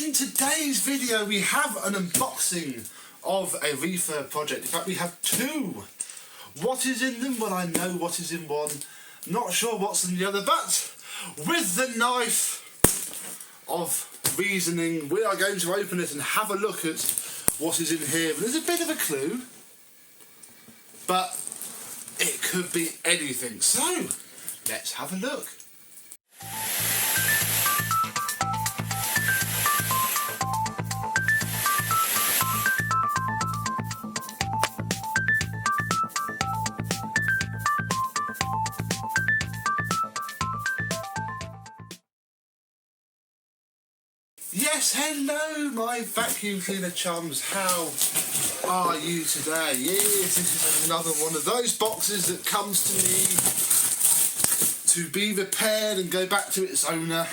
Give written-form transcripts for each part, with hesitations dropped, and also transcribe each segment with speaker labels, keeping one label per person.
Speaker 1: in today's video we have an unboxing of a refurb project. In fact, we have two. What is in them? Well, I know what is in one. Not sure what's in the other, but with the knife of reasoning, we are going to open it and have a look at what is in here. There's a bit of a clue, but it could be anything. So, let's have a look. Yes, hello my vacuum cleaner chums, how are you today? Yes, this is another one of those boxes that comes to me to be repaired and go back to its owner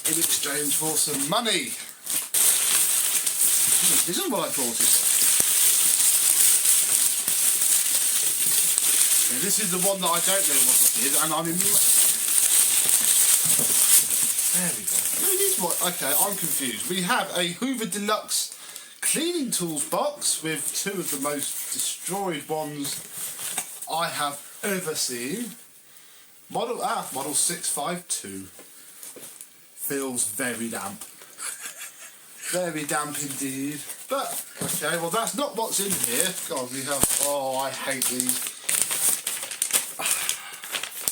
Speaker 1: in exchange for some money. This isn't what I thought it was. Yeah, this is the one that I don't know what it is, and I'm in... There we go. It is what? Okay, I'm confused. We have a Hoover Deluxe cleaning tools box with two of the most destroyed ones I have ever seen. Model 652. Feels very damp. Very damp indeed. But, okay, well that's not what's in here. God, we have... Oh, I hate these.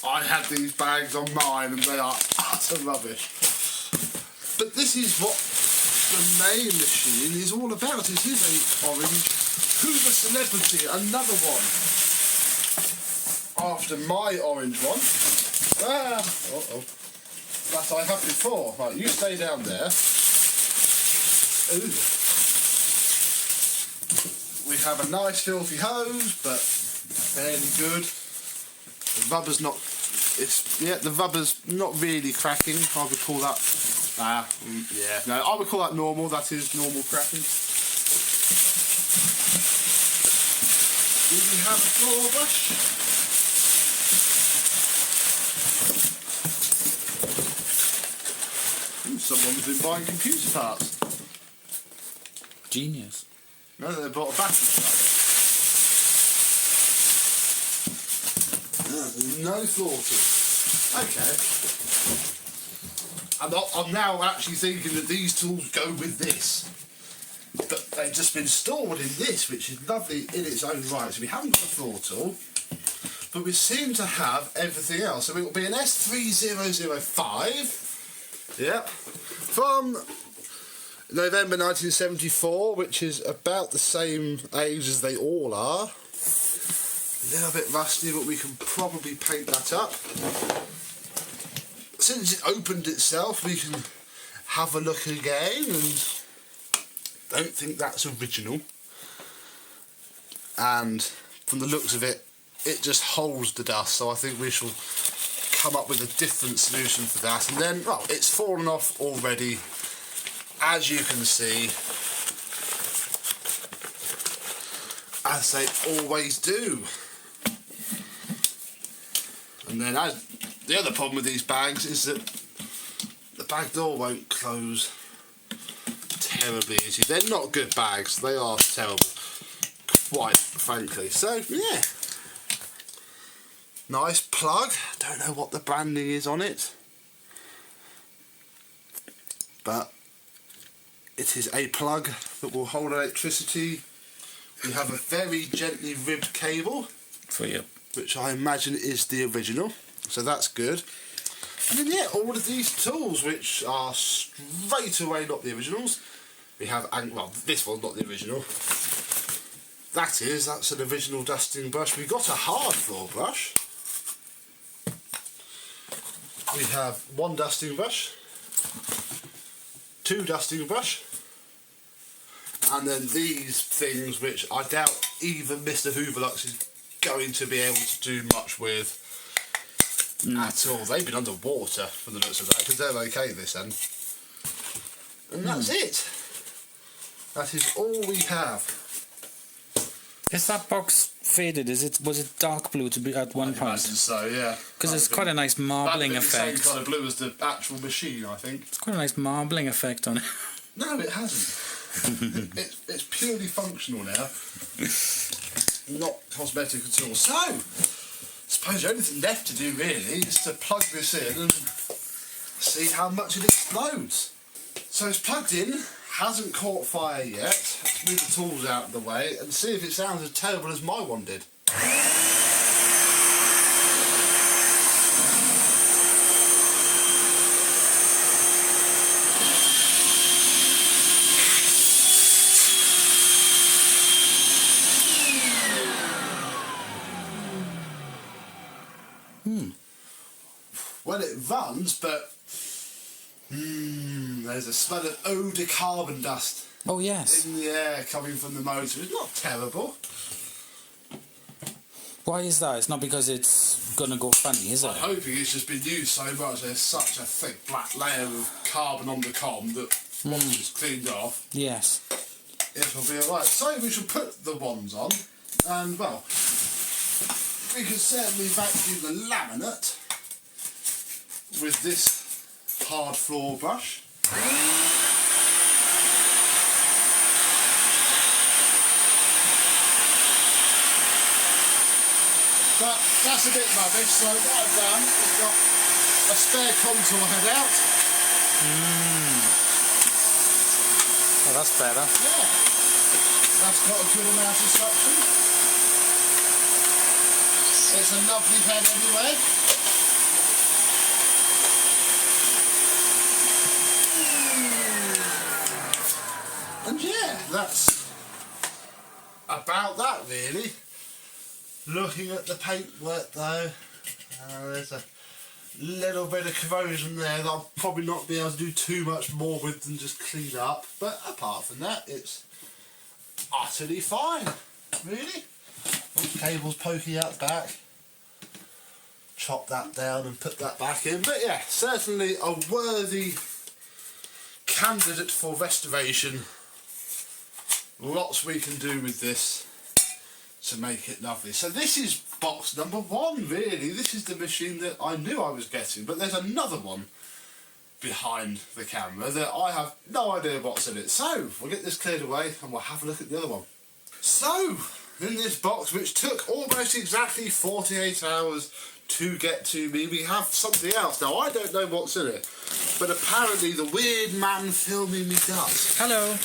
Speaker 1: I had these bags on mine and they are utter rubbish. But this is what the main machine is all about. It is a orange Hoover Celebrity, another one. After my orange one. That I had before. Right, you stay down there. Ooh. We have a nice filthy hose, but fairly good. The rubber's not... the rubber's not really cracking. I would call that... I would call that normal. That is normal cracking. Do we have a floor brush? Someone's been buying computer parts.
Speaker 2: Genius.
Speaker 1: No, they bought a battery charger. No thought of. Okay. I'm now actually thinking that these tools go with this. But they've just been stored in this, which is lovely in its own right. So we haven't got a floor tool, but we seem to have everything else. So it will be an S3005. Yep. From November 1974, which is about the same age as they all are. A little bit rusty, but we can probably paint that up. Since it opened itself, we can have a look again, and don't think that's original. And from the looks of it, it just holds the dust, so I think we shall come up with a different solution for that. And then, well, it's fallen off already, as you can see, as they always do. And then the other problem with these bags is that the bag door won't close terribly easy. They're not good bags, they are terrible, quite frankly. So, yeah. Nice plug. Don't know what the branding is on it, but it is a plug that will hold electricity. We have a very gently ribbed cable
Speaker 2: for you,
Speaker 1: which I imagine is the original, so that's good. And then yeah, all of these tools, which are straight away not the originals. We have, well, this one's not the original. That's an original dusting brush. We've got a hard floor brush. We have one dusting brush, two dusting brush, and then these things which I doubt even Mr. Hooverlux is going to be able to do much with at all. They've been underwater from the looks of that, because they're okay this end. And that's it. That is all we have.
Speaker 2: Is that box faded? Was it dark blue to be at one point?
Speaker 1: Imagine so, yeah.
Speaker 2: Because it's quite a nice marbling effect.
Speaker 1: The same kind of blue as the actual machine, I think.
Speaker 2: It's quite a nice marbling effect on it.
Speaker 1: No, it hasn't. It's purely functional now. Not cosmetic at all. So, I suppose the only thing left to do really is to plug this in and see how much it explodes. So it's plugged in, hasn't caught fire yet. Let's move the tools out of the way and see if it sounds as terrible as my one did. Well, it runs, but there's a smell of eau de carbon dust.
Speaker 2: Oh yes.
Speaker 1: In the air coming from the motor. It's not terrible.
Speaker 2: Why is that? It's not because it's gonna go funny, is it?
Speaker 1: I'm hoping it's just been used so much there's such a thick black layer of carbon on the com that once it's cleaned off,
Speaker 2: yes,
Speaker 1: it'll be alright. So we should put the wands on, and well, we can certainly vacuum the laminate with this hard floor brush. But that's a bit rubbish, so what I've done is got a spare contour head out.
Speaker 2: Oh, that's better.
Speaker 1: Yeah. That's got a good amount of suction. It's a lovely head anyway. And yeah, that's about that really. Looking at the paintwork though, there's a little bit of corrosion there that I'll probably not be able to do too much more with than just clean up, but apart from that it's utterly fine, really. All the cables poking out the back, chop that down and put that back in, but yeah, certainly a worthy candidate for restoration. Lots we can do with this to make it lovely. So this is box number 1 really. This is the machine that I knew I was getting, but there's another one behind the camera that I have no idea what's in it. So we'll get this cleared away and we'll have a look at the other one. So in this box, which took almost exactly 48 hours to get to me, we have something else. Now I don't know what's in it, but apparently the weird man filming me does.
Speaker 2: Hello.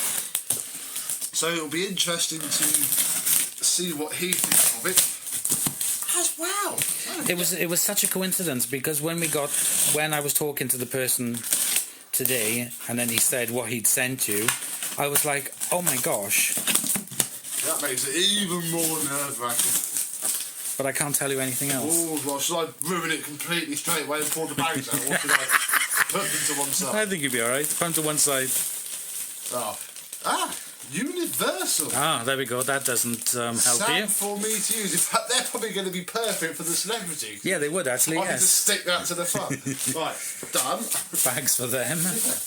Speaker 1: So it'll be interesting to see what he thinks of it as well.
Speaker 2: It was such a coincidence because when I was talking to the person today and then he said what he'd sent you, I was like, oh my gosh.
Speaker 1: That makes it even more nerve-wracking.
Speaker 2: But I can't tell you anything else.
Speaker 1: Oh, well, should I ruin it completely straight away and pull the bags out, or should I put them to one side?
Speaker 2: I think you'll be alright. Put them to one side.
Speaker 1: Universal.
Speaker 2: There we go. That doesn't help
Speaker 1: Sad
Speaker 2: you.
Speaker 1: for me to use. In fact, they're probably going to be perfect for the celebrities.
Speaker 2: Yeah, they would actually,
Speaker 1: I can
Speaker 2: yes.
Speaker 1: just stick that to the front. Right, done.
Speaker 2: Bags for them.
Speaker 1: Yeah.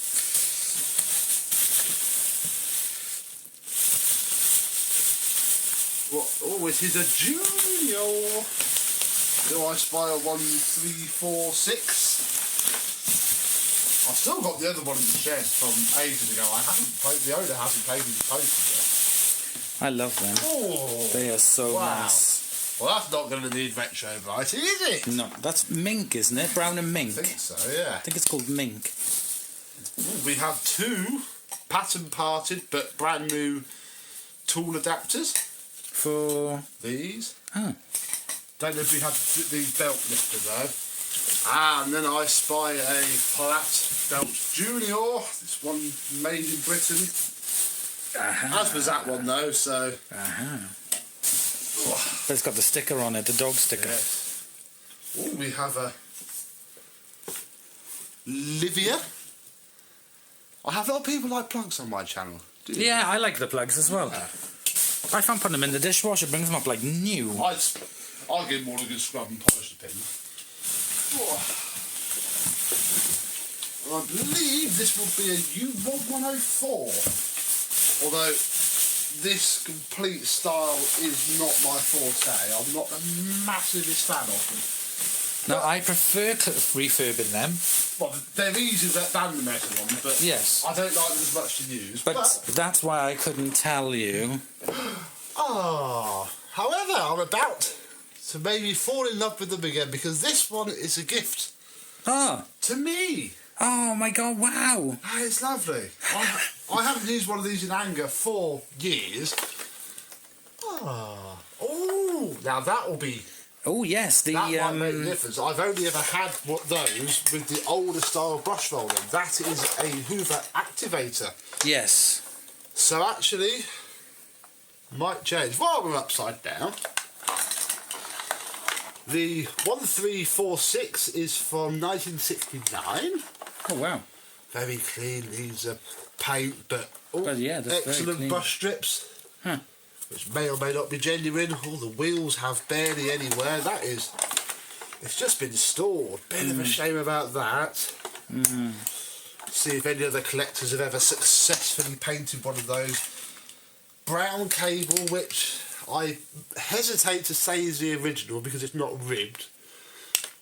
Speaker 1: Oh, it is a Junior. Do I spy a 1, 3, 4, 6? I've still got the other one in the shed from ages ago. The owner hasn't paid me the postage yet.
Speaker 2: I love them.
Speaker 1: Oh,
Speaker 2: They are so nice.
Speaker 1: Well, that's not going to need retro variety, is it?
Speaker 2: No, that's mink, isn't it? Brown and mink.
Speaker 1: I think so, yeah.
Speaker 2: I think it's called mink.
Speaker 1: We have 2 pattern parted but brand new tool adapters.
Speaker 2: For
Speaker 1: These.
Speaker 2: Oh.
Speaker 1: Don't know if we have the belt lifter though. And then I spy a flat belt Junior. This one made in Britain. As was that one though, so.
Speaker 2: But it's got the sticker on it, the dog sticker.
Speaker 1: Yes. Oh, we have a Livia. I have a lot of people like plugs on my channel. Do you?
Speaker 2: Yeah, I like the plugs as well.
Speaker 1: Yeah.
Speaker 2: I found putting them in the dishwasher brings them up like new.
Speaker 1: I'll give them all a good scrub and polish the pin. I believe this will be a U104. Although this complete style is not my forte. I'm not the massivest fan of them.
Speaker 2: No, I prefer refurbing them.
Speaker 1: Well, they're easier than the metal ones, but
Speaker 2: yes,
Speaker 1: I don't like them as much to use.
Speaker 2: But that's why I couldn't tell you.
Speaker 1: However, I'm about to maybe fall in love with them again because this one is a gift to me.
Speaker 2: Oh my god, wow.
Speaker 1: It's lovely. I haven't used one of these in anger for years. Oh, now that will be...
Speaker 2: Oh yes,
Speaker 1: that might make a difference. I've only ever had those with the older style brush rolling. That is a Hoover activator.
Speaker 2: Yes.
Speaker 1: So actually, might change. While we're upside down, the 1346 is from 1969.
Speaker 2: Oh wow.
Speaker 1: Very clean. These are paint, but
Speaker 2: yeah, that's
Speaker 1: excellent brush strips. Which may or may not be genuine. All the wheels have barely any wear. That is, it's just been stored. Bit of a shame about that. See if any other collectors have ever successfully painted one of those. Brown cable, which I hesitate to say is the original because it's not ribbed.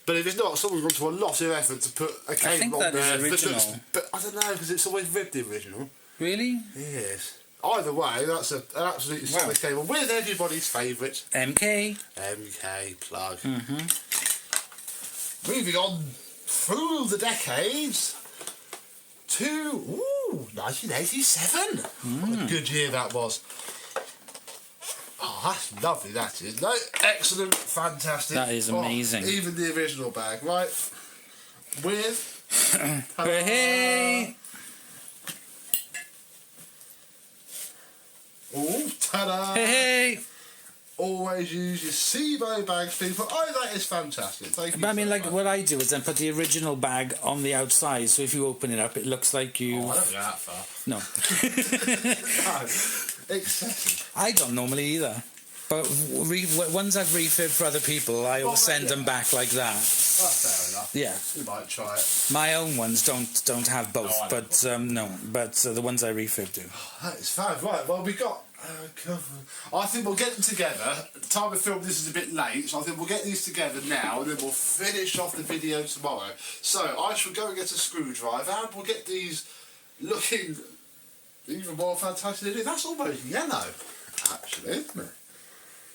Speaker 1: But if it's not, someone's gone to a lot of effort to put a cable on there.
Speaker 2: I think that is original.
Speaker 1: But I don't know, because it's always ribbed the original.
Speaker 2: Really?
Speaker 1: Yes. Either way, that's an absolutely solid cable with everybody's favourite.
Speaker 2: MK
Speaker 1: plug. Moving on through the decades to 1987. What a good year that was. Oh, that's lovely, that is. No, excellent, fantastic.
Speaker 2: That is amazing.
Speaker 1: Even the original bag, right? With...
Speaker 2: hey!
Speaker 1: Oh, ta-da!
Speaker 2: Hey!
Speaker 1: Always use your SIBO bags, people. Oh, that is fantastic. Thank you.
Speaker 2: But I mean, like, what I do is then put the original bag on the outside, so if you open it up, it looks like you...
Speaker 1: Oh, I don't go that far.
Speaker 2: No.
Speaker 1: No, excessive.
Speaker 2: I don't normally either. But ones I've refurbed for other people, I will send them back like that.
Speaker 1: That's fair enough.
Speaker 2: Yeah.
Speaker 1: You might try it.
Speaker 2: My own ones don't have both, but the ones I refurb do.
Speaker 1: That is fine. Right, well, we got... I think we'll get them together. Time of film, this is a bit late, so I think we'll get these together now, and then we'll finish off the video tomorrow. So, I shall go and get a screwdriver, and we'll get these looking even more fantastic. That's almost yellow, actually, isn't it?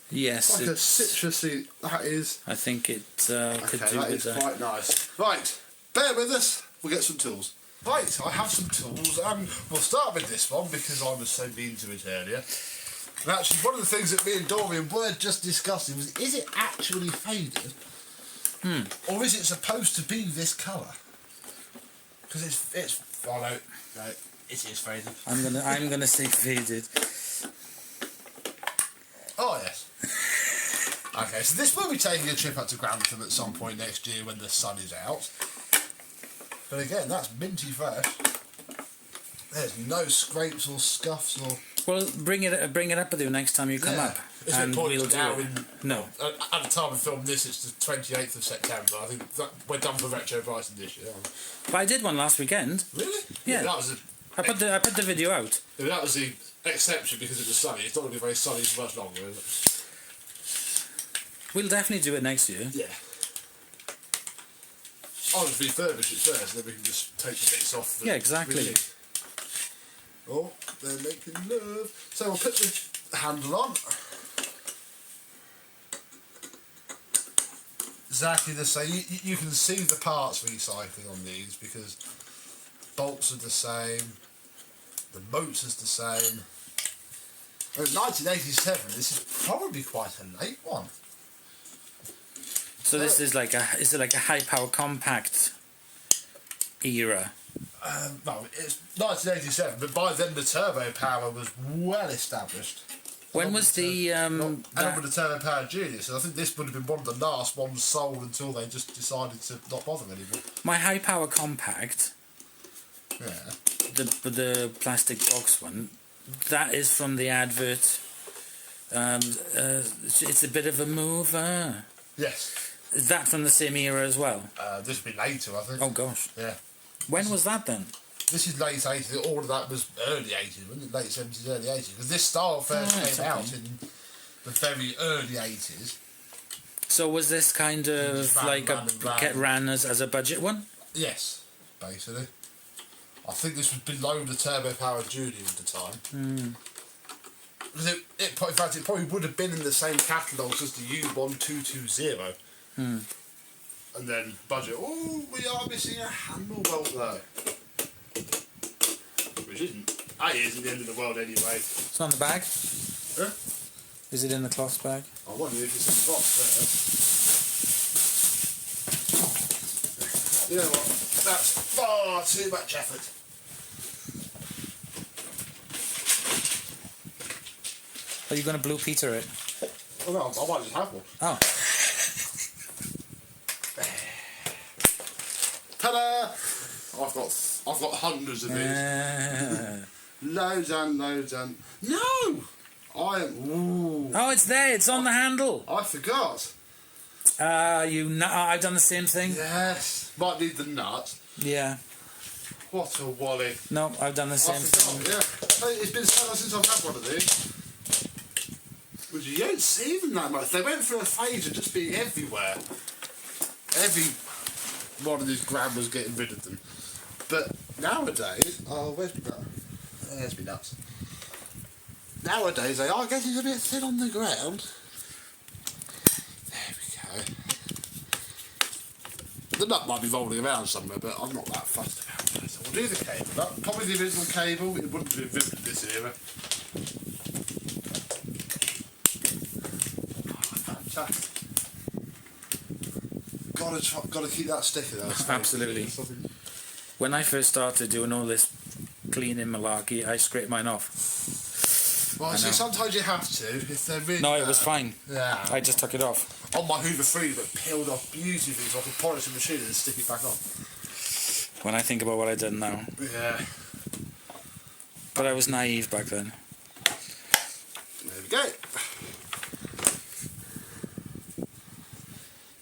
Speaker 2: Yes.
Speaker 1: Like a citrusy, that is...
Speaker 2: I think it could do
Speaker 1: that
Speaker 2: with
Speaker 1: is quite nice. Right, bear with us, we'll get some tools. Right, I have some tools, and we'll start with this one because I was so mean to it earlier. And actually, one of the things that me and Dorian were just discussing was, is it actually faded? Or is it supposed to be this colour? Because it's... Oh, no, it is faded.
Speaker 2: I'm gonna say faded.
Speaker 1: Oh, yes. Okay, so this will be taking a trip up to Grantham at some point next year when the sun is out. But again, that's minty fresh. There's no scrapes or scuffs or...
Speaker 2: Well, bring it up with you next time you come up.
Speaker 1: It's
Speaker 2: and
Speaker 1: we'll
Speaker 2: we'll
Speaker 1: do now
Speaker 2: it. No.
Speaker 1: At the time of film this, it's the 28th of September. I think we're done for Retro Brighton this year.
Speaker 2: But I did one last weekend.
Speaker 1: Really?
Speaker 2: Yeah.
Speaker 1: That was
Speaker 2: I put the video out.
Speaker 1: that was the exception because it was sunny. It's not going to be very sunny for much longer, is it?
Speaker 2: We'll definitely do it next year.
Speaker 1: Yeah. I'll just refurbish it first, then we can just take the bits off.
Speaker 2: Yeah, exactly.
Speaker 1: Oh, they're making love. So we'll put the handle on. Exactly the same. You can see the parts recycling on these because bolts are the same, the motor's the same. In 1987, this is probably quite a late one.
Speaker 2: So this is like a high power compact era?
Speaker 1: No, it's 1987, but by then the turbo power was well established.
Speaker 2: When was the
Speaker 1: and with the turbo power Junior, so I think this would have been one of the last ones sold until they just decided to not bother anymore.
Speaker 2: My high power compact,
Speaker 1: Yeah.
Speaker 2: the plastic box one, that is from the advert. It's a bit of a mover.
Speaker 1: Yes.
Speaker 2: Is that from the same era as well?
Speaker 1: This would be later, I think.
Speaker 2: Oh gosh.
Speaker 1: Yeah.
Speaker 2: When was that then?
Speaker 1: This is late 80s, all of that was early 80s, wasn't it? Late 70s, early 80s. Because this style first came out in the very early 80s.
Speaker 2: So was this kind of ran as a budget one?
Speaker 1: Yes, basically. I think this was below the Turbo Power Junior at the time. Because in fact, it probably would have been in the same catalogues as the U1220. And then budget. Oh, we are missing a handle bolt though. Which isn't. That isn't the end of the world anyway.
Speaker 2: It's on the bag?
Speaker 1: Huh?
Speaker 2: Is it in the cloth bag?
Speaker 1: I wonder if it's in the box there. You know what? That's far too much effort.
Speaker 2: Are you going to Blue Peter it?
Speaker 1: Oh no, I might just have one.
Speaker 2: Oh.
Speaker 1: Ta-da! I've got hundreds of these. Loads and loads and... No! Ooh.
Speaker 2: Oh, it's there. It's on the handle.
Speaker 1: I forgot.
Speaker 2: I've done the same thing.
Speaker 1: Yes. Might need the nut.
Speaker 2: Yeah.
Speaker 1: What a wally.
Speaker 2: No, I've done the same thing.
Speaker 1: Yeah. It's been so long since I've had one of these. Which you don't see them that much. They went through a phase of just being everywhere. Every one of these grab was getting rid of them. But nowadays... Oh, where's my nut? There's my nuts. Nowadays they are getting a bit thin on the ground. There we go. The nut might be rolling around somewhere, but I'm not that fussed about it. So we'll do the cable. Probably the original cable. It wouldn't have been ripped in this era. Fantastic. Gotta keep that sticker though.
Speaker 2: Absolutely. When I first started doing all this cleaning malarkey, I scraped mine off.
Speaker 1: Well, see, sometimes you have to if they're really.
Speaker 2: No, it was fine.
Speaker 1: Yeah.
Speaker 2: I just took it off.
Speaker 1: On my Hoover 3, but peeled off beautifully, so I could polish the machine and stick it back on.
Speaker 2: When I think about what I did now.
Speaker 1: Yeah.
Speaker 2: But I was naive back then.
Speaker 1: There we go.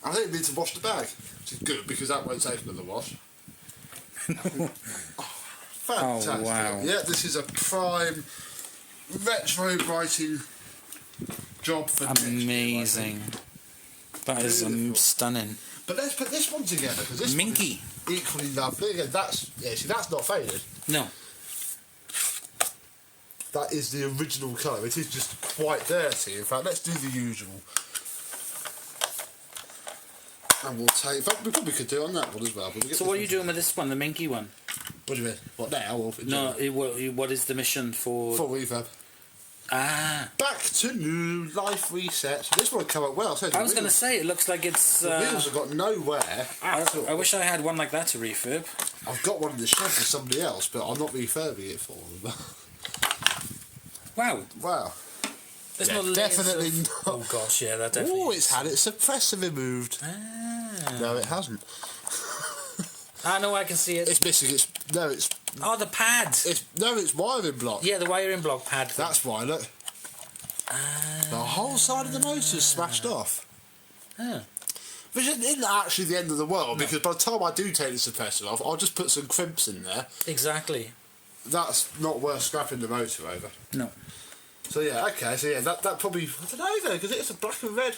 Speaker 1: I think we need to wash the bag, which is good because that won't take another wash. Fantastic.
Speaker 2: Oh, wow.
Speaker 1: Yeah, this is a prime retro brighting job for
Speaker 2: amazing. That is stunning.
Speaker 1: But let's put this one together because this
Speaker 2: Minky.
Speaker 1: One is equally lovely. Again, that's not faded.
Speaker 2: No.
Speaker 1: That is the original colour. It is just quite dirty. In fact, let's do the usual. And we'll take... In fact, we probably could do it on that one as well. But
Speaker 2: So what are you doing with this one, the Minky one?
Speaker 1: What do you mean? What, now? Or
Speaker 2: no, what is the mission for...
Speaker 1: For refurb.
Speaker 2: Ah.
Speaker 1: Back to new life reset. So this one will come out well. So
Speaker 2: I was going to say, it looks like it's...
Speaker 1: The wheels have got no wear at all.
Speaker 2: I wish I had one like that to refurb.
Speaker 1: I've got one in the shed for somebody else, but I'm not refurbing it for them.
Speaker 2: Wow.
Speaker 1: Wow.
Speaker 2: There's
Speaker 1: yeah,
Speaker 2: no
Speaker 1: definitely not.
Speaker 2: Oh gosh, yeah, that definitely.
Speaker 1: Oh, it's had its suppressor removed.
Speaker 2: Ah.
Speaker 1: No, it hasn't.
Speaker 2: No, I can see it.
Speaker 1: It's missing. It's
Speaker 2: Oh, the pad.
Speaker 1: It's wiring block.
Speaker 2: Yeah, the wiring block pad.
Speaker 1: That's why. Look. The whole side of the motor's smashed off.
Speaker 2: Ah.
Speaker 1: Which isn't actually the end of the world because by the time I do take the suppressor off, I'll just put some crimps in there.
Speaker 2: Exactly.
Speaker 1: That's not worth scrapping the motor over.
Speaker 2: No.
Speaker 1: So yeah, okay, so yeah, that probably, I don't know though, because it's a black and red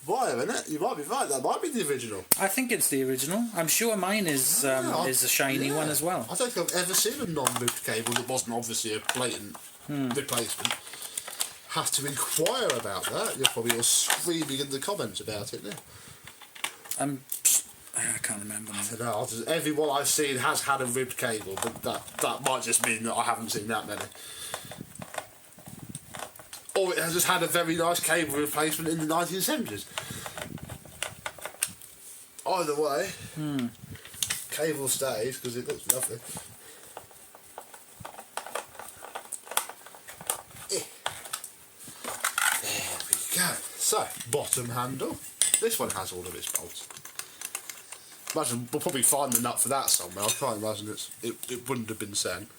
Speaker 1: wire, isn't it? You might be right, that might be the original.
Speaker 2: I think it's the original. I'm sure mine is a shiny one as well.
Speaker 1: I don't think I've ever seen a non-looped cable that wasn't obviously a blatant replacement. Have to inquire about that. You're probably all screaming in the comments about it now.
Speaker 2: I can't remember now.
Speaker 1: I don't know, every one I've seen has had a ribbed cable, but that might just mean that I haven't seen that many. Or it has just had a very nice cable replacement in the 1970s. Either way, cable stays because it looks lovely. There we go. So, bottom handle. This one has all of its bolts. Imagine we'll probably find the nut for that somewhere. I can't imagine it wouldn't have been sent.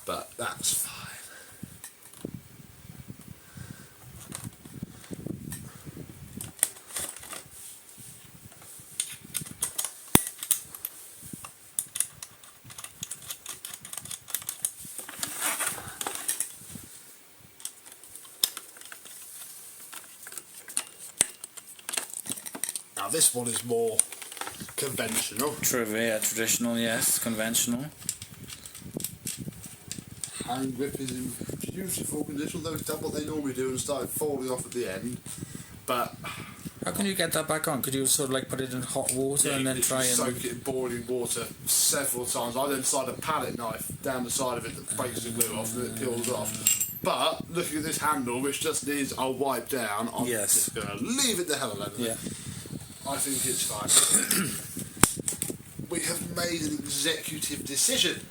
Speaker 1: But that's fine. Now this one is more conventional.
Speaker 2: Traditional, yes, conventional.
Speaker 1: Hand grip is in beautiful condition, although it's done what they normally do and started falling off at the end. But
Speaker 2: how can you get that back on? Could you sort of like put it in hot water and then try and
Speaker 1: soak it in boiling water several times? I then slide a palette knife down the side of it that breaks the glue off and it peels off. But looking at this handle, which just needs a wipe down, I'm just going to leave it the hell alone.
Speaker 2: Yeah.
Speaker 1: I think it's fine. We have made an executive decision.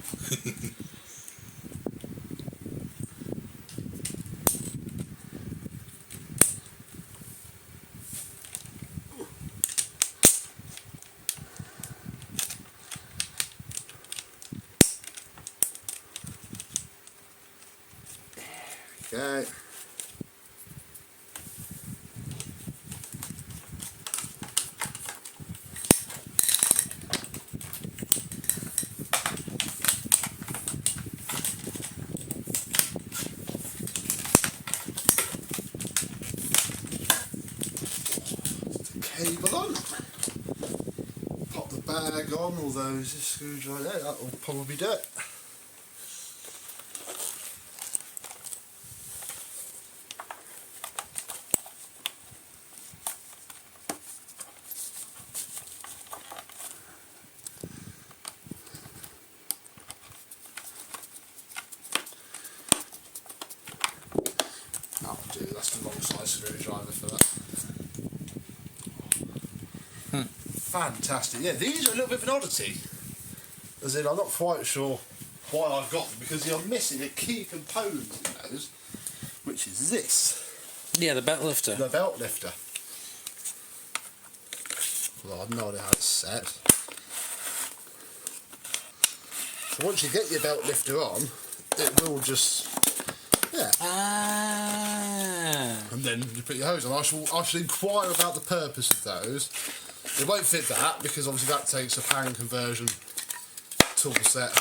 Speaker 1: Okay. Cable on. Pop the bag on, although there's a screwdriver there, that will probably do it. That's the wrong size screwdriver for that. Fantastic. Yeah, these are a little bit of an oddity. As in, I'm not quite sure why I've got them, because you're missing a key component in those, which is this.
Speaker 2: Yeah, the belt lifter.
Speaker 1: The belt lifter. Well, I've no idea how it's set. So once you get your belt lifter on, it will just... Yeah.
Speaker 2: Ah.
Speaker 1: And then you put your hose on. I shall inquire about the purpose of those. It won't fit that, because obviously that takes a pan conversion tool set.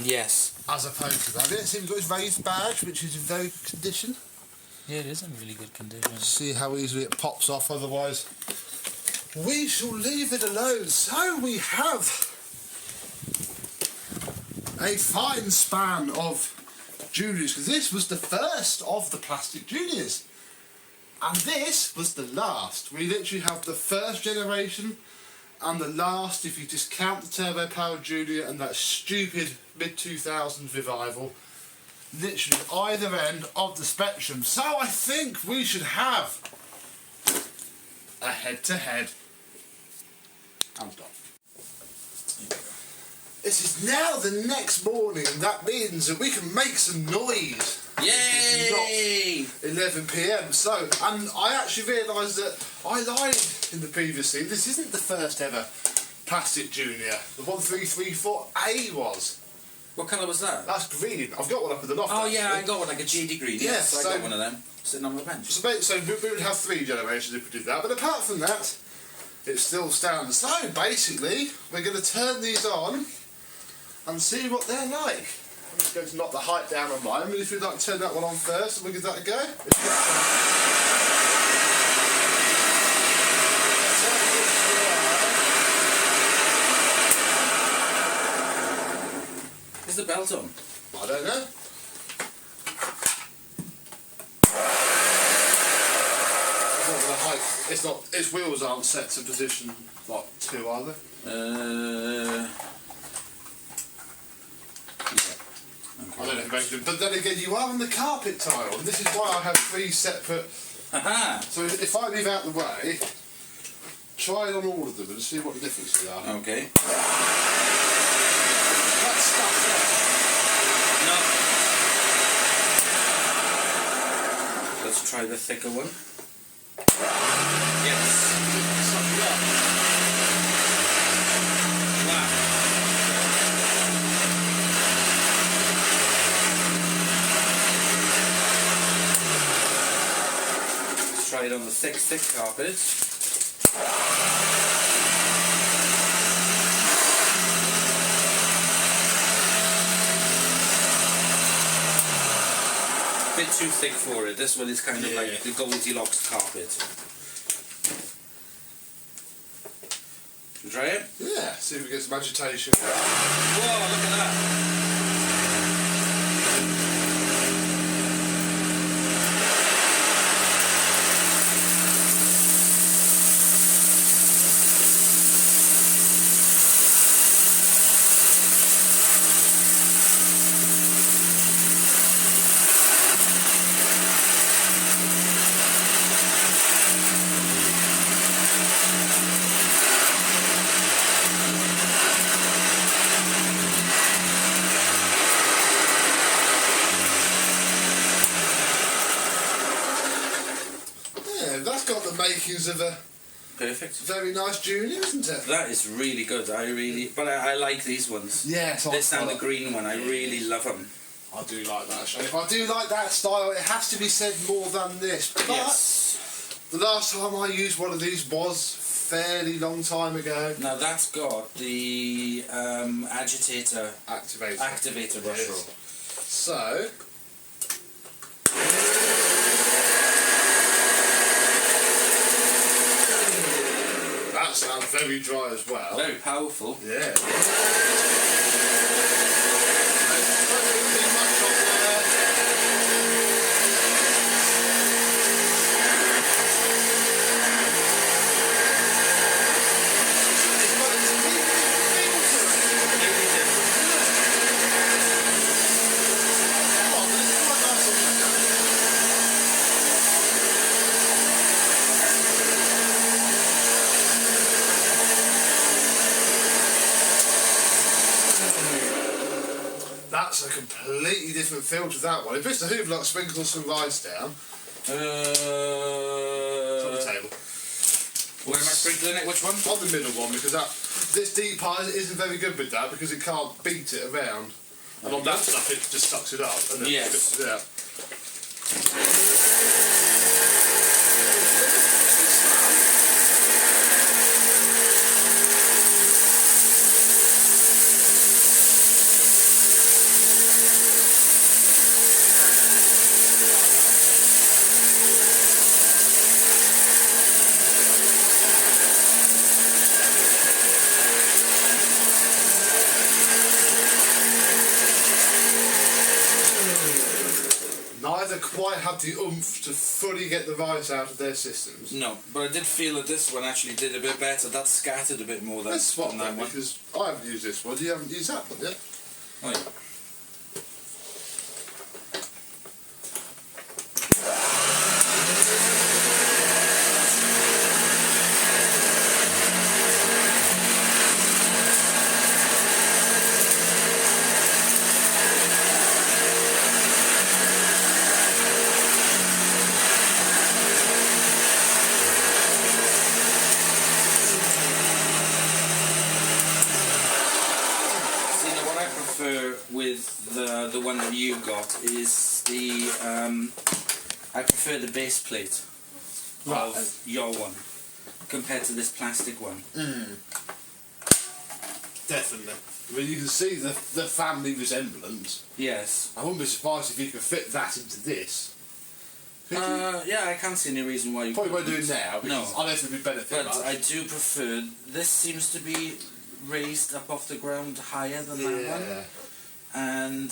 Speaker 2: Yes.
Speaker 1: As opposed to that. I didn't see we've got his raised badge, which is in very good condition.
Speaker 2: Yeah, it is in really good condition.
Speaker 1: See how easily it pops off, otherwise we shall leave it alone. So we have a fine span of Juniors, because this was the first of the plastic Juniors. And this was the last. We literally have the first generation and the last, if you discount the Turbo Powered Junior and that stupid mid-2000s revival. Literally either end of the spectrum. So I think we should have a head-to-head. I'm done. This is now the next morning, and that means that we can make some noise.
Speaker 2: Yay!
Speaker 1: It's not 11 PM. So, and I actually realised that I lied in the previous scene. This isn't the first ever plastic Junior. The 1334A was.
Speaker 2: What colour was that?
Speaker 1: That's green. I've got one up in the loft.
Speaker 2: Oh
Speaker 1: actually.
Speaker 2: yeah, I got one like a jaded green.
Speaker 1: Yeah,
Speaker 2: Yes,
Speaker 1: so
Speaker 2: I got one of them sitting on the bench.
Speaker 1: So we would have 3 generations if we did that. But apart from that, it still stands. So basically, we're going to turn these on and see what they're like. I'm just going to knock the height down on mine. If you'd like to turn that one on first, we'll give that a go.
Speaker 2: Is the belt on?
Speaker 1: I don't know. It's not. Its wheels aren't set to position like 2, are they? I don't know, but then again, you are on the carpet tile, and this is why I have 3 separate.
Speaker 2: Aha!
Speaker 1: So if I leave out the way, try it on all of them and see what the differences are.
Speaker 2: Okay.
Speaker 1: That's stuff
Speaker 2: No. Let's try the thicker one. Yes. Wow. Let's try it on the thick carpet. Bit too thick for it. This one is kind of like the Goldilocks carpet. Should we try it?
Speaker 1: Yeah, see if we get some agitation.
Speaker 2: Whoa, look at that.
Speaker 1: That's got the makings of a
Speaker 2: perfect,
Speaker 1: very nice Junior, isn't it?
Speaker 2: That is really good. I like these ones.
Speaker 1: Yes,
Speaker 2: this and the green one. I really love them.
Speaker 1: I do like that shape. I do like that style. It has to be said more than this. But
Speaker 2: yes.
Speaker 1: The last time I used one of these was fairly long time ago.
Speaker 2: Now that's got the agitator activator brush roll.
Speaker 1: So. That sounds very dry as well.
Speaker 2: Very powerful.
Speaker 1: Yeah. That's a completely different feel to that one. If Mr. Hoover like sprinkles some rice down, it's on the table.
Speaker 2: Where am I sprinkling it? Which one?
Speaker 1: On the middle one, because this deep pie isn't very good with that because it can't beat it around. And on that stuff it just sucks it up and then spits it out. Neither quite have the oomph to fully get the rice out of their systems.
Speaker 2: No, but I did feel that this one actually did a bit better. That scattered a bit more than,
Speaker 1: Let's swap
Speaker 2: that
Speaker 1: that
Speaker 2: one.
Speaker 1: because I haven't used this one. You haven't used that one yet?
Speaker 2: Oh yeah. With the one that you got is the I prefer the base plate of your one compared to this plastic one.
Speaker 1: Definitely. I mean, you can see the family resemblance.
Speaker 2: Yes.
Speaker 1: I wouldn't be surprised if you could fit that into this.
Speaker 2: Yeah, I can't see any reason why you
Speaker 1: probably won't do it now because I don't think it'd be benefit
Speaker 2: much. But I do prefer, this seems to be raised up off the ground higher than that one. And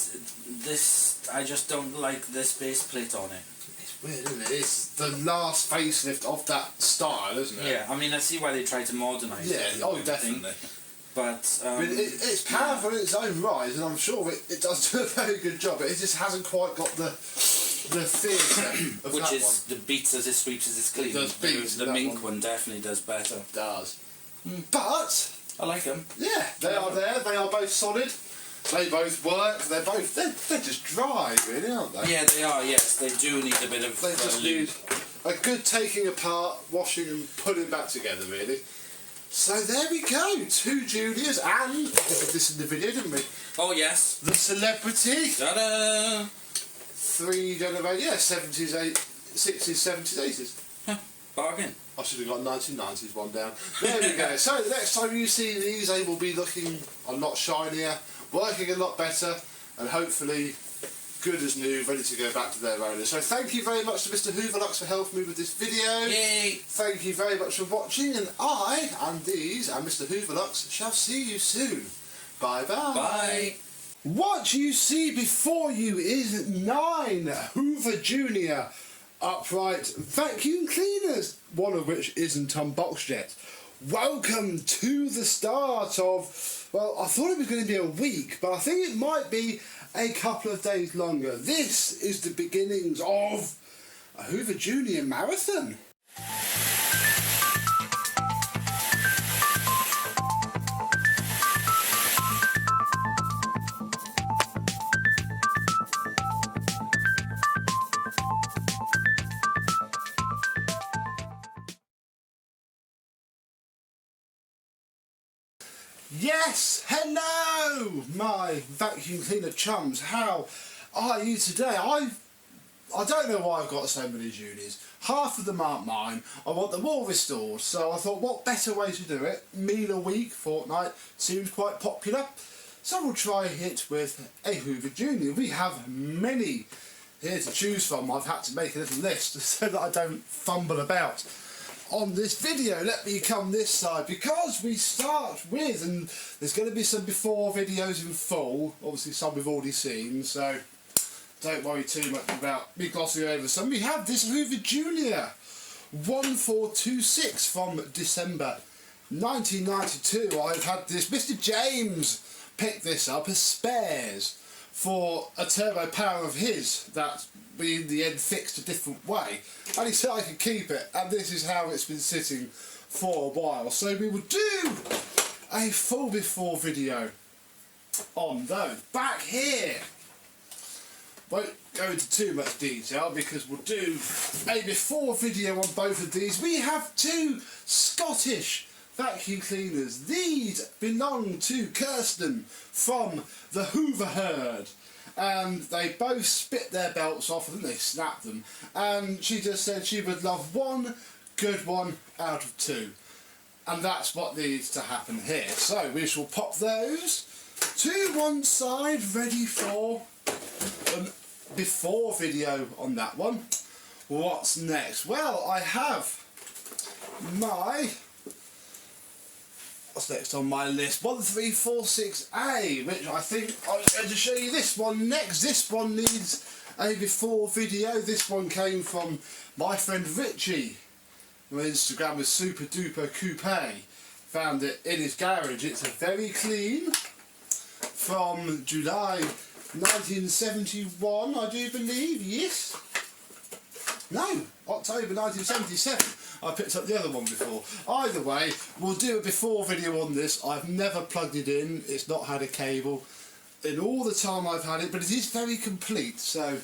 Speaker 2: this, I just don't like this base plate on it.
Speaker 1: It's weird, isn't it? It's the last facelift of that style, isn't it?
Speaker 2: Yeah, I mean, I see why they try to modernise it.
Speaker 1: Yeah, oh, definitely.
Speaker 2: But
Speaker 1: I mean, it's powerful in its own right, and I'm sure it does do a very good job. But it just hasn't quite got the theatre of
Speaker 2: which
Speaker 1: that
Speaker 2: is
Speaker 1: one.
Speaker 2: the beats as it sweeps as it's clean.
Speaker 1: It does beat.
Speaker 2: The mink one definitely does better.
Speaker 1: It does. But
Speaker 2: I like them.
Speaker 1: Yeah, they are there. They are both solid. They both work. They're just dry, really, aren't they?
Speaker 2: Yeah, they are. Yes, they do need a bit of.
Speaker 1: They just need a good taking apart, washing, and putting back together, really. So there we go. 2 Juniors, and we did this in the video, didn't we?
Speaker 2: Oh yes.
Speaker 1: The Celebrity.
Speaker 2: Ta-da!
Speaker 1: 3 generations. Yeah, 70s, 60s, 70s, 80s.
Speaker 2: Huh, bargain.
Speaker 1: I should have got 1990s one down. There we go. So the next time you see these, they will be looking a lot shinier, working a lot better, and hopefully good as new, ready to go back to their owner. So thank you very much to Mr. Hooverlux for helping me with this video.
Speaker 2: Yay!
Speaker 1: Thank you very much for watching, and I and these and Mr. Hooverlux shall see you soon. Bye bye.
Speaker 2: Bye.
Speaker 1: What you see before you is 9 Hoover Junior upright vacuum cleaners, one of which isn't unboxed yet. Welcome to the start of, well, I thought it was going to be a week, but I think it might be a couple of days longer. This is the beginnings of a Hoover Junior marathon. Yes, hello my vacuum cleaner chums, how are you today? I don't know why I've got so many Juniors. Half of them aren't mine. I want them all restored, so I thought what better way to do it? Meal a week, fortnight, seems quite popular. So we'll try it with a Hoover Junior. We have many here to choose from. I've had to make a little list so that I don't fumble about on this video. Let me come this side, because we start with, and there's going to be some before videos in full, obviously some we've already seen, so don't worry too much about me glossing over some. We have this Hoover Junior 1426 from December 1992. I've had this, Mr. James picked this up as spares for a turbo power of his that we in the end fixed a different way, and he said I could keep it, and this is how it's been sitting for a while. So we will do a full before video on those. Back here, won't go into too much detail because we'll do a before video on both of these. We have 2 Scottish vacuum cleaners. These belong to Kirsten from the Hoover herd, and they both spit their belts off and they snapped them, and she just said she would love one good one out of 2, and that's what needs to happen here. So we shall pop those to one side, ready for an before video on that one. What's next? Well, I have my, what's next on my list? 1346A, which I think I was going to show you this one next. This one needs a before video. This one came from my friend Richie, who on Instagram was Super Duper Coupe. Found it in his garage. It's a very clean, from July 1971, I do believe. Yes? No, October 1977. I picked up the other one before. Either way, we'll do a before video on this. I've never plugged it in. It's not had a cable in all the time I've had it, but it is very complete. So,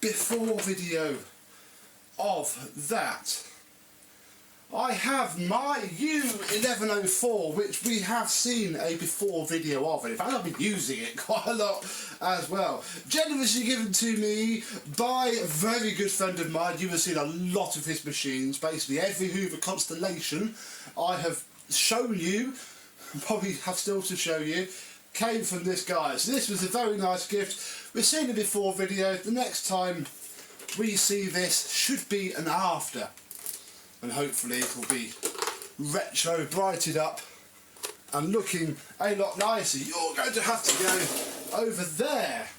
Speaker 1: before video of that. I have my U104, which we have seen a before video of. In fact, I've been using it quite a lot as well. Generously given to me by a very good friend of mine. You have seen a lot of his machines. Basically, every Hoover Constellation I have shown you, probably have still to show you, came from this guy. So this was a very nice gift. We've seen a before video. The next time we see this should be an after. And hopefully it will be retro brighted up and looking a lot nicer. You're going to have to go over there.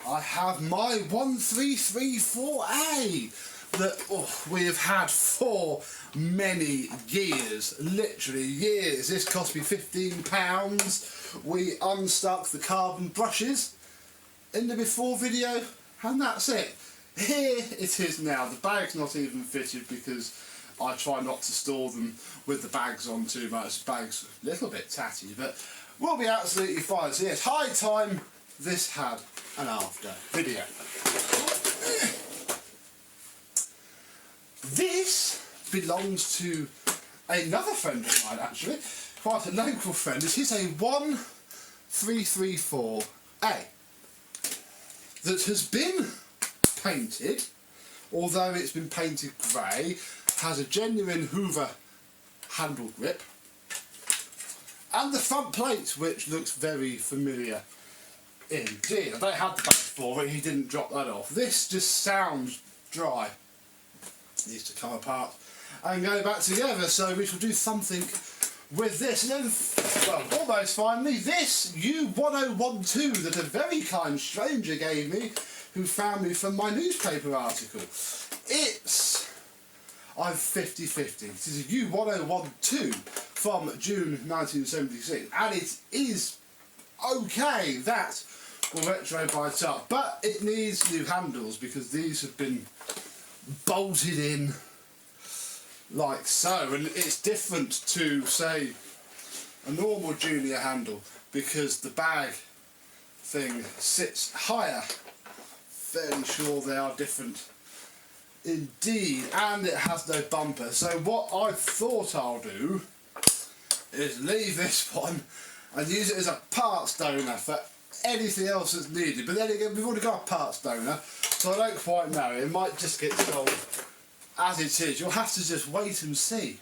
Speaker 1: I have my 1334A that we have had for many years, literally years. This cost me £15. We unstuck the carbon brushes in the before video, and that's it. Here it is now. The bag's not even fitted because I try not to store them with the bags on too much. The bag's a little bit tatty, but we'll be absolutely fine. So yes, high time this had an after video. This belongs to another friend of mine, actually, quite a local friend. This is a 1334A that has been painted, although it's been painted grey, has a genuine Hoover handle grip, and the front plate, which looks very familiar Indeed, I don't have the base for it, he didn't drop that off. This just sounds dry. Needs to come apart and go back together, so we shall do something with this. And then, well, almost finally, this U104 that a very kind stranger gave me, who found me from my newspaper article. I'm 50-50. This is a U104 from June 1976, and it is okay. That will retro bite up, but it needs new handles because these have been bolted in like so, and it's different to, say, a normal Junior handle because the bag thing sits higher. Fairly sure they are different indeed, and it has no bumper. So what I thought I'll do is leave this one and use it as a parts donor for anything else that's needed. But then again, we've already got a parts donor, so I don't quite know. It might just get sold as it is. You'll have to just wait and see.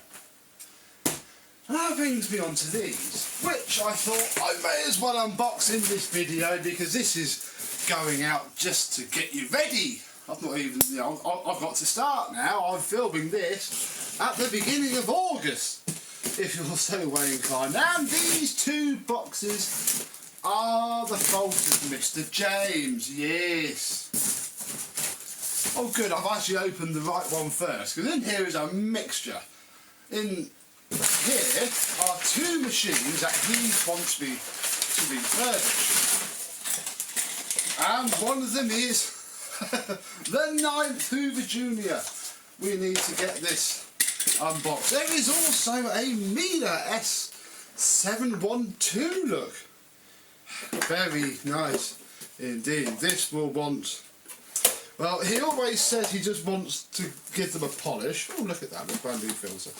Speaker 1: And that brings me on to these, which I thought I may as well unbox in this video because this is going out just to get you ready. I've not even, you know, I've got to start now. I'm filming this at the beginning of August, if you're so way inclined. And these two boxes are the fault of Mr. James, yes. Oh good, I've actually opened the right one first, because in here is a mixture. In here are two machines that he wants me to refurbish. And one of them is the 9th Hoover Junior. We need to get this unboxed. There is also a Miele S712 look. Very nice indeed. This will want, well, he always says he just wants to give them a polish. Oh, look at that, a brand new filter.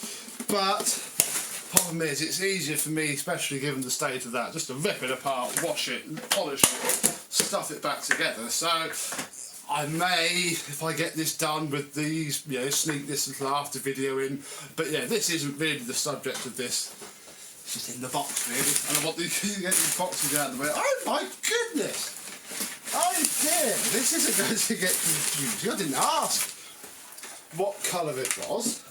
Speaker 1: But problem is, it's easier for me, especially given the state of that, just to rip it apart, wash it, polish it, stuff it back together. So I may, if I get this done with these, you know, sneak this little after video in. But yeah, this isn't really the subject of this. It's just in the box really, and I want to get these boxes out of the way. Oh my goodness! Oh dear, this isn't going to get confusing. I didn't ask what colour it was.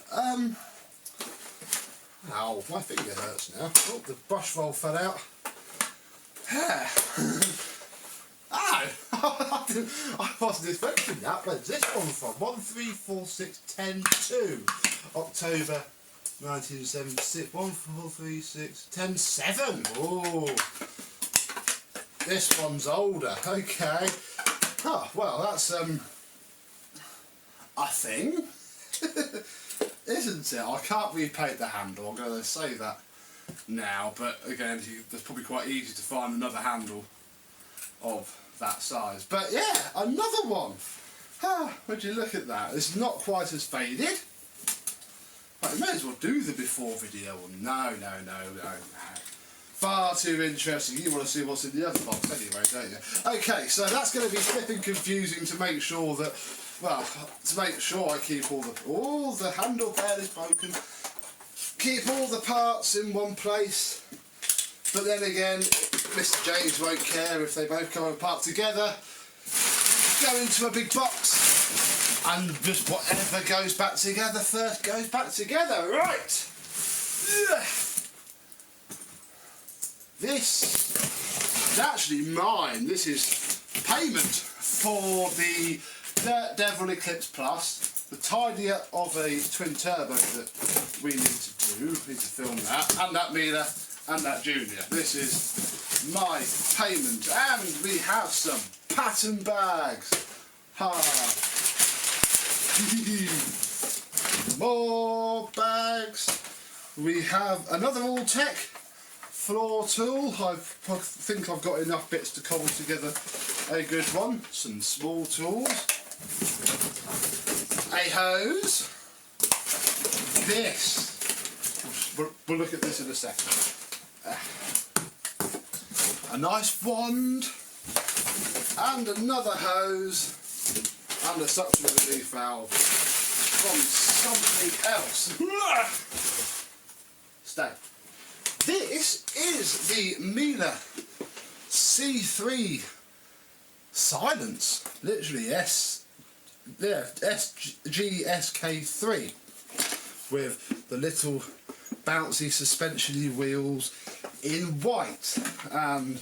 Speaker 1: Ow, my finger hurts now. Oh, the brush roll fell out. I wasn't expecting that. Where's this one from? 134610-2, October 1976. 143610-7. Oh, this one's older. Okay. Oh, well, that's a thing, isn't it? I can't repaint the handle. I'm going to say that now, but again, it's probably quite easy to find another handle of that size. But yeah, another one. Would you look at that? It's not quite as faded. I may as well do the before video. No. Far too interesting. You want to see what's in the other box anyway, don't you? Okay, so that's going to be flipping confusing to make sure that, well, to make sure I keep all the handle bed is broken. Keep all the parts in one place. But then again, Mr. James won't care if they both come apart together. Go into a big box, and just whatever goes back together first goes back together. Right. This is actually mine. This is payment for the Dirt Devil Eclipse Plus, the tidier of a twin turbo that we need to do. We need to film that, and that Miele and that Junior. This is my payment, and we have some pattern bags. More bags. We have another all-tech floor tool. I think I've got enough bits to cobble together a good one. Some small tools. A hose. This. We'll look at this in a second. A nice wand. And another hose. And a suction relief valve from something else. Stay. This is the Miele C3 silence. Literally SGSK3 with the little bouncy suspension wheels in white and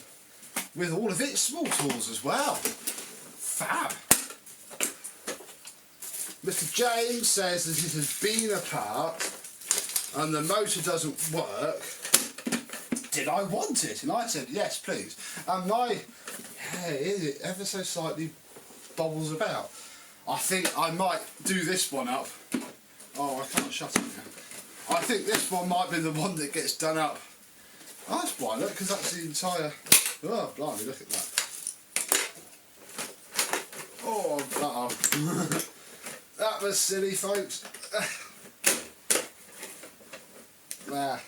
Speaker 1: with all of its small tools as well. Fab. Mr. James says that it has been apart and the motor doesn't work. Did I want it? And I said yes please. And my hair, it ever so slightly bobbles about. I think I might do this one up. Oh, I can't shut it now. I think this one might be the one that gets done up. Oh, that's why, look, because that's the entire... Oh, blimey, look at that. Oh, uh-oh. That was silly, folks. There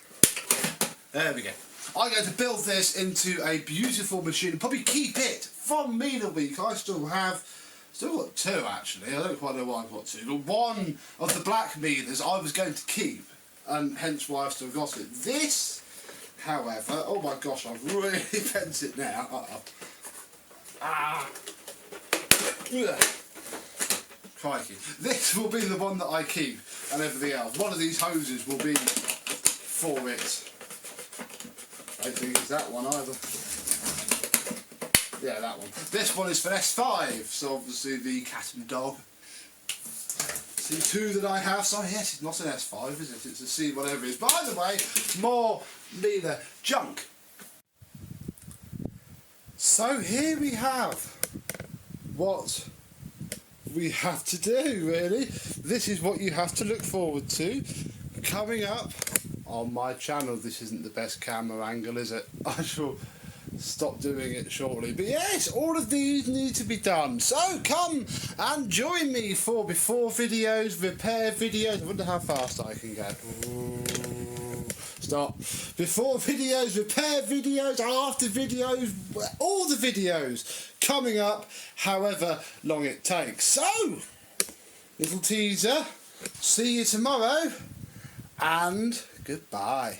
Speaker 1: we go. I'm going to build this into a beautiful machine and probably keep it from Meter Week. I still got two actually. I don't quite know why I've got two. But one of the black meters I was going to keep, and hence why I've still got it. This, however, oh my gosh, I've really bent it now. Crikey. This will be the one that I keep and everything else. One of these hoses will be for it. I don't think it's that one either. Yeah, that one. This one is for S5, so obviously the cat and dog. C2 that I have, so yes, it's not an S5, is it? It's a C whatever it is. By the way, more Meter junk. So here we have what we have to do, really. This is what you have to look forward to coming up on my channel. This isn't the best camera angle, is it? I shall stop doing it shortly. But yes, all of these need to be done. So come and join me for before videos, repair videos. I wonder how fast I can get. Ooh, stop. Before videos, repair videos, after videos, all the videos coming up, however long it takes. So, little teaser. See you tomorrow. And goodbye.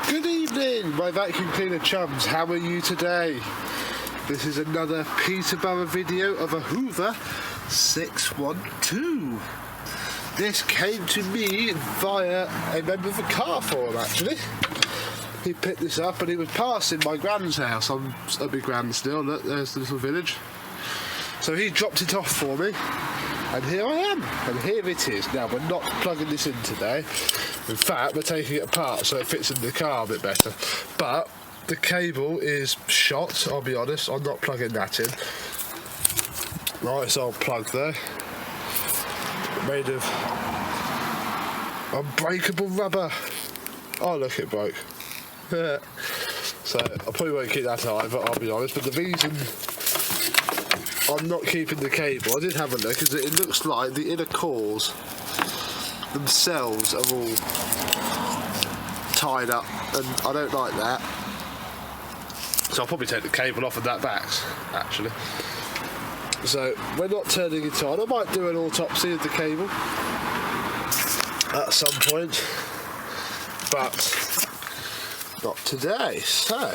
Speaker 1: Good evening, my vacuum cleaner chums. How are you today? This is another Peterborough video of a Hoover 612. This came to me via a member of the car forum, actually. He picked this up and he was passing my grand's house. I'm at my grand still, look, there's the little village. So he dropped it off for me. And here I am, and here it is. Now, we're not plugging this in today. In fact, we're taking it apart so it fits in the car a bit better. But the cable is shot, I'll be honest. I'm not plugging that in. Nice old plug there. Made of unbreakable rubber. Oh, look, it broke. Yeah. So, I probably won't keep that either, I'll be honest. But the reason I'm not keeping the cable, I did have a look, is that it looks like the inner cores themselves are all tied up, and I don't like that. So I'll probably take the cable off of that back, actually. So we're not turning it on. I might do an autopsy of the cable at some point, but not today. So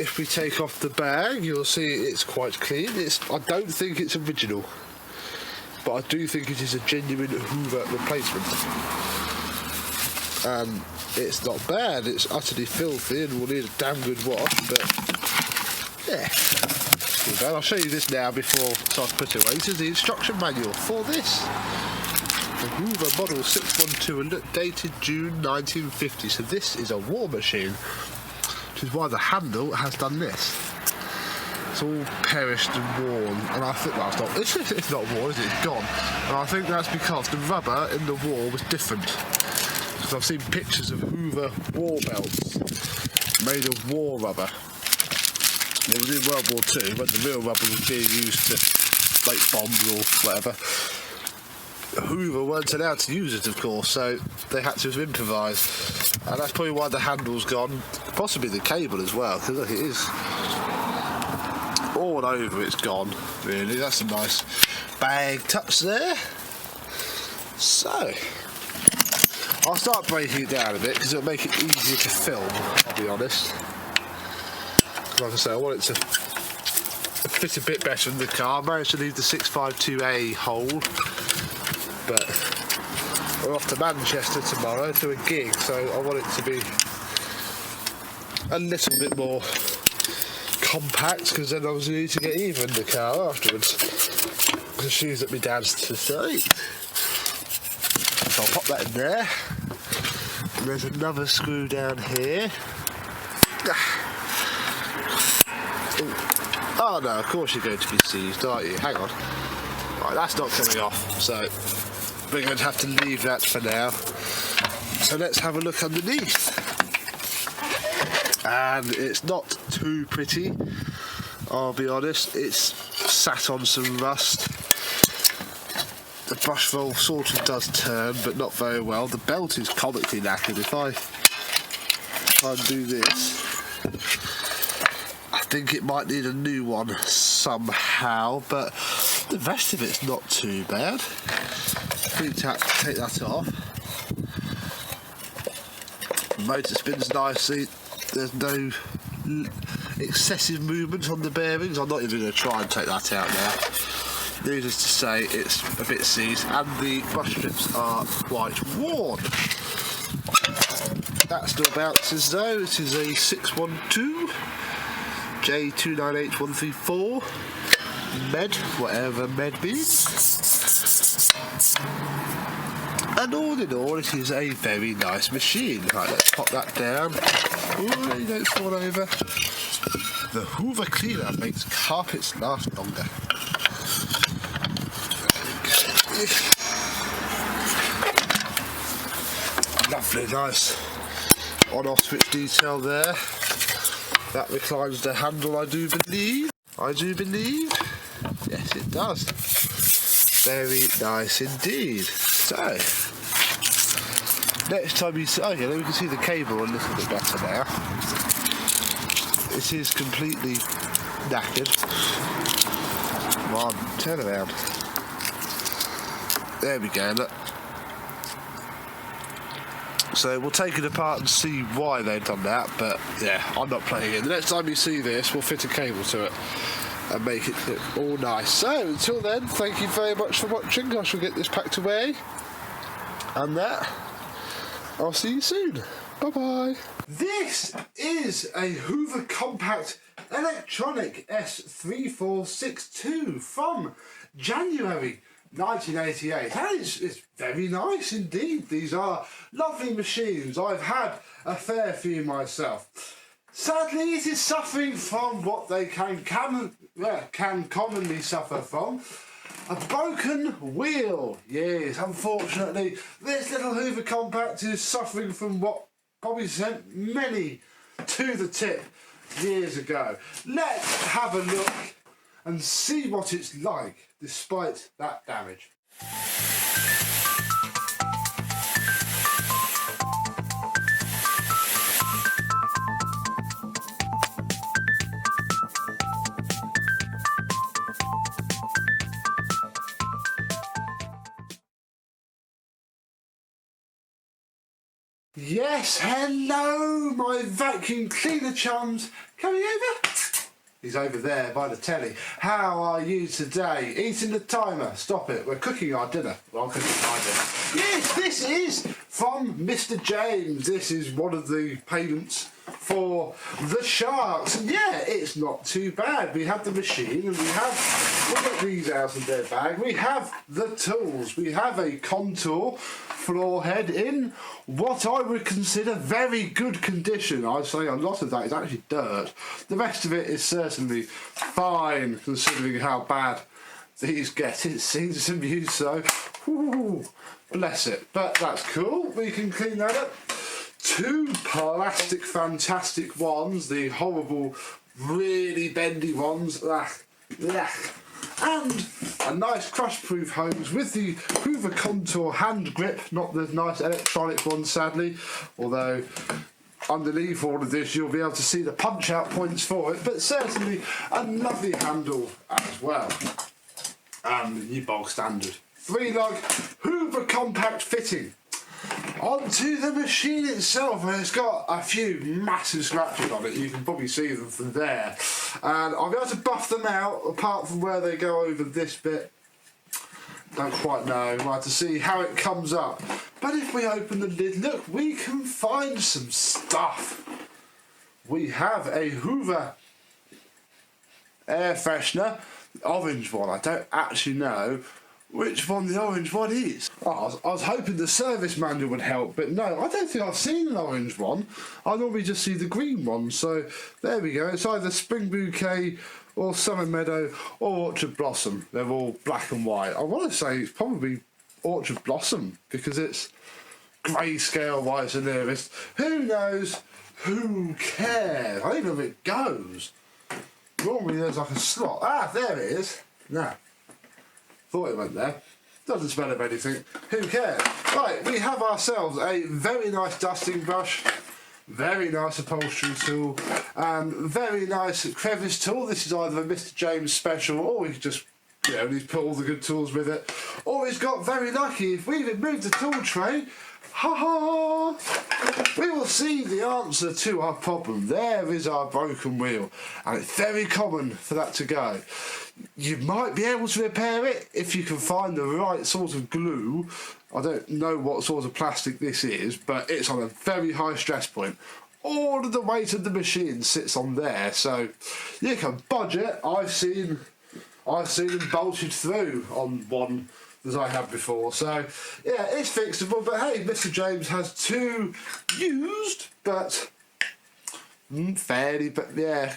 Speaker 1: if we take off the bag, you'll see it's quite clean. I don't think it's original, but I do think it is a genuine Hoover replacement. It's not bad. It's utterly filthy and will need a damn good wash, but yeah. I'll show you this now before I put it away. This is the instruction manual for this. The Hoover model 612, dated June 1950. So this is a war machine, which is why the handle has done this. It's all perished and worn, and I think that's not. It's not worn, is it? It's gone. And I think that's because the rubber in the wall was different. because I've seen pictures of Hoover war belts made of war rubber. It was in World War II when the real rubber was being used to make bombs or whatever. Hoover weren't allowed to use it, of course, so they had to improvise, and that's probably why the handle's gone, possibly the cable as well, because look, it is all over, it's gone, really. That's a nice bag touch there. So I'll start breaking it down a bit because it'll make it easier to film, I'll be honest. Like I say, I want it to fit a bit better in the car. I managed to leave the 652A hole, but we're off to Manchester tomorrow to a gig, so I want it to be a little bit more compact, because then I was need to get Eva in the car afterwards, because she's at my dad's to site. So I'll pop that in there. And there's another screw down here. Oh no, of course you're going to be seized, aren't you? Hang on. Right, that's not coming off, so we're going to have to leave that for now. So let's have a look underneath. And it's not too pretty, I'll be honest. It's sat on some rust. The brush roll sort of does turn, but not very well. The belt is comically knackered. If I undo this, I think it might need a new one somehow, but the rest of it's not too bad. Take that off. The motor spins nicely. There's no excessive movement on the bearings. I'm not even going to try and take that out now. Needless to say, it's a bit seized, and the brush strips are quite worn. That still bounces though. It is a 612 J298134 med, whatever med means. And all in all, it is a very nice machine. Right, let's pop that down. Ooh, you don't fall over. The Hoover cleaner makes carpets last longer. Lovely, nice on-off switch detail there. That reclines the handle, I do believe. Yes, it does. Very nice indeed. So, next time you see, okay, then we can see the cable a little bit better now. It is completely knackered. Come on, turn around. There we go, look. So we'll take it apart and see why they've done that, but yeah, I'm not playing it. The next time you see this, we'll fit a cable to it and make it look all nice. So until then, thank you very much for watching. I shall get this packed away, and that, I'll see you soon. Bye bye. This is a Hoover Compact Electronic S3462 from January 1988, and it's very nice indeed. These are lovely machines. I've had a fair few myself. Sadly, it is suffering from what they can commonly suffer from, a broken wheel. Yes, unfortunately, this little Hoover Compact is suffering from what probably sent many to the tip years ago. Let's have a look and see what it's like despite that damage. Yes, hello, my vacuum cleaner chums. Coming over? He's over there by the telly. How are you today? Eating the timer. Stop it. We're cooking our dinner. Well, I'm cooking my dinner. Yes, this is from Mr. James. This is one of the payments for the Sharks. And yeah, it's not too bad. We have the machine and we have, we'll get these out of their bag. We have the tools. We have a contour floor head in what I would consider very good condition. I'd say a lot of that is actually dirt. The rest of it is certainly fine considering how bad these get. It seems to use so. Ooh, bless it. But that's cool, we can clean that up. 2 plastic fantastic ones, the horrible, really bendy ones. And a nice crush-proof hose with the Hoover Contour hand grip, not the nice electronic one sadly, although underneath all of this you'll be able to see the punch-out points for it, but certainly a lovely handle as well. And your bog standard 3-lug Hoover compact fitting. Onto the machine itself, and it's got a few massive scratches on it, you can probably see them from there, and I'll be able to buff them out apart from where they go over this bit. Don't quite know, we'll have to see how it comes up. But if we open the lid, look, we can find some stuff. We have a Hoover air freshener, the orange one. I don't actually know which one the orange one is. Oh, I was hoping the service manual would help, but no, I don't think I've seen an orange one. I normally just see the green one, so there we go. It's either Spring Bouquet or Summer Meadow or Orchard Blossom. They're all black and white. I want to say it's probably Orchard Blossom because it's grayscale white's the nearest. Who knows? Who cares? I don't know if it goes. Normally there's like a slot. Ah, there it is. No. Thought it went there. Doesn't smell of anything. Who cares? Right, we have ourselves a very nice dusting brush, very nice upholstery tool, and very nice crevice tool. This is either a Mr. James special, or we could just, you know, he's put all the good tools with it. Or he's got very lucky. If we've removed the tool tray, ha ha! We will see the answer to our problem. There is our broken wheel, and it's very common for that to go. You might be able to repair it if you can find the right sort of glue. I don't know what sort of plastic this is, but it's on a very high stress point. All of the weight of the machine sits on there, so you can budget. I've seen them bolted through on one as I had before, so yeah, it's fixable. But hey, Mr. James has 2 used, but fairly, but yeah,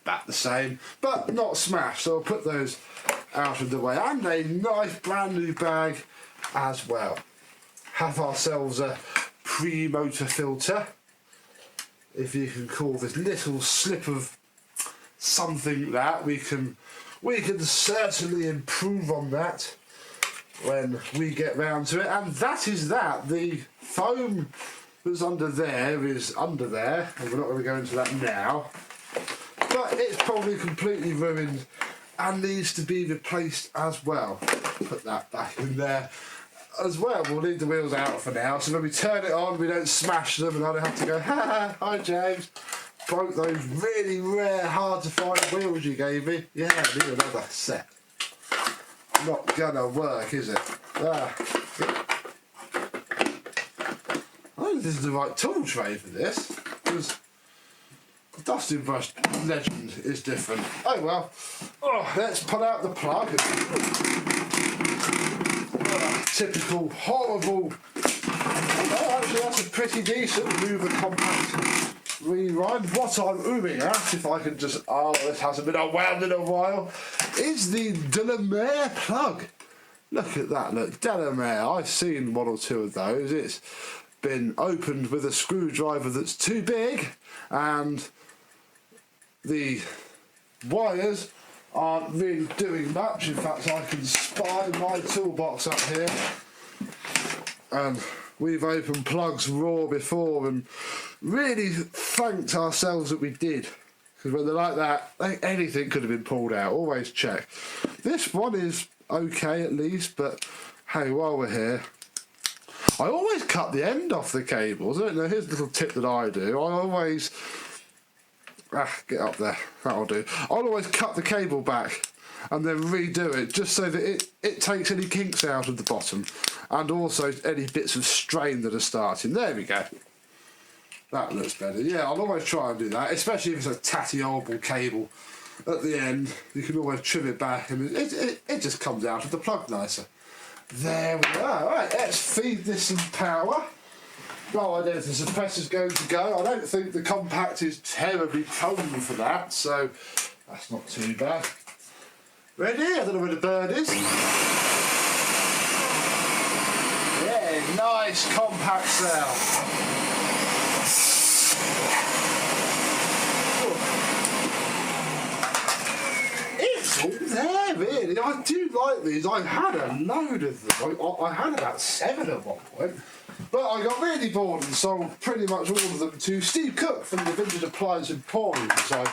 Speaker 1: about the same, but not smashed. So I'll put those out of the way, and a nice brand new bag as well. Have ourselves a pre-motor filter, if you can call this little slip of something that we can certainly improve on that when we get round to it. And that is that. The foam that's under there is under there, and we're not going to go into that now, but it's probably completely ruined and needs to be replaced as well. Put that back in there as well. We'll leave the wheels out for now, so when we turn it on we don't smash them and I don't have to go, ha, hi James, broke those really rare, hard to find wheels you gave me. Yeah, I need another set. Not gonna work, is it? I don't think this is the right tool tray for this, because the dusting brush legend is different. Oh well. Oh, let's pull out the plug. Typical horrible. Oh, actually that's a pretty decent Hoover compact rewind. What I'm oohing at, if I can just, this hasn't been unwound in a while, is the Dynamatic plug. Look at that, look, Dynamatic. I've seen 1 or 2 of those. It's been opened with a screwdriver that's too big, and the wires aren't really doing much. In fact, I can spy my toolbox up here, and we've opened plugs raw before and really thanked ourselves that we did, because when they're like that, anything could have been pulled out. Always check. This one is okay at least, but hey, while we're here, I always cut the end off the cables. I don't know, here's a little tip that I do. I always get up there, that'll do. I'll always cut the cable back and then redo it, just so that it takes any kinks out of the bottom, and also any bits of strain that are starting. There we go. That looks better. Yeah, I'll always try and do that, especially if it's a tatty horrible cable at the end. You can always trim it back and it just comes out of the plug nicer. There we are. Right, let's feed this some power. No idea if the suppressor's going to go. I don't think the compact is terribly prone for that, so that's not too bad. Ready? I don't know where the bird is. nice compact sound. It's all there, really. I do like these. I had a load of them. I had about 7 at one point. But I got really bored and sold pretty much all of them to Steve Cook from the Vintage Appliance Emporium. So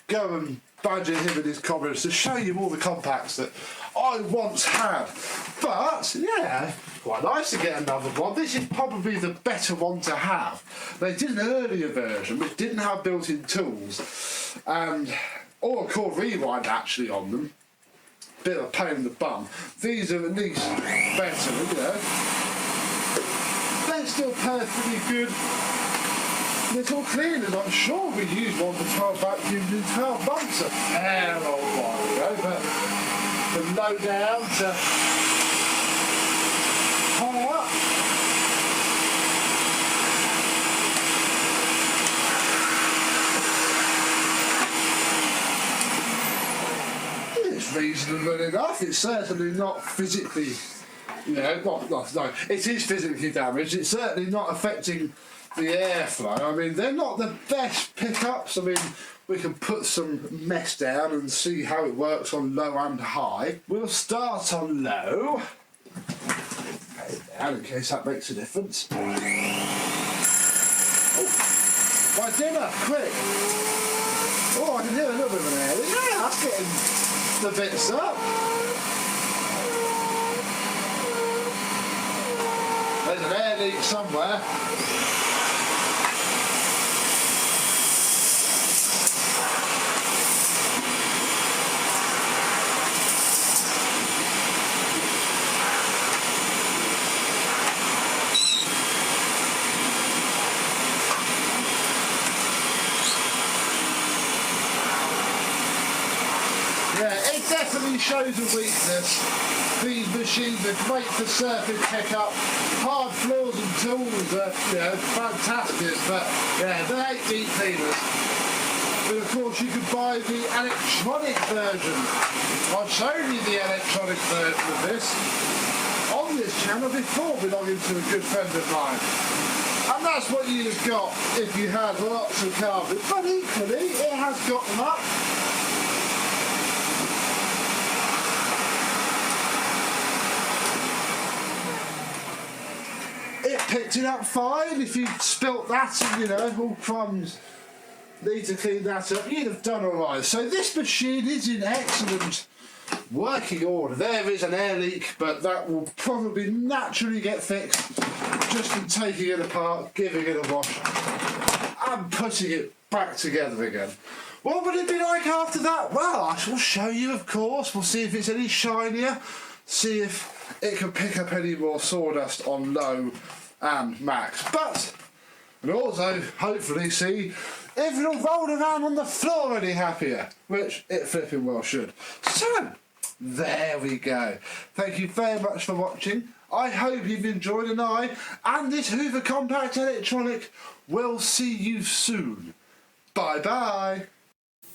Speaker 1: go and badger him in his comments to show you all the compacts that I once had. But yeah, quite nice to get another one. This is probably the better one to have. They did an earlier version which didn't have built-in tools and or a chord rewind actually on them. Bit of a pain in the bum. These are at least better, you know. They're still perfectly good little cleaners. I'm sure we used one for 12 vacuums in 12 months a fair old while ago, but from low down to high up. It's reasonable enough. It's certainly not physically, you know, no, it is physically damaged. It's certainly not affecting the airflow. I mean, they're not the best pickups. I mean, we can put some mess down and see how it works on low and high. We'll start on low. Pay it down in case that makes a difference. Oh, my dinner, quick. Oh, I can hear a little bit of an air. Yeah, that's getting the bits up. There's an air leak somewhere. Yeah, it definitely shows a weakness. These machines are great for surface pickup. Hard floors and tools are, you know, fantastic, but yeah, they ain't deep cleaners. But of course you can buy the electronic version. I've shown you the electronic version of this on this channel before, belonging to a good friend of mine. And that's what you'd have got if you had lots of carpet. But equally, it has got them up. It picked it up fine. If you'd spilt that and, you know, all crumbs, need to clean that up, you'd have done alright. So this machine is in excellent working order. There is an air leak, but that will probably naturally get fixed just in taking it apart, giving it a wash, and putting it back together again. What would it be like after that? Well, I shall show you, of course. We'll see if it's any shinier, see if it can pick up any more sawdust on low and max. But we'll also hopefully see if it'll roll around on the floor any happier, which it flipping well should. So, there we go. Thank you very much for watching. I hope you've enjoyed, and I and this Hoover Compact Electronic will see you soon. Bye bye.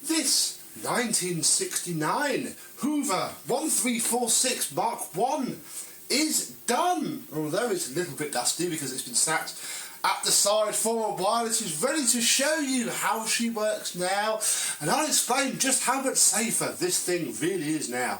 Speaker 1: This 1969 Hoover 1346 Mark I is done. Although it's a little bit dusty because it's been sat at the side for a while, it is ready to show you how she works now, and I'll explain just how much safer this thing really is now.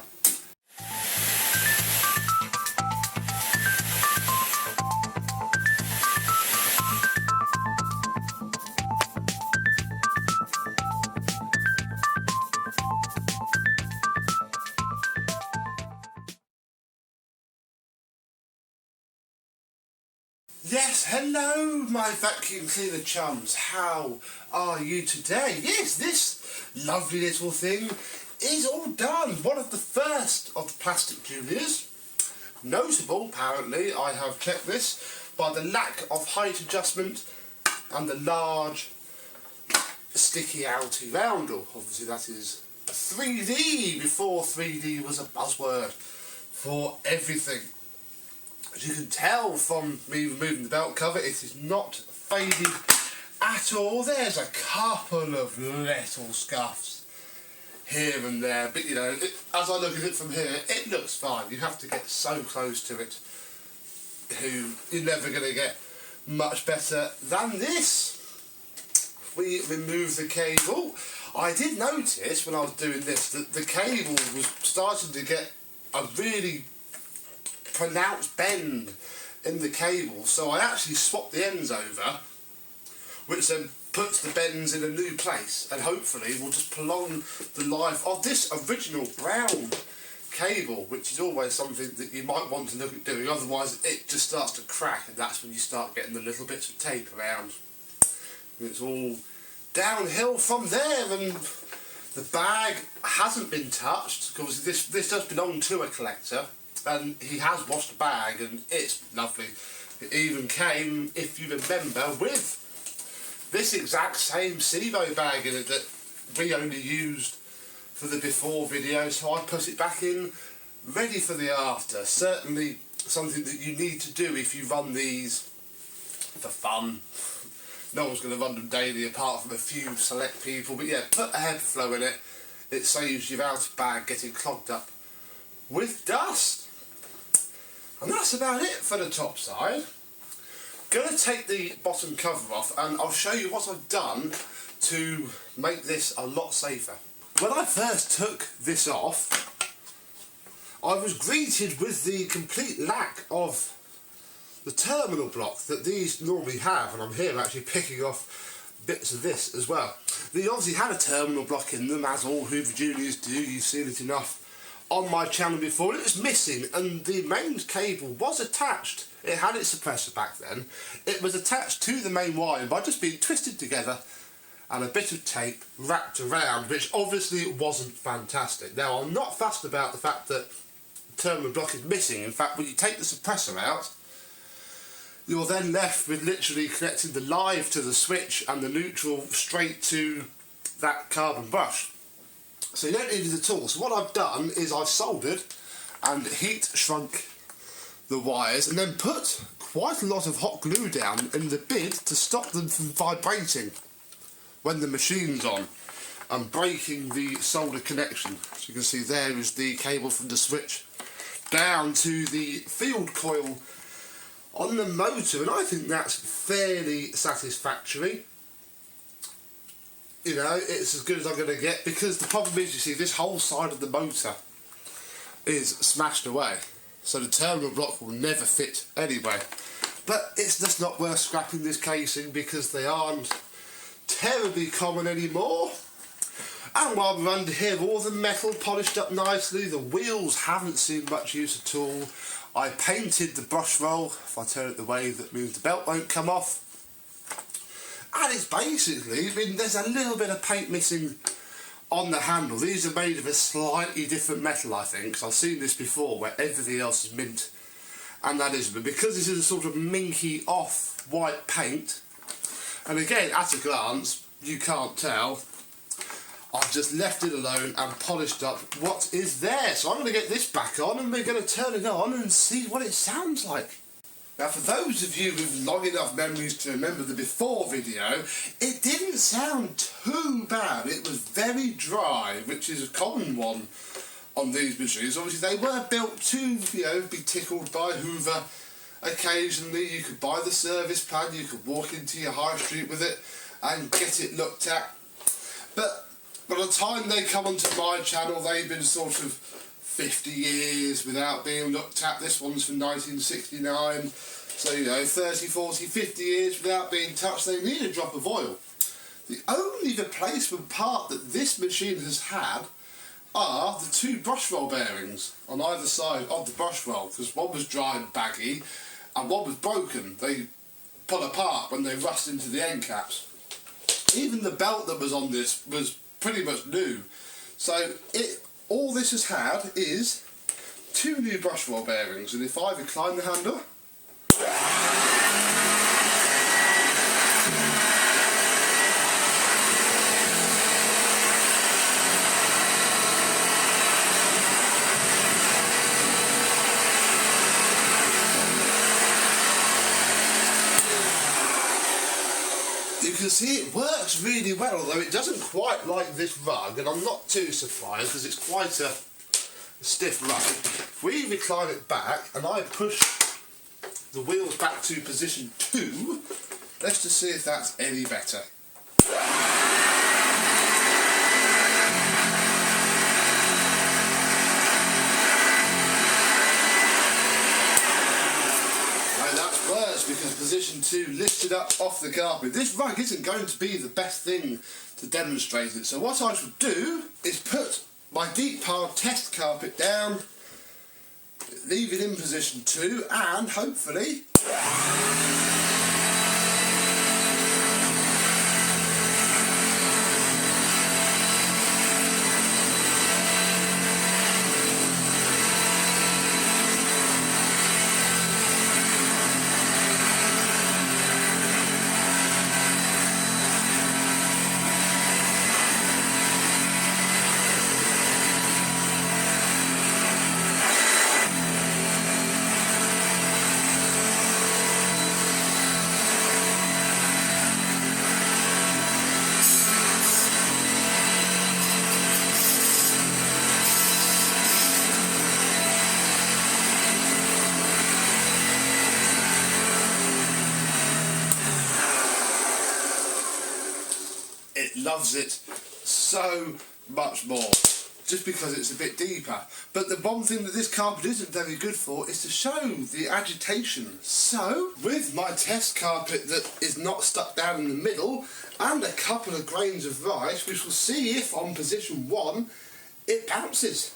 Speaker 1: Yes, hello my vacuum cleaner chums, how are you today? Yes, this lovely little thing is all done. One of the first of the plastic juniors. Notable, apparently, I have checked this, by the lack of height adjustment and the large sticky outy roundel. Obviously that is a 3D before 3D was a buzzword for everything. As you can tell from me removing the belt cover, it is not faded at all. There's a couple of little scuffs here and there, but you know, as I look at it from here, it looks fine. You have to get so close to it who you're never going to get much better than this. We remove the cable. I did notice when I was doing this that the cable was starting to get a really pronounced bend in the cable, so I actually swapped the ends over, which then puts the bends in a new place and hopefully will just prolong the life of this original brown cable, which is always something that you might want to look at doing, otherwise it just starts to crack, and that's when you start getting the little bits of tape around. It's all downhill from there, and the bag hasn't been touched because this does belong to a collector, and he has washed the bag and it's lovely. It even came, if you remember, with this exact same Sevo bag in it that we only used for the before video, so I put it back in ready for the after. Certainly something that you need to do if you run these for fun. No one's going to run them daily apart from a few select people, but yeah, put a HEPA flow in it. It saves your outer bag getting clogged up with dust. And that's about it for the top side. Going to take the bottom cover off and I'll show you what I've done to make this a lot safer. When I first took this off, I was greeted with the complete lack of the terminal block that these normally have, and I'm here actually picking off bits of this as well. They obviously had a terminal block in them, as all Hoover Juniors do. You've seen it enough on my channel before. It was missing, and the mains cable was attached. It had its suppressor back then. It was attached to the main wire by just being twisted together and a bit of tape wrapped around, which obviously wasn't fantastic. Now, I'm not fussed about the fact that the terminal block is missing. In fact, when you take the suppressor out, you're then left with literally connecting the live to the switch and the neutral straight to that carbon brush. So you don't need it at all. So what I've done is I've soldered and heat shrunk the wires and then put quite a lot of hot glue down in the bid to stop them from vibrating when the machine's on and breaking the solder connection. So you can see there is the cable from the switch down to the field coil on the motor, and I think that's fairly satisfactory. You know, it's as good as I'm going to get, because the problem is, you see, this whole side of the motor is smashed away, so the terminal block will never fit anyway. But it's just not worth scrapping this casing because they aren't terribly common anymore. And while we're under here, all the metal polished up nicely, the wheels haven't seen much use at all. I painted the brush roll. If I turn it the way, that means the belt won't come off. And it's basically, I mean, there's a little bit of paint missing on the handle. These are made of a slightly different metal, I think, because I've seen this before where everything else is mint and that isn't. But because this is a sort of minky off-white paint, and again, at a glance, you can't tell, I've just left it alone and polished up what is there. So I'm going to get this back on and we're going to turn it on and see what it sounds like. Now, for those of you with long enough memories to remember the before video, it didn't sound too bad. It was very dry, which is a common one on these machines. Obviously, they were built to, you know, be tickled by Hoover. Occasionally, you could buy the service plan, you could walk into your high street with it and get it looked at. But by the time they come onto my channel, they've been sort of 50 years without being looked at. This one's from 1969, so you know, 30, 40, 50 years without being touched. They need a drop of oil. The only replacement part that this machine has had are the two brush roll bearings on either side of the brush roll, because one was dry and baggy and one was broken. They pull apart when they rust into the end caps. Even the belt that was on this was pretty much new. So all this has had is two new brush roll bearings, and if I recline the handle, you can see it works really well, although it doesn't quite like this rug, and I'm not too surprised because it's quite a stiff rug. If we recline it back and I push the wheels back to position 2. Let's just see if that's any better. Because position 2 lifted up off the carpet. This rug isn't going to be the best thing to demonstrate it, so what I shall do is put my deep piled test carpet down, leave it in position 2, and hopefully loves it so much more, just because it's a bit deeper. But the one thing that this carpet isn't very good for is to show the agitation. So, with my test carpet that is not stuck down in the middle, and a couple of grains of rice, we shall see if on position 1 it bounces.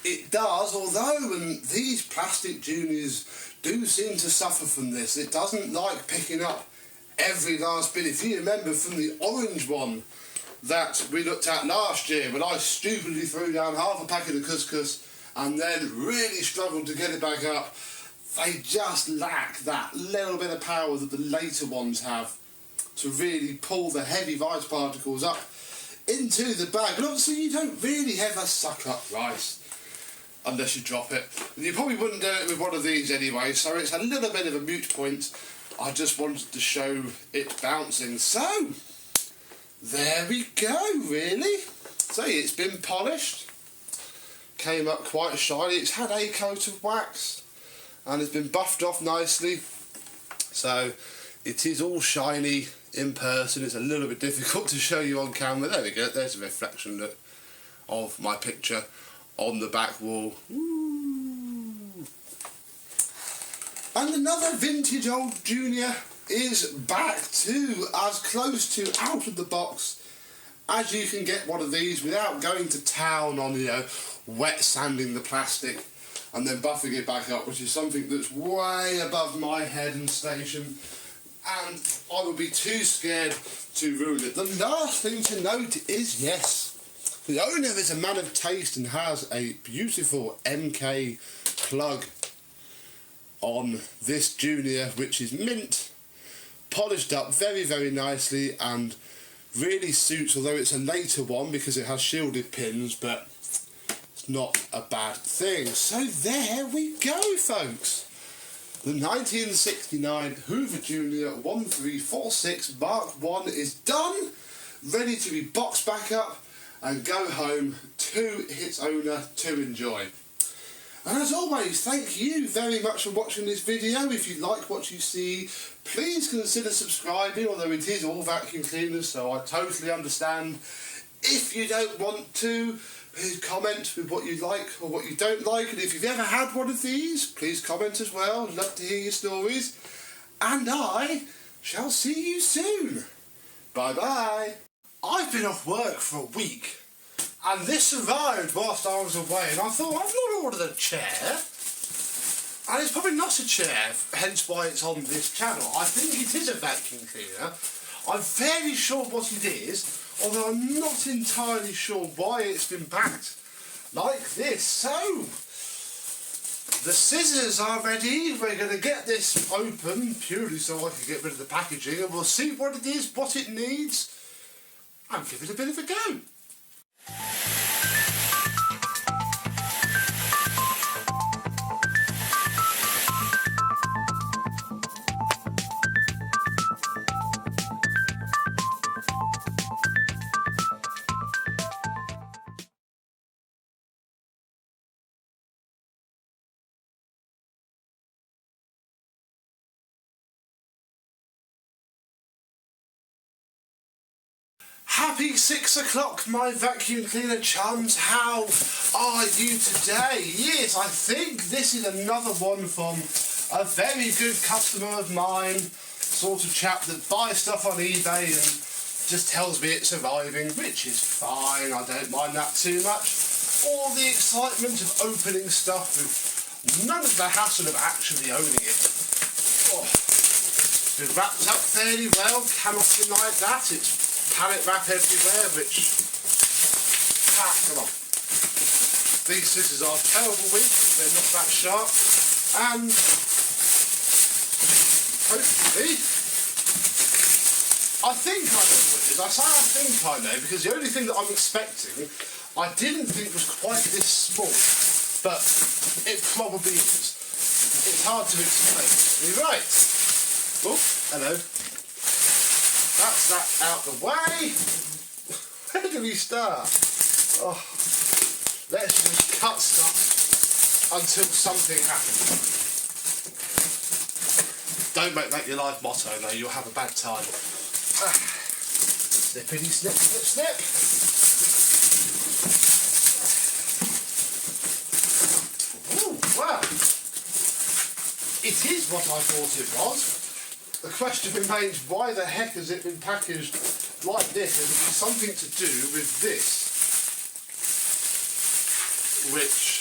Speaker 1: It does, although these plastic Juniors do seem to suffer from this. It doesn't like picking up every last bit. If you remember from the orange one that we looked at last year, when I stupidly threw down half a packet of couscous and then really struggled to get it back up, they just lack that little bit of power that the later ones have to really pull the heavy rice particles up into the bag. And obviously you don't really ever suck up rice unless you drop it. And you probably wouldn't do it with one of these anyway, so it's a little bit of a moot point. I just wanted to show it bouncing. So, there we go, really. So it's been polished, came up quite shiny. It's had a coat of wax and it's been buffed off nicely. So it is all shiny in person. It's a little bit difficult to show you on camera. There we go, there's a reflection look of my picture on the back wall. Ooh. And another vintage old Junior is back to as close to out of the box as you can get one of these without going to town on, you know, wet sanding the plastic and then buffing it back up, which is something that's way above my head and station, and I would be too scared to ruin it. The last thing to note is, yes, the owner is a man of taste and has a beautiful MK plug on this Junior, which is mint, polished up very, very nicely and really suits, although it's a later one because it has shielded pins, but it's not a bad thing. So there we go, folks. The 1969 Hoover Junior 1346 Mark 1 is done, ready to be boxed back up and go home to its owner to enjoy. And as always, thank you very much for watching this video. If you like what you see, please consider subscribing, although it is all vacuum cleaners, so I totally understand. If you don't want to, please comment with what you like or what you don't like, and if you've ever had one of these, please comment as well. I'd love to hear your stories. And I shall see you soon. Bye bye. I've been off work for a week, and this arrived whilst I was away, and I thought, I've not ordered a chair, and it's probably not a chair, hence why it's on this channel. I think it is a vacuum cleaner. I'm fairly sure what it is, although I'm not entirely sure why it's been packed like this. So, The scissors are ready. We're going to get this open purely so I can get rid of the packaging, and we'll see what it is, what it needs, and give it a bit of a go. Happy 6 o'clock, my vacuum cleaner chums. How are you today? Yes, I think this is another one from a very good customer of mine, sort of chap that buys stuff on eBay and just tells me it's arriving, which is fine, I don't mind that too much. All the excitement of opening stuff with none of the hassle of actually owning it. Oh, it's been wrapped up fairly well, cannot deny that. It's pallet wrap everywhere, which, come on. These scissors are terrible with, they're not that sharp, and hopefully, I think I know what it is. I say I think I know because the only thing that I'm expecting I didn't think was quite this small, but it probably is. It's hard to explain. You're right. Oh, hello. That's that out the way. Where do we start? Oh, let's just cut stuff until something happens. Don't make that your life motto though, you'll have a bad time. Snippity snip, snip, snip. Ooh, wow. It is what I thought it was. The question remains, why the heck has it been packaged like this? There's something to do with this, which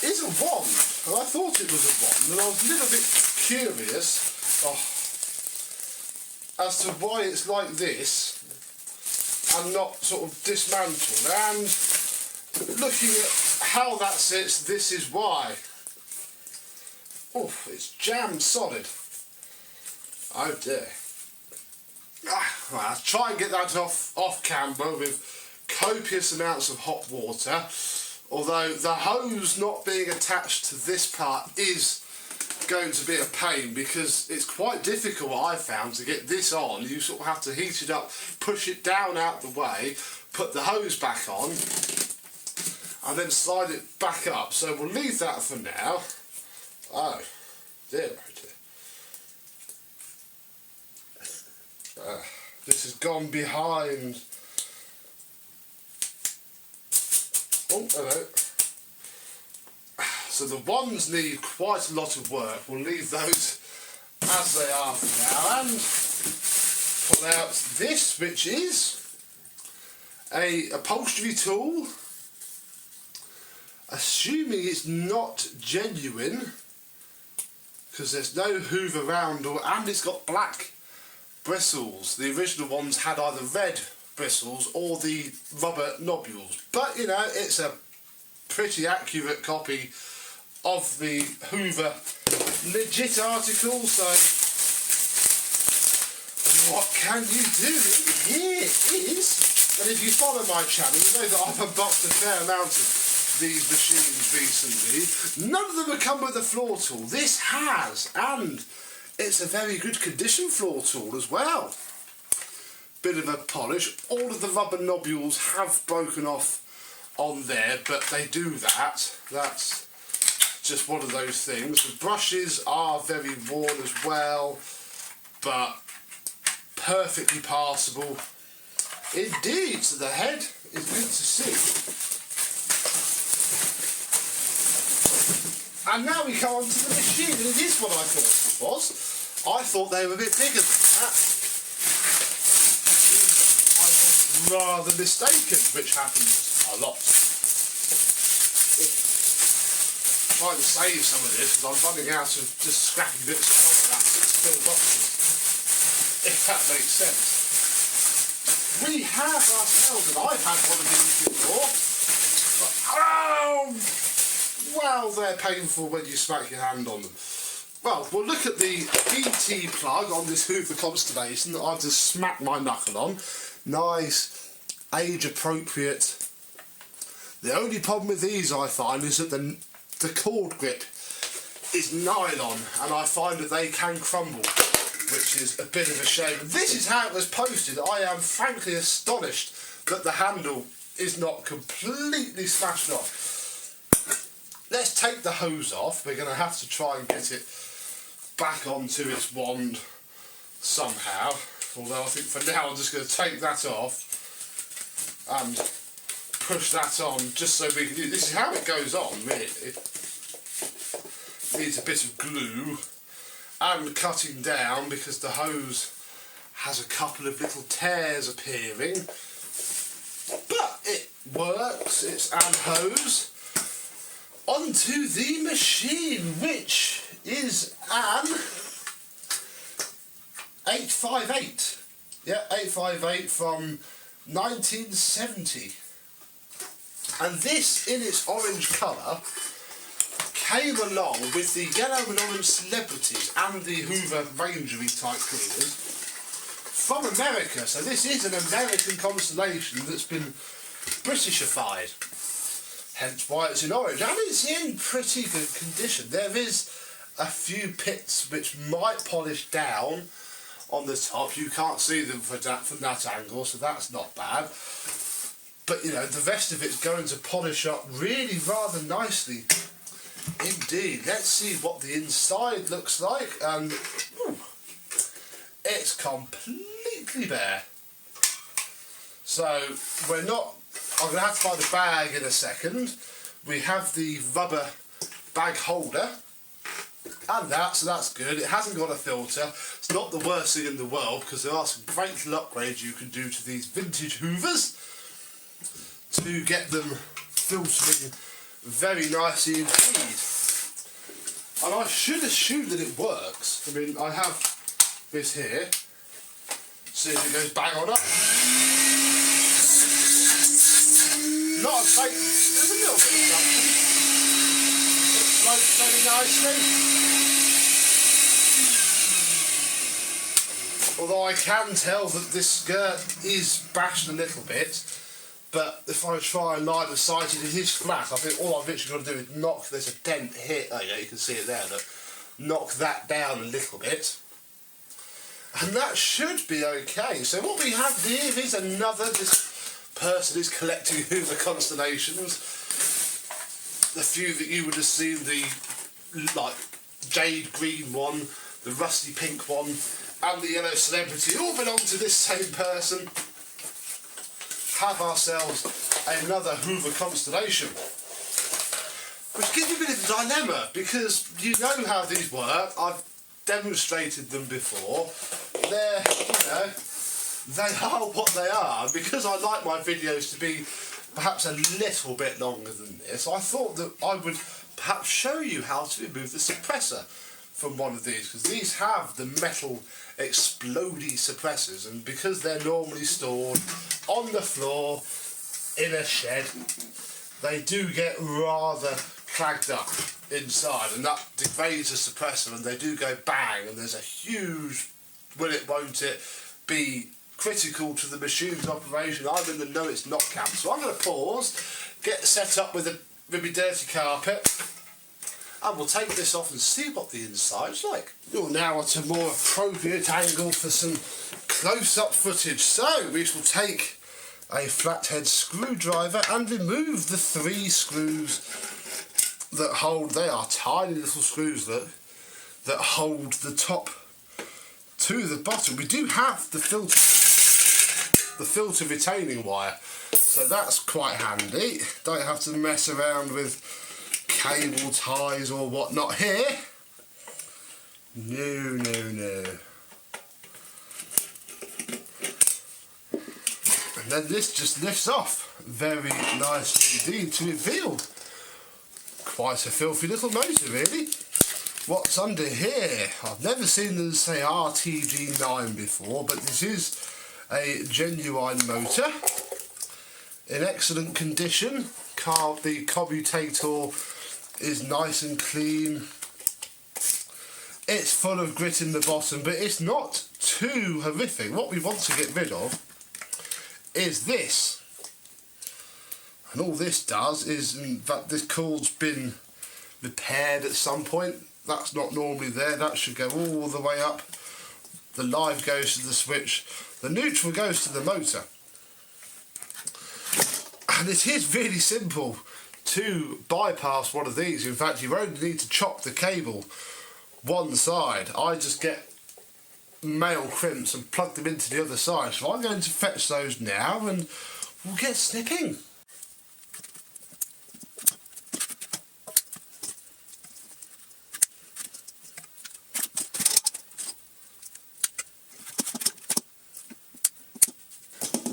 Speaker 1: is a wand, and I thought it was a wand, and I was a little bit curious as to why it's like this and not sort of dismantled, and looking at how that sits, this is why. Oh, it's jammed solid. Oh dear. Right, I'll try and get that off camera with copious amounts of hot water, although the hose not being attached to this part is going to be a pain because it's quite difficult, I found, to get this on. You sort of have to heat it up, push it down out the way, put the hose back on, and then slide it back up. So we'll leave that for now. Oh dear, oh dear. This has gone behind. Oh, hello. So the wands need quite a lot of work. We'll leave those as they are for now and pull out this, which is a upholstery tool. Assuming it's not genuine, because there's no Hoover roundel and it's got black bristles. The original ones had either red bristles or the rubber nobules, but you know, it's a pretty accurate copy of the Hoover legit article, so what can you do? Here is, and if you follow my channel you know that I've unboxed a fair amount of these machines recently. None of them have come with a floor tool. This has, and it's a very good condition floor tool as well. Bit of a polish. All of the rubber nobules have broken off on there, but they do that. That's just one of those things. The brushes are very worn as well, but perfectly passable indeed. So the head is good to see. And now we come on to the machine, and it is what I thought it was. I thought they were a bit bigger than that. I was rather mistaken, which happens a lot. Trying to save some of this because I'm running out of just scrappy bits of rubber wraps to fill boxes, if that makes sense. We have ourselves, and I've had one of these before, but, well, they're painful when you smack your hand on them. Well, we'll look at the BT plug on this Hoover Constellation that I've just smacked my knuckle on. Nice, age appropriate. The only problem with these, I find, is that the cord grip is nylon, and I find that they can crumble, which is a bit of a shame. This is how it was posted. I am frankly astonished that the handle is not completely smashed off. Let's take the hose off. We're going to have to try and get it back onto its wand somehow, although I think for now I'm just going to take that off and push that on just so we can do this. Is how it goes on, really. It needs a bit of glue and cutting down because the hose has a couple of little tears appearing, but it works. It's an hose onto the machine, which is an 858. Yeah, 858 from 1970. And this, in its orange colour, came along with the yellow and orange celebrities and the Hoover Rangery type cleaners from America. So this is an American Constellation that's been Britishified. Hence why it's in orange. And it's in pretty good condition. There is a few pits which might polish down on the top. You can't see them from that angle, so that's not bad. But you know, the rest of it's going to polish up really rather nicely indeed. Let's see what the inside looks like, and it's completely bare. So we're not, I'm going to have to find a bag in a second. We have the rubber bag holder and that, so that's good. It hasn't got a filter. It's not the worst thing in the world because there are some great little upgrades you can do to these vintage Hoovers to get them filtering very nicely indeed. And I should assume that it works. I mean, I have this here. See if it goes bang on up. Not a great, there's a little bit of suction. It floats very nicely. Although I can tell that this skirt is bashed a little bit. But if I try and line of sight it is flat. I think all I've literally got to do is knock, there's a dent here, oh yeah, you can see it there, look. Knock that down a little bit. And that should be okay. So what we have here is another, this person is collecting Hoover Constellations. The few that you would have seen, the like jade green one, the rusty pink one, and the yellow celebrity all belong to this same person. Have ourselves another Hoover Constellation, which gives you a bit of a dilemma because you know how these work. I've demonstrated them before. They're, you know, they are what they are. Because I like my videos to be perhaps a little bit longer than this, I thought that I would perhaps show you how to remove the suppressor from one of these, because these have the metal explodey suppressors, and because they're normally stored on the floor in a shed, they do get rather clagged up inside, and that degrades the suppressor, and they do go bang, and there's a huge will it won't it be critical to the machine's operation. I'm in the no it's not camp, so I'm going to pause, get set up with a really dirty carpet, and we'll take this off and see what the inside's like. You're now at a more appropriate angle for some close-up footage. So we shall take a flathead screwdriver and remove the 3 screws that hold, they are tiny little screws that hold the top to the bottom. We do have the filter retaining wire, so that's quite handy. Don't have to mess around with cable ties or whatnot here. No. And then this just lifts off very nicely indeed to reveal quite a filthy little motor, really. What's under here? I've never seen them say RTG9 before, but this is a genuine motor in excellent condition. The commutator is nice and clean. It's full of grit in the bottom, but it's not too horrific. What we want to get rid of is this. And all this does is, in fact, this cord's been repaired at some point. That's not normally there. That should go all the way up. The live goes to the switch. The neutral goes to the motor. And it is really simple to bypass one of these. In fact, you only need to chop the cable one side. I just get male crimps and plug them into the other side. So I'm going to fetch those now and we'll get snipping.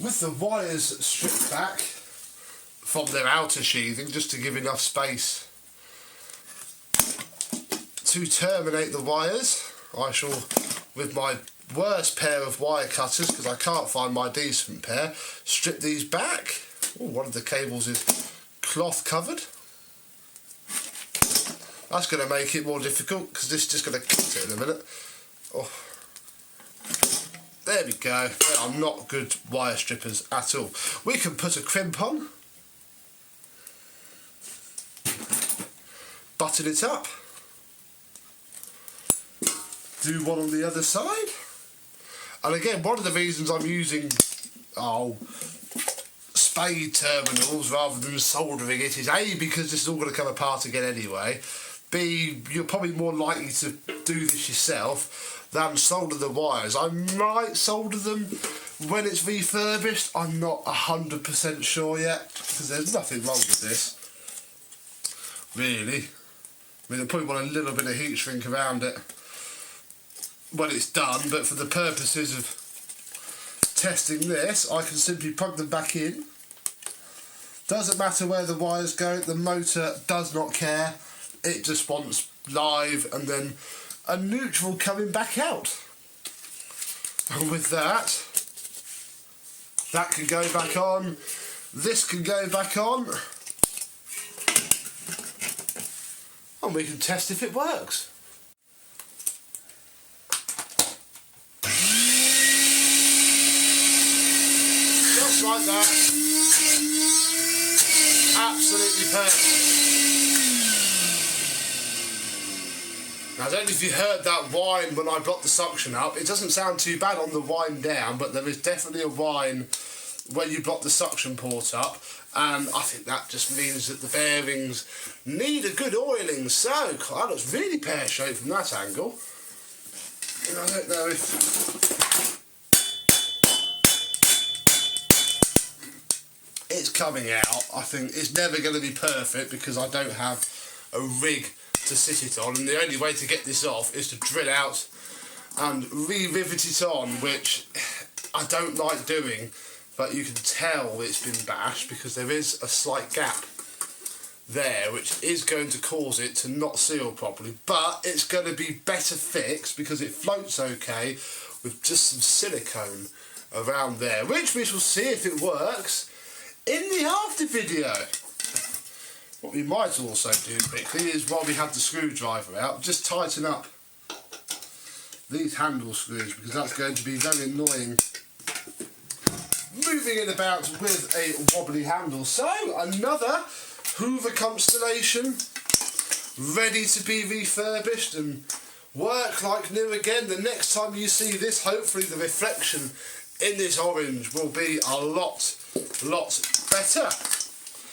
Speaker 1: With the wires stripped back from their outer sheathing, just to give enough space to terminate the wires, I shall, with my worst pair of wire cutters, because I can't find my decent pair, strip these back. Ooh, one of the cables is cloth covered. That's going to make it more difficult, because this is just going to cut it in a minute. Oh. There we go. They are not good wire strippers at all. We can put a crimp on, button it up, do one on the other side, and again, one of the reasons I'm using spade terminals rather than soldering it is A, because this is all going to come apart again anyway, B, you're probably more likely to do this yourself than solder the wires. I might solder them when it's refurbished. I'm not 100% sure yet, because there's nothing wrong with this, really. I mean, I probably want a little bit of heat shrink around it when it's done, but for the purposes of testing this, I can simply plug them back in. Doesn't matter where the wires go, the motor does not care. It just wants live and then a neutral coming back out. And with that, that can go back on, this can go back on, and we can test if it works. Just like that. Absolutely perfect. Now, I don't know if you heard that whine when I blocked the suction up. It doesn't sound too bad on the whine down, but there is definitely a whine when you block the suction port up, and I think that just means that the bearings need a good oiling. So that looks really pear-shaped from that angle. And I don't know if it's coming out. I think it's never going to be perfect because I don't have a rig to sit it on, and the only way to get this off is to drill out and re-rivet it on, which I don't like doing, but you can tell it's been bashed because there is a slight gap there which is going to cause it to not seal properly, but it's going to be better fixed because it floats okay with just some silicone around there, which we shall see if it works in the after video. What we might also do quickly is, while we have the screwdriver out, just tighten up these handle screws, because that's going to be very annoying moving it about with a wobbly handle. So, another Hoover Constellation ready to be refurbished and work like new again. The next time you see this, hopefully the reflection in this orange will be a lot better.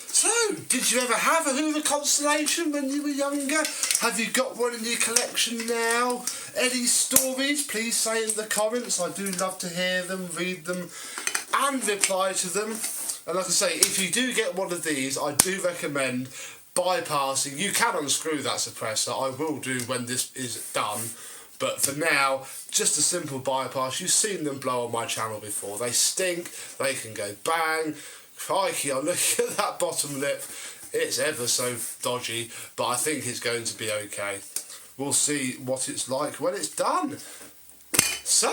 Speaker 1: So, did you ever have a Hoover Constellation when you were younger? Have you got one in your collection now? Any stories? Please say in the comments. I do love to hear them, read them, and reply to them. And like I say, if you do get one of these, I do recommend bypassing. You can unscrew that suppressor. I will do when this is done. But for now, just a simple bypass. You've seen them blow on my channel before. They stink. They can go bang. Crikey, I'm looking at that bottom lip. It's ever so dodgy, but I think it's going to be okay. We'll see what it's like when it's done. So,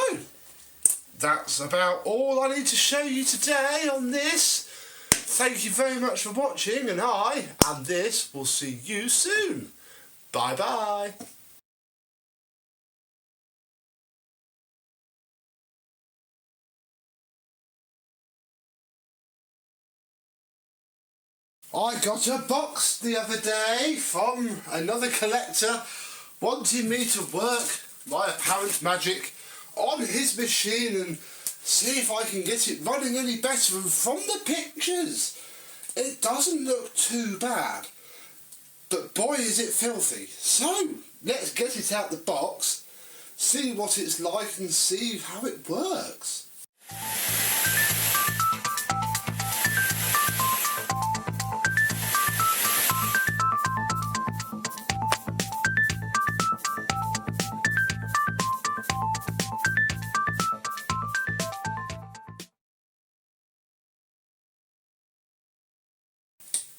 Speaker 1: that's about all I need to show you today on this Thank you very much for watching, and I and this will see you soon. Bye bye. I got a box the other day from another collector wanting me to work my apparent magic on his machine and see if I can get it running any better. And from the pictures, it doesn't look too bad, but boy is it filthy. So let's get it out the box, see what it's like and see how it works.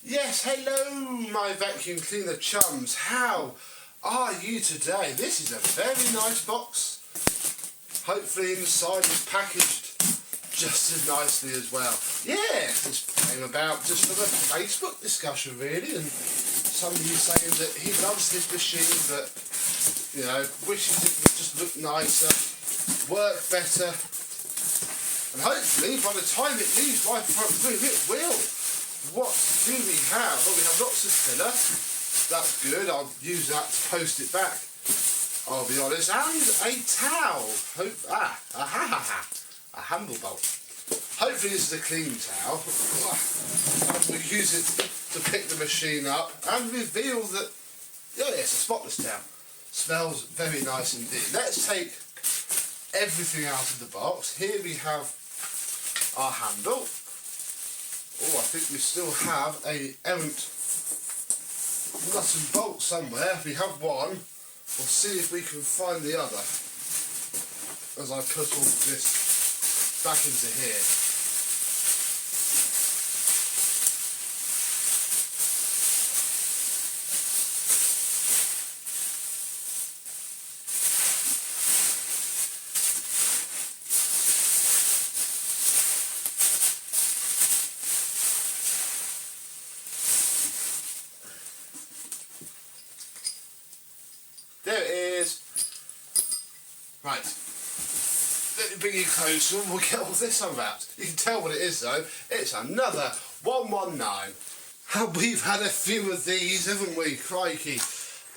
Speaker 1: Yes, hello my vacuum cleaner chums, how are you today? This is a very nice box. Hopefully inside is packaged just as nicely as well. Yeah, this came about just for the Facebook discussion really, and somebody saying that he loves his machine but, you know, wishes it would just look nicer, work better, and hopefully by the time it leaves my front room it will. What do we have? Well, we have lots of filler. That's good. I'll use that to post it back, I'll be honest. And a towel. A handle bolt. Hopefully this is a clean towel. And we'll use it to pick the machine up and reveal that, yeah, it's a spotless towel. Smells very nice indeed. Let's take everything out of the box. Here we have our handle. Oh, I think we still have a errant nut and bolt somewhere. If we have one, we'll see if we can find the other as I put all this back into here. There it is. Right. Let me bring you closer and we'll get all this unwrapped. You can tell what it is though. It's another 119. And we've had a few of these, haven't we? Crikey.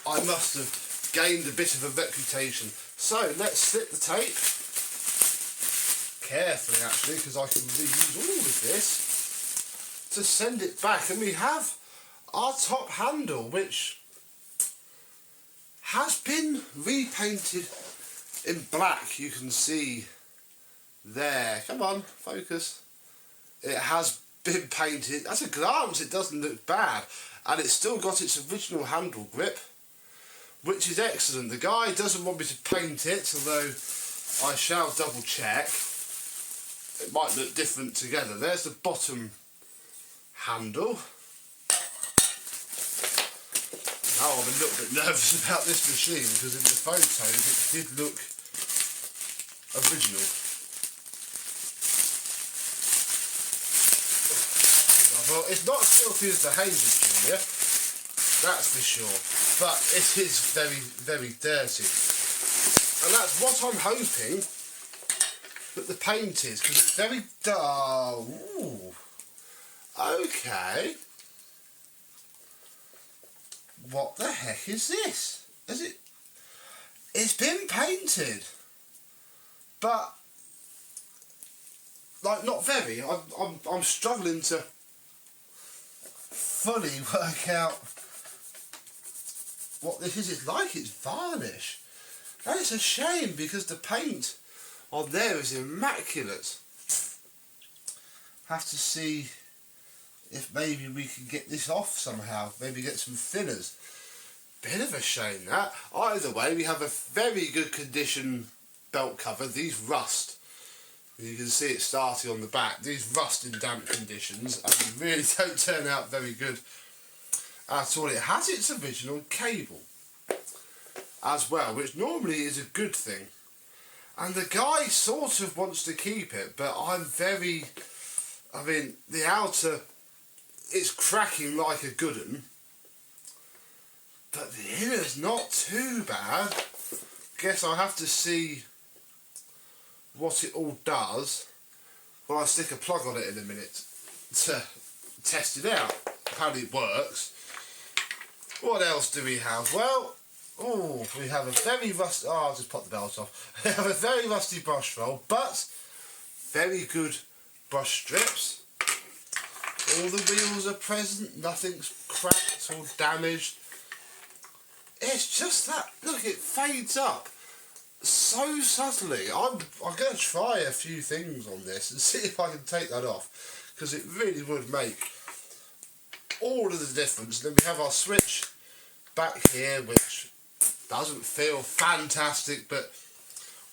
Speaker 1: I must have gained a bit of a reputation. So let's slip the tape. Carefully actually, because I can reuse all of this to send it back. And we have our top handle, which has been repainted in black. You can see there. Come on, focus. It has been painted. At a glance it doesn't look bad, and it's still got its original handle grip, which is excellent. The guy doesn't want me to paint it, although I shall double check. It might look different together. There's the bottom handle. Now I'm a little bit nervous about this machine because in the photos it did look original. Well, it's not as filthy as the Hoover Junior, that's for sure, but it is very, very dirty. And that's what I'm hoping that the paint is, because it's very dull. Ooh. Okay. What the heck is this? Is it? It's been painted, but like not very. I'm struggling to fully work out what this is. It's like it's varnish, and it's a shame because the paint on there is immaculate. Have to see if maybe we can get this off somehow, maybe get some fillers. Bit of a shame that. Either way, we have a very good condition belt cover. These rust. You can see it starting on the back. These rust in damp conditions and really don't turn out very good at all. It has its original cable as well, which normally is a good thing. And the guy sort of wants to keep it, but I'm very... I mean, the outer it's cracking like a good one. But the inner's not too bad. Guess I'll have to see what it all does when I stick a plug on it in a minute to test it out, how it works. What else do we have? Well, we have a very rusty, I'll just pop the belt off. We have a very rusty brush roll, but very good brush strips. All the wheels are present, nothing's cracked or damaged. It's just that, look, it fades up so subtly. I'm going to try a few things on this and see if I can take that off, because it really would make all of the difference. Then we have our switch back here, which doesn't feel fantastic, but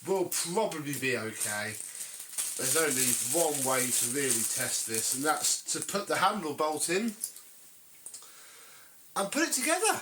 Speaker 1: will probably be okay. There's only one way to really test this, and that's to put the handle bolt in and put it together.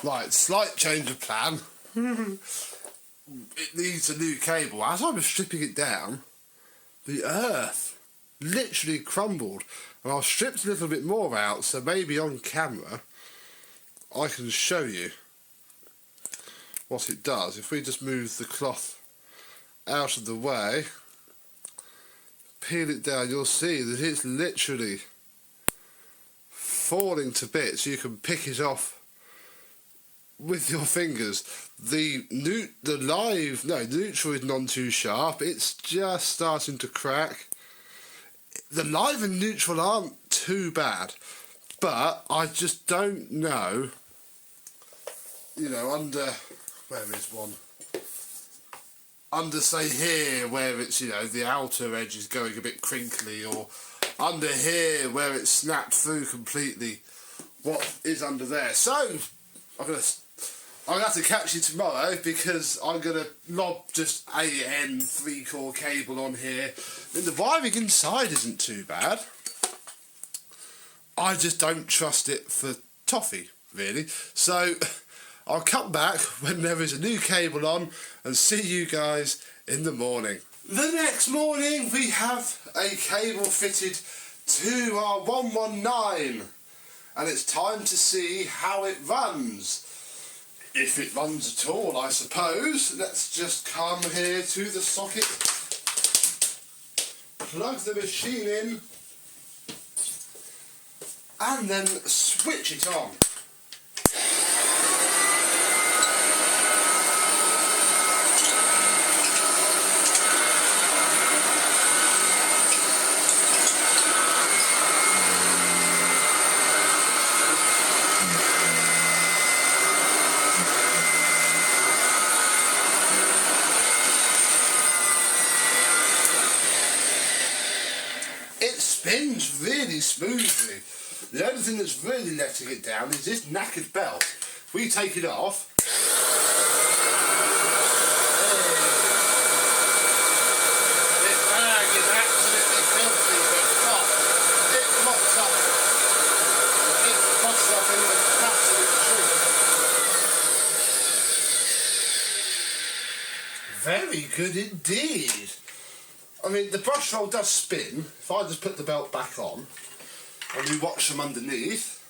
Speaker 1: Right, slight change of plan. It needs a new cable. As I was stripping it down, the earth literally crumbled. And I've stripped a little bit more out, so maybe on camera I can show you what it does. If we just move the cloth out of the way, peel it down, you'll see that it's literally falling to bits. You can pick it off with your fingers. The neutral is none too sharp. It's just starting to crack. The live and neutral aren't too bad, but I just don't know. You know, under, where is one? Under, say here, where it's, you know, the outer edge is going a bit crinkly, or under here where it's snapped through completely. What is under there? So I'm gonna have to catch you tomorrow, because I'm gonna lob just a N 3-core cable on here. I mean, the wiring inside isn't too bad. I just don't trust it for toffee, really. So I'll come back when there is a new cable on and see you guys in the morning. The next morning we have a cable fitted to our 119, and it's time to see how it runs. If it runs at all, I suppose. Let's just come here to the socket, plug the machine in, and then switch it on. Spins really smoothly. The only thing that's really letting it down is this knackered belt. If we take it off, this bag is absolutely filthy, but God, it pops up. It pops up in the absolute truth. Very good indeed. I mean, the brush roll does spin. If I just put the belt back on and we watch from underneath,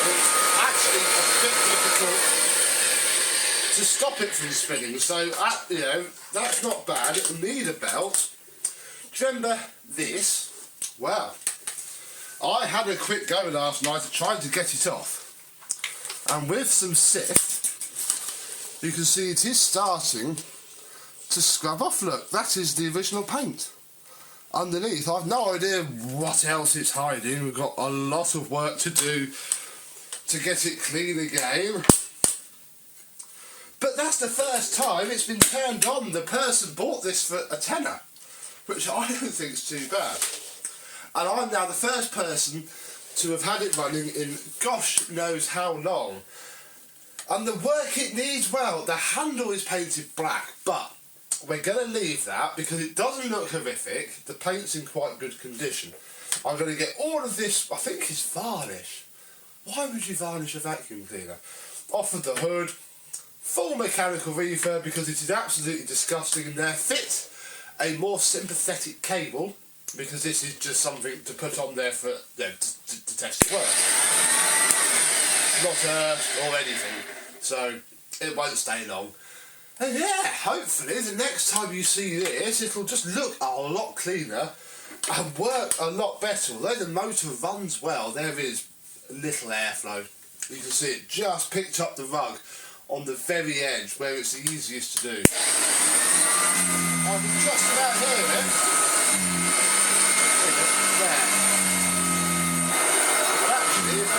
Speaker 1: it's actually a bit difficult to stop it from spinning. So, you know, that's not bad. It'll need a belt. Do you remember this? Well, I had a quick go last night trying to get it off. And with some sift, you can see it is starting to scrub off. Look, that is the original paint underneath. I've no idea what else it's hiding. We've got a lot of work to do to get it clean again, but that's the first time it's been turned on. The person bought this for a tenner, which I don't think is too bad, and I'm now the first person to have had it running in gosh knows how long. And the work it needs, well, the handle is painted black, but we're going to leave that because it doesn't look horrific. The paint's in quite good condition. I'm going to get all of this, I think it's varnish. Why would you varnish a vacuum cleaner? Off of the hood, full mechanical refurb because it is absolutely disgusting, and there fits a more sympathetic cable because this is just something to put on there for to test it work. Not earth or anything, so it won't stay long. And yeah, hopefully the next time you see this, it'll just look a lot cleaner and work a lot better. Although the motor runs well, there is little airflow. You can see it just picked up the rug on the very edge where it's the easiest to do. I can just about hear it. There. But actually, if I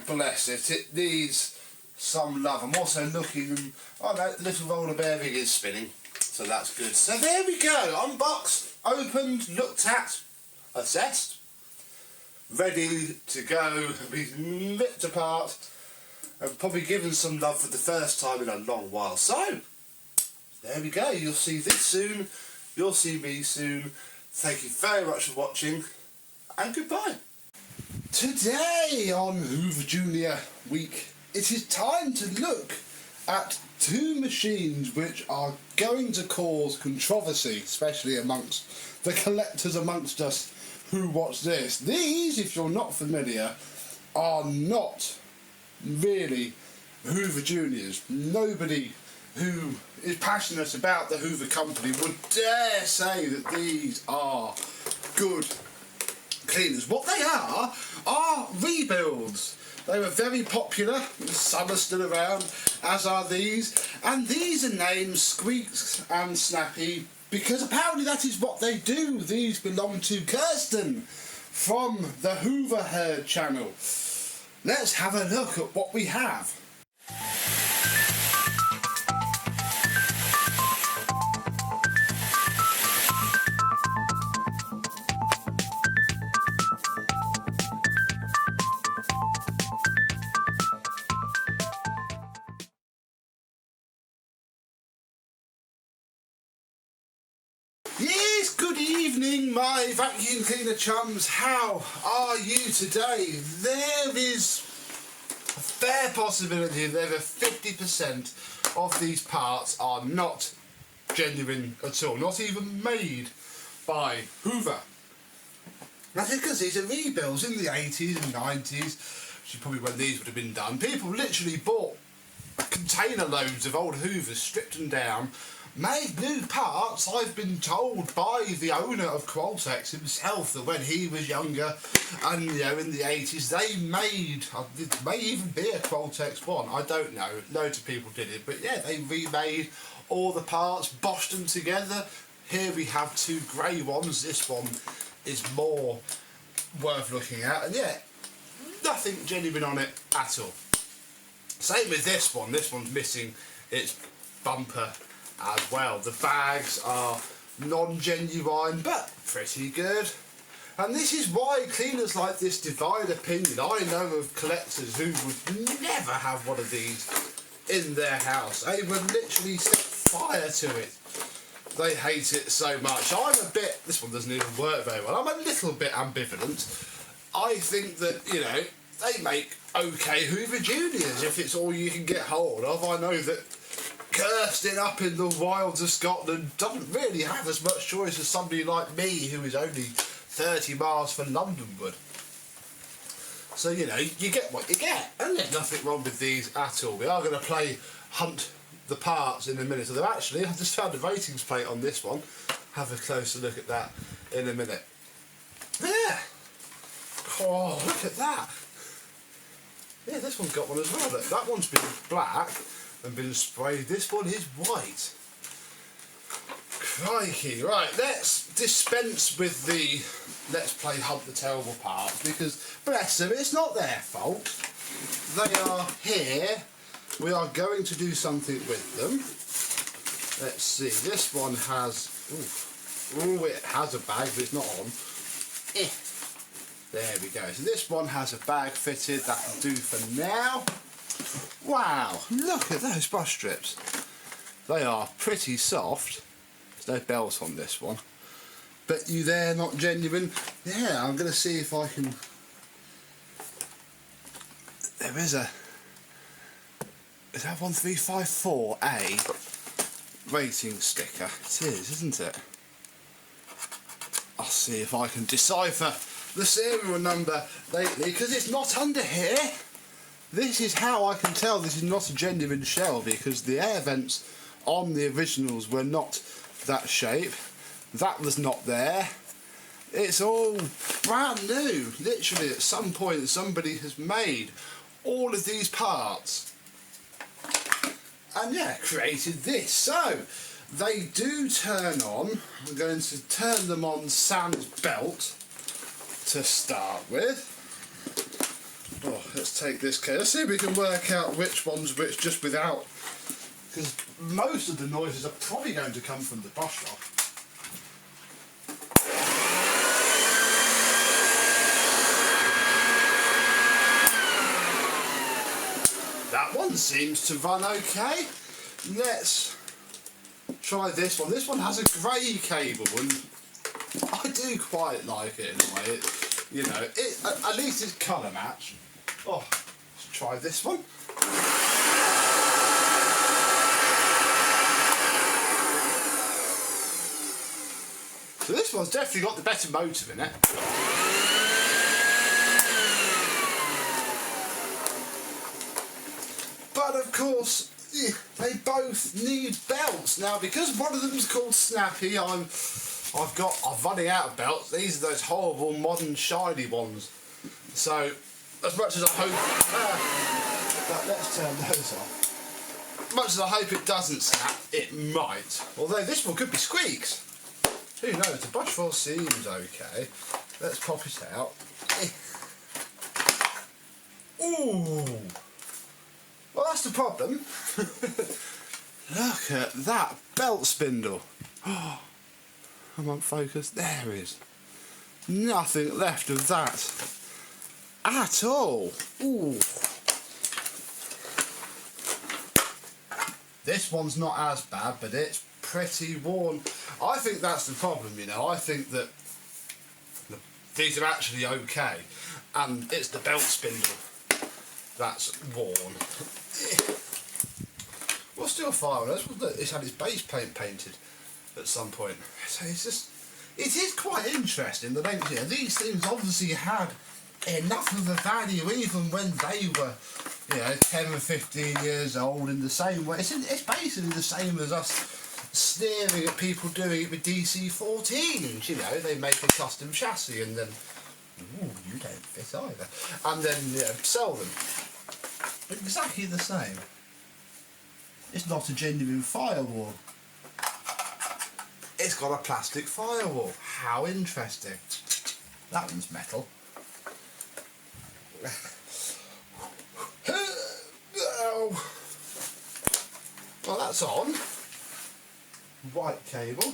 Speaker 1: bless it, it needs some love. I'm also looking, and oh no, the little roller bearing is spinning, so that's good. So there we go, unboxed, opened, looked at, assessed, ready to go, be ripped apart, and probably given some love for the first time in a long while. So, there we go, you'll see this soon, you'll see me soon. Thank you very much for watching, and goodbye. Today on Hoover Junior Week, it is time to look at two machines which are going to cause controversy, especially amongst the collectors amongst us who watch this. These, if you're not familiar, are not really Hoover Juniors. Nobody who is passionate about the Hoover company would dare say that these are good cleaners. What they are rebuilds. They were very popular, some are still around, as are these, and these are named Squeaks and Snappy because apparently that is what they do. These belong to Kirsten from the Hoover Herd channel. Let's have a look at what we have. Yes, good evening my vacuum cleaner chums, how are you today? There is a fair possibility that over 50% of these parts are not genuine at all, not even made by Hoover. That's because these are rebuilds in the 80s and 90s, which is probably when these would have been done. People literally bought container loads of old Hoovers, stripped them down, made new parts. I've been told by the owner of Qualtex himself that when he was younger and in the 80s they made, it may even be a Qualtex one, I don't know, loads of people did it, but yeah, they remade all the parts, boshed them together. Here we have two grey ones. This one is more worth looking at, and yeah, nothing genuine on it at all. Same with this one's missing its bumper as well. The bags are non-genuine but pretty good, and this is why cleaners like this divide opinion. I know of collectors who would never have one of these in their house. They would literally set fire to it. They hate it so much. I'm a bit, this one doesn't even work very well, I'm a little bit ambivalent. I think that, they make okay Hoover Juniors if it's all you can get hold of. I know that Kirsten up in the wilds of Scotland doesn't really have as much choice as somebody like me who is only 30 miles from London would. So, you get what you get, and there's nothing wrong with these at all. We are going to play Hunt the Parts in a minute. Although actually, I've just found a ratings plate on this one. Have a closer look at that in a minute. Yeah. Oh, look at that. Yeah, this one's got one as well. Look, that one's been black and been sprayed. This one is white. Crikey, right, let's dispense with the let's play Hunt the Terrible parts, because bless them, it's not their fault. They are here. We are going to do something with them. Let's see, this one has, ooh, it has a bag, but it's not on. There we go. So this one has a bag fitted, that'll do for now. Wow, look at those brush strips. They are pretty soft. There's no belts on this one. But you there, not genuine? Yeah, I'm going to see if I can... There is a... Is that 1354A rating sticker? It is, isn't it? I'll see if I can decipher the serial number lately, because it's not under here. This is how I can tell this is not a genuine shell, because the air vents on the originals were not that shape. That was not there. It's all brand new. Literally at some point somebody has made all of these parts and yeah, created this. So they do turn on. I'm going to turn them on sans belt to start with. Oh, let's take this case. Let's see if we can work out which one's which just without, because most of the noises are probably going to come from the brush rock. That one seems to run okay. Let's try this one. This one has a grey cable and I do quite like it in a way. You know, at least it's colour match. Oh, let's try this one. So this one's definitely got the better motive in it. But of course, they both need belts. Now, because one of them's called Snappy, I'm running out of belts. These are those horrible modern shiny ones. So, as much as I hope, let's turn those off. As much as I hope it doesn't snap, it might. Although this one could be squeaks. Who knows? The brush roll seems okay. Let's pop it out. Ooh. Well, that's the problem. Look at that belt spindle. Oh, I won't focus. There is nothing left of that at all. Ooh. This one's not as bad, but it's pretty worn. I think that's the problem, you know. I think that these are actually okay, and it's the belt spindle that's worn. Well, still fine. It's had its base paint painted at some point. So it's just, it is quite interesting that these things obviously had enough of a value even when they were, 10 or 15 years old. In the same way, it's basically the same as us sneering at people doing it with DC-14s. You know, they make a custom chassis and then, ooh, you don't fit either, and then sell them. Exactly the same. It's not a genuine firewall. It's got a plastic firewall. How interesting. That one's metal. Oh. Well, that's on. White cable.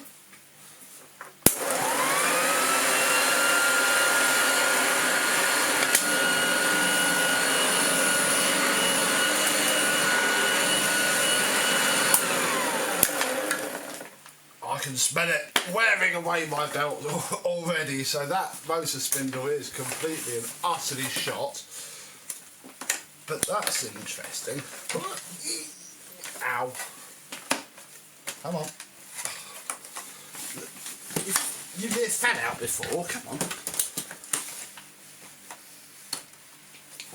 Speaker 1: I can smell it wearing away my belt already, so that motor spindle is completely and utterly shot. But that's interesting. Ow. Come on. You've near fell out before, come on.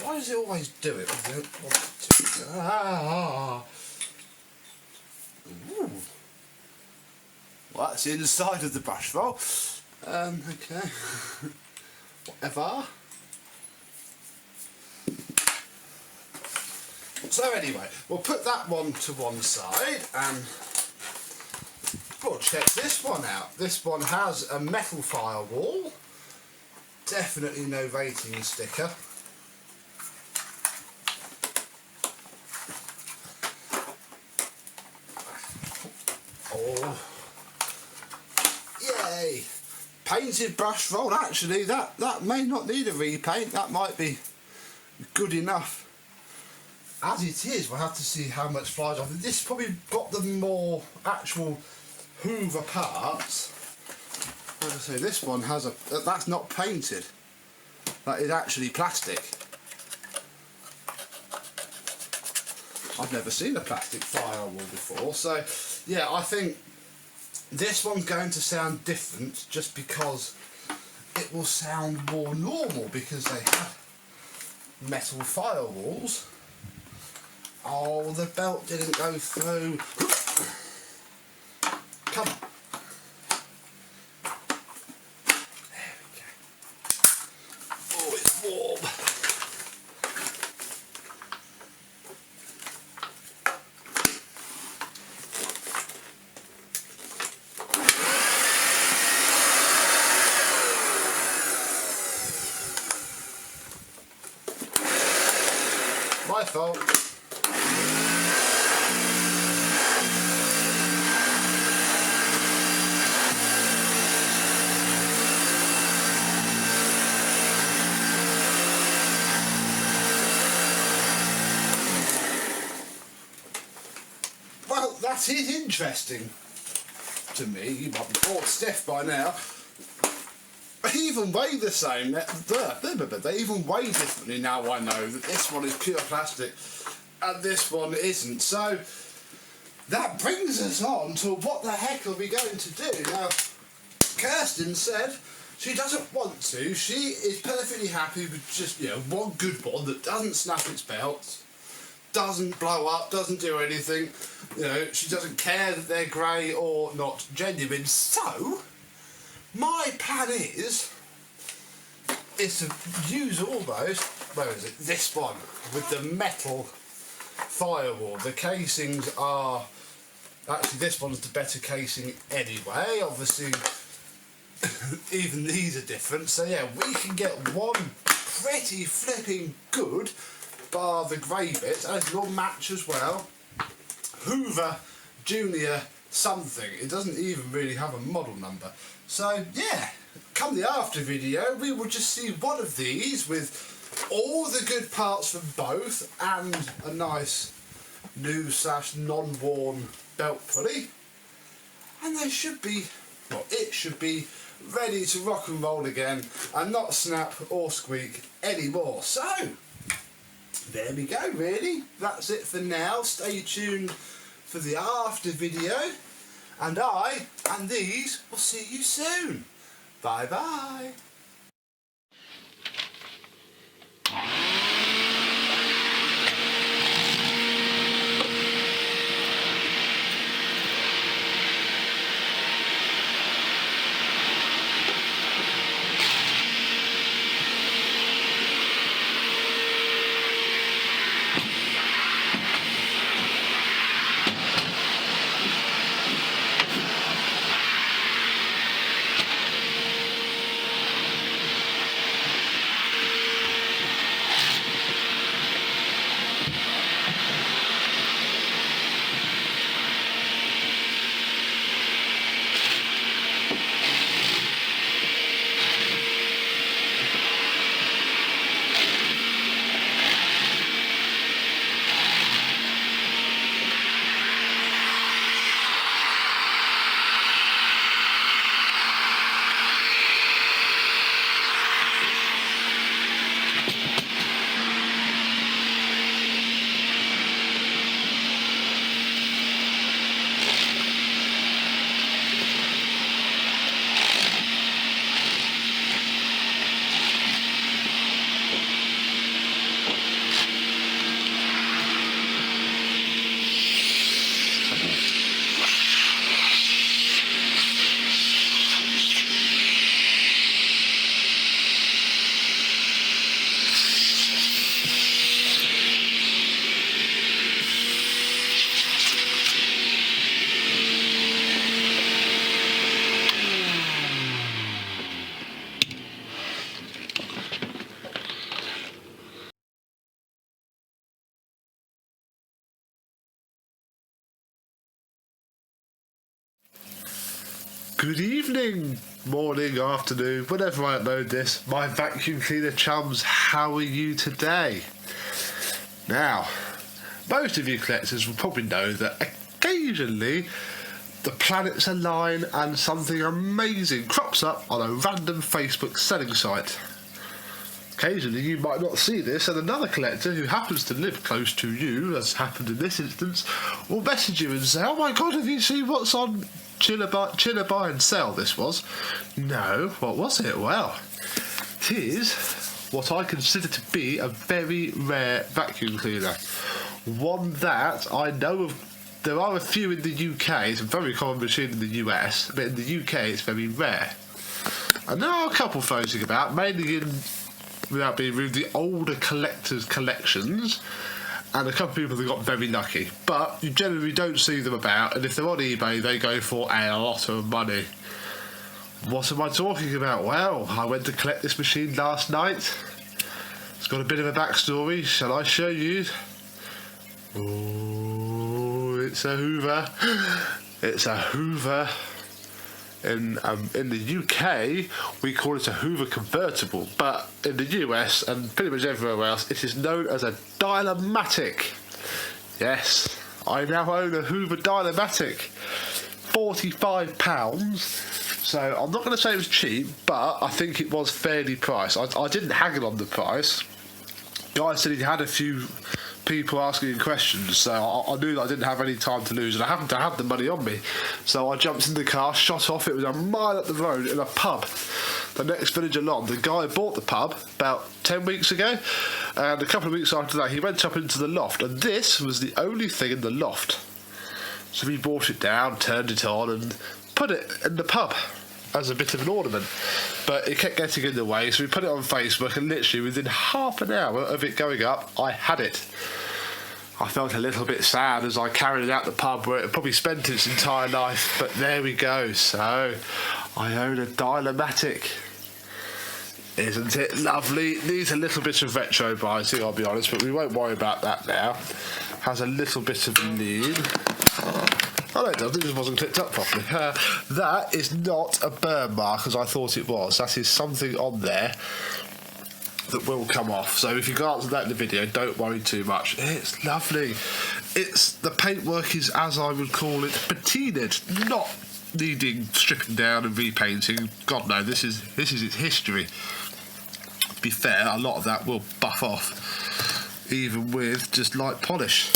Speaker 1: Why does it always do it when you don't want it to? Ah. Ooh. Well, that's the inside of the brush roll. Okay. Whatever. So anyway, we'll put that one to one side and But check this one out. This one has a metal firewall. Definitely no rating sticker. Oh, yay! Painted brush roll. Actually, that may not need a repaint. That might be good enough as it is. We'll have to see how much flies off. This probably got the more actual Hoover parts. As I say, this one has that's not painted. That is actually plastic. I've never seen a plastic firewall before, so yeah, I think this one's going to sound different just because it will sound more normal because they have metal firewalls. Oh, the belt didn't go through. Come on. There we go. Oh, it's warm. My fault. Well, that is interesting to me. You might be bored stiff by now. They even weigh the same. They even weigh differently now. I know that this one is pure plastic and this one isn't. So that brings us on to what the heck are we going to do now? Kirsten said she doesn't want to. She is perfectly happy with just, you know, one good one that doesn't snap its belt, doesn't blow up, doesn't do anything. You know, she doesn't care that they're grey or not genuine. So my plan is to use almost, where is it, this one with the metal firewall. The casings are, actually this one's the better casing anyway, obviously even these are different, so yeah, we can get one pretty flipping good, bar the grey bits, and it'll match as well. Hoover Junior something, it doesn't even really have a model number. So yeah, come the after video we will just see one of these with all the good parts from both and a nice new / non-worn belt pulley, and they should be, well, it should be ready to rock and roll again and not snap or squeak anymore. So there we go, really. That's it for now. Stay tuned for the after video, and I and these will see you soon. Bye bye. Good evening, morning, afternoon, whenever I upload this, my vacuum cleaner chums, how are you today? Now, most of you collectors will probably know that occasionally the planets align and something amazing crops up on a random Facebook selling site. Occasionally you might not see this, and another collector who happens to live close to you, as happened in this instance, will message you and say, "Oh my god, have you seen what's on Chiller Buy and Sell?" This was. No, what was it? Well, it is what I consider to be a very rare vacuum cleaner. One that I know of. There are a few in the UK. It's a very common machine in the US, but in the UK it's very rare. And there are a couple floating about, mainly in, without being rude, the older collectors' collections, and a couple of people that got very lucky. But you generally don't see them about, and if they're on eBay, they go for a lot of money. What am I talking about? Well, I went to collect this machine last night. It's got a bit of a backstory. Shall I show you? Oh, it's a Hoover. It's a Hoover. In the UK, we call it a Hoover convertible, but in the US and pretty much everywhere else, it is known as a Dynamatic. Yes, I now own a Hoover Dynamatic. £45. So I'm not going to say it was cheap, but I think it was fairly priced. I didn't haggle on the price. Guy said he had a few people asking questions, so I knew that I didn't have any time to lose, and I happened to have the money on me, so I jumped in the car, shot off. It was a mile up the road in a pub the next village along. The guy bought the pub about 10 weeks ago, and a couple of weeks after that he went up into the loft, and this was the only thing in the loft. So we brought it down, turned it on, and put it in the pub as a bit of an ornament, but it kept getting in the way, so we put it on Facebook, and literally within half an hour of it going up, I had it. I felt a little bit sad as I carried it out the pub where it probably spent its entire life, but there we go. So I own a Dynamatic. Isn't it lovely? Needs a little bit of retro biting, I'll be honest, but we won't worry about that now. Has a little bit of lean. Oh no, I think this wasn't clipped up properly. That is not a burn mark as I thought it was. That is something on there that will come off. So if you glance at that in the video, don't worry too much. It's lovely. The paintwork is, as I would call it, patinaed, not needing stripping down and repainting. God no, this is its history. To be fair, a lot of that will buff off, even with just light polish.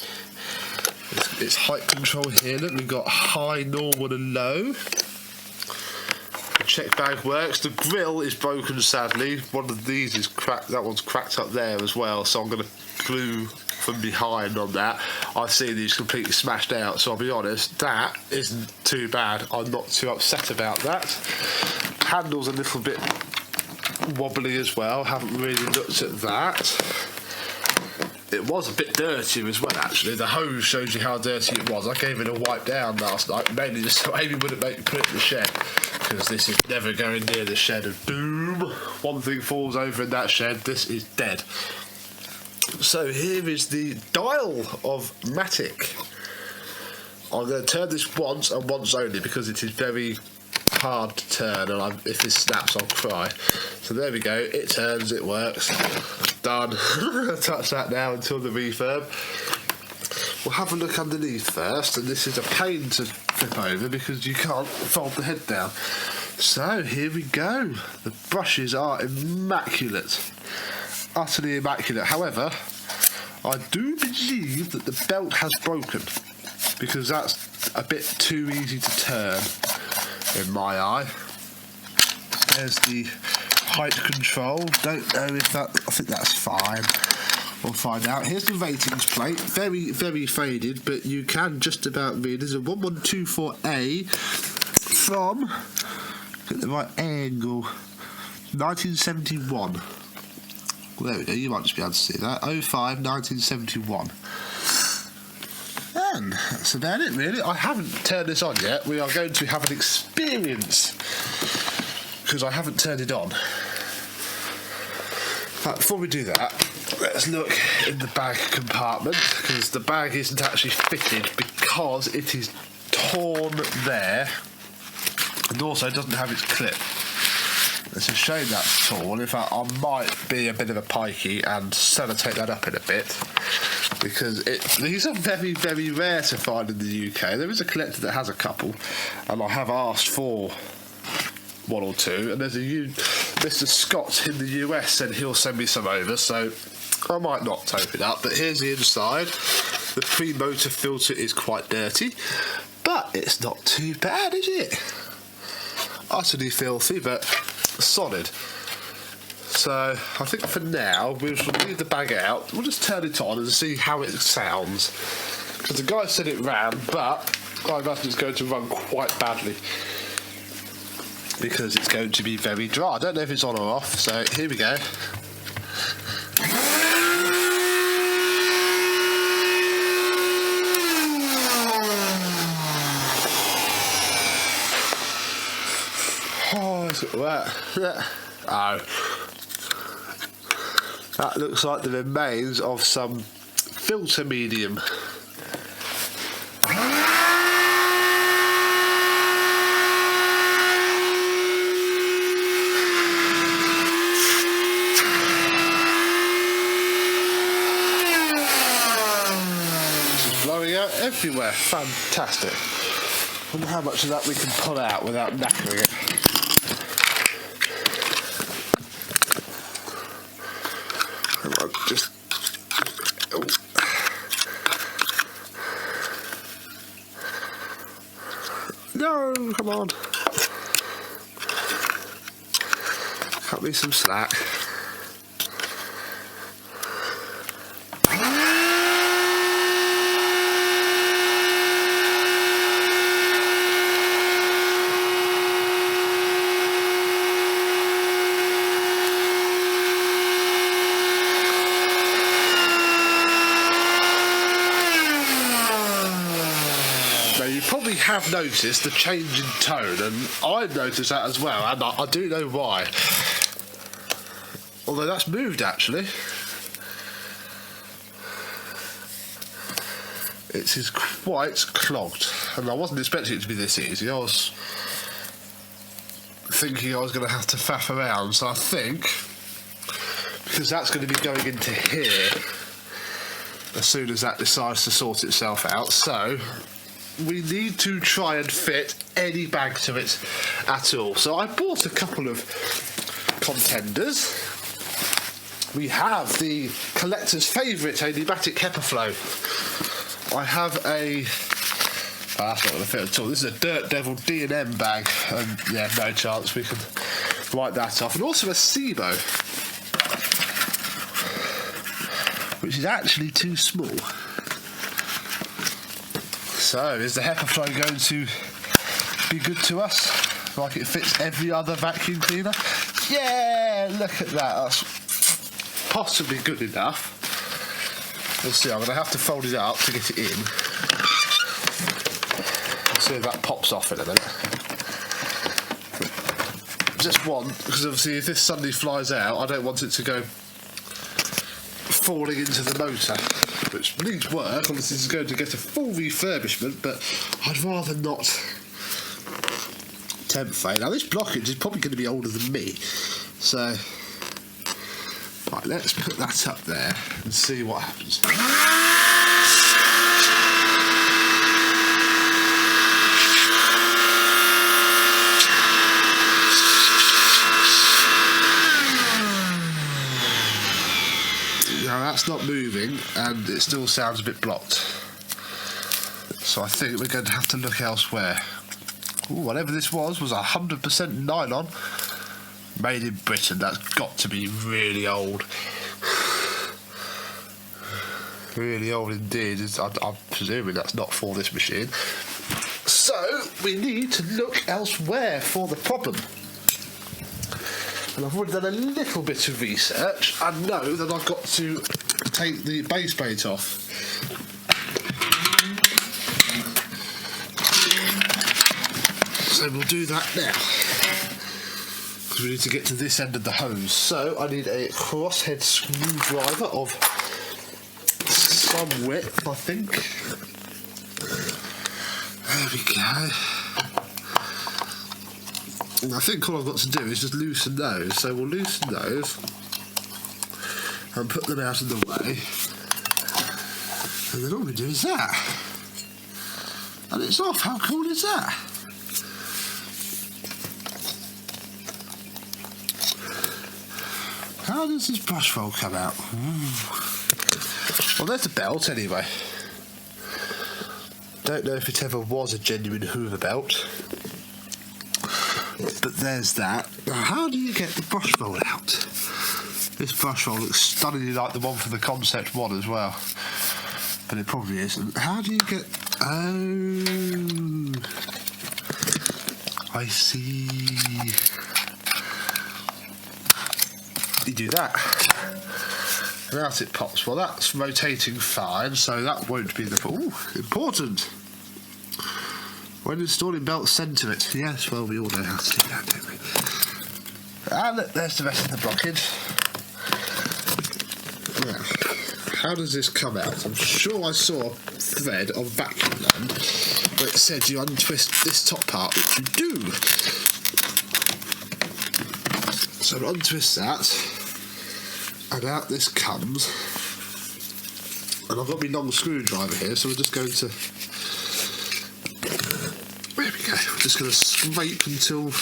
Speaker 1: It's height control here. Look, we've got high, normal and low. The check bag works. The grill is broken, sadly. One of these is cracked. That one's cracked up there as well, so I'm going to glue from behind on that. I've seen these completely smashed out, so I'll be honest, that isn't too bad. I'm not too upset about that. Handle's a little bit wobbly as well. Haven't really looked at that. It was a bit dirty as well, actually. The hose shows you how dirty it was. I gave it a wipe down last night, mainly just so Amy wouldn't make me put it in the shed, because this is never going near the shed of doom. One thing falls over in that shed, this is dead. So here is the dial of Matic. I'm going to turn this once and once only, because it is very hard to turn, and if this snaps I'll cry. So there we go, it turns, it works. Done. Touch that now until the refurb. We'll have a look underneath first, and this is a pain to flip over because you can't fold the head down. So here we go. The brushes are immaculate, utterly immaculate. However, I do believe that the belt has broken, because that's a bit too easy to turn in my eye. There's the height control. Don't know if that, I think that's fine. We'll find out. Here's the ratings plate. Very, very faded, but you can just about read. There's a 1124A from, get the right angle, 1971. Well, there we go, you might just be able to see that. 05, 1971. And that's about it, really. I haven't turned this on yet. We are going to have an experience, because I haven't turned it on. But before we do that, let's look in the bag compartment, because the bag isn't actually fitted because it is torn there and also it doesn't have its clip. It's a shame that's tall. In fact, I might be a bit of a pikey and sellotape that up in a bit, because these are very, very rare to find in the UK. There is a collector that has a couple, and I have asked for one or two, and there's Mr. Scott in the US said he'll send me some over, so I might not tape it up. But here's the inside. The pre-motor filter is quite dirty, but it's not too bad, is it? Utterly filthy, but solid. So I think for now we'll leave the bag out. We'll just turn it on and see how it sounds, because the guy said it ran, but I imagine it's going to run quite badly because it's going to be very dry. I don't know if it's on or off, so here we go. Oh, look at that. Oh. That looks like the remains of some filter medium. Everywhere. Fantastic. I wonder how much of that we can pull out without knackering it. Just no, come on. Cut me some slack. Have noticed the change in tone, and I've noticed that as well, and I do know why. Although that's moved actually. It is quite clogged, and I wasn't expecting it to be this easy. I was thinking I was going to have to faff around, so I think, because that's going to be going into here as soon as that decides to sort itself out, so we need to try and fit any bag to it at all. So I bought a couple of contenders. We have the collector's favourite Dynamatic Hepaflow. I have a... Oh, that's not going to fit at all. This is a Dirt Devil D&M bag, and yeah, no chance we can write that off. And also a SIBO, which is actually too small. So, is the Hepaflow going to be good to us, like it fits every other vacuum cleaner? Yeah, look at that, that's possibly good enough. We'll see, I'm going to have to fold it up to get it in. We'll see if that pops off in a minute. Just one, because obviously if this suddenly flies out, I don't want it to go falling into the motor, which needs work. Obviously this is going to get a full refurbishment, but I'd rather not tempt fate. Now this blockage is probably going to be older than me, so right, let's put that up there and see what happens. Now that's not moving, and it still sounds a bit blocked. So I think we're going to have to look elsewhere. Ooh, whatever this was 100% nylon, made in Britain. That's got to be really old. Really old indeed. I'm presuming that's not for this machine. So we need to look elsewhere for the problem. And I've already done a little bit of research. I know that I've got to take the base plate off. So we'll do that now, because we need to get to this end of the hose. So I need a crosshead screwdriver of some width, I think. There we go. And I think all I've got to do is just loosen those. So we'll loosen those and put them out of the way. And then all we do is that. And it's off. How cool is that? How does this brush roll come out? Well, there's the belt anyway. Don't know if it ever was a genuine Hoover belt. But there's that. Now, how do you get the brush roll out? This brush roll looks stunningly like the one from the Concept 1 as well. But it probably isn't. How do you get... Oh... I see... You do that. And out it pops. Well, that's rotating fine, so that won't be the... Ooh, important! When installing belts, centre it. Yes, well, we all know how to do that, don't we? And look, there's the rest of the blockage. Now, how does this come out? I'm sure I saw a thread on Vacuum Land where it said you untwist this top part, which you do. So I'll untwist that, and out this comes. And I've got my long screwdriver here, so we're just going to... There we go. We're just going to scrape until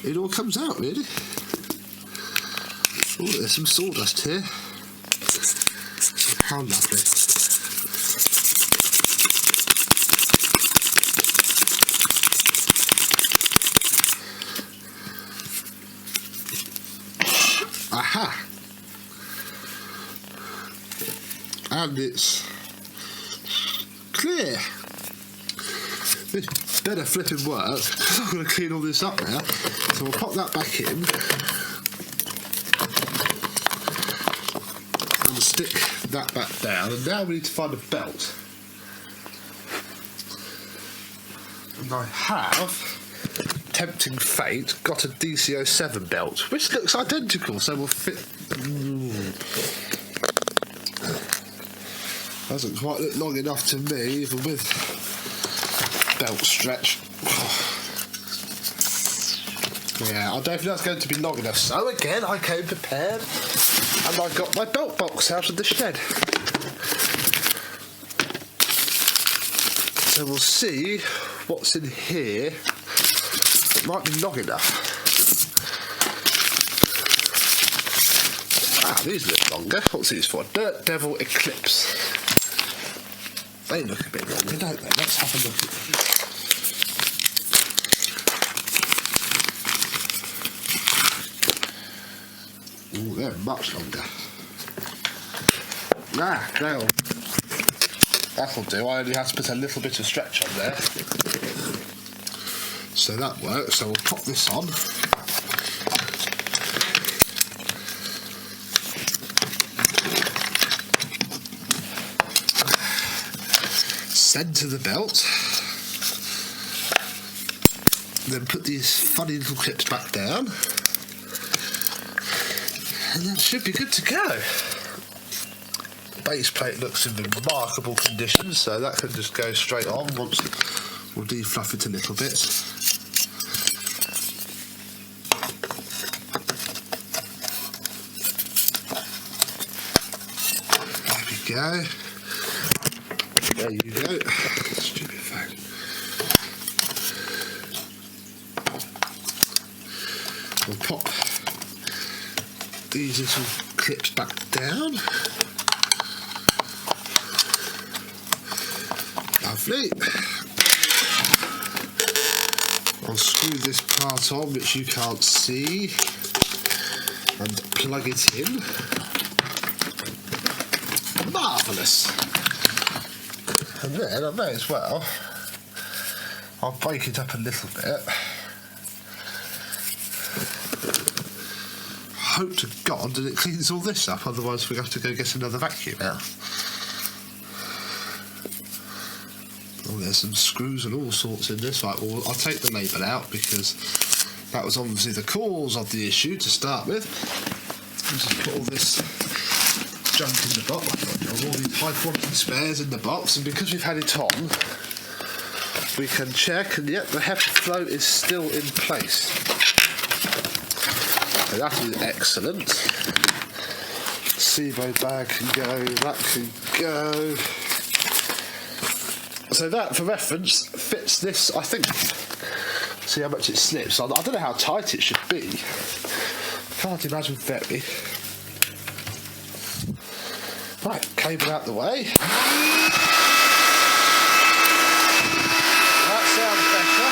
Speaker 1: it all comes out, really. Oh, there's some sawdust here. How lovely. Aha! And it's clear. This better flipping work. I'm going to clean all this up now. So we'll pop that back in. And stick that back down. And now we need to find a belt. And I have, tempting fate, got a DC07 belt, which looks identical, so we'll fit... Doesn't quite look long enough to me, even with belt stretch. Yeah, I don't think that's going to be long enough. So again, I came prepared, and I got my belt box out of the shed. So we'll see what's in here. It might be long enough. Ah, these look longer. What's these for? Dirt Devil Eclipse. They look a bit longer, don't they? Let's have a look at them. Ooh, they're much longer. Ah, now that'll do. I only have to put a little bit of stretch on there. So that works. So we'll pop this on. Centre the belt. Then put these funny little clips back down. And that should be good to go. Base plate looks in remarkable condition, so that can just go straight on once we'll defluff it a little bit. There we go. There you go. Stupid phone. We'll pop these little clips back down. Lovely. I'll screw this part on, which you can't see, and plug it in. Marvellous. And then I may as well, I'll break it up a little bit. Hope to God that it cleans all this up, otherwise we have to go get another vacuum out. Oh, there's some screws and all sorts in this. Right, well, I'll take the label out because that was obviously the cause of the issue to start with. And just put all this junk in the box. I've got all these high quality spares in the box, and because we've had it on we can check, and yet the HEPA float is still in place. So that is excellent. SIBO bag can go, that can go. So that, for reference, fits this, I think. See how much it slips. I don't know how tight it should be. Can't imagine very. Right, cable out the way. That sounds better.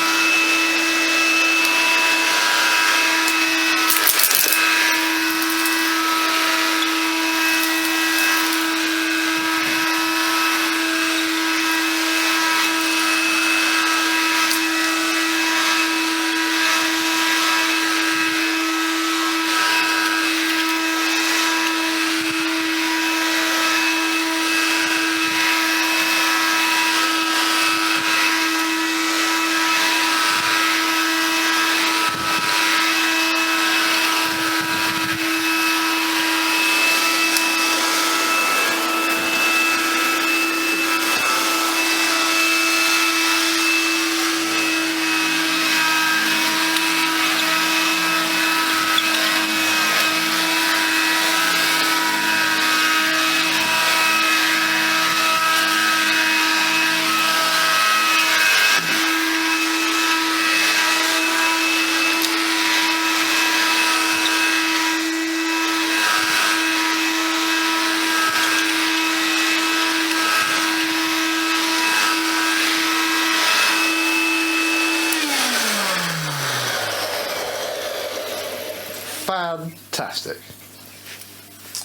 Speaker 1: Fantastic.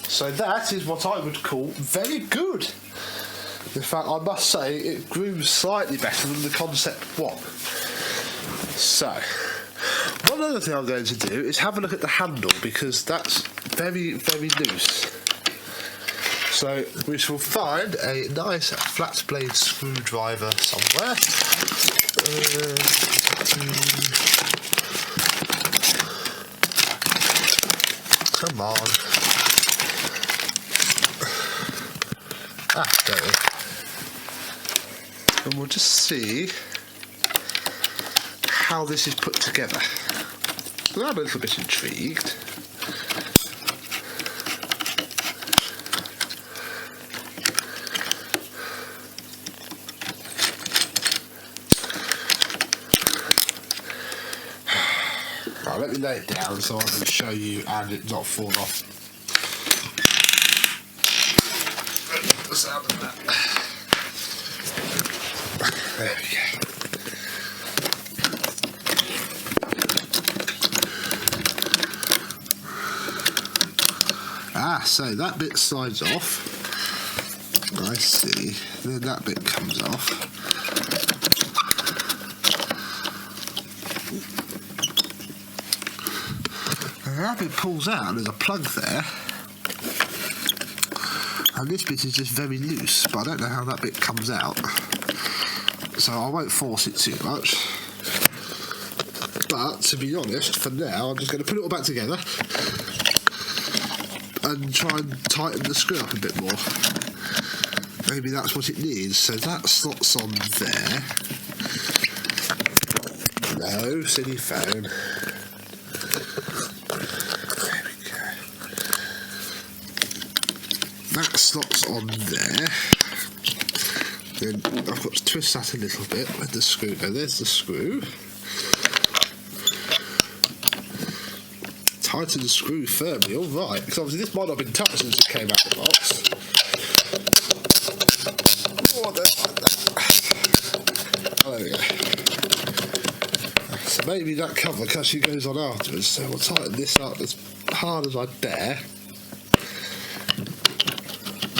Speaker 1: So that is what I would call very good. In fact, I must say it grooves slightly better than the Concept 1. So, one other thing I'm going to do is have a look at the handle, because that's very, very loose. So we shall find a nice flat blade screwdriver somewhere. Come on. Ah, there we go. And we'll just see how this is put together. I'm a little bit intrigued. Right, let me lay it down so I can show you and it not fall off. The sound of that. There we go. Ah, so that bit slides off. I see. Then that bit comes off. And that bit pulls out. There's a plug there. And this bit is just very loose, but I don't know how that bit comes out. So I won't force it too much. But to be honest, for now, I'm just going to put it all back together and try and tighten the screw up a bit more. Maybe that's what it needs. So that slots on there. No, silly phone. There we go. That slots on there. Then I've got to twist that a little bit with the screw. Now there's the screw. Tighten the screw firmly, alright, because obviously this might not have been touched since it came out of the box. Oh, there we go. So maybe that cover actually goes on afterwards, so we'll tighten this up as hard as I dare.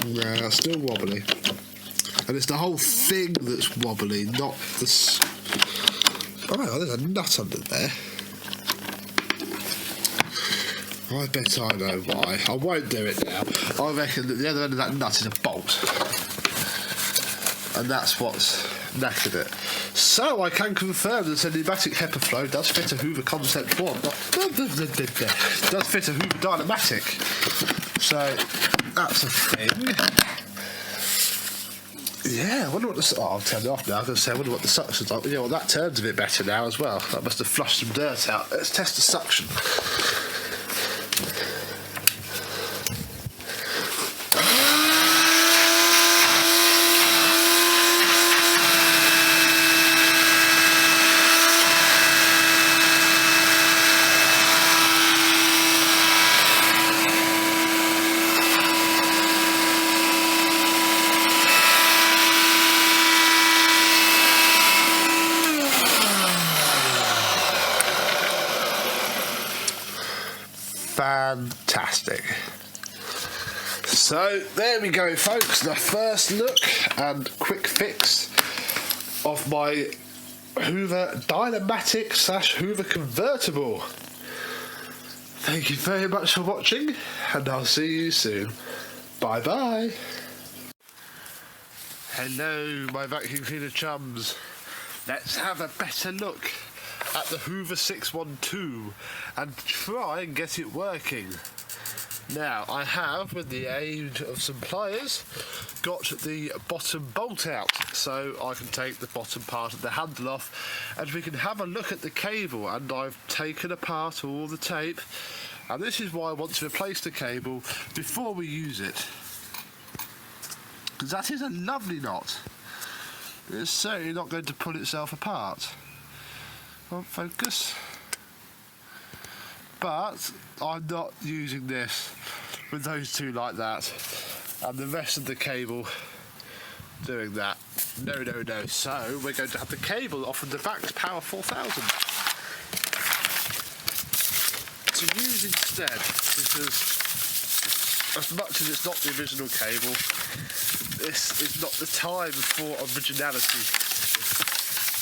Speaker 1: Nah, still wobbly. And it's the whole thing that's wobbly, not the... Oh, there's a nut under there. I bet I know why. I won't do it now. I reckon that the other end of that nut is a bolt. And that's what's knackered it. So I can confirm that the pneumatic HEPA flow does fit a Hoover Concept 1. Does fit a Hoover Dynamatic. So that's a thing. Yeah, I wonder what the... Oh, I'll turn it off now. I was going to say, I wonder what the suction's like. You know what, that turns a bit better now as well. That must have flushed some dirt out. Let's test the suction. Fantastic. So there we go, folks, the first look and quick fix of my Hoover Dynamatic / Hoover convertible. Thank you very much for watching, and I'll see you soon. Bye bye. Hello, my vacuum cleaner chums. Let's have a better look at the Hoover 612 and try and get it working. Now, I have, with the aid of some pliers, got the bottom bolt out, so I can take the bottom part of the handle off and we can have a look at the cable. And I've taken apart all the tape, and this is why I want to replace the cable before we use it, because that is a lovely knot. It's certainly not going to pull itself apart. Won't focus. But I'm not using this with those two like that, and the rest of the cable doing that. No, no, no. So we're going to have the cable off of the Vax Power 4000 to use instead, because as much as it's not the original cable, this is not the time for originality.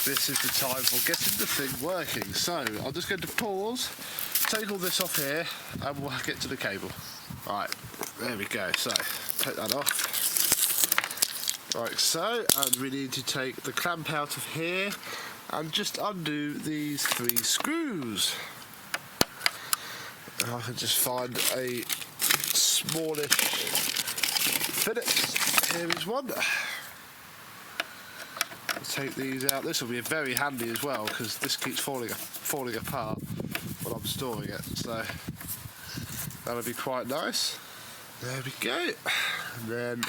Speaker 1: This is the time for getting the thing working. So I'm just going to pause, take all this off here, and we'll get to the cable. Right, there we go. So take that off, like so, and we need to take the clamp out of here and just undo these 3 screws. And I can just find a smallish Phillips. Here is one. Take these out. This will be very handy as well, because this keeps falling apart when I'm storing it, so that'll be quite nice. There we go. And then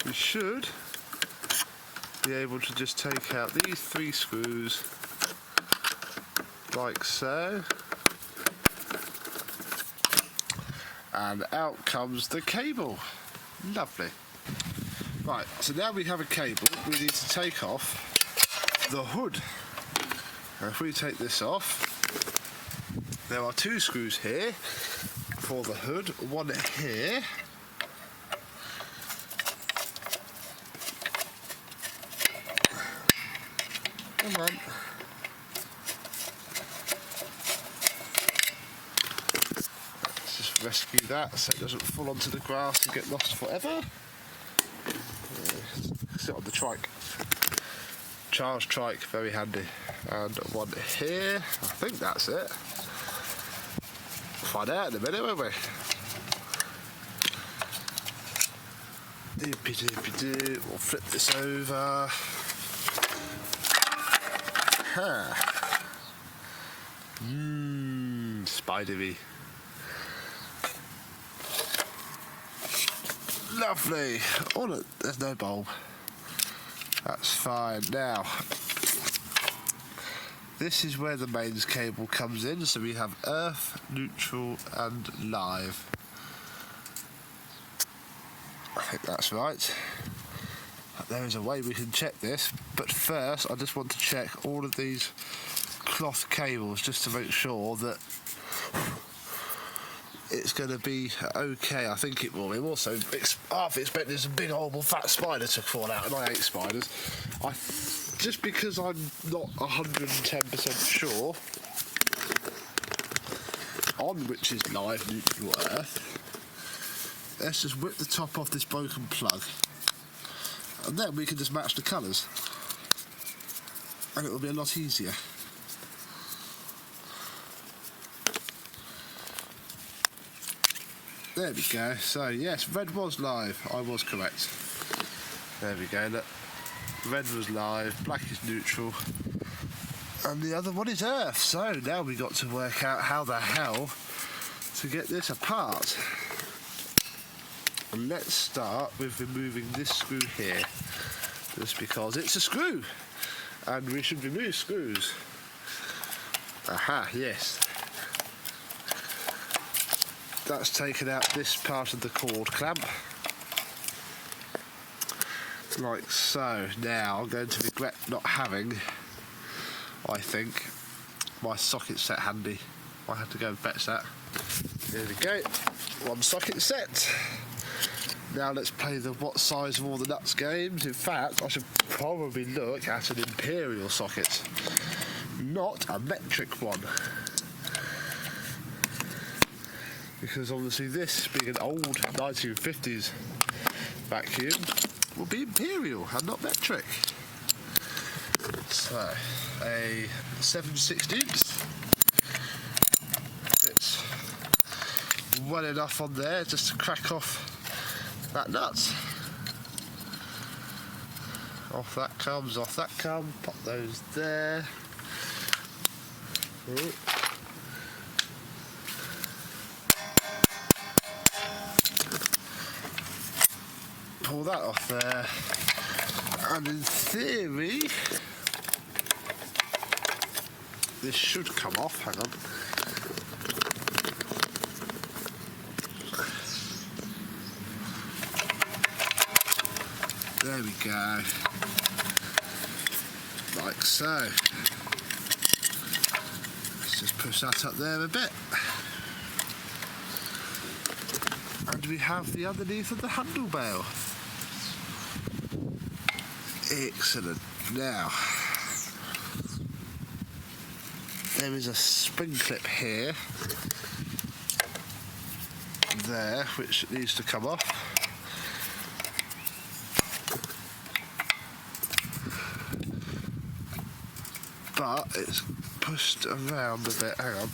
Speaker 1: we should be able to just take out these 3 screws like so, and out comes the cable. Lovely. Right, so now we have a cable, we need to take off the hood. Now if we take this off, there are 2 screws here for the hood, one here, come on, let's just rescue that so it doesn't fall onto the grass and get lost forever. Sit on the trike. Charge trike, very handy. And one here. I think that's it. Find out in a minute, won't we? Doopy-doopy-doo. We'll flip this over. Spidery. Lovely. Oh look, there's no bulb. That's fine. Now, this is where the mains cable comes in. So we have earth, neutral and live. I think that's right. There is a way we can check this, but first I just want to check all of these cloth cables just to make sure that it's going to be okay. I think it will. I'm also half expecting there's a big horrible fat spider to fall out, and I hate spiders. Just because I'm not 110% sure on which is live, neutral, earth, let's just whip the top off this broken plug, and then we can just match the colours, and it will be a lot easier. There we go. So yes, red was live. I was correct. There we go, look. Red was live, black is neutral, and the other one is earth. So now we got to work out how the hell to get this apart. And let's start with removing this screw here, just because it's a screw and we should remove screws. Aha, yes. That's taken out this part of the cord clamp, like so. Now I'm going to regret not having, I think, my socket set handy. I have to go and fetch that. Here we go, one socket set. Now let's play the what size of all the nuts games. In fact, I should probably look at an imperial socket, not a metric one. Because obviously this, being an old 1950s vacuum, will be imperial and not metric. So, a 7/16 fits well enough on there just to crack off that nut. Off that comes, pop those there. Ooh. Pull that off there, and in theory this should come off. Hang on. There we go, like so. Let's just push that up there a bit, and we have the underneath of the handle bail. Excellent. Now there is a spring clip here, there, which needs to come off. But it's pushed around a bit. Hang on.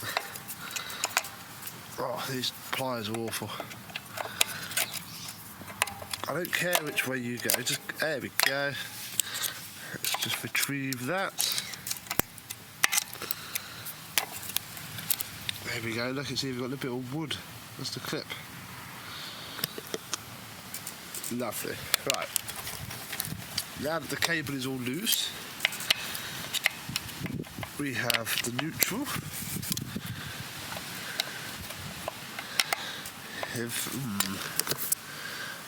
Speaker 1: Oh, these pliers are awful. I don't care which way you go. Just there we go. Let's just retrieve that. There we go. Look, it's even got a bit of wood. That's the clip. Lovely. Right. Now that the cable is all loose, we have the neutral.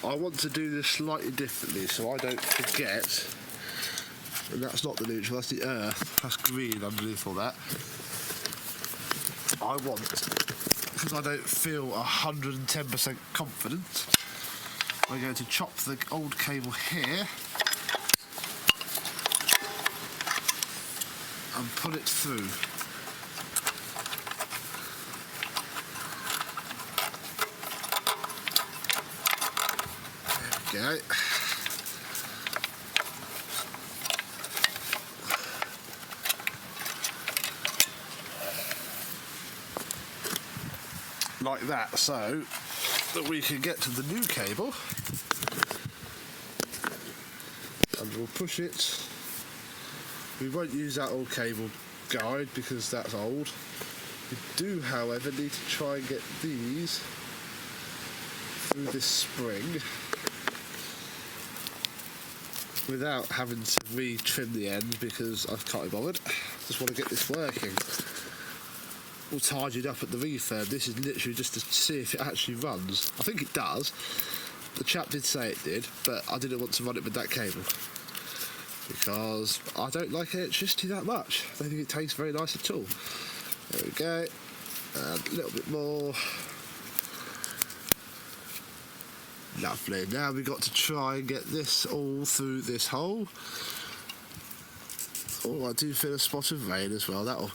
Speaker 1: I want to do this slightly differently so I don't forget. And that's not the neutral, that's the earth. That's green underneath all that. I want, because I don't feel 110% confident, we're going to chop the old cable here and put it through. There we go. Like that, so that we can get to the new cable, and we'll push it. We won't use that old cable guide because that's old. We do, however, need to try and get these through this spring without having to re-trim the end because I can't be bothered. Just want to get this working. All tidied up at the refurb. This is literally just to see if it actually runs. I think it does. The chap did say it did, but I didn't want to run it with that cable because I don't like electricity that much. I don't think it tastes very nice at all. There we go. And a little bit more. Lovely. Now we've got to try and get this all through this hole. Oh, I do feel a spot of rain as well. That'll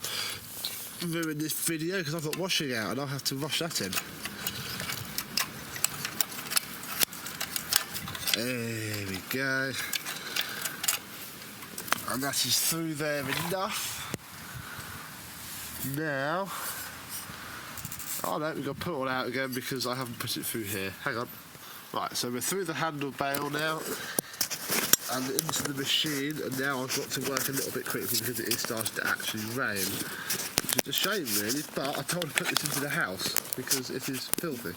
Speaker 1: ruin this video because I've got washing out and I'll have to rush that in. There we go. And that is through there enough. Now, oh no, we've got to put it all out again because I haven't put it through here. Hang on. Right, so we're through the handle bail now. and into the machine, and now I've got to work a little bit quickly because it is starting to actually rain, which is a shame really, but I don't want to put this into the house because it is filthy.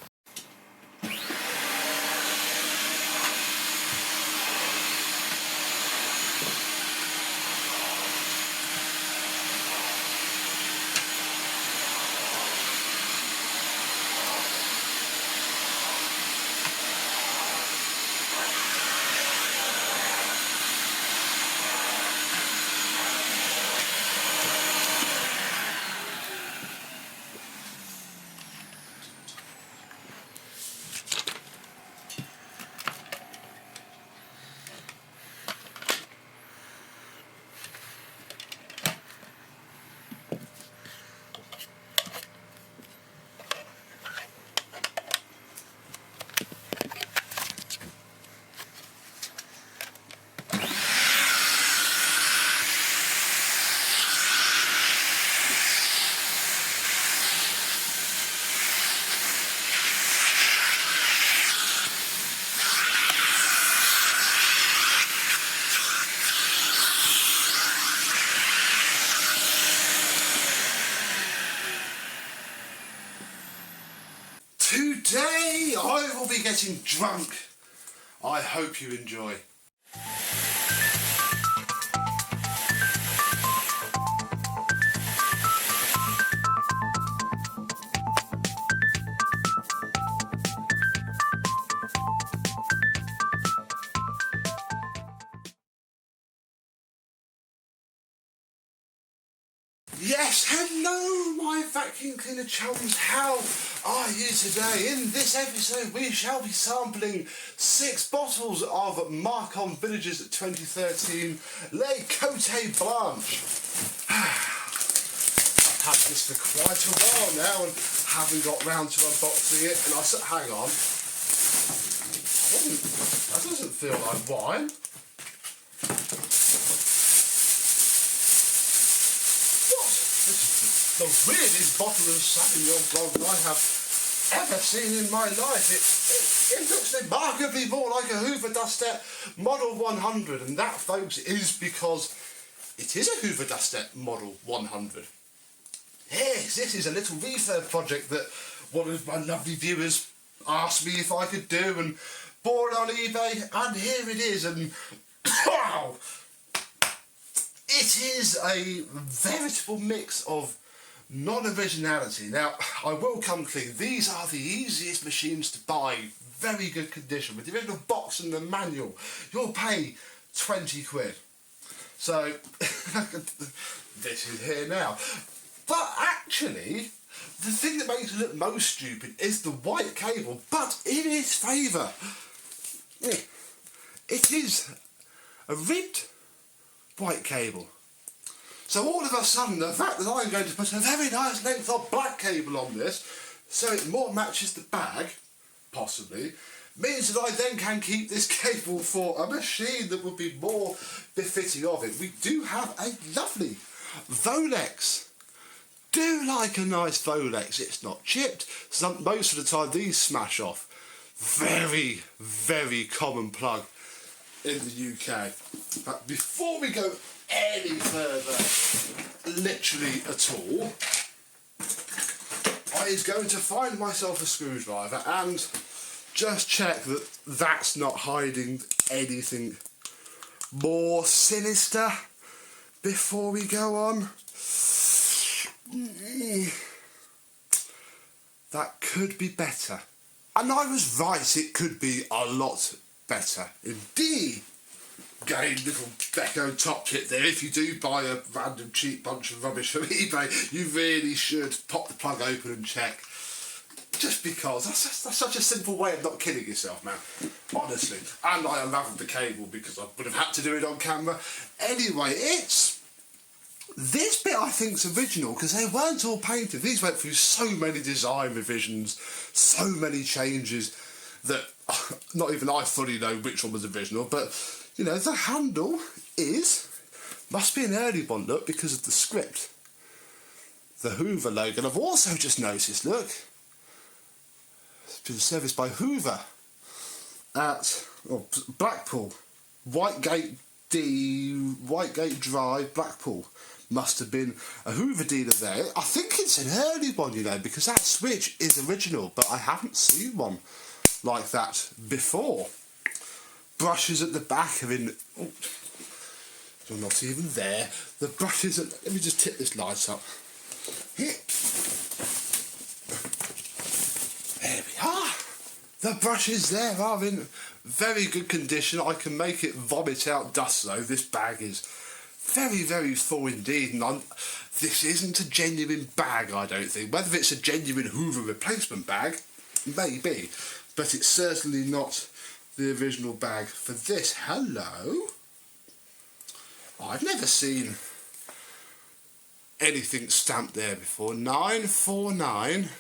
Speaker 1: Today I will be getting drunk. I hope you enjoy. Yes, hello my vacuum cleaner chums, how are you today? In this episode we shall be sampling 6 bottles of Marcon Villages 2013 Le Cote Blanche. I've had this for quite a while now and haven't got round to unboxing it, and I said, hang on, that doesn't feel like wine. The weirdest bottle of Sauvignon Blanc I have ever seen in my life. It looks remarkably more like a Hoover Dustette Model 100, and that, folks, is because it is a Hoover Dustette Model 100. Yes, this is a little refurb project that one of my lovely viewers asked me if I could do, and bought it on eBay, and here it is, and wow! It is a veritable mix of non-originality. Now, I will come clean, these are the easiest machines to buy, very good condition, with the original box and the manual. You'll pay 20 quid. So, this is here now. But actually, the thing that makes it look most stupid is the white cable, but in its favour, it is a ribbed white cable. So all of a sudden, the fact that I'm going to put a very nice length of black cable on this, so it more matches the bag, possibly, means that I then can keep this cable for a machine that would be more befitting of it. We do have a lovely Volex. Do like a nice Volex. It's not chipped. Most of the time these smash off. Very, very common plug in the UK. But before we go any further, literally at all, I is going to find myself a screwdriver and just check that that's not hiding anything more sinister before we go on. That could be better. And I was right, it could be a lot better indeed. Again, little deco top tip there, if you do buy a random cheap bunch of rubbish from eBay, you really should pop the plug open and check. Just because, that's such a simple way of not killing yourself, man. Honestly. And I unravelled the cable because I would have had to do it on camera. Anyway, this bit I think is original because they weren't all painted. These went through so many design revisions, so many changes that not even I fully know which one was original, but you know, the handle must be an early one, look, because of the script. The Hoover logo. And I've also just noticed, look, it's been serviced by Hoover at Blackpool. Whitegate Drive, Blackpool. Must have been a Hoover dealer there. I think it's an early one, you know, because that switch is original, but I haven't seen one like that before. Brushes at the back are in... Oh, they're not even there. The brushes at... Let me just tip this light up. Here. There we are. The brushes there are in very good condition. I can make it vomit out dust though. This bag is very, very full indeed, and this isn't a genuine bag, I don't think. Whether it's a genuine Hoover replacement bag, maybe, but it's certainly not the original bag for this. Hello? I've never seen anything stamped there before. 949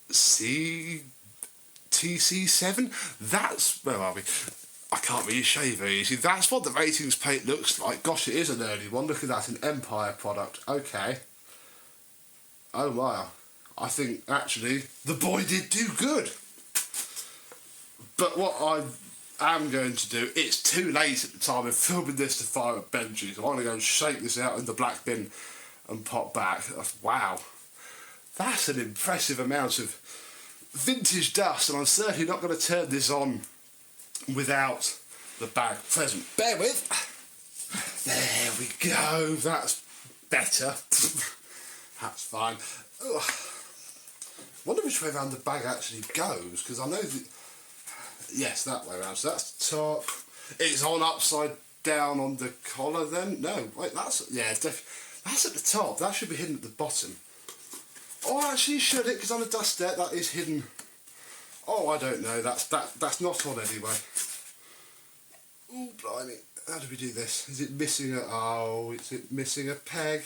Speaker 1: TC7. That's, where are we? I can't really show you very easily. That's what the ratings plate looks like. Gosh, it is an early one. Look at that, an Empire product. Okay. Oh wow. I think actually the boy did do good. But what I am going to do, it's too late at the time of filming this to fire at Benji, so I'm going to go and shake this out in the black bin and pop back. Wow. That's an impressive amount of vintage dust, and I'm certainly not going to turn this on without the bag present. Bear with. There we go. That's better. That's fine. Ugh. Wonder which way around the bag actually goes, because I know that... Yes, that way around. So that's the top. It's on upside down on the collar then? No, wait, that's... Yeah, that's at the top. That should be hidden at the bottom. Oh, actually, should it? Because on a Dustette, that is hidden. Oh, I don't know. That's not on anyway. Oh, blimey. How do we do this? Is it missing a... Oh, is it missing a peg?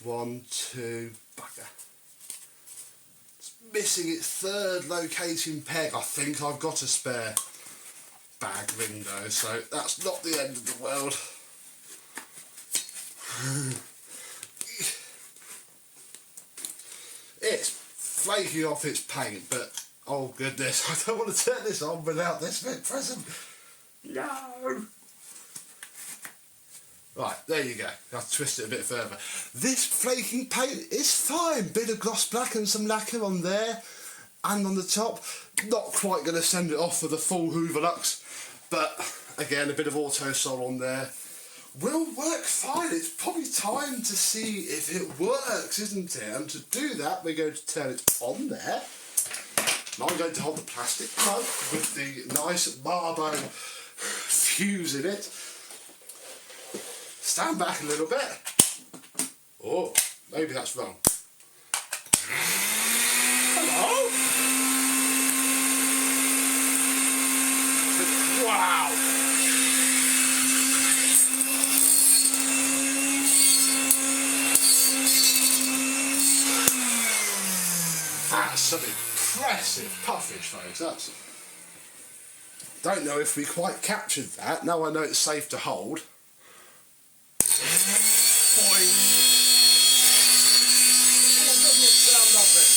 Speaker 1: 1, 2, bugger. It's missing its third locating peg. I think I've got a spare bag ring though, so that's not the end of the world. It's flaking off its paint, but oh goodness, I don't want to turn this on without this bit present. No! Right, there you go. I'll twist it a bit further. This flaking paint is fine. Bit of gloss black and some lacquer on there and on the top. Not quite going to send it off for the full Hoover Lux, but again, a bit of auto sol on there will work fine. It's probably time to see if it works, isn't it? And to do that, we're going to turn it on there. And I'm going to hold the plastic plug with the nice Marbo fuse in it. Stand back a little bit. Oh, maybe that's wrong. Hello? Wow. That's some impressive puffage, folks. That's... Don't know if we quite captured that. Now I know it's safe to hold. Boing. Oh, doesn't it sound lovely?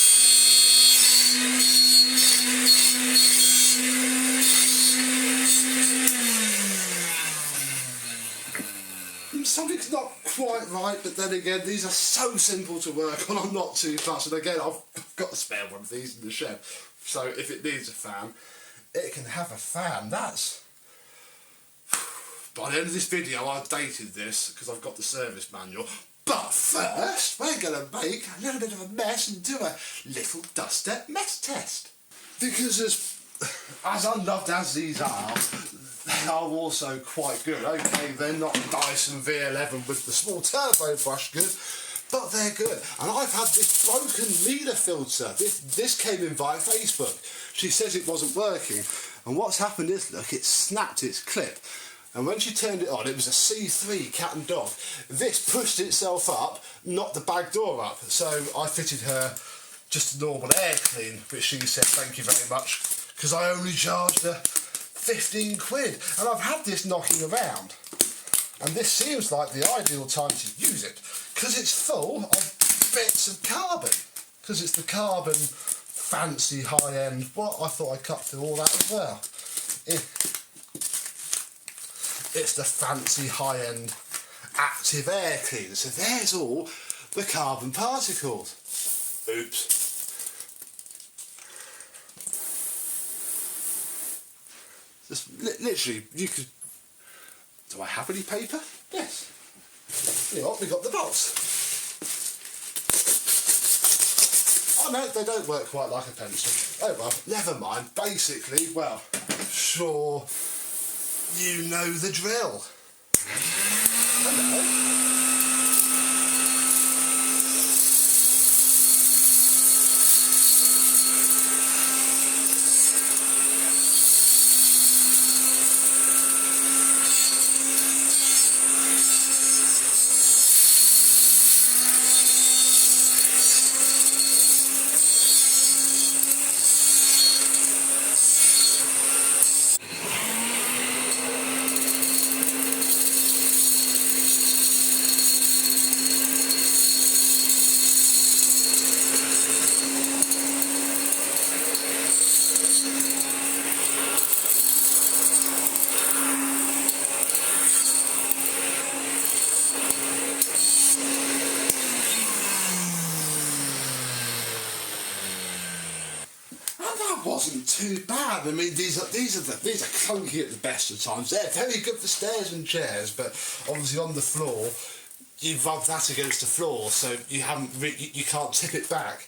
Speaker 1: Something's not quite right, but then again, these are so simple to work on, I'm not too fussed. And again, I've got a spare one of these in the shed, so if it needs a fan, it can have a fan. That's... By the end of this video, I've dated this because I've got the service manual. But first, we're going to make a little bit of a mess and do a little Dustette mess test. Because as unloved as these are, they are also quite good. Okay, they're not Dyson V11 with the small turbo brush good, but they're good. And I've had this broken leader filter. This came in via Facebook. She says it wasn't working. And what's happened is, look, it snapped its clip. And when she turned it on, it was a C3 cat and dog. This pushed itself up, knocked the bag door up. So I fitted her just a normal air clean, which she said thank you very much, because I only charged her 15 quid. And I've had this knocking around. And this seems like the ideal time to use it, because it's full of bits of carbon. Because it's the carbon fancy high-end. What? I thought I cut through all that as well. It's the fancy high-end active air cleaner. So there's all the carbon particles. Oops. Just literally, you could... Do I have any paper? Yes. You know what, we got the box. Oh no, they don't work quite like a pencil. Oh well, never mind. Basically, well, sure, you know the drill. Hello. Wasn't too bad. I mean, these are clunky at the best of times. They're very good for stairs and chairs, but obviously on the floor, you rub that against the floor, so you can't tip it back.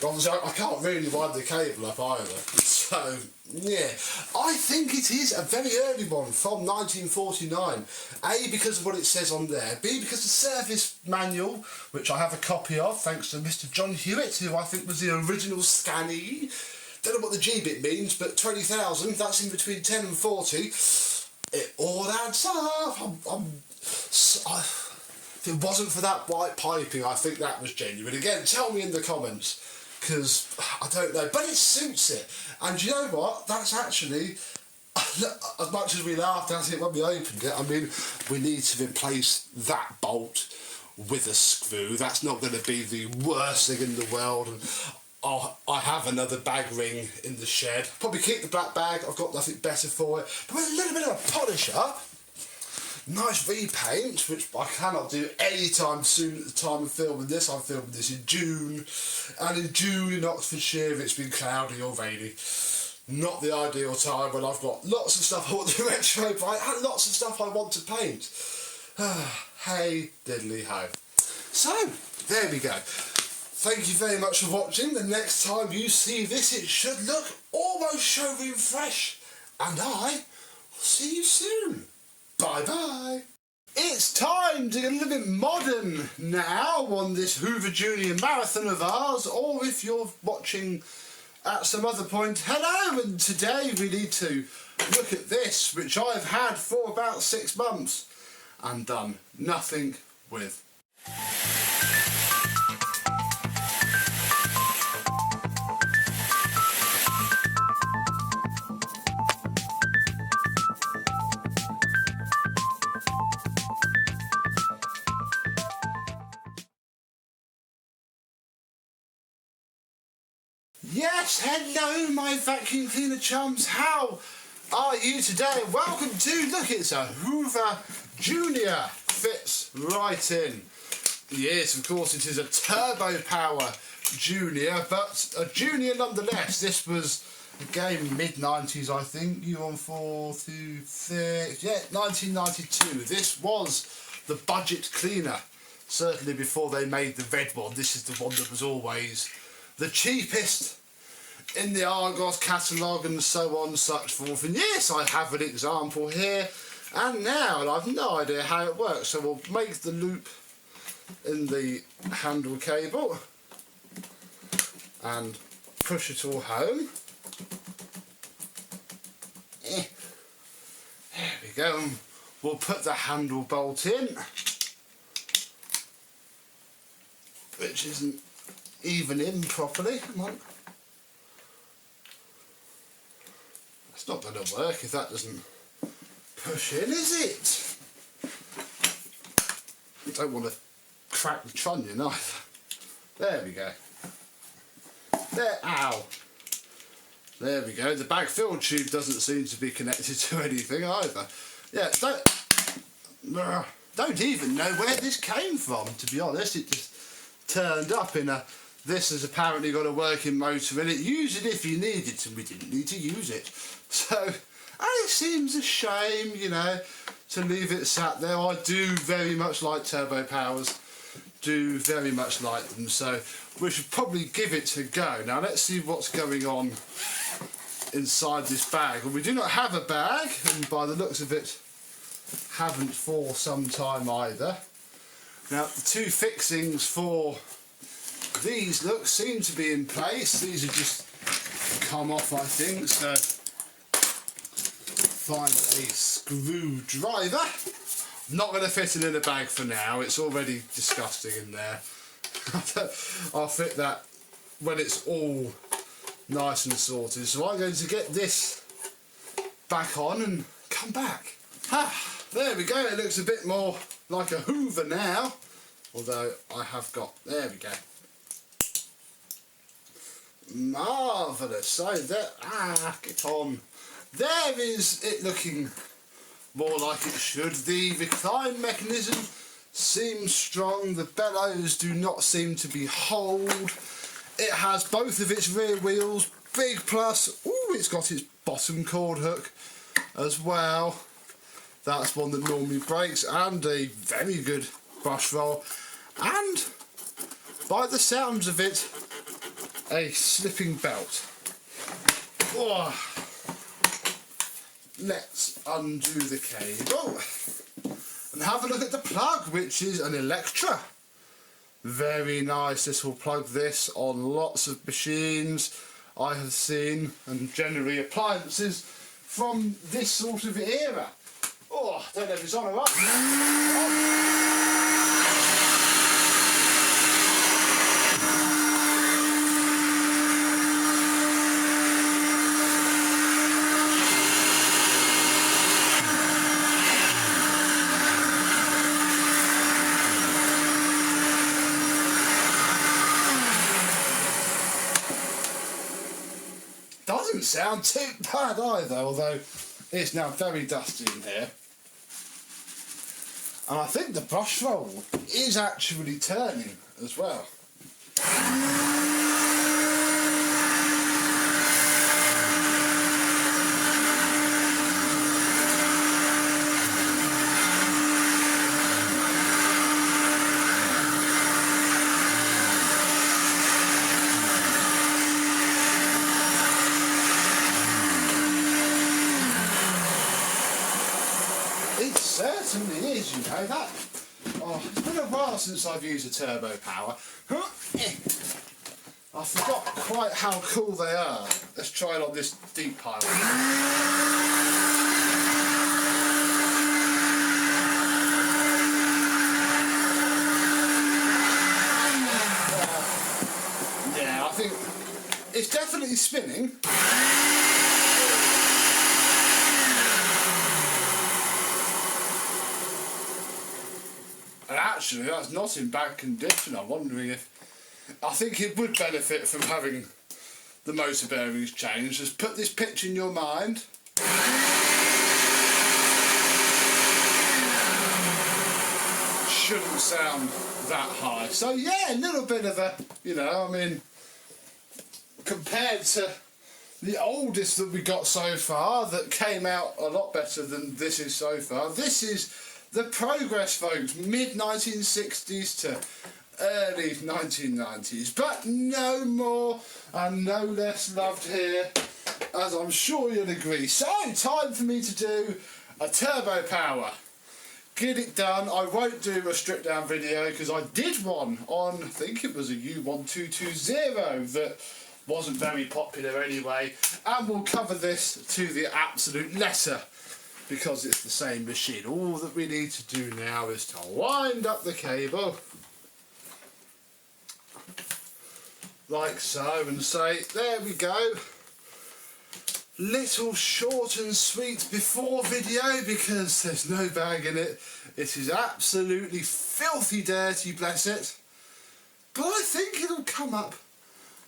Speaker 1: Obviously, I can't really wind the cable up either. So yeah, I think it is a very early one from 1949. A, because of what it says on there. B, because the service manual, which I have a copy of, thanks to Mr. John Hewitt, who I think was the original Scannee. Don't know what the G-bit means, but 20,000, that's in between 10 and 40. It all adds up. If it wasn't for that white piping, I think that was genuine. Again, tell me in the comments, because I don't know. But it suits it. And you know what? That's actually, as much as we laughed at it when we opened it, I mean, we need to replace that bolt with a screw. That's not going to be the worst thing in the world. And I have another bag ring in the shed. Probably keep the black bag, I've got nothing better for it. But with a little bit of a polish up, nice repaint, which I cannot do any time soon at the time of filming this. I'm filming this in June, and in June in Oxfordshire it's been cloudy or rainy. Not the ideal time when I've got lots of stuff I want to retro paint and lots of stuff I want to paint. Hey diddly ho. So, there we go. Thank you very much for watching. The next time you see this, it should look almost showroom fresh. And I will see you soon. Bye-bye. It's time to get a little bit modern now on this Hoover Junior marathon of ours, or if you're watching at some other point, hello, and today we need to look at this, which I've had for about 6 months and done nothing with. Yes, hello my vacuum cleaner chums, how are you today? Welcome to, look, it's a Hoover Junior, fits right in. Yes, of course it is a turbo power Junior, but a Junior nonetheless. This was, again, mid-90s I think, U104 to 6, yeah, 1992. This was the budget cleaner, certainly before they made the red one. This is the one that was always the cheapest in the Argos catalogue and so on and such forth. And yes, I have an example here and now, and I've no idea how it works. So we'll make the loop in the handle cable and push it all home. There we go. And we'll put the handle bolt in, which isn't even in properly. Come on. It's not going to work if that doesn't push in, is it? I don't want to crack the trunnion either. There we go. There, ow. There we go. The bag fill tube doesn't seem to be connected to anything either. Yeah, don't even know where this came from, to be honest. It just turned up in a... This has apparently got a working motor in it. Use it if you need it, and we didn't need to use it. So, and it seems a shame, you know, to leave it sat there. I do very much like turbo powers. Do very much like them. So, we should probably give it a go. Now, let's see what's going on inside this bag. Well, we do not have a bag, and by the looks of it, haven't for some time either. Now, the two fixings for these seem to be in place. These have just come off, I think, so find a screwdriver. Not going to fit it in a bag for now, it's already disgusting in there. I'll fit that when it's all nice and sorted. So I'm going to get this back on and come back. There we go, it looks a bit more like a Hoover now. Although I have got, there we go. Marvellous. So there, get on. There is it looking more like it should. The recline mechanism seems strong. The bellows do not seem to be holed. It has both of its rear wheels. Big plus. Ooh, it's got its bottom cord hook as well. That's one that normally breaks, and a very good brush roll. And by the sounds of it, a slipping belt. Oh. Let's undo the cable and have a look at the plug, which is an Electra. Very nice. This will plug this on lots of machines I have seen, and generally appliances from this sort of era. Oh, I don't know if it's on or off. Doesn't sound too bad either, although it's now very dusty in here. And I think the brush roll is actually turning as well. It certainly is, you know that. Oh, it's been a while since I've used a turbo power. I forgot quite how cool they are. Let's try it on this deep pile. Yeah, I think it's definitely spinning. And actually, that's not in bad condition. I'm wondering if... I think it would benefit from having the motor bearings changed. Just put this pitch in your mind. Shouldn't sound that high. So yeah, a little bit of a, you know, I mean, compared to the oldest that we got so far, that came out a lot better than this is so far. This is the progress, folks, mid-1960s to early 1990s, but no more and no less loved here, as I'm sure you'll agree. So, time for me to do a turbo power. Get it done. I won't do a stripped down video because I did one on, I think it was a U1220 that wasn't very popular anyway, and we'll cover this to the absolute letter because it's the same machine. All that we need to do now is to wind up the cable like so and say, there we go. Little short and sweet before video because there's no bag in it. It is absolutely filthy dirty, bless it. But I think it'll come up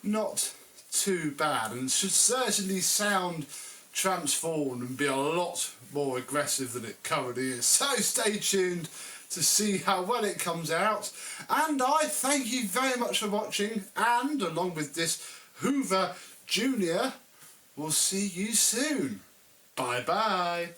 Speaker 1: not too bad and should certainly sound transformed and be a lot more aggressive than it currently is. So stay tuned to see how well it comes out, and I thank you very much for watching, and along with this Hoover Junior, we'll see you soon. Bye bye.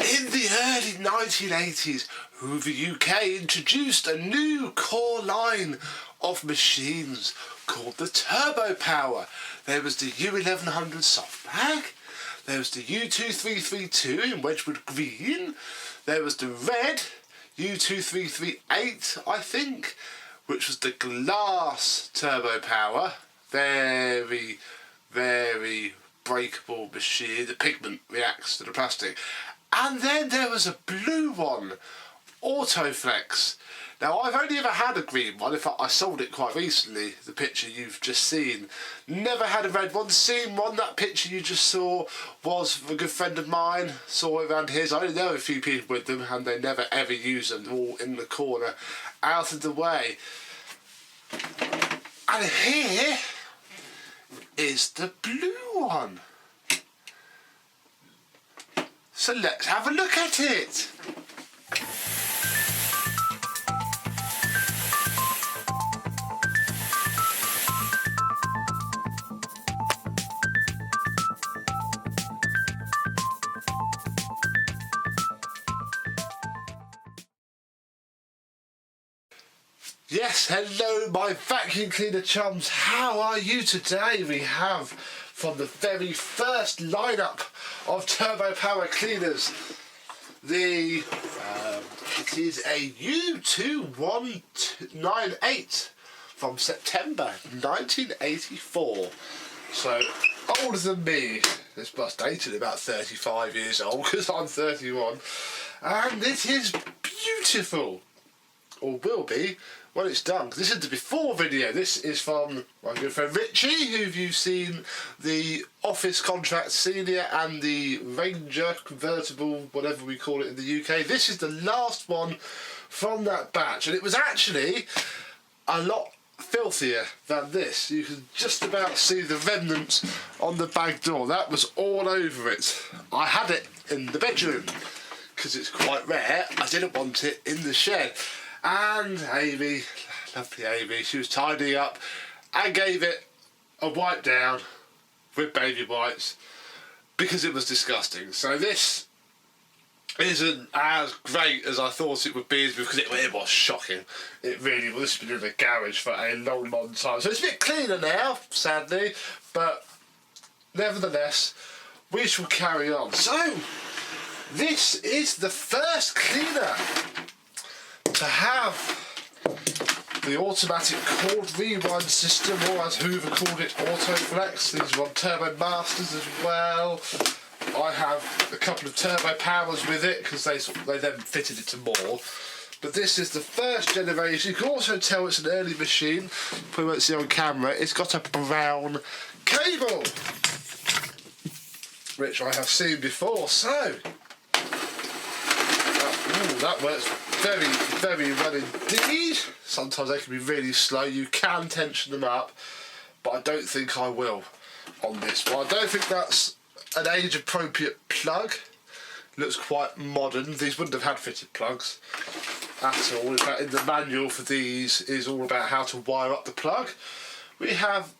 Speaker 1: In the early 1980s, Hoover UK introduced a new core line of machines called the Turbo Power. There was the U1100 softback, there was the U2332 in Wedgwood Green, there was the red U2338, I think, which was the glass Turbo Power. Very, very breakable machine. The pigment reacts to the plastic. And then there was a blue one, Autoflex. Now, I've only ever had a green one. In fact, I sold it quite recently, the picture you've just seen. Never had a red one, seen one. That picture you just saw was a good friend of mine, saw it around his. I only know a few people with them, and they never ever use them. They're all in the corner, out of the way. And here is the blue one. So let's have a look at it. Yes, hello my vacuum cleaner chums, how are you today? We have from the very first lineup of Turbo Power cleaners, it is a U2198 from September 1984. So older than me. This bus dated about 35 years old because I'm 31, and it is beautiful, or will be when it's done. This is the before video. This is from my good friend Richie, who you've seen the Office Contract Senior and the Ranger convertible, whatever we call it in the UK. This is the last one from that batch, and it was actually a lot filthier than this. You can just about see the remnants on the bag door. That was all over it. I had it in the bedroom because it's quite rare. I didn't want it in the shed. And Amy, lovely Amy, she was tidying up and gave it a wipe down with baby wipes because it was disgusting. So this isn't as great as I thought it would be because it was shocking. It really was. It's been in the garage for a long, long time. So it's a bit cleaner now, sadly, but nevertheless, we shall carry on. So this is the first cleaner to have the automatic cord rewind system, or as Hoover called it, Autoflex. These are on Turbo Masters as well. I have a couple of turbo powers with it because they then fitted it to more. But this is the first generation. You can also tell it's an early machine. Probably won't see on camera. It's got a brown cable, which I have seen before. So that works very, very well indeed. Sometimes they can be really slow. You can tension them up, but I don't think I will on this one. I don't think that's an age-appropriate plug. Looks quite modern. These wouldn't have had fitted plugs at all. In fact, in the manual for these is all about how to wire up the plug. We have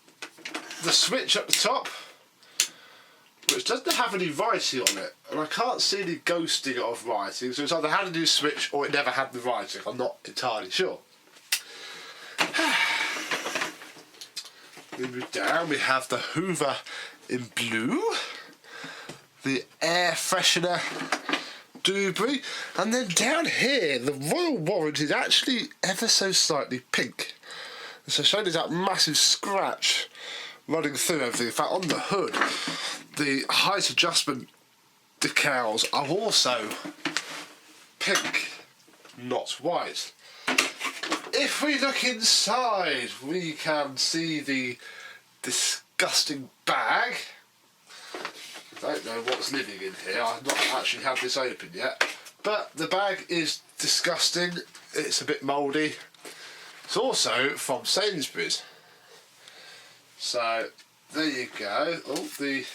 Speaker 1: the switch at the top, which doesn't have any writing on it, and I can't see any ghosting of writing, so it's either had a new switch or it never had the writing. I'm not entirely sure. We move down, we have the Hoover in blue, the air freshener Dewberry, and then down here the Royal Warrant is actually ever so slightly pink. And so showing that massive scratch running through everything. In fact, on the hood, the height adjustment decals are also pink, not white. If we look inside, we can see the disgusting bag. I don't know what's living in here. I've not actually had this open yet. But the bag is disgusting. It's a bit mouldy. It's also from Sainsbury's. So there you go. Oh, the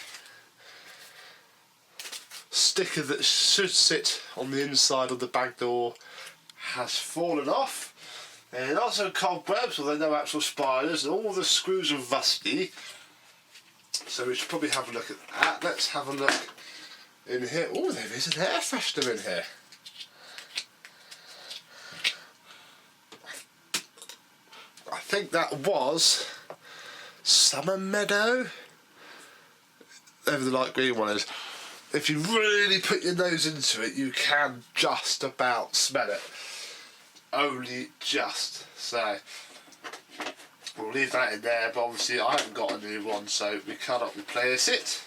Speaker 1: sticker that should sit on the inside of the bag door has fallen off. And also cobwebs, although no actual spiders, and all the screws are rusty. So we should probably have a look at that. Let's have a look in here. Oh, there is an air freshener in here. I think that was Summer Meadow. Whatever the light green one is. If you really put your nose into it, you can just about smell it. Only just. So we'll leave that in there, but obviously I haven't got a new one, so we cannot replace it.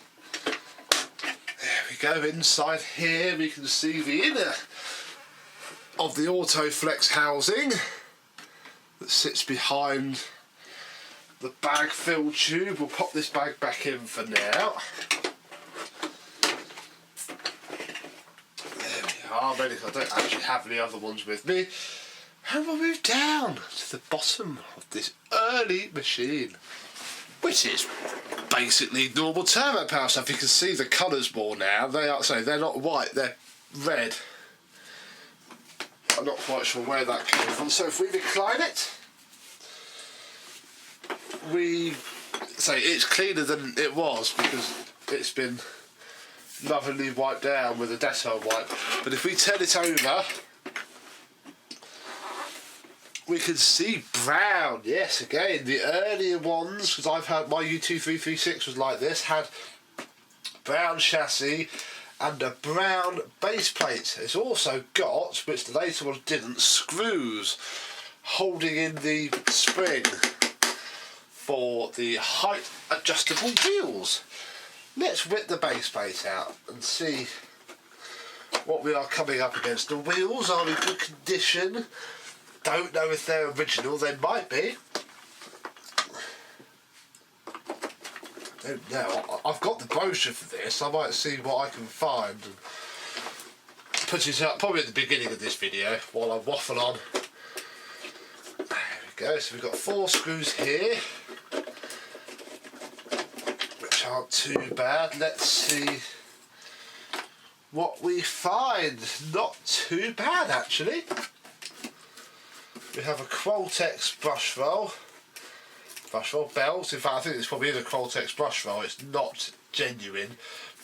Speaker 1: There we go. Inside here we can see the inner of the Autoflex housing that sits behind the bag fill tube. We'll pop this bag back in for now. There we are. I don't actually have any other ones with me. And we'll move down to the bottom of this early machine, which is basically normal turbo power stuff. You can see the colours more now. They're not white, they're red. I'm not quite sure where that came from. So if we recline it, it's cleaner than it was because it's been lovingly wiped down with a Dettol wipe. But if we turn it over, we can see brown. Yes, again, the earlier ones, because I've had my U2336 was like this, had brown chassis and a brown base plate. It's also got, which the later ones didn't, screws holding in the spring for the height adjustable wheels. Let's whip the base plate out and see what we are coming up against. The wheels are in good condition. Don't know if they're original, they might be. Don't know. I've got the brochure for this. I might see what I can find and put it up probably at the beginning of this video while I waffle on. There we go. So we've got 4 screws here, which aren't too bad. Let's see what we find. Not too bad actually. We have a Qualtex brush roll belt. In fact, I think this probably is a Qualtex brush roll. It's not genuine,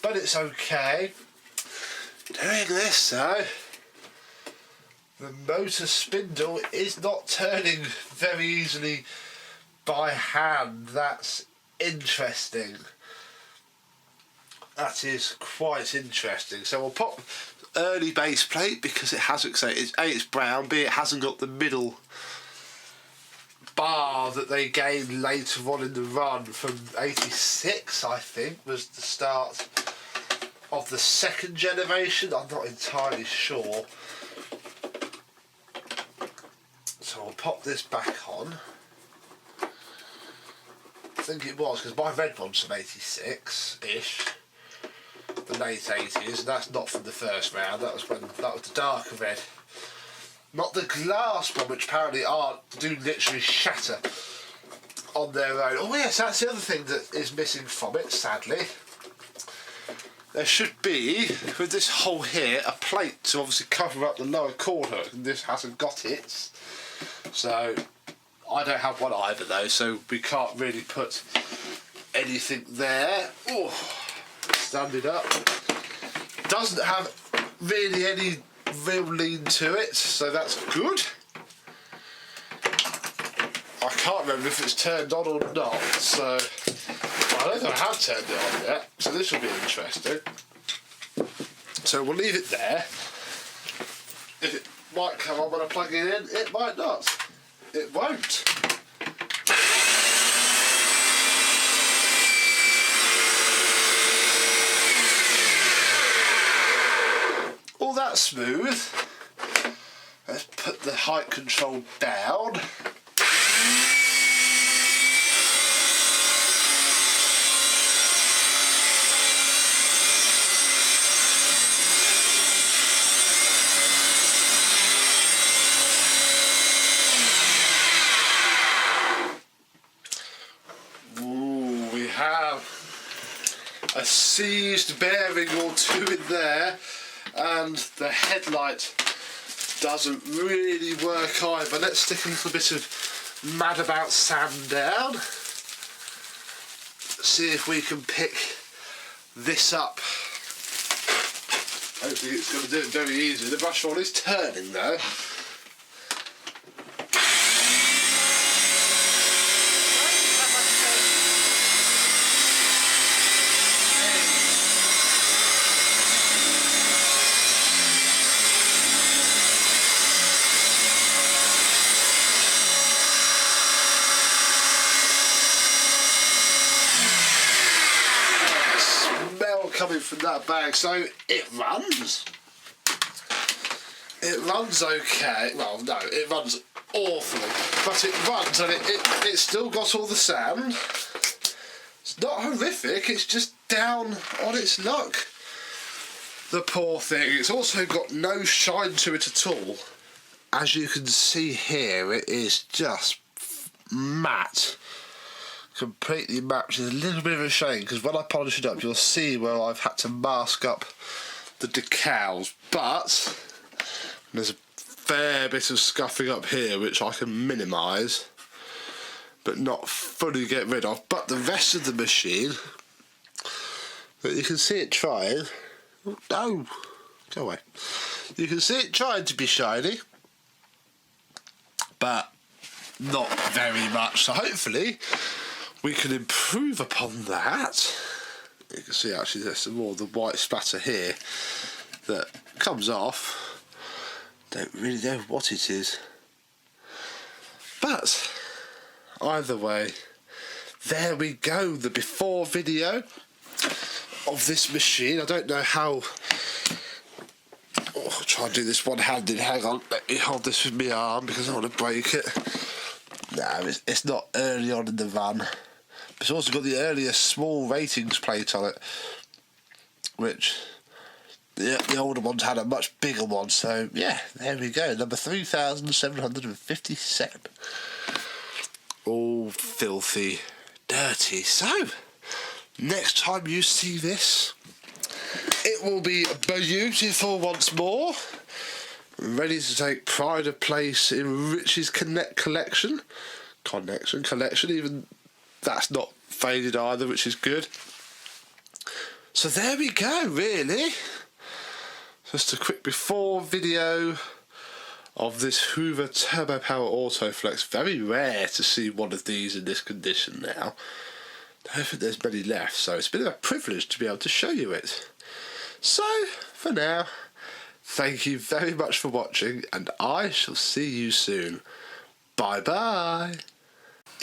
Speaker 1: but it's okay. Doing this though, the motor spindle is not turning very easily by hand. That's interesting. That is quite interesting. So we'll pop early base plate because it hasn't, so it's brown, B, it hasn't got the middle bar that they gained later on in the run from 86, I think, was the start of the second generation. I'm not entirely sure. So I'll pop this back on. I think it was, because my red one's from 86-ish. The late 80s, and that's not from the first round. That was the darker red. Not the glass one, which apparently do literally shatter on their own. Oh yes, that's the other thing that is missing from it, sadly. There should be, with this hole here, a plate to obviously cover up the lower corner, and this hasn't got it. So, I don't have one either though, so we can't really put anything there. Oh, stand it up. Doesn't have really any real lean to it, so that's good. I can't remember if it's turned on or not, so I don't think I have turned it on yet, so this will be interesting. So we'll leave it there. If it might come on when I plug it in, it might not. It won't. All that smooth. Let's put the height control down. A seized bearing or two in there, and the headlight doesn't really work either. Let's stick a little bit of Mad About sand down, see if we can pick this up. Hopefully it's going to do it very easily. The brush roll is turning though. Coming from that bag, so it runs. It runs okay. Well, no, it runs awfully, but it runs, and it's still got all the sound. It's not horrific. It's just down on its luck. The poor thing. It's also got no shine to it at all. As you can see here, it is just matte. Completely matte, which is a little bit of a shame, because when I polish it up you'll see where I've had to mask up the decals, but there's a fair bit of scuffing up here which I can minimise but not fully get rid of. But the rest of the machine, you can see it trying. Oh, no, go away. You can see it trying to be shiny, but not very much, so hopefully we can improve upon that. You can see actually there's some more of the white splatter here that comes off. Don't really know what it is. But either way, there we go, the before video of this machine. I don't know how... Oh, I'll try and do this one-handed. Hang on, let me hold this with my arm because I want to break it. No, it's not early on in the run. It's also got the earlier small ratings plate on it, which the older ones had a much bigger one. So yeah, there we go, number 3757. All filthy dirty. So next time you see this, it will be beautiful once more, ready to take pride of place in Rich's collection, even that's not faded either, which is good. So there we go, really. Just a quick before video of this Hoover Turbo Power Autoflex. Very rare to see one of these in this condition now. I don't think there's many left, so it's been a privilege to be able to show you it. So, for now, thank you very much for watching, and I shall see you soon. Bye bye.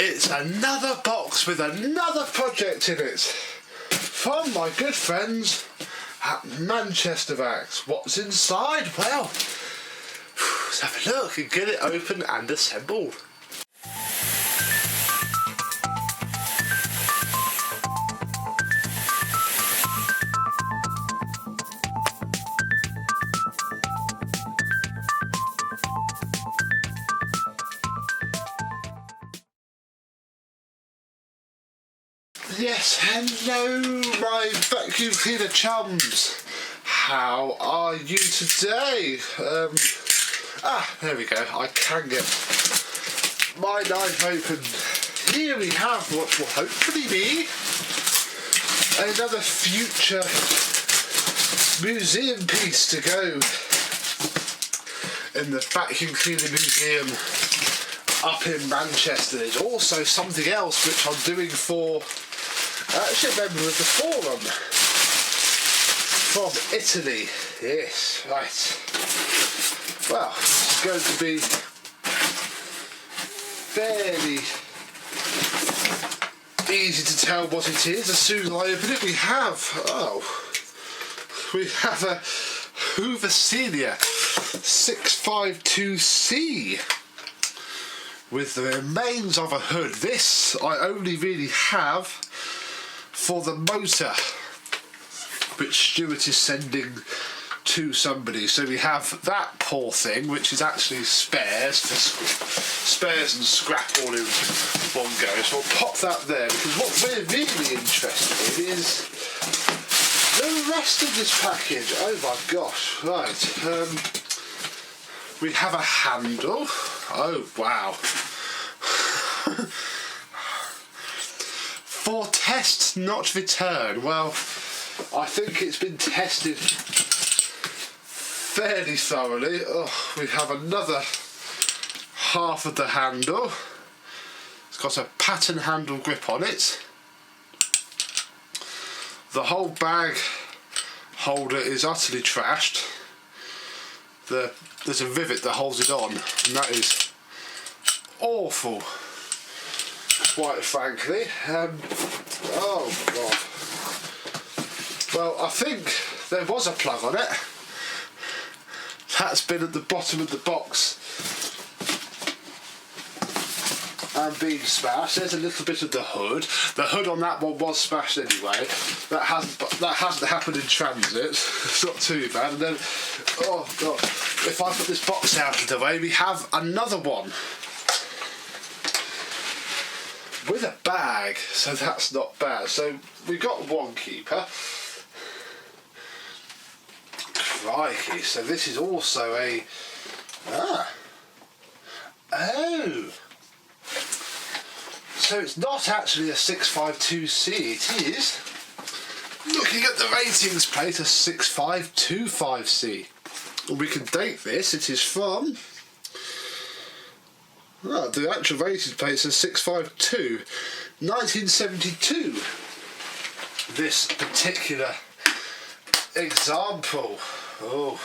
Speaker 1: It's another box with another project in it from my good friends at Manchester Vacs. What's inside? Well, let's have a look and get it open and assembled. Yes, hello my vacuum cleaner chums. How are you today? There we go. I can get my knife open. Here we have what will hopefully be another future museum piece to go in the vacuum cleaner museum up in Manchester. There's also something else which I'm doing for actually a member of the forum from Italy. Yes, right. Well, it's going to be fairly easy to tell what it is as soon as I open it. We have a Hoover Junior 652C with the remains of a hood. This I only really have for the motor which Stuart is sending to somebody. So we have that poor thing, which is actually spares and scrap all in one go. So I'll pop that there, because what we're really interested in is the rest of this package. Oh my gosh, right. We have a handle. Oh wow. For test not return. Well, I think it's been tested fairly thoroughly. Oh, we have another half of the handle. It's got a pattern handle grip on it. The whole bag holder is utterly trashed. There's a rivet that holds it on, and that is awful, quite frankly. Oh god. Well, I think there was a plug on it. That's been at the bottom of the box and been smashed. There's a little bit of the hood. The hood on that one was smashed anyway. That hasn't happened in transit. It's not too bad. And then, oh god, if I put this box out of the way, we have another one with a bag, so that's not bad. So we've got one keeper. Crikey, so this is also a so it's not actually a 652C, it is, looking at the ratings plate, a 6525C. We can date this. It is from, the actual rating plate says 652, 1972. This particular example. Oh,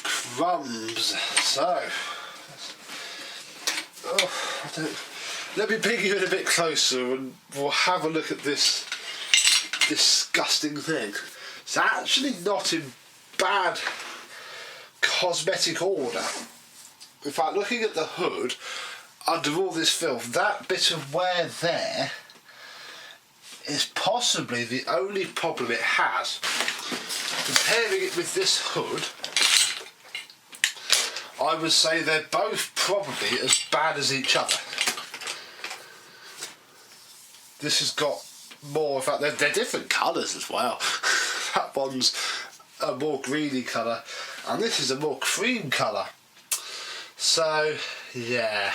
Speaker 1: crumbs. So, let me bring you in a bit closer and we'll have a look at this disgusting thing. It's actually not in bad cosmetic order. In fact, looking at the hood, under all this filth, that bit of wear there is possibly the only problem it has. Comparing it with this hood, I would say they're both probably as bad as each other. This has got more, in fact they're different colours as well. That one's a more greeny colour and this is a more cream colour. So yeah,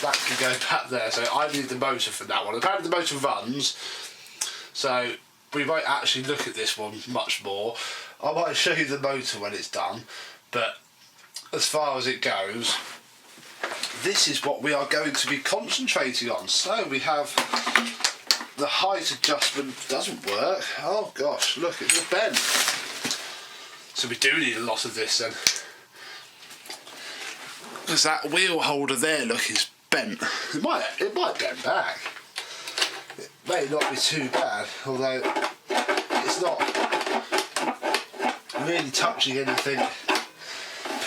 Speaker 1: that can go back there. So I need the motor for that one. Apparently the motor runs, so we might actually look at this one much more. I might show you the motor when it's done, but as far as it goes, this is what we are going to be concentrating on. So we have the height adjustment, doesn't work. Oh gosh, look, it's a bend. So we do need a lot of this then. Because that wheel holder there, look, is bent. It might bend back. It may not be too bad, although it's not really touching anything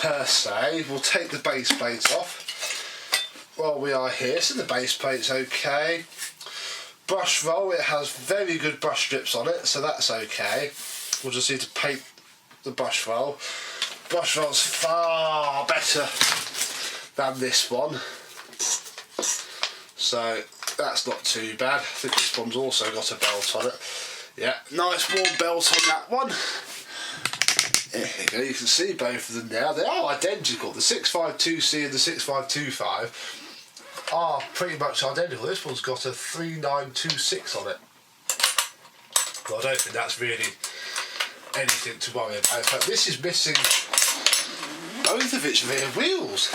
Speaker 1: per se. We'll take the base plate off while we are here. So the base plate's okay. Brush roll, it has very good brush strips on it, so that's okay. We'll just need to paint the brush roll. Brush roll's far better than this one, so that's not too bad. I think this one's also got a belt on it. Yeah, nice warm belt on that one. There you go, you can see both of them now. They are identical. The 652C and the 6525 are pretty much identical. This one's got a 3926 on it. Well, I don't think that's really anything to worry about. In fact, this is missing both of its rear wheels.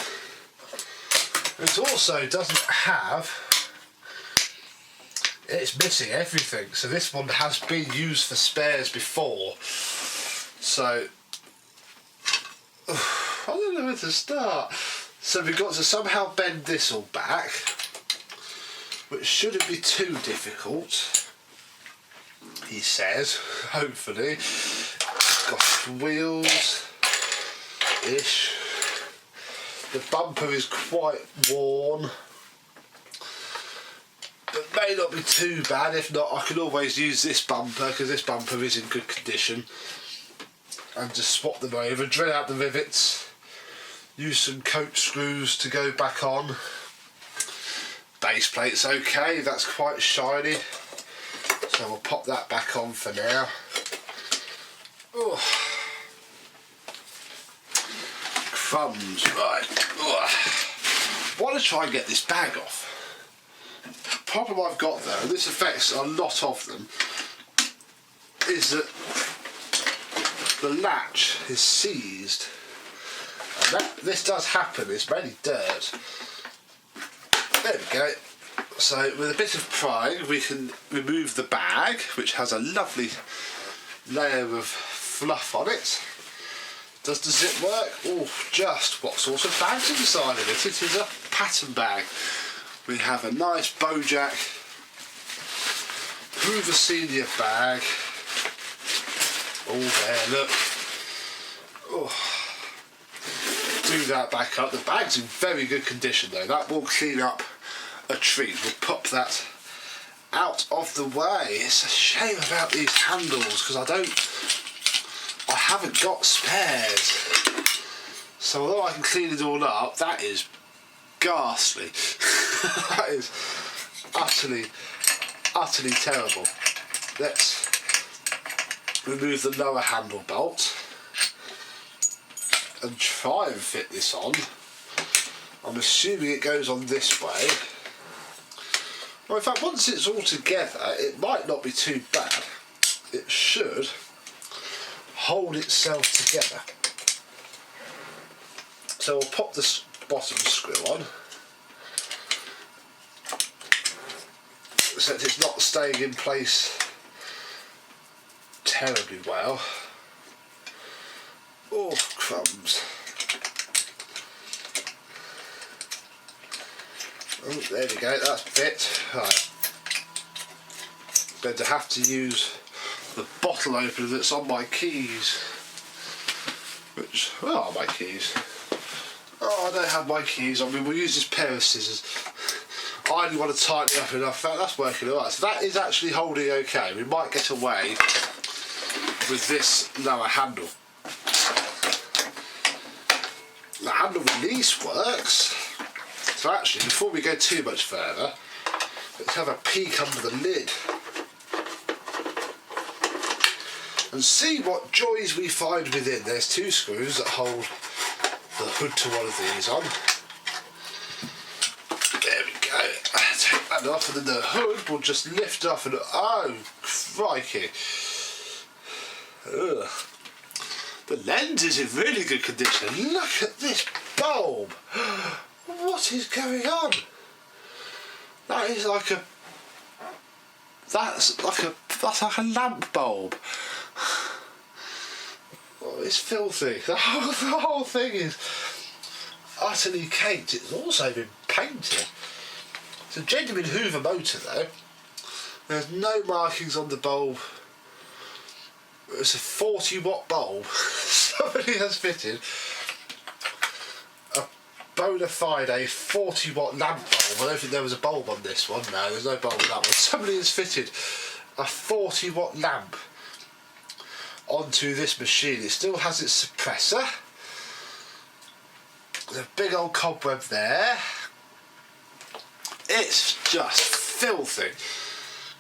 Speaker 1: It also doesn't have, it's missing everything. So this one has been used for spares before. So, I don't know where to start. So we've got to somehow bend this all back, which shouldn't be too difficult, he says, hopefully. It's got wheels-ish. The bumper is quite worn, but may not be too bad. If not, I can always use this bumper, because this bumper is in good condition, and just swap them over, drill out the rivets, use some coach screws to go back on. Base plate's okay, that's quite shiny, so we'll pop that back on for now. Oh. Crumbs, right. Oh. I want to try and get this bag off. The problem I've got though, and this affects a lot of them, is that the latch is seized. And this does happen, it's mainly dirt. There we go. So with a bit of prying we can remove the bag, which has a lovely layer of fluff on it. Does the zip work? Oh, just what sort of bag's inside of it? It is a pattern bag. We have a nice Bojack Hoover Senior bag. All there, look. Oh. Do that back up. The bag's in very good condition though. That will clean up a treat. We'll pop that out of the way. It's a shame about these handles because I haven't got spares. So although I can clean it all up, that is ghastly. That is utterly terrible. Let's remove the lower handle bolt and try and fit this on. I'm assuming it goes on this way. Well, in fact, once it's all together, it might not be too bad. It should hold itself together. So we'll pop this bottom screw on, so it's not staying in place terribly well. Oh, crumbs. Oh, there we go, that's fit. Right. Going to have to use the bottle opener that's on my keys. Which, where are my keys? Oh, I don't have my keys on me. We'll use this pair of scissors. I only want to tighten it up enough. That's working alright. So that is actually holding okay. We might get away with this lower handle. The handle release works. So actually, before we go too much further, let's have a peek under the lid and see what joys we find within. There's two screws that hold the hood to one of these on. There we go. Take that off, and then the hood will just lift off and oh crikey. Ugh. The lens is in really good condition. Look at this bulb. What is going on? That is like a that's like a lamp bulb. Oh, it's filthy. The whole thing is utterly caked. It's also been painted. It's a genuine Hoover motor though. There's no markings on the bulb It's a 40-watt bulb. Somebody has fitted a bona fide 40-watt lamp bulb. I don't think there was a bulb on this one. No, there's no bulb on that one. Somebody has fitted a 40-watt lamp onto this machine. It still has its suppressor. There's a big old cobweb there. It's just filthy.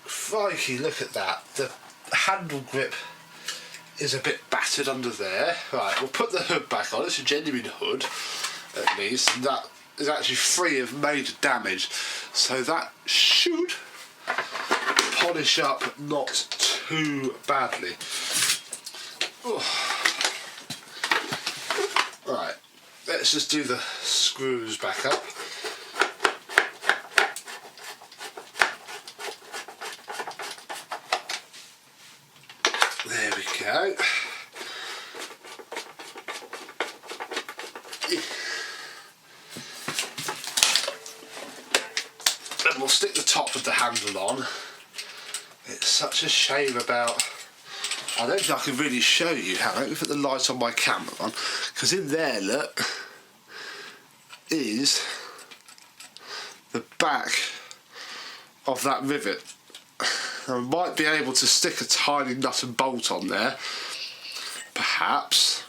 Speaker 1: Crikey, look at that. The handle grip is a bit battered under there. Right, we'll put the hood back on. It's a genuine hood, at least, and that is actually free of major damage. So that should polish up not too badly. Oh. Right, let's just do the screws back up. There we go. And we'll stick the top of the handle on. It's such a shame about... I don't think I can really show you how. Let me put the light on my camera on, because in there, look, is the back of that rivet. I might be able to stick a tiny nut and bolt on there, perhaps.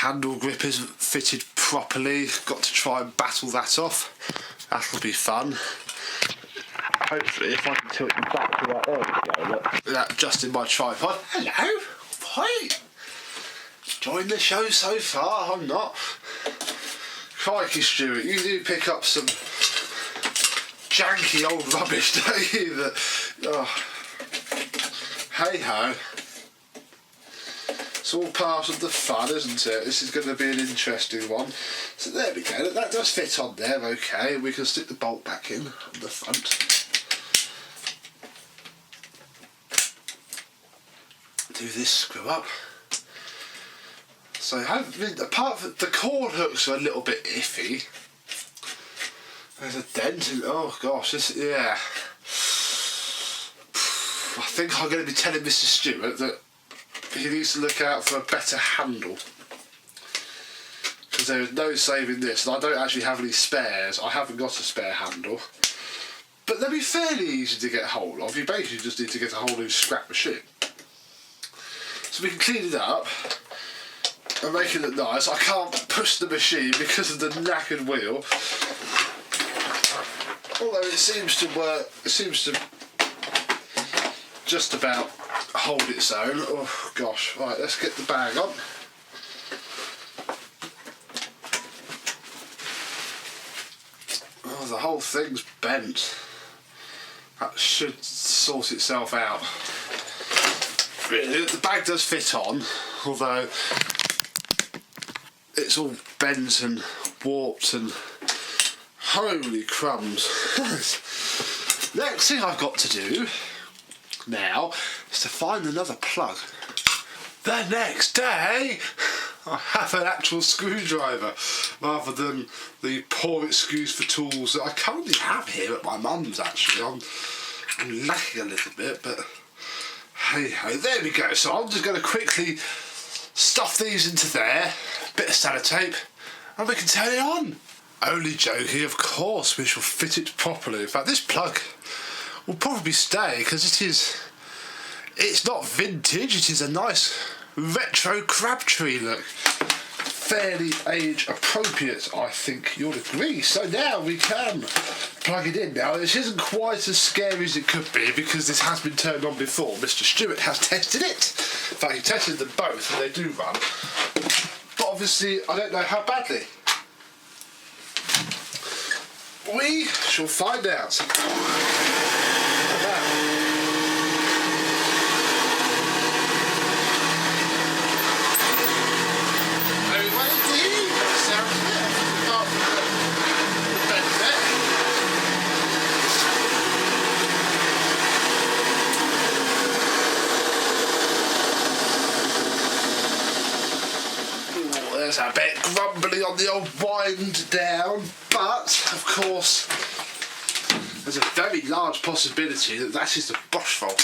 Speaker 1: Handle grip isn't fitted properly. Got to try and battle that off. That'll be fun. Hopefully, if I can tilt you back to that, there we go, look. That adjusting my tripod. Hello, right. Enjoying the show so far, I'm not. Crikey, Stuart, you do pick up some janky old rubbish, don't you? That, oh. Hey ho. It's all part of the fun, isn't it? This is going to be an interesting one. So there we go, that does fit on there, okay. We can stick the bolt back in on the front. Do this screw up. So apart from the cord hooks are a little bit iffy. There's a dent in, oh gosh, this, yeah. I think I'm going to be telling Mr. Stewart that he needs to look out for a better handle, because there is no saving this, and I don't actually have any spares. I haven't got a spare handle, but they'll be fairly easy to get hold of. You basically just need to get a whole new scrap machine. So we can clean it up and make it look nice. I can't push the machine because of the knackered wheel, although it seems to work. It seems to just about hold its own. Oh gosh, right, let's get the bag on. Oh, the whole thing's bent. That should sort itself out. Really, the bag does fit on, although it's all bent and warped and holy crumbs. Next thing I've got to do now is to find another plug. The next day I have an actual screwdriver rather than the poor excuse for tools that I currently have here at my mum's. Actually, I'm lacking a little bit, but hey ho, there we go. So I'm just going to quickly stuff these into there, bit of sellotape, and we can turn it on. Only joking, of course we shall fit it properly. In fact, this plug will probably stay because it's not vintage, it is a nice retro Crabtree look. Fairly age appropriate, I think you'll agree. So now we can plug it in. Now this isn't quite as scary as it could be because this has been turned on before. Mr. Stewart has tested it. In fact, he tested them both and they do run. But obviously I don't know how badly. We shall find out. Look at that. There's a bit grumbly on the old wind down, but of course there's a very large possibility that that is the brush fault.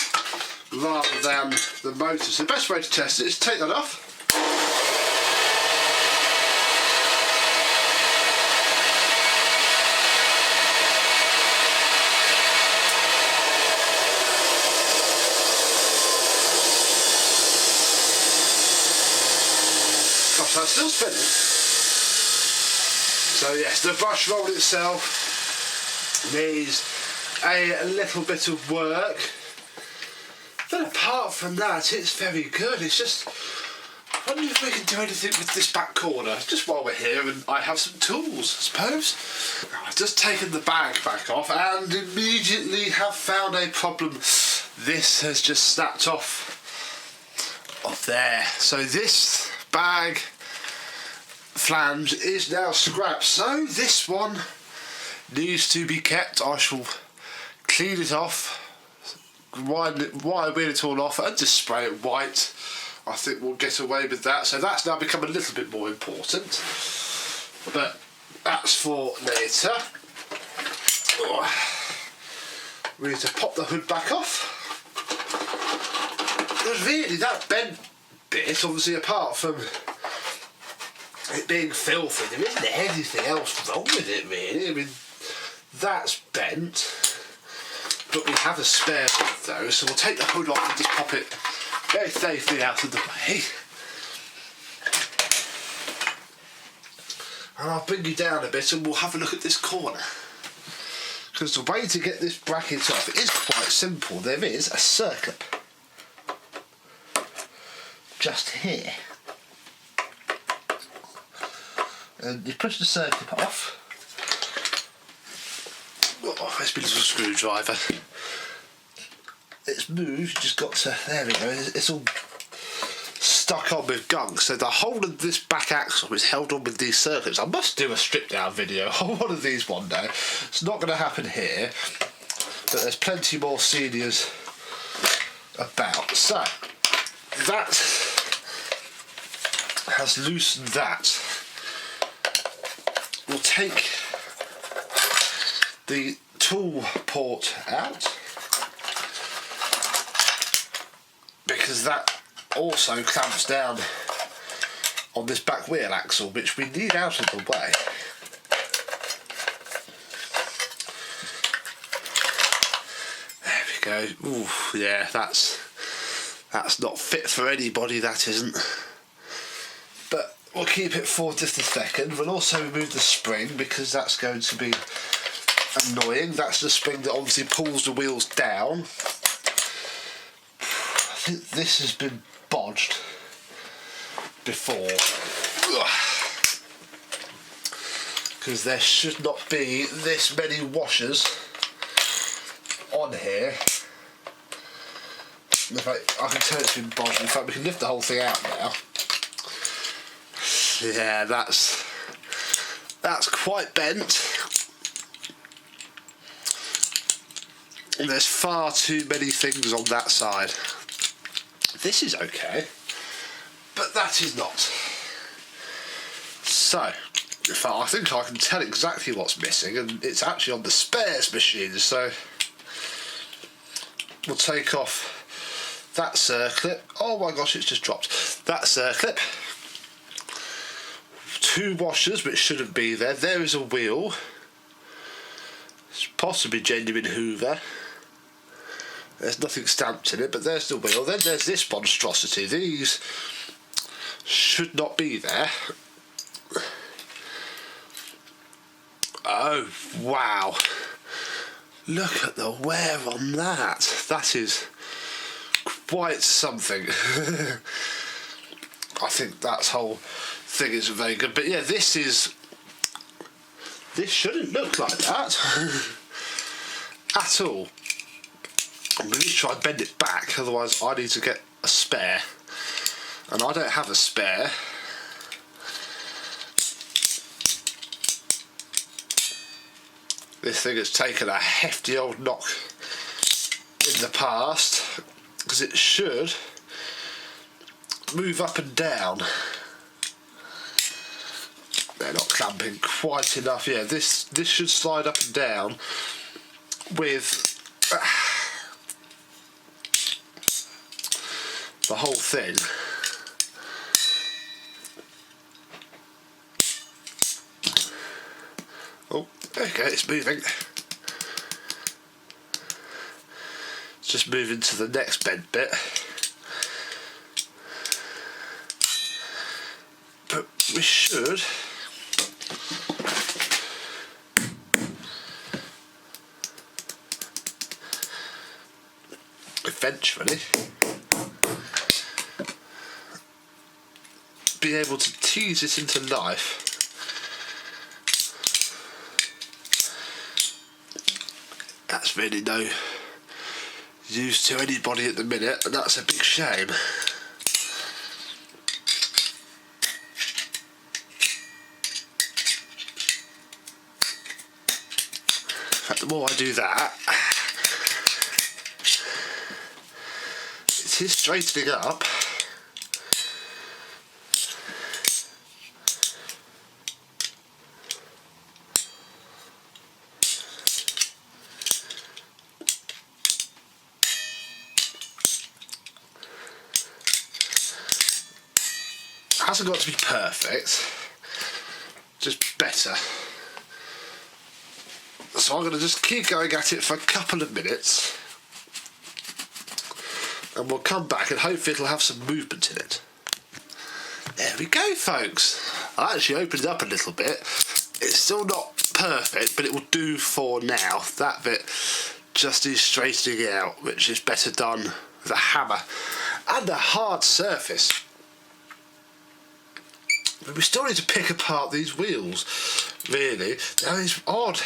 Speaker 1: rather than the motor. So the best way to test it is to take that off. Gosh, that's still spinning. So yes, the brush roll itself needs a little bit of work. But apart from that, it's very good. It's just, I wonder if we can do anything with this back corner, just while we're here and I have some tools, I suppose. Now, I've just taken the bag back off and immediately have found a problem. This has just snapped off there. So this bag flange is now scrapped. So this one needs to be kept. I shall clean it off, wire it all off and just spray it white. I think we'll get away with that. So that's now become a little bit more important, but that's for later. We need to pop the hood back off. But really, that bent bit, obviously, apart from it being filthy, there isn't anything else wrong with it really. I mean, that's bent, but we have a spare one though, so we'll take the hood off and just pop it very safely out of the way. And I'll bring you down a bit and we'll have a look at this corner. Because the way to get this bracket off is quite simple. There is a circlip just here. And you push the circlip off. Oh, there's been a little screwdriver. It's moved, you just got to, there we go, it's all stuck on with gunk. So the whole of this back axle is held on with these circlips. I must do a strip down video on one of these one day. It's not going to happen here, but there's plenty more seniors about. So that has loosened that. We'll take the tool port out because that also clamps down on this back wheel axle, which we need out of the way. There we go. Ooh, yeah, that's not fit for anybody, that isn't. But we'll keep it for just a second. We'll also remove the spring because that's going to be annoying. That's the spring that obviously pulls the wheels down. I think this has been bodged before because there should not be this many washers on here. In fact, I can tell it's been bodged. In fact, we can lift the whole thing out now. Yeah, that's quite bent. And there's far too many things on that side. This is okay, but that is not. So, in fact, I think I can tell exactly what's missing, and it's actually on the spares machine. So, we'll take off that circlip. Oh my gosh, it's just dropped. That circlip. Two washers, which shouldn't be there. There is a wheel. It's possibly genuine Hoover. There's nothing stamped in it, but there's the wheel. Then there's this monstrosity. These should not be there. Oh, wow. Look at the wear on that. That is quite something. I think that whole thing isn't very good. But yeah, this shouldn't look like that at all. I'm going to try and bend it back, otherwise I need to get a spare, and I don't have a spare. This thing has taken a hefty old knock in the past, because it should move up and down. They're not clamping quite enough. Yeah, this should slide up and down with whole thing. Oh, okay, it's moving. Let's just move into the next bent bit. But we should eventually be able to tease it into life. That's really no use to anybody at the minute, and that's a big shame. In fact, the more I do that, it is straightening up. Hasn't got to be perfect, just better. So I'm going to just keep going at it for a couple of minutes, and we'll come back and hopefully it'll have some movement in it. There we go, folks. I actually opened it up a little bit. It's still not perfect, but it will do for now. That bit just is straightening out, which is better done with a hammer and a hard surface. But we still need to pick apart these wheels, really. Now it's odd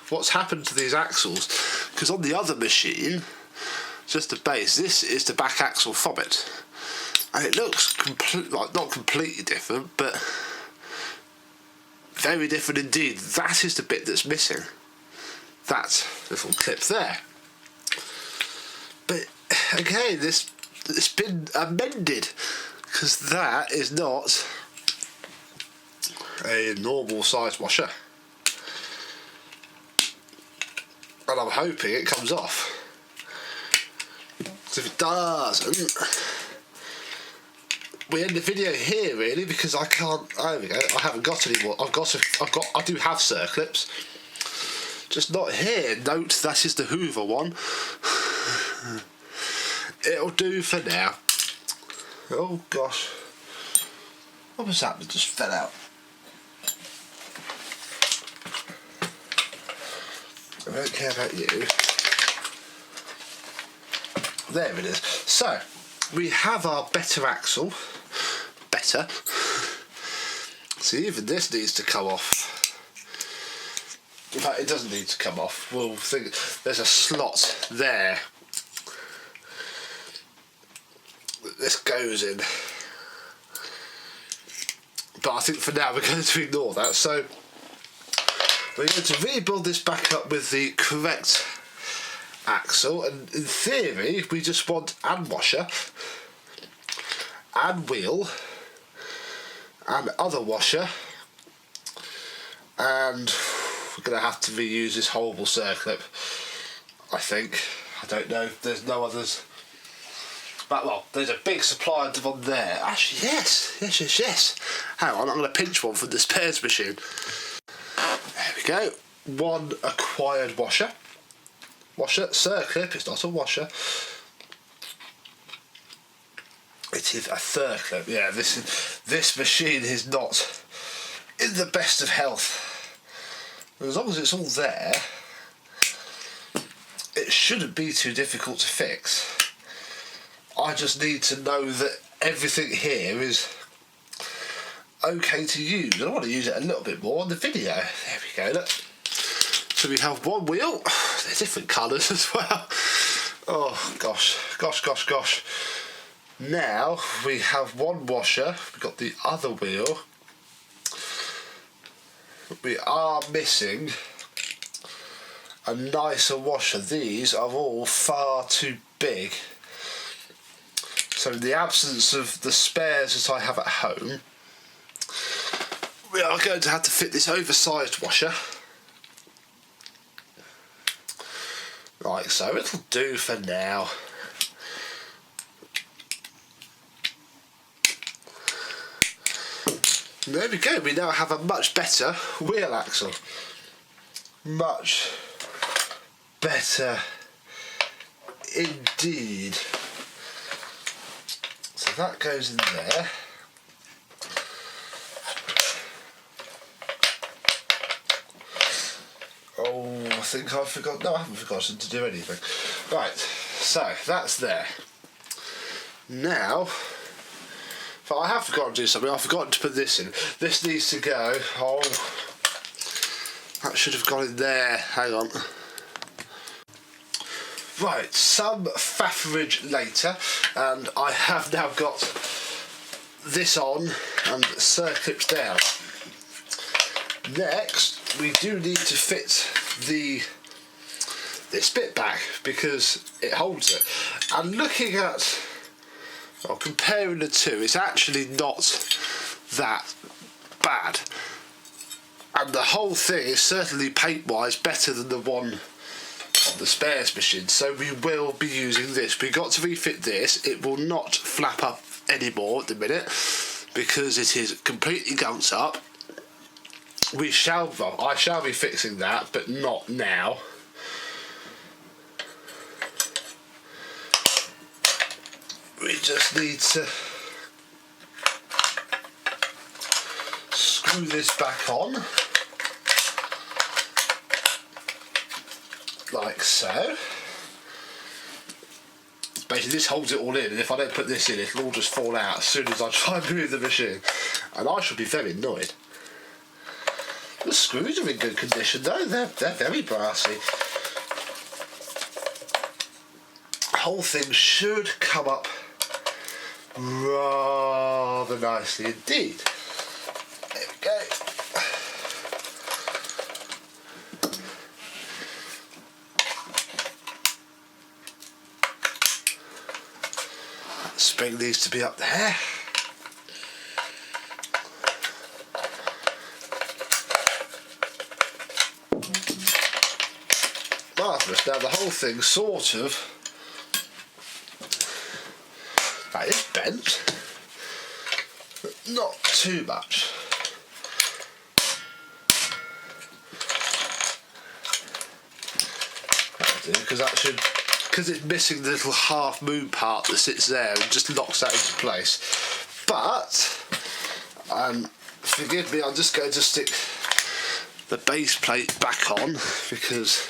Speaker 1: what's happened to these axles, because on the other machine, just the base, this is the back axle from it. And it looks like not completely different, but very different indeed. That is the bit that's missing. That little clip there. But again, it's been amended, because that is not a normal size washer, and I'm hoping it comes off. So if it doesn't, we end the video here really, because I can't. There we go. I haven't got any more. I do have circlips, just not here. Note that is the Hoover one. It'll do for now. Oh gosh, what was that that just fell out? I don't care about you. There it is. So, we have our better axle. Better. See, even this needs to come off. In fact, it doesn't need to come off. We'll think there's a slot there that this goes in. But I think for now we're going to ignore that. So, we're going to rebuild this back up with the correct axle, and in theory we just want and washer and wheel and other washer, and we're going to have to reuse this horrible circlip, I think. I don't know, there's no others. But well, there's a big supply of one there. Actually, yes. Hang on, I'm going to pinch one from the spares machine. There we go. One acquired washer. Circlip, it's not a washer. It is a circlip. Yeah, this machine is not in the best of health. As long as it's all there, it shouldn't be too difficult to fix. I just need to know that everything here is okay to use. I want to use it a little bit more on the video. There we go, look. So we have one wheel. They're different colours as well. Oh gosh. Now we have one washer. We've got the other wheel. We are missing a nicer washer. These are all far too big. So in the absence of the spares that I have at home, we are going to have to fit this oversized washer. Like so, it'll do for now. There we go, we now have a much better wheel axle. Much better indeed. So that goes in there. Oh, I think I forgot. No, I haven't forgotten to do anything. Right, so that's there. Now, but I have forgotten to do something. I've forgotten to put this in. This needs to go. Oh, that should have gone in there. Hang on. Right, some fafferage later, and I have now got this on and circlips down. Next, we do need to fit this bit back because it holds it. And looking at, well, comparing the two, it's actually not that bad. And the whole thing is certainly paint-wise better than the one on the spares machine. So we will be using this. We've got to refit this. It will not flap up anymore at the minute because it is completely gunked up. I shall be fixing that, but not now. We just need to screw this back on, like so. Basically this holds it all in, and if I don't put this in, it'll all just fall out as soon as I try and move the machine, and I shall be very annoyed. The screws are in good condition though, they're very brassy. The whole thing should come up rather nicely indeed. There we go. That spring needs to be up there. Marvellous. Now the whole thing sort of, that is bent, but not too much. That'll do, because it's missing the little half moon part that sits there and just locks that into place. But forgive me, I'm just going to stick the base plate back on because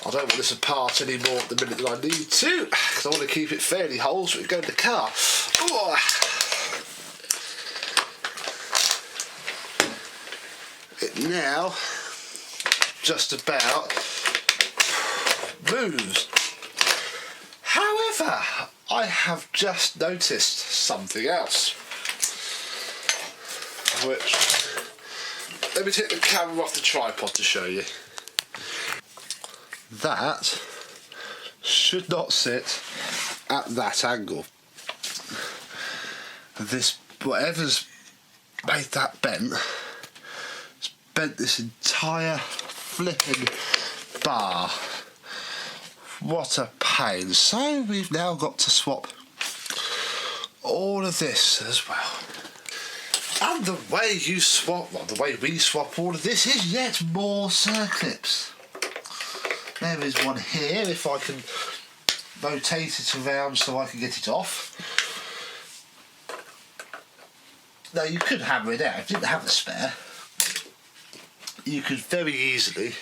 Speaker 1: I don't want this apart anymore at the minute that I need to, because I want to keep it fairly whole so it can go in the car. Ooh. It now just about moves. However, I have just noticed something else, which, let me take the camera off the tripod to show you. That should not sit at that angle. This, whatever's made that bent, it's bent this entire flipping bar. What a pain. So we've now got to swap all of this as well. And the way you swap, well, the way we swap all of this is yet more circlips. There is one here, if I can rotate it around so I can get it off. Now you could hammer it out, if you didn't have a spare. You could very easily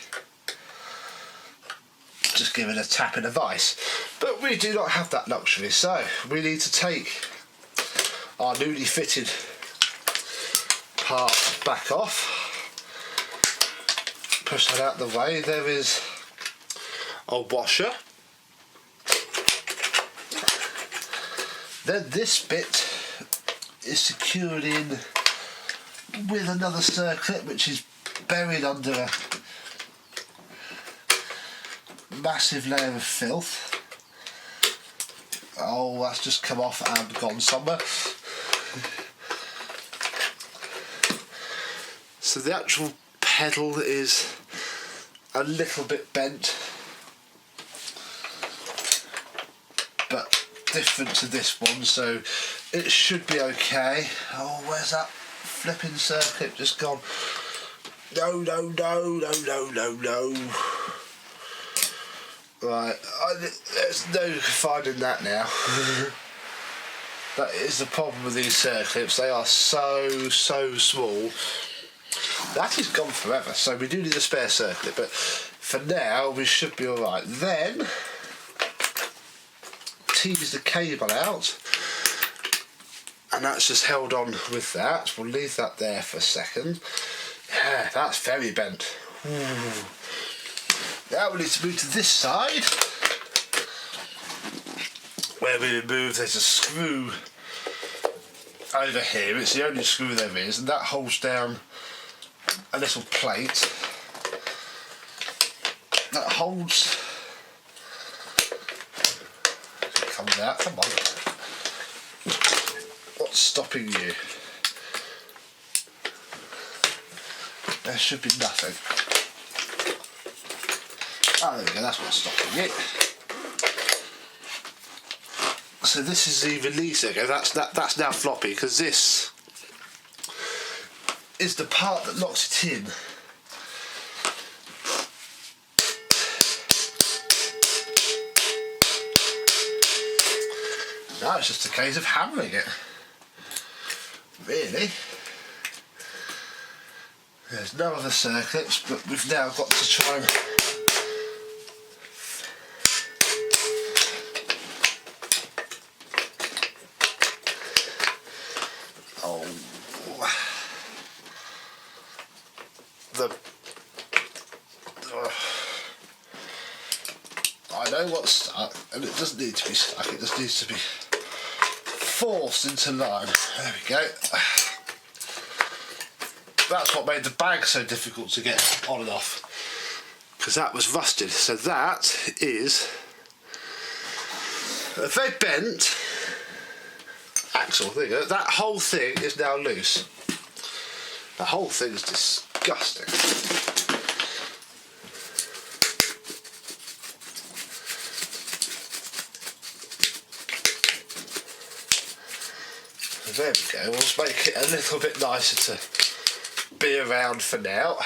Speaker 1: just give it a tap in a vice. But we do not have that luxury, so we need to take our newly fitted part back off. Push that out the way. There is a washer. Then this bit is secured in with another circlip which is buried under a massive layer of filth. Oh, that's just come off and gone somewhere. So the actual pedal is a little bit bent, but different to this one, so it should be okay. Oh, where's that flipping circuit just gone? No. Right, there's no finding that now. That is the problem with these circlips. They are so small. That is gone forever, so we do need a spare circlip, but for now we should be alright. Then tease the cable out, and that's just held on with that. We'll leave that there for a second. Yeah, that's very bent. Ooh. Now we need to move to this side, where we remove, there's a screw over here. It's the only screw there is, and that holds down a little plate that holds. It comes out. Come on. What's stopping you? There should be nothing. Oh, there we go. That's what's stopping it. So this is the release. Okay, that's now floppy, because this is the part that locks it in. Now it's just a case of hammering it. Really. There's no other circuits, but we've now got to try and I know what's stuck, and it doesn't need to be stuck, it just needs to be forced into line. There we go. That's what made the bag so difficult to get on and off, because that was rusted. So that is a very bent axle. There you go. That whole thing is now loose. The whole thing is disgusting. There we go. We'll make it a little bit nicer to be around for now.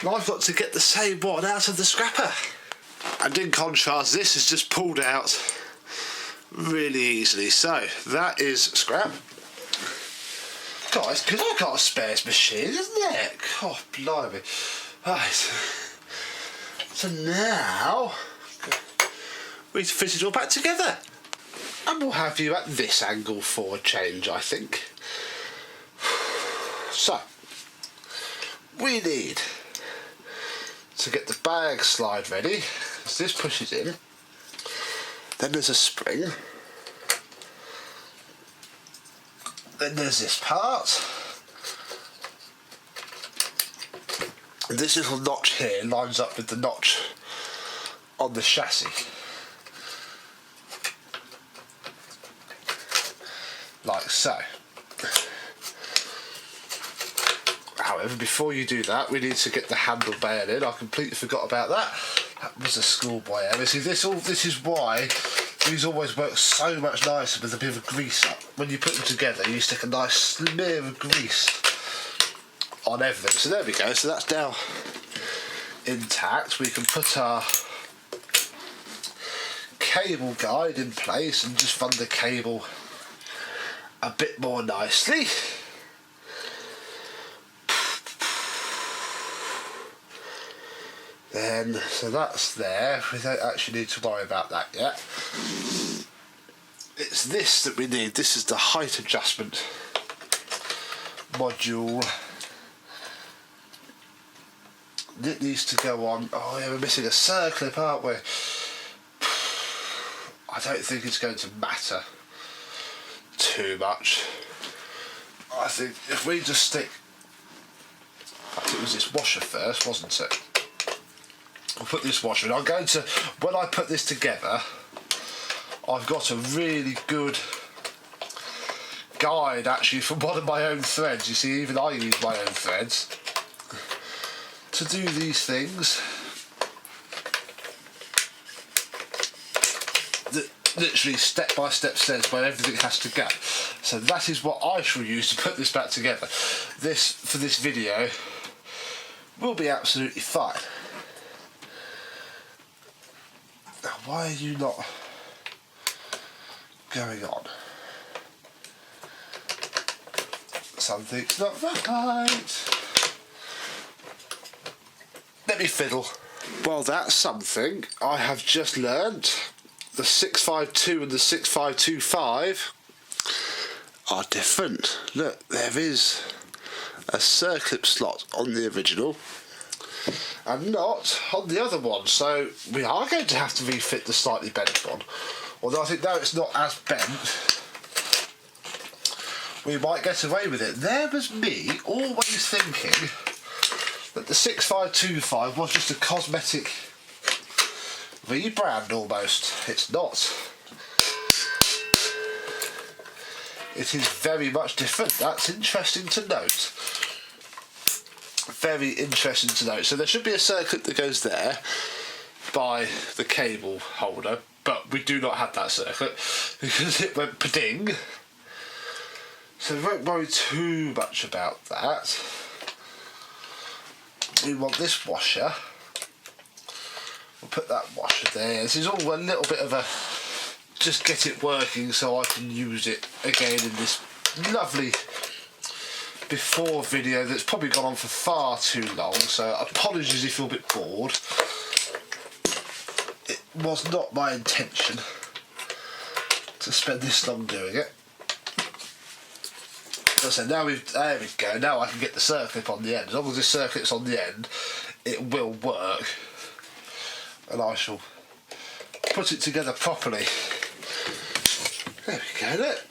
Speaker 1: And I've got to get the same one out of the scrapper. And in contrast, this is just pulled out really easily. So that is scrap. Guys, because I got a spares machine, isn't it? God, blimey. Right. So now we need to fit it all back together. And we'll have you at this angle for a change, I think. So, we need to get the bag slide ready. So this pushes in. Then there's a spring. Then there's this part. And this little notch here lines up with the notch on the chassis. Like so. However, before you do that, we need to get the handle bail in. I completely forgot about that. That was a schoolboy error. See, this is why these always work so much nicer with a bit of grease up. When you put them together, you stick a nice smear of grease on everything. So there we go. So that's now intact. We can put our cable guide in place and just run the cable a bit more nicely. Then, so that's there. We don't actually need to worry about that yet. It's this that we need. This is the height adjustment module. It needs to go on. Oh yeah, we're missing a circlip, aren't we? I don't think it's going to matter too much. I think if we just stick, I think it was this washer first, wasn't it? I'll put this washer in. I'm going to, when I put this together, I've got a really good guide actually from one of my own threads. You see, even I use my own threads to do these things. literally step-by-step steps where everything has to go. So that is what I shall use to put this back together. This, for this video, will be absolutely fine. Now, why are you not going on? Something's not right. Let me fiddle. Well, that's something I have just learnt. The 652 and the 6525 are different. Look, there is a circlip slot on the original and not on the other one, so we are going to have to refit the slightly bent one. Although I think now it's not as bent, we might get away with it. There was me always thinking that the 6525 was just a cosmetic rebrand almost. It's not. It is very much different. That's interesting to note. Very interesting to note. So there should be a circuit that goes there by the cable holder, but we do not have that circuit because it went pa-ding. So we won't worry too much about that. We want this washer. We'll put that washer there. This is all a little bit of a just get it working so I can use it again in this lovely before video that's probably gone on for far too long, so apologies if you're a bit bored. It was not my intention to spend this long doing it. So now there we go, now I can get the circlip on the end. As long as this circlip's on the end, it will work. And I shall put it together properly. There we go, look.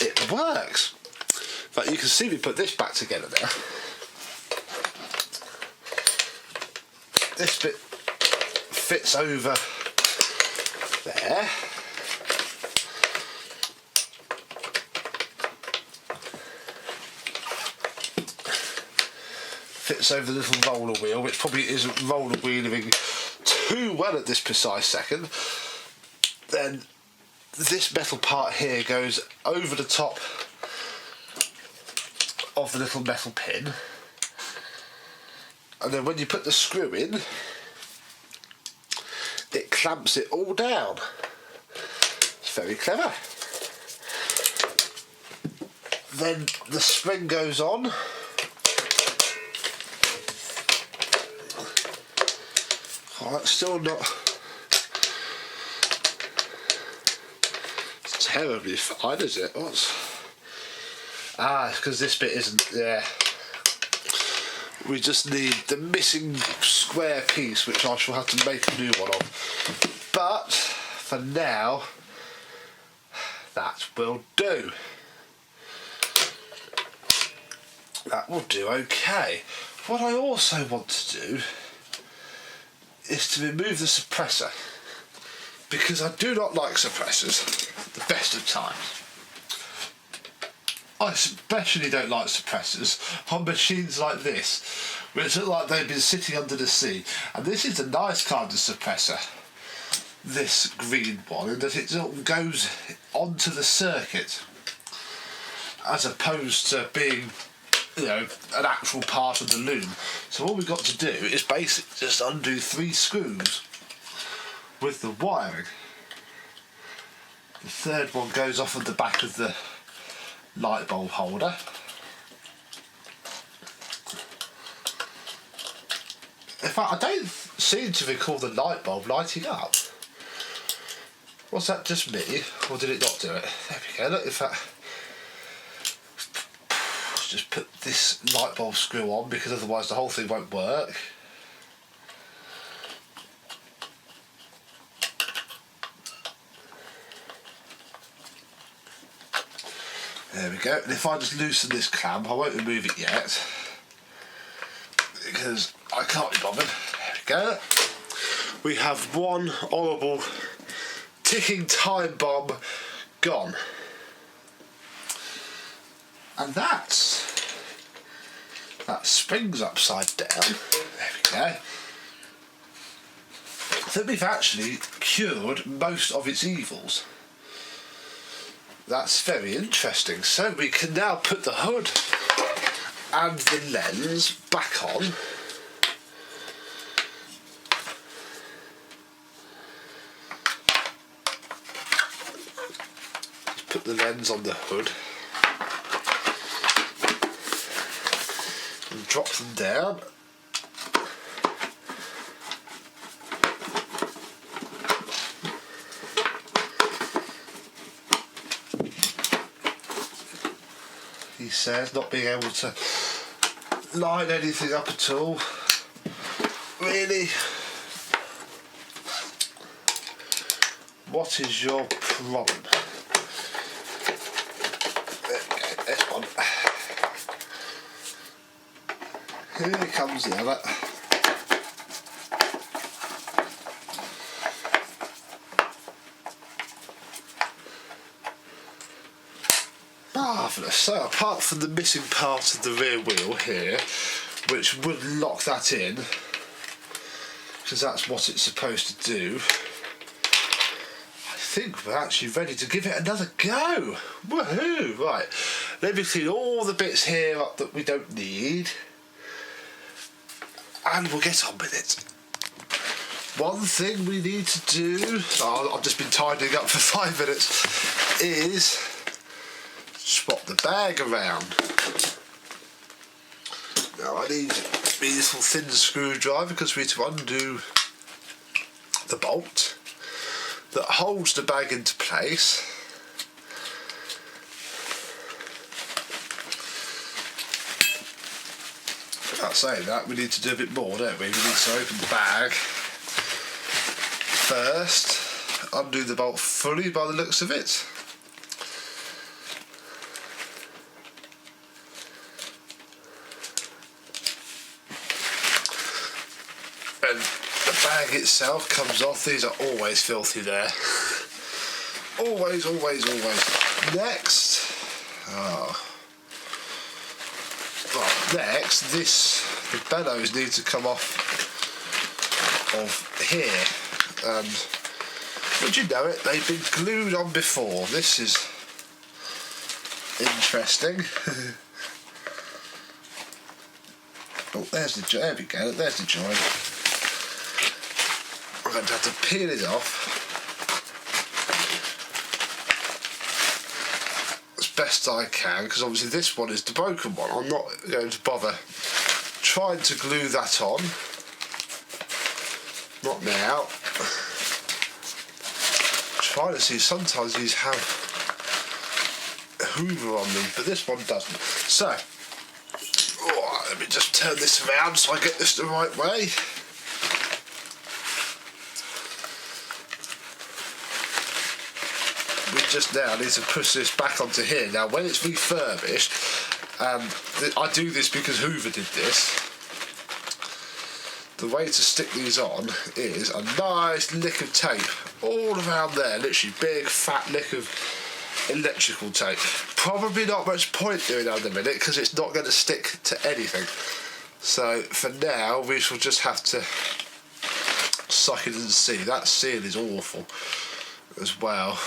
Speaker 1: It works. But you can see me put this back together now. This bit fits over there. Fits over the little roller wheel, which probably isn't roller wheeling too well at this precise second. Then this metal part here goes over the top of the little metal pin, and then when you put the screw in, it clamps it all down. It's very clever. Then the spring goes on. Oh, that's still not terribly fine, is it? What's... Ah, because this bit isn't there. We just need the missing square piece, which I shall have to make a new one of. But for now, that will do. That will do okay. What I also want to do is to remove the suppressor, because I do not like suppressors the best of times. I especially don't like suppressors on machines like this, which look like they've been sitting under the sea. And this is a nice kind of suppressor, this green one, in that it goes onto the circuit as opposed to being, you know, an actual part of the loom. So all we've got to do is basically just undo 3 screws with the wiring. The third one goes off at the back of the light bulb holder. In fact, I don't seem to recall the light bulb lighting up. Was that just me, or did it not do it? There we go, look, in fact, just put this light bulb screw on, because otherwise the whole thing won't work. There we go, and if I just loosen this clamp, I won't remove it yet, because I can't be bothered. There we go. We have one horrible ticking time bomb gone. And that springs upside down. There we go. I think we've actually cured most of its evils. That's very interesting. So we can now put the hood and the lens back on. Put the lens on the hood and drop them down. He says not being able to line anything up at all. Really? What is your problem? There we go, there's one. Here comes the other. Marvellous. So apart from the missing part of the rear wheel here, which would lock that in, because that's what it's supposed to do, I think we're actually ready to give it another go. Woohoo! Right, let me clean all the bits here up that we don't need, and we'll get on with it. One thing we need to do, I've just been tidying up for 5 minutes, is swap the bag around. Now I need my little thin screwdriver because we need to undo the bolt that holds the bag into place. Without saying that, we need to do a bit more, don't we? We need to open the bag first, undo the bolt fully by the looks of it. And the bag itself comes off. These are always filthy there. Always, always, always. Next, right, next, the bellows need to come off of here. And would you know it, they've been glued on before. This is interesting. Oh, there's the joint. There we go. There's the joint. I'm going to have to peel it off as best I can, because obviously this one is the broken one. I'm not going to bother trying to glue that on. Not now. Trying to see, sometimes these have Hoover on them, but this one doesn't. So, let me just turn this around so I get this the right way. We just now need to push this back onto here. Now when it's refurbished, I do this because Hoover did this, the way to stick these on is a nice lick of tape all around there, literally big fat lick of electrical tape. Probably not much point doing that in a minute because it's not going to stick to anything. So for now we shall just have to suck it and see. That seal is awful as well.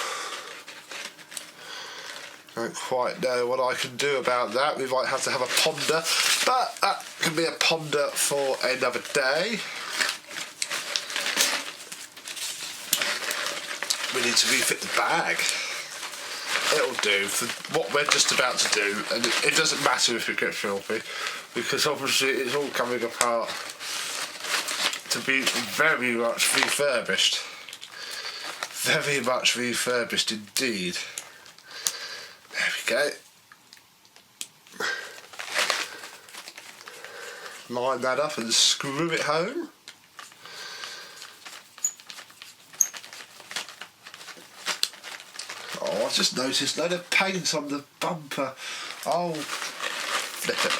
Speaker 1: Don't quite know what I can do about that. We might have to have a ponder, but that can be a ponder for another day. We need to refit the bag. It'll do for what we're just about to do, and it doesn't matter if it gets filthy, because obviously it's all coming apart to be very much refurbished. Very much refurbished indeed. There we go. Line that up and screw it home. Oh, I just noticed a load of paint on the bumper. Oh, flip it.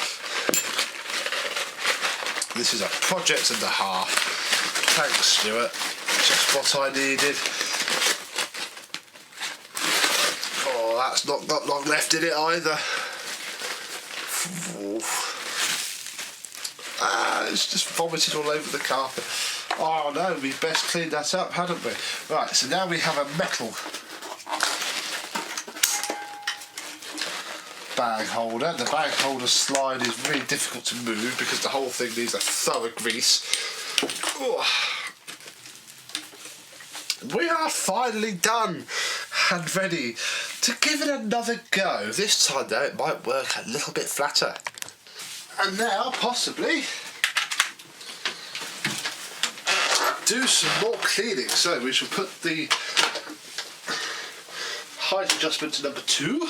Speaker 1: This is a project and a half. Thanks, Stuart. Just what I needed. Oh, that's not got long left in it either. It's just vomited all over the carpet. Oh no, we best cleaned that up, hadn't we? Right, so now we have a metal bag holder. The bag holder slide is really difficult to move because the whole thing needs a thorough grease. Oh. We are finally done and ready to give it another go. This time though it might work a little bit flatter. And now possibly do some more cleaning. So we shall put the height adjustment to number 2.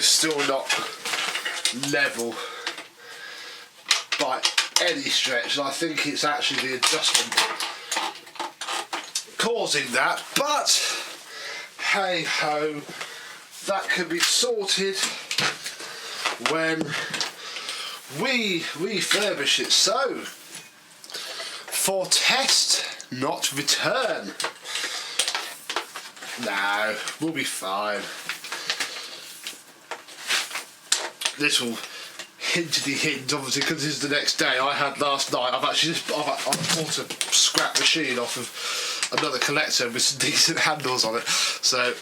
Speaker 1: Still not level by any stretch, and I think it's actually the adjustment causing that, but hey ho, that can be sorted when we refurbish it. So for test, not return. No, we'll be fine. This will hint, obviously, because this is the next day. I had last night. I've bought a scrap machine off of another collector with some decent handles on it. So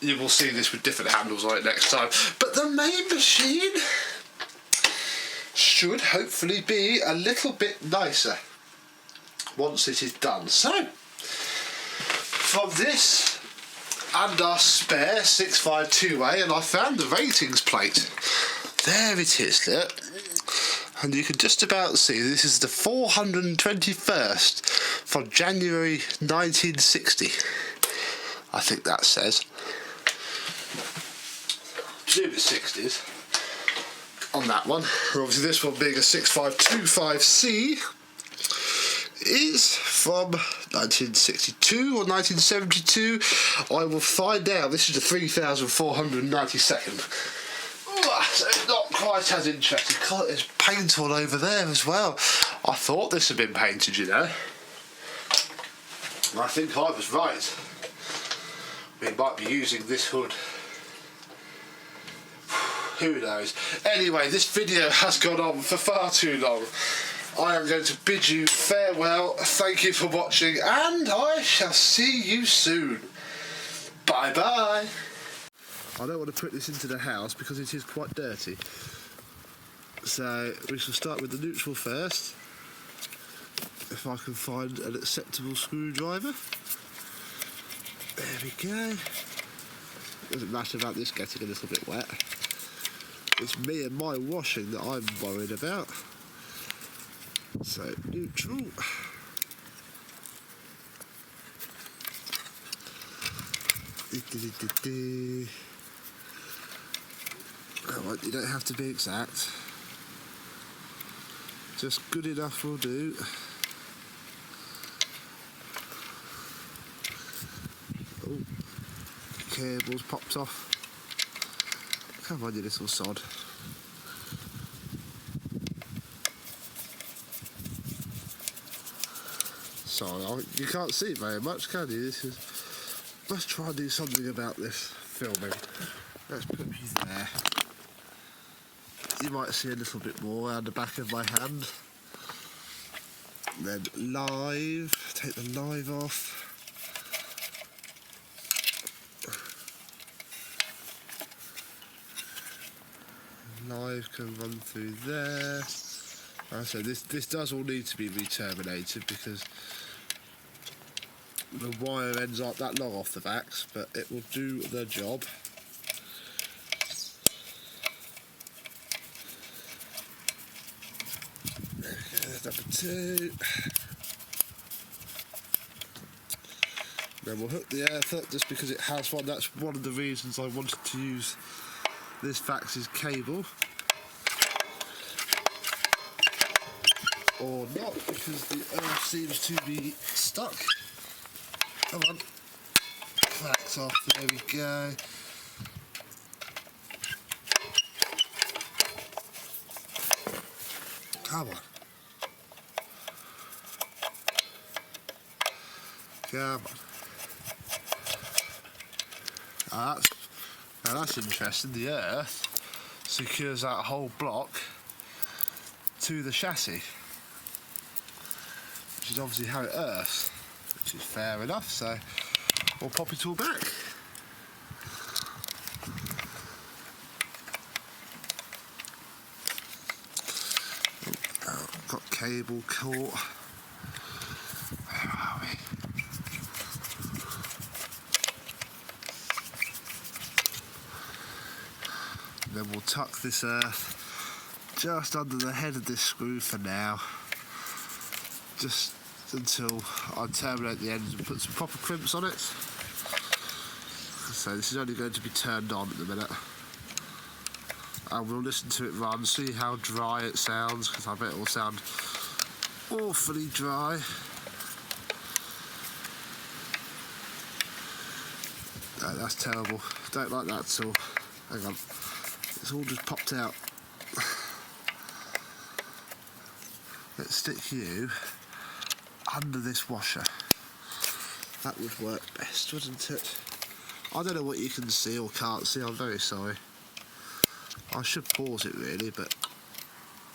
Speaker 1: you will see this with different handles on it next time. But the main machine should hopefully be a little bit nicer once it is done. So from this and our spare 652A, and I found the ratings plate. There it is, look. And you can just about see this is the 421st from January 1960. I think that says. Presume it's 60s on that one. And obviously this one being a 6525C is from 1962 or 1972. I will find out. This is the 3492nd. So it's not quite as interesting. God, there's paint all over there as well. I thought this had been painted, you know. And I think I was right. We might be using this hood. Who knows? Anyway, this video has gone on for far too long. I am going to bid you farewell. Thank you for watching, and I shall see you soon. Bye bye. I don't want to put this into the house because it is quite dirty. So we shall start with the neutral first. If I can find an acceptable screwdriver. There we go. Doesn't matter about this getting a little bit wet. It's me and my washing that I'm worried about. So, neutral. Well, you don't have to be exact. Just good enough will do. Oh, cable's popped off. Come on, you little sod. Sorry, you can't see very much, can you? Let's try and do something about this filming. Let's put me there. You might see a little bit more around the back of my hand. Then live, take the live off. Live can run through there. Like I said, this does all need to be re-terminated because the wire ends aren't that long off the backs, but it will do the job. Okay, there's number 2. Then we'll hook the earth up just because it has one. That's one of the reasons I wanted to use this Vax's cable. Or not, because the earth seems to be stuck. Come on. Vax off, there we go. Come on. Come on. Now that's interesting. The earth secures that whole block to the chassis, which is obviously how it earths, which is fair enough. So we'll pop it all back. Oh, got cable caught. Where are we? Then we'll tuck this earth just under the head of this screw for now, just until I terminate the ends and put some proper crimps on it. So this is only going to be turned on at the minute, and we'll listen to it run, see how dry it sounds, because I bet it will sound awfully dry. No, that's terrible. Don't like that at all. Hang on. It's all just popped out. Let's stick you under this washer. That would work best, wouldn't it? I don't know what you can see or can't see, I'm very sorry. I should pause it really, but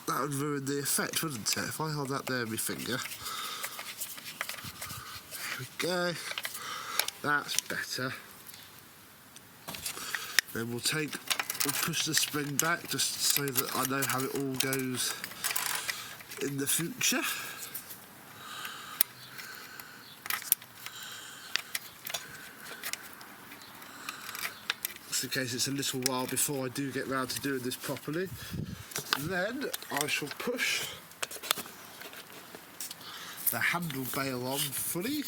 Speaker 1: that would ruin the effect, wouldn't it? If I hold that there with my finger. There we go. That's better. Then we'll push the spring back just so that I know how it all goes in the future. Just in case it's a little while before I do get round to doing this properly. Then I shall push the handle bail on fully.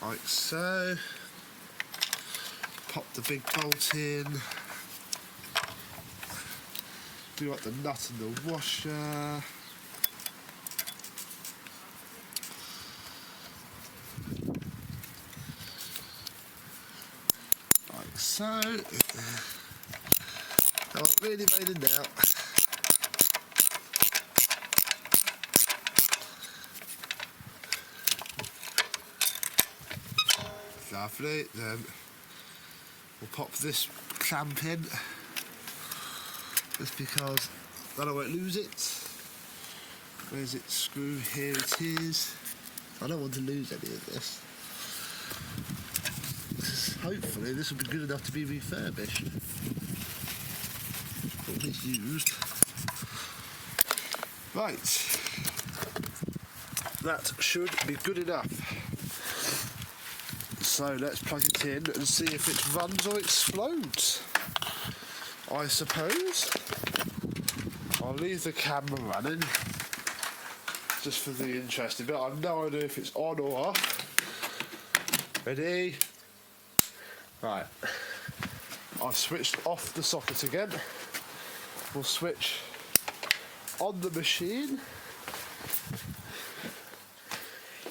Speaker 1: Like so. Pop the big bolt in. Do like the nut and the washer. Like so. Oh, really made it now. Lovely. Then we'll pop this clamp in, just because then I won't lose it. Where's its screw? Here it is. I don't want to lose any of this. Hopefully this will be good enough to be refurbished, or at least used. Right, that should be good enough. So let's plug it in and see if it runs or explodes. I suppose I'll leave the camera running just for the interesting bit. I have no idea if it's on or off. Ready? Right. I've switched off the socket again. We'll switch on the machine.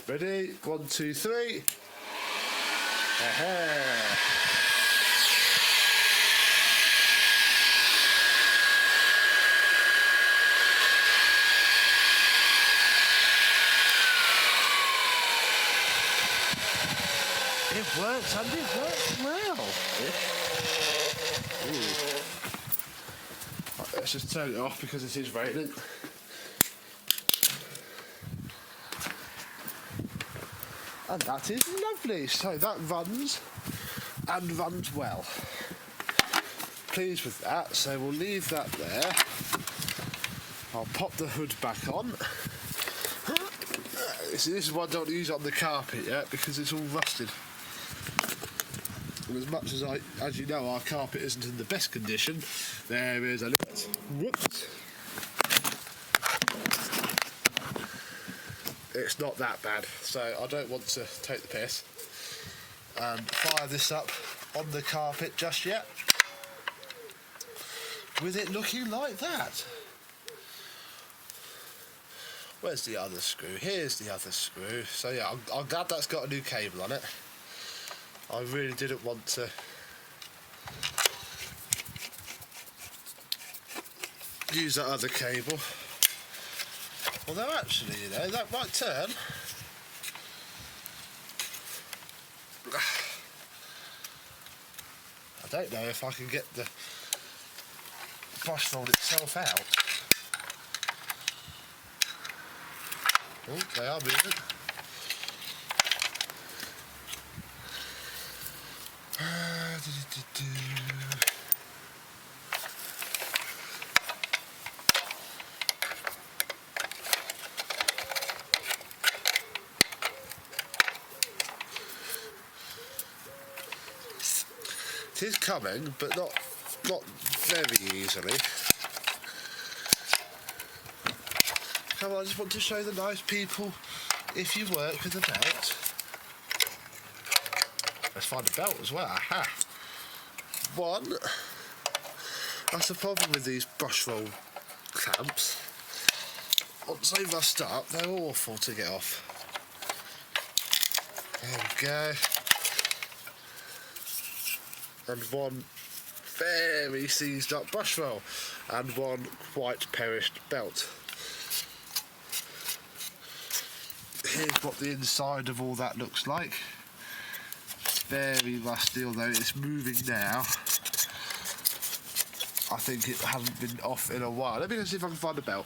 Speaker 1: Ready? 1, 2, 3. Aha. It works, and it works well. Right, let's just turn it off because it is raining. And that is lovely. So that runs and runs well. Pleased with that, so we'll leave that there. I'll pop the hood back on. See, this is why I don't use it on the carpet yet, because it's all rusted. And as much as you know, our carpet isn't in the best condition. There is a little. Whoops. It's not that bad, so I don't want to take the piss and fire this up on the carpet just yet. With it looking like that. Where's the other screw? Here's the other screw. So yeah, I'm glad that's got a new cable on it. I really didn't want to use that other cable. Although actually, you know, that might turn. I don't know if I can get the brush mold itself out. Oh, they are moving. It is coming, but not very easily. Come on, I just want to show the nice people if you work with a belt. Let's find a belt as well. Aha! One, that's the problem with these brush roll clamps. Once they rust up, they're awful to get off. There we go. And one very seized up brush roll, and one quite perished belt. Here's what the inside of all that looks like. Very rusty, although it's moving now. I think it hasn't been off in a while. Let me go see if I can find a belt.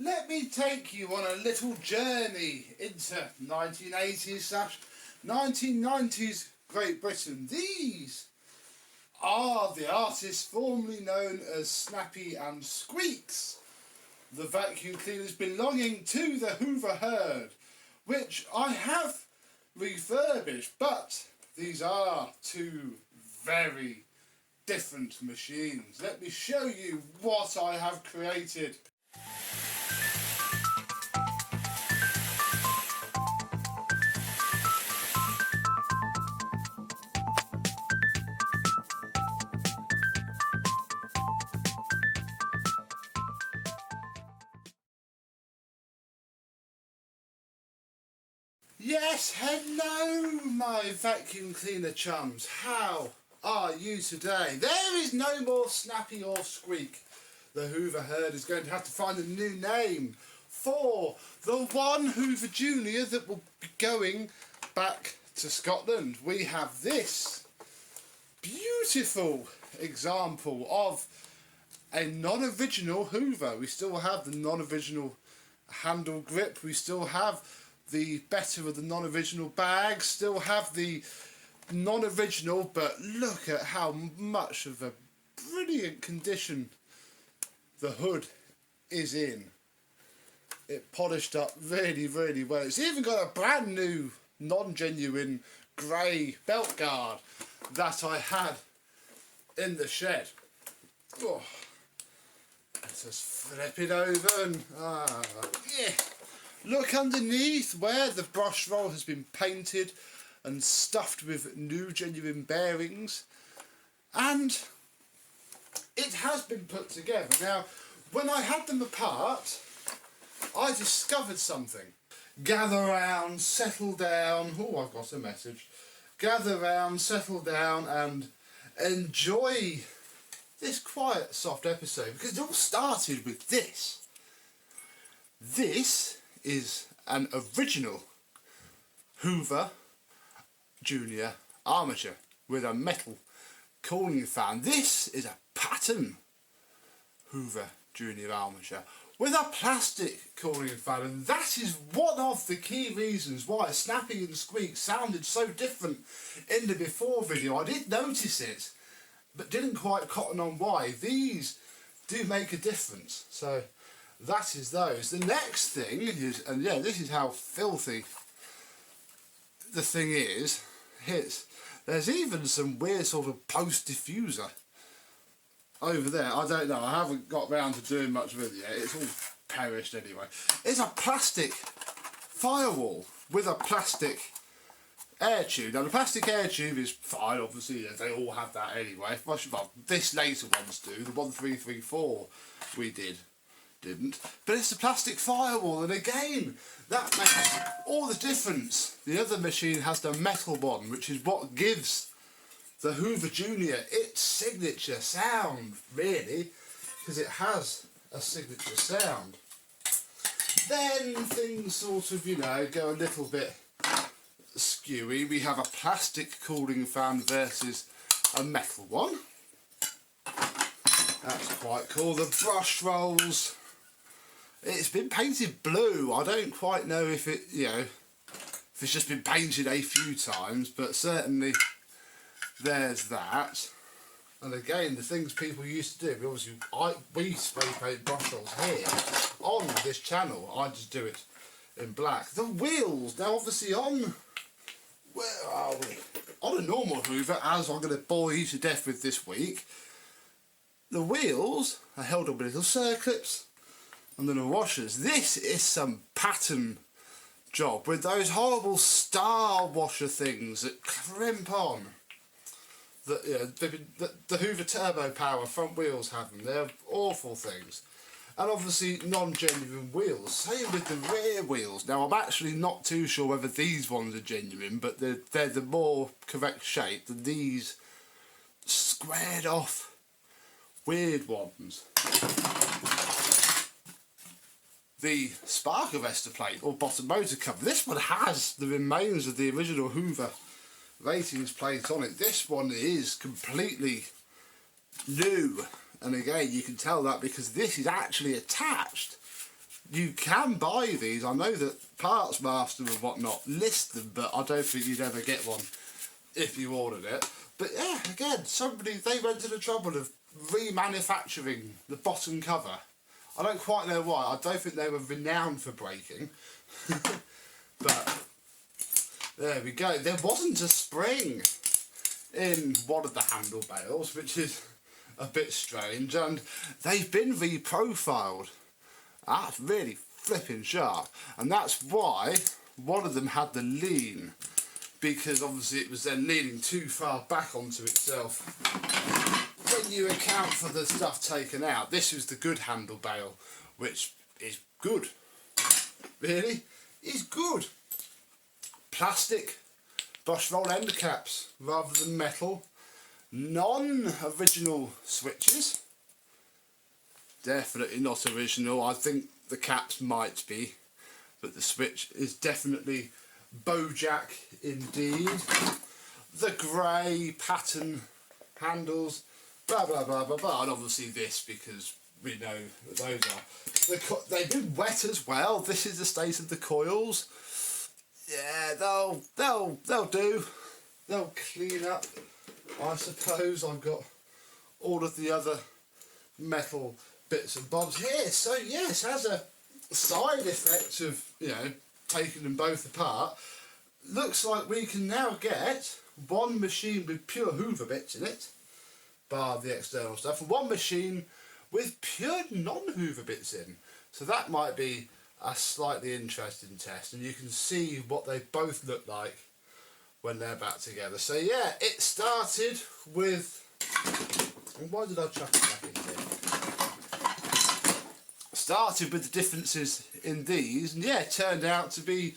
Speaker 1: let me take you on a little journey into 1980s/1990s Great Britain. These are the artists formerly known as Snappy and Squeaks, the vacuum cleaners belonging to the Hoover herd, which I have refurbished, but these are two very different machines. Let me show you what I have created. Yes, hello my vacuum cleaner chums, how are you today? There is no more Snappy or Squeak. The Hoover herd is going to have to find a new name for the one Hoover Junior that will be going back to Scotland. We have this beautiful example of a non-original Hoover. We still have the non-original handle grip, we still have the better of the non-original bag, still have the non-original, but look at how much of a brilliant condition the hood is in. It polished up really, really well. It's even got a brand new non-genuine grey belt guard that I had in the shed. Oh, let's just flip it over and yeah. Look underneath where the brush roll has been painted and stuffed with new genuine bearings, and it has been put together. Now, when I had them apart, I discovered something. Gather round, settle down. Oh, I've got a message. Gather round, settle down and enjoy this quiet, soft episode, because it all started with this. This is an original Hoover Junior armature with a metal cooling fan. This is a pattern Hoover Junior armature with a plastic cooling fan, and that is one of the key reasons why Snappy and Squeak sounded so different in the before video. I did notice it, but didn't quite cotton on why. These do make a difference, so that is those. The next thing is, and yeah, this is how filthy the thing is, there's even some weird sort of post diffuser over there. I don't know, I haven't got round to doing much with it yet. It's all perished anyway. It's a plastic firewall with a plastic air tube. Now the plastic air tube is fine, obviously, they all have that anyway. Well, this later ones do, the 1334 we didn't, but it's a plastic firewall, and again that makes all the difference. The other machine has the metal one, which is what gives the Hoover Junior its signature sound, really, because it has a signature sound. Then things sort of, you know, go a little bit skewy. We have a plastic cooling fan versus a metal one. That's quite cool. The brush rolls, it's been painted blue. I don't quite know if it, you know, if it's just been painted a few times, but certainly there's that. And again, the things people used to do, obviously we spray paint brush rolls here on this channel. I just do it in black. The wheels, now obviously on, where are we? On a normal Hoover, as I'm going to bore you to death with this week, the wheels are held up with little circlips, and then the washers. This is some pattern job with those horrible star washer things that crimp on. The Hoover Turbo Power front wheels have them. They're awful things. And obviously non-genuine wheels. Same with the rear wheels. Now I'm actually not too sure whether these ones are genuine, but they're the more correct shape than these squared off weird ones. The spark arrestor plate or bottom motor cover. This one has the remains of the original Hoover ratings plate on it. This one is completely new, and again you can tell that because this is actually attached you can buy these. I know that Parts Master and whatnot list them, but I don't think you'd ever get one if you ordered it. But yeah, again, they went to the trouble of remanufacturing the bottom cover. I don't quite know why. I don't think they were renowned for breaking. But there we go. There wasn't a spring in one of the handle bales, which is a bit strange, and they've been reprofiled. That's really flipping sharp, and that's why one of them had the lean, because obviously it was then leaning too far back onto itself. When you account for the stuff taken out, this is the good handle bale, which is good. Really, is good. Plastic brush roll end caps rather than metal. Non-original switches. Definitely not original. I think the caps might be, but the switch is definitely Bojack indeed. The grey pattern handles, blah blah blah blah blah, and obviously this, because we know what those are. They've been wet as well. This is the state of the coils. Yeah, they'll do. They'll clean up, I suppose. I've got all of the other metal bits and bobs here. So yes, as a side effect of, you know, taking them both apart, looks like we can now get one machine with pure Hoover bits in it, bar the external stuff, and one machine with pure non-Hoover bits in. So that might be a slightly interesting test, and you can see what they both look like when they're back together. So yeah, it started with... Why did I chuck it back in here? Started with the differences in these, and yeah, it turned out to be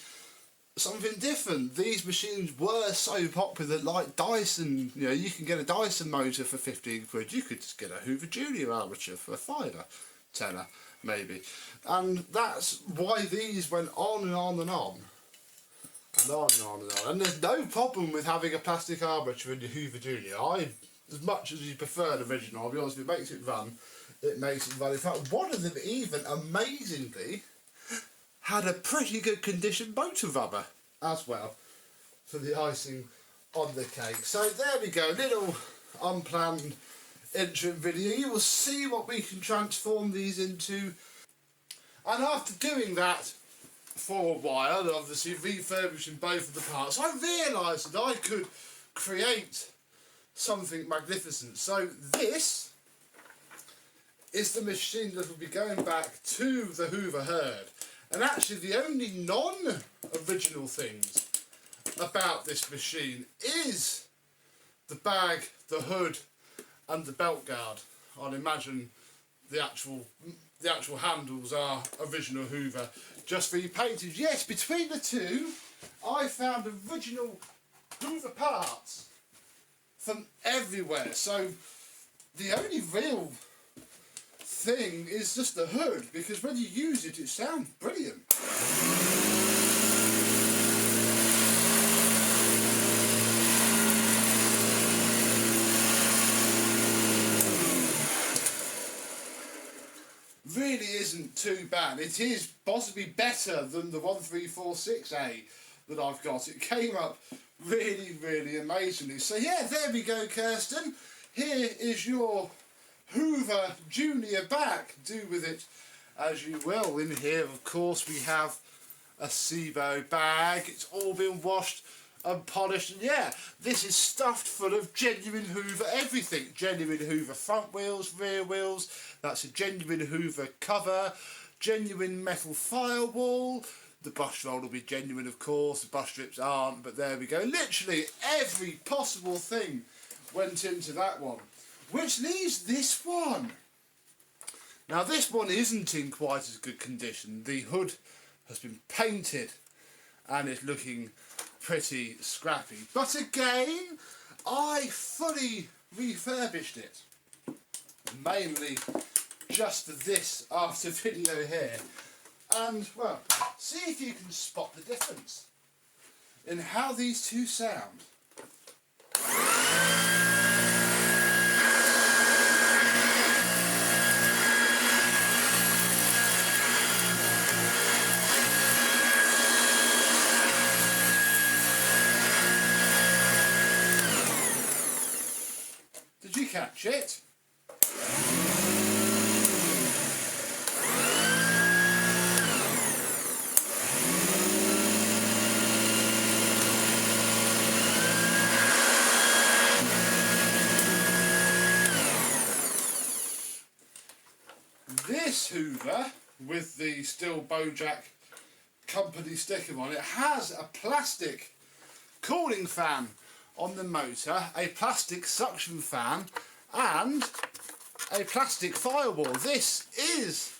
Speaker 1: something different. These machines were so popular, like Dyson. You know, you can get a Dyson motor for 15 quid. You could just get a Hoover Junior armature for a fiver, tenner maybe. And that's why these went on and on and on. And on and on and on. And there's no problem with having a plastic armature in your Hoover Junior. As much as you prefer the original, I'll be honest, if it makes it run, it makes it run. In fact, one of them even, amazingly, had a pretty good condition motor rubber as well for the icing on the cake. So there we go, little unplanned interim video. You will see what we can transform these into. And after doing that for a while, and obviously refurbishing both of the parts, I realised that I could create something magnificent. So this is the machine that will be going back to the Hoover herd. And actually the only non-original things about this machine is the bag, the hood and the belt guard. I'd imagine the actual handles are original Hoover, just repainted. Yes, between the two I found original Hoover parts from everywhere. So the only real thing is just the hood, because when you use it, it sounds brilliant. Really isn't too bad. It is possibly better than the 1346A that I've got. It came up really, really amazingly. So yeah, there we go, Kirsten. Here is your Hoover Junior back. Do with it as you will. In here, of course, we have a SIBO bag. It's all been washed and polished, and yeah, this is stuffed full of genuine Hoover everything. Genuine Hoover front wheels, rear wheels. That's a genuine Hoover cover. Genuine metal firewall. The brush roll will be genuine, of course. The brush strips aren't, but there we go. Literally every possible thing went into that one. Which leaves this one. Now this one isn't in quite as good condition. The hood has been painted and it's looking pretty scrappy. But again, I fully refurbished it. Mainly just for this after video here. And, well, see if you can spot the difference in how these two sound. ratchet. This Hoover, with the steel Bojack company sticker on it, has a plastic cooling fan on the motor, a plastic suction fan and a plastic firewall. This is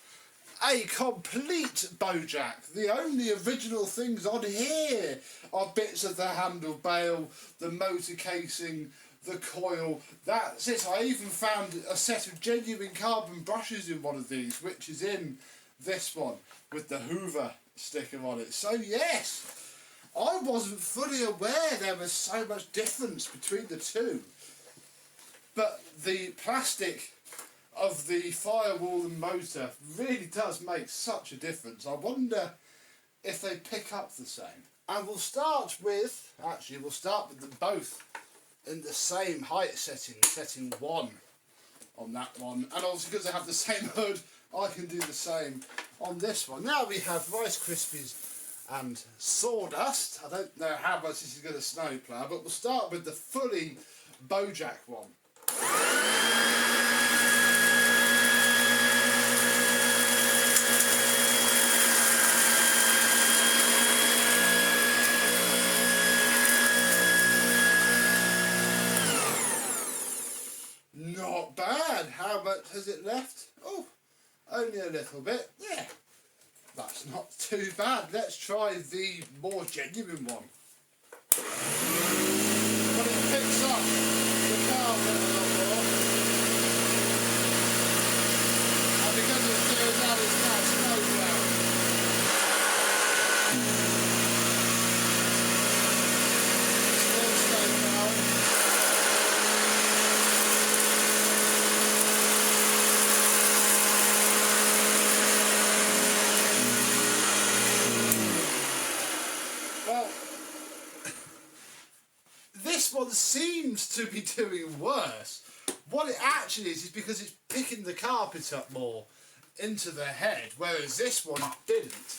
Speaker 1: a complete Bojack. The only original things on here are bits of the handle bale, the motor casing, the coil. That's it. I even found a set of genuine carbon brushes in one of these, which is in this one with the Hoover sticker on it. So yes, I wasn't fully aware there was so much difference between the two. But the plastic of the firewall and motor really does make such a difference. I wonder if they pick up the same. And we'll start with them both in the same height setting, setting 1 on that one. And obviously because they have the same hood, I can do the same on this one. Now we have Rice Krispies and sawdust. I don't know how much this is going to snowplow, but we'll start with the fully Bojack one. Not bad. How much has it left? Oh, only a little bit. Yeah, that's not too bad. Let's try the more genuine one. But it picks up the carpet a lot more. And because it's doing that, it's now snowplow. Still snowplow. This one seems to be doing worse. What it actually is because it's picking the carpet up more into the head, whereas this one didn't.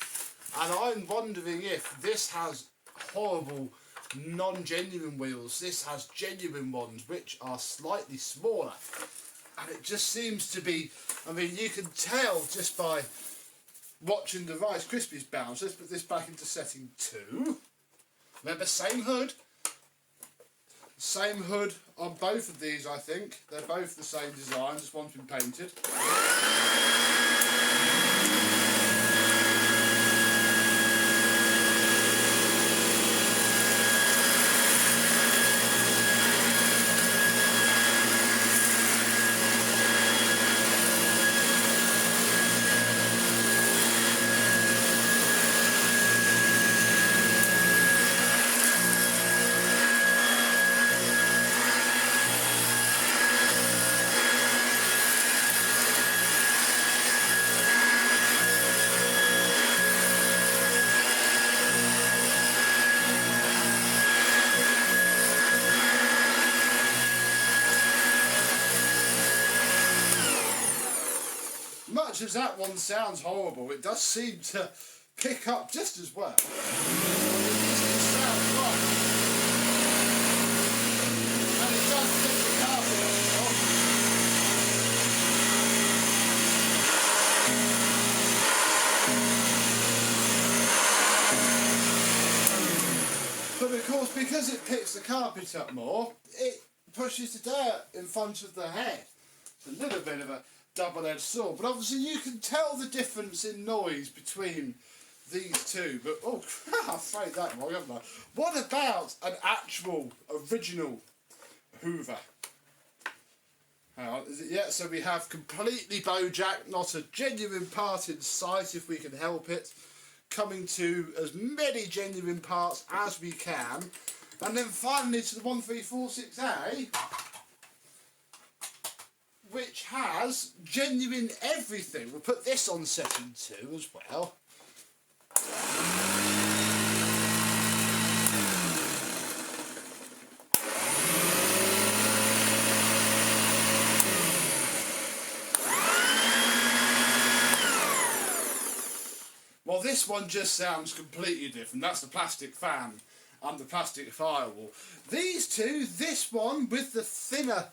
Speaker 1: And I'm wondering if this has horrible non-genuine wheels. This has genuine ones which are slightly smaller. And it just seems to be, I mean, you can tell just by watching the Rice Krispies bounce. Let's put this back into setting 2. Remember, same hood. Same hood on both of these, I think. They're both the same design, just one's been painted. Much as that one sounds horrible, it does seem to pick up just as well. It sounds right. And it does pick the carpet up. But of course, because it picks the carpet up more, it pushes the dirt in front of the head. It's a little bit of a double-edged sword, but obviously you can tell the difference in noise between these two. But oh, I've played that wrong, haven't I? What about an actual original Hoover? Hang on, is it yet? So we have completely Bojack, not a genuine part in sight if we can help it, coming to as many genuine parts as we can, and then finally to the 1346A, which has genuine everything. We'll put this on setting 2 as well. this one just sounds completely different. That's the plastic fan and the plastic firewall. These two, this one with the thinner,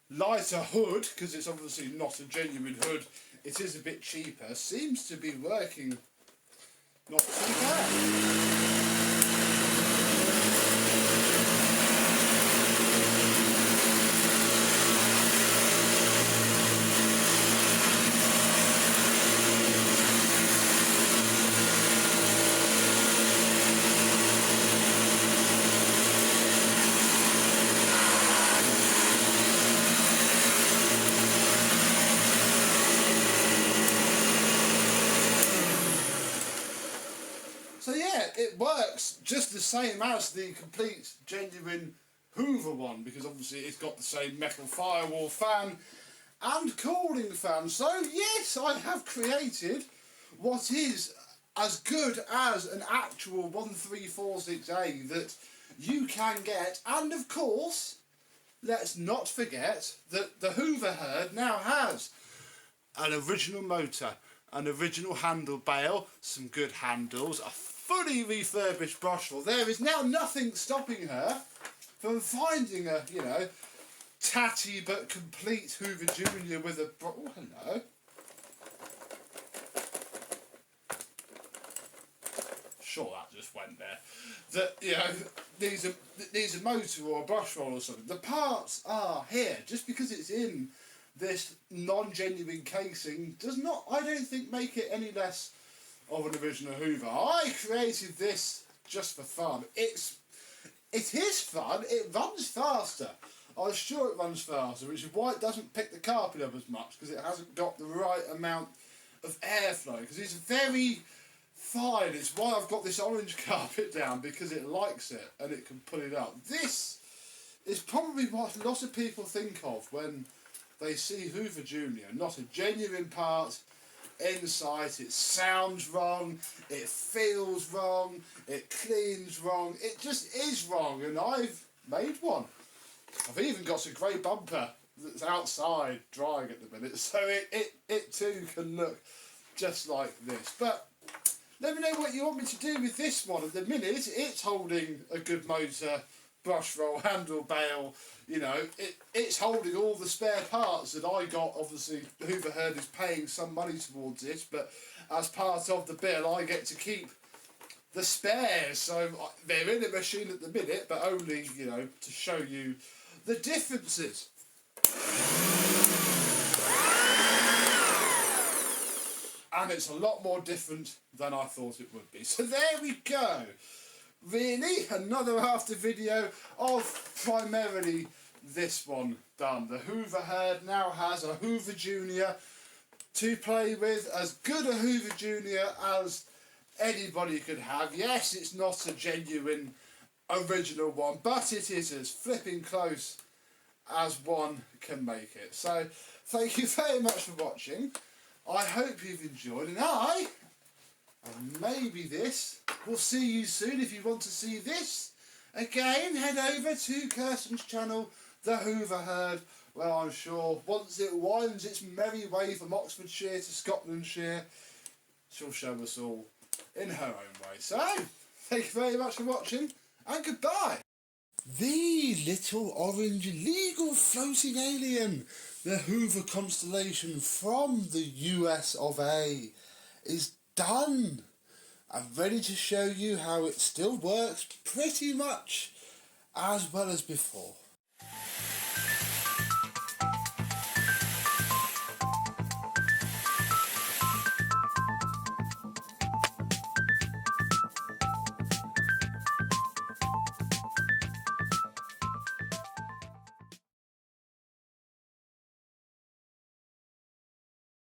Speaker 1: lighter hood, because it's obviously not a genuine hood, it is a bit cheaper, seems to be working not too bad. So yeah, it works just the same as the complete genuine Hoover one, because obviously it's got the same metal firewall fan and cooling fan. So yes, I have created what is as good as an actual 1346A that you can get. And of course, let's not forget that the Hoover herd now has an original motor, an original handle bail, some good handles, a fully refurbished brush roll. There is now nothing stopping her from finding a, you know, tatty but complete Hoover Junior with a... Oh, hello. Sure, that just went there. That, you know, needs a motor or a brush roll or something. The parts are here. Just because it's in this non-genuine casing does not, I don't think, make it any less of an original Hoover. I created this just for fun. It is fun. It runs faster. I'm sure it runs faster, which is why it doesn't pick the carpet up as much, because it hasn't got the right amount of airflow, because it's very fine. It's why I've got this orange carpet down, because it likes it and it can pull it up. This is probably what a lot of people think of when they see Hoover Junior. Not a genuine part in sight. It sounds wrong, it feels wrong, it cleans wrong, it just is wrong, and I've made one. I've even got a grey bumper that's outside drying at the minute, so it too can look just like this. But let me know what you want me to do with this one. At the minute, it's holding a good motor, brush roll, handle bail, you know, it's holding all the spare parts that I got. Obviously, Hoover Herd is paying some money towards it, but as part of the bill, I get to keep the spares. So they're in a machine at the minute, but only, you know, to show you the differences. And it's a lot more different than I thought it would be. So there we go. Really, another after video of primarily this one done. The Hoover Herd now has a Hoover Junior to play with, as good a Hoover Junior as anybody could have. Yes, it's not a genuine original one, but it is as flipping close as one can make it. So thank you very much for watching. I hope you've enjoyed, and and maybe this, we'll see you soon. If you want to see this again, head over to Kirsten's channel, The Hoover Herd, where I'm sure once it winds its merry way from Oxfordshire to Scotlandshire, she'll show us all in her own way. So, thank you very much for watching, and goodbye. The little orange legal floating alien, the Hoover Constellation from the US of A, is done. I'm ready to show you how it still works pretty much as well as before.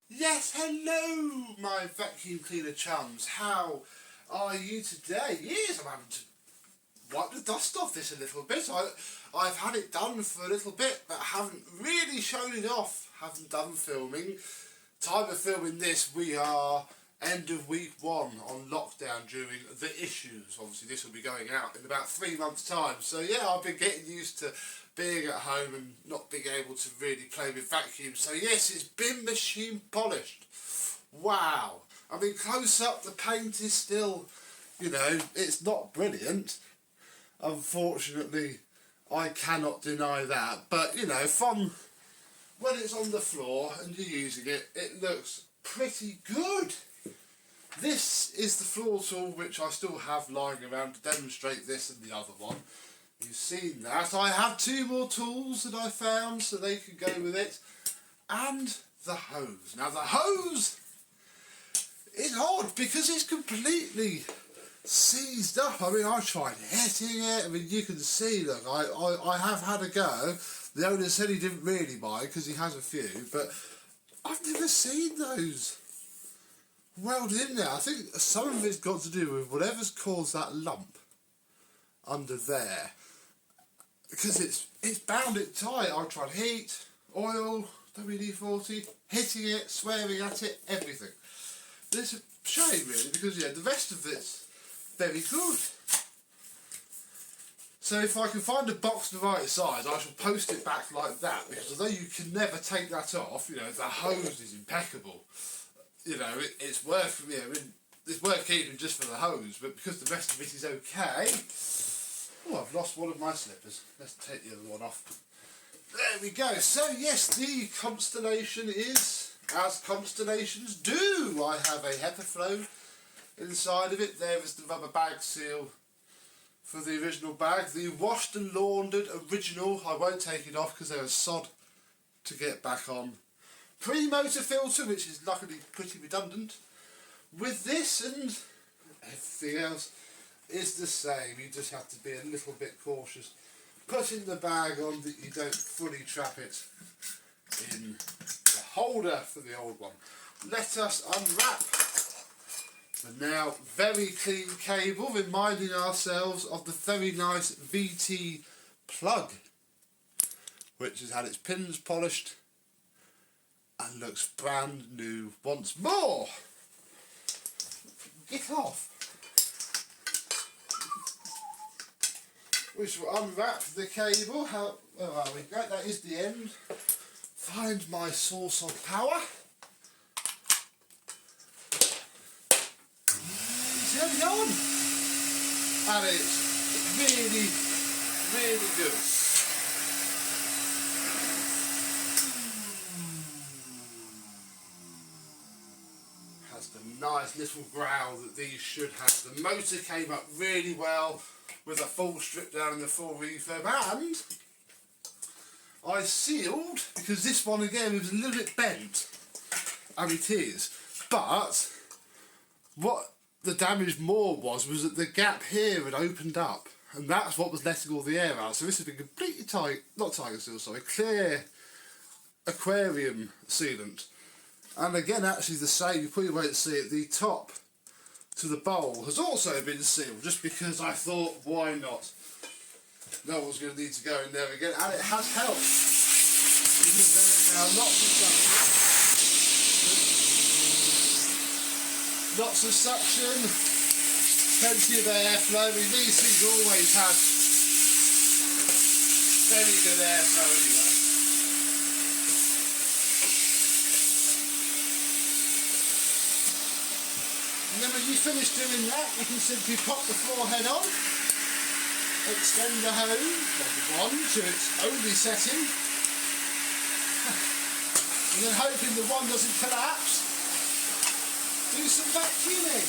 Speaker 1: Yes, hello my vacuum cleaner chums, how are you today? Yes, I'm having to wipe the dust off this a little bit. I've had it done for a little bit, but haven't really shown it off, haven't done filming. Time of filming this, we are end of week 1 on lockdown during the issues. Obviously this will be going out in about 3 months time, so yeah, I've been getting used to being at home and not being able to really play with vacuums. So yes, it's been machine polished. wow. I mean, close up, the paint is still, you know, it's not brilliant. Unfortunately, I cannot deny that. But, you know, from when it's on the floor and you're using it, it looks pretty good. This is the floor tool which I still have lying around to demonstrate this and the other one. You've seen that. I have 2 more tools that I found so they can go with it. And the hose. Now the hose is odd because it's completely seized up. I mean, I tried hitting it. I mean, you can see, look, I have had a go. The owner said he didn't really mind because he has a few, but I've never seen those welded in there. I think some of it's got to do with whatever's caused that lump under there, because it's bound it tight. I tried heat, oil, WD-40, hitting it, swearing at it, everything. It's a shame really, because yeah, the rest of it's very good. So if I can find a box the right size, I shall post it back like that, because although you can never take that off, you know, the hose is impeccable. You know, it's worth, you know, it's worth keeping just for the hose, but because the rest of it is okay. Oh, I've lost one of my slippers. Let's take the other one off. There we go. So yes, the Constellation is as Constellations do. I have a HEPA flow inside of it. There is the rubber bag seal for the original bag. The washed and laundered original. I won't take it off because they're a sod to get back on. Pre-motor filter, which is luckily pretty redundant. With this and everything else is the same. You just have to be a little bit cautious putting the bag on that you don't fully trap it in the holder for the old one. Let us unwrap the now very clean cable, reminding ourselves of the very nice VT plug, which has had its pins polished and looks brand new once more. Get off. We shall unwrap the cable. Where are we? Right, that is the end. Find my source of power. Turn it on. And it's really, really good. Has the nice little growl that these should have. The motor came up really well with a full strip down and the full refurb, and I sealed, because this one again was a little bit bent, and it is, but what the damage more was that the gap here had opened up, and that's what was letting all the air out. So this has been completely not tiger seal, sorry, clear aquarium sealant. And again, actually the same, you probably won't see it, the top to the bowl has also been sealed, just because I thought, why not? No one's going to need to go in there again, and it has helped. Because there is now lots of suction, plenty of airflow. I mean, these things always have very good airflow anyway. And then when you finish doing that, you can simply pop the floor head on, extend the hose, the one, to its only setting, and then hoping the one doesn't collapse, do some vacuuming.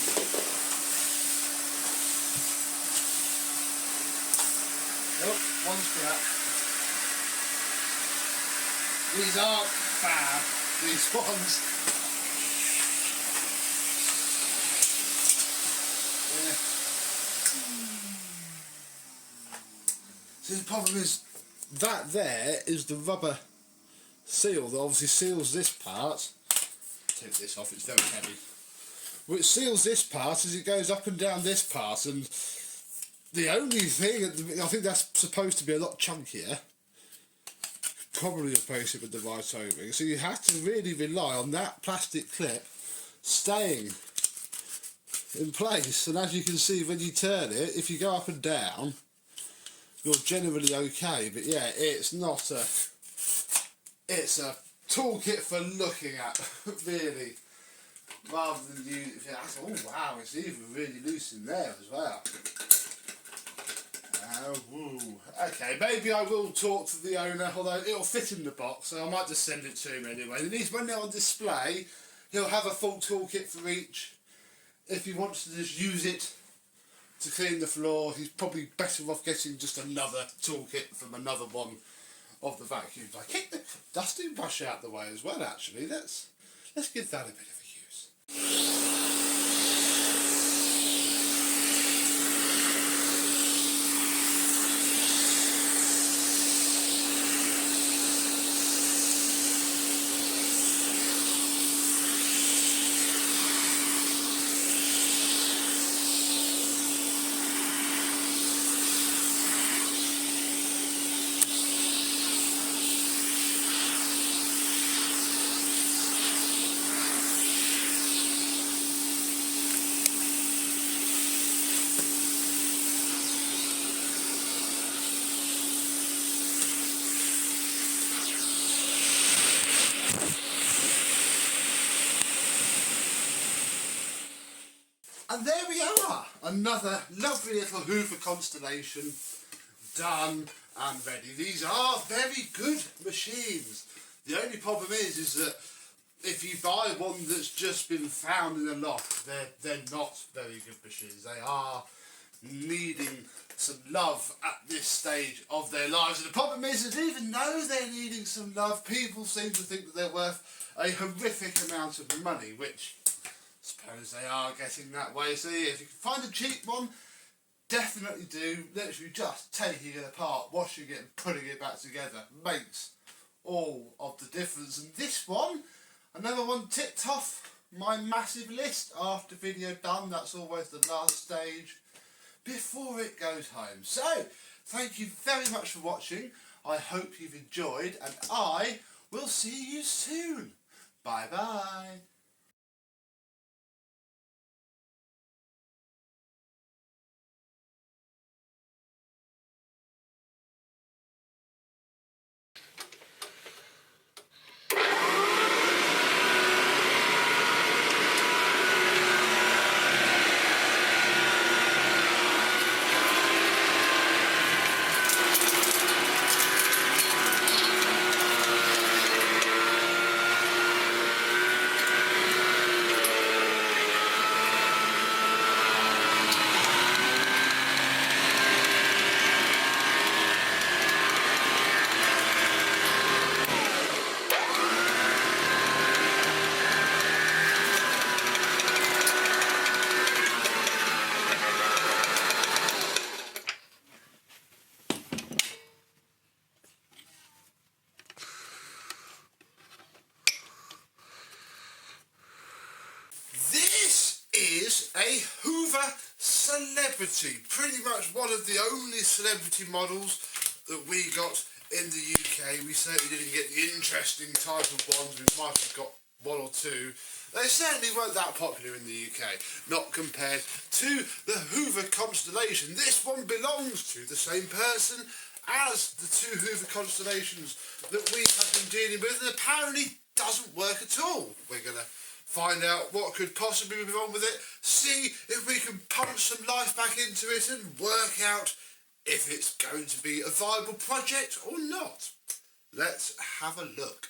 Speaker 1: Nope, one's collapsed. These aren't fab, these ones. See, the problem is that there is the rubber seal that obviously seals this part. Take this off, it's very heavy. Which seals this part as it goes up and down this part, and the only thing, I think that's supposed to be a lot chunkier. Probably replace it with the right O-ring. So you have to really rely on that plastic clip staying in place, and as you can see when you turn it, if you go up and down, you're generally okay. But yeah, it's not a, it's a toolkit for looking at, really. rather than use it. Oh wow, it's even really loose in there as well. Woo. Okay, maybe I will talk to the owner, although it'll fit in the box, so I might just send it to him anyway. At least when they're on display, he'll have a full toolkit for each. If he wants to just use it to clean the floor, he's probably better off getting just another toolkit from another one of the vacuums. I kicked the dusting brush out the way as well, actually. Let's give that a bit of a use. And there we are, another lovely little Hoover Constellation done and ready. These are very good machines. The only problem is that if you buy one that's just been found in a loft, they're not very good machines. They are needing some love at this stage of their lives. And the problem is that even though they're needing some love, people seem to think that they're worth a horrific amount of money, which suppose they are getting that way. So yeah, if you can find a cheap one, definitely do. Literally just taking it apart, washing it and putting it back together makes all of the difference. And this one, another one ticked off my massive list after video done. That's always the last stage before it goes home. So thank you very much for watching. I hope you've enjoyed, and I will see you soon. Bye bye. A Hoover celebrity, pretty much one of the only celebrity models that we got in the UK. We certainly didn't get the interesting type of ones, we might have got one or two. They certainly weren't that popular in the UK, not compared to the Hoover Constellation. This one belongs to the same person as the two Hoover Constellations that we have been dealing with, and apparently doesn't work at all. We're going to find out what could possibly be wrong with it, see if we can pump some life back into it and work out if it's going to be a viable project or not. Let's have a look.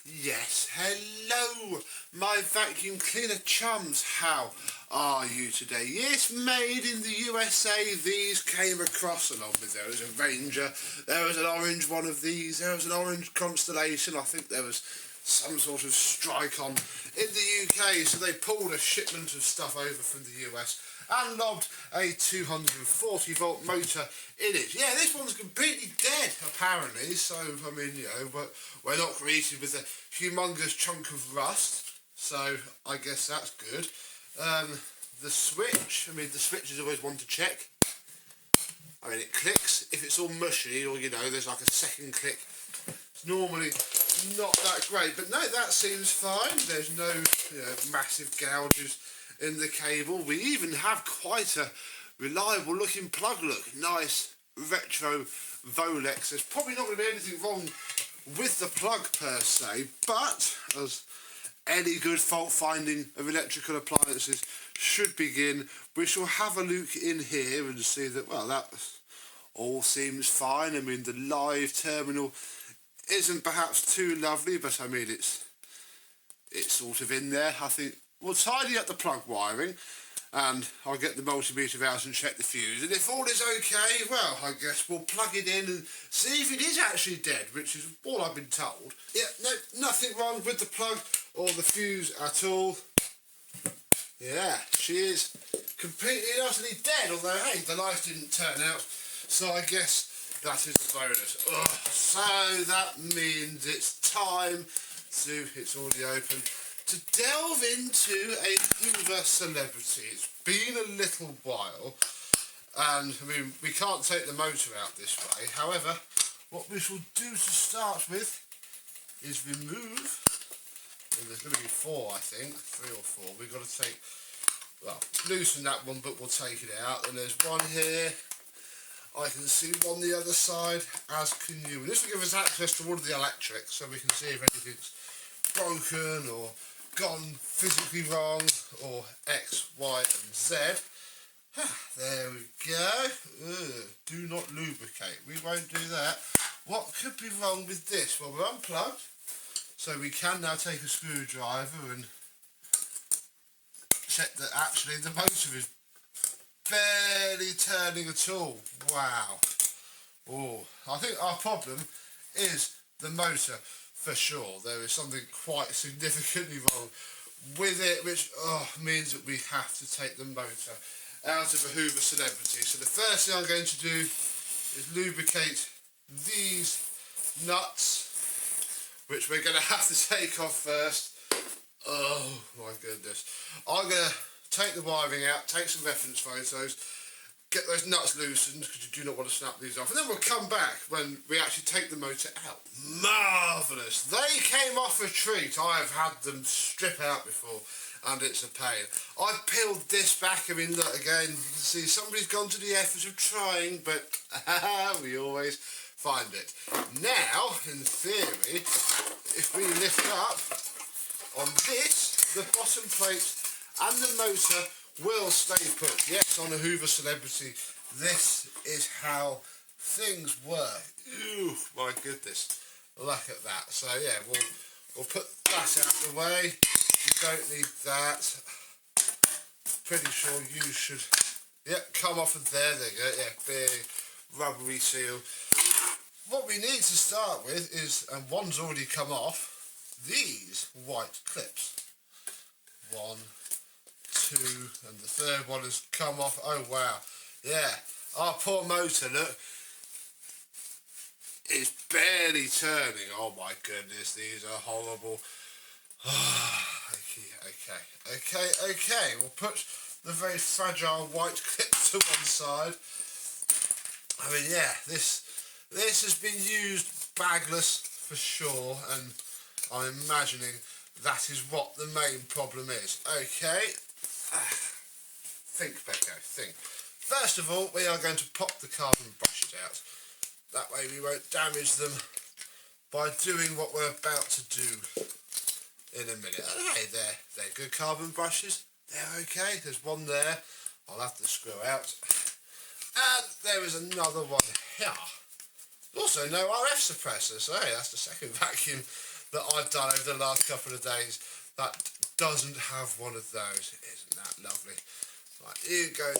Speaker 1: Yes, hello my vacuum cleaner chums, how are you today? Yes, made in the USA. These came across along with, there was a Ranger, there was an orange one of these, there was an orange Constellation, I think there was some sort of strike on in the UK, so they pulled a shipment of stuff over from the US and lobbed a 240 volt motor in it. Yeah, this one's completely dead apparently, so I mean, you know, but we're not greeted with a humongous chunk of rust, so I guess that's good. The switch, I mean, the switch is always one to check. I mean, it clicks if it's all mushy, or you know, there's like a second click. It's normally not that great, but no, that seems fine. There's no, you know, massive gouges in the cable. We even have quite a reliable looking plug look. Nice retro Volex. There's probably not going to be anything wrong with the plug per se, but as any good fault finding of electrical appliances should begin, we shall have a look in here and see that, well, that all seems fine. I mean, the live terminal isn't perhaps too lovely, but I mean, it's sort of in there. I think we'll tidy up the plug wiring and I'll get the multimeter out and check the fuse, and if all is okay, well, I guess we'll plug it in and see if it is actually dead, which is all I've been told. Yeah, no, nothing wrong with the plug or the fuse at all. Yeah, she is completely and utterly dead, although, hey, the light didn't turn out, so I guess that is a bonus. So that means it's time to, it's already open, to delve into a Hoover celebrity. It's been a little while, and I mean, we can't take the motor out this way. However, what we shall do to start with is remove, and there's going to be 4, I think, 3 or 4. We've got to take, well, loosen that one, but we'll take it out. And there's one here. I can see one the other side, as can you. And this will give us access to all of the electrics, so we can see if anything's broken or gone physically wrong, or X, Y and Z. There we go. Do not lubricate. We won't do that. What could be wrong with this? Well, we're unplugged, so we can now take a screwdriver and check that actually the motor is barely turning at all. Wow. Oh, I think our problem is the motor. For sure, there is something quite significantly wrong with it, which means that we have to take the motor out of a Hoover celebrity. So the first thing I'm going to do is lubricate these nuts, which we're going to have to take off first. Oh my goodness. I'm going to take the wiring out, take some reference photos, get those nuts loosened, because you do not want to snap these off, and then we'll come back when we actually take the motor out. Marvellous! They came off a treat. I've had them strip out before, and it's a pain. I've peeled this back. I mean, look, again, you can see somebody's gone to the effort of trying, but we always find it. Now, in theory, if we lift up on this, the bottom plate and the motor will stay put. Yes, on a Hoover celebrity, this is how things work. Ooh, my goodness. Look at that. So yeah, we'll put that out of the way. You don't need that. Pretty sure you should, yep, come off of there. There you go. Yeah, big rubbery seal. What we need to start with is, and one's already come off, these white clips. 1, 2, and the third one has come off. Oh wow, yeah, our poor motor, look, is barely turning. Oh my goodness, these are horrible. Okay, we'll put the very fragile white clip to one side. I mean, yeah, this has been used bagless for sure, and I'm imagining that is what the main problem is. Okay. Think, Becco, think. First of all, we are going to pop the carbon brushes out. That way we won't damage them by doing what we're about to do in a minute. And hey, they're good carbon brushes. They're okay. There's one there. I'll have to screw out. And there is another one here. Also no RF suppressor. So hey, that's the second vacuum that I've done over the last couple of days that doesn't have one of those. Isn't that lovely? Right, you go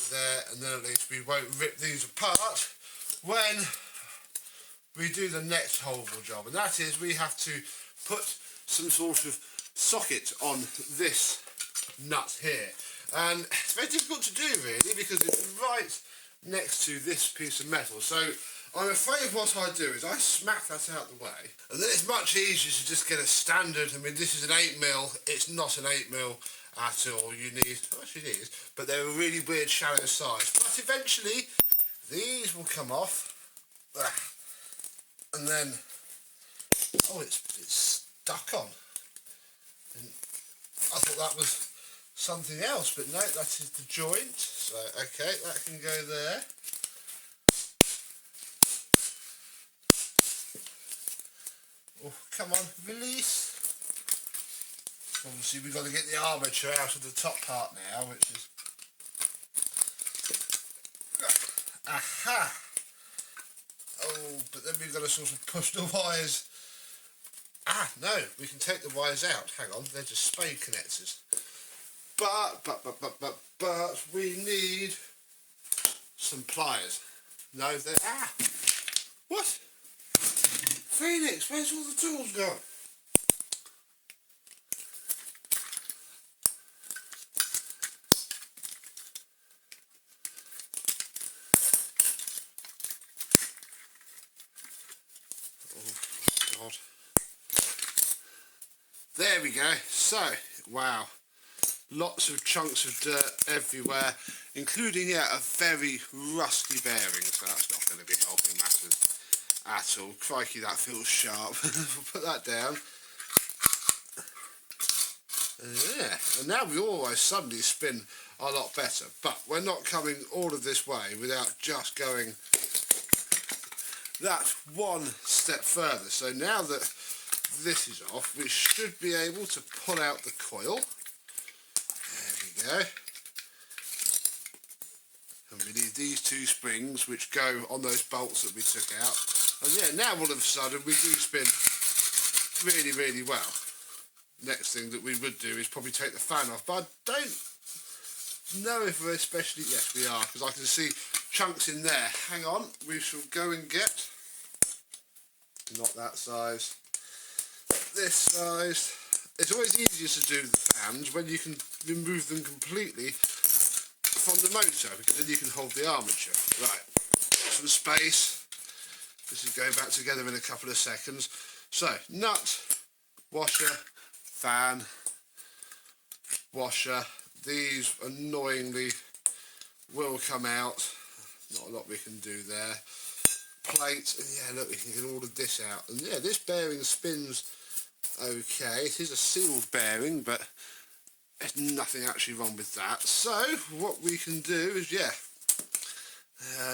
Speaker 1: there, and then at least we won't rip these apart when we do the next horrible job, and that is we have to put some sort of socket on this nut here, and it's very difficult to do really because it's right next to this piece of metal. So I'm afraid what I do is I smack that out the way, and then it's much easier to just get a standard. I mean, this is an 8mm, it's not an 8mm at all. You need, well, actually it is, but they're a really weird shallow size. But eventually these will come off, and then, oh, it's stuck on. And I thought that was something else, but no, that is the joint. So okay, that can go there. Oh, come on, release. Obviously we've got to get the armature out of the top part now, which is... Aha! Oh, but then we've got to sort of push the wires. Ah, no, we can take the wires out. Hang on, they're just spade connectors. But we need some pliers. No, they're... Ah! What? Phoenix, where's all the tools gone? God. There we go. So, wow, lots of chunks of dirt everywhere, including, yeah, a very rusty bearing, so that's not going to be helping matters at all. Crikey, that feels sharp. We'll put that down. Yeah, and now we always suddenly spin a lot better, but we're not coming all of this way without just going that one step further. So now that this is off, we should be able to pull out the coil. There we go. And we need these two springs which go on those bolts that we took out. And yeah, now all of a sudden we do spin really, really well. Next thing that we would do is probably take the fan off, but I don't know if we're especially... Yes, we are, because I can see chunks in there. Hang on, we shall go and get... Not that size. This size. It's always easier to do the fans when you can remove them completely from the motor, because then you can hold the armature. Right, some space. This is going back together in a couple of seconds. So, nut, washer, fan, washer. These annoyingly will come out. Not a lot we can do there. Plate, and yeah, look, we can get all of this out. And yeah, this bearing spins okay. It is a sealed bearing, but there's nothing actually wrong with that. So what we can do is, yeah,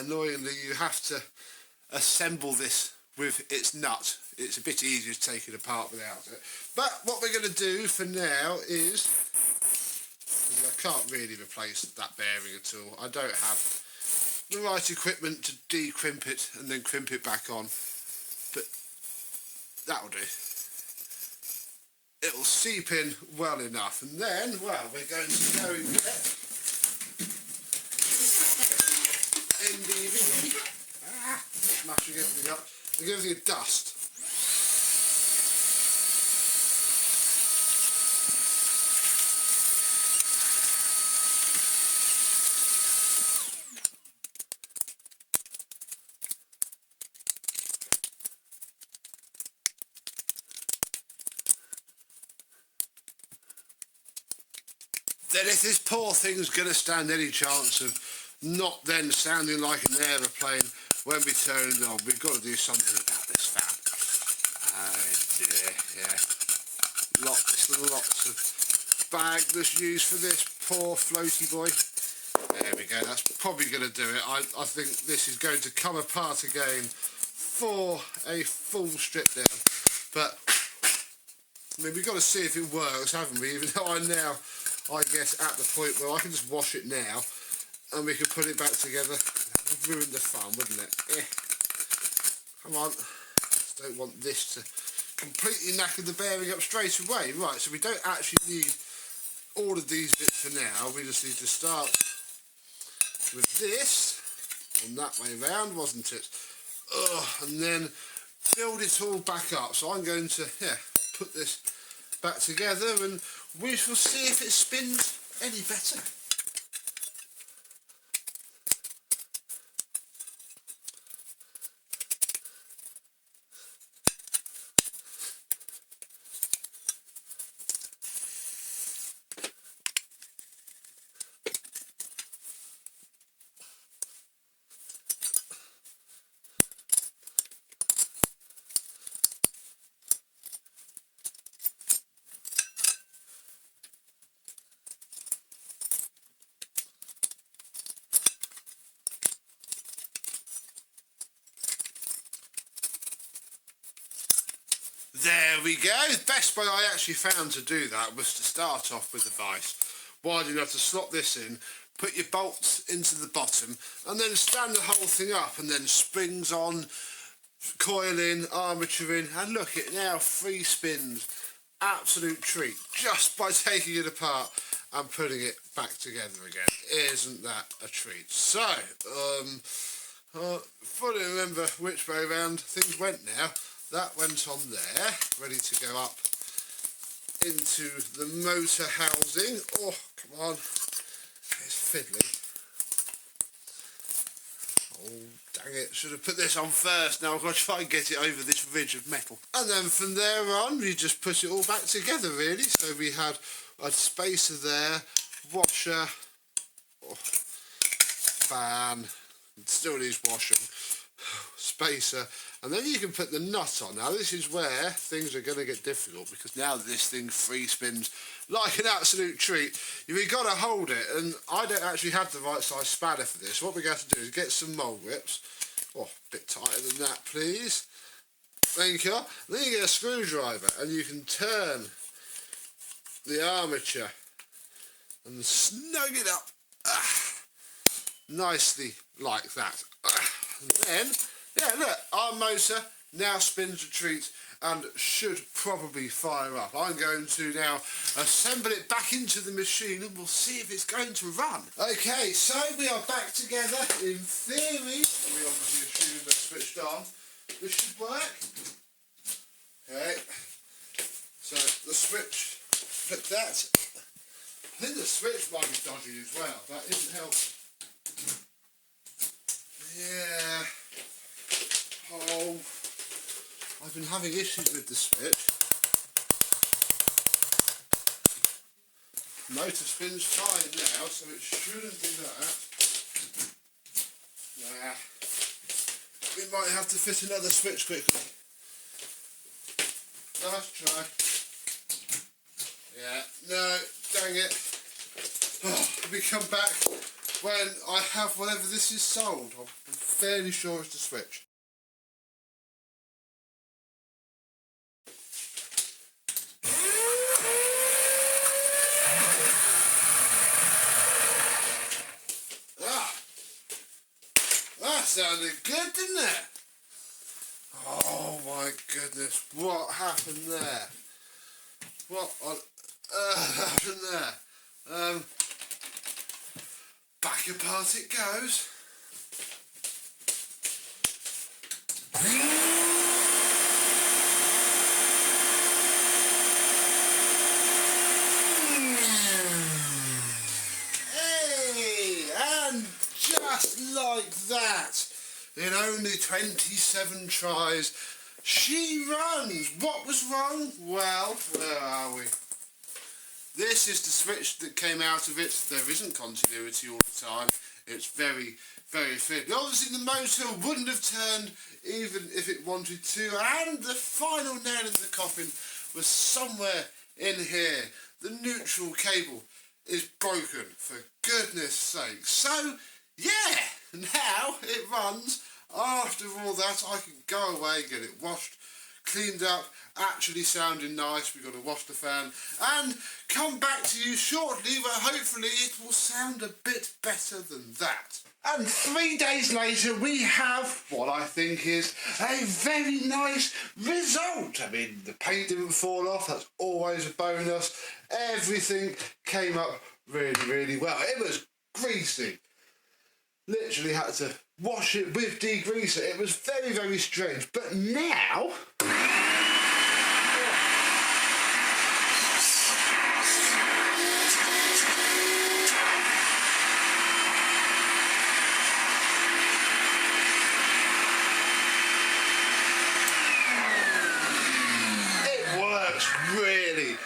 Speaker 1: annoyingly you have to assemble this with its nut. It's a bit easier to take it apart without it. But what we're going to do for now is, I can't really replace that bearing at all. I don't have the right equipment to de-crimp it and then crimp it back on, but that'll do. It'll seep in well enough, and then, well, we're going to go and get NDV, smashing everything up, and give everything a dust. Then if this poor thing's going to stand any chance of not then sounding like an aeroplane when we turn it on, we've got to do something about this fan. Oh dear, yeah. Lots of bag that's used for this poor floaty boy. There we go, that's probably going to do it. I think this is going to come apart again for a full strip down. But, I mean, we've got to see if it works, haven't we? Even though I guess at the point where I can just wash it now and we can put it back together. That would ruin the fun, wouldn't it? Come on. Just don't want this to completely knacker the bearing up straight away. Right, so we don't actually need all of these bits for now. We just need to start with this on that way round, wasn't it? And then build it all back up. So I'm going to put this back together and we shall see if it spins any better. we go. The best way I actually found to do that was to start off with the vise. Wide enough to slot this in, put your bolts into the bottom, and then stand the whole thing up, and then springs on, coil in, armature in, and look, it now free spins. Absolute treat, just by taking it apart and putting it back together again. Isn't that a treat? So, fully remember which way round things went now. That went on there, ready to go up into the motor housing. Oh, come on, it's fiddly. Oh, dang it, should have put this on first. Now I've got to try and get it over this ridge of metal. And then from there on, we just put it all back together, really. So we had a spacer there, washer, fan, still needs washing, spacer, and then you can put the nut on. Now this is where things are going to get difficult, because now that this thing free spins like an absolute treat, you've got to hold it, and I don't actually have the right size spanner for this. What we're going to do is get some mole grips. Oh, a bit tighter than that, please. Thank you. Then you get a screwdriver, and you can turn the armature and snug it up nicely like that. And then, yeah, look, our motor now spins a treat and should probably fire up. I'm going to now assemble it back into the machine, and we'll see if it's going to run. Okay, so we are back together. In theory, we obviously assume they're switched on. This should work. Okay, so the switch, flip that. I think the switch might be dodgy as well. That isn't helping. Yeah. Oh, I've been having issues with the switch. Motor spins fine now, so it shouldn't be that. Nah. We might have to fit another switch quickly. Last try. Yeah, no, dang it. Oh, we come back when I have whatever this is sold. I'm fairly sure it's the switch. That sounded good, didn't it? Oh my goodness, what happened there? What on earth happened there? Back apart it goes. Hey, and just like that, in only 27 tries, she runs. What was wrong? Well, where are we? This is the switch that came out of it. There isn't continuity all the time. It's very, very thin. Obviously the motor wouldn't have turned even if it wanted to, and the final nail in the coffin was somewhere in here. The neutral cable is broken, for goodness sake. So, yeah, now it runs. After all that, I can go away, get it washed, cleaned up, actually sounding nice. We've got to wash the fan and come back to you shortly where hopefully it will sound a bit better than that. And 3 days later we have what I think is a very nice result. I mean, the paint didn't fall off, that's always a bonus. Everything came up really, really well. It was greasy. Literally had to wash it with degreaser. It was very, very strange. But now... it works really,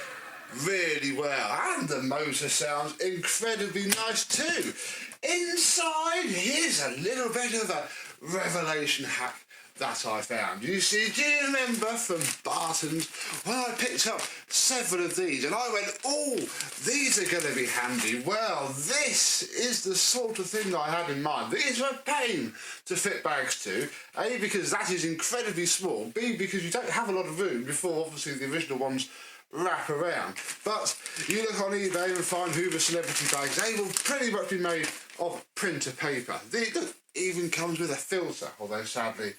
Speaker 1: really well. And the motor sounds incredibly nice too. Inside, here's a little bit of a revelation hack that I found. You see, do you remember from Barton's when I picked up several of these and I went, oh, these are going to be handy. Well, this is the sort of thing I had in mind. These are a pain to fit bags to. A, because that is incredibly small. B, because you don't have a lot of room before, obviously, the original ones wrap around. But you look on eBay and find Hoover celebrity bags. They will pretty much be made of printer paper. Look, even comes with a filter, although sadly,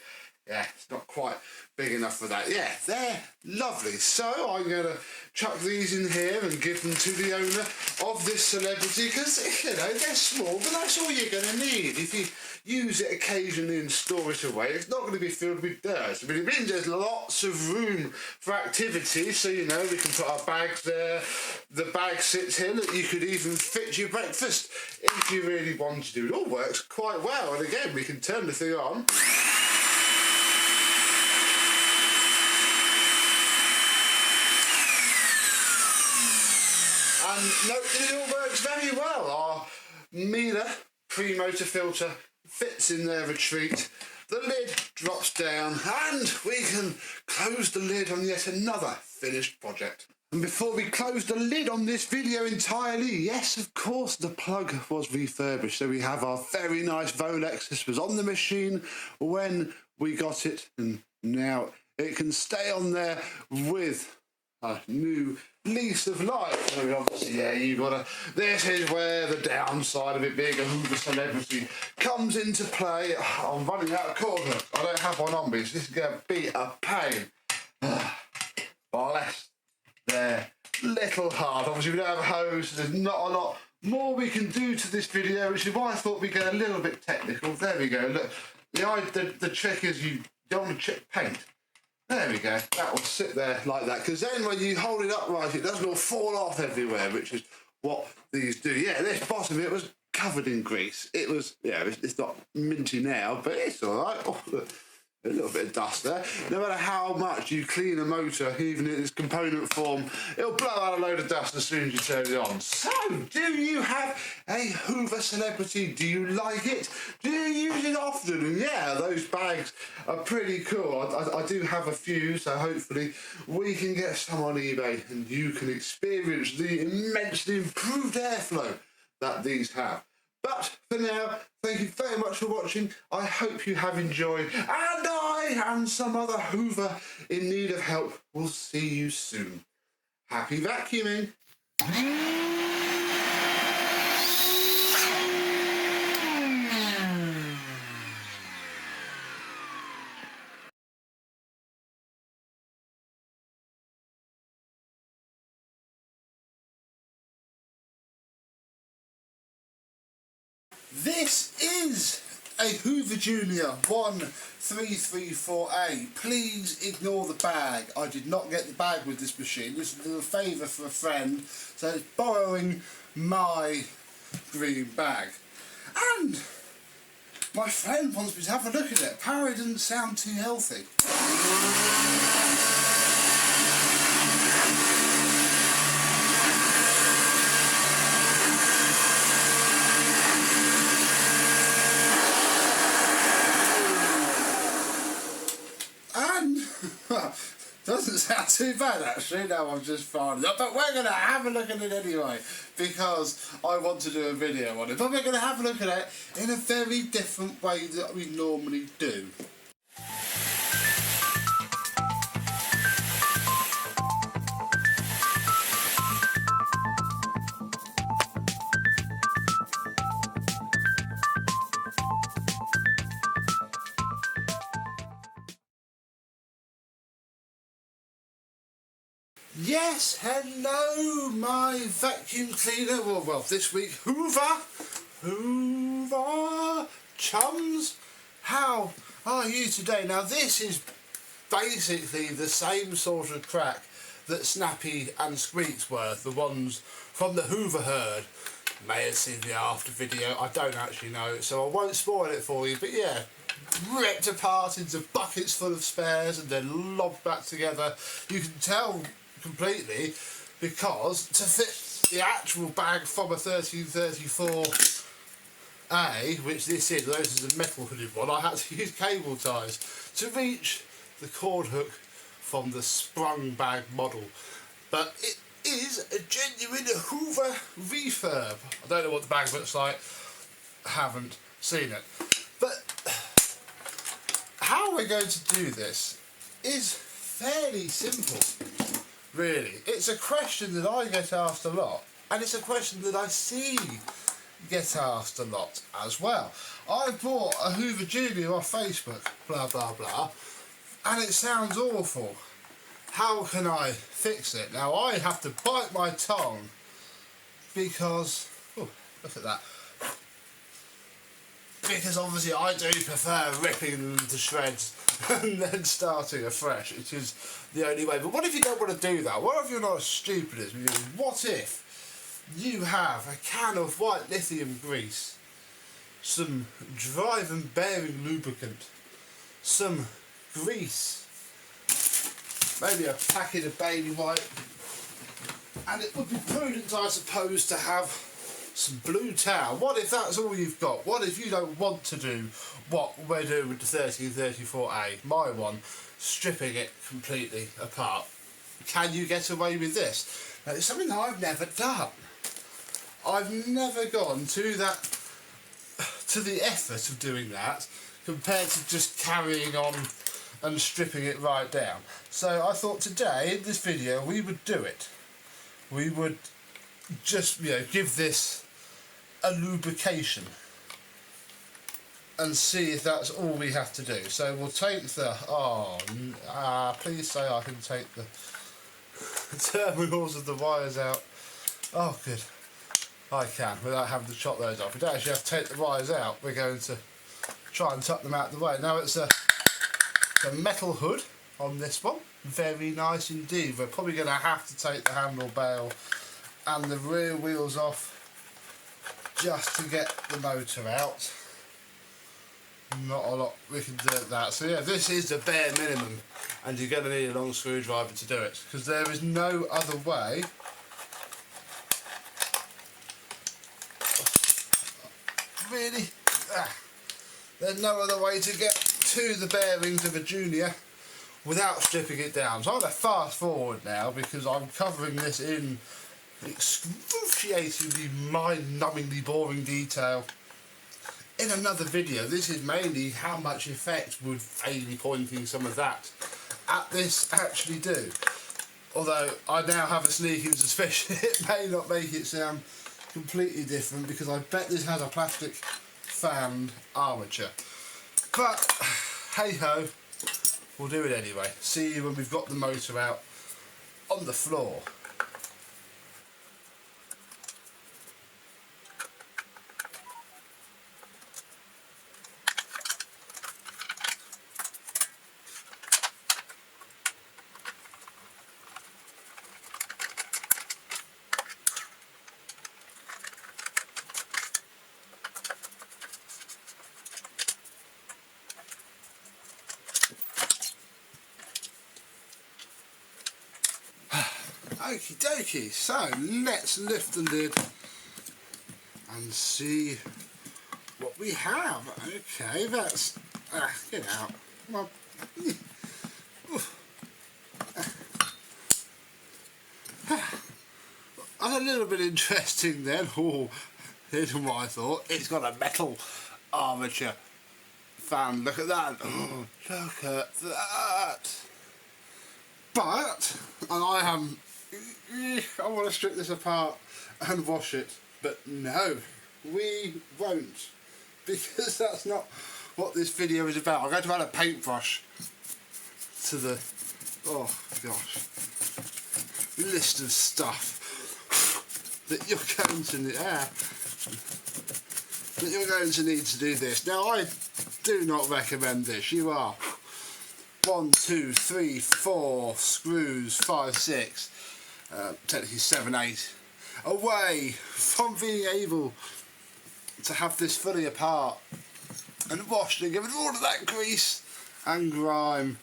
Speaker 1: yeah, it's not quite big enough for that. Yeah, they're lovely. So I'm going to chuck these in here and give them to the owner of this celebrity because, you know, they're small, but that's all you're going to need. If you use it occasionally and store it away, it's not going to be filled with dirt. But it means there's lots of room for activity. So, you know, we can put our bags there. The bag sits here. Look, you could even fit your breakfast if you really want to do it. It all works quite well. And again, we can turn the thing on. And note that it all works very well. Our Miele pre-motor filter fits in their retreat. The lid drops down and we can close the lid on yet another finished project. And before we close the lid on this video entirely, yes, of course, the plug was refurbished. So we have our very nice Volex. This was on the machine when we got it, and now it can stay on there with a new lease of life. So obviously, yeah, you gotta. This is where the downside of it being a Hoover celebrity comes into play. I'm running out of cord. I don't have one on me, so this is gonna be a pain. Bless their little heart. Obviously, we don't have a hose. So there's not a lot more we can do to this video, which is why I thought we'd get a little bit technical. There we go. Look, the trick is you don't want to chip paint. There we go, that will sit there like that, because then when you hold it upright, it doesn't all fall off everywhere, which is what these do. Yeah, this bottom of it was covered in grease. It was, yeah, it's not minty now, but it's all right. Oh, look, a little bit of dust there. No matter how much you clean a motor, even in its component form, it'll blow out a load of dust as soon as you turn it on. So, do you have a Hoover celebrity? Do you like it? Do you use it often? And yeah, those bags are pretty cool. I do have a few, so hopefully we can get some on eBay and you can experience the immensely improved airflow that these have. But for now, thank you very much for watching. I hope you have enjoyed. And I and some other Hoover in need of help will see you soon. Happy vacuuming. This is a Hoover Junior 1334A. Please ignore the bag. I did not get the bag with this machine. This is a favour for a friend, so it's borrowing my green bag. And my friend wants me to have a look at it. Apparently it doesn't sound too healthy. Doesn't sound too bad actually, now I'm just finding it. But we're going to have a look at it anyway, because I want to do a video on it. But we're going to have a look at it in a very different way that we normally do. Yes, hello, my vacuum cleaner. Well, this week, Hoover chums. How are you today? Now, this is basically the same sort of crack that Snappy and Squeaks were, the ones from the Hoover herd. May have seen the after video, I don't actually know, so I won't spoil it for you, but yeah, ripped apart into buckets full of spares and then lobbed back together. You can tell completely because to fit the actual bag from a 1334 which this is, though this is a metal hooded one, I had to use cable ties to reach the cord hook from the sprung bag model. But it is a genuine Hoover refurb. I don't know what the bag looks like, haven't seen it. But how we're going to do this is fairly simple, really. It's a question that I get asked a lot, and it's a question that I see get asked a lot as well. I bought a Hoover Junior off Facebook, blah blah blah, and it sounds awful. How can I fix it? Now I have to bite my tongue because, oh, look at that. Because obviously I do prefer ripping them to shreds and then starting afresh, which is the only way. But what if you don't want to do that? What if you're not as stupid as me? What if you have a can of white lithium grease, some drive and bearing lubricant, some grease, maybe a packet of baby white, and it would be prudent, I suppose, to have some blue towel. What if that's all you've got? What if you don't want to do what we're doing with the 1334A, my one, stripping it completely apart? Can you get away with this? Now, it's something that I've never done. I've never gone to the effort of doing that compared to just carrying on and stripping it right down. So I thought today in this video we would do it. We would just, you know, give this a lubrication and see if that's all we have to do. So we'll take the, please say I can take the terminals of the wires out. Oh good, I can, without having to chop those off. We don't actually have to take the wires out, we're going to try and tuck them out of the way. Now it's a metal hood on this one, very nice indeed. We're probably going to have to take the handle bail and the rear wheels off just to get the motor out. Not a lot we can do at that. So yeah, this is the bare minimum, and you're going to need a long screwdriver to do it, because there is no other way really. There's no other way to get to the bearings of a Junior without stripping it down. So I'm going to fast forward now because I'm covering this in excruciatingly mind-numbingly boring detail in another video. This is mainly how much effect would Ailey pointing some of that at this actually do. Although I now have a sneaking suspicion it may not make it sound completely different, because I bet this has a plastic fanned armature. But hey ho, we'll do it anyway. See you when we've got the motor out on the floor. Okie dokie, so let's lift the lid and see what we have. Okay, that's, get out. Well, that's a little bit interesting then. Oh, here's what I thought. It's got a metal armature fan. Look at that. Oh, look at that. But, and I want to strip this apart and wash it, but no, we won't, because that's not what this video is about. I'm going to add a paintbrush to the, oh gosh, list of stuff that you're going to need to do this. Now I do not recommend this. You are 1, 2, 3, 4 screws, 5, 6. Technically 7, 8 away from being able to have this fully apart and washed and given all of that grease and grime.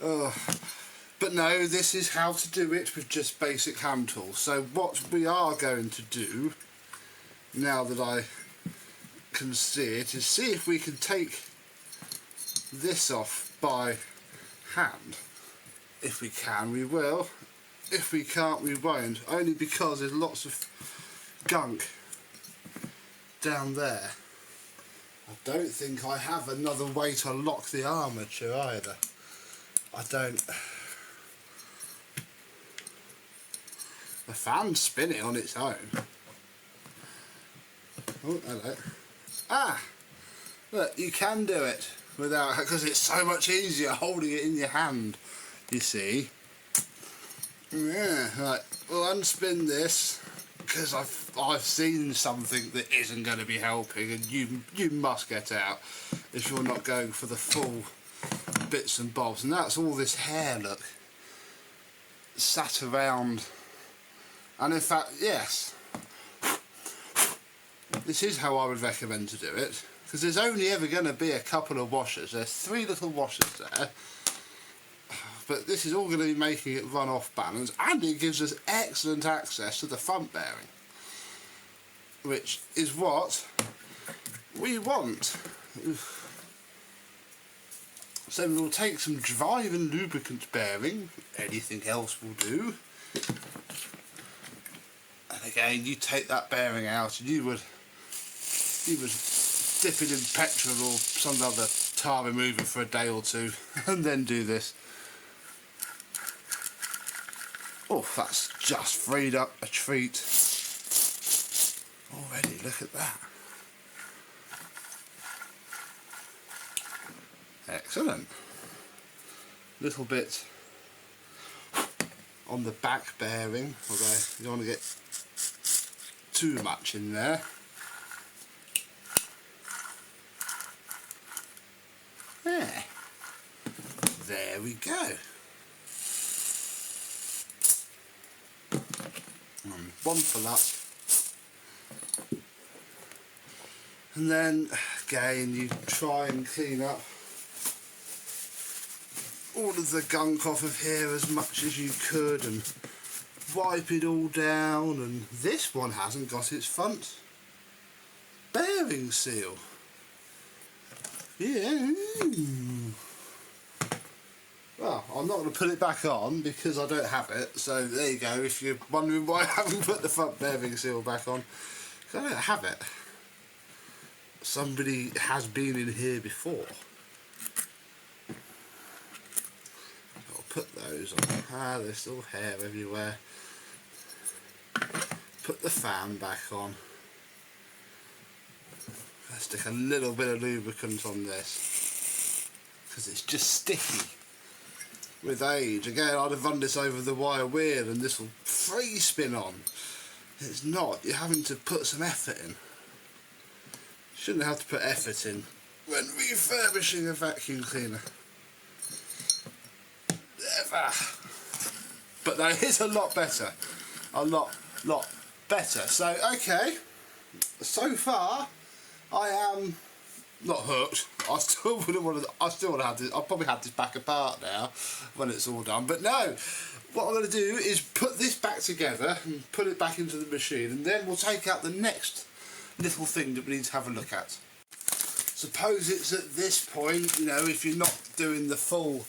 Speaker 1: But no, this is how to do it with just basic hand tools. So what we are going to do, now that I can see it is see if we can take this off by hand. If we can, we will. If we can't, we won't. Only because there's lots of gunk down there. I don't think I have another way to lock the armature either. I don't. The fan's spinning on its own. Oh, hello. Ah! Look, you can do it without, because it's so much easier holding it in your hand, you see. Yeah, right, we'll unspin this, because I've seen something that isn't going to be helping, and you must get out if you're not going for the full bits and bobs. And that's all this hair, look, sat around. And in fact, yes, this is how I would recommend to do it, because there's only ever going to be a couple of washers. There's 3 little washers there, but this is all going to be making it run off balance, and it gives us excellent access to the front bearing, which is what we want. So we'll take some drive and lubricant bearing, anything else will do. And again, you take that bearing out and you would dip it in petrol or some other tar remover for a day or two and then do this. Oh, that's just freed up a treat already, look at that. Excellent. Little bit on the back bearing, although you don't want to get too much in there. There we go. And one full up. And then again you try and clean up all of the gunk off of here as much as you could and wipe it all down. And this one hasn't got its front bearing seal. Yeah. Well, I'm not going to put it back on because I don't have it, so there you go. If you're wondering why I haven't put the front bearing seal back on, because I don't have it. Somebody has been in here before. I'll put those on. Ah, there's still hair everywhere. Put the fan back on. Let's stick a little bit of lubricant on this because it's just sticky with age. Again, I'd have run this over the wire wheel and this will free spin on. It's not. You're having to put some effort in. Shouldn't have to put effort in when refurbishing a vacuum cleaner. Never. But that is a lot better. A lot better. So, okay. So far, I am not hooked. I still wouldn't want to. I still want to have this. I'll probably have this back apart now when it's all done. But no, what I'm going to do is put this back together and put it back into the machine, and then we'll take out the next little thing that we need to have a look at. Suppose it's at this point, you know, if you're not doing the full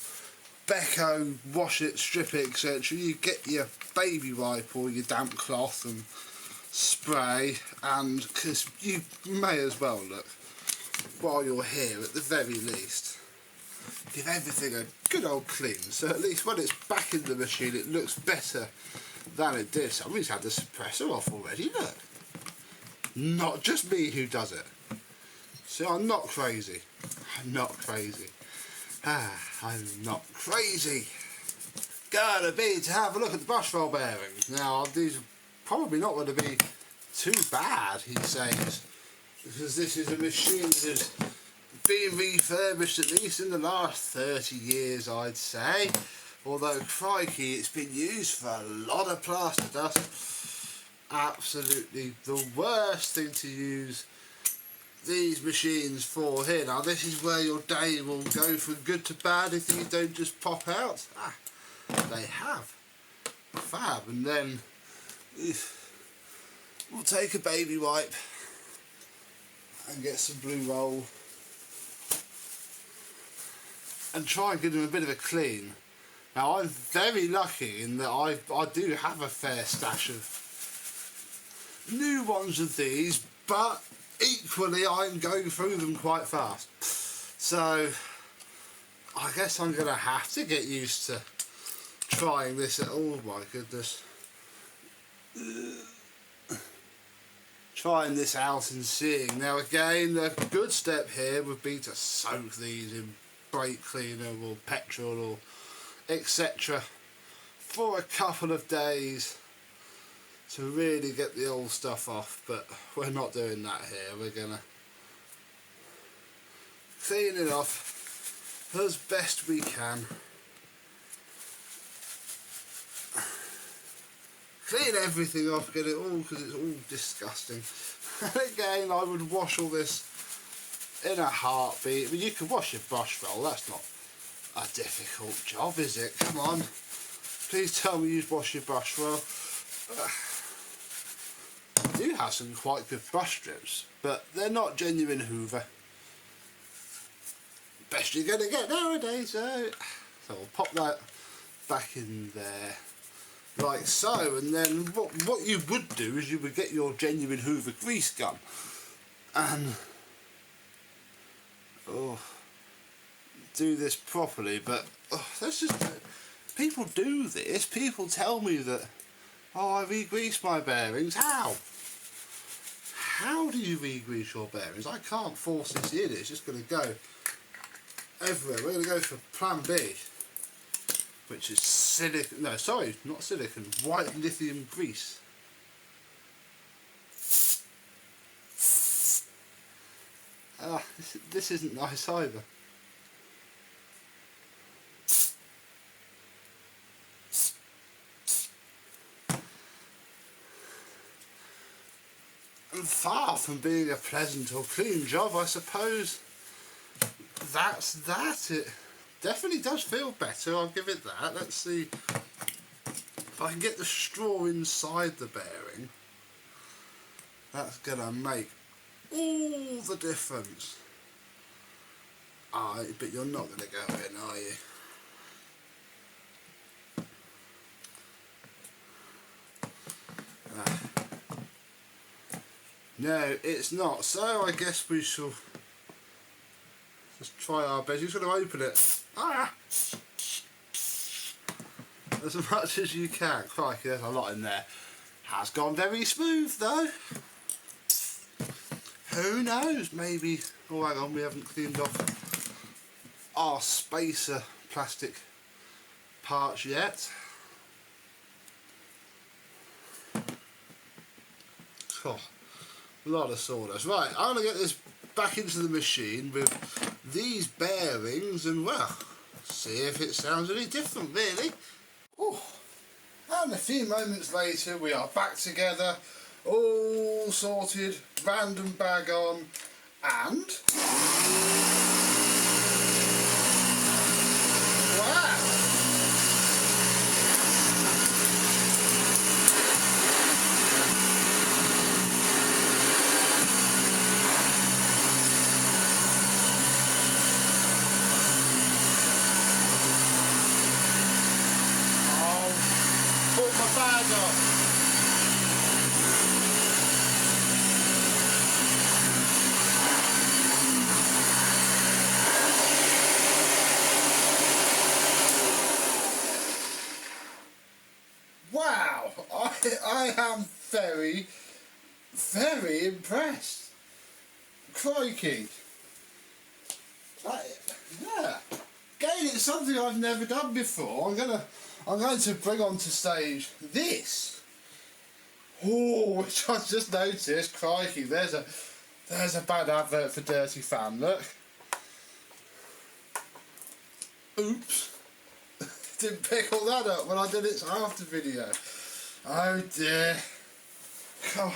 Speaker 1: Becco, wash it, strip it, etc., you get your baby wipe or your damp cloth and spray, and because you may as well, look, while you're here at the very least, give everything a good old clean, so at least when it's back in the machine it looks better than it did. Somebody's had the suppressor off already, look. Not just me who does it. See, I'm not crazy. I'm not crazy. I'm not crazy. Gotta be to have a look at the brush roll bearings. Now, these are probably not going to be too bad, he says, because this is a machine that has been refurbished at least in the last 30 years, I'd say. Although, crikey, it's been used for a lot of plaster dust. Absolutely the worst thing to use these machines for here. Now this is where your day will go from good to bad if these don't just pop out. They have. Fab. And then we'll take a baby wipe and get some blue roll and try and give them a bit of a clean. Now I'm very lucky in that I do have a fair stash of new ones of these, but equally I'm going through them quite fast. So I guess I'm going to have to get used to trying this. Oh my goodness. Trying this out and seeing. Now again, the good step here would be to soak these in brake cleaner or petrol or etc. for a couple of days to really get the old stuff off, but we're not doing that here. We're gonna clean it off as best we can. Clean everything off, get it all, because it's all disgusting. And again, I would wash all this in a heartbeat. I mean, you can wash your brush roll, that's not a difficult job, is it? Come on. Please tell me you wash your brush roll. I do have some quite good brush strips, but they're not genuine Hoover. Best you're going to get nowadays, so we'll pop that back in there. Like so, and then what you would do is you would get your genuine Hoover grease gun and do this properly. But that's just, people do this. People tell me that, I re-grease my bearings. How do you re-grease your bearings? I can't force this in. It's just going to go everywhere. We're going to go for plan B, which is silicon, no sorry, not silicon, white lithium grease. This isn't nice either. And far from being a pleasant or clean job, I suppose that's that. It definitely does feel better, I'll give it that. Let's see if I can get the straw inside the bearing. That's gonna make all the difference. But you're not gonna go in, are you? No, it's not. So I guess we shall just try our best. You're just going to open it. As much as you can. Crikey, there's a lot in there. Has gone very smooth though. Who knows? Maybe. Oh, hang on, we haven't cleaned off our spacer plastic parts yet. Oh, a lot of sawdust. Right, I'm going to get this back into the machine with these bearings and, well, see if it sounds any different, really. Ooh. And a few moments later we are back together, all sorted, random bag on, and wow! Put my bag on. Wow, I am very, very impressed. Crikey. Yeah. Again, it's something I've never done before. I'm going to bring onto stage this. Oh, which I just noticed. Crikey, there's a bad advert for Dirty Fan. Look. Oops. Didn't pick all that up when I did its after video. Oh dear. God.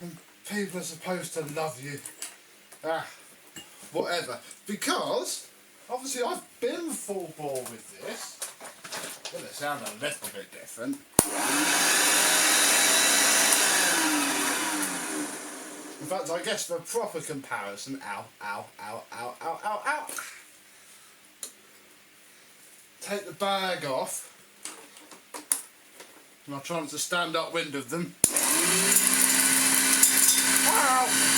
Speaker 1: And people are supposed to love you. Whatever. Because obviously I've been full bore with this. Well, it sounds a little bit different. fact, I guess for a proper comparison, ow, ow, ow, ow, ow, ow, ow. Take the bag off. And I'll try not to stand upwind of them. Ow!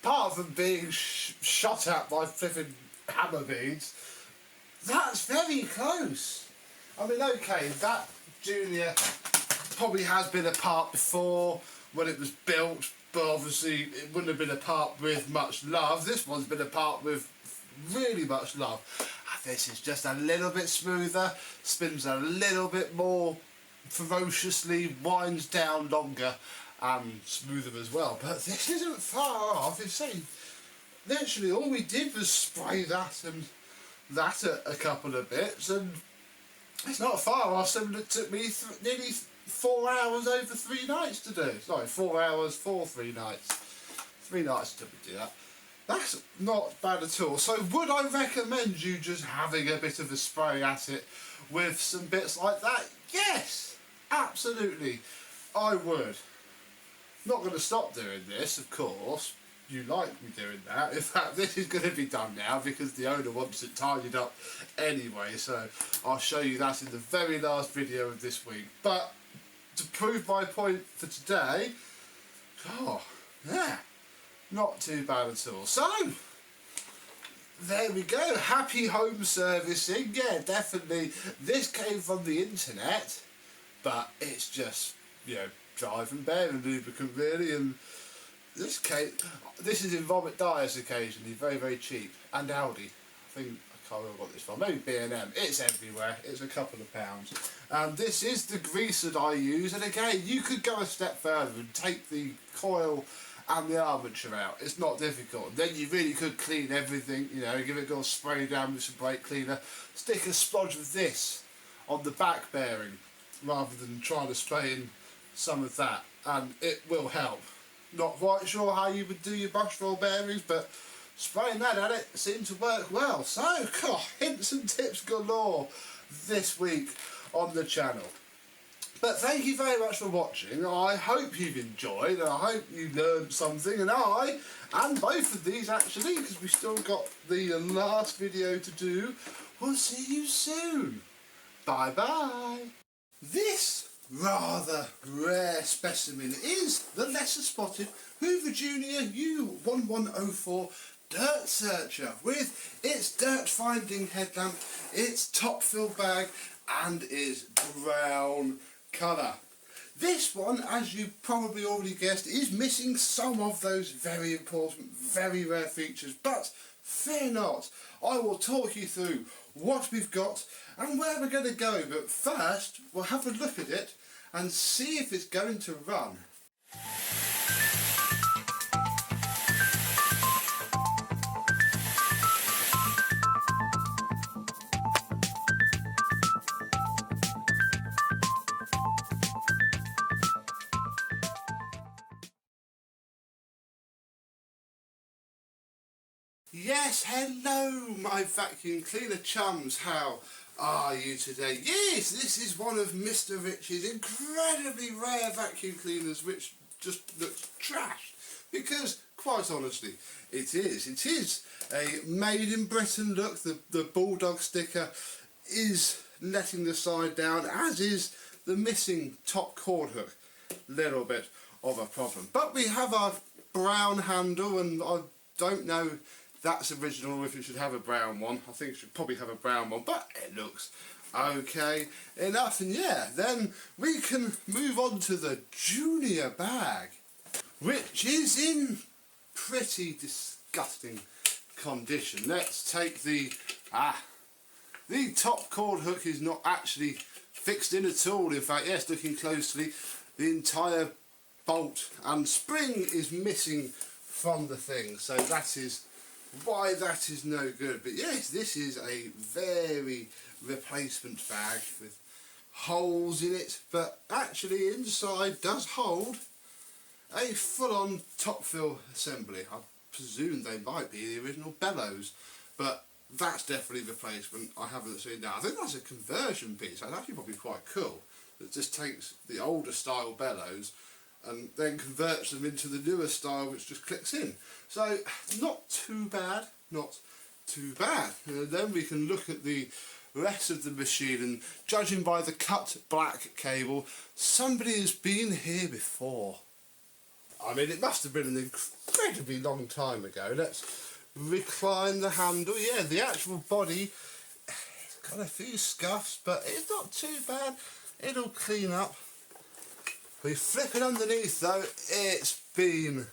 Speaker 1: Apart from being shot at by flipping hammer beads, that's very close. I mean, okay, that Junior probably has been a part before when it was built, but obviously it wouldn't have been a part with much love. This one's been a part with really much love. This is just a little bit smoother, spins a little bit more ferociously, winds down longer and smoother as well. But this isn't far off. It's saying literally all we did was spray that and that a couple of bits, and it's not far off something that took me nearly 4 hours over 3 nights to do. Sorry, 4 hours for 3 nights. 3 nights took me to do that. That's not bad at all. So would I recommend you just having a bit of a spray at it with some bits like that? Yes, absolutely, I would. Not going to stop doing this, of course. You like me doing that. In fact, this is going to be done now because the owner wants it tidied up anyway, so I'll show you that in the very last video of this week. But to prove my point for today, oh yeah, not too bad at all. So there we go, happy home servicing. Yeah, definitely this came from the internet, but it's just, you know, drive and bearing lubricant really. And this is in Vomit Dyers occasionally, very, very cheap. And Aldi, I think, I can't remember what this from, maybe B&M. It's everywhere, it's a couple of pounds. And this is the grease that I use, and again, you could go a step further and take the coil and the armature out. It's not difficult. Then you really could clean everything, you know, give it a good spray down with some brake cleaner, stick a splodge of this on the back bearing rather than trying to spray in some of that, and it will help. Not quite sure how you would do your brush roll bearings, but spraying that at it seemed to work well. So, God, hints and tips galore this week on the channel. But thank you very much for watching. I hope you've enjoyed, and I hope you learned something, and both of these actually, because we've still got the last video to do. We'll see you soon. Bye bye. This rather rare specimen is the lesser spotted Hoover Junior U104 Dirt Searcher with its dirt finding headlamp, its top fill bag and its brown colour. This one, as you probably already guessed, is missing some of those very important, very rare features, but fear not, I will talk you through what we've got and where we're going to go. But first, we'll have a look at it and see if it's going to run. Yes, hello my vacuum cleaner chums, how are you today? Yes, this is one of Mr. Rich's incredibly rare vacuum cleaners which just looks trash, because quite honestly it is a made in Britain look. The bulldog sticker is letting the side down, as is the missing top cord hook. Little bit of a problem, but we have our brown handle, and I don't know that's original if it should have a brown one. I think it should probably have a brown one, but it looks okay enough. And yeah, then we can move on to the Junior bag, which is in pretty disgusting condition. Let's take the top cord hook is not actually fixed in at all. In fact, yes, looking closely, the entire bolt and spring is missing from the thing, so that is why that is no good. But yes, this is a very replacement bag with holes in it, but actually inside does hold a full-on top fill assembly. I presumed they might be the original bellows, but that's definitely replacement. I haven't seen that. I think that's a conversion piece. That's actually probably quite cool. It just takes the older style bellows and then converts them into the newer style, which just clicks in. So not too bad, not too bad. And then we can look at the rest of the machine, and judging by the cut black cable, somebody has been here before. I mean, it must have been an incredibly long time ago. Let's recline the handle. Yeah, the actual body, it's got a few scuffs, but it's not too bad. It'll clean up. We flip it underneath though, it's been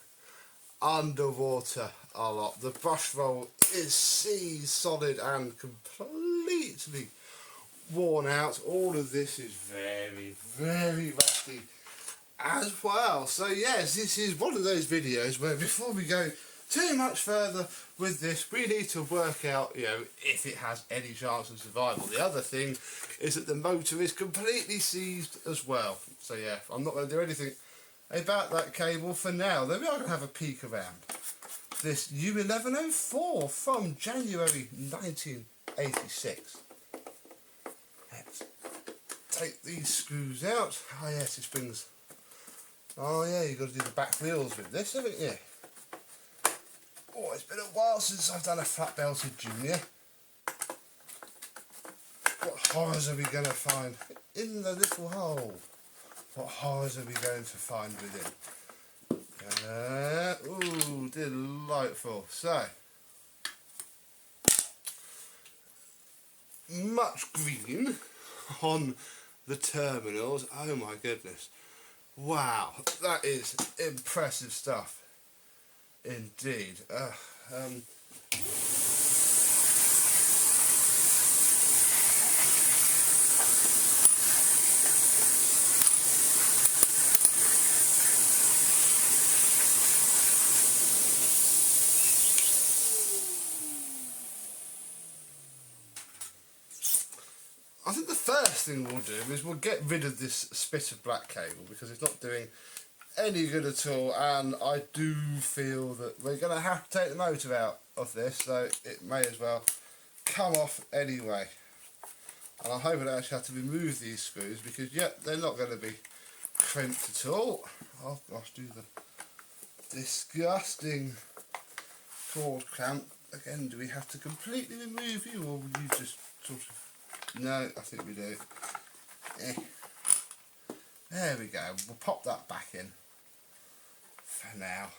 Speaker 1: underwater a lot. The brush roll is sea solid and completely worn out. All of this is very, very rusty as well. So yes, this is one of those videos where before we go too much further with this, we need to work out, you know, if it has any chance of survival. The other thing is that the motor is completely seized as well. So yeah, I'm not going to do anything about that cable for now. Then we are going to have a peek around this U104 from January 1986. Let's take these screws out. Oh yes, it springs. Oh yeah, you've got to do the back wheels with this, haven't you? Oh, it's been a while since I've done a flat belted Junior. What horrors are we going to find in the little hole? What horrors are we going to find within? Ooh, delightful. So, much green on the terminals. Oh my goodness. Wow, that is impressive stuff. Indeed. I think the first thing we'll do is we'll get rid of this spit of black cable because it's not doing any good at all, and I do feel that we're going to have to take the motor out of this, so it may as well come off anyway. And I hope I don't actually have to remove these screws because, yep, they're not going to be crimped at all. Oh gosh, do the disgusting cord clamp. Again, do we have to completely remove you, or will you just sort of... No, I think we do. There we go. We'll pop that back in for now.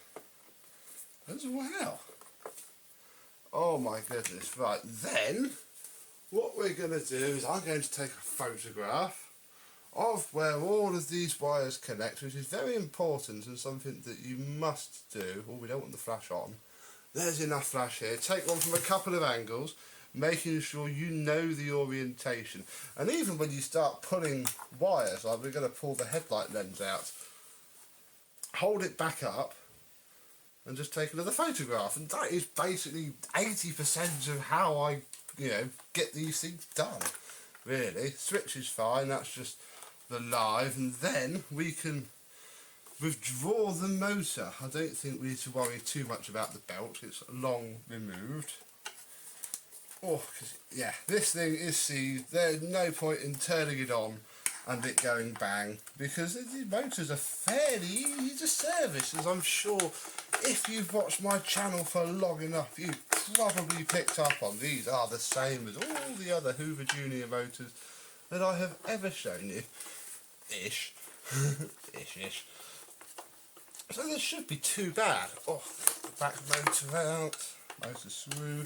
Speaker 1: As well. Oh my goodness. Right, then what we're going to do is I'm going to take a photograph of where all of these wires connect, which is very important and something that you must do. Oh, we don't want the flash on. There's enough flash here. Take one from a couple of angles, making sure you know the orientation. And even when you start pulling wires, like we're going to pull the headlight lens out, hold it back up and just take another photograph. And that is basically 80% of how I, you know, get these things done, really. Switch is fine, that's just the live. And then we can withdraw the motor. I don't think we need to worry too much about the belt, it's long removed. Oh, cause, yeah, this thing is seized. There's no point in turning it on and it going bang, because these motors are fairly easy to service, as I'm sure if you've watched my channel for long enough you've probably picked up on. These are the same as all the other Hoover Junior motors that I have ever shown you. Ish. Ish. So this should be too bad. Oh, back motor out, motor through.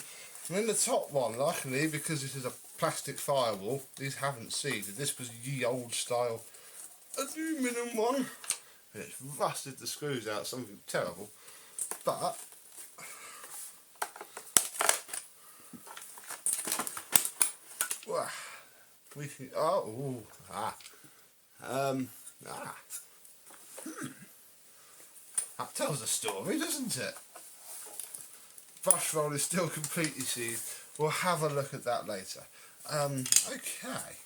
Speaker 1: And then the top one, luckily, because this is a plastic firewall, these haven't seized. This was ye old style aluminum one, and it's rusted the screws out, something terrible. But we can, that tells a story, doesn't it? Brush roll is still completely seized. We'll have a look at that later. Okay.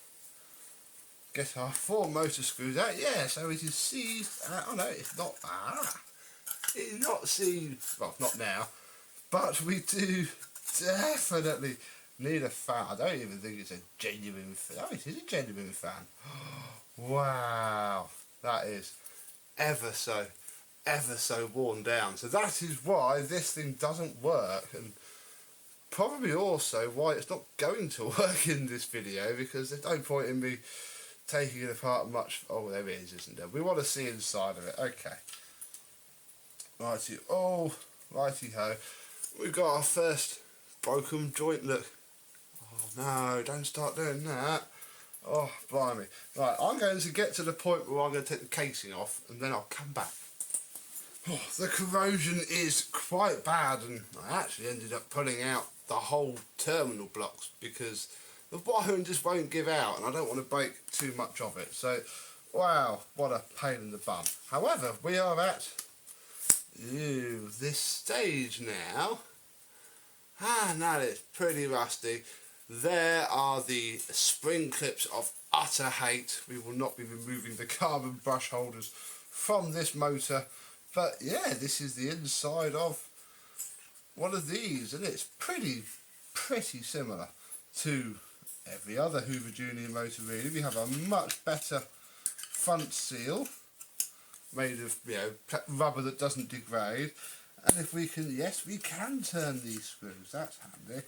Speaker 1: Get our 4 motor screws out. Yeah, so it is seized. Oh no, it's not. It's not seized. Well, not now. but we do definitely need a fan. I don't even think it's a genuine fan. Oh, it is a genuine fan. Wow, that is ever so worn down. So that is why this thing doesn't work, and probably also why it's not going to work in this video, because there's no point in me taking it apart much. Oh, there it is, isn't there? We want to see inside of it. Okay. Righty. Oh, righty ho. We've got our first broken joint. Look. Oh no! Don't start doing that. Oh, blimey. Right, I'm going to get to the point where I'm going to take the casing off, and then I'll come back. Oh, the corrosion is quite bad, and I actually ended up pulling out the whole terminal blocks because the wiring just won't give out, and I don't want to break too much of it. So, wow, what a pain in the bum. However, we are at this stage now. Now it's pretty rusty. There are the spring clips of utter hate. We will not be removing the carbon brush holders from this motor. But yeah, this is the inside of one of these, and it's pretty similar to every other Hoover Junior motor really. We have a much better front seal made of, you know, rubber that doesn't degrade. And if we can, yes, we can turn these screws. That's handy.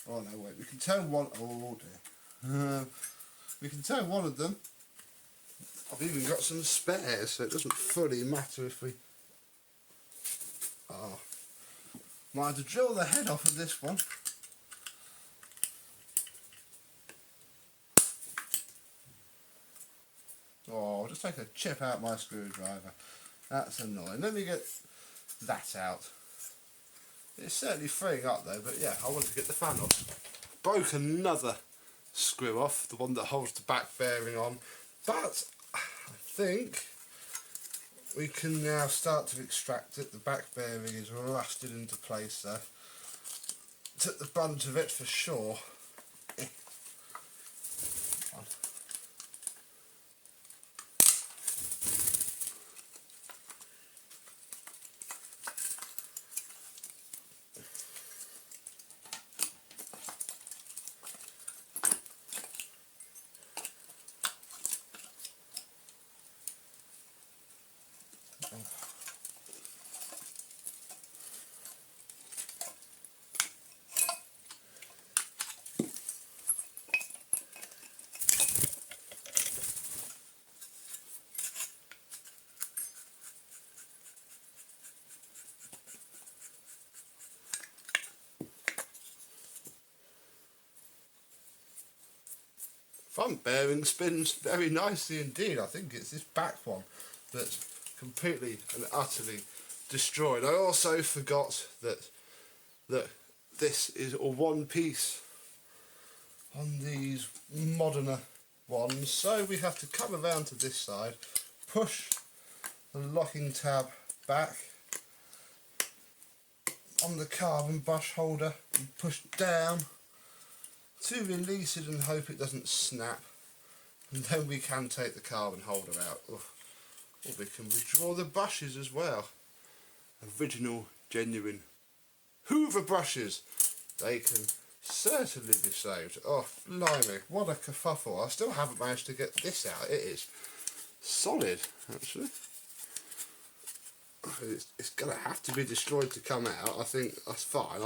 Speaker 1: Oh no, wait, we can turn one. Oh dear. We can turn one of them. I've even got some spares, so it doesn't fully matter if we. Oh, might have to drill the head off of this one. Oh, I'll just take a chip out my screwdriver. That's annoying. Let me get that out. It's certainly freeing up though, but yeah, I want to get the fan off. Broke another screw off, the one that holds the back bearing on, but I think we can now start to extract it. The back bearing is rusted into place there. Took the brunt of it for sure. Front bearing spins very nicely indeed. I think it's this back one that's completely and utterly destroyed. I also forgot that this is a one piece on these moderner ones, so we have to come around to this side, push the locking tab back on the carbon brush holder and push down to release it and hope it doesn't snap, and then we can take the carbon holder out. Or we can withdraw the brushes as well. Original, genuine Hoover brushes. They can certainly be saved. Oh, blimey, what a kerfuffle. I still haven't managed to get this out. It is solid, actually. It's going to have to be destroyed to come out. I think that's fine.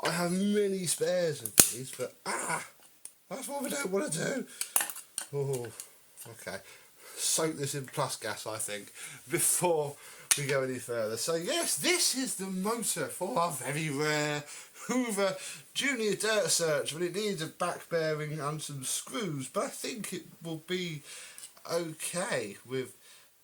Speaker 1: I have many spares of these, but that's what we don't want to do. Oh, okay. Soak this in plus gas, I think, before we go any further. So yes, this is the motor for our very rare Hoover Junior Dirt Search. Well, it needs a back bearing and some screws, but I think it will be okay with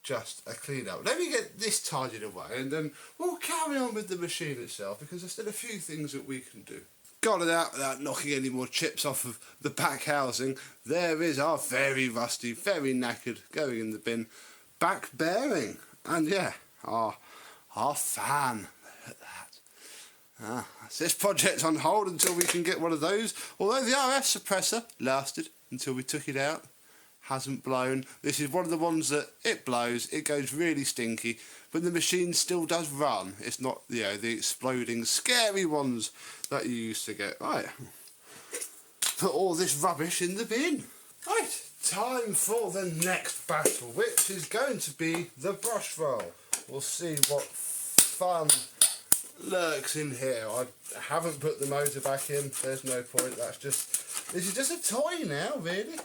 Speaker 1: just a clean up. Let me get this tidied away and then we'll carry on with the machine itself, because there's still a few things that we can do. Got it out without knocking any more chips off of the back housing. There is our very rusty, very knackered, going in the bin, back bearing. And yeah, our fan. Look at that. This project's on hold until we can get one of those. Although the RF suppressor lasted until we took it out. hasn't blown. This is one of the ones that it blows, it goes really stinky, but the machine still does run. It's not, you know, the exploding scary ones that you used to get. Right, put all this rubbish in the bin. Right, time for the next battle, which is going to be the brush roll. We'll see what fun lurks in here. I haven't put the motor back in, there's no point, this is just a toy now, really.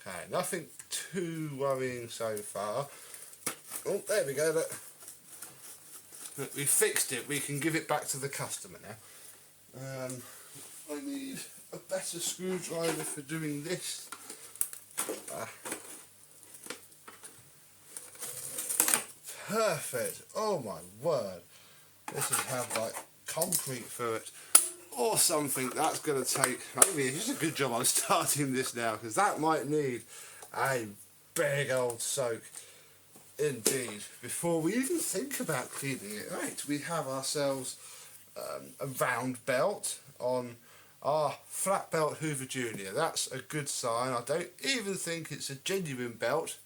Speaker 1: Okay, nothing too worrying so far. Oh, there we go, look. Look, we fixed it, we can give it back to the customer now. I need a better screwdriver for doing this. Perfect. Oh my word. This has had like concrete through it or something. That's going to take, maybe it's just a good job I'm starting this now, because that might need a big old soak indeed before we even think about cleaning it. Right, we have ourselves a round belt on our flat belt Hoover Junior. That's a good sign. I don't even think it's a genuine belt.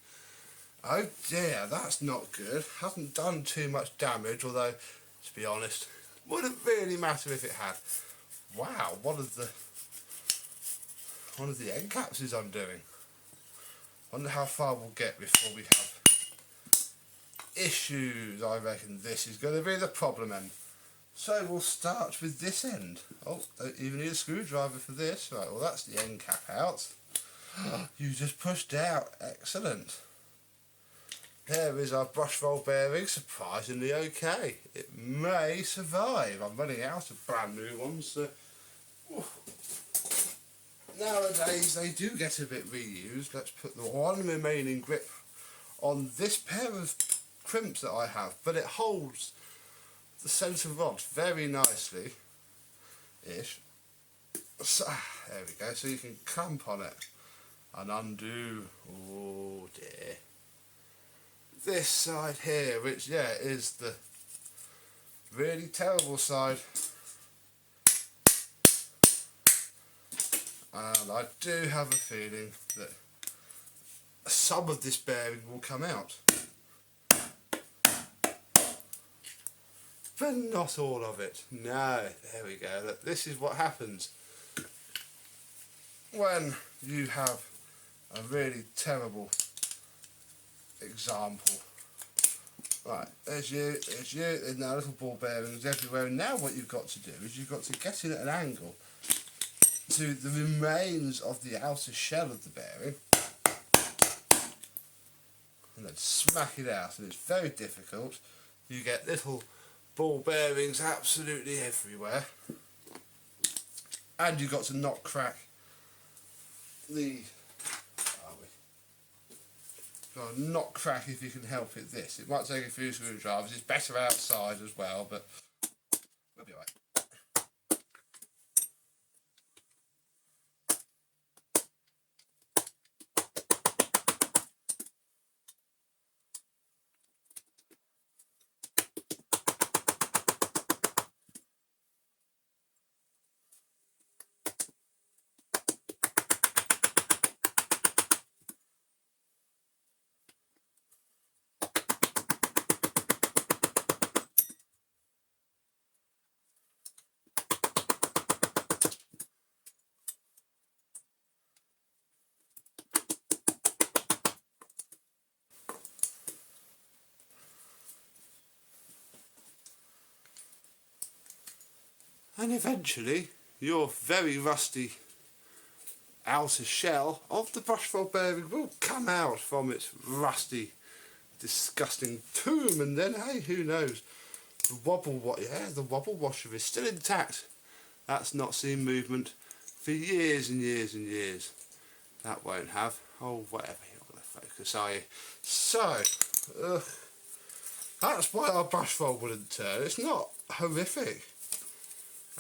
Speaker 1: Oh dear, that's not good. Hasn't done too much damage, although, to be honest, wouldn't really matter if it had. Wow, one of the end caps is undoing. Wonder how far we'll get before we have issues. I reckon this is going to be the problem end. So we'll start with this end. Oh, don't even need a screwdriver for this. Right, well that's the end cap out. You just pushed out. Excellent. There is our brush roll bearing, surprisingly okay. It may survive. I'm running out of brand new ones. So, nowadays they do get a bit reused. Let's put the one remaining grip on this pair of crimps that I have, but it holds the centre rods very nicely ish. So, there we go, so you can clamp on it and undo. Oh dear. This side here, which yeah is the really terrible side, and I do have a feeling that some of this bearing will come out, but not all of it. No, there we go. Look, this is what happens when you have a really terrible example. Right, there's now little ball bearings everywhere, and now what you've got to do is you've got to get in at an angle to the remains of the outer shell of the bearing and then smack it out, and it's very difficult. You get little ball bearings absolutely everywhere, and you've got to not crack the not crack if you can help it. This, it might take a few screwdrivers. It's better outside as well, but we'll be alright. And eventually your very rusty outer shell of the brush roll bearing will come out from its rusty, disgusting tomb, and then hey, who knows, the wobble washer is still intact. That's not seen movement for years and years and years. That won't have. Oh, whatever, you're not going to focus, are you? So that's why our brush roll wouldn't turn. It's not horrific,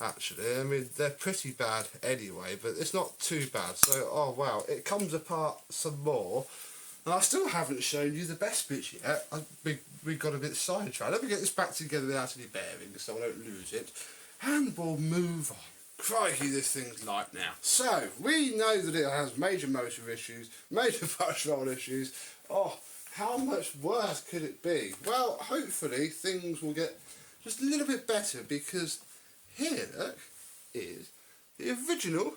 Speaker 1: actually. I mean, they're pretty bad anyway, but it's not too bad. So, oh wow, it comes apart some more, and I still haven't shown you the best bits yet. We got a bit sidetracked. Let me get this back together without any bearings so I don't lose it. and we'll move on. Crikey, this thing's light now. So, we know that it has major motor issues, major brush roll issues. Oh, how much worse could it be? Well, hopefully things will get just a little bit better, because here, look, is the original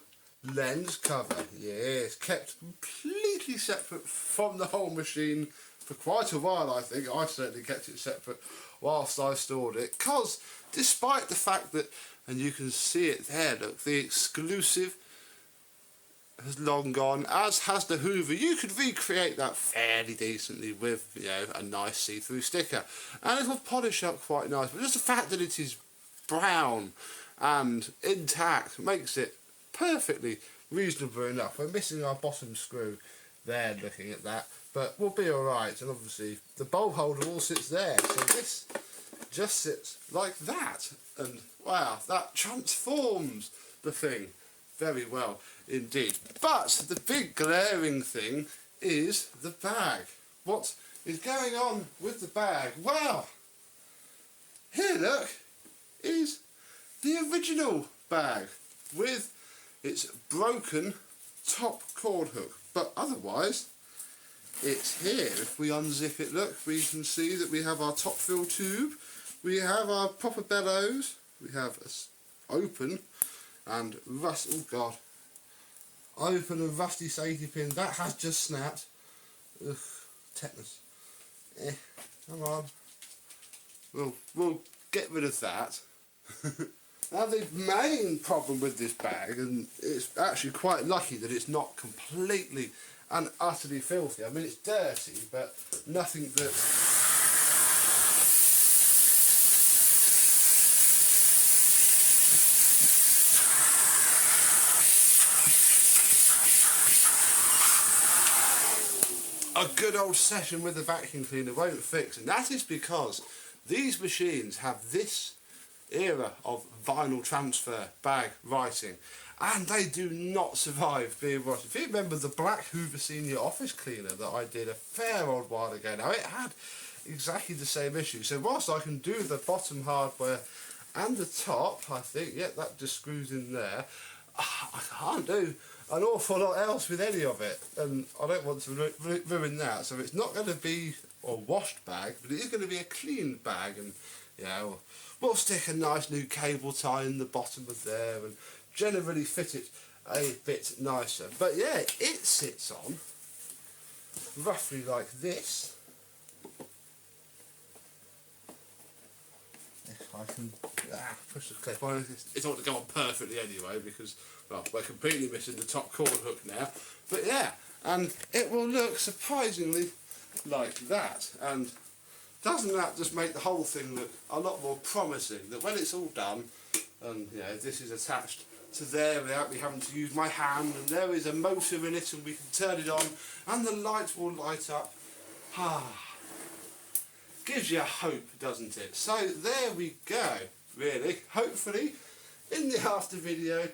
Speaker 1: lens cover. Yes, kept completely separate from the whole machine for quite a while, I think. I certainly kept it separate whilst I stored it, because despite the fact that, and you can see it there, look, the exclusive has long gone, as has the Hoover. You could recreate that fairly decently with, you know, a nice see-through sticker, and it'll polish up quite nice. But just the fact that it is brown and intact makes it perfectly reasonable enough. We're missing our bottom screw there, looking at that, but we'll be alright. And obviously the bulb holder all sits there, so this just sits like that, and wow, that transforms the thing very well indeed. But the big glaring thing is the bag. What is going on with the bag? Well, here, look, is the original bag with its broken top cord hook, but otherwise it's here. If we unzip it, look, we can see that we have our top fill tube, we have our proper bellows, we have open and rust, oh god, open and rusty safety pin that has just snapped. Ugh, tetanus. Come on, we'll get rid of that. Now the main problem with this bag, and it's actually quite lucky that it's not completely and utterly filthy. I mean, it's dirty, but nothing that a good old session with the vacuum cleaner won't fix, and that is because these machines have this era of vinyl transfer bag writing, and they do not survive being washed. If you remember the black Hoover Senior office cleaner that I did a fair old while ago now, it had exactly the same issue. So whilst I can do the bottom hardware and the top, I think, yeah, that just screws in there, I can't do an awful lot else with any of it, and I don't want to ruin that. So it's not going to be a washed bag, but it is going to be a clean bag, and yeah, we'll stick a nice new cable tie in the bottom of there and generally fit it a bit nicer. But yeah, it sits on roughly like this. If I can push the clip on, it ought to go on perfectly anyway, because, well, we're completely missing the top cord hook now. But yeah, and it will look surprisingly like that. And doesn't that just make the whole thing look a lot more promising, that when it's all done, and you know, this is attached to there without me having to use my hand, and there is a motor in it, and we can turn it on and the lights will light up. Gives you hope, doesn't it? So there we go, really. Hopefully in the after video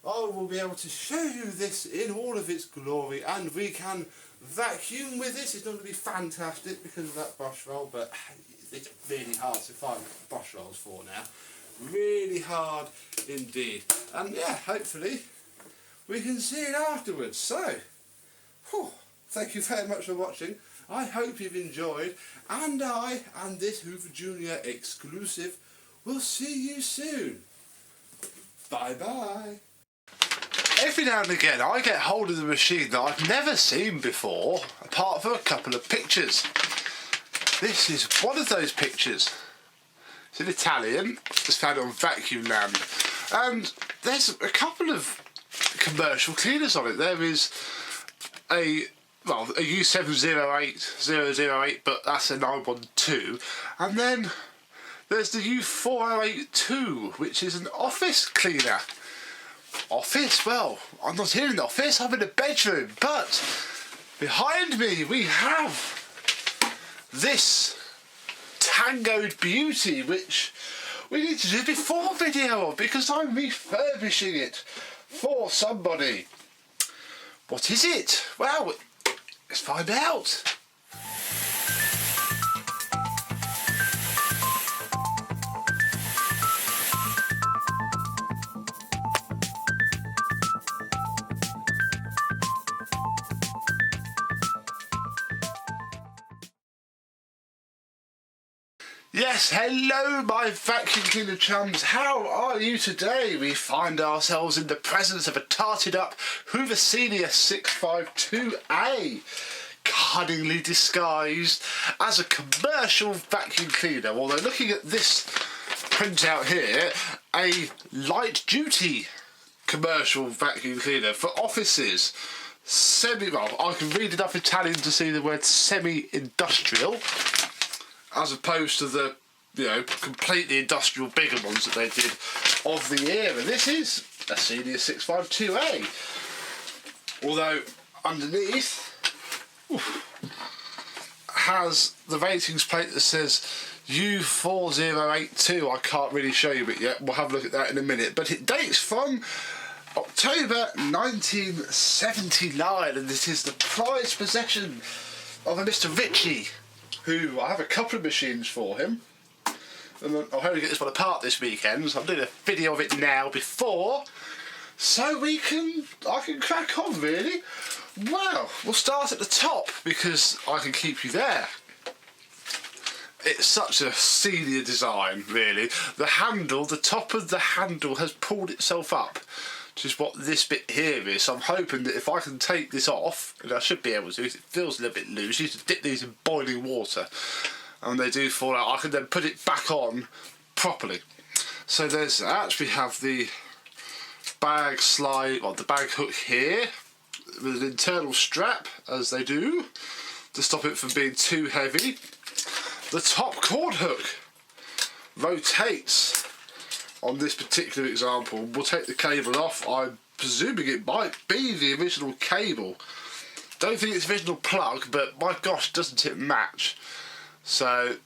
Speaker 1: I will be able to show you this in all of its glory, and we can vacuum with it. It's going to be fantastic because of that brush roll, but it's really hard to find brush rolls for now. Really hard indeed. And yeah, hopefully we can see it afterwards. So, thank you very much for watching. I hope you've enjoyed, and I and this Hoover Junior exclusive will see you soon. Bye bye. Every now and again I get hold of the machine that I've never seen before, apart from a couple of pictures. This is one of those pictures. It's in Italian, it's found on Vacuum Land, and there's a couple of commercial cleaners on it. There is a U708008, but that's a 912, and then there's the U4082, which is an office cleaner. Office? Well, I'm not here in the office, I'm in a bedroom, but behind me we have this tangoed beauty, which we need to do before video of, because I'm refurbishing it for somebody. What is it? Well, let's find out. Yes, hello my vacuum cleaner chums, how are you today? We find ourselves in the presence of a tarted up Hoover Senior 652A, cunningly disguised as a commercial vacuum cleaner, although looking at this printout here, a light duty commercial vacuum cleaner for offices. Well, I can read enough Italian to see the word semi-industrial, as opposed to the, completely industrial bigger ones that they did of the era. This is a Senior 652A, although underneath has the ratings plate that says U4082. I can't really show you it yet, we'll have a look at that in a minute, but it dates from October 1979, and this is the prized possession of a Mr. Ritchie, who I have a couple of machines for him, and I'll hopefully get this one apart this weekend, so I'm doing a video of it now before, so I can crack on really. Well, we'll start at the top because I can keep you there. It's such a senior design really. The handle, the top of the handle has pulled itself up, which is what this bit here is. So I'm hoping that if I can take this off, and I should be able to, it feels a little bit loose. You used to dip these in boiling water and when they do fall out, I can then put it back on properly. So there's that. We have the bag slide, the bag hook here with an internal strap, as they do, to stop it from being too heavy. The top cord hook rotates on this particular example. We'll take the cable off. I'm presuming it might be the original cable. Don't think it's the original plug, but my gosh, doesn't it match? So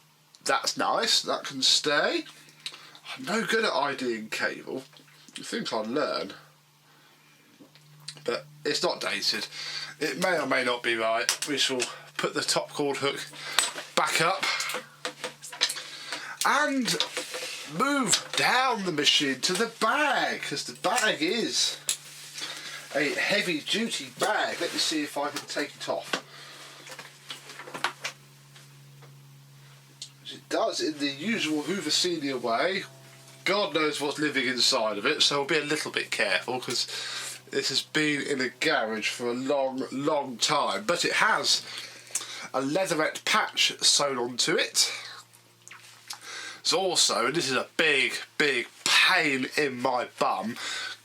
Speaker 1: that's nice, that can stay. I'm no good at IDing cable. You think I'd learn, but it's not dated. It may or may not be right. We shall put the top cord hook back up and move down the machine to the bag, because the bag is a heavy duty bag. Let me see if I can take it off. As it does in the usual Hoover Senior way. God knows what's living inside of it, so we'll be a little bit careful because this has been in a garage for a long time. But it has a leatherette patch sewn onto it. It's also, and this is a big pain in my bum,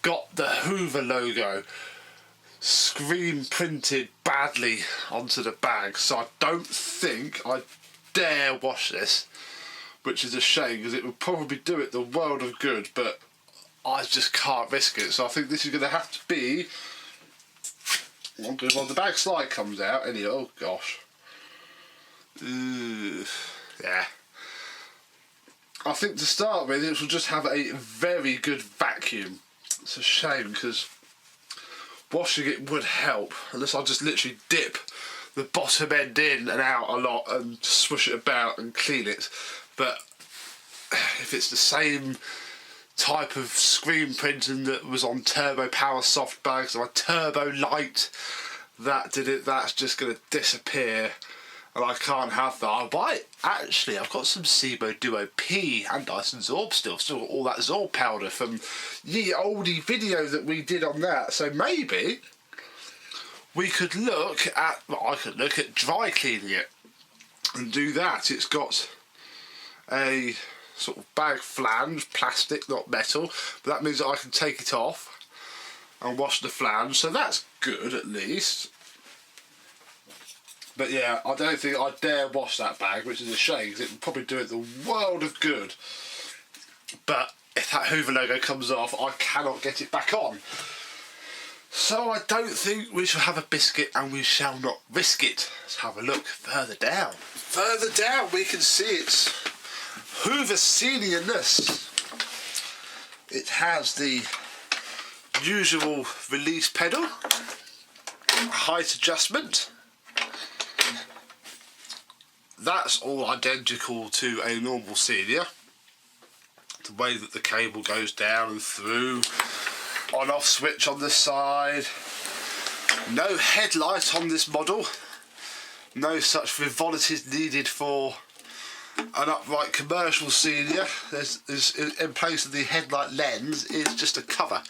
Speaker 1: got the Hoover logo screen printed badly onto the bag, so I don't think I dare wash this, which is a shame because it would probably do it the world of good, but I just can't risk it. So I think this is going to have to be, well, the bag slide comes out anyway. Oh gosh. Yeah. I think to start with it will just have a very good vacuum. It's a shame because washing it would help, unless I just literally dip the bottom end in and out a lot and swish it about and clean it. But if it's the same type of screen printing that was on Turbo Power soft bags or a Turbo Light that did it, that's just going to disappear. And I can't have that. Actually, I've got some Sebo Duo P and Dyson Zorb still got all that Zorb powder from ye oldie video that we did on that. So maybe we could look at, I could look at dry cleaning it and do that. It's got a sort of bag flange, plastic, not metal, but that means that I can take it off and wash the flange, so that's good at least. But yeah, I don't think I dare wash that bag, which is a shame because it would probably do it the world of good. But if that Hoover logo comes off, I cannot get it back on. So I don't think we shall have a biscuit, and we shall not risk it. Let's have a look further down. Further down we can see its Hoover Senior-ness. It has the usual release pedal, height adjustment. That's all identical to a normal Senior. The way that the cable goes down and through, on-off switch on the side. No headlight on this model. No such frivolities needed for an upright commercial Senior. There's in place of the headlight lens is just a cover,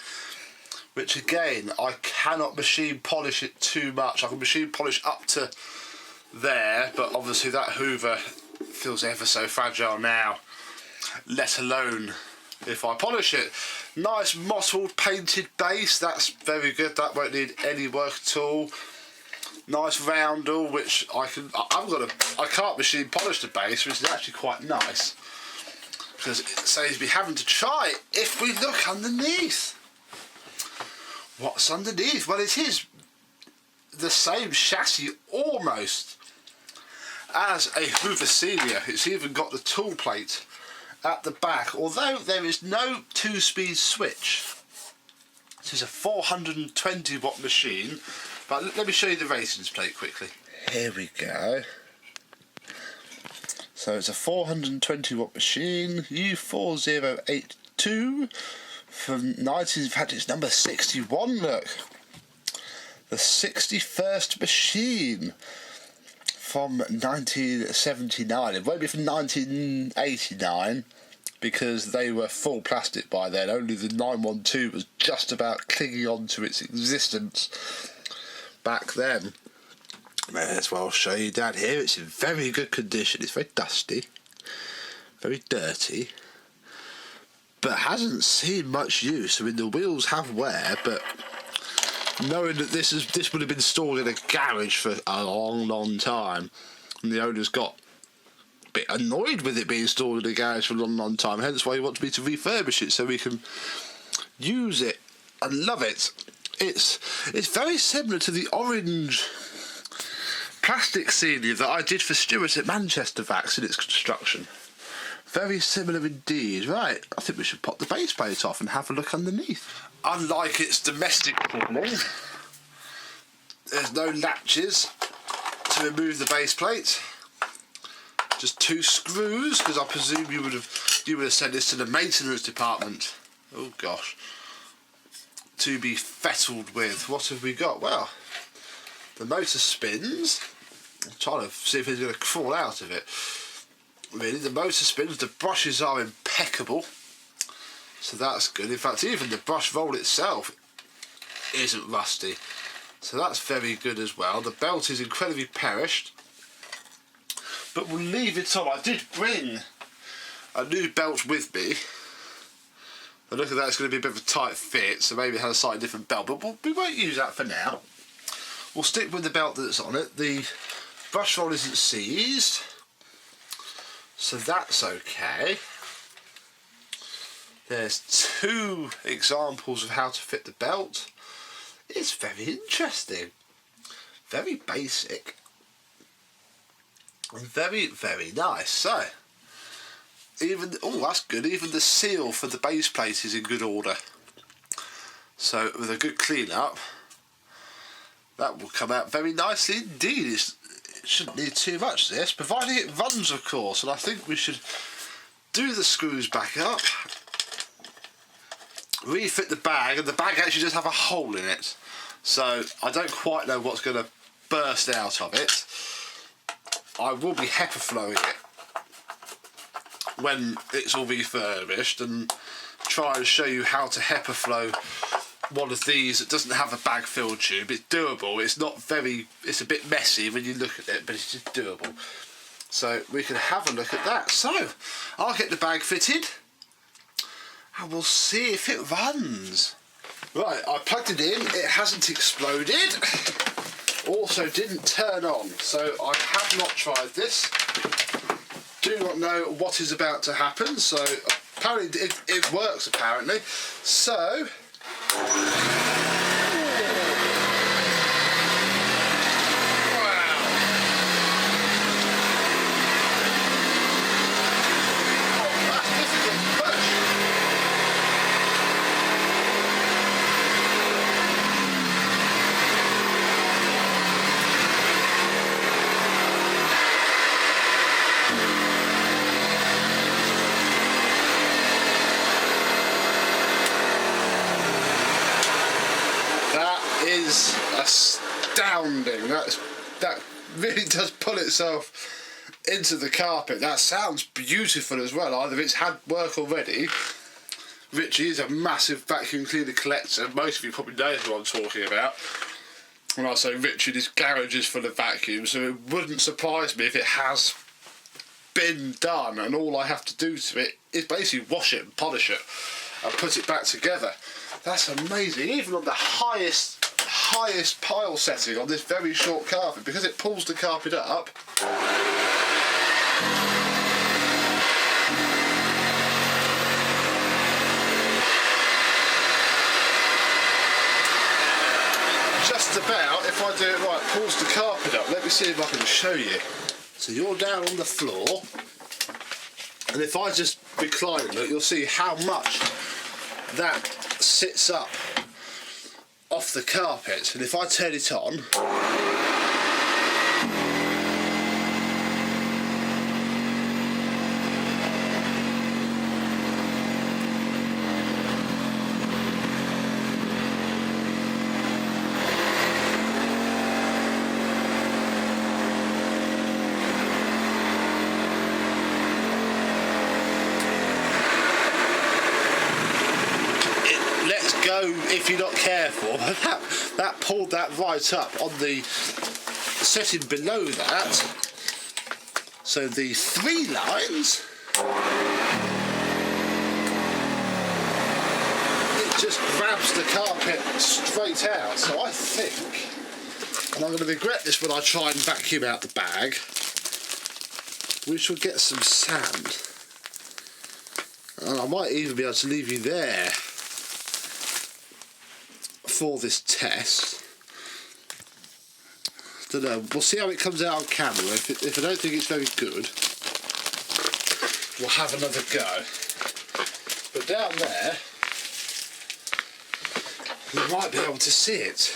Speaker 1: which again I cannot machine polish it too much. I can machine polish up to there, but obviously that Hoover feels ever so fragile now, let alone if I polish it. Nice mottled painted base, that's very good, that won't need any work at all. Nice roundel, which I can't machine polish the base, which is actually quite nice, because it saves me having to try it. If we look underneath, what's underneath? Well, it is the same chassis almost as a Hoover Senior. It's even got the tool plate at the back, although there is no 2-speed switch. This is a 420 watt machine, but let me show you the ratings plate quickly. Here we go. So it's a 420 watt machine, U4082 from 19, in fact it's number 61, look. The 61st machine from 1979. It won't be from 1989 because they were full plastic by then. Only the 912 was just about clinging on to its existence back then. May as well show you down here. It's in very good condition. It's very dusty, very dirty, but hasn't seen much use. I mean, the wheels have wear, but knowing that this would have been stored in a garage for a long time, and the owner's got a bit annoyed with it being stored in a garage for a long time, hence why he wants me to refurbish it so we can use it and love it. It's very similar to the orange plastic Senior that I did for Stuart at Manchester Vax in its construction. Very similar indeed. Right, I think we should pop the base plate off and have a look underneath. Unlike its domestic tooling, there's no latches to remove the base plate. Just 2 screws, because I presume you would have sent this to the maintenance department. Oh gosh. To be fettled with. What have we got? Well, the motor spins. I'm trying to see if it's going to crawl out of it. Really, the motor spins. The brushes are impeccable, so that's good. In fact, even the brush roll itself isn't rusty, so that's very good as well. The belt is incredibly perished, but we'll leave it on. I did bring a new belt with me. And look at that, it's going to be a bit of a tight fit, so maybe it has a slightly different belt, but we won't use that for now. We'll stick with the belt that's on it. The brush roll isn't seized, so that's okay. There's 2 examples of how to fit the belt. It's very interesting, very basic, and very, very nice. So, that's good, even the seal for the base plate is in good order. So with a good clean up, that will come out very nicely indeed. It shouldn't need too much this, providing it runs of course, and I think we should do the screws back up, refit the bag, and the bag actually does have a hole in it, so I don't quite know what's going to burst out of it. I will be HEPA flowing it when it's all refurbished and try and show you how to HEPA flow one of these that doesn't have a bag fill tube. It's doable. It's not very, it's a bit messy when you look at it, but it's just doable. So we can have a look at that. So I'll get the bag fitted and we'll see if it runs. Right, I plugged it in. It hasn't exploded. Also didn't turn on, so I have not tried this. Do not know what is about to happen, so apparently it works apparently. So astounding. That really does pull itself into the carpet. That sounds beautiful as well. Either it's had work already. Richie is a massive vacuum cleaner collector. Most of you probably know who I'm talking about when I say Richard, his garage is full of vacuums, so it wouldn't surprise me if it has been done and all I have to do to it is basically wash it and polish it and put it back together. That's amazing. Even on the highest pile setting on this very short carpet, because it pulls the carpet up, just about, if I do it right, pulls the carpet up. Let me see if I can show you. So you're down on the floor, and if I just recline and look, you'll see how much that sits up off the carpet. And if I turn it on, if you're not careful, that pulled that right up on the setting below that. So the 3 lines, it just grabs the carpet straight out. So I think, and I'm going to regret this when I try and vacuum out the bag, we shall get some sand. And I might even be able to leave you there for this test. Don't know, we'll see how it comes out on camera. If I don't think it's very good, we'll have another go. But down there, we might be able to see it.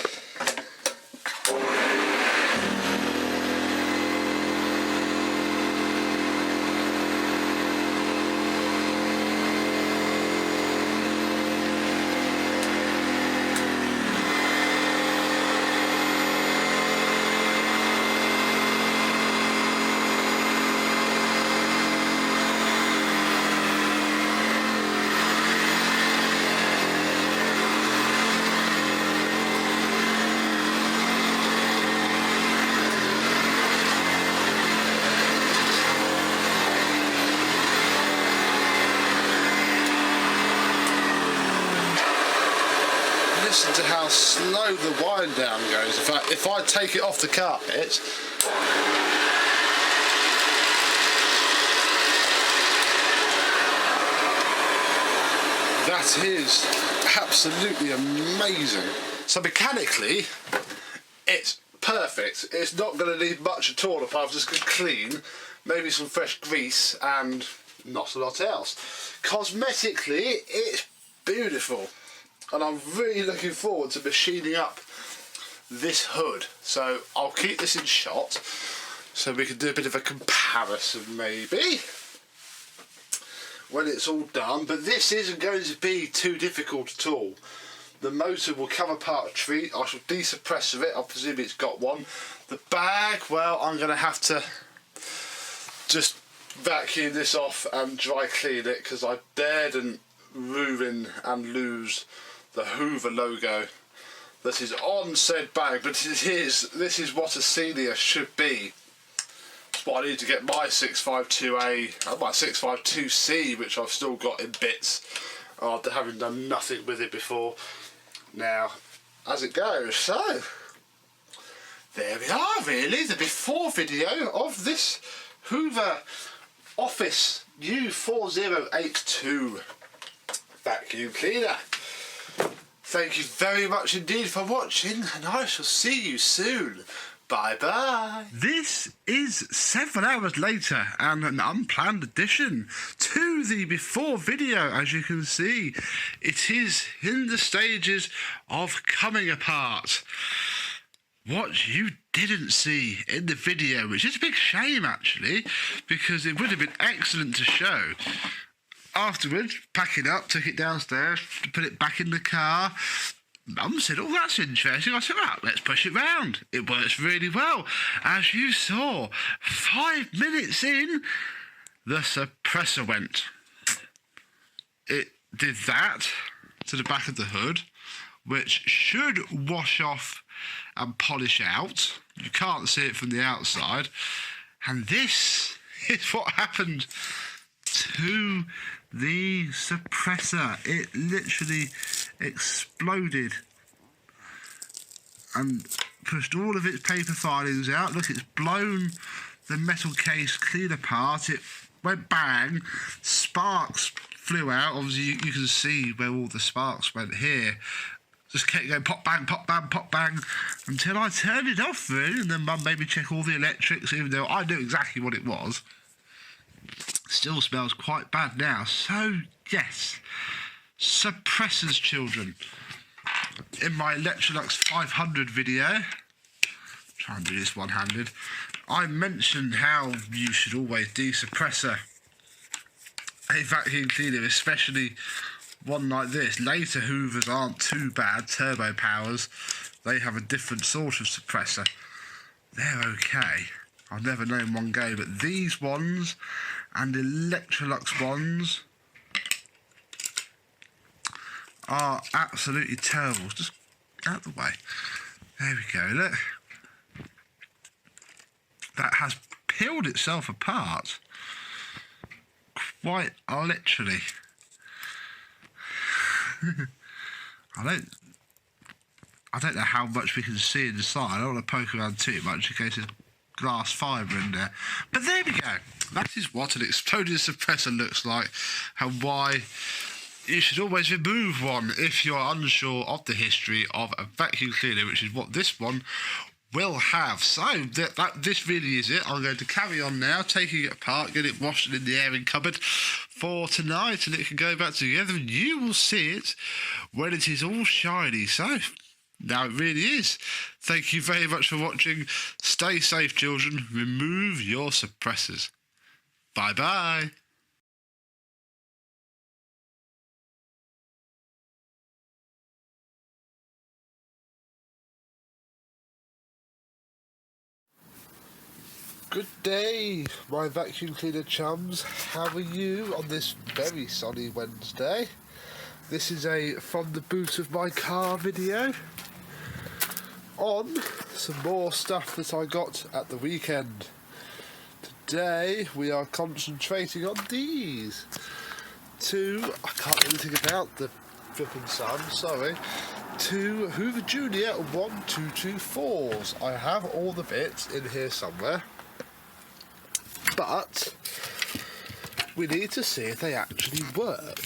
Speaker 1: Listen to how slow the wind down goes. If I take it off the carpet, that is absolutely amazing. So mechanically, it's perfect. It's not going to need much at all apart from just clean, maybe some fresh grease and not a lot else. Cosmetically, it's beautiful. And I'm really looking forward to machining up this hood. So I'll keep this in shot so we can do a bit of a comparison maybe when it's all done. But this isn't going to be too difficult at all. The motor will come apart a treat. I shall desuppressor it. I presume it's got one. The bag, well, I'm going to have to just vacuum this off and dry clean it because I daredn't ruin and lose the Hoover logo that is on said bag, but this is what a senior should be. That's what I need to get my 652A and my 652C, which I've still got in bits after having done nothing with it before. Now, as it goes, so there we are really, the before video of this Hoover Office U4082 vacuum cleaner. Thank you very much indeed for watching, and I shall see you soon. Bye bye. This is 7 hours later and an unplanned addition to the before video. As you can see, it is in the stages of coming apart. What you didn't see in the video, which is a big shame actually, because it would have been excellent to show. Afterwards, pack it up, took it downstairs, put it back in the car, Mum said, "Oh, that's interesting." I said, "Right, let's push it round." It works really well. As you saw, 5 minutes in, the suppressor went. It did that to the back of the hood, which should wash off and polish out. You can't see it from the outside. And this is what happened to the suppressor. It literally exploded and pushed all of its paper filings out. Look, it's blown the metal case clean apart. It went bang, sparks flew out. Obviously you can see where all the sparks went here. Just kept going pop bang, pop bang, pop bang, until I turned it off really, and then Mum made me check all the electrics, even though I knew exactly what it was. Still smells quite bad now. So yes, suppressors, children. In my Electrolux 500 video, try and do this one-handed, I mentioned how you should always de-suppressor a vacuum cleaner, especially one like this. Later Hoovers aren't too bad, turbo powers, they have a different sort of suppressor. They're okay. I've never known one go, but these ones and Electrolux ones are absolutely terrible. Just out of the way. There we go, look. That has peeled itself apart. Quite literally. I don't know how much we can see inside. I don't want to poke around too much in case there's glass fibre in there. But there we go. That is what an exploded suppressor looks like, and why you should always remove one if you are unsure of the history of a vacuum cleaner, which is what this one will have. So this really is it. I'm going to carry on now, taking it apart, get it washed and in the airing cupboard for tonight, and it can go back together, and you will see it when it is all shiny. So now it really is. Thank you very much for watching. Stay safe, children. Remove your suppressors. Bye bye. Good day, my vacuum cleaner chums. How are you on this very sunny Wednesday? This is a from the boot of my car video on some more stuff that I got at the weekend. Today we are concentrating on these two, I can't really think about the flipping sun, sorry, two Hoover Junior 1224s. I have all the bits in here somewhere, but we need to see if they actually work,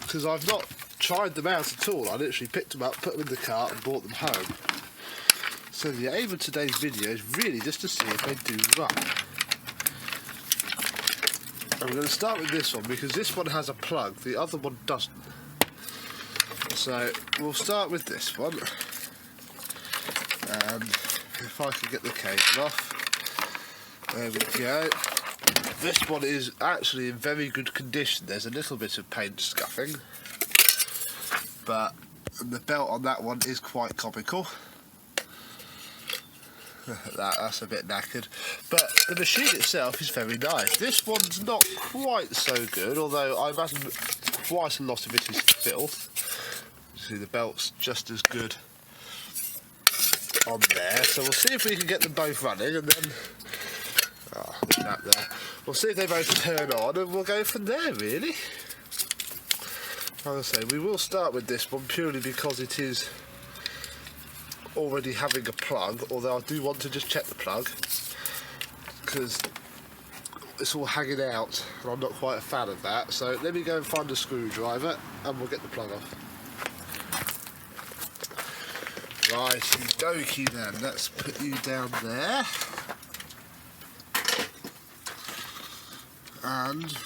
Speaker 1: because I've not tried them out at all. I literally picked them up, put them in the cart and brought them home. So the aim of today's video is really just to see if they do run. And we're going to start with this one because this one has a plug, the other one doesn't. So we'll start with this one, and if I can get the cable off, there we go. This one is actually in very good condition. There's a little bit of paint scuffing, but the belt on that one is quite comical. That's a bit knackered, but the machine itself is very nice. This one's not quite so good, although I imagine quite a lot of it is filth. See, the belt's just as good on there, so we'll see if we can get them both running, and then that there. We'll see if they both turn on, and we'll go from there, really. Like I say, we will start with this one purely because it is already having a plug, although I do want to just check the plug because it's all hanging out and I'm not quite a fan of that. So let me go and find a screwdriver and we'll get the plug off. Righty dokie then, let's put you down there. And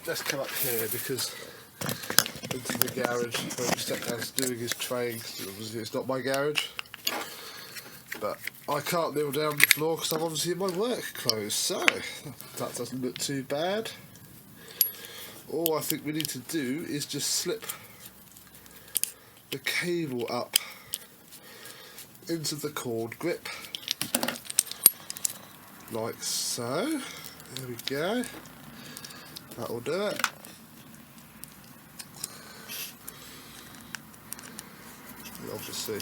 Speaker 1: let's come up here because into the garage where Dustette doing his training. Obviously it's not my garage, but I can't kneel down on the floor because I'm obviously in my work clothes, so that doesn't look too bad. All I think we need to do is just slip the cable up into the cord grip, like so. There we go. That'll do it. Obviously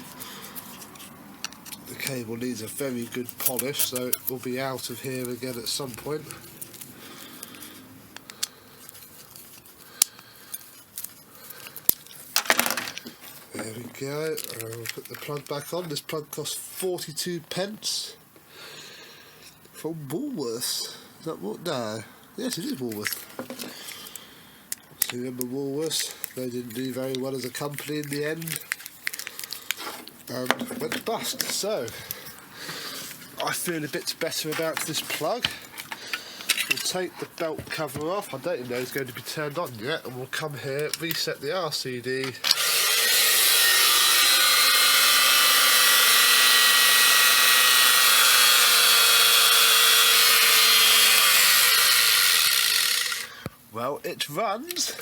Speaker 1: the cable needs a very good polish, so it will be out of here again at some point. There we go. We'll put the plug back on. This plug costs 42p from Woolworths. Is that what? No. Yes, it is Woolworths. So remember Woolworths? They didn't do very well as a company in the end, and went bust. So I feel a bit better about this plug. We'll take the belt cover off. I don't even know it's going to be turned on yet, and we'll come here, reset the RCD. Well, it runs.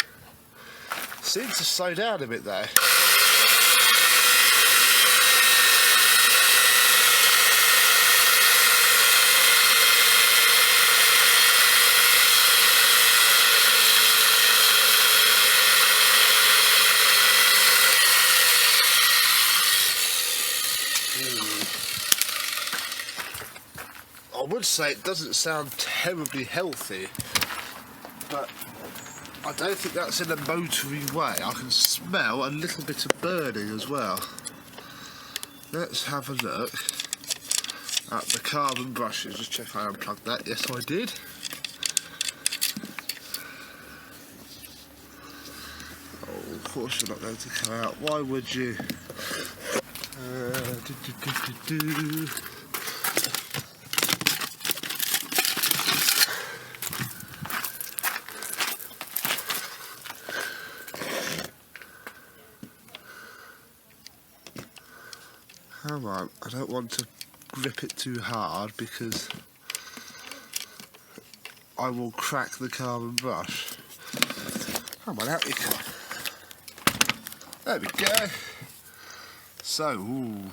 Speaker 1: Seems to slow down a bit though. I would say it doesn't sound terribly healthy, but I don't think that's in a motory way. I can smell a little bit of burning as well. Let's have a look at the carbon brushes. Just check I unplugged that. Yes, I did. Oh, of course you're not going to come out. Why would you? Come on, I don't want to grip it too hard because I will crack the carbon brush. Come on, out you come. There we go. So, ooh,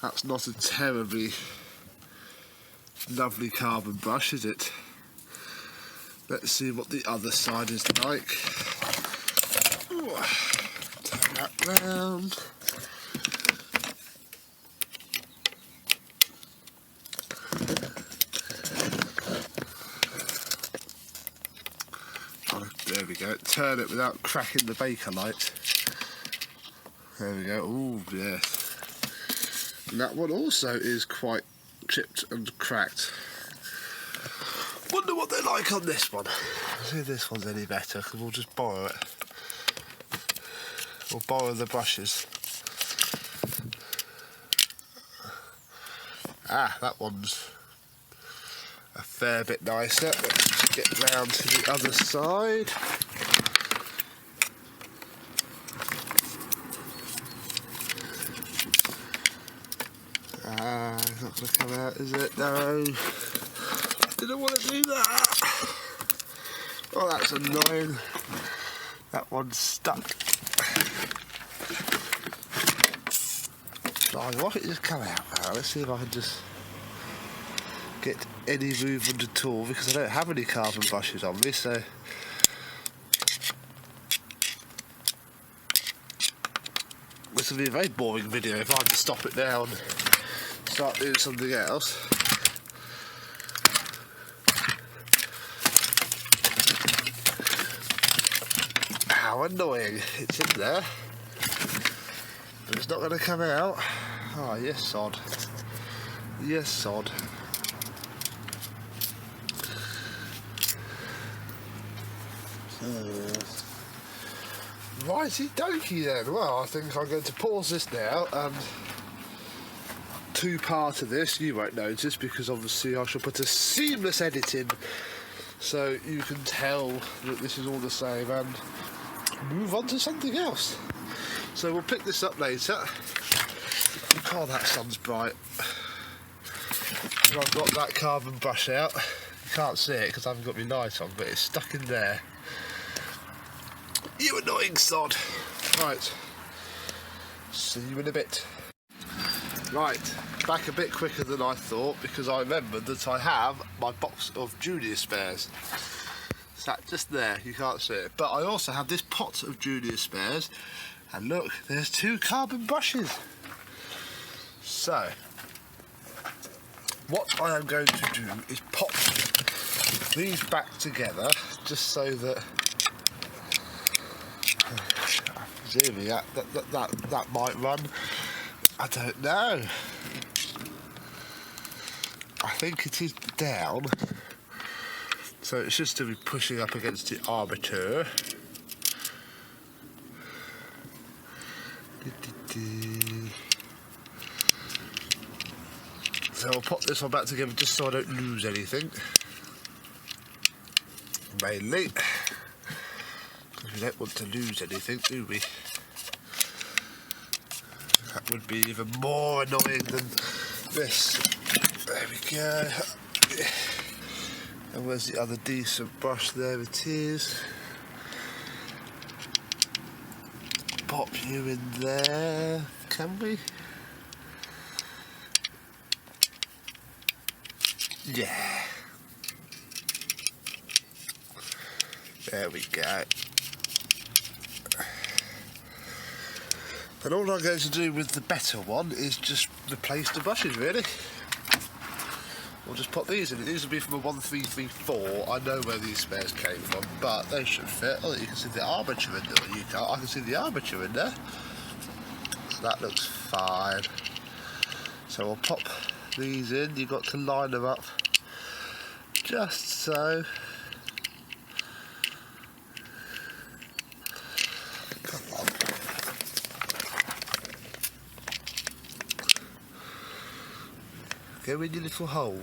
Speaker 1: that's not a terribly lovely carbon brush, is it? Let's see what the other side is like. Ooh, turn that round. There we go. Turn it without cracking the baker light. There we go. Ooh, yes. And that one also is quite chipped and cracked. Wonder what they're like on this one. See if this one's any better, because we'll just borrow it. We'll borrow the brushes. Ah, that one's a fair bit nicer. Let's get round to the other side. Ah, it's not going to come out, is it? No. Didn't want to do that. Oh, that's annoying. That one's stuck. Oh, why don't it just come out now? Let's see if I can just get any movement at all, because I don't have any carbon brushes on me, so this will be a very boring video if I have to stop it now and start doing something else. How annoying. It's in there, but it's not going to come out. Oh, yes, sod. Yes, sod. Righty dokey then. Well, I think I'm going to pause this now, and two parts of this you won't notice because obviously I shall put a seamless edit in so you can tell that this is all the same and move on to something else. So we'll pick this up later. Oh, that sun's bright. And I've got that carbon brush out. You can't see it because I haven't got my light on, but it's stuck in there. You annoying sod. Right, see you in a bit. Right, back a bit quicker than I thought because I remembered that I have my box of Junior spares. Sat just there, you can't see it. But I also have this pot of Junior spares, and look, there's 2 carbon brushes. So, what I am going to do is pop these back together, just so that presumably that might run. I don't know. I think it is down, so it's just to be pushing up against the armature. So I'll pop this one back together just so I don't lose anything. Mainly, because we don't want to lose anything, do we? That would be even more annoying than this. There we go. And where's the other decent brush? There it is. Pop you in there, can we? Yeah. There we go. And all I'm going to do with the better one is just replace the brushes, really. We'll just pop these in. These will be from a 1334. I know where these spares came from, but they should fit. Oh, you can see the armature in there. You can't. I can see the armature in there. So that looks fine. So I'll pop these in. You've got to line them up just so. Come on. Go in your little hole.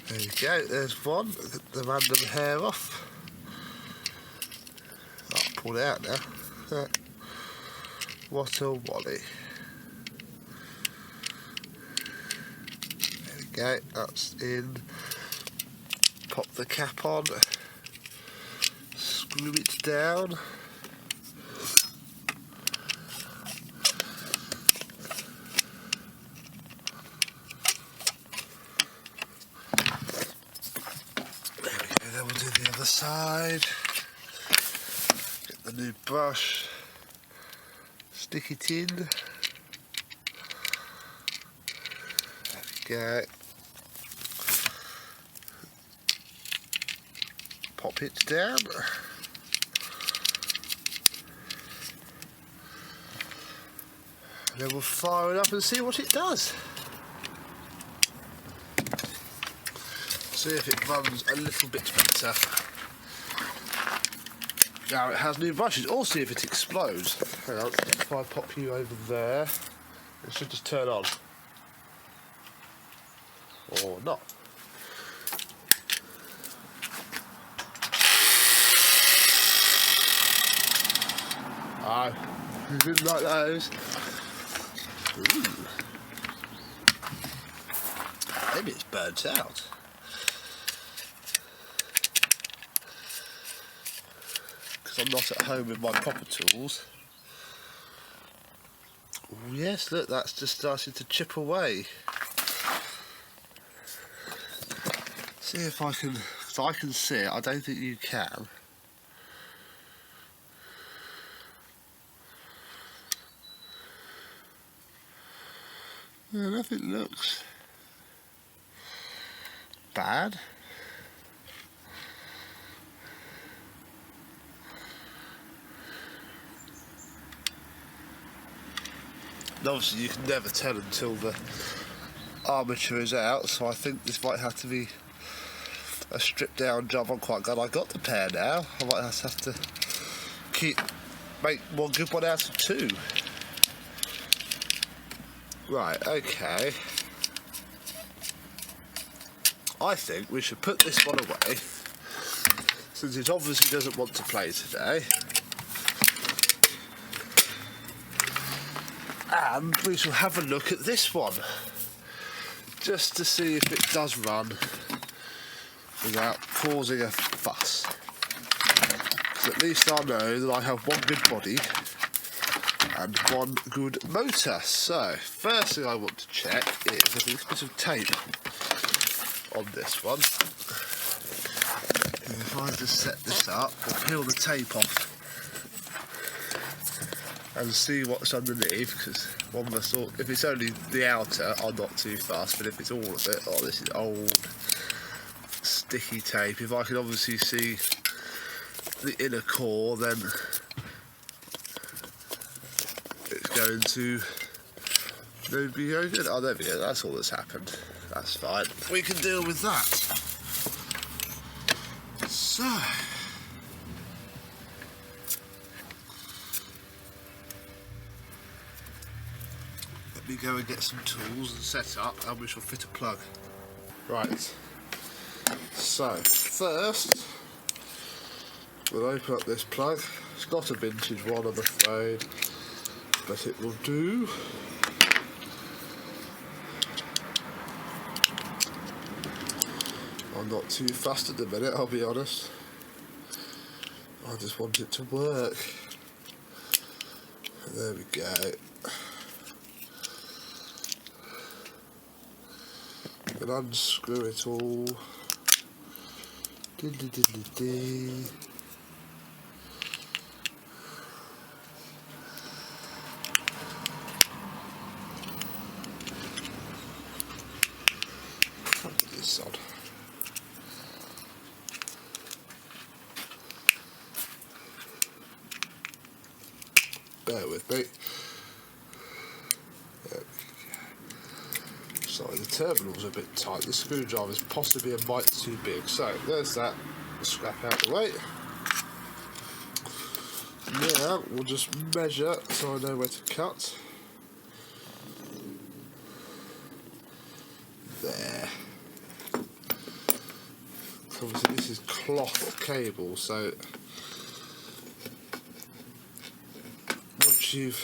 Speaker 1: There you go, there's one. Get the random hair off. I'll pull it out now. What a wally. There we go, that's in. Pop the cap on. Screw it down. Side, get the new brush, stick it in, there we go, pop it down, and then we'll fire it up and see what it does. See if it runs a little bit better. Now it has new brushes. Or see if it explodes. Hang on, if I pop you over there, it should just turn on. Or not. Ah, you didn't like those. Ooh. Maybe it's burnt out. I'm not at home with my proper tools. Oh yes, look, that's just starting to chip away. See if I can, because I can see it, I don't think you can. Yeah, nothing looks bad. Obviously you can never tell until the armature is out, so I think this might have to be a stripped down job. I'm quite glad I got the pair now. I might have to make one good one out of 2. Right, okay. I think we should put this one away, since it obviously doesn't want to play today. And we shall have a look at this one, just to see if it does run without causing a fuss. at least I know that I have one good body and one good motor. So, first thing I want to check is there's a little bit of tape on this one. And if I just set this up, I'll peel the tape off and see what's underneath, because one of us thought, if it's only the outer, I'm not too fast, but if it's all of it, oh, this is old sticky tape. If I can obviously see the inner core, then it's going to be very good. Oh, there we go, that's all that's happened. That's fine. We can deal with that. So, let me go and get some tools and set up, and we shall fit a plug. Right. So, first, we'll open up this plug. It's not a vintage one, I'm afraid, but it will do. I'm not too fussed at the minute, I'll be honest. I just want it to work. There we go. And unscrew it all. Put this on. Bear with me. Sorry, the terminal's a bit tight. The screwdriver's possibly a mite too big. So there's that scrap out the way. Now we'll just measure so I know where to cut. There. Obviously this is cloth cable, so once you've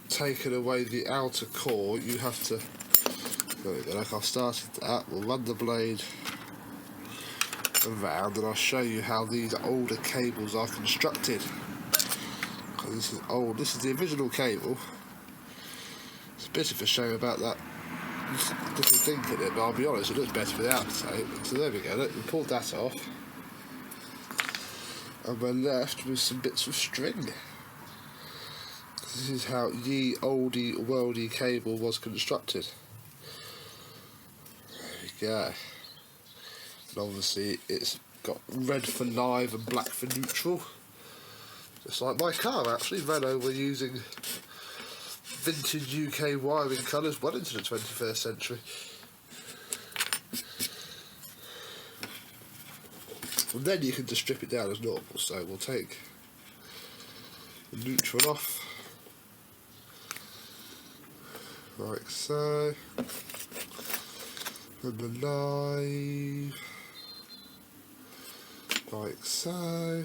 Speaker 1: taken away the outer core, you have to, there we go, like I've started that, we'll run the blade around and I'll show you how these older cables are constructed. Because this is old, this is the original cable. It's a bit of a shame about that little dink in it, but I'll be honest, it looks better without the tape. So there we go, look, we pulled that off. And we're left with some bits of string. This is how ye oldie worldy cable was constructed. There we go. And obviously it's got red for live and black for neutral. Just like my car actually, Renault were using vintage UK wiring colours well into the 21st century. And then you can just strip it down as normal, so we'll take the neutral off. Like so, and the live, like so.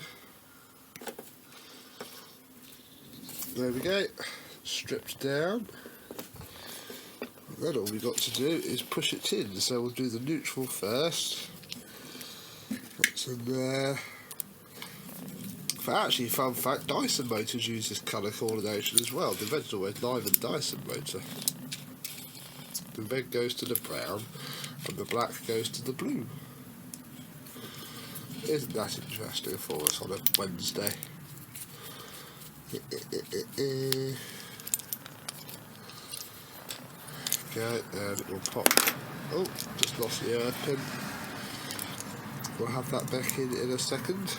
Speaker 1: There we go, stripped down. And then all we got to do is push it in, so we'll do the neutral first. That's in there. Actually, fun fact, Dyson motors use this colour coordination as well. The red's always live and Dyson motor. The red goes to the brown and the black goes to the blue. Isn't that interesting for us on a Wednesday? Okay, and it will pop. Oh, just lost the earth pin. We'll have that back in a second.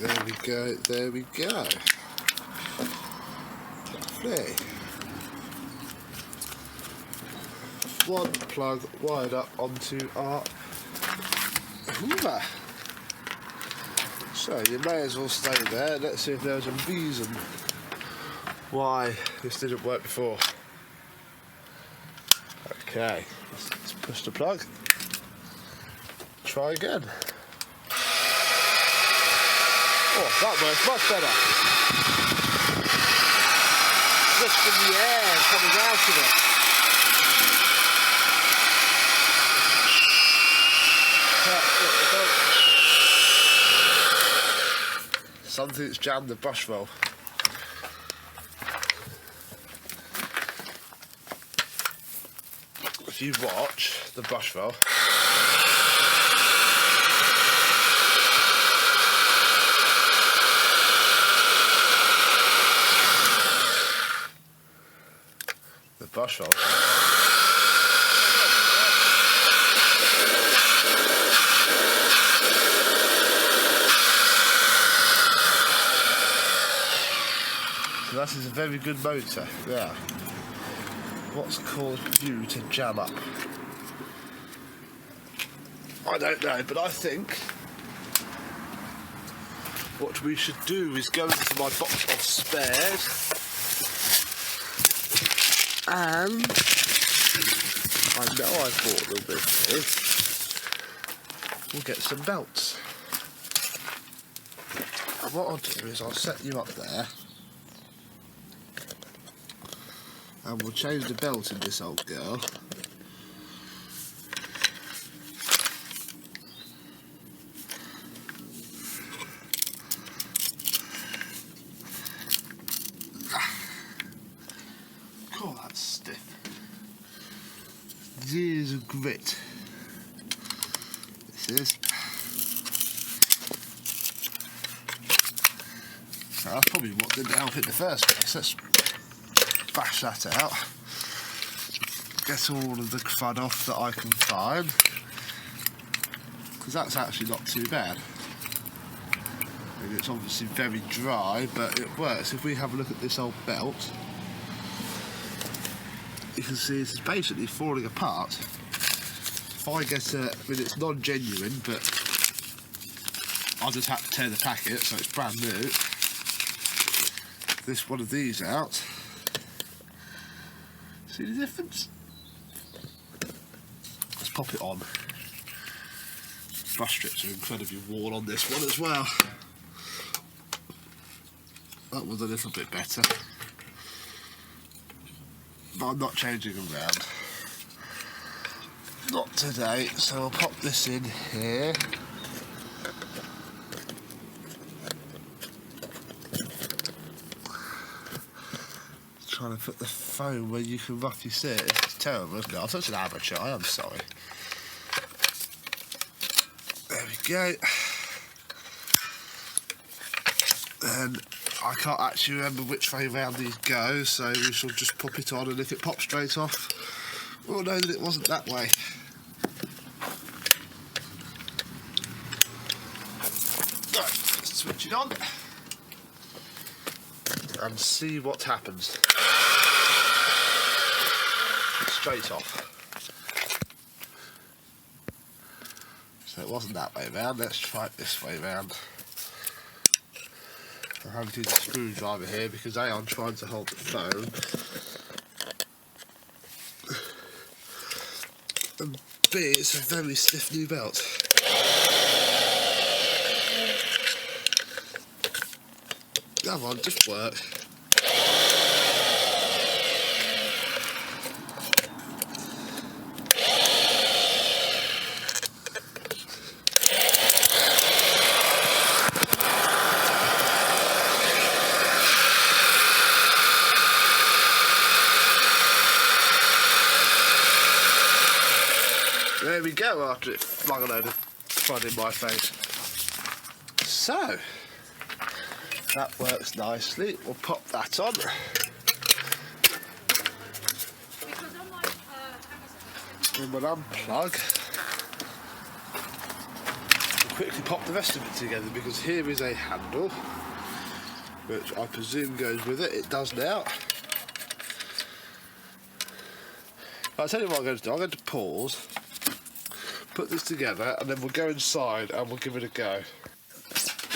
Speaker 1: There we go, there we go. Lovely. One plug wired up onto our Hoover. So you may as well stay there. Let's see if there's a reason why this didn't work before. Okay, let's push the plug. Try again. Oh, that works much better. Just from the air coming out of it. Something's jammed the brush roll. If you watch the brush roll, the brush roll. So that is a very good motor, yeah. What's caused you to jam up? I don't know, but I think what we should do is go into my box of spares and I know I bought them with me. We'll get some belts. And what I'll do is I'll set you up there. And we'll change the belt in this old girl. Oh, that's stiff. Years of grit. This is. So that's probably what didn't help in the first place. Let's bash that out, get all of the crud off that I can find, because that's actually not too bad. I mean, it's obviously very dry, but it works. If we have a look at this old belt, you can see it's basically falling apart. If I get I mean, it's non-genuine, but I'll just have to tear the packet, so it's brand new. This one of these out. See the difference? Let's pop it on. Brush strips are incredibly worn on this one as well. That was a little bit better. But I'm not changing them round. Not today, so I'll pop this in here. Trying to put the phone where you can roughly see it. It's terrible, isn't it? I'm such an amateur, I am sorry. There we go. And I can't actually remember which way round these go, so we shall just pop it on, and if it pops straight off, we'll know that it wasn't that way. Right, let's switch it on and see what happens. Straight off. So it wasn't that way round, let's try it this way round. I have to use a screwdriver here because A, I'm trying to hold the phone, and B, it's a very stiff new belt. Come on, just work. There we go, after it flung a load of crud in my face. So, that works nicely. We'll pop that on. And we'll unplug. We'll quickly pop the rest of it together, because here is a handle, which I presume goes with it. It does now. I'll tell you what I'm going to do. I'm going to pause, put this together, and then we'll go inside and we'll give it a go.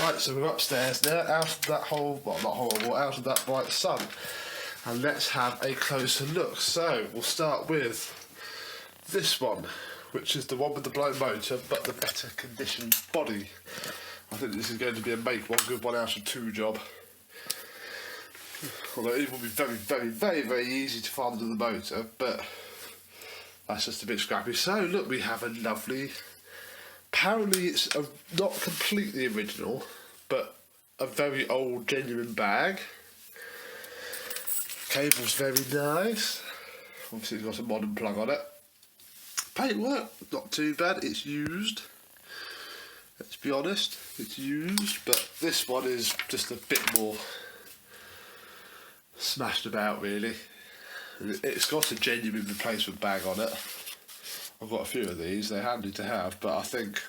Speaker 1: Right, so we're upstairs now, out of that whole, well, not horrible, out of that bright sun. And let's have a closer look. So, we'll start with this one, which is the one with the blown motor, but the better conditioned body. I think this is going to be a make one good one out of two job. Although it will be very, very, very, very easy to find under the motor, but that's just a bit scrappy. So look, we have a lovely, apparently it's not completely original, but a very old genuine bag. Cable's very nice. Obviously it's got a modern plug on it. Paintwork, not too bad, it's used. Let's be honest, it's used, but this one is just a bit more smashed about really. It's got a genuine replacement bag on it. I've got a few of these, they're handy to have, but I think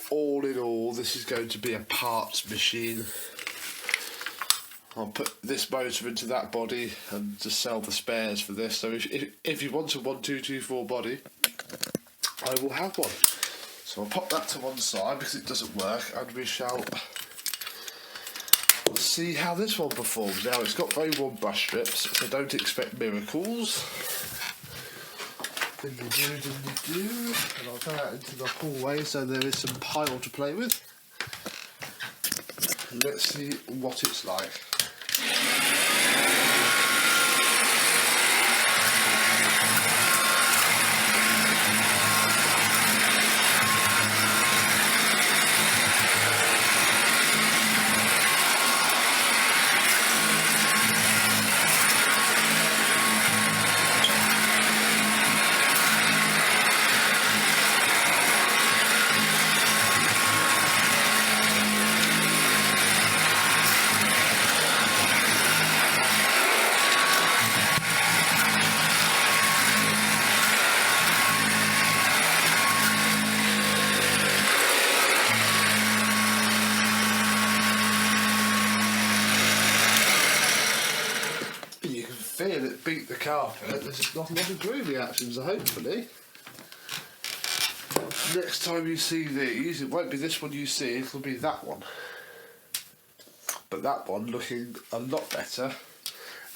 Speaker 1: all in all this is going to be a parts machine. I'll put this motor into that body and just sell the spares for this. So if you want a 1224 body, I will have one. So I'll pop that to one side because it doesn't work, and we shall see how this one performs. Now it's got very warm brush strips, so don't expect miracles. And I'll go out into the hallway so there is some pile to play with. Let's see what it's like. Feel it beat the carpet. There's not a lot of glue reactions, hopefully. Next time you see these, it won't be this one you see, it'll be that one. But that one looking a lot better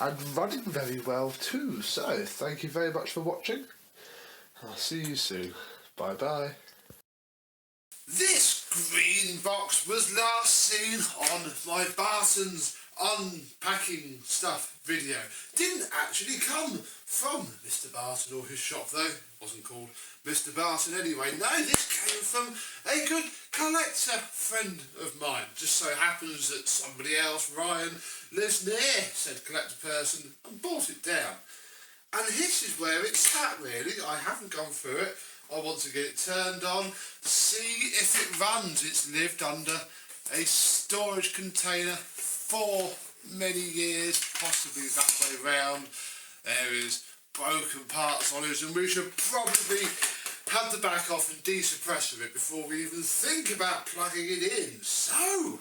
Speaker 1: and running very well too. So, thank you very much for watching. I'll see you soon. Bye bye. This green box was last seen on my Barton's unpacking stuff video. Didn't actually come from Mr. Barton or his shop though. Wasn't called Mr. Barton anyway. No, this came from a good collector friend of mine. Just so happens that somebody else, Ryan, lives near said collector person and bought it down. And this is where it's at really. I haven't gone through it. I want to get it turned on, see if it runs. It's lived under a storage container for many years, possibly that way round. There is broken parts on it, and we should probably have the back off and desuppressor it before we even think about plugging it in. So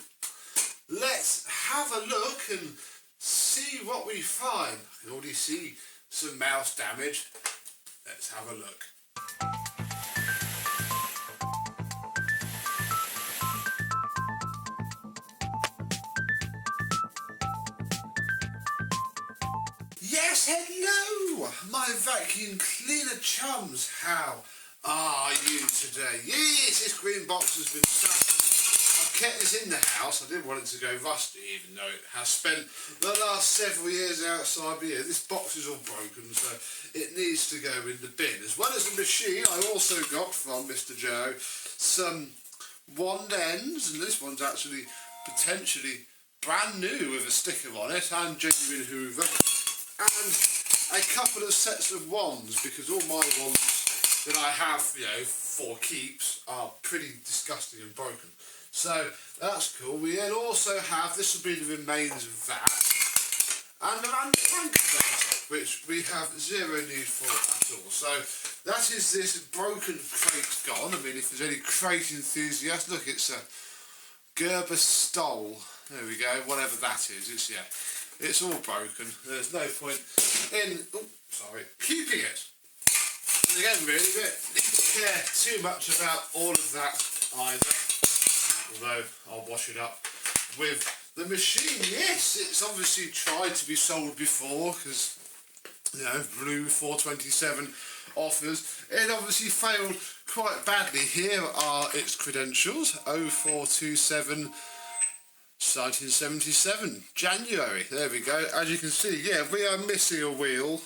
Speaker 1: let's have a look and see what we find. I can already see some mouse damage. Let's have a look. Yes, hello, my vacuum cleaner chums. How are you today? Yes, this green box has been stuck. I've kept this in the house. I didn't want it to go rusty, even though it has spent the last several years outside. But yeah, this box is all broken, so it needs to go in the bin. As well as the machine, I also got from Mr. Joe some wand ends, and this one's actually potentially brand new with a sticker on it, and genuine Hoover. And a couple of sets of wands, because all my wands that I have, you know, for keeps are pretty disgusting and broken. So that's cool. We then also have, this will be the remains of that, and the bank data, which we have zero need for at all. So that is this broken crate gone. I mean, if there's any crate enthusiasts, look, it's a Gerber Stoll. There we go, whatever that is. It's, yeah. It's all broken. There's no point in keeping it. And again, really, we don't care too much about all of that either. Although I'll wash it up with the machine. Yes, it's obviously tried to be sold before because, you know, blue 427 offers. It obviously failed quite badly. Here are its credentials: 0427 1977, January. There we go. As you can see, yeah, we are missing a wheel,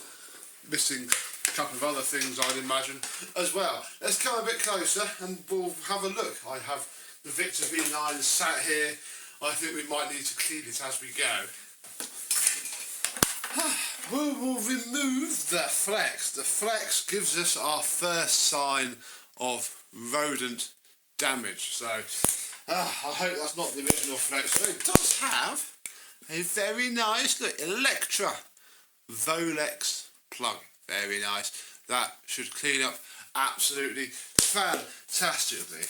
Speaker 1: missing a couple of other things, I'd imagine, as well. Let's come a bit closer and we'll have a look. I have the Victor V9 sat here. I think we might need to clean it as we go. We will remove the flex. The flex gives us our first sign of rodent damage. So I hope that's not the original flex. So it does have a very nice look, Electra Volex plug. Very nice. That should clean up absolutely fantastically.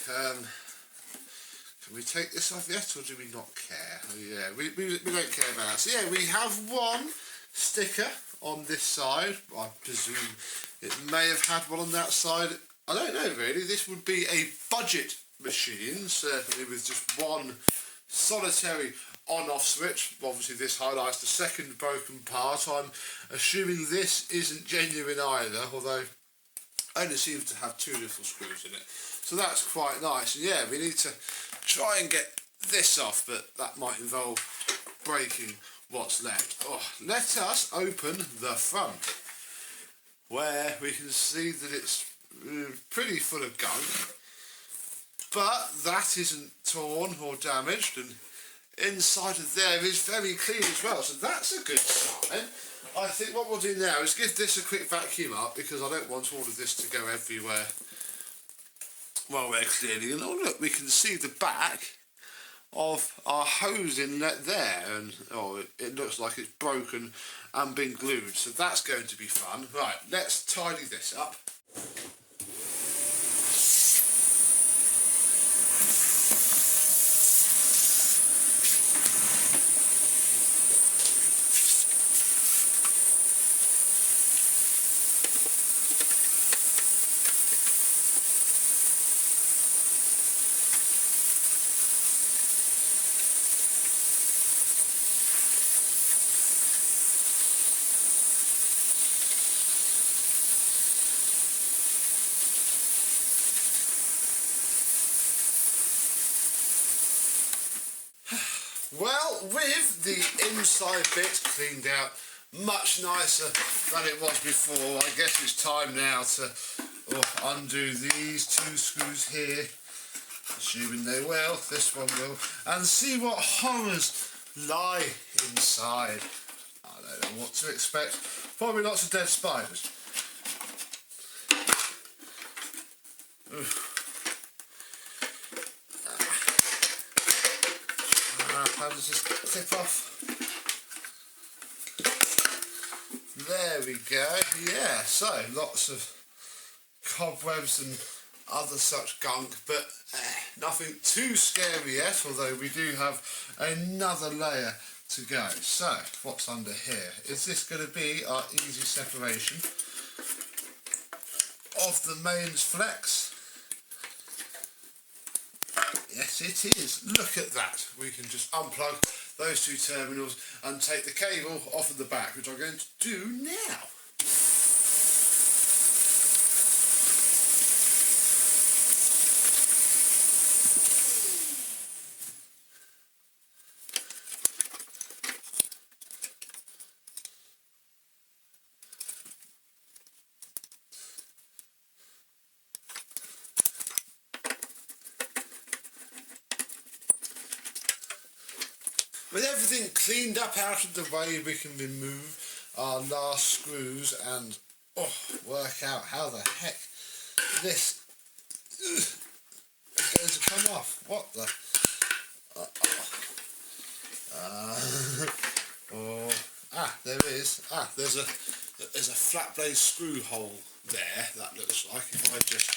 Speaker 1: Can we take this off yet, or do we not care? Oh, yeah, we don't care about that. So yeah, we have one sticker on this side. I presume it may have had one on that side. I don't know really. This would be a budget machine, certainly, with just one solitary on-off switch. Obviously this highlights the second broken part. I'm assuming this isn't genuine either, although it only seems to have two little screws in it. So that's quite nice. And yeah, we need to try and get this off, but that might involve breaking what's left. Oh, let us open the front, where we can see that it's pretty full of gunk, but that isn't torn or damaged, and inside of there is very clean as well, so that's a good sign. I think what we'll do now is give this a quick vacuum up, because I don't want all of this to go everywhere while we're cleaning. And oh look, we can see the back of our hose inlet there, and oh, it looks like it's broken and been glued, so that's going to be fun. Right, let's tidy this up. Well, with the inside bit cleaned out much nicer than it was before, I guess it's time now to undo these two screws here, assuming they will, this one will, and see what horrors lie inside. I don't know what to expect. Probably lots of dead spiders. How does this clip off? There we go. Yeah, so lots of cobwebs and other such gunk, but nothing too scary yet, although we do have another layer to go. So what's under here? Is this going to be our easy separation of the mains flex? Yes, it is. Look at that. We can just unplug those two terminals and take the cable off of the back, which I'm going to do now. With everything cleaned up out of the way, we can remove our last screws and work out how the heck this is going to come off. What the? There is. There's a flat blade screw hole there. That looks like, if I just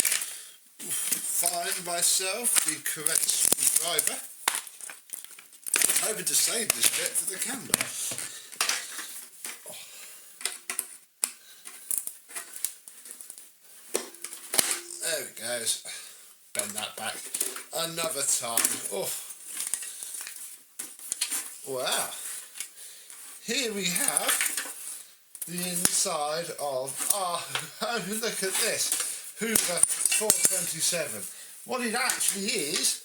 Speaker 1: find myself the correct screwdriver. Hoping to save this bit for the camera. There it goes. Bend that back another time. Wow. Here we have the inside of our... Oh, look at this. Hoover 427. What it actually is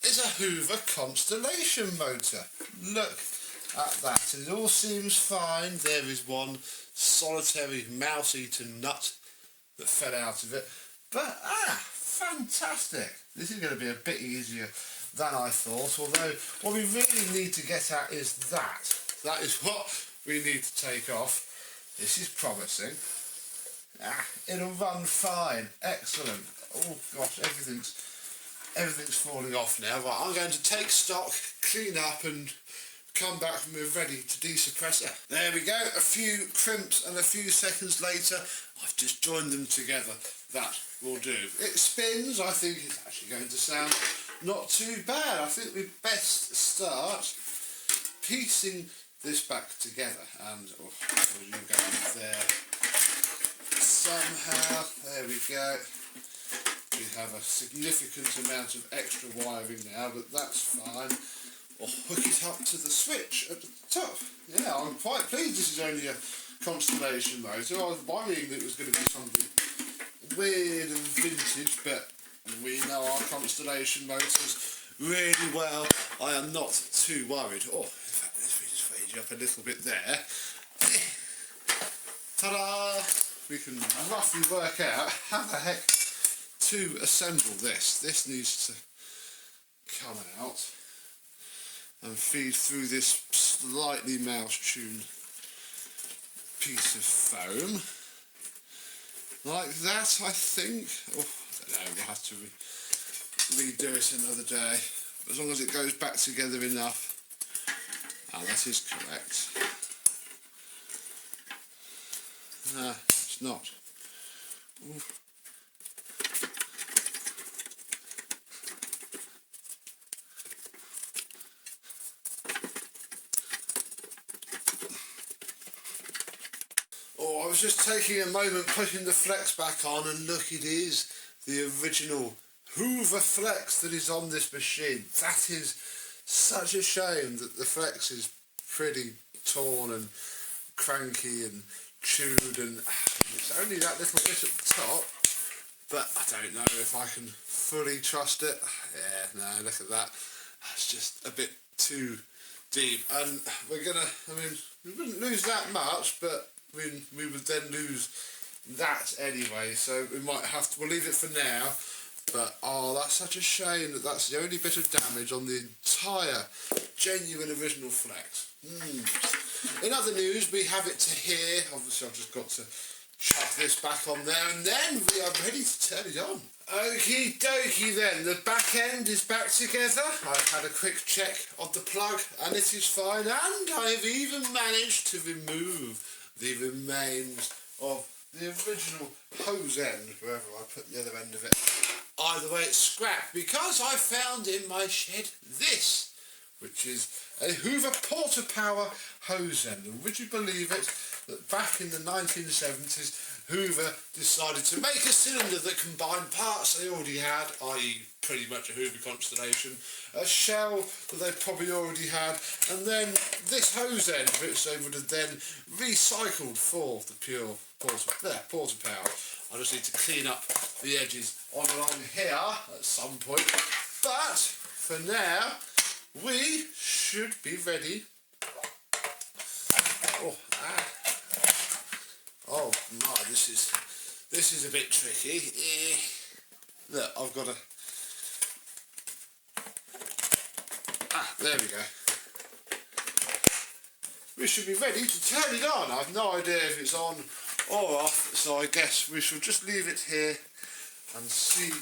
Speaker 1: a Hoover Constellation motor. Look at that. It all seems fine. There is one solitary mouse-eater nut that fell out of it. But, fantastic. This is going to be a bit easier than I thought, although what we really need to get at is that. That is what we need to take off. This is promising. It'll run fine. Excellent. Oh gosh, everything's falling off now. Right, I'm going to take stock, clean up and come back when we're ready to desuppress it. There we go, a few crimps and a few seconds later I've just joined them together. That will do. It spins. I think it's actually going to sound not too bad. I think we best start piecing this back together, and you go in there somehow. There we go. We have a significant amount of extra wiring now, but that's fine. Or hook it up to the switch at the top. Yeah, I'm quite pleased this is only a Constellation motor. I was worrying that it was going to be something weird and vintage, but we know our Constellation motors really well. I am not too worried. Oh, in fact, let's just fade you up a little bit there. Ta-da! We can roughly work out how the heck to assemble this. This needs to come out and feed through this slightly mouse-tuned piece of foam. Like that, I think. Oh, I don't know, we'll have to redo it another day. As long as it goes back together enough. That is correct. It's not. Ooh. I was just taking a moment putting the flex back on, and look, it is the original Hoover flex that is on this machine. That is such a shame that the flex is pretty torn and cranky and chewed, and it's only that little bit at the top, but I don't know if I can fully trust it. Yeah, no, look at that. That's just a bit too deep, and we're gonna, I mean, we wouldn't lose that much, but we would then lose that anyway, so we might have to, we'll leave it for now. But oh, that's such a shame that that's the only bit of damage on the entire genuine original flex. In other news, we have it to here. Obviously I've just got to chuck this back on there, and then we are ready to turn it on. Okie dokie then, the back end is back together. I've had a quick check of the plug and it is fine, and I've even managed to remove the remains of the original hose end, wherever I put the other end of it. Either way, it's scrap, because I found in my shed this, which is a Hoover Porter Power hose end. And would you believe it, that back in the 1970s, Hoover decided to make a cylinder that combined parts they already had, i.e. pretty much a Hoover Constellation, a shell that they probably already had, and then this hose end, which they would have then recycled for the pure Porter Power. I just need to clean up the edges on along here at some point, but for now we should be ready. Oh my, this is a bit tricky. Look, I've got a... there we go. We should be ready to turn it on. I've no idea if it's on or off, so I guess we shall just leave it here and see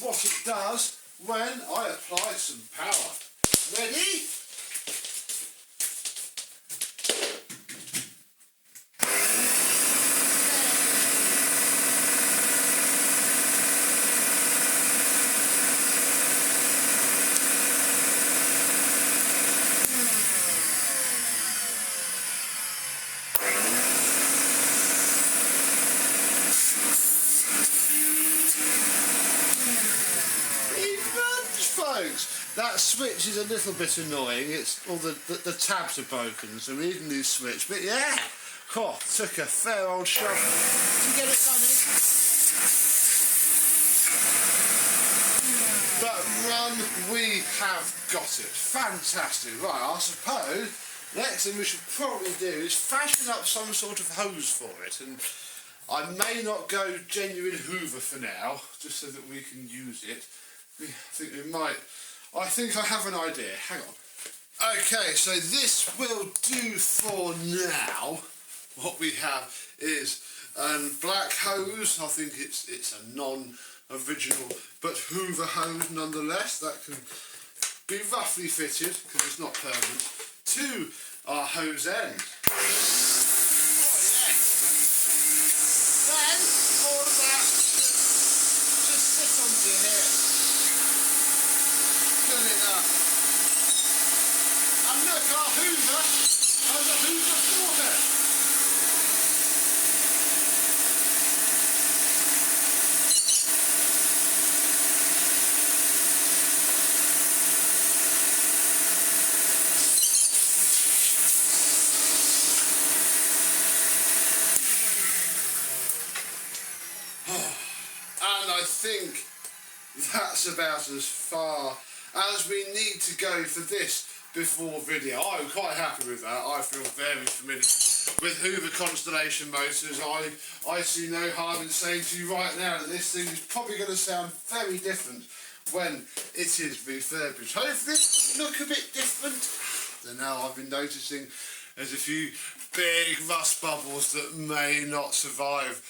Speaker 1: what it does when I apply some power. Ready? That switch is a little bit annoying. It's all the tabs are broken, so we need a new switch. But yeah, took a fair old shove to get it done. But run, we have got it. Fantastic. Right, I suppose next thing we should probably do is fashion up some sort of hose for it, and I may not go genuine Hoover for now, just so that we can use it. I think we might. I think I have an idea. Hang on. Okay, so this will do for now. What we have is black hose. I think it's a non-original but Hoover hose nonetheless. That can be roughly fitted because it's not permanent to our hose end. Oh yes. Then all of that just sit onto here. Good enough. And look, our Hoover has a Hoover forehead. And I think that's about as far as we need to go for this before video. I'm quite happy with that. I feel very familiar with Hoover Constellation motors. I see no harm in saying to you right now that this thing is probably going to sound very different when it is refurbished. Hopefully it'll look a bit different. I don't know, I've been noticing there's a few big rust bubbles that may not survive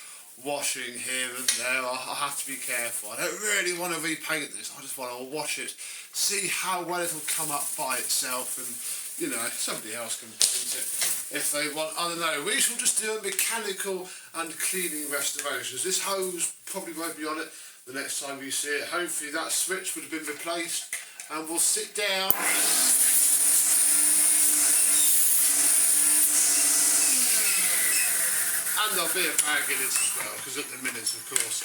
Speaker 1: washing here and there. I have to be careful. I don't really want to repaint this. I just want to wash it, see how well it'll come up by itself, and you know, somebody else can paint it if they want. I don't know. We shall just do a mechanical and cleaning restorations. This hose probably won't be on it the next time we see it. Hopefully that switch would have been replaced, and we'll sit down. And there'll be a bag in it as well, because at the minute, of course,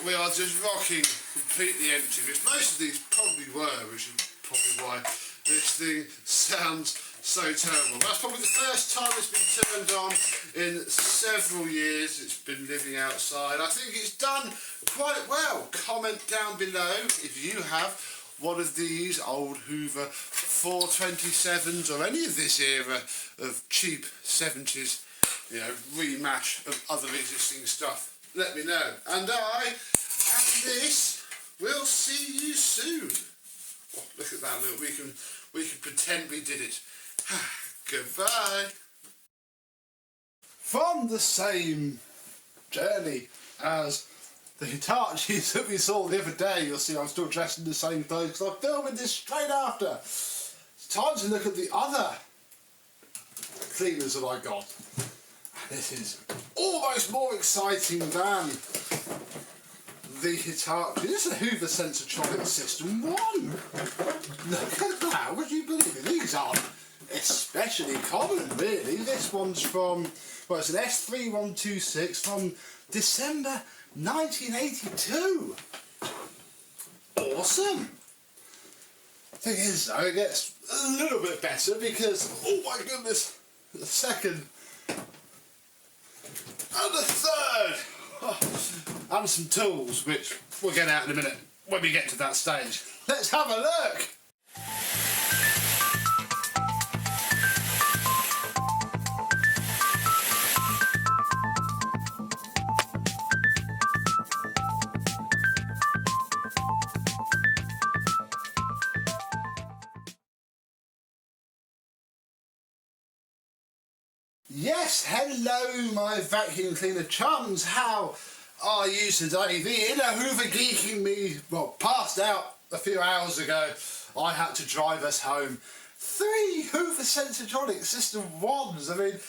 Speaker 1: we are just rocking completely empty, which most of these probably were, which is probably why this thing sounds so terrible. That's probably the first time it's been turned on in several years. It's been living outside. I think it's done quite well. Comment down below if you have one of these old Hoover 427s or any of this era of cheap 70s, you know, rematch of other existing stuff. Let me know. And this will see you soon. Oh, look at that, look, we can pretend we did it. Goodbye. From the same journey as the Hitachis that we saw the other day, you'll see I'm still dressed in the same clothes because I'm filming this straight after. It's time to look at the other cleaners that I got. This is almost more exciting than the Hitachi. This is a Hoover Sensotronic System 1. Look at that, would you believe it? These aren't especially common, really. This one's from, well, it's an S3126 from December 1982. Awesome. Thing is, though, it gets a little bit better because, oh my goodness, the second and the third, and some tools, which we'll get out in a minute when we get to that stage. Let's have a look. Yes, hello my vacuum cleaner chums, how are you today? The inner Hoover geeking me, well, passed out a few hours ago. I had to drive us home. 3 Hoover Sensotronic System 1s. I mean,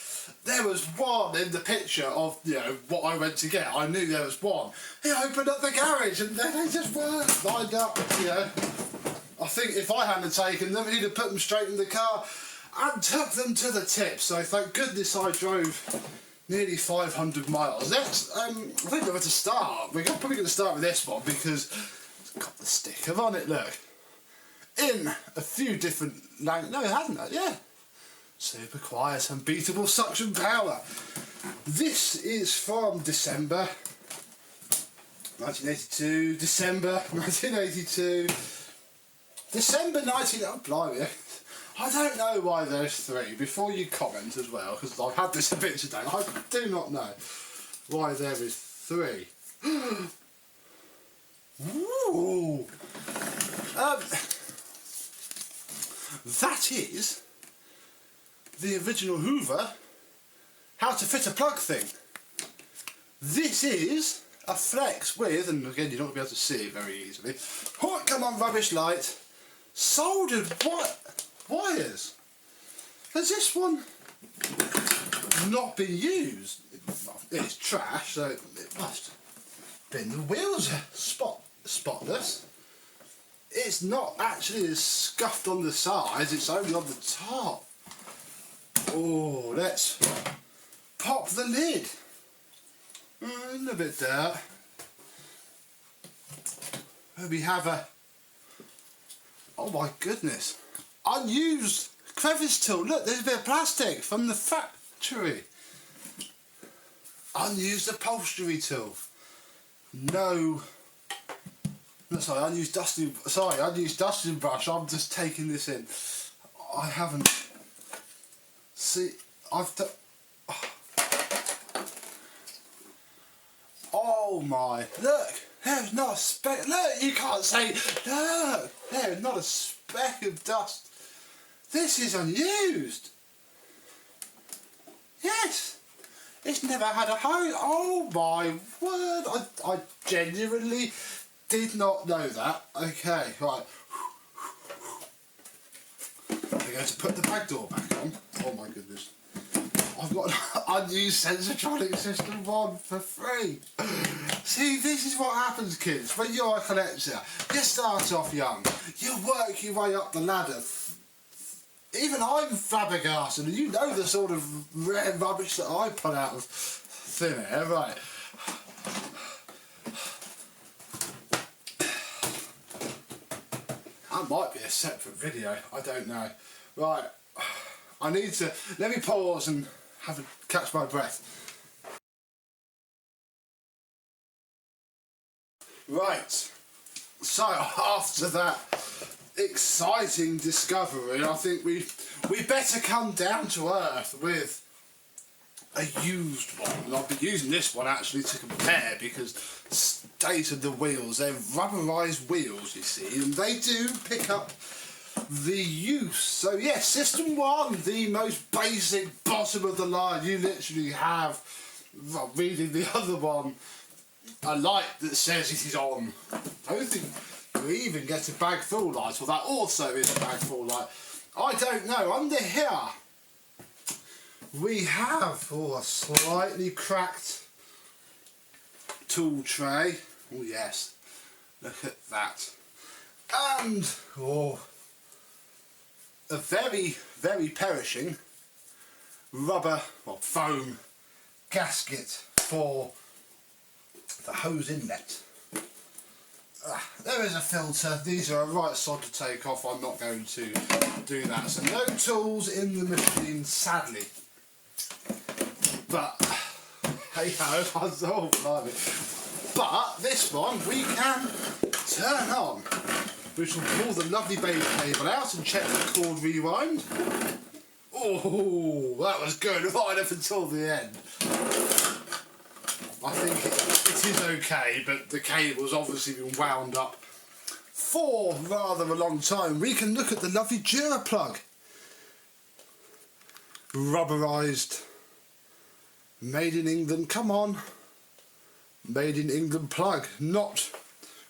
Speaker 1: there was one in the picture of, you know, what I went to get. I knew there was one. He opened up the garage and they just weren't lined up, you know. I think if I hadn't taken them, he'd have put them straight in the car and took them to the tip. So thank goodness I drove nearly 500 miles. Next, I think where to start. We're probably going to start with this one because it's got the sticker on it, look. In a few different languages. No, it hasn't, yeah. Super quiet, unbeatable suction power. This is from December 1982, December 1982, December 19... Oh, blimey. I don't know why there's 3, before you comment as well, because I've had this a bit today. I do not know why there is 3. Ooh. That is the original Hoover how to fit a plug thing. This is a flex with, and again you're not going to be able to see it very easily, oh come on rubbish light, soldered wires. Has this one not been used? It's trash, so it must have been. The wheels are spotless. It's not actually as scuffed on the sides, it's only on the top. Oh, let's pop the lid. A little bit there. We have a, oh my goodness, unused crevice tool. Look, there's a bit of plastic from the factory. Unused upholstery tool. No, sorry, unused dusting brush. I'm just taking this in. I haven't. See, I've done. Oh my! Look, there's not a speck. Look, you can't say. Look, there's not a speck of dust. This is unused. Yes, it's never had a hose. Oh my word! I genuinely did not know that. Okay, right. We're going to put the back door back on. Oh my goodness. I've got an unused Sensotronic System 1 for free. See, this is what happens, kids, when you're a collector. You start off young, you work your way up the ladder. Even I'm flabbergasted, and you know the sort of rare rubbish that I pull out of thin air, right? That might be a separate video, I don't know. Right, I need to, let me pause and catch my breath. Right, so after that exciting discovery, I think we better come down to earth with a used one. And I'll be using this one actually to compare, because state of the wheels, they're rubberized wheels, you see, and they do pick up the use. So yes, System 1, the most basic, bottom of the line. You literally have, well, reading the other one, a light that says it is on. I don't think you even get a bag full light, or that also is a bag full light. I don't know. Under here we have a slightly cracked tool tray. Oh yes, look at that. And a very, very perishing rubber, well, foam gasket for the hose inlet. There is a filter. These are a right sod to take off. I'm not going to do that. So no tools in the machine, sadly. But hey ho, oh blimey. But this one we can turn on, which will pull the lovely baby cable out and check the cord rewind. Oh, that was good, right up until the end. I think it is okay, but the cable's obviously been wound up for rather a long time. We can look at the lovely Jura plug. Rubberised. Made in England, come on. Made in England plug. Not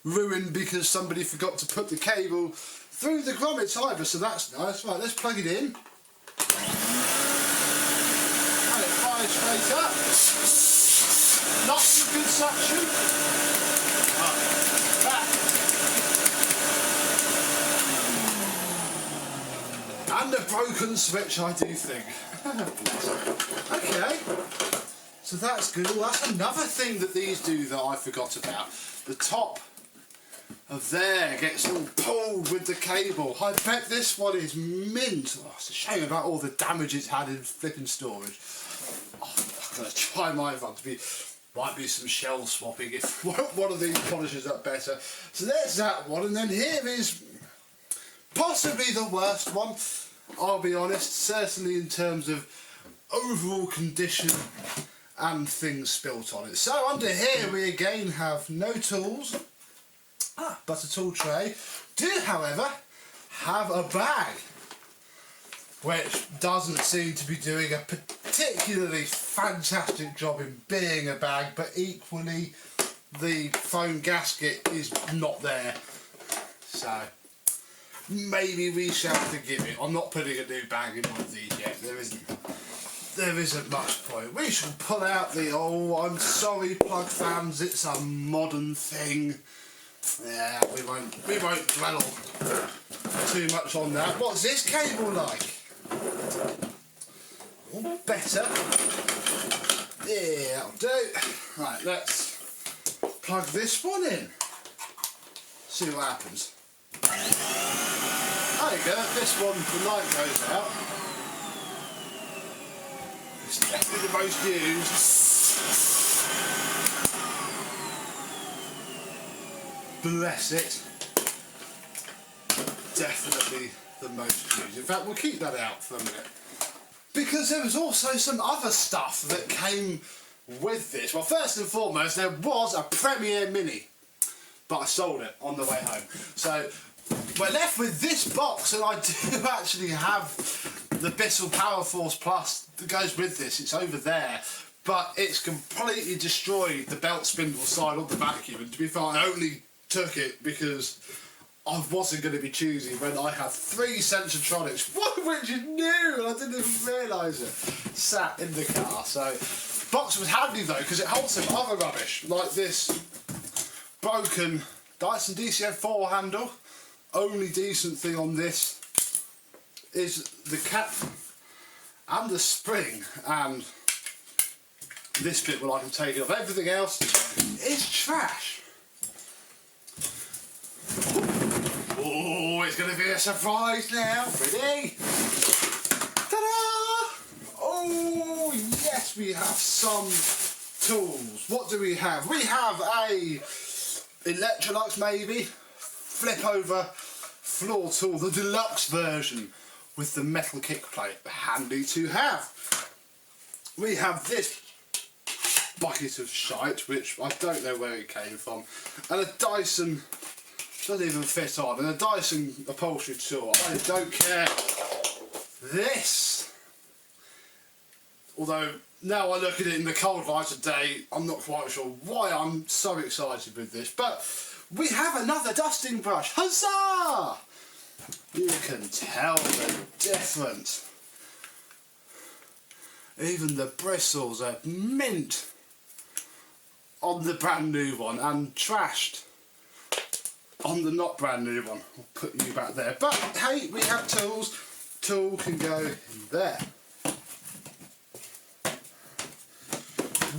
Speaker 1: ruined because somebody forgot to put the cable through the grommets either, so that's nice. Right, let's plug it in. And it fires straight up. Lots of good suction. Back. And a broken switch, I do think. Okay. So that's good. Well, that's another thing that these do that I forgot about. The top of there gets all pulled with the cable. I bet this one is mint. Oh, it's a shame about all the damage it's had in flipping storage. Oh, I'm going to try my one to be Might be some shell swapping if one of these polishes up better. So there's that one, and then here is possibly the worst one, I'll be honest, certainly in terms of overall condition and things spilt on it. So under here we again have no tools, but a tool tray. Do however have a bag, which doesn't seem to be doing a particularly fantastic job in being a bag, but equally the foam gasket is not there, so maybe we shall forgive it. I'm not putting a new bag in one of these yet, there isn't much point. We shall pull out the I'm sorry plug fans, it's a modern thing. Yeah, we won't dwell too much on that. What's this cable like? Oh, better. Yeah, that'll do. Right, let's plug this one in. See what happens. There you go, this one, the light goes out. It's definitely the most used. Bless it. Definitely the most used. In fact, we'll keep that out for a minute. Because there was also some other stuff that came with this. Well, first and foremost, there was a Premier Mini, but I sold it on the way home. So we're left with this box, and I do actually have the Bissell Power Force Plus that goes with this. It's over there, but it's completely destroyed the belt spindle side of the vacuum, and to be fair, I only took it because I wasn't going to be choosy when I have 3 Sensotronics, one of which is new, and I didn't even realise it, sat in the car. So box was handy though, because it holds some other rubbish, like this broken Dyson DC-04 handle. Only decent thing on this is the cap and the spring, and this bit where I can take it off. Everything else is trash. Oh, it's going to be a surprise now. Ready? Ta-da! Oh, yes, we have some tools. What do we have? We have a Electrolux, maybe, flip over floor tool, the deluxe version with the metal kick plate. Handy to have. We have this bucket of shite, which I don't know where it came from, and a Dyson, doesn't even fit on, and a Dyson upholstery tool. I don't care. This, although now I look at it in the cold light of day, I'm not quite sure why I'm so excited with this, but we have another dusting brush. Huzzah! You can tell the difference. Even the bristles are mint on the brand new one and trashed on the not brand new one. I'll put you back there. But hey, we have tools. Tool can go in there.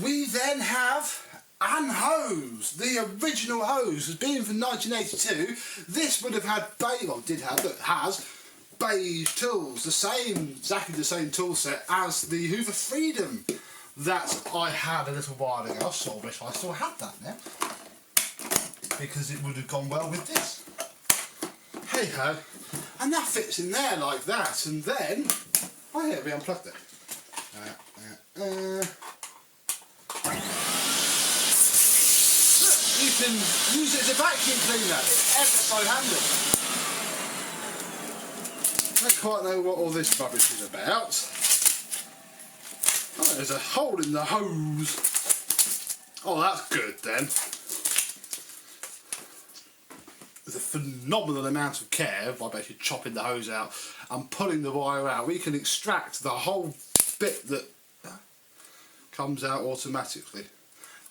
Speaker 1: We then have an hose. The original hose, as being from 1982, this would have had has beige tools, exactly the same tool set as the Hoover Freedom that I had a little while ago. I sort of wish I still had that now, because it would have gone well with this. Hey ho, and that fits in there like that, and then, oh yeah, we unplugged it. You can use it as a vacuum cleaner. It's ever so handy. I don't quite know what all this rubbish is about. Oh, there's a hole in the hose. Oh, that's good then. With a phenomenal amount of care, by basically chopping the hose out and pulling the wire out, we can extract the whole bit that comes out automatically.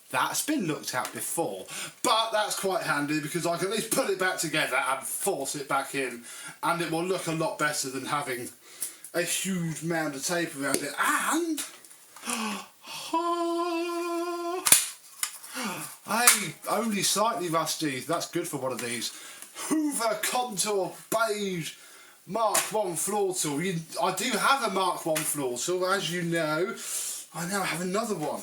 Speaker 1: That's been looked at before, but that's quite handy because I can at least put it back together and force it back in, and it will look a lot better than having a huge mound of tape around it. And hey, only slightly rusty. That's good for one of these. Hoover Contour Beige Mark 1 floor tool. I do have a Mark 1 floor tool, as you know. I now have another one.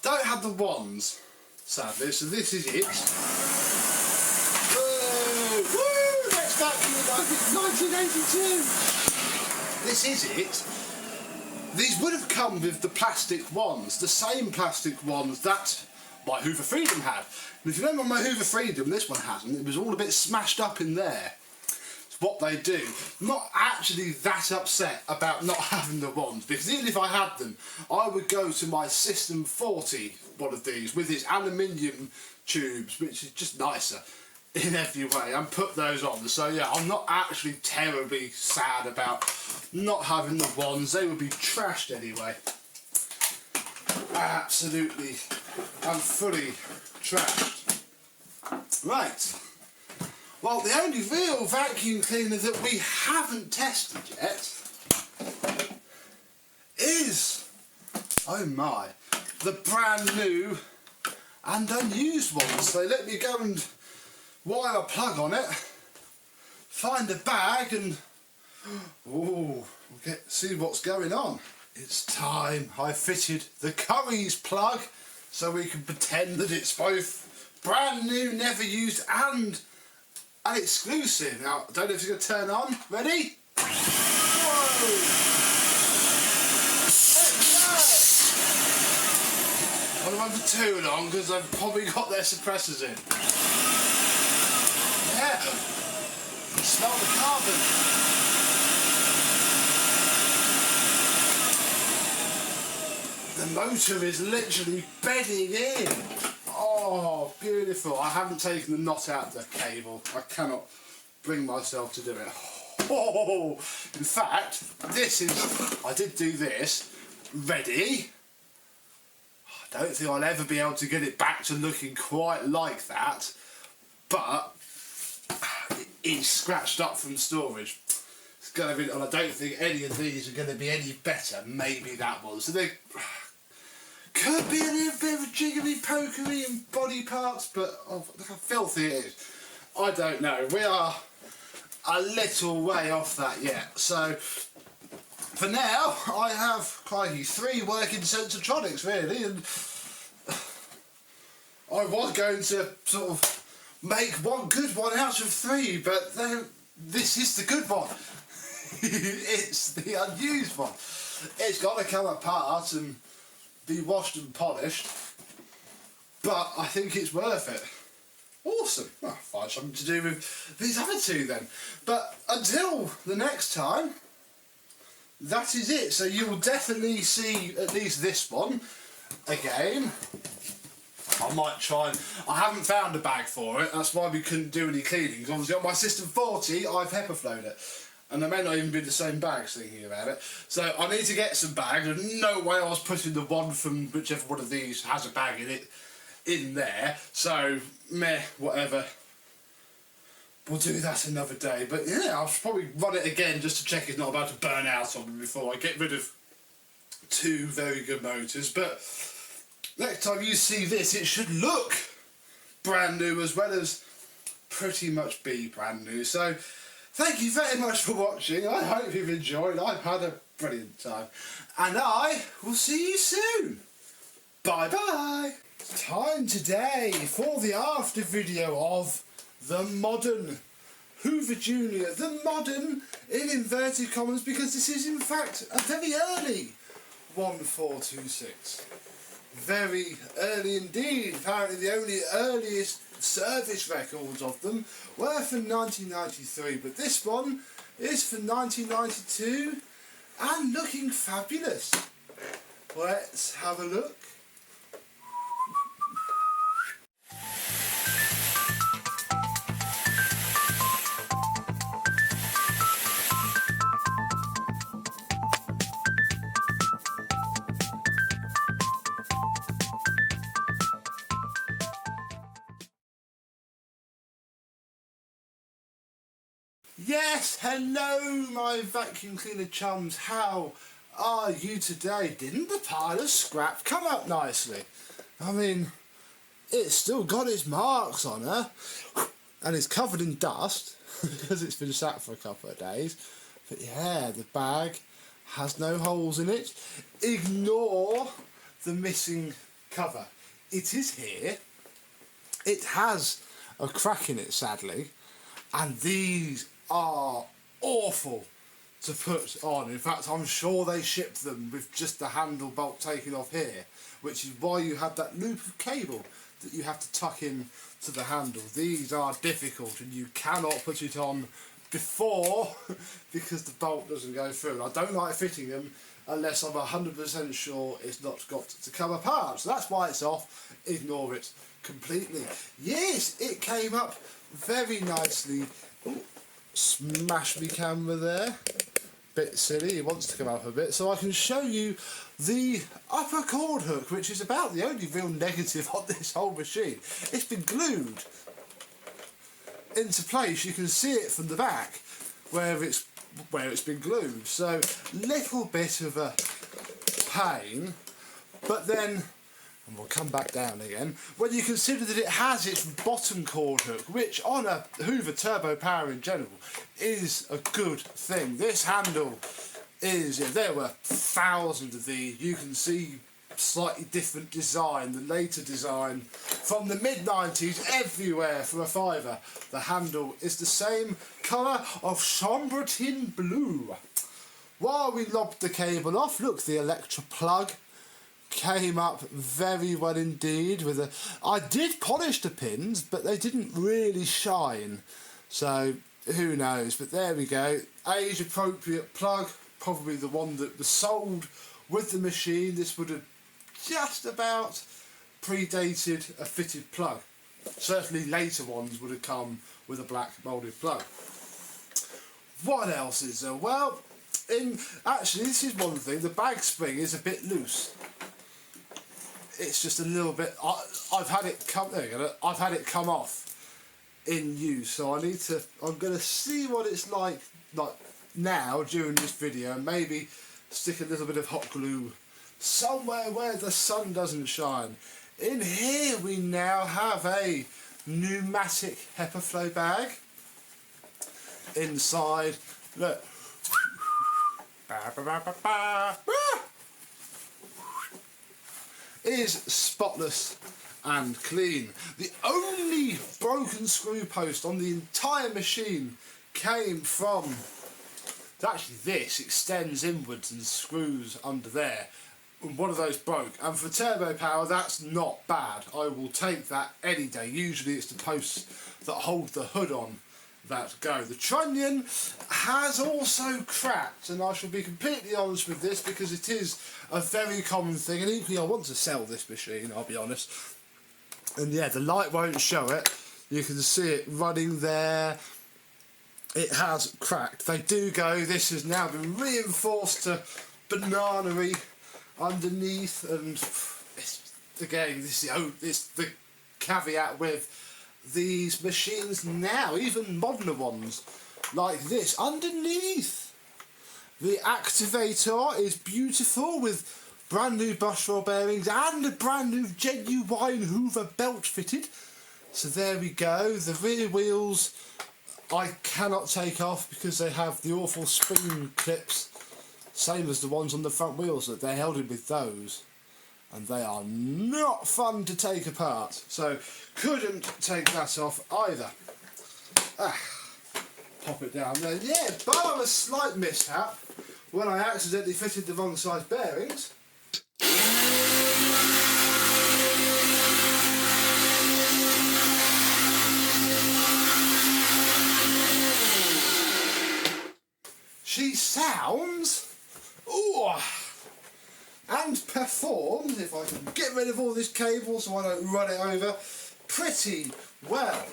Speaker 1: Don't have the wands, sadly, so this is it. Woo! Next vacuum, I think 1982. This is it. These would have come with the plastic wands, the same plastic wands that my Hoover Freedom had. And if you remember my Hoover Freedom, this one hasn't, it was all a bit smashed up in there. It's what they do. Not actually that upset about not having the wands, because even if I had them, I would go to my System 40, one of these, with its aluminium tubes, which is just nicer in every way, and put those on. So yeah, I'm not actually terribly sad about not having the wands. They would be trashed anyway. Absolutely and fully trashed. Right. Well, the only real vacuum cleaner that we haven't tested yet is, oh my, the brand new and unused one. So let me go and wire a plug on it, find a bag, and we'll see what's going on. It's time I fitted the Curry's plug so we can pretend that it's both brand new, never used, and an exclusive. Now, I don't know if it's going to turn on. Ready? Whoa! I don't run for too long because I've probably got their suppressors in. Yeah, smell the carbon. The motor is literally bedding in. Oh, beautiful. I haven't taken the knot out of the cable. I cannot bring myself to do it. Oh, in fact, this is, I did do this. Ready? I don't think I'll ever be able to get it back to looking quite like that, but it is scratched up from storage. It's going to be, and I don't think any of these are going to be any better. Maybe that one. So they could be a little bit of a jiggly pokery in body parts, but oh, look how filthy it is. I don't know. We are a little way off that yet. So for now, I have crikey 3 working Sensotronics really, and I was going to sort of make one good one out of 3, but then this is the good one. It's the unused one. It's got to come apart and be washed and polished, but I think it's worth it. Awesome. I'll find something to do with these other 2 then. But until the next time, that is it. So you will definitely see at least this one again. I might try, I haven't found a bag for it, that's why we couldn't do any cleaning, because obviously on my System 40 I've HEPA flowed it, and they may not even be the same bags thinking about it, so I need to get some bags. There's no way I was putting the one from whichever one of these has a bag in it in there, so meh, whatever, we'll do that another day. But yeah, I'll probably run it again just to check it's not about to burn out on me before I get rid of 2 very good motors. But next time you see this, it should look brand new as well as pretty much be brand new. So thank you very much for watching. I hope you've enjoyed. I've had a brilliant time, and I will see you soon. Bye bye. It's time today for the after video of the modern Hoover Junior. The modern in inverted commas, because this is in fact a very early 1426. Very early indeed. Apparently the only earliest service records of them were from 1993, but this one is from 1992 and looking fabulous. Let's have a look. Yes, hello my vacuum cleaner chums, how are you today? Didn't the pile of scrap come out nicely? I mean, it's still got its marks on her, and it's covered in dust because it's been sat for a couple of days, but yeah, the bag has no holes in it. Ignore the missing cover. It is here. It has a crack in it, sadly, and these are awful to put on. In fact, I'm sure they shipped them with just the handle bolt taken off here, which is why you have that loop of cable that you have to tuck in to the handle. These are difficult, and you cannot put it on before because the bolt doesn't go through. I don't like fitting them unless I'm 100% sure it's not got to come apart. So that's why it's off. Ignore it completely. Yes, it came up very nicely. Ooh, smash me camera there. Bit silly, it wants to come up a bit. So I can show you the upper cord hook, which is about the only real negative on this whole machine. It's been glued into place. You can see it from the back where it's been glued. So little bit of a pain, but then, and we'll come back down again, when you consider that it has its bottom cord hook, which on a Hoover Turbo Power in general is a good thing. This handle is, there were thousands of these. You can see slightly different design, the later design from the mid-90s everywhere for a £5. The handle is the same colour of sombre tin blue. While we lobbed the cable off, look, the electro plug came up very well indeed. I did polish the pins, but they didn't really shine, so who knows. But there we go, age appropriate plug, probably the one that was sold with the machine. This would have just about predated a fitted plug. Certainly later ones would have come with a black moulded plug. What else is there? Well, actually this is one thing, the bag spring is a bit loose. It's just a little bit. I've had it come. There you go. I've had it come off in use, so I'm going to see what it's like now during this video, and maybe stick a little bit of hot glue somewhere where the sun doesn't shine. In here we now have a pneumatic HEPA flow bag. Inside, look. Is spotless and clean. The only broken screw post on the entire machine came from, actually this extends inwards and screws under there, and one of those broke, and for turbo power that's not bad. I will take that any day. Usually it's the posts that hold the hood on that go. The trunnion has also cracked, and I shall be completely honest with this because it is a very common thing, and equally I want to sell this machine, I'll be honest. And yeah, the light won't show it. You can see it running there. It has cracked. They do go, this has now been reinforced to bananery underneath, and it's, again, this is the caveat with these machines now, even modern ones like this. Underneath, the activator is beautiful with brand new brush roll bearings and a brand new genuine Hoover belt fitted. So there we go. The rear wheels I cannot take off because they have the awful spring clips, same as the ones on the front wheels, that they're held in with those, and they are not fun to take apart, so couldn't take that off either. Pop it down there. Yeah, bar a slight mishap when I accidentally fitted the wrong size bearings. She sounds, ooh, and performs, if I can get rid of all this cable so I don't run it over, pretty well.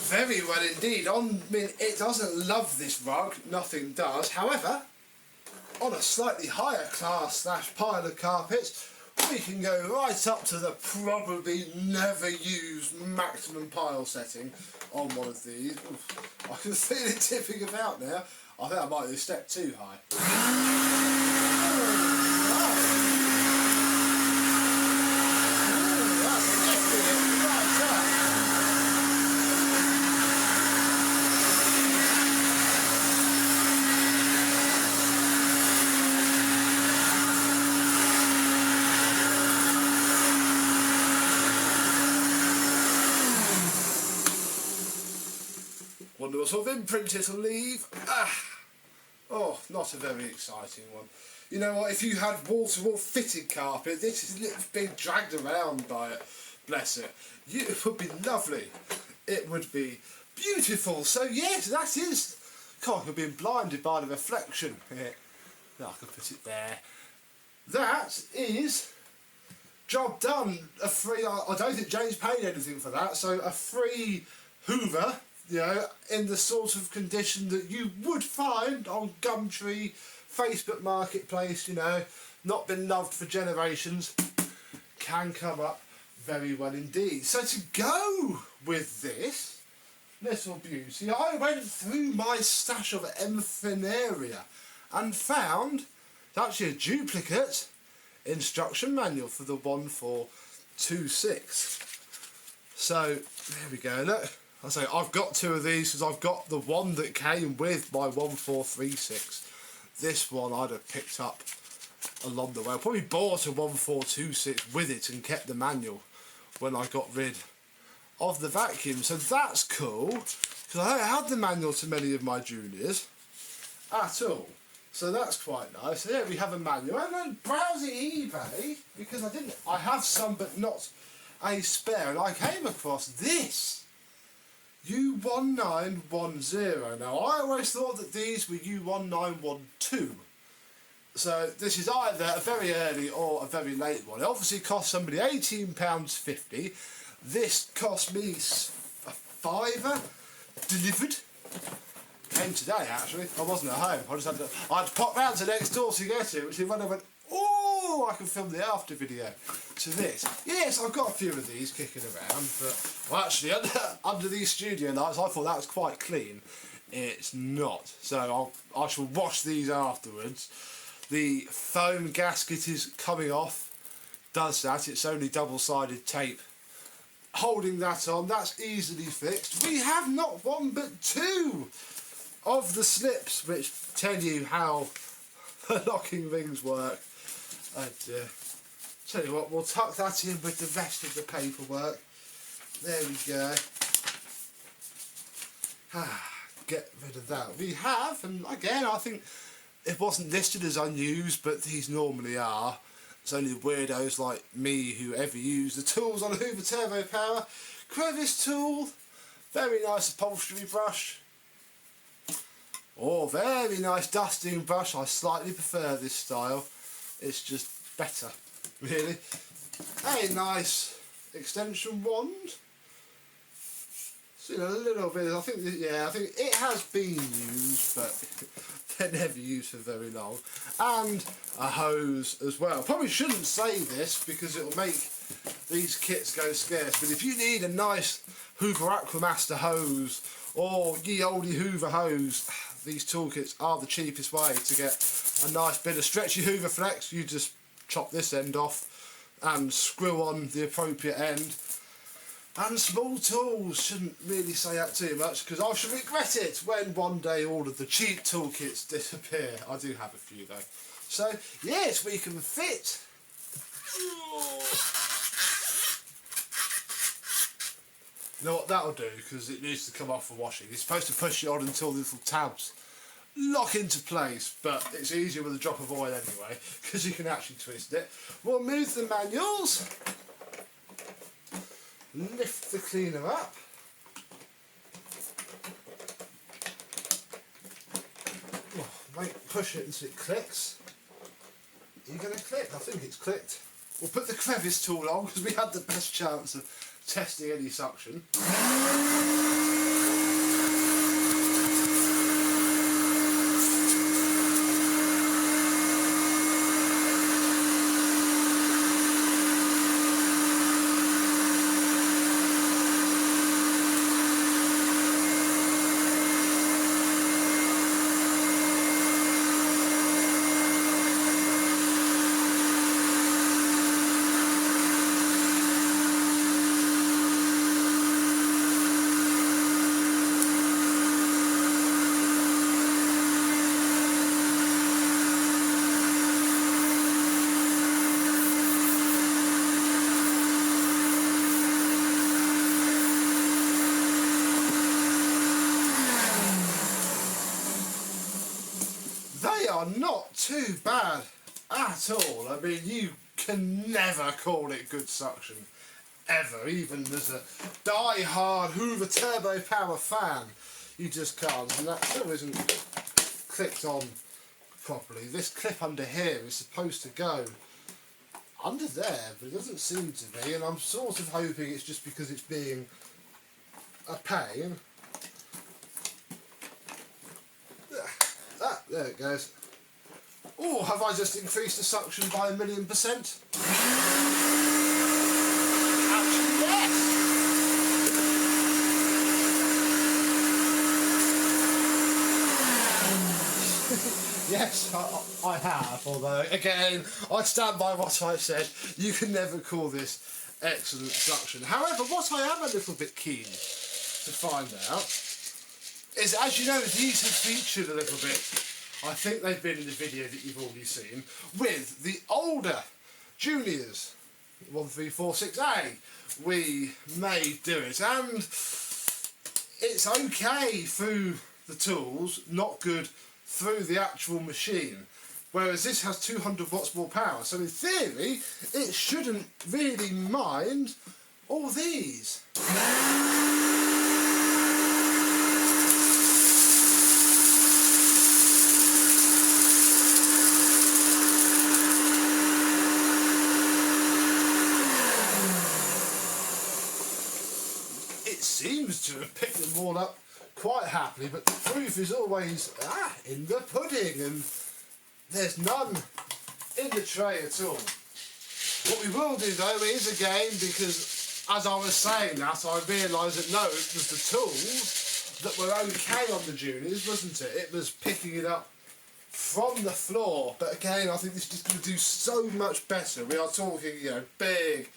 Speaker 1: Very well indeed. I mean, it doesn't love this rug, nothing does. However, on a slightly higher class / pile of carpets, we can go right up to the probably never used maximum pile setting on one of these. Oof, I can feel it tipping about now. I think I might have stepped too high. Wonder what sort of imprint it'll leave. Oh, not a very exciting one. You know what, if you had wall-to-wall fitted carpet, this is being dragged around by it, bless it. It would be lovely. It would be beautiful. So yes, that is... God, I've been blinded by the reflection here. No, I can put it there. That is... job done. A free... I don't think James paid anything for that, so a free Hoover, you know, in the sort of condition that you would find on Gumtree, Facebook Marketplace, you know, not been loved for generations, can come up very well indeed. So to go with this little beauty, I went through my stash of Emphoneria and found it's actually a duplicate instruction manual for the 1426. So there we go, look. I say I've got two of these because I've got the one that came with my 1436. This one I'd have picked up along the way. I probably bought a 1426 with it and kept the manual when I got rid of the vacuum. So that's cool because I don't have the manual to many of my juniors at all. So that's quite nice. So yeah, we have a manual. And then browsing eBay because I have some but not a spare, and I came across this. U1910. Now I always thought that these were U1912. So this is either a very early or a very late one. It obviously cost somebody £18.50. This cost me a £5 delivered. Came today actually. I wasn't at home. I had to pop round to next door to get it, which is when I went, oh, I can film the after video to this. Yes, I've got a few of these kicking around, but well, actually under these studio lights I thought that was quite clean. It's not. So I shall wash these afterwards. The foam gasket is coming off. Does that. It's only double-sided tape holding that on. That's easily fixed. We have not one but two of the slips which tell you how the locking rings work. And tell you what, we'll tuck that in with the rest of the paperwork. There we go. Get rid of that. We have, and again I think it wasn't listed as unused, but these normally are. It's only weirdos like me who ever use the tools on a Hoover Turbo Power. Crevice tool, very nice upholstery brush. Oh, very nice dusting brush. I slightly prefer this style. It's just better, really. A nice extension wand. Seen a little bit. I think it has been used, but they're never used for very long. And a hose as well. Probably shouldn't say this because it'll make these kits go scarce. But if you need a nice Hoover Aquamaster hose or ye olde Hoover hose, these toolkits are the cheapest way to get a nice bit of stretchy Hoover Flex. You just chop this end off and screw on the appropriate end. And small tools, shouldn't really say that too much because I shall regret it when one day all of the cheap toolkits disappear. I do have a few though. So yes, we can fit. You know what that'll do, because it needs to come off for washing. You're supposed to push it on until the little tabs lock into place, but it's easier with a drop of oil anyway, because you can actually twist it. We'll move the manuals, lift the cleaner up, push it until it clicks. Are you going to click? I think it's clicked. We'll put the crevice tool on because we had the best chance of testing any suction. are not too bad at all. I mean, you can never call it good suction, ever. Even as a die-hard Hoover Turbo Power fan, you just can't. And that still isn't clipped on properly. This clip under here is supposed to go under there, but it doesn't seem to be, and I'm sort of hoping it's just because it's being a pain. There it goes. Oh, have I just increased the suction by 1,000,000%? Actually, yes! Yes, I have, although, again, I stand by what I said. You can never call this excellent suction. However, what I am a little bit keen to find out is, as you know, these have featured a little bit. I think they've been in the video that you've already seen, with the older Juniors, 1346A. We may do it, and it's okay through the tools, not good through the actual machine. Whereas this has 200 watts more power, so in theory, it shouldn't really mind all these. It seems to have picked them all up quite happily, but the proof is always in the pudding, and there's none in the tray at all. What we will do though is, again, because as I was saying that, I realised that no, it was the tools that were okay on the Juniors, wasn't it? It was picking it up from the floor. But again, I think this is going to do so much better. We are talking, you know, big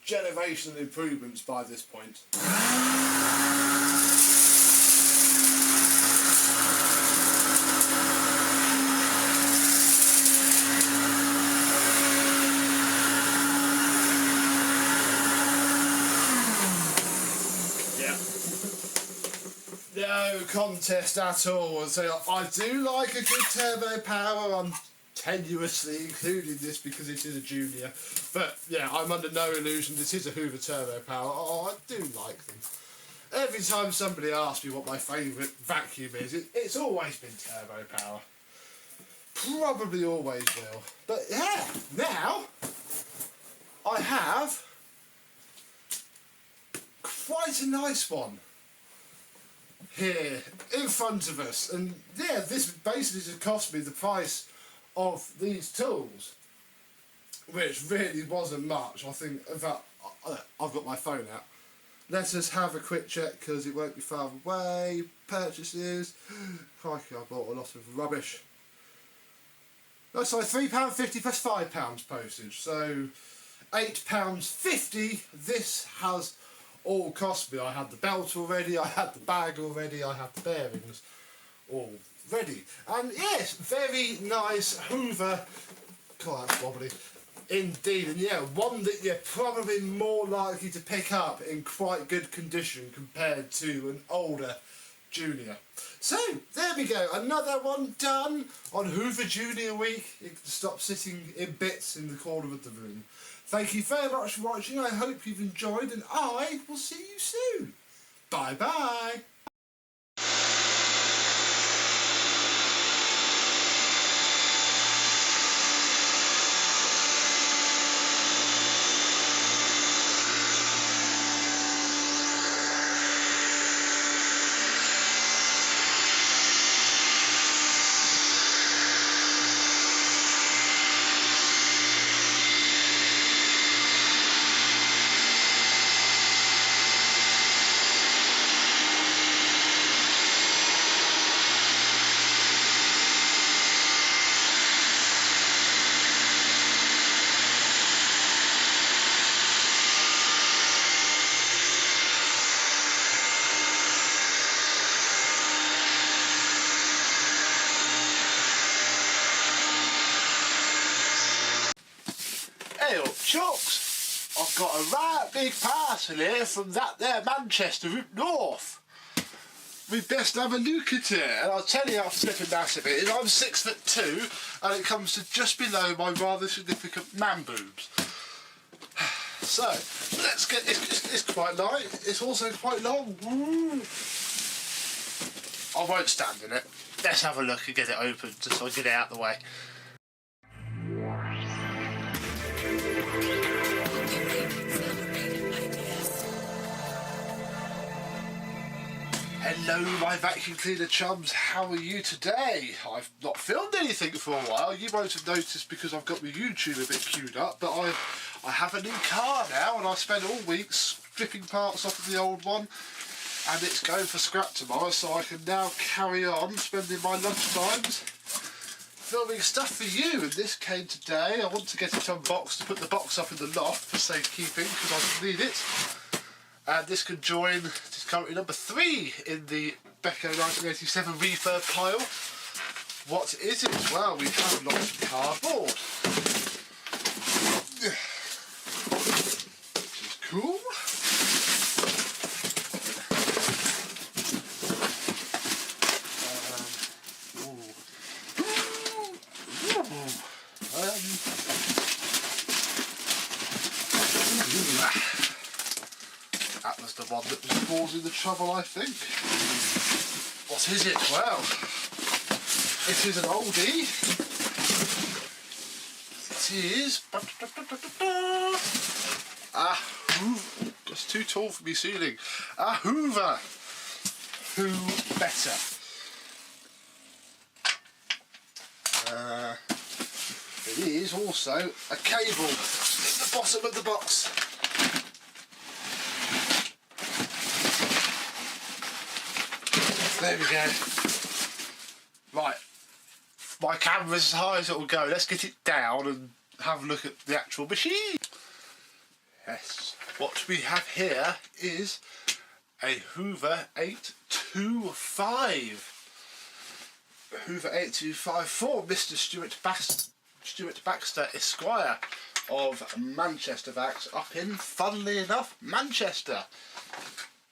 Speaker 1: generational improvements by this point. No contest at all. So I do like a good turbo power. I'm tenuously including this because it is a Junior, but yeah, I'm under no illusion this is a Hoover Turbo Power. Oh, I do like them. Every time somebody asks me what my favourite vacuum is, it's always been Turbo Power. Probably always will. But yeah, now I have quite a nice one here in front of us, and yeah, this basically just cost me the price of these tools, which really wasn't much. I think, in fact, I've got my phone out. Let us have a quick check because it won't be far away. Purchases. Crikey, I bought a lot of rubbish. No, sorry, £3.50 plus £5 postage, so £8.50 this has all cost me. I had the belt already, I had the bag already, I had the bearings all ready. And yes, very nice Hoover. God, that's wobbly indeed. And yeah, one that you're probably more likely to pick up in quite good condition compared to an older Junior. So there we go, another one done on Hoover Junior week. You can stop sitting in bits in the corner of the room. Thank you very much for watching. I hope you've enjoyed, and I will see you soon. Bye bye. Hey up, Chucks! I've got a right big parcel here from that there Manchester up north. we best have a look at it. And I'll tell you how flipping massive it is. I'm 6'2", and it comes to just below my rather significant man boobs. So let's get. It's quite light. It's also quite long. Woo. I won't stand in it. Let's have a look and get it open, just so I get it out of the way. Hello my vacuum cleaner chums, how are you today? I've not filmed anything for a while. You won't have noticed because I've got my YouTube a bit queued up, but I have a new car now and I spent all week stripping parts off of the old one, and it's going for scrap tomorrow, so I can now carry on spending my lunch times filming stuff for you. And this came today. I want to get it unboxed to put the box up in the loft for safekeeping because I need it. And this can join, this is currently number 3 in the Beko 1987 refurb pile. What is it? Well, we have lots of cardboard, which is cool. That was the one that was causing the trouble, I think. What is it? Well, it is an oldie. It is a Hoover. That's too tall for me ceiling. A Hoover. Who better? It is also a cable at the bottom of the box. There we go. Right, my camera's as high as it will go. Let's get it down and have a look at the actual machine. Yes, what we have here is a Hoover 825. Hoover 825 for Mr. Stuart Baxter Esquire of Manchester Vacs up in, funnily enough, Manchester.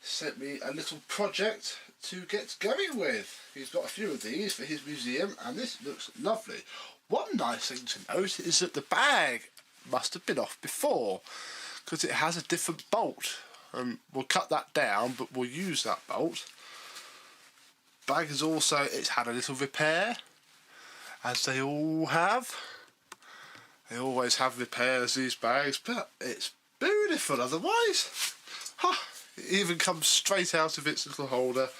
Speaker 1: Sent me a little project to get going with. He's got a few of these for his museum and this looks lovely. One nice thing to note is that the bag must have been off before because it has a different bolt. We'll cut that down, but we'll use that bolt. Bag is also, it's had a little repair, as they all have. They always have repairs, these bags, but it's beautiful otherwise. Huh. It even comes straight out of its little holder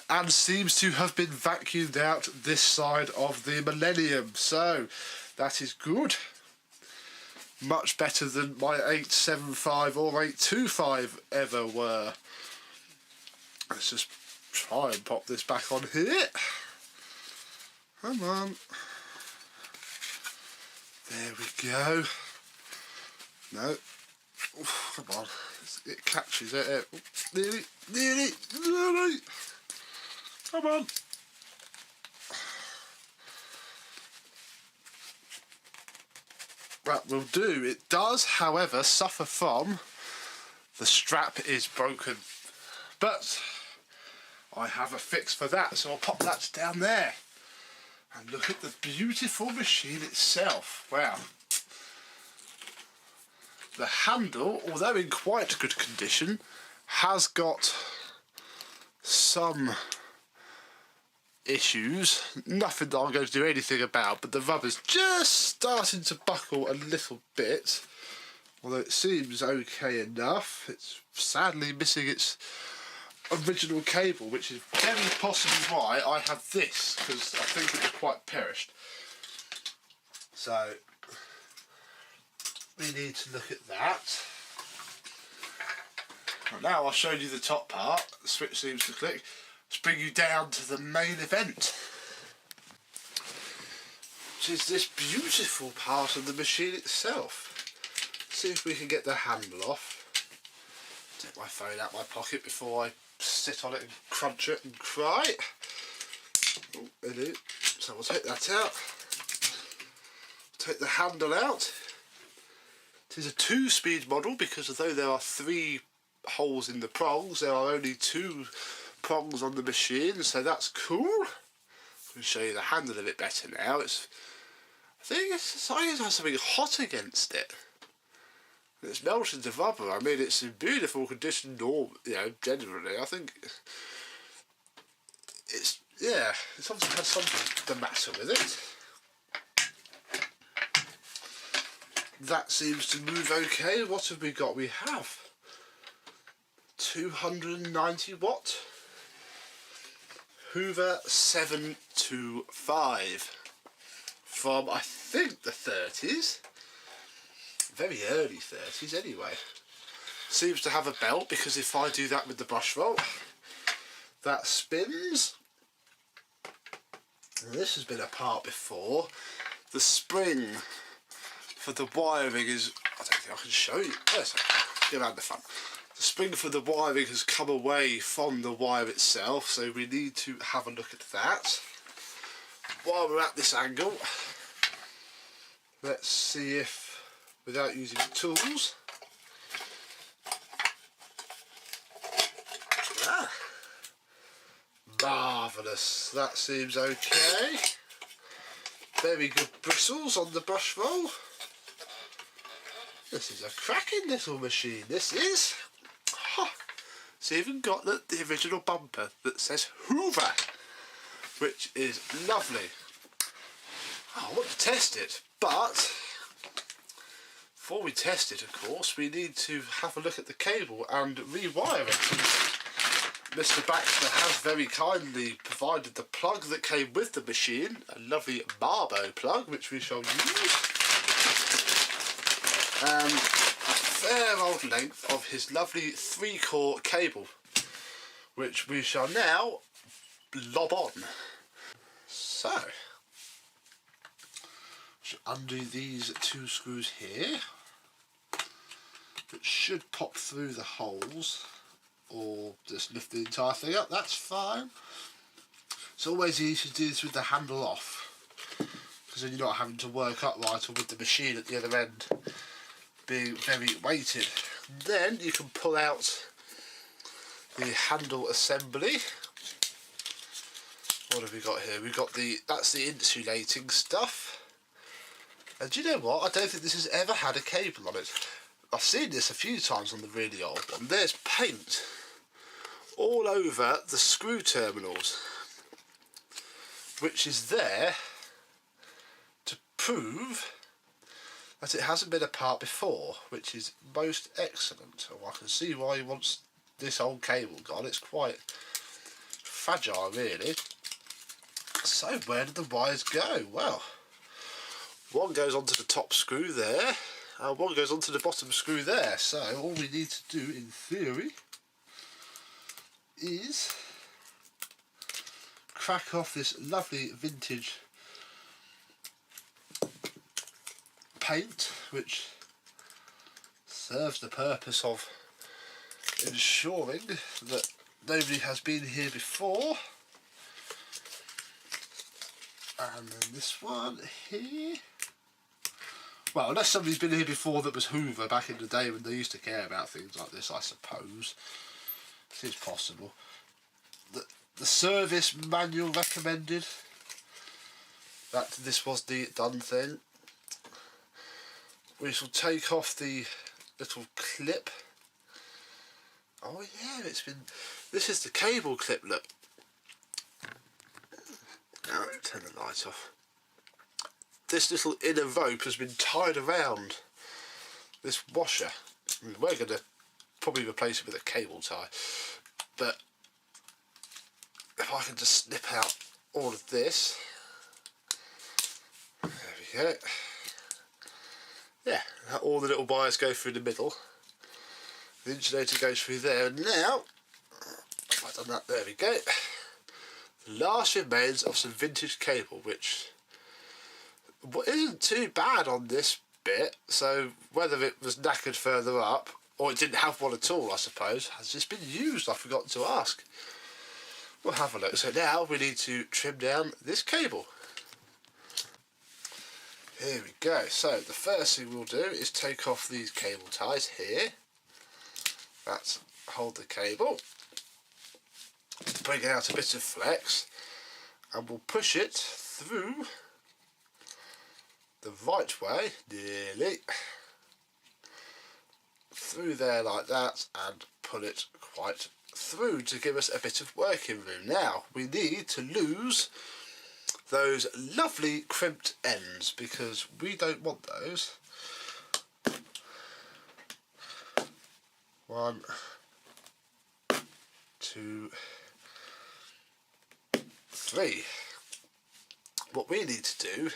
Speaker 1: and seems to have been vacuumed out this side of the millennium, so that is good. Much better than my 875 or 825 ever were. Let's just try and pop this back on here. Come on. There we go. No. Oof, come on. It catches it. Nearly. Come on. That will do. It does, however, suffer from the strap is broken. But I have a fix for that, so I'll pop that down there. And look at the beautiful machine itself. Wow. The handle, although in quite good condition, has got some issues. Nothing that I'm going to do anything about, but the rubber's just starting to buckle a little bit. Although it seems okay enough. It's sadly missing its original cable, which is very possibly why I have this, because I think it was quite perished. So we need to look at that. Well, now I'll show you the top part. The switch seems to click. Let's bring you down to the main event, which is this beautiful part of the machine itself. See if we can get the handle off. Take my phone out my pocket before I sit on it and crunch it and cry. Oh, hello. So we'll take that out. Take the handle out. It is a 2-speed model because although there are 3 holes in the prongs, there are only 2 prongs on the machine, so that's cool. I can show you the handle a bit better now. I think it has something hot against it. It's melted to rubber. I mean, it's in beautiful condition, generally. I think it's obviously has something the matter with it. That seems to move okay. What have we got? We have 290 watt Hoover 725 from, I think, the 30s. Very early 30s anyway. Seems to have a belt, because if I do that with the brush roll, that spins. And this has been apart before. The spring for the wiring is, I don't think I can show you. Yes, I can. Get around the front. The spring for the wiring has come away from the wire itself, so we need to have a look at that. While we're at this angle, let's see if, without using tools, marvellous, that seems okay. Very good bristles on the brush roll. This is a cracking little machine, this is. It's even got the original bumper that says Hoover, which is lovely. I want to test it, but before we test it, of course, we need to have a look at the cable and rewire it. Mr. Baxter has very kindly provided the plug that came with the machine, a lovely Marbo plug, which we shall use. A fair old length of his lovely 3-core cable, which we shall now lob on. So, should undo these 2 screws here. It should pop through the holes, or just lift the entire thing up, that's fine. It's always easy to do this with the handle off, because then you're not having to work upright or with the machine at the other end being very weighted. Then you can pull out the handle assembly. What have we got here? We've got that's the insulating stuff. And do you know what? I don't think this has ever had a cable on it. I've seen this a few times on the really old one. There's paint all over the screw terminals, which is there to prove that it hasn't been apart before, which is most excellent. Oh, I can see why he wants this old cable gone. It's quite fragile, really. So where did the wires go? Well, one goes onto the top screw there, and one goes onto the bottom screw there. So all we need to do, in theory, is crack off this lovely vintage paint, which serves the purpose of ensuring that nobody has been here before. And then this one here, well, unless somebody's been here before that was Hoover back in the day when they used to care about things like this, I suppose. It is possible. The service manual recommended that this was the done thing. We shall take off the little clip. Oh yeah, this is the cable clip, look. Now, turn the light off. This little inner rope has been tied around this washer. I mean, we're going to probably replace it with a cable tie, but if I can just snip out all of this, there we go. Yeah, all the little wires go through the middle. The insulator goes through there, and now, if I've done that, there we go. The last remains of some vintage cable, which isn't too bad on this bit, so whether it was knackered further up, or it didn't have one at all, I suppose, has just been used, I've forgotten to ask. We'll have a look. So now we need to trim down this cable. Here we go. So the first thing we'll do is take off these cable ties here. That's hold the cable. bring out a bit of flex, and we'll push it through the right way, nearly through there like that, and pull it quite through to give us a bit of working room. Now we need to lose those lovely crimped ends because we don't want those. 1, 2, 3. What we need to do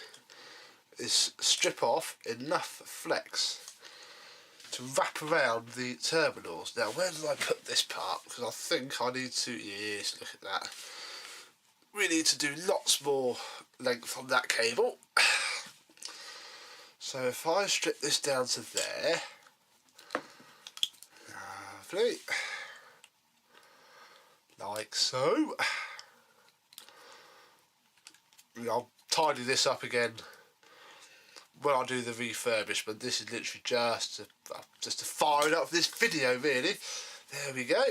Speaker 1: is strip off enough flex to wrap around the terminals. Now where did I put this part? Because I think I need to, yes, look at that. We need to do lots more length on that cable. So if I strip this down to there, lovely, like so. I'll tidy this up again when I do the refurbishment. This is literally just to fire it up for this video, really. There we go.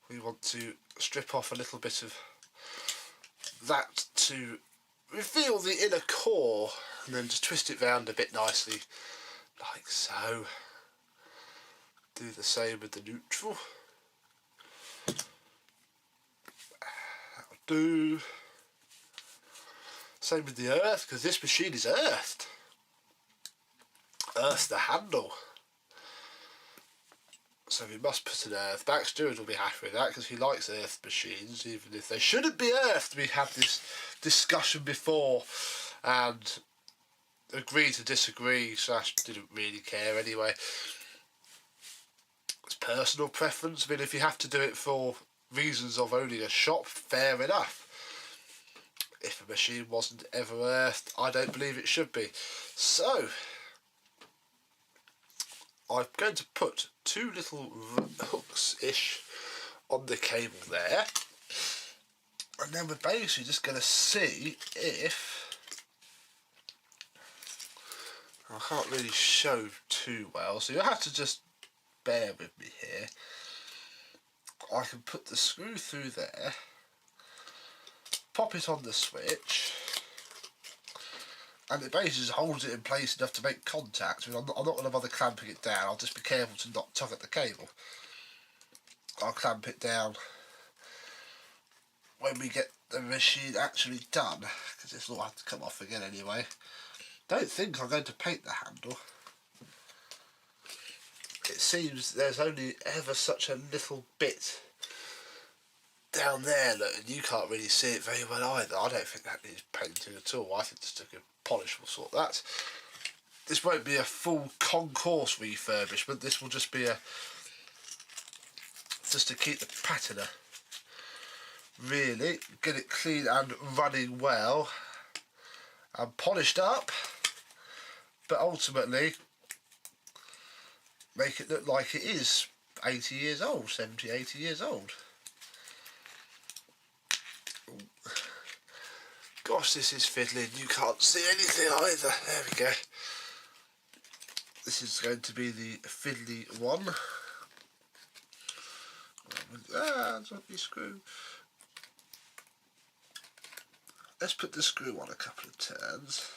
Speaker 1: We want to strip off a little bit of that to reveal the inner core, and then just twist it round a bit nicely, like so. Do the same with the neutral. That'll do. Same with the earth, because this machine is earthed. Earth the handle. So we must put an earth back. Stuart will be happy with that because he likes earthed machines, even if they shouldn't be earthed. We had this discussion before and agreed to disagree. Slash didn't really care anyway. It's personal preference. I mean, if you have to do it for reasons of owning a shop, fair enough. If a machine wasn't ever earthed, I don't believe it should be. So I'm going to put 2 little hooks-ish on the cable there, and then we're basically just going to see if, I can't really show too well, so you'll have to just bear with me here. I can put the screw through there, pop it on the switch, and it basically just holds it in place enough to make contact. I mean, I'm not going to bother clamping it down. I'll just be careful to not tug at the cable. I'll clamp it down when we get the machine actually done, because this will have to come off again anyway. Don't think I'm going to paint the handle. It seems there's only ever such a little bit down there, look, and you can't really see it very well either. I don't think that needs painting at all. I think just a good polish will sort that. This won't be a full concourse refurbishment. This will just be just to keep the patina, really, get it clean and running well and polished up, but ultimately make it look like it is 80 years old, 70, 80 years old. Gosh, this is fiddling. You can't see anything either. There we go. This is going to be the fiddly one. That's not the screw. Let's put the screw on a couple of turns.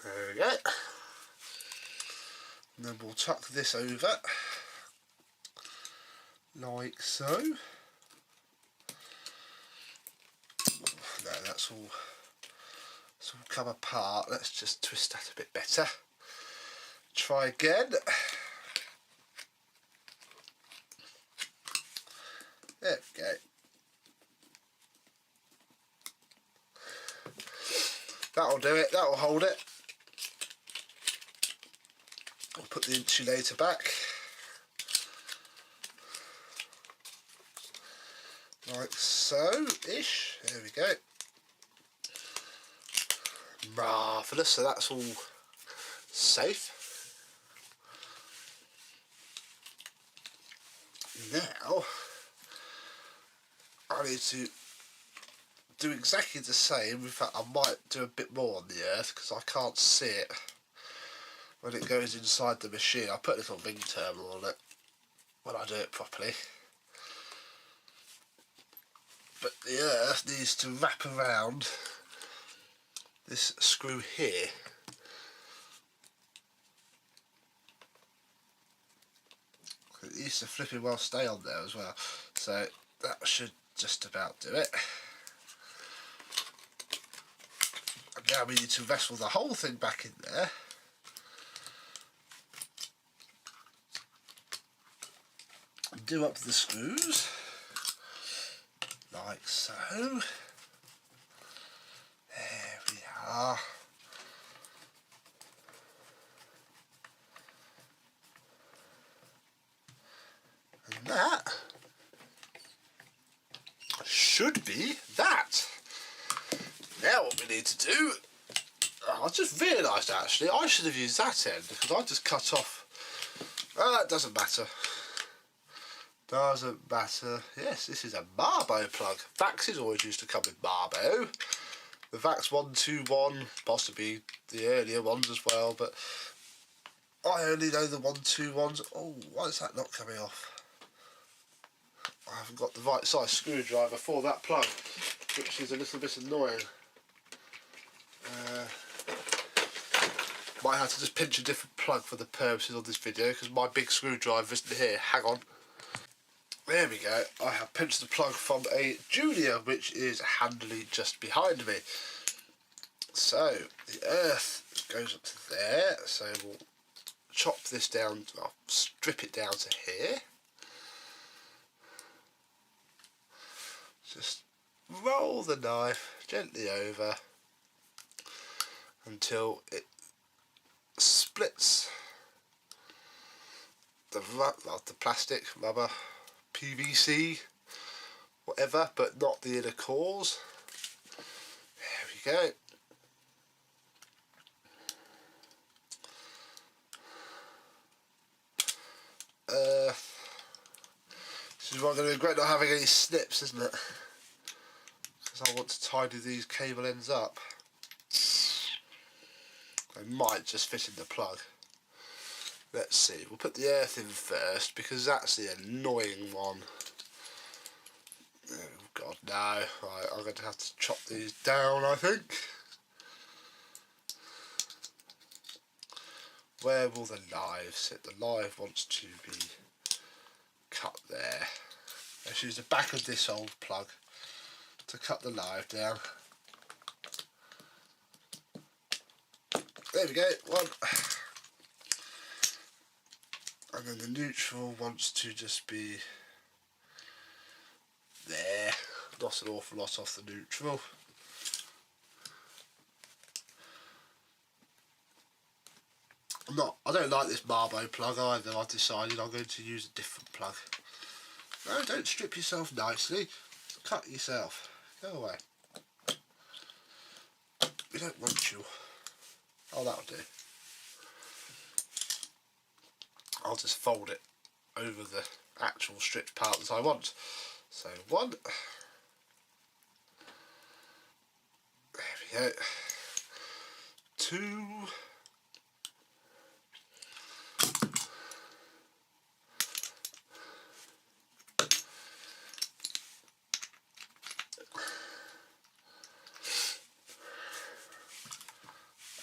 Speaker 1: There we go. And then we'll tuck this over like so. No, that's all come apart. Let's just twist that a bit better. Try again. There we go. That'll do it, that'll hold it. I'll put the insulator back. Like so-ish. There we go. Marvellous, so that's all safe. now I need to do exactly the same. In fact, I might do a bit more on the earth because I can't see it when it goes inside the machine. I put a little ring terminal on it when I do it properly. But the earth needs to wrap around this screw here. It needs to flipping well stay on there as well. So that should just about do it. And now we need to wrestle the whole thing back in there. And do up the screws. Like so. There we are. And that should be that. Now what we need to do, I just realised actually I should have used that end because I just cut off. It doesn't matter. Doesn't matter. Yes, this is a Marbo plug. Vaxes always used to come with Marbo. The Vax 121, possibly the earlier ones as well, but I only know the 121s. Oh, why is that not coming off? I haven't got the right size screwdriver for that plug, which is a little bit annoying. Might have to just pinch a different plug for the purposes of this video because my big screwdriver isn't here. Hang on. There we go. I have pinched the plug from a Junior, which is handily just behind me. So the earth goes up to there. So we'll chop this down. I'll strip it down to here. Just roll the knife gently over until it splits the plastic, rubber, PVC, whatever, but not the inner cores. There we go. This is going to regret not having any snips, isn't it? Because I want to tidy these cable ends up. They might just fit in the plug. Let's see, we'll put the earth in first because that's the annoying one. Oh god, no. Right, I'm going to have to chop these down, I think. Where will the live sit? The live wants to be cut there. Let's use the back of this old plug to cut the live down. There we go, one. And then the neutral wants to just be there. Not an awful lot off the neutral. I don't like this Marbo plug either. I've decided I'm going to use a different plug. No, don't strip yourself nicely. Cut yourself. Go away. We don't want you. Oh, that'll do. I'll just fold it over the actual stripped part that I want. So one. There we go. Two.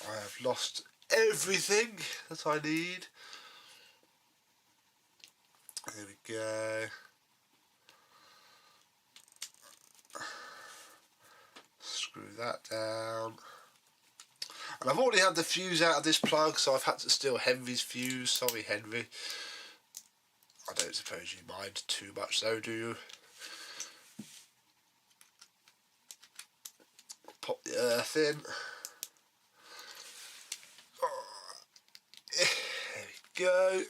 Speaker 1: I have lost everything that I need. There we go. Screw that down. And I've already had the fuse out of this plug, so I've had to steal Henry's fuse. Sorry, Henry. I don't suppose you mind too much though, do you? Pop the earth in. There we go.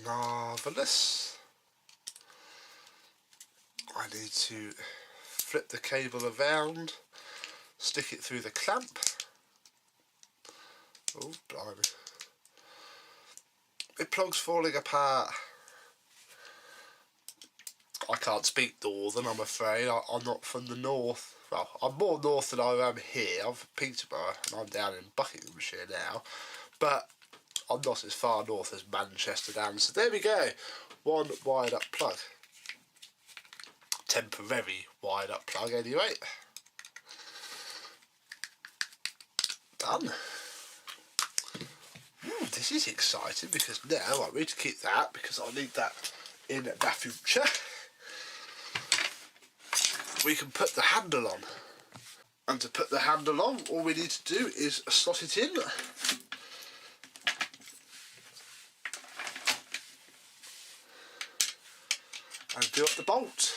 Speaker 1: Marvellous. I need to flip the cable around, stick it through the clamp, Oh, blimey. My plug's falling apart. I can't speak northern, I'm afraid. I'm not from the north. Well, I'm more north than I am here. I'm from Peterborough and I'm down in Buckinghamshire now. But I'm not as far north as Manchester down. So there we go. One wired up plug. Temporary wired up plug anyway. Done. This is exciting because now I need to keep that because I need that in the future. We can put the handle on. And to put the handle on, all we need to do is slot it in. And do up the bolt.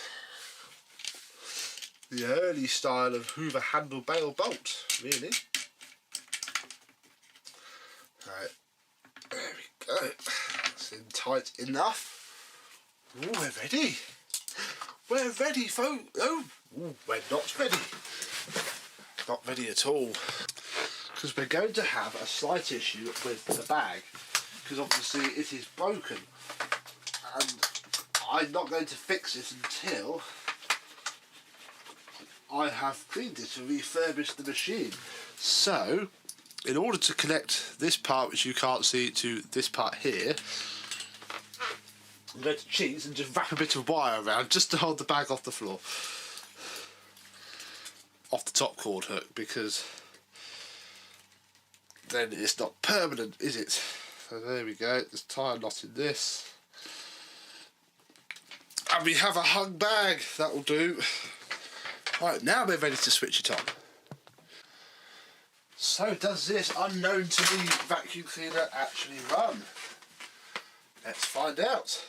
Speaker 1: The early style of Hoover handle bail bolt, really. Right, there we go. That's in tight enough. Ooh, we're ready. We're ready, folks. Oh, ooh, we're not ready. Not ready at all. Because we're going to have a slight issue with the bag. Because obviously it is broken. And I'm not going to fix it until I have cleaned it and refurbished the machine. So, in order to connect this part, which you can't see, to this part here, I'm going to cheat and just wrap a bit of wire around just to hold the bag off the floor. Off the top cord hook, because then it's not permanent, is it? So there we go, let's tie a knot in this. And we have a hung bag, that will do. Right, now we're ready to switch it on. So does this unknown to me vacuum cleaner actually run? Let's find out.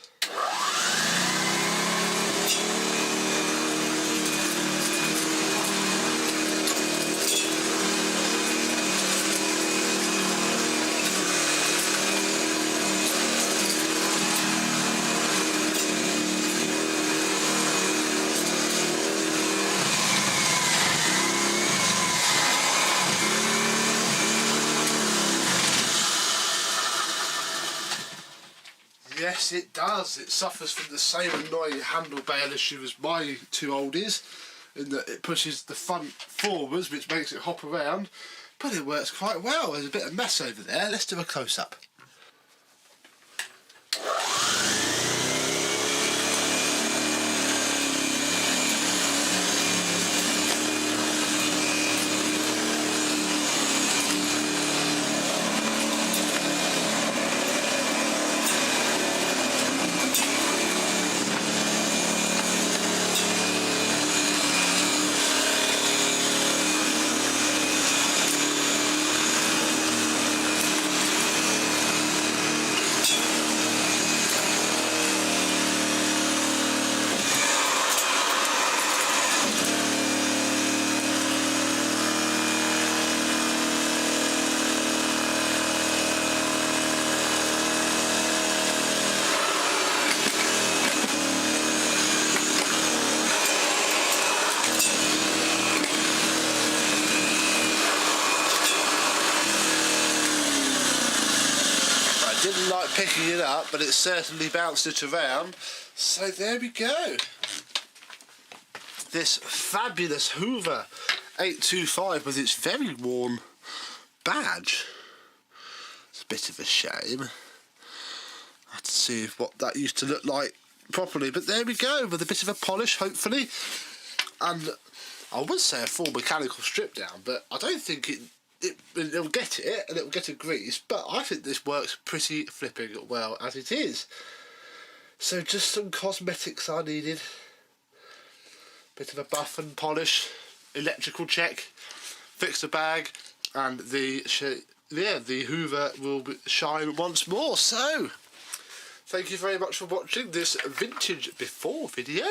Speaker 1: Yes, it does. It suffers from the same annoying handle bail issue as my two oldies, in that it pushes the front forwards, which makes it hop around, but it works quite well. There's a bit of mess over there. Let's do a close-up. Didn't like picking it up, but it certainly bounced it around. So there we go. This fabulous Hoover 825 with its very worn badge. It's a bit of a shame. I have to see what that used to look like properly, but there we go, with a bit of a polish, hopefully. And I would say a full mechanical strip down, but I don't think it'll get it, and it'll get a grease, but I think this works pretty flipping well as it is. So just some cosmetics I needed. Bit of a buff and polish, electrical check, fix the bag, and the Hoover will shine once more. So, thank you very much for watching this vintage before video.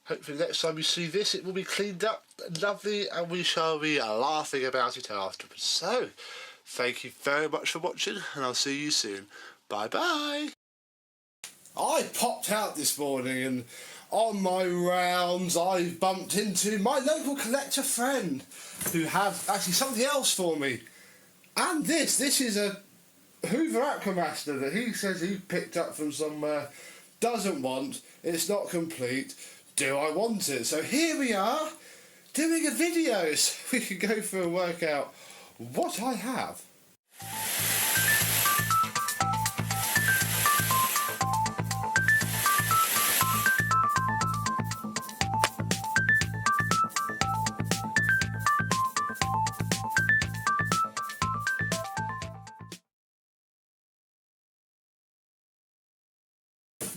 Speaker 1: Hopefully next time you see this it will be cleaned up and lovely, and we shall be laughing about it afterwards. So, thank you very much for watching, and I'll see you soon. Bye bye. I popped out this morning, and on my rounds I bumped into my local collector friend who had actually something else for me. And this is a Hoover Aquamaster that he says he picked up from somewhere, doesn't want, it's not complete, do I want it? So here we are, doing a video so we can go through and work out what I have.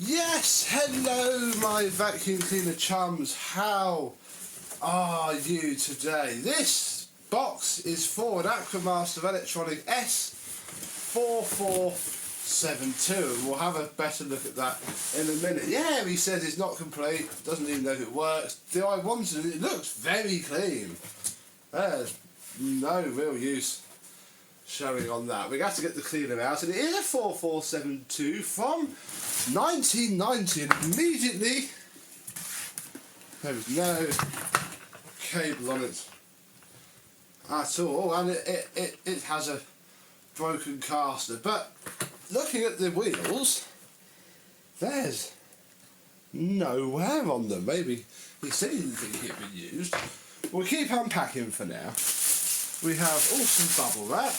Speaker 1: Yes, hello my vacuum cleaner chums, how are you today? This box is for an Aquamaster Electronic S4472 and we'll have a better look at that in a minute. Yeah, he says it's not complete, doesn't even know if it works. Do I want it? It looks very clean. There's no real use showing on that. We have to get the cleaner out, and it is a 4472 from 1990, and immediately there is no cable on it at all, and it has a broken caster. But looking at the wheels, there's no wear on them. Maybe he said he didn't think it had been used. We'll keep unpacking for now. We have also bubble wrap.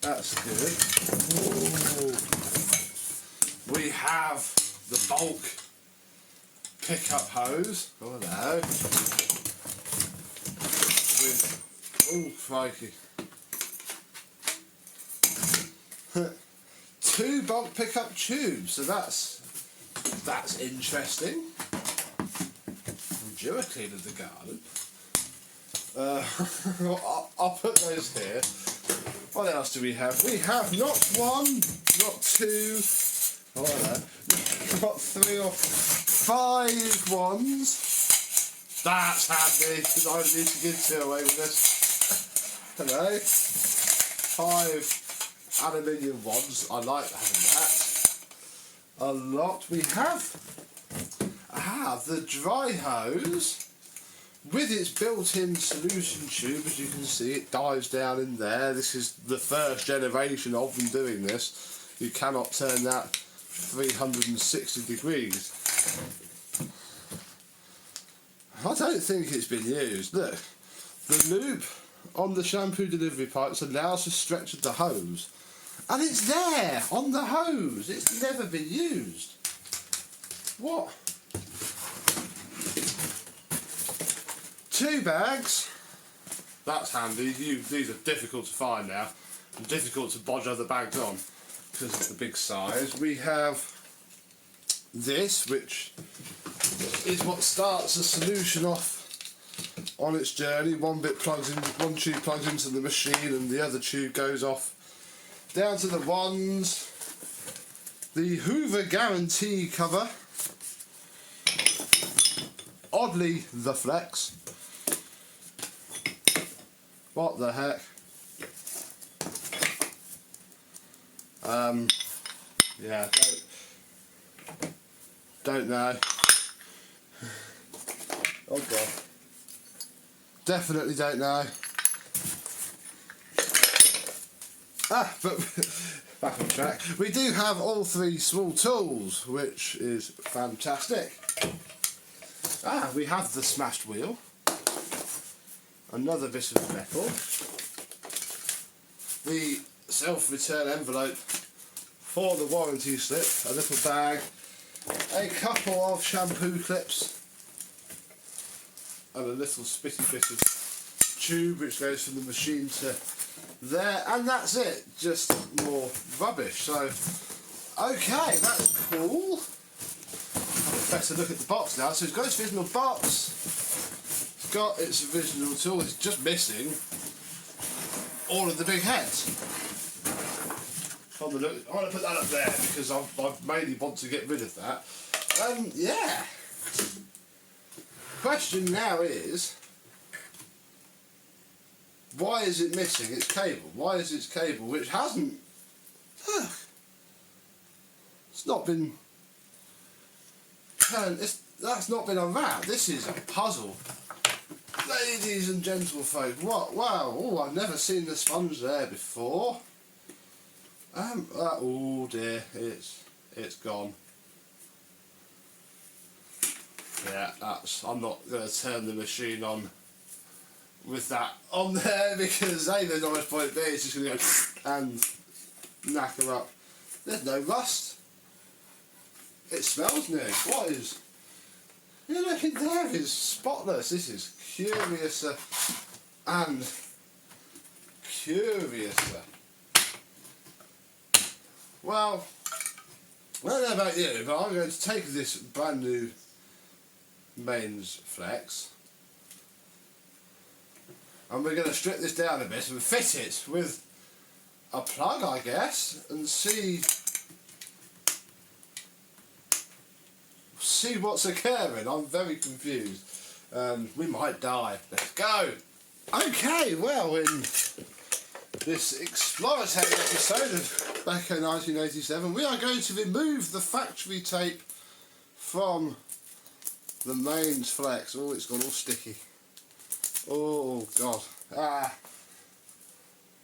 Speaker 1: That's good. Ooh. We have the bulk pickup hose. Oh no. Oh crikey. 2 bulk pickup tubes. So that's interesting. From Clean of the garden. I'll put those here. What else do we have? We have not 1, not 2, oh, I don't know, not 3 or 5 ones. That's handy, because I need to give 2 away with this. Hello. 5 aluminium ones. I like having that. A lot. We have the dry hose with its built-in solution tube. As you can see, it dives down in there. This is the first generation of them doing this. You cannot turn that 360 degrees. I don't think it's been used. Look, the loop on the shampoo delivery pipes allows the stretch of the hose, and it's there on the hose. It's never been used. What? 2 bags. That's handy. These are difficult to find now, and difficult to bodge other bags on because of the big size. We have this, which is what starts the solution off on its journey. One tube plugs into the machine, and the other tube goes off down to the wands. The Hoover guarantee cover. Oddly, the Flex. What the heck? Yeah, don't know. Oh god. Definitely don't know. But back on track. We do have all 3 small tools, which is fantastic. We have the smashed wheel. Another bit of metal. The self-return envelope for the warranty slip. A little bag. A couple of shampoo clips. And a little spitty bit of tube which goes from the machine to there. And that's it. Just more rubbish. So, okay, that's cool. Have a better look at the box now. So it's got its original box. It's got its original tool. It's just missing all of the big heads. From the look, I'm going to put that up there because I mainly want to get rid of that. Yeah. Question now is, why is it missing its cable? Why is its cable, which hasn't, it's not been turned, that's not been unwrapped. This is a puzzle. Ladies and gentlefolk, what? Wow! Oh, I've never seen the sponge there before. Oh dear, it's gone. Yeah, I'm not going to turn the machine on with that on there because A, there's not much point, B, it's just going to go and knack her up. There's no rust. It smells new. What is? You look in there, it's spotless. This is curiouser and curiouser. Well, I don't know about you, but I'm going to take this brand new mains flex and we're going to strip this down a bit and fit it with a plug, I guess, and see what's occurring. I'm very confused. We might die. Let's go. Okay, well, in this exploratory episode of Becco 1987, we are going to remove the factory tape from the mains flex. Oh, it's gone all sticky. Oh, God.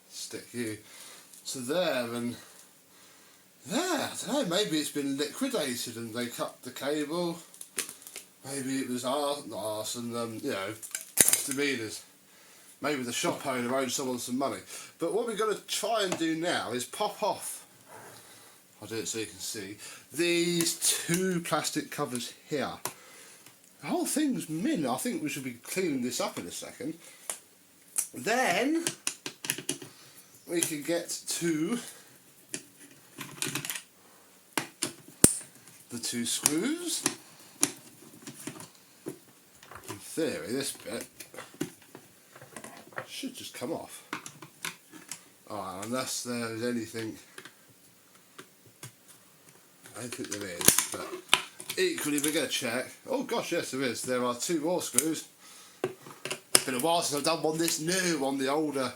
Speaker 1: Stick you to there and there. I don't know, maybe it's been liquidated and they cut the cable. Maybe it was arson, you know, misdemeanors. Maybe the shop owner owed someone some money. But what we're going to try and do now is pop off, I'll do it so you can see, these two plastic covers here. The whole thing's min. I think we should be cleaning this up in a second. Then we can get to the two screws. In theory, this bit should just come off. Oh, unless there's anything. I don't think there is, but equally we're going to check. Oh gosh, yes there is. There are two more screws. It's been a while since I've done one this new on the older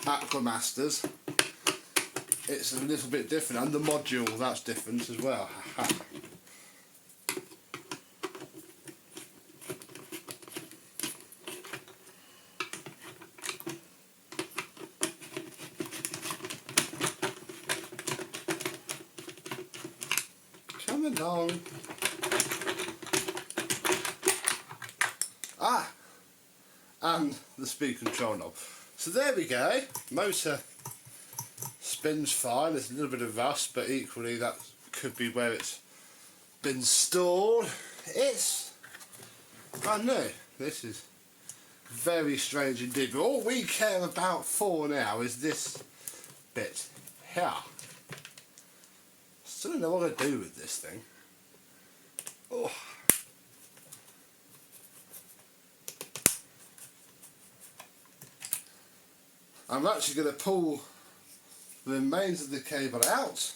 Speaker 1: Aquamasters. It's a little bit different, and the module, that's different as well. Come along. And the speed control knob. So there we go. Motor spins fine. There's a little bit of rust, but equally that could be where it's been stored. It's brand new. This is very strange indeed. But all we care about for now is this bit here. Still don't know what to do with this thing. Oh. I'm actually going to pull the remains of the cable out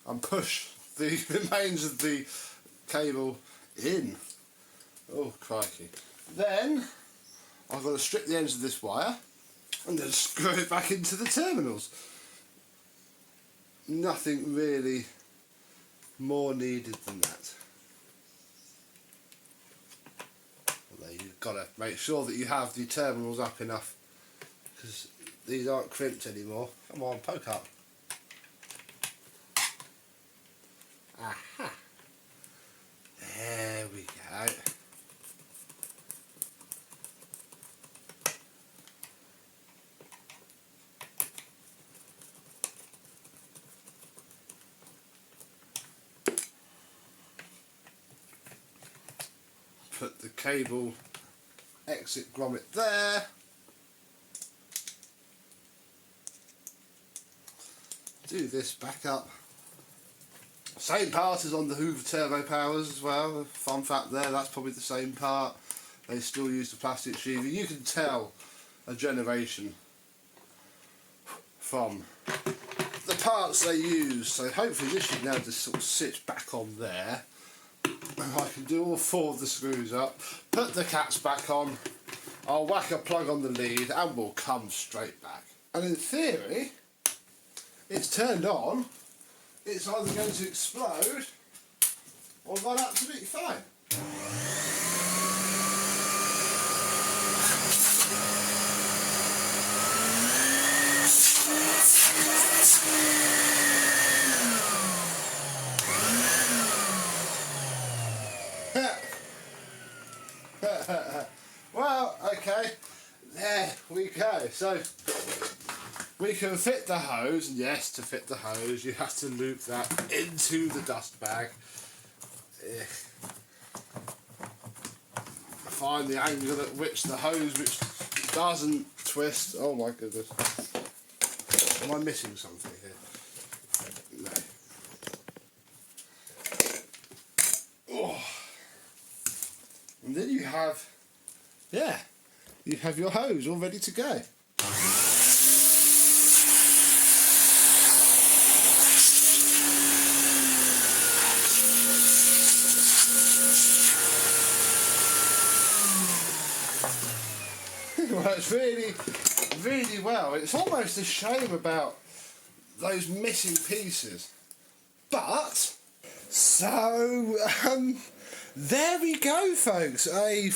Speaker 1: and push the remains of the cable in. Oh crikey. Then I've got to strip the ends of this wire and then screw it back into the terminals. Nothing really more needed than that. Although you've got to make sure that you have the terminals up enough, because these aren't crimped anymore. Come on, poke up. Aha. There we go. Put the cable exit grommet there. Do this back up. Same part as on the Hoover Turbo Powers as well. Fun fact there, that's probably the same part. They still use the plastic sheathing. You can tell a generation from the parts they use. So hopefully this should now just sort of sit back on there. I can do all four of the screws up, put the caps back on, I'll whack a plug on the lead and we'll come straight back. And in theory, it's turned on, it's either going to explode or run absolutely fine. okay, there we go. So we can fit the hose, and yes, to fit the hose you have to loop that into the dust bag. Find the angle at which the hose which doesn't twist. Oh my goodness. Am I missing something here? No. Oh. And then you have, yeah, you have your hose all ready to go. It works really, really well. It's almost a shame about those missing pieces. But, so, there we go, folks. A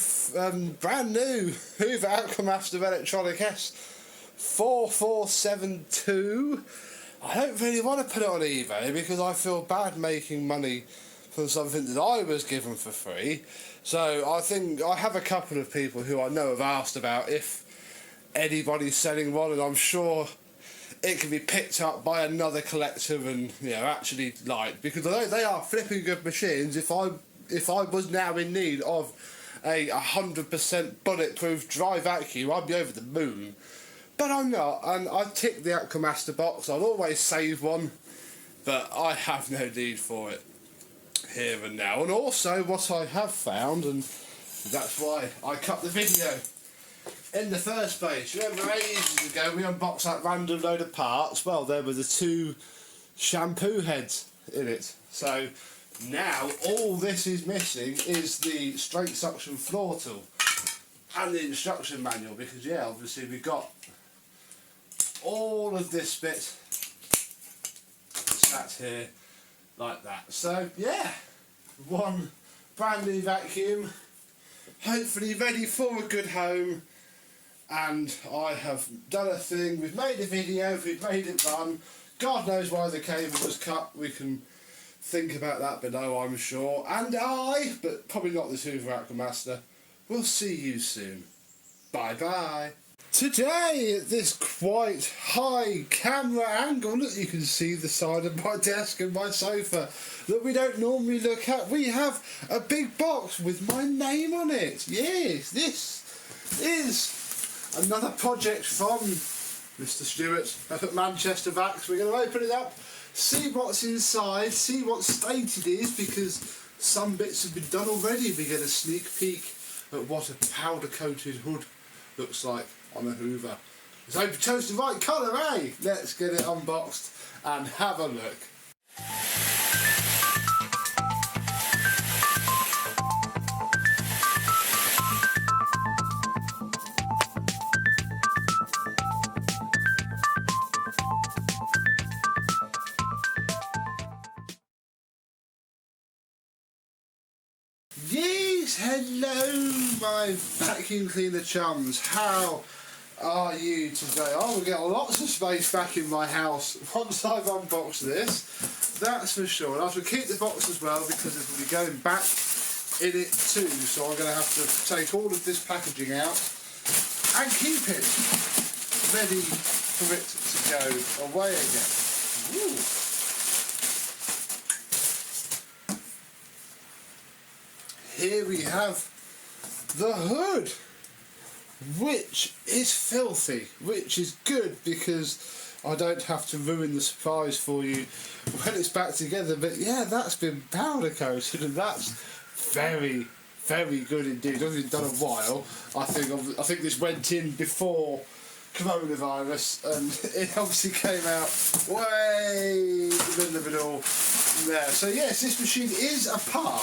Speaker 1: brand new Hoover Aquamaster Electronic S4472. I don't really want to put it on eBay because I feel bad making money from something that I was given for free. So I think I have a couple of people who I know have asked about if anybody's selling one, and I'm sure it can be picked up by another collector and, you know, actually like, because although they are flipping good machines, if I was now in need of a 100% bulletproof dry vacuum, I'd be over the moon. But I'm not, and I tick the Aquamaster box. I'll always save one, but I have no need for it here and now. And also what I have found, and that's why I cut the video in the first place. Remember ages ago we unboxed that random load of parts? Well, there were the 2 shampoo heads in it. So now all this is missing is the straight suction floor tool and the instruction manual, because yeah, obviously we've got all of this bit sat here like that. So yeah, one brand new vacuum, hopefully ready for a good home. And I have done a thing, we've made a video, we've made it run. God knows why the cable was cut, we can think about that below, I'm sure. And but probably not this Hoover Aquamaster, will see you soon. Bye bye. Today, at this quite high camera angle, look, you can see the side of my desk and my sofa that we don't normally look at. We have a big box with my name on it. Yes, this is another project from Mr. Stewart up at Manchester Vacs. We're going to open it up, see what's inside, see what state it is, because some bits have been done already. We get a sneak peek at what a powder coated hood looks like on a Hoover. So I hope you chose the right colour, eh? Let's get it unboxed and have a look. Yes, hello my vacuum cleaner chums, how are you today? I will get lots of space back in my house once I've unboxed this, that's for sure. And I shall keep the box as well because it will be going back in it too, so I'm going to have to take all of this packaging out and keep it ready for it to go away again. Ooh. Here we have the hood, which is filthy, which is good because I don't have to ruin the surprise for you when it's back together. But yeah, that's been powder coated, and that's very, very good indeed. It's only done a while. I think this went in before coronavirus, and it obviously came out way in the middle of it all there. So yes, this machine is a part,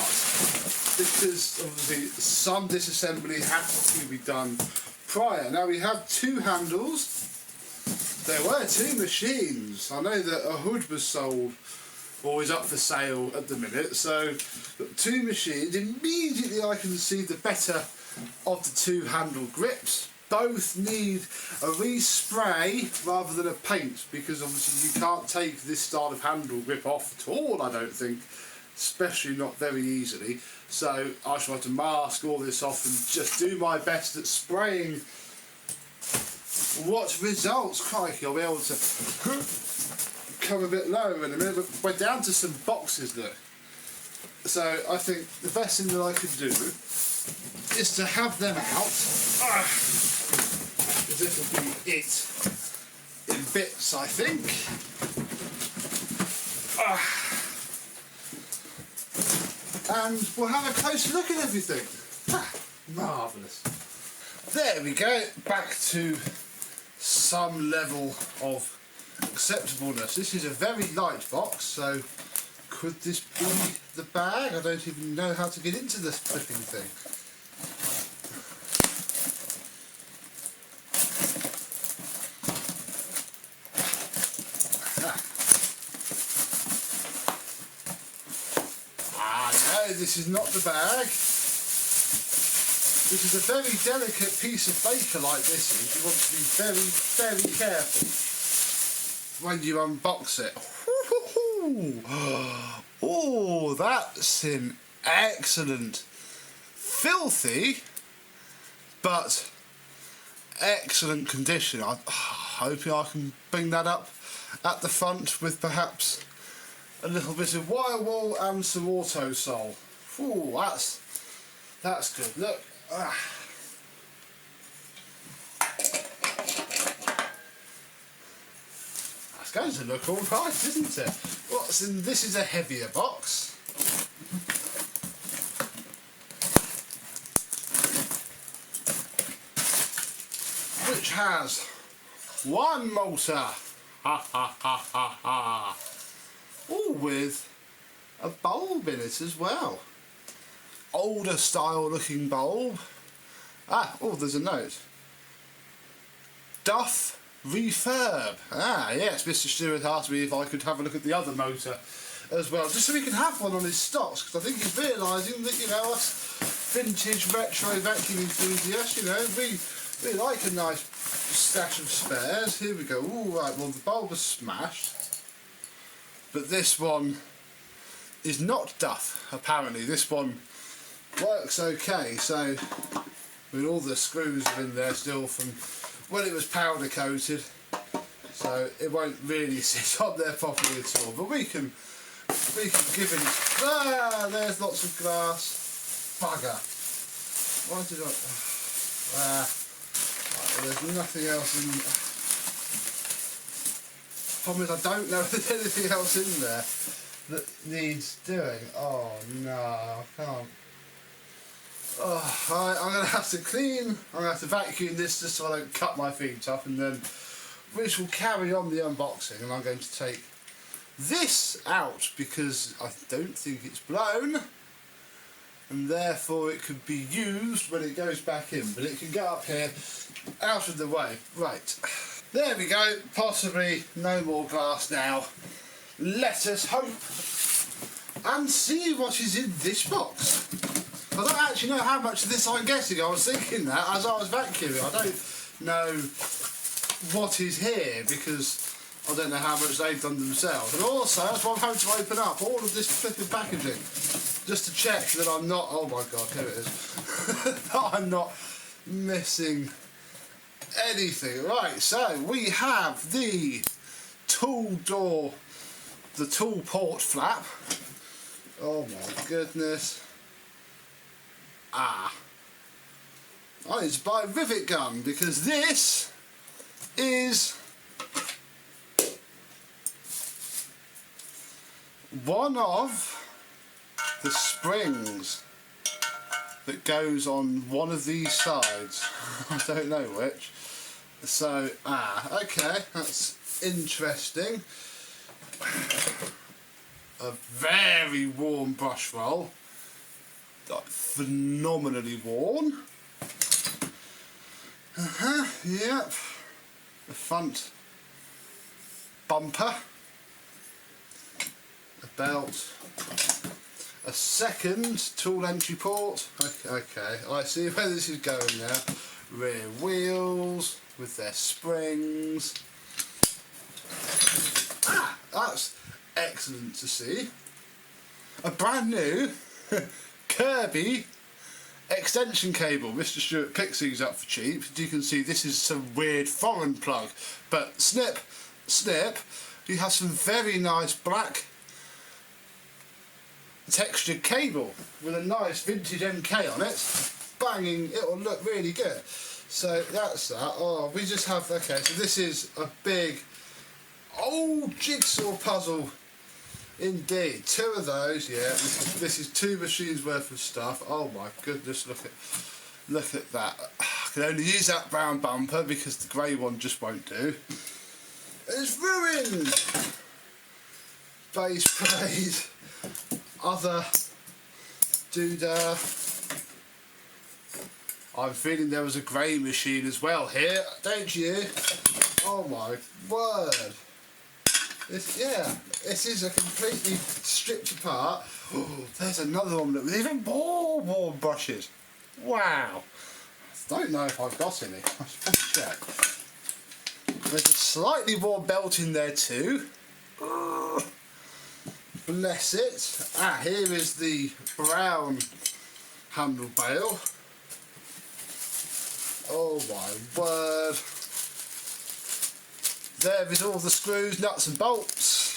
Speaker 1: because obviously some disassembly has to be done prior. Now we have 2 handles. There were 2 machines. I know that a hood was sold or is up for sale at the minute. So 2 machines. Immediately I can see the better of the 2 handle grips. Both need a respray rather than a paint, because obviously you can't take this style of handle grip off at all, I don't think. especially not very easily. So I shall have to mask all this off and just do my best at spraying what results. Crikey, I'll be able to come a bit lower in a minute, but we're down to some boxes, look. So I think the best thing that I could do is to have them out, because this will be it in bits, I think. And we'll have a close look at everything. Marvellous. There we go, back to some level of acceptableness. This is a very light box, so could this be the bag? I don't even know how to get into this flipping thing. No, this is not the bag. This is a very delicate piece of Bakelite, this is. You want to be very, very careful when you unbox it. Oh, that's in excellent, filthy, but excellent condition. I'm hoping I can bring that up at the front with perhaps a little bit of wire wool and some auto sole. Ooh, that's good. Look. That's going to look all right, isn't it? What's in this is a heavier box. Which has one motor. Ha ha ha ha ha. All with a bulb in it as well. Older style looking bulb. Oh, there's a note. Duff Refurb. Yes, Mr. Stewart asked me if I could have a look at the other motor as well, just so we can have one on his stocks, because I think he's realising that, you know, us vintage retro vacuum enthusiasts, you know, we like a nice stash of spares. Here we go. Ooh, right, well, the bulb is smashed, but this one is not Duff, apparently. This one works okay, so I mean, all the screws are in there still from when it was powder coated, so it won't really sit on there properly at all, but we can give it. There's lots of glass. Bugger. Why did I? Right, there's nothing else in. Problem is, I don't know if there's anything else in there that needs doing. Oh no, I can't. Oh, I'm going to have to clean, I'm going to have to vacuum this just so I don't cut my feet up, and then we shall carry on the unboxing, and I'm going to take this out because I don't think it's blown, and therefore it could be used when it goes back in, but it can go up here out of the way. Right, there we go, possibly no more glass now. Let us hope and see what is in this box. I don't actually know how much of this I'm getting. I was thinking that as I was vacuuming. I don't know what is here because I don't know how much they've done themselves. And also, that's why I'm having to open up all of this flipping packaging just to check that I'm not. Oh my god, here it is. That I'm not missing anything. Right, so we have the tool door, the tool port flap. Oh my goodness. I need to buy a rivet gun because this is one of the springs that goes on one of these sides. I don't know which. So, okay, that's interesting. A very warm brush roll. Phenomenally worn. Yep. The front bumper, a belt, a second tool entry port. Okay, I see where this is going now. Rear wheels with their springs. That's excellent to see. a brand new Kirby extension cable. Mr. Stewart picks these up for cheap. As you can see, this is some weird foreign plug, but snip, you have some very nice black textured cable with a nice vintage MK on it. Banging, it'll look really good. So that's that. Oh, we just have, okay, so this is a big old jigsaw puzzle indeed. Two of those, yeah. This is 2 machines worth of stuff. Oh my goodness, look at that. I can only use that brown bumper because the grey one just won't do. It's ruined. Base plate, other doodah. I'm feeling there was a grey machine as well here, don't you? Oh my word. This is a completely stripped apart. Oh, there's another one with even more worn brushes. Wow. I don't know if I've got any. I should check. There's a slightly worn belt in there too. Bless it. Ah, here is the brown handle bale. Oh my word. There is all the screws, nuts and bolts.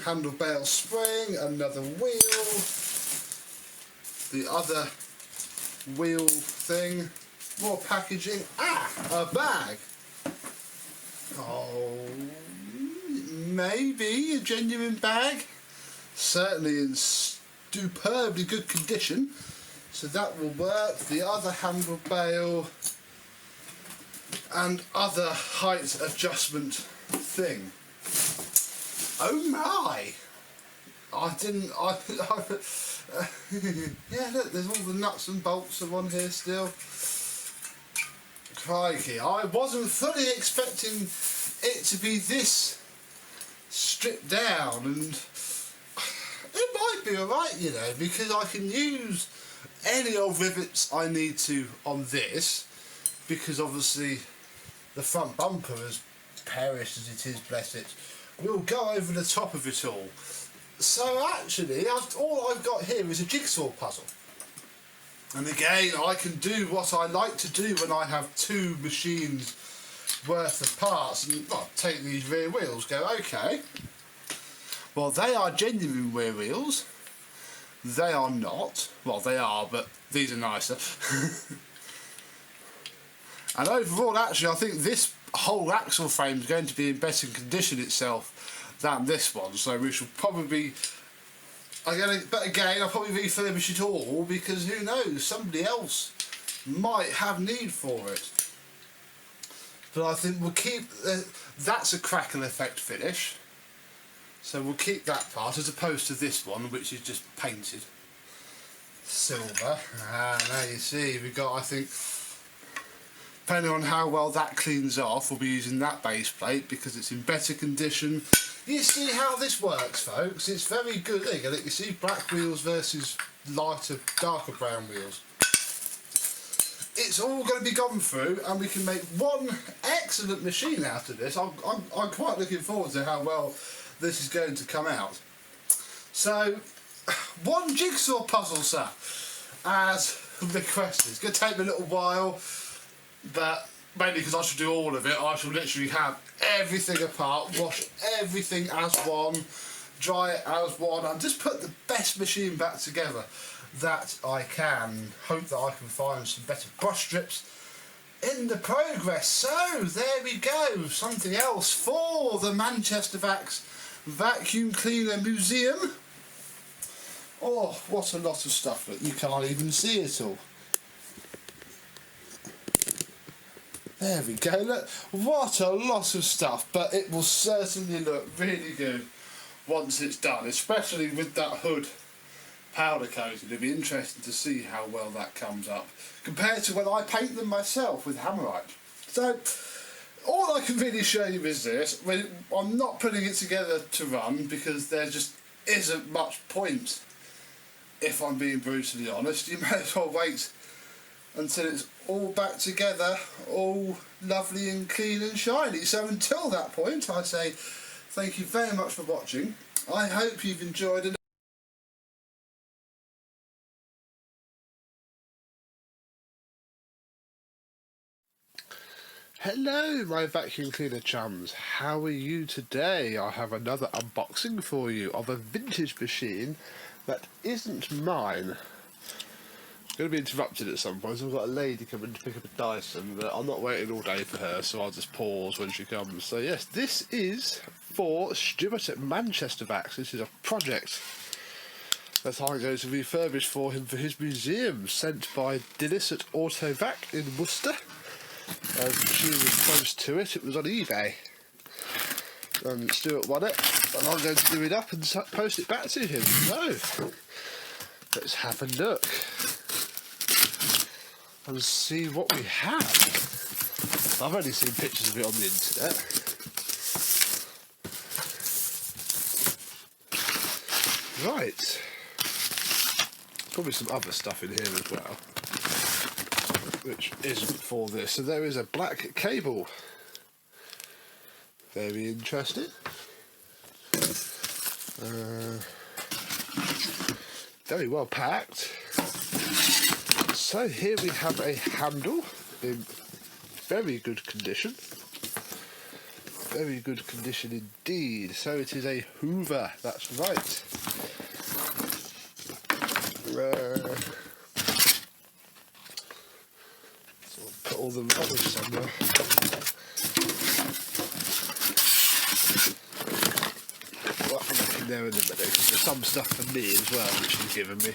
Speaker 1: Handle bale spring, another wheel. The other wheel thing. More packaging. Ah, a bag. Oh, maybe a genuine bag. Certainly in superbly good condition. So that will work. The other handle bale and other height adjustment thing. Oh my! Yeah, look, there's all the nuts and bolts are on here still. Crikey, I wasn't fully expecting it to be this stripped down, and it might be alright, you know, because I can use any old rivets I need to on this, because obviously the front bumper has perished as it is, bless it. We'll go over the top of it all. So actually, all I've got here is a jigsaw puzzle. And again, I can do what I like to do when I have 2 machines worth of parts, and well, take these rear wheels, go, okay, well, they are genuine rear wheels. They are not. Well, they are, but these are nicer. And overall, actually, I think this whole axle frame is going to be in better condition itself than this one. So we shall probably, but again, I'll probably refurbish it all, because who knows, somebody else might have need for it. But I think we'll keep, that's a crackle effect finish. So we'll keep that part as opposed to this one, which is just painted silver. Now you see, we've got, I think, depending on how well that cleans off, we'll be using that base plate because it's in better condition. You see how this works, folks? It's very good. There you go, you see black wheels versus lighter, darker brown wheels. It's all going to be gone through, and we can make one excellent machine out of this. I'm quite looking forward to how well this is going to come out. So, one jigsaw puzzle, sir, as requested. It's going to take me a little while, but mainly because I should do all of it. I shall literally have everything apart, wash everything as one, dry it as one, and just put the best machine back together that I can. Hope that I can find some better brush strips in the progress. So there we go, something else for the Manchester Vax Vacuum Cleaner Museum. Oh, what a lot of stuff that you can't even see it all. There we go, look, what a lot of stuff, but it will certainly look really good once it's done, especially with that hood powder coating. It'll be interesting to see how well that comes up compared to when I paint them myself with Hammerite. So all I can really show you is this. I'm not putting it together to run because there just isn't much point, if I'm being brutally honest. You may as well wait until it's all back together, all lovely and clean and shiny. So until that point, I say thank you very much for watching. I hope you've enjoyed it. Hello my vacuum cleaner chums, how are you today? I have another unboxing for you of a vintage machine that isn't mine. I'm going to be interrupted at some point, so I've got a lady coming to pick up a Dyson, but I'm not waiting all day for her, so I'll just pause when she comes. So yes, this is for Stuart at Manchester Vacs. This is a project that I'm going to refurbish for him for his museum, sent by Dennis at Autovac in Worcester. As she was close to it, it was on eBay. And Stuart won it, and I'm going to do it up and post it back to him. So, let's have a look and see what we have. I've only seen pictures of it on the internet. Right. Probably some other stuff in here as well, which isn't for this. So there is a black cable. Very interesting. Very well packed. So here we have a handle in very good condition. Very good condition indeed. So it is a Hoover, that's right. Put all the rubbish somewhere. Well, I'm looking there in a minute, because there's some stuff for me as well which she's given me.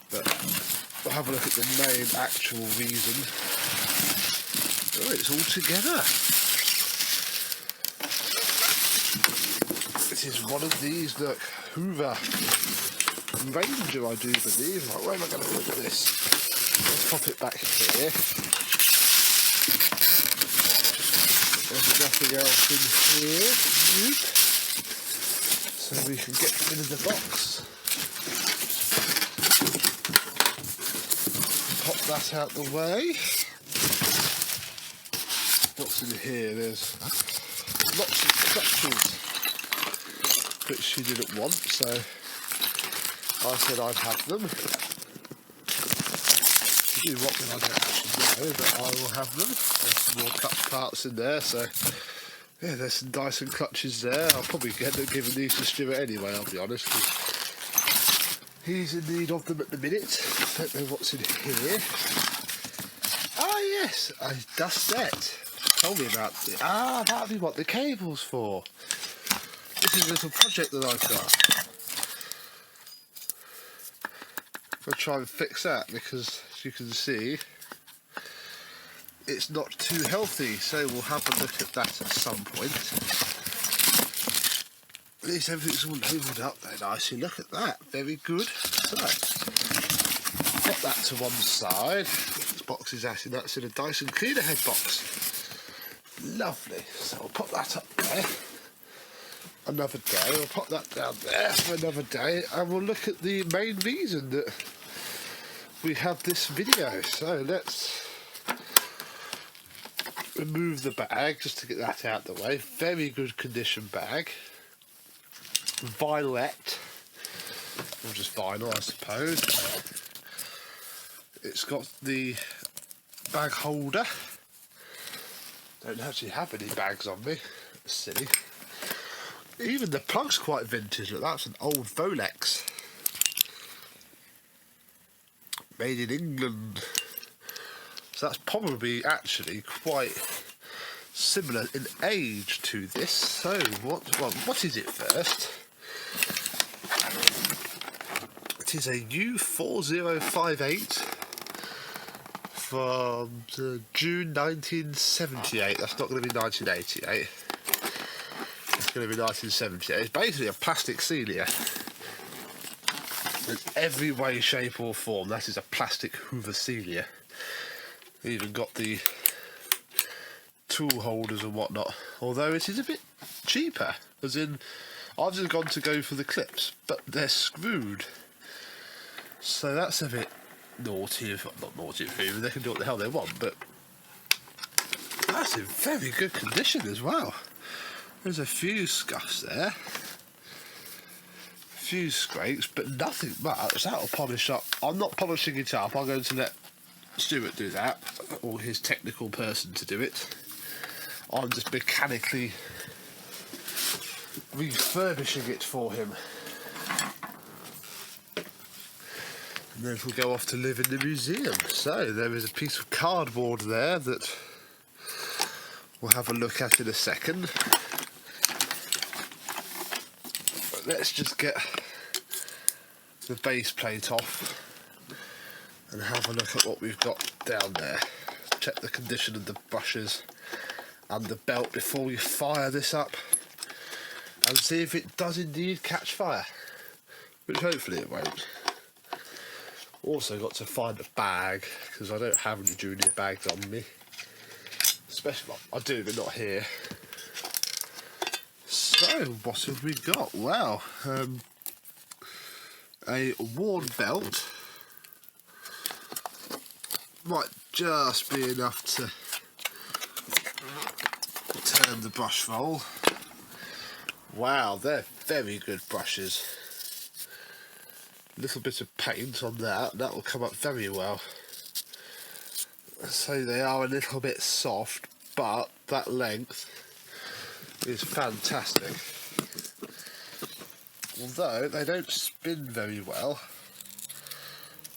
Speaker 1: But we'll have a look at the main actual reason. Oh, it's all together. It is one of these, look, Hoover Ranger, I do believe. Right, where am I going to put this? Let's pop it back here. There's nothing else in here. Nope. So we can get rid of the box. Pop that out the way. What's in here? There's lots of clutches, which she didn't want, so I said I'd have them. Do what I don't actually know, but I will have them. There's some more clutch parts in there, so yeah, there's some Dyson clutches there. I'll probably end up giving these to Stuart anyway, I'll be honest, because he's in need of them at the minute. Don't know what's in here. Ah yes, a Dustette. Tell me about it. Ah, that'll be what the cable's for. This is a little project that I've got. I'll try and fix that, because as you can see it's not too healthy, so we'll have a look at that at some point. At least everything's all labelled up there nicely. Look at that, very good. So put that to one side. This box is actually, that's in a Dyson cleaner head box. Lovely. So I'll put that up there another day. We'll pop that down there for another day, and we'll look at the main reason that we have this video. So let's remove the bag just to get that out the way. Very good condition bag. Vinylette, or just vinyl I suppose. It's got the bag holder. Don't actually have any bags on me. That's silly. Even the plug's quite vintage. Look, that's an old Volex. Made in England. So that's probably actually quite similar in age to this. So what is it first? It is a U4058 from June 1978. That's not going to be 1988. It's going to be 1978. It's basically a plastic Celia. In every way, shape or form, that is a plastic Hoover Celia. Even got the tool holders and whatnot, although it is a bit cheaper, as in I've just gone to go for the clips, but they're screwed, so that's a bit naughty. If not naughty of Hoover, they can do what the hell they want, but that's in very good condition as well. There's a few scuffs there, few scrapes, but nothing much. That'll polish up. I'm not polishing it up. I'm going to let Stuart do that, or his technical person to do it. I'm just mechanically refurbishing it for him. And then we'll go off to live in the museum. So there is a piece of cardboard there that we'll have a look at in a second. But let's just get the base plate off and have a look at what we've got down there. Check the condition of the brushes and the belt before we fire this up and see if it does indeed catch fire, which hopefully it won't. Also got to find a bag, because I don't have any junior bags on me. Especially, well, I do, but not here. So, what have we got? Well, a worn belt. Might just be enough to turn the brush roll. Wow, they're very good brushes. Little bit of paint on that will come up very well. So they are a little bit soft, but that length is fantastic. Although they don't spin very well.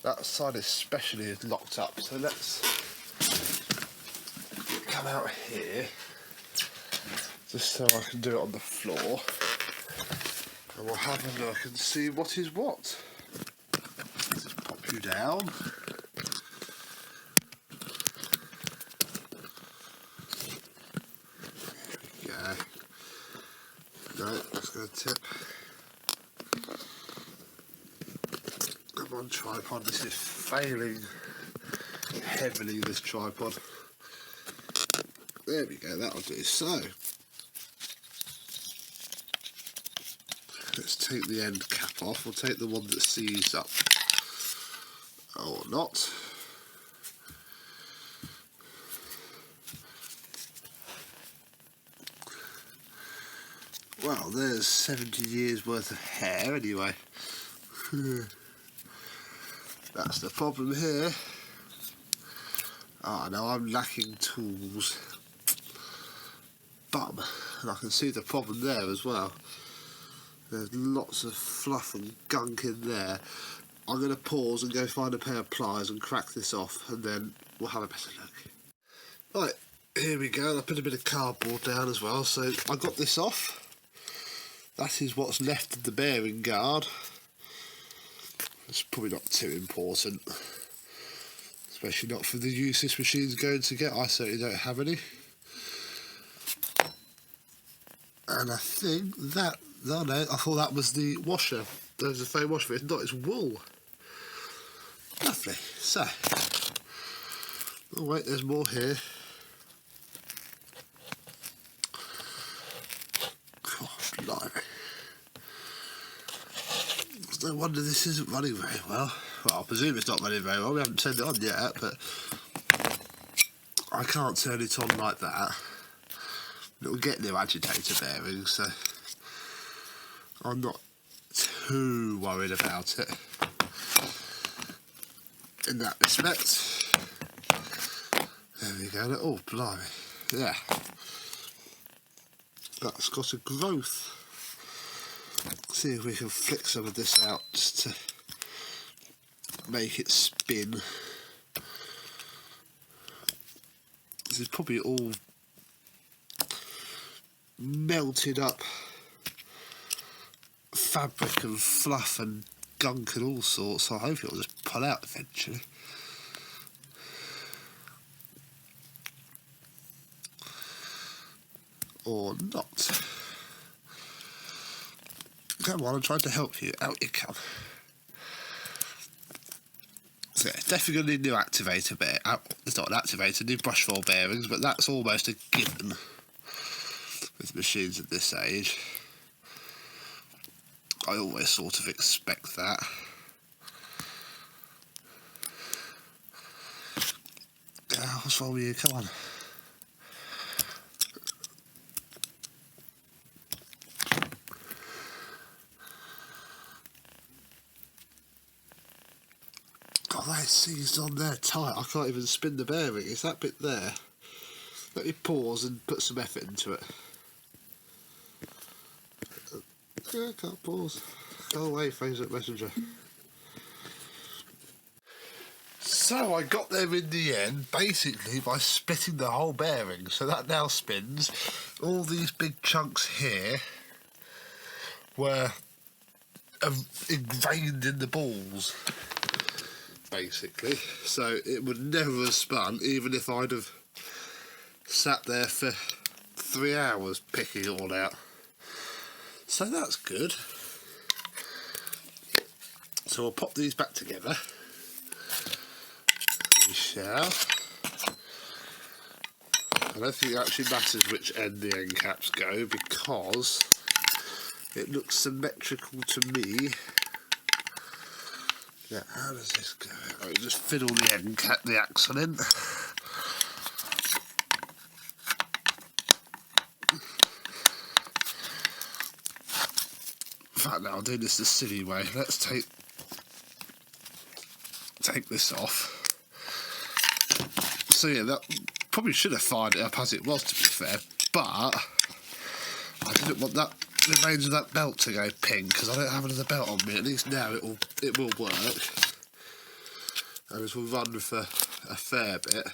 Speaker 1: That side especially is locked up, so let's come out here just so I can do it on the floor, and we'll have a look and see what is what. Just pop you down. There we go. No, that's going to tip. Come on, tripod, this is failing heavily, this tripod. There we go, that'll do. So, let's take the end cap off. We'll take the one that seized up, or not. Well, there's 70 years worth of hair anyway. That's the problem here. Ah, now I'm lacking tools. Bum. And I can see the problem there as well. There's lots of fluff and gunk in there. I'm going to pause and go find a pair of pliers and crack this off, and then we'll have a better look. Right, here we go. I put a bit of cardboard down as well, so I got this off. That is what's left of the bearing guard. It's probably not too important, especially not for the use this machine's going to get. I certainly don't have any. And I think that, no, I thought that was the washer. There's a foam washer for it. It's not, it's wool. Lovely. So, oh wait, there's more here. God, blimey. It's no wonder this isn't running very well. Well, I presume it's not running very well. We haven't turned it on yet, but I can't turn it on like that. It'll get new agitator bearings, so I'm not too worried about it in that respect. There we go. Oh, blimey. Yeah. That's got a growth. Let's see if we can flick some of this out just to make it spin. This is probably all melted up fabric and fluff and gunk and all sorts, so I hope it'll just pull out eventually. Or not. Come on, I'm trying to help you. Out you come. So yeah, definitely going to need new activator bear. It's not an activator, new brush roll bearings, but that's almost a given with machines at this age. I always sort of expect that. What's wrong with you? Come on. seized on there tight. I can't even spin the bearing. It's that bit there. Let me pause and put some effort into it. Yeah, can't pause. Go away, Facebook Messenger. So I got there in the end, basically by splitting the whole bearing. So that now spins. All these big chunks here were ingrained in the balls, basically. So it would never have spun, even if I'd have sat there for 3 hours picking it all out. So that's good. So we'll pop these back together. We shall. I don't think it actually matters which end the end caps go, because it looks symmetrical to me. Yeah, how does this go? I just fiddle the end cap, the axle in. In fact, now I'll do this the silly way. Let's take this off. So yeah, that probably should have fired it up as it was, to be fair, but I didn't want that remains of that belt to go ping, because I don't have another belt on me. At least now it will work, and this will run for a fair bit.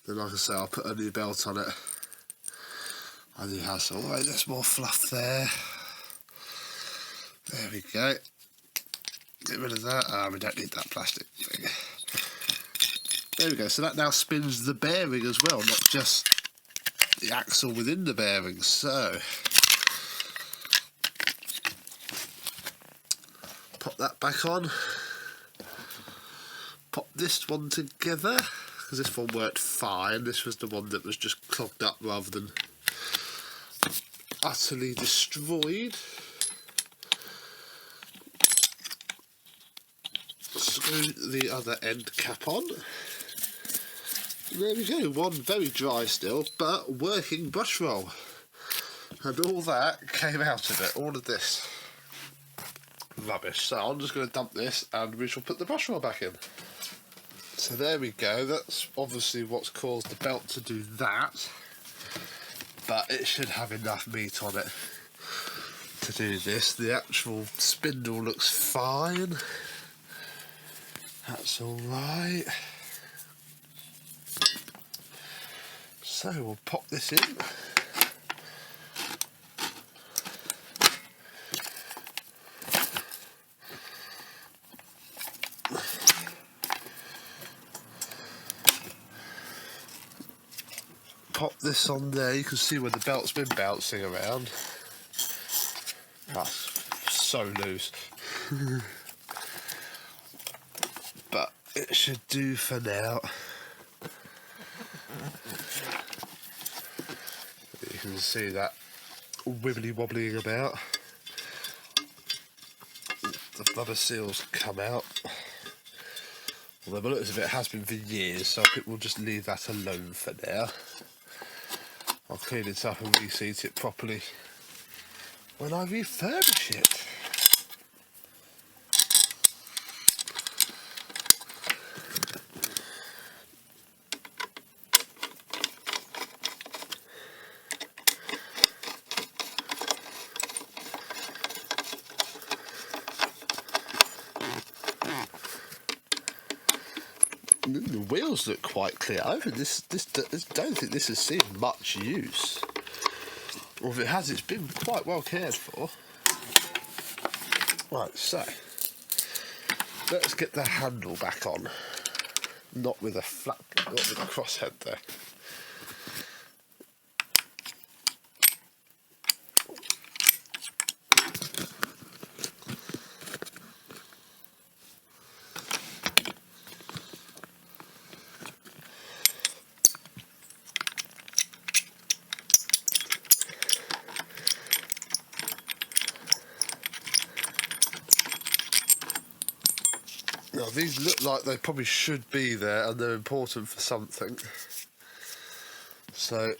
Speaker 1: Then, like I say, I'll put a new belt on it. I do have some. Right, there's more fluff there. There we go. Get rid of that. We don't need that plastic thing. There we go. So that now spins the bearing as well, not just the axle within the bearing. So pop that back on. Pop this one together, because this one worked fine. This was the one that was just clogged up rather than utterly destroyed. Screw the other end cap on. There we go, one very dry still, but working brush roll. And all that came out of it, all of this rubbish. So I'm just going to dump this and we shall put the brush roll back in. So there we go, that's obviously what's caused the belt to do that. But it should have enough meat on it to do this. The actual spindle looks fine. That's alright. So we'll pop this in. Pop this on there. You can see where the belt's been bouncing around. That's so loose. But it should do for now. You can see that wibbly wobbling about. The rubber seals come out. Although by the looks of it has been for years, so I think we'll just leave that alone for now. I'll clean it up and reseat it properly when I refurbish it. The wheels look quite clear. I don't think this has seen much use. Or if it has, it's been quite well cared for. Right, so let's get the handle back on. Not with a crosshead there. Now these look like they probably should be there and they're important for something. So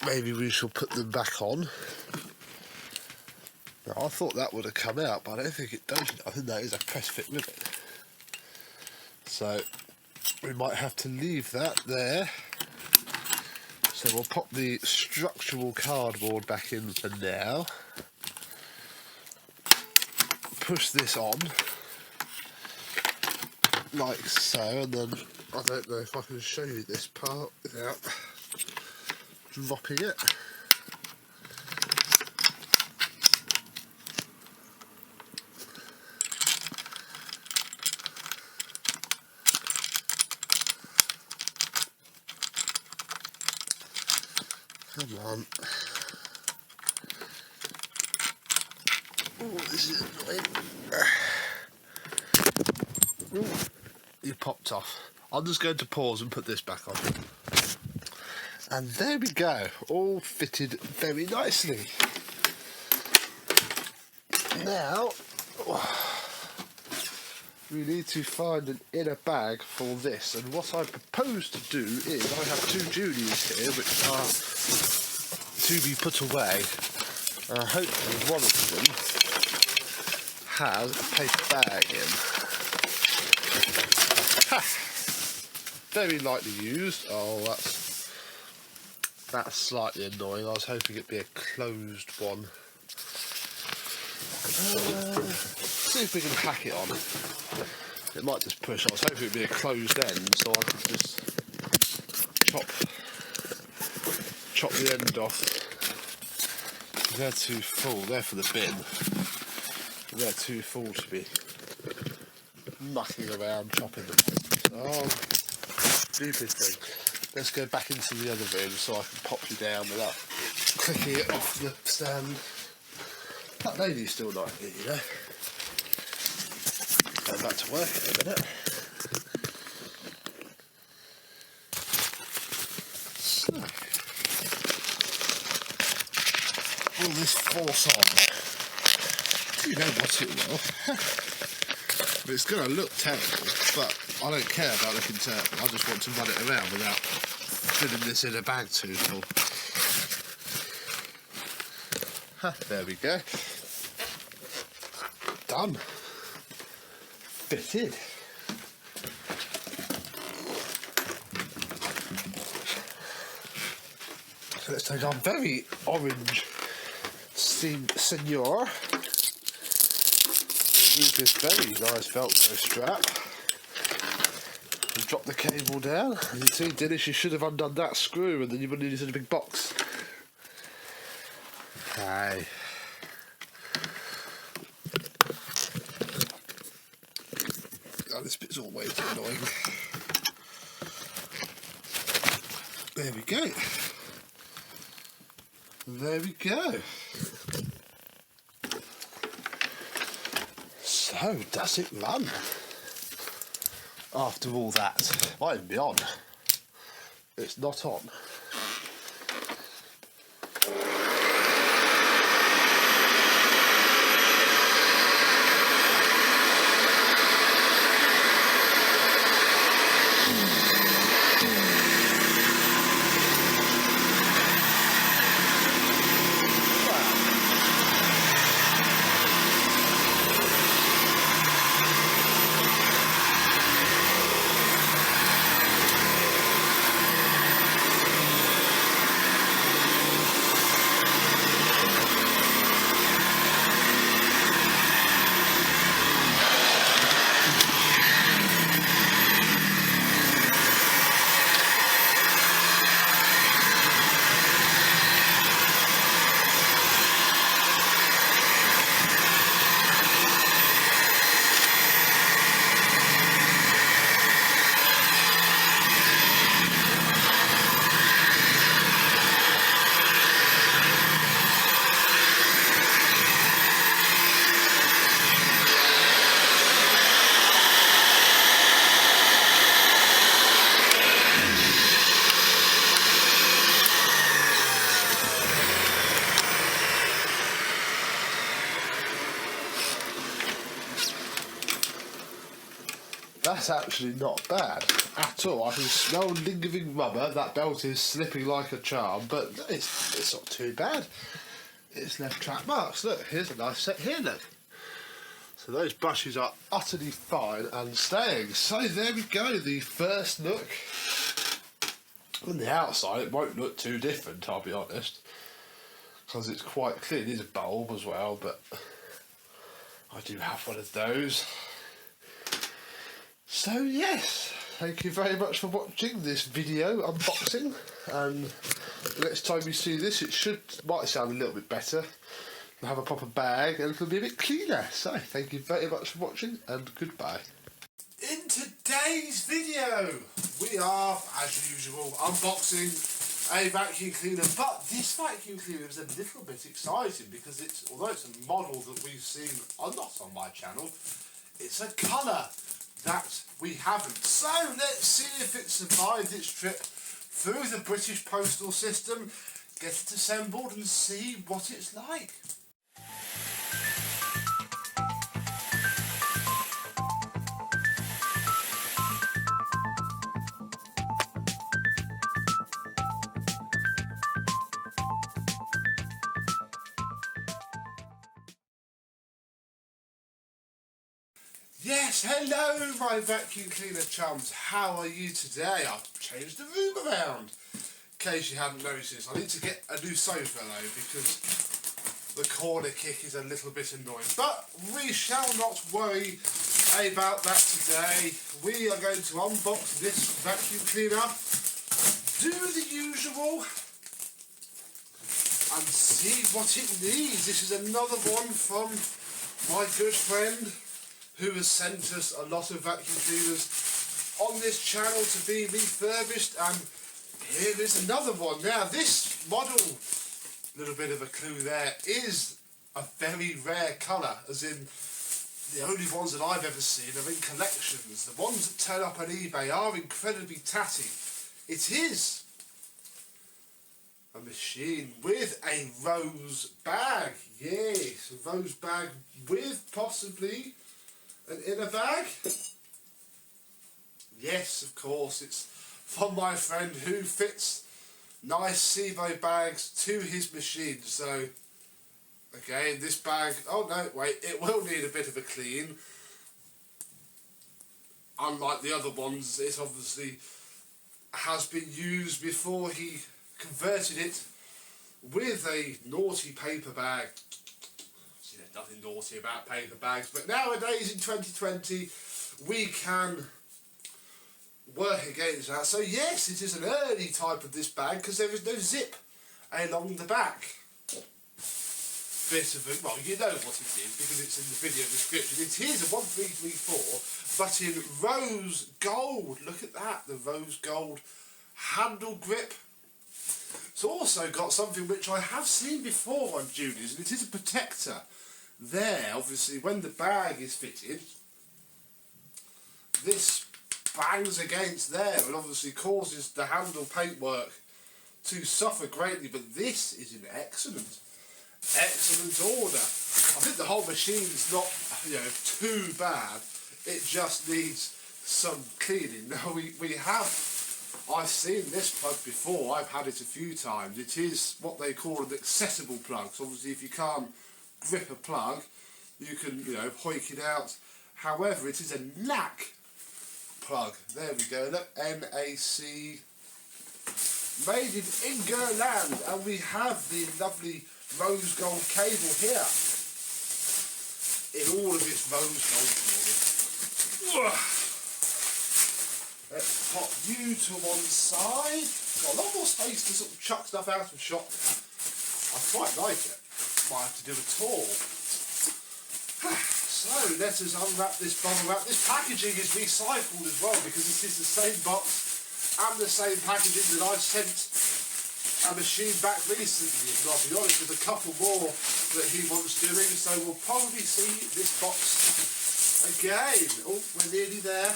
Speaker 1: maybe we shall put them back on. Now I thought that would have come out, but I don't think it does. I think that is a press fit rivet. So we might have to leave that there. So we'll pop the structural cardboard back in for now. Push this on like so, and then I don't know if I can show you this part without dropping it. Come on. Oh, this is annoying. Ooh, you popped off. I'm just going to pause and put this back on. And there we go, all fitted very nicely. Now, we need to find an inner bag for this, and what I propose to do is, I have 2 juniors here which are to be put away. Hopefully one of them has a paper bag in. Ha! Very lightly used. Oh, that's slightly annoying. I was hoping it'd be a closed one. See if we can hack it on. It might just push. I was hoping it'd be a closed end, so I could just chop the end off. They're too full. They're for the bin. They're too full to be mucking around chopping them. Oh, stupid thing. Let's go back into the other room so I can pop you down without clicking it off the stand. That lady's still not here, you know. Going back to work in a minute. So, will this force on? You know what it will. It's going to look terrible, but I don't care about looking terrible. I just want to run it around without filling this in a bag too full. There we go. Done. Fitted. So let's take our very orange Senor. Use this very nice Velcro strap and drop the cable down. As you see, Dennis, you should have undone that screw and then you wouldn't need it in a big box. Hey. Oh, this bit's always annoying. There we go. There we go. So, does it run? After all that, might even be on. It's not on. That's actually not bad at all. I can smell lingering rubber. That belt is slipping like a charm, but it's not too bad. It's left track marks. Look, here's a nice set here, look. So those brushes are utterly fine and staying. So there we go, the first look. On the outside it won't look too different, I'll be honest, because it's quite clear. It is a bulb as well, but I do have one of those. So yes, thank you very much for watching this video unboxing, and the next time you see this it might sound a little bit better. We'll have a proper bag and it'll be a bit cleaner. So thank you very much for watching and goodbye. In today's video we are, as usual, unboxing a vacuum cleaner, but this vacuum cleaner is a little bit exciting because although it's a model that we've seen a lot on my channel, it's a colour that we haven't. So let's see if it survived its trip through the British postal system, get it assembled and see what it's like. Yes, hello my vacuum cleaner chums, how are you today? I've changed the room around, in case you hadn't noticed. I need to get a new sofa though, because the corner kick is a little bit annoying. But we shall not worry about that today. We are going to unbox this vacuum cleaner, do the usual, and see what it needs. This is another one from my good friend who has sent us a lot of vacuum cleaners on this channel to be refurbished, and here is another one. Now this model, a little bit of a clue there, is a very rare colour, as in the only ones that I've ever seen are in collections. The ones that turn up on eBay are incredibly tatty. It is a machine with a rose bag. Yes, a rose bag with possibly an inner bag. Yes, of course, it's from my friend who fits nice SIBO bags to his machine. So again, this bag, oh no, wait, it will need a bit of a clean. Unlike the other ones, it obviously has been used before he converted it with a naughty paper bag. There's nothing naughty about paper bags, but nowadays in 2020 we can work against that. So yes, it is an early type of this bag because there is no zip along the back. Bit of a, well, you know what it is because it's in the video description. It is a 1334, but in rose gold. Look at that, the rose gold handle grip. It's also got something which I have seen before on Juniors, and it is a protector. There, obviously, when the bag is fitted, this bangs against there and obviously causes the handle paintwork to suffer greatly, but this is in excellent order. I think the whole machine is not, too bad. It just needs some cleaning. Now I've seen this plug before. I've had it a few times. It is what they call an accessible plug. So obviously, if you can't grip a plug, you can hoik it out. However, it is a NAC plug. There we go, look, NAC, made in England, and we have the lovely rose gold cable here in all of its rose gold glory. Let's pop you to one side. Got a lot more space to sort of chuck stuff out of shop. I quite like it. Might have to do a tour. So let us unwrap this bubble wrap. This packaging is recycled as well because it is the same box and the same packaging that I sent a machine back recently. And I'll be honest, with a couple more that he wants doing, so we'll probably see this box again. Oh, we're nearly there.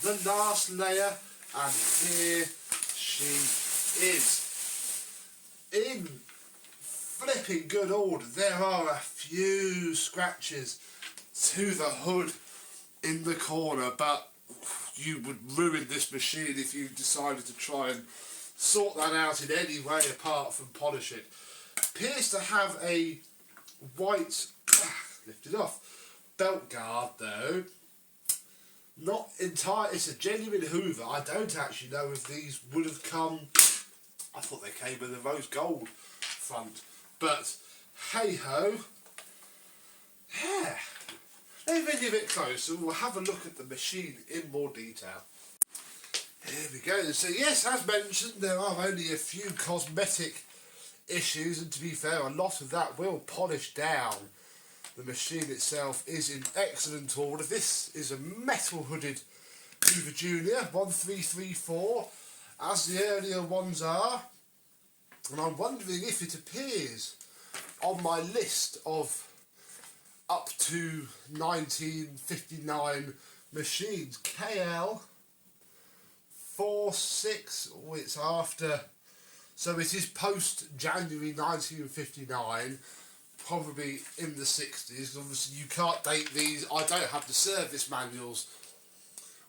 Speaker 1: The last layer, and here she is. In flipping good order. There are a few scratches to the hood in the corner, but you would ruin this machine if you decided to try and sort that out in any way apart from polish it. Appears to have a white lifted off. Belt guard though, not entire. It's a genuine Hoover. I don't actually know if these would have come. I thought they came with a rose gold front, but hey ho. Yeah. Let me get a bit closer. We'll have a look at the machine in more detail. Here we go. So yes, as mentioned, there are only a few cosmetic issues, and to be fair, a lot of that will polish down. The machine itself is in excellent order. This is a metal hooded Hoover Junior 1334, as the earlier ones are, and I'm wondering if it appears on my list of up to 1959 machines. KL 46, oh, it's after, so it is post January 1959, probably in the 60s. Obviously you can't date these. I don't have the service manuals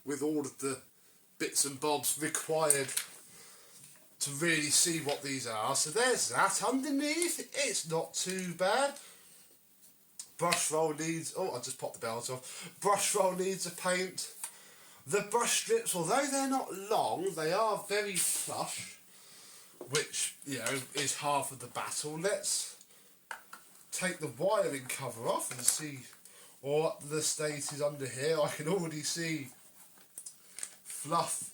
Speaker 1: with all of the bits and bobs required to really see what these are. So there's that. Underneath, it's not too bad. Brush roll needs, oh, I just popped the belt off. Brush roll needs a paint. The brush strips, although they're not long, they are very plush, which, you know, is half of the battle. Let's take the wiring cover off and see what the state is under here. I can already see fluff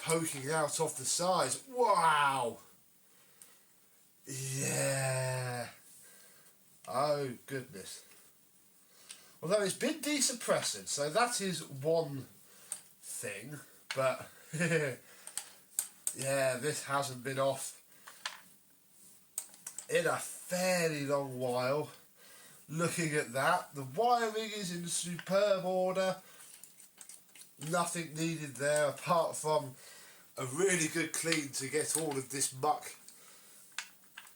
Speaker 1: poking out of the sides. Wow! Yeah! Oh, goodness. Although it's been desuppressed, so that is one thing, but yeah, this hasn't been off in a fairly long while. Looking at that, the wiring is in superb order. Nothing needed there apart from a really good clean to get all of this muck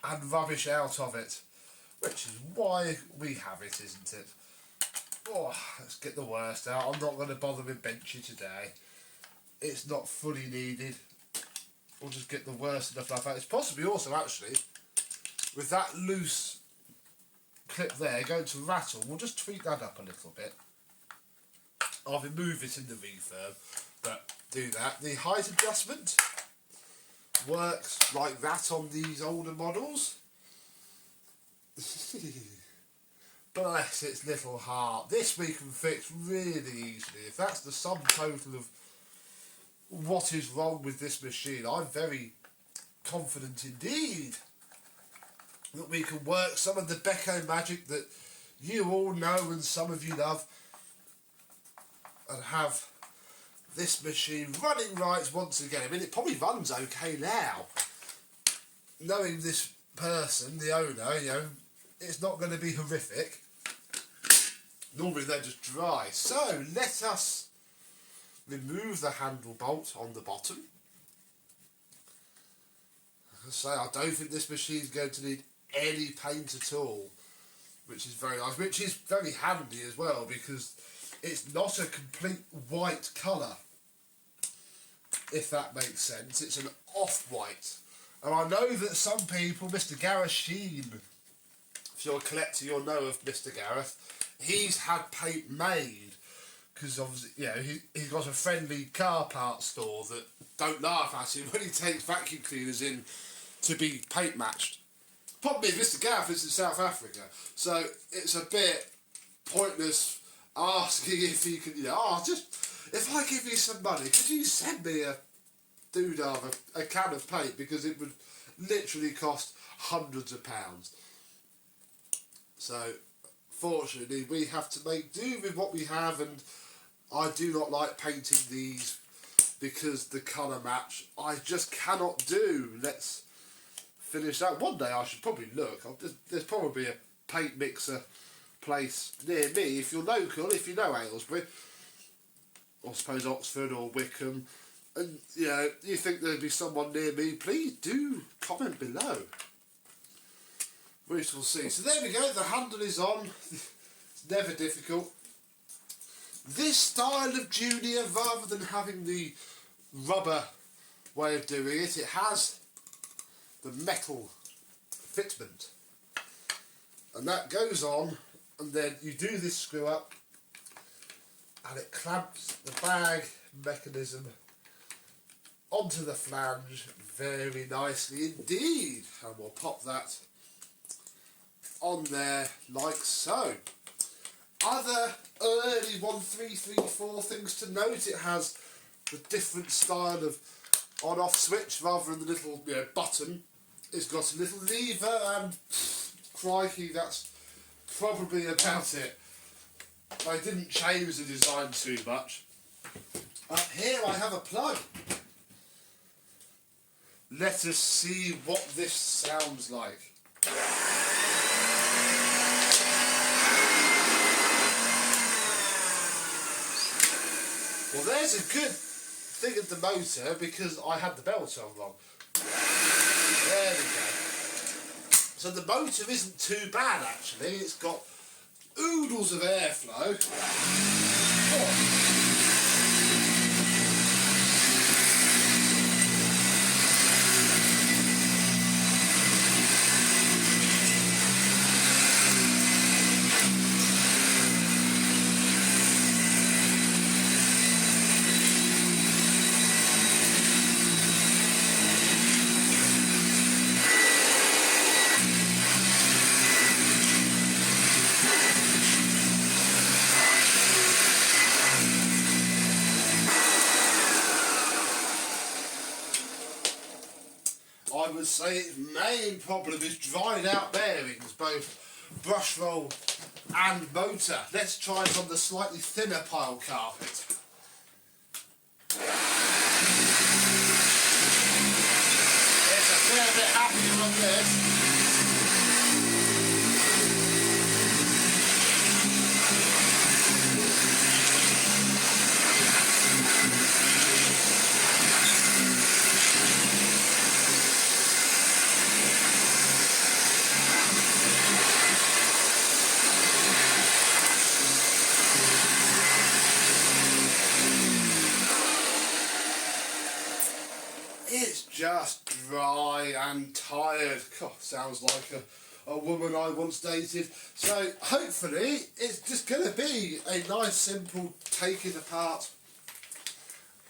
Speaker 1: and rubbish out of it, which is why we have it, isn't it? Oh, let's get the worst out. I'm not going to bother with benchy today. It's not fully needed. We'll just get the worst of the fluff out. It's possibly also, actually, with that loose clip there going to rattle, we'll just tweak that up a little bit. I'll remove it in the refurb, but do that. The height adjustment works like that on these older models. Bless its little heart. This we can fix really easily. If that's the sum total of what is wrong with this machine, I'm very confident indeed that we can work some of the Beko magic that you all know and some of you love, and have this machine running right once again. I mean, it probably runs okay now. Knowing this person, the owner, you know, it's not going to be horrific. Normally they're just dry. So let us remove the handle bolt on the bottom. As I say, I don't think this machine is going to need any paint at all, which is very nice, which is very handy as well because it's not a complete white colour, if that makes sense. It's an off-white. And I know that some people, Mr. Gareth Sheen, if you're a collector, you'll know of Mr. Gareth. He's had paint made because obviously, you know, he's got a friendly car parts store that don't laugh at him when he takes vacuum cleaners in to be paint matched. Problem is, Mr. Gareth is in South Africa, so it's a bit pointless asking if he can, you know, oh, just, if I give you some money, could you send me a doodad, a can of paint, because it would literally cost hundreds of pounds. So, fortunately, we have to make do with what we have, and I do not like painting these because the colour match I just cannot do. Let's finish that. One day I should probably look. There's probably a paint mixer place near me. If you're local, if you know Aylesbury, or I suppose Oxford or Wickham, and you know, you think there'd be someone near me, please do comment below. We shall see. So there we go, the handle is on. It's never difficult. This style of Junior, rather than having the rubber way of doing it, it has the metal fitment. And that goes on and then you do this screw up and it clamps the bag mechanism onto the flange very nicely indeed, and we'll pop that on there like so. Other early 1334 things to note: it has the different style of on-off switch rather than the little button. It's got a little lever, and crikey, that's probably about it. I didn't change the design too much. Up here I have a plug. Let us see what this sounds like. Well, there's a good thing at the motor because I had the belt on wrong. There we go. So the motor isn't too bad actually. It's got oodles of airflow. Oh. I would say its main problem is dried out bearings, both brush roll and motor. Let's try it on the slightly thinner pile carpet. It's a fair bit happier on this. It's just dry and tired. God, sounds like a woman I once dated. So hopefully it's just going to be a nice simple take it apart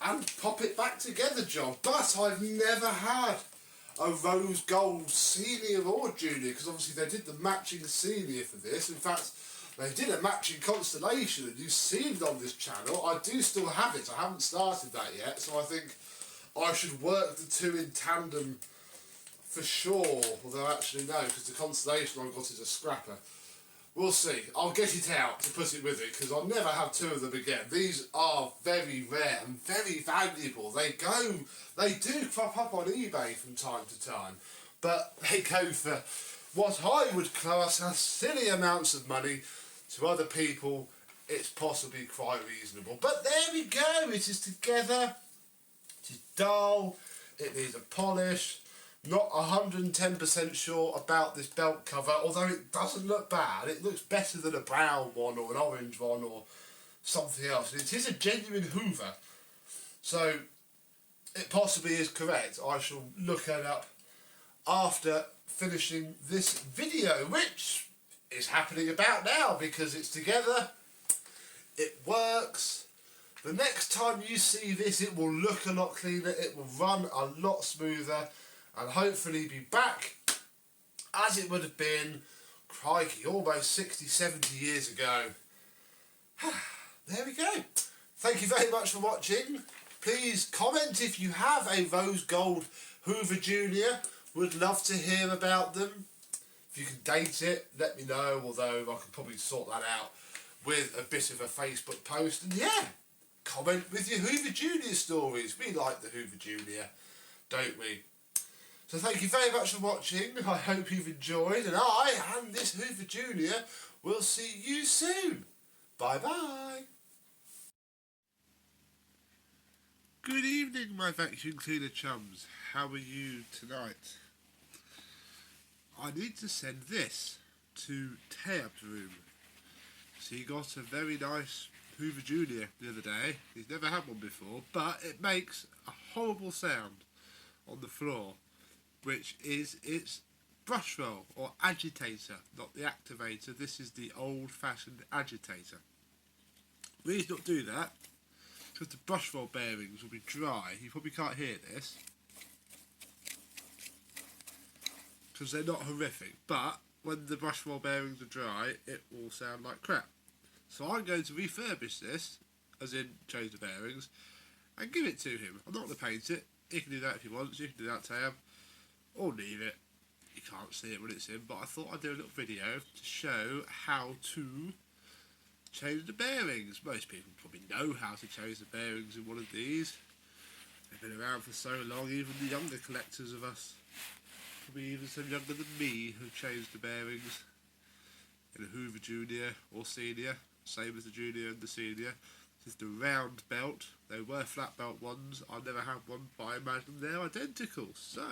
Speaker 1: and pop it back together job. But I've never had a rose gold senior or junior, because obviously they did the matching senior for this. In fact, they did a matching Constellation and you've seen it on this channel. I do still have it. I haven't started that yet, so I think I should work the two in tandem for sure, although actually no, because the Constellation I've got is a scrapper. We'll see. I'll get it out to put it with it, because I'll never have two of them again. These are very rare and very valuable. They do crop up on eBay from time to time, but they go for what I would class as silly amounts of money. To other people, it's possibly quite reasonable. But there we go, it is together. It is dull, it needs a polish. Not 110% sure about this belt cover, although it doesn't look bad. It looks better than a brown one or an orange one or something else. It is a genuine Hoover, so it possibly is correct. I shall look it up after finishing this video, which is happening about now because it's together, it works. The next time you see this, it will look a lot cleaner, it will run a lot smoother, and hopefully be back as it would have been, crikey, almost 60, 70 years ago. There we go. Thank you very much for watching. Please comment if you have a rose gold Hoover Junior. Would love to hear about them. If you can date it, let me know, although I could probably sort that out with a bit of a Facebook post. And yeah, comment with your Hoover Junior stories. We like the Hoover Junior, don't we? So thank you very much for watching. I hope you've enjoyed, and I and this Hoover Junior will see you soon. Bye bye. Good evening, my vacuum cleaner chums. How are you tonight? I need to send this to Tayab's room. So he got a very nice Hoover Junior the other day. He's never had one before, but it makes a horrible sound on the floor, which is its brush roll or agitator, not the activator. This is the old-fashioned agitator. The reason not do that, because the brush roll bearings will be dry. You probably can't hear this, because they're not horrific, but when the brush roll bearings are dry, it will sound like crap. So I'm going to refurbish this, as in change the bearings, and give it to him. I'm not going to paint it. He can do that if he wants. You can do that to him, or leave it. You can't see it when it's in, but I thought I'd do a little video to show how to change the bearings. Most people probably know how to change the bearings in one of these. They've been around for so long, even the younger collectors of us, probably even some younger than me, who changed the bearings in a Hoover Junior or Senior, same as the Junior and the Senior. This is the round belt. They were flat belt ones. I never had one, but I imagine they're identical. So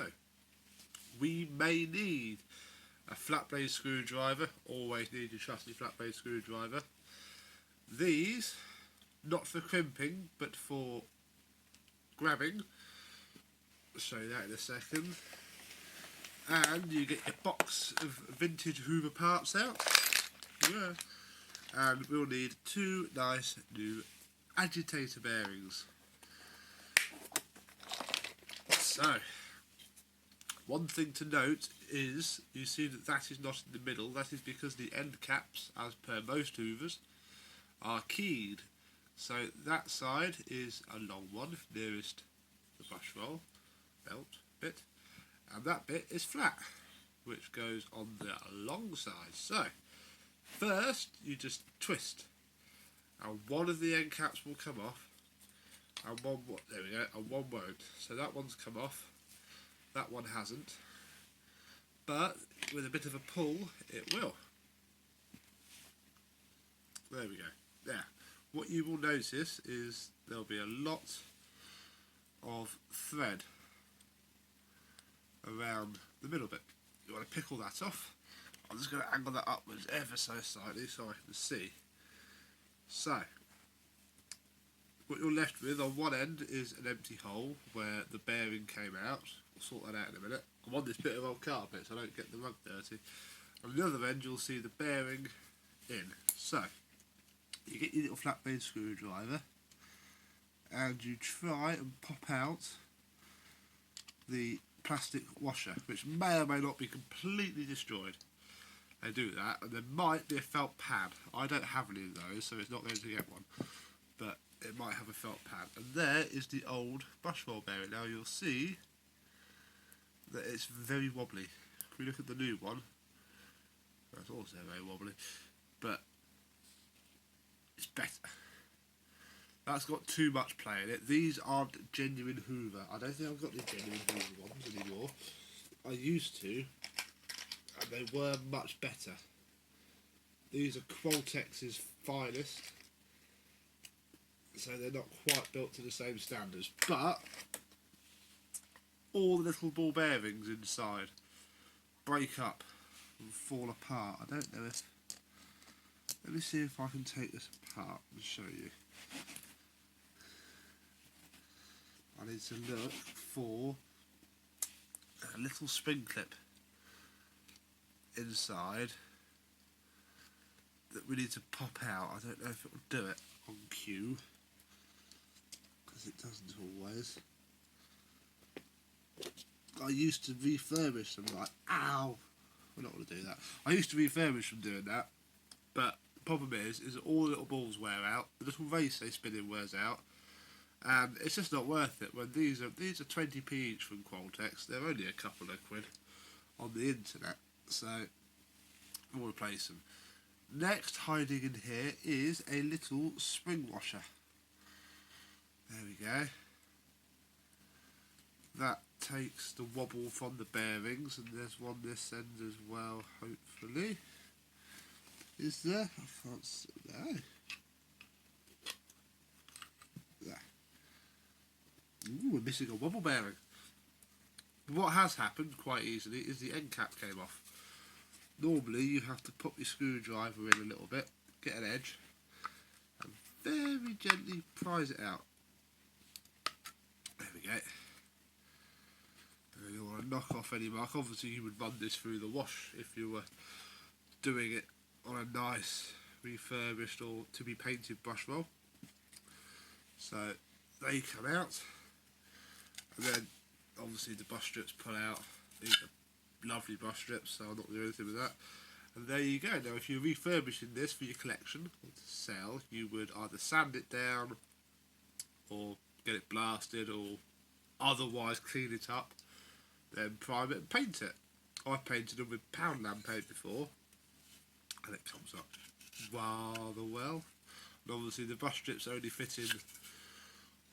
Speaker 1: we may need a flat blade screwdriver. Always need your trusty flat blade screwdriver. These, not for crimping, but for grabbing. I'll show you that in a second. And you get your box of vintage Hoover parts out. Yeah. And we'll need 2 nice new agitator bearings. So, one thing to note is, you see that is not in the middle. That is because the end caps, as per most Hoovers, are keyed. So that side is a long one, nearest the brush roll belt bit, and that bit is flat, which goes on the long side. So first you just twist, and one of the end caps will come off, and one, there we go, and one won't. So that one's come off, that one hasn't, but with a bit of a pull it will. There we go. There. What you will notice is there'll be a lot of thread around the middle bit. You want to pick all that off. I'm just going to angle that upwards ever so slightly so I can see. So, what you're left with on one end is an empty hole where the bearing came out. We'll sort that out in a minute. I'm on this bit of old carpet so I don't get the rug dirty. On the other end you'll see the bearing in. So, you get your little flat blade screwdriver and you try and pop out the plastic washer, which may or may not be completely destroyed. They do that, and there might be a felt pad. I don't have any of those, so it's not going to get one, but it might have a felt pad. And there is the old brush roll bearing. Now you'll see that it's very wobbly. If we look at the new one, that's also very wobbly, but it's better. That's got too much play in it. These aren't genuine Hoover. I don't think I've got the genuine Hoover ones anymore. I used to, and they were much better. These are Qualtex's finest, so they're not quite built to the same standards. But all the little ball bearings inside break up and fall apart. I don't know if... Let me see if I can take this apart and show you. I need to look for a little spring clip inside that we need to pop out. I don't know if it will do it on cue, because it doesn't always. I used to refurbish them, like, ow! We're not going to do that. I used to refurbish them doing that, but the problem is that all the little balls wear out, the little race they spin in wears out, and it's just not worth it. When these are 20p each from Qualtex, they're only a couple of quid on the internet, so we'll replace them. Next, hiding in here is a little spring washer. There we go. That takes the wobble from the bearings, and there's one this end as well, hopefully. Is there? I can't see. There. There. Ooh, we're missing a wobble bearing. What has happened quite easily is the end cap came off. Normally you have to put your screwdriver in a little bit, get an edge, and very gently prise it out. There we go. And you'll want won't knock off any mark. Obviously you would run this through the wash if you were doing it on a nice refurbished or to be painted brush roll. So they come out, and then obviously the brush strips pull out. These are lovely brush strips, so I'm not doing anything with that. And there you go. Now if you're refurbishing this for your collection or to sell, you would either sand it down or get it blasted or otherwise clean it up, then prime it and paint it. I've painted them with Poundland paint before, and it comes up rather well. And obviously the brush strips only fit in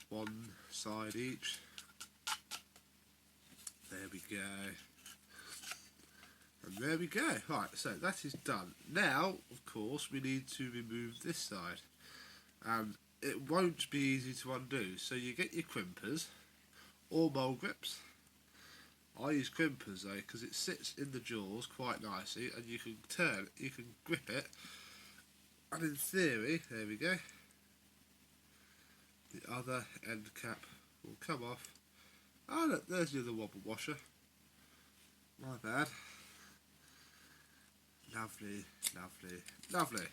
Speaker 1: one side each. There we go. And there we go. Right, so that is done. Now, of course, we need to remove this side. And it won't be easy to undo. So you get your crimpers or mole grips. I use crimpers though, because it sits in the jaws quite nicely, and you can turn, you can grip it, and in theory, there we go, the other end cap will come off. Oh look, there's the other wobble washer. My bad. Lovely, lovely, lovely.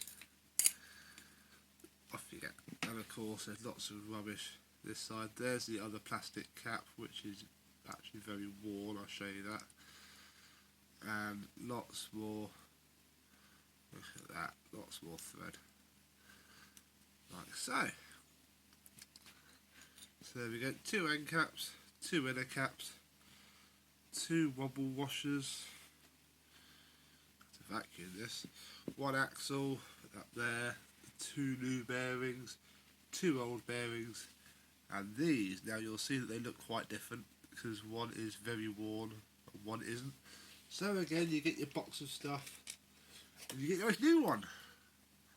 Speaker 1: Off you get. And of course there's lots of rubbish this side. There's the other plastic cap, which is actually very worn, I'll show you that. And lots more, look at that, lots more thread. Like so. So there we go, 2 end caps, 2 inner caps, 2 wobble washers. To vacuum this, 1 axle up there, 2 new bearings, 2 old bearings, and these, now you'll see that they look quite different because one is very worn and one isn't. So again, you get your box of stuff and you get your new one.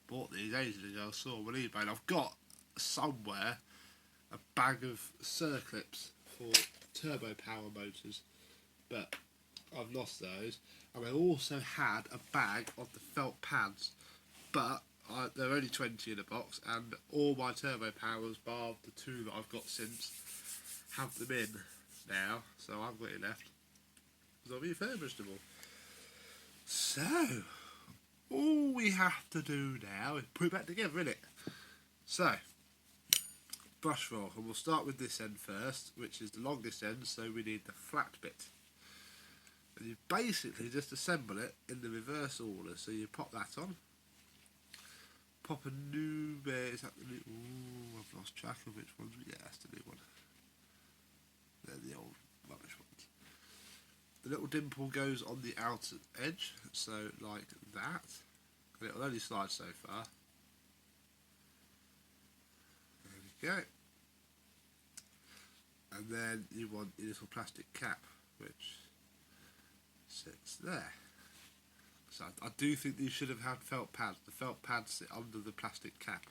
Speaker 1: Bought these ages ago, I saw them on eBay, and I've got somewhere a bag of circlips for turbo power motors, but I've lost those. And I also had a bag of the felt pads, but they're only 20 in a box, and all my turbo powers, bar the 2 that I've got since, have them in now, so I've got it left because I've refurbished them all. So all we have to do now is put it back together, innit? So brush roll, and we'll start with this end first, which is the longest end, so we need the flat bit. And you basically just assemble it in the reverse order. So you pop that on, pop a new is that the new, ooh, I've lost track of which ones, yeah, that's the new one. They're the old rubbish ones. The little dimple goes on the outer edge, so like that, and it'll only slide so far. There we go. And then you want your little plastic cap, which sits there. So I do think you should have had felt pads. The felt pads sit under the plastic cap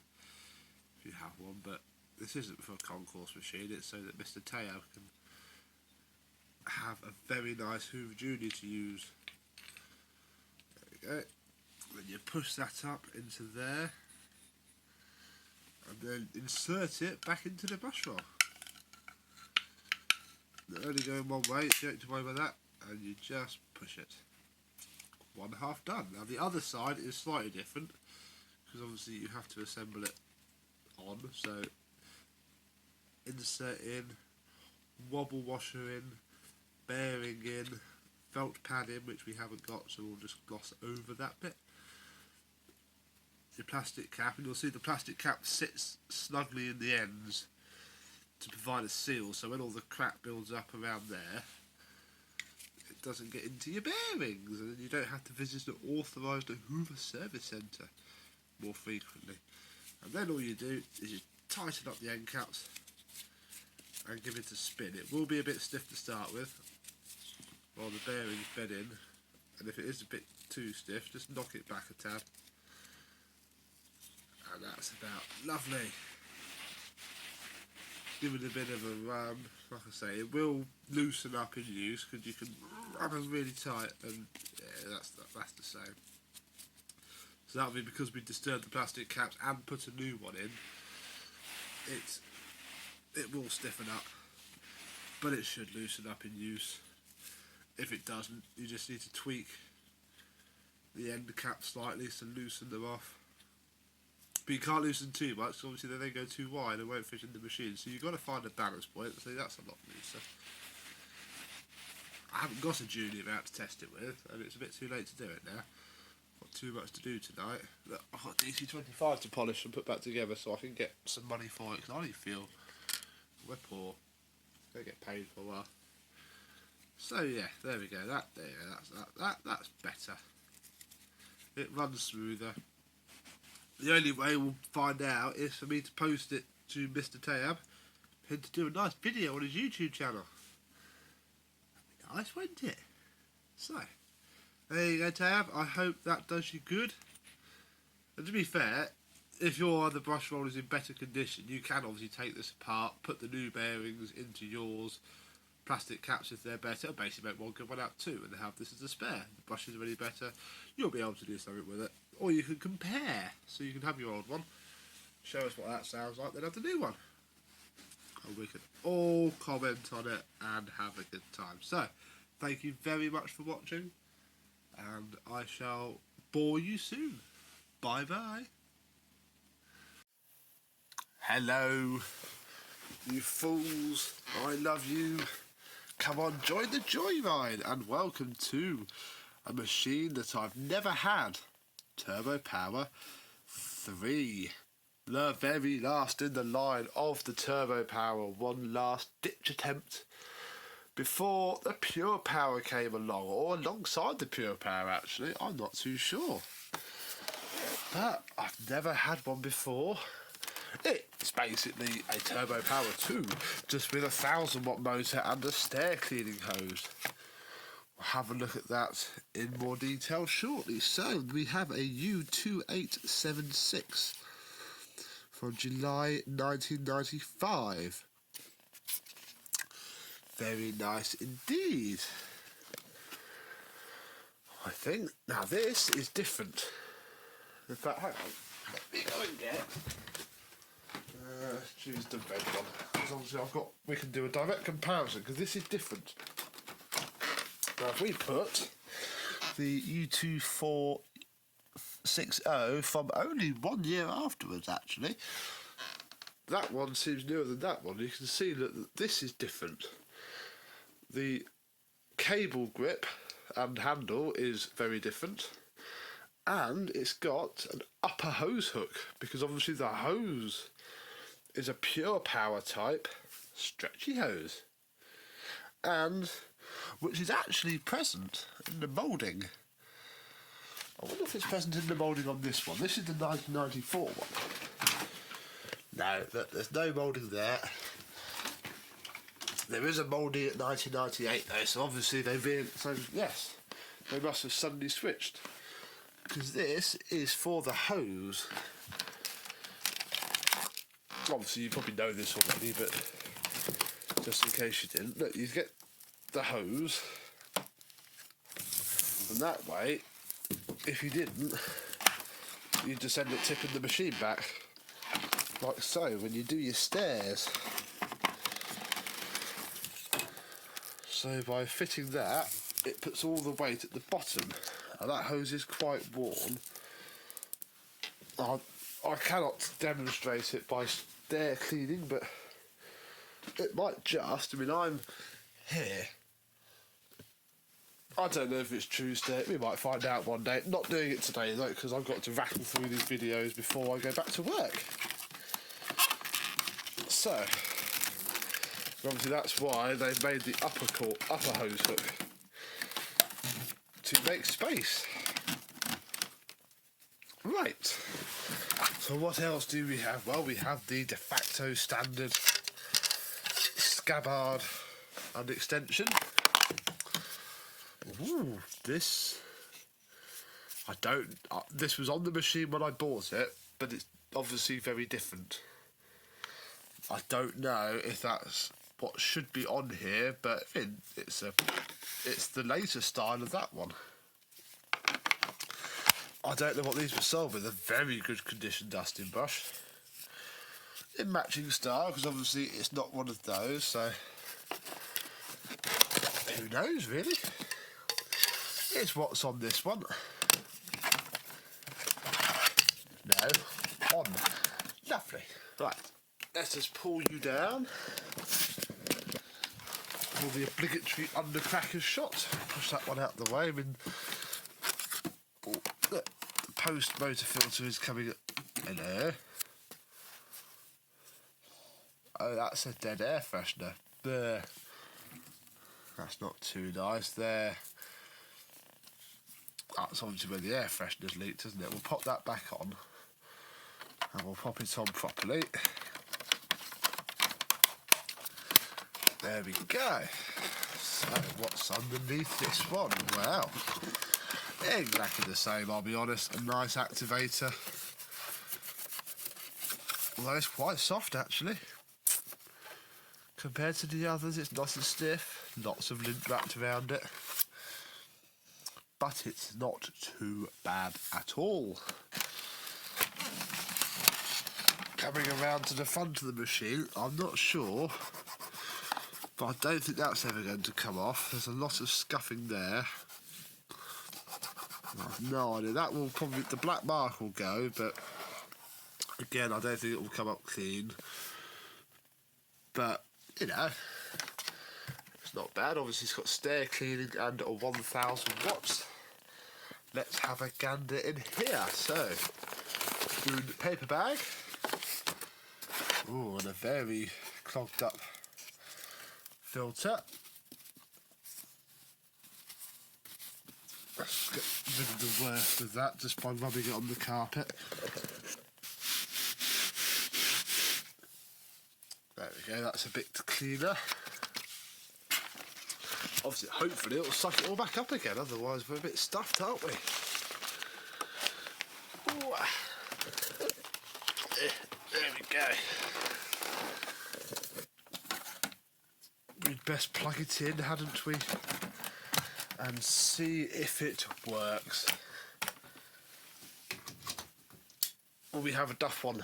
Speaker 1: if you have one, but this isn't for a concourse machine, it's so that Mr. Teo can have a very nice Hoover Junior to use. There we go. Then you push that up into there and then insert it back into the brush roll. They're only going one way, so you don't have to worry about that, and you just push it. 1/2 done. Now the other side is slightly different because obviously you have to assemble it on, so insert in, wobble washer in, bearing in, felt pad in, which we haven't got, so we'll just gloss over that bit. Your plastic cap, and you'll see the plastic cap sits snugly in the ends to provide a seal, so when all the crap builds up around there, it doesn't get into your bearings, and then you don't have to visit an authorised Hoover service centre more frequently. And then all you do is you tighten up the end caps and give it a spin. It will be a bit stiff to start with while the bearings bed in, and if it is a bit too stiff, just knock it back a tad, and that's about lovely. Give it a bit of a run. Like I say, it will loosen up in use because you can run them really tight, and yeah, that's the same. So that'll be because we disturbed the plastic caps and put a new one in. It will stiffen up, but it should loosen up in use. if it doesn't, you just need to tweak the end cap slightly to loosen them off. But you can't loosen too much, so obviously then they go too wide and won't fit in the machine. So you've got to find a balance point, so that's a lot looser. I haven't got a Junior out to test it with, and it's a bit too late to do it now. Got too much to do tonight. Look, I've got DC25 to polish and put back together so I can get some money for it, because I only feel we're poor. They get paid for a while. So yeah, there we go. That's better. It runs smoother. The only way we'll find out is for me to post it to Mr. Tab, for him to do a nice video on his YouTube channel. That'd be nice, wouldn't it? So, there you go, Tab. I hope that does you good. And to be fair, if your other brush roller is in better condition, you can obviously take this apart, put the new bearings into yours, plastic caps if they're better, and basically make one good one out too, and have this as a spare. The brush is really better, you'll be able to do something with it. Or you can compare, so you can have your old one, show us what that sounds like, then have the new one. And we can all comment on it and have a good time. So, thank you very much for watching, and I shall bore you soon. Bye bye. Hello, you fools, I love you. Come on, join the joyride, and welcome to a machine that I've never had. Turbo Power 3. The very last in the line of the Turbo Power. One last ditch attempt before the Pure Power came along, or alongside the Pure Power actually, I'm not too sure. But I've never had one before. It's basically a Turbo Power 2, just with a 1000-watt motor and a stair cleaning hose. We'll have a look at that in more detail shortly. So, we have a U2876 from July 1995. Very nice indeed. I think, now this is different. In fact, hang on, let me go and get... choose the red one, because obviously we can do a direct comparison, because this is different. Now if we put the U104 from only 1 year afterwards actually, that one seems newer than that one. You can see that this is different. The cable grip and handle is very different, and it's got an upper hose hook, because obviously the hose is a Pure Power type stretchy hose, and which is actually present in the moulding. I wonder if it's present in the moulding on this one. This is the 1994 one. No, there's no moulding there. There is a moulding at 1998 though, so obviously yes, they must have suddenly switched, because this is for the hose. Obviously you probably know this already, but just in case you didn't, look, you get the hose, and that way, if you didn't, you just end up tipping the machine back, like so, when you do your stairs. So by fitting that, it puts all the weight at the bottom, and that hose is quite worn. I cannot demonstrate it by stair cleaning, but it might just. I mean, I'm here. I don't know if it's true state. We might find out one day. Not doing it today though, because I've got to rattle through these videos before I go back to work. So, obviously that's why they've made the upper hose hook, to make space. Right. So what else do we have? Well, we have the de facto standard scabbard and extension. Ooh, this was on the machine when I bought it, but it's obviously very different. I don't know if that's what should be on here, but it's the later style of that one. I don't know what these were sold with. A very good condition dusting brush in matching style, because obviously it's not one of those. So here who knows really? Here's what's on this one. No, on. Lovely. Right, let's just pull you down. Pull the obligatory undercrackers shot. Push that one out the way. I mean, oh, look, the post motor filter is coming in here. Oh, that's a dead air freshener. There. That's not too nice there. That's obviously where the air freshener's leaked, isn't it? We'll pop that back on. And we'll pop it on properly. There we go. So, what's underneath this one? Well, exactly the same, I'll be honest. A nice activator. Although it's quite soft, actually. Compared to the others, it's nice and stiff. Lots of lint wrapped around it. But it's not too bad at all. Coming around to the front of the machine, I'm not sure, but I don't think that's ever going to come off. There's a lot of scuffing there. I've no idea. That will probably, the black mark will go, but again, I don't think it will come up clean. But, you know, it's not bad. Obviously, it's got stair cleaning and a 1000 watts. Let's have a gander in here. So, spoon paper bag. Ooh, and a very clogged up filter. Let's get rid of the worst of that just by rubbing it on the carpet. There we go, that's a bit cleaner. Obviously, hopefully it'll suck it all back up again, otherwise we're a bit stuffed, aren't we? Ooh. There we go. We'd best plug it in, hadn't we? And see if it works. Will we have a duff one?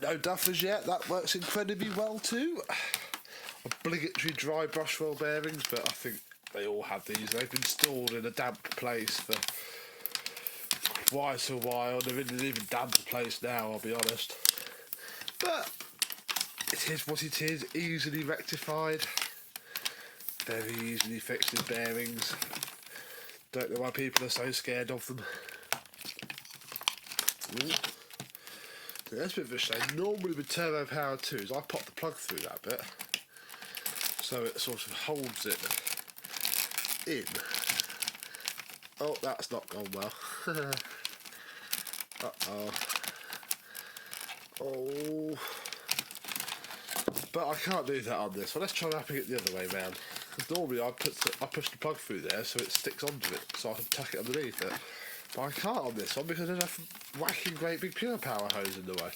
Speaker 1: No duffers yet, that works incredibly well too. Obligatory dry brush roll bearings, but I think they all have these. They've been stored in a damp place for quite a while. They're in an even damper place now, I'll be honest. But it is what it is, easily rectified. Very easily fixed with bearings. Don't know why people are so scared of them. That's a bit of a shame. Normally with turbo power 2s, I pop the plug through that bit, so it sort of holds it in. Oh, that's not gone well. Uh-oh. Oh. But I can't do that on this. So let's try wrapping it the other way round. Because normally I push the plug through there so it sticks onto it, so I can tuck it underneath it. But I can't on this one because there's a whacking great big pure power hose in the way.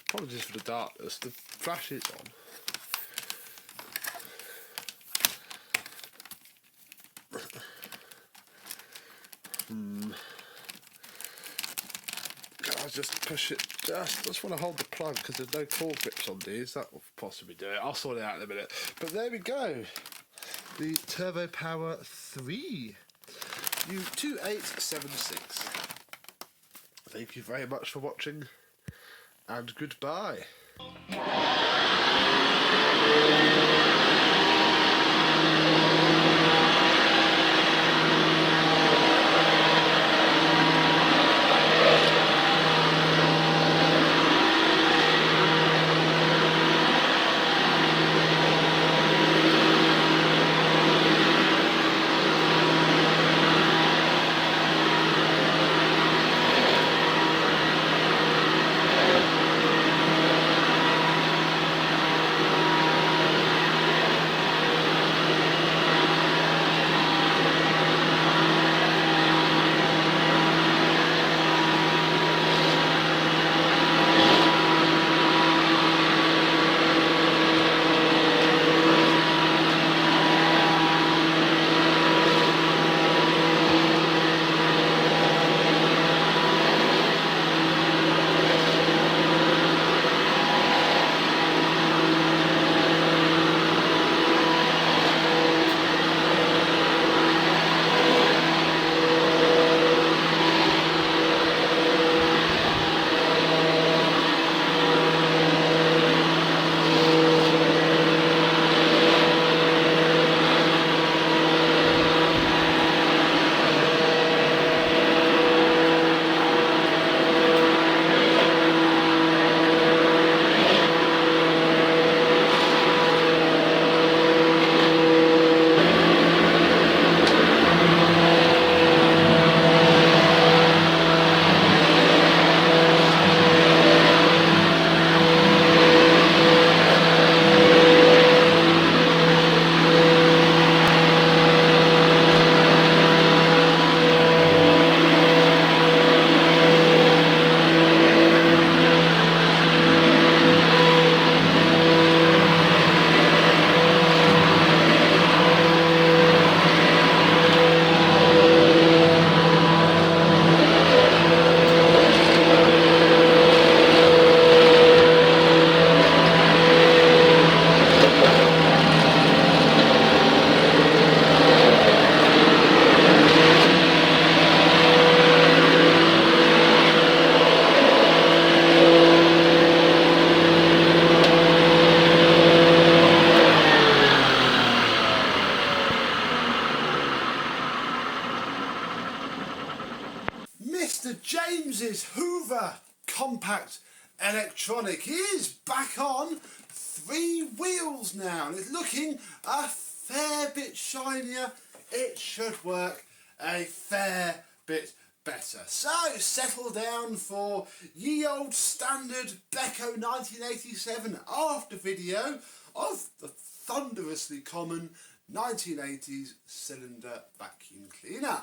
Speaker 1: Apologies for the darkness, the flash is on. Can I just push it? Just want to hold the plug because there's no core grips on these. That will possibly do it. I'll sort it out in a minute. But there we go. The Turbo Power 3. U2876. Thank you very much for watching, and goodbye. compact electronic is back on 3 wheels now, and it's looking a fair bit shinier. It should work a fair bit better. So settle down for ye old standard Beko 1987 after video of the thunderously common 1980s cylinder vacuum cleaner.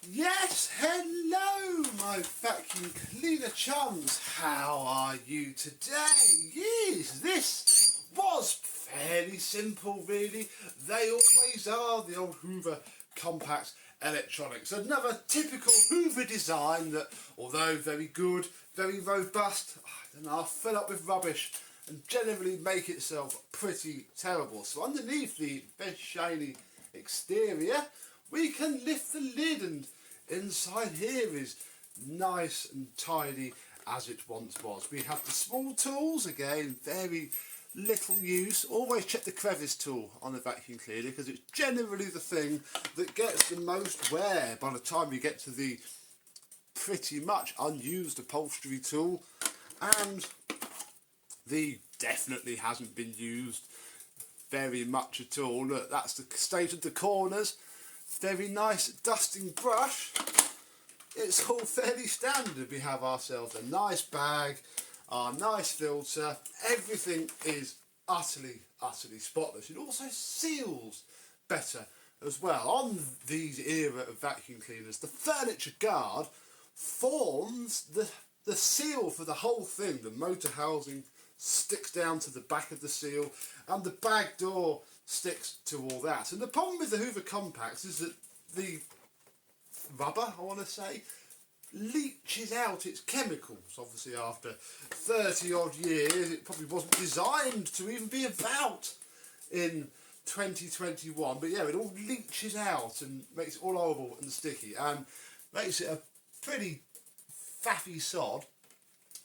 Speaker 1: Yes, hello my vacuum cleaner chums, how are you today? Yes, this was fairly simple really, they always are, the old Hoover compact electronics. Another typical Hoover design that, although very good, very robust, I don't know, I'll fill up with rubbish and generally make itself pretty terrible. So underneath the very shiny exterior, we can lift the lid, and inside here is nice and tidy as it once was. We have the small tools, again very little use. Always check the crevice tool on the vacuum cleaner because it's generally the thing that gets the most wear by the time you get to the pretty much unused upholstery tool, and the definitely hasn't been used very much at all. Look, that's the state of the corners. Very nice dusting brush. It's all fairly standard. We have ourselves a nice bag, our nice filter. Everything is utterly spotless. It also seals better as well. On these era of vacuum cleaners, the furniture guard forms the seal for the whole thing. The motor housing sticks down to the back of the seal, and the bag door sticks to all that. And the problem with the Hoover Compacts is that the rubber, I want to say, leaches out its chemicals. Obviously after 30 odd years it probably wasn't designed to even be about in 2021, but yeah, it all leaches out and makes it all horrible and sticky and makes it a pretty faffy sod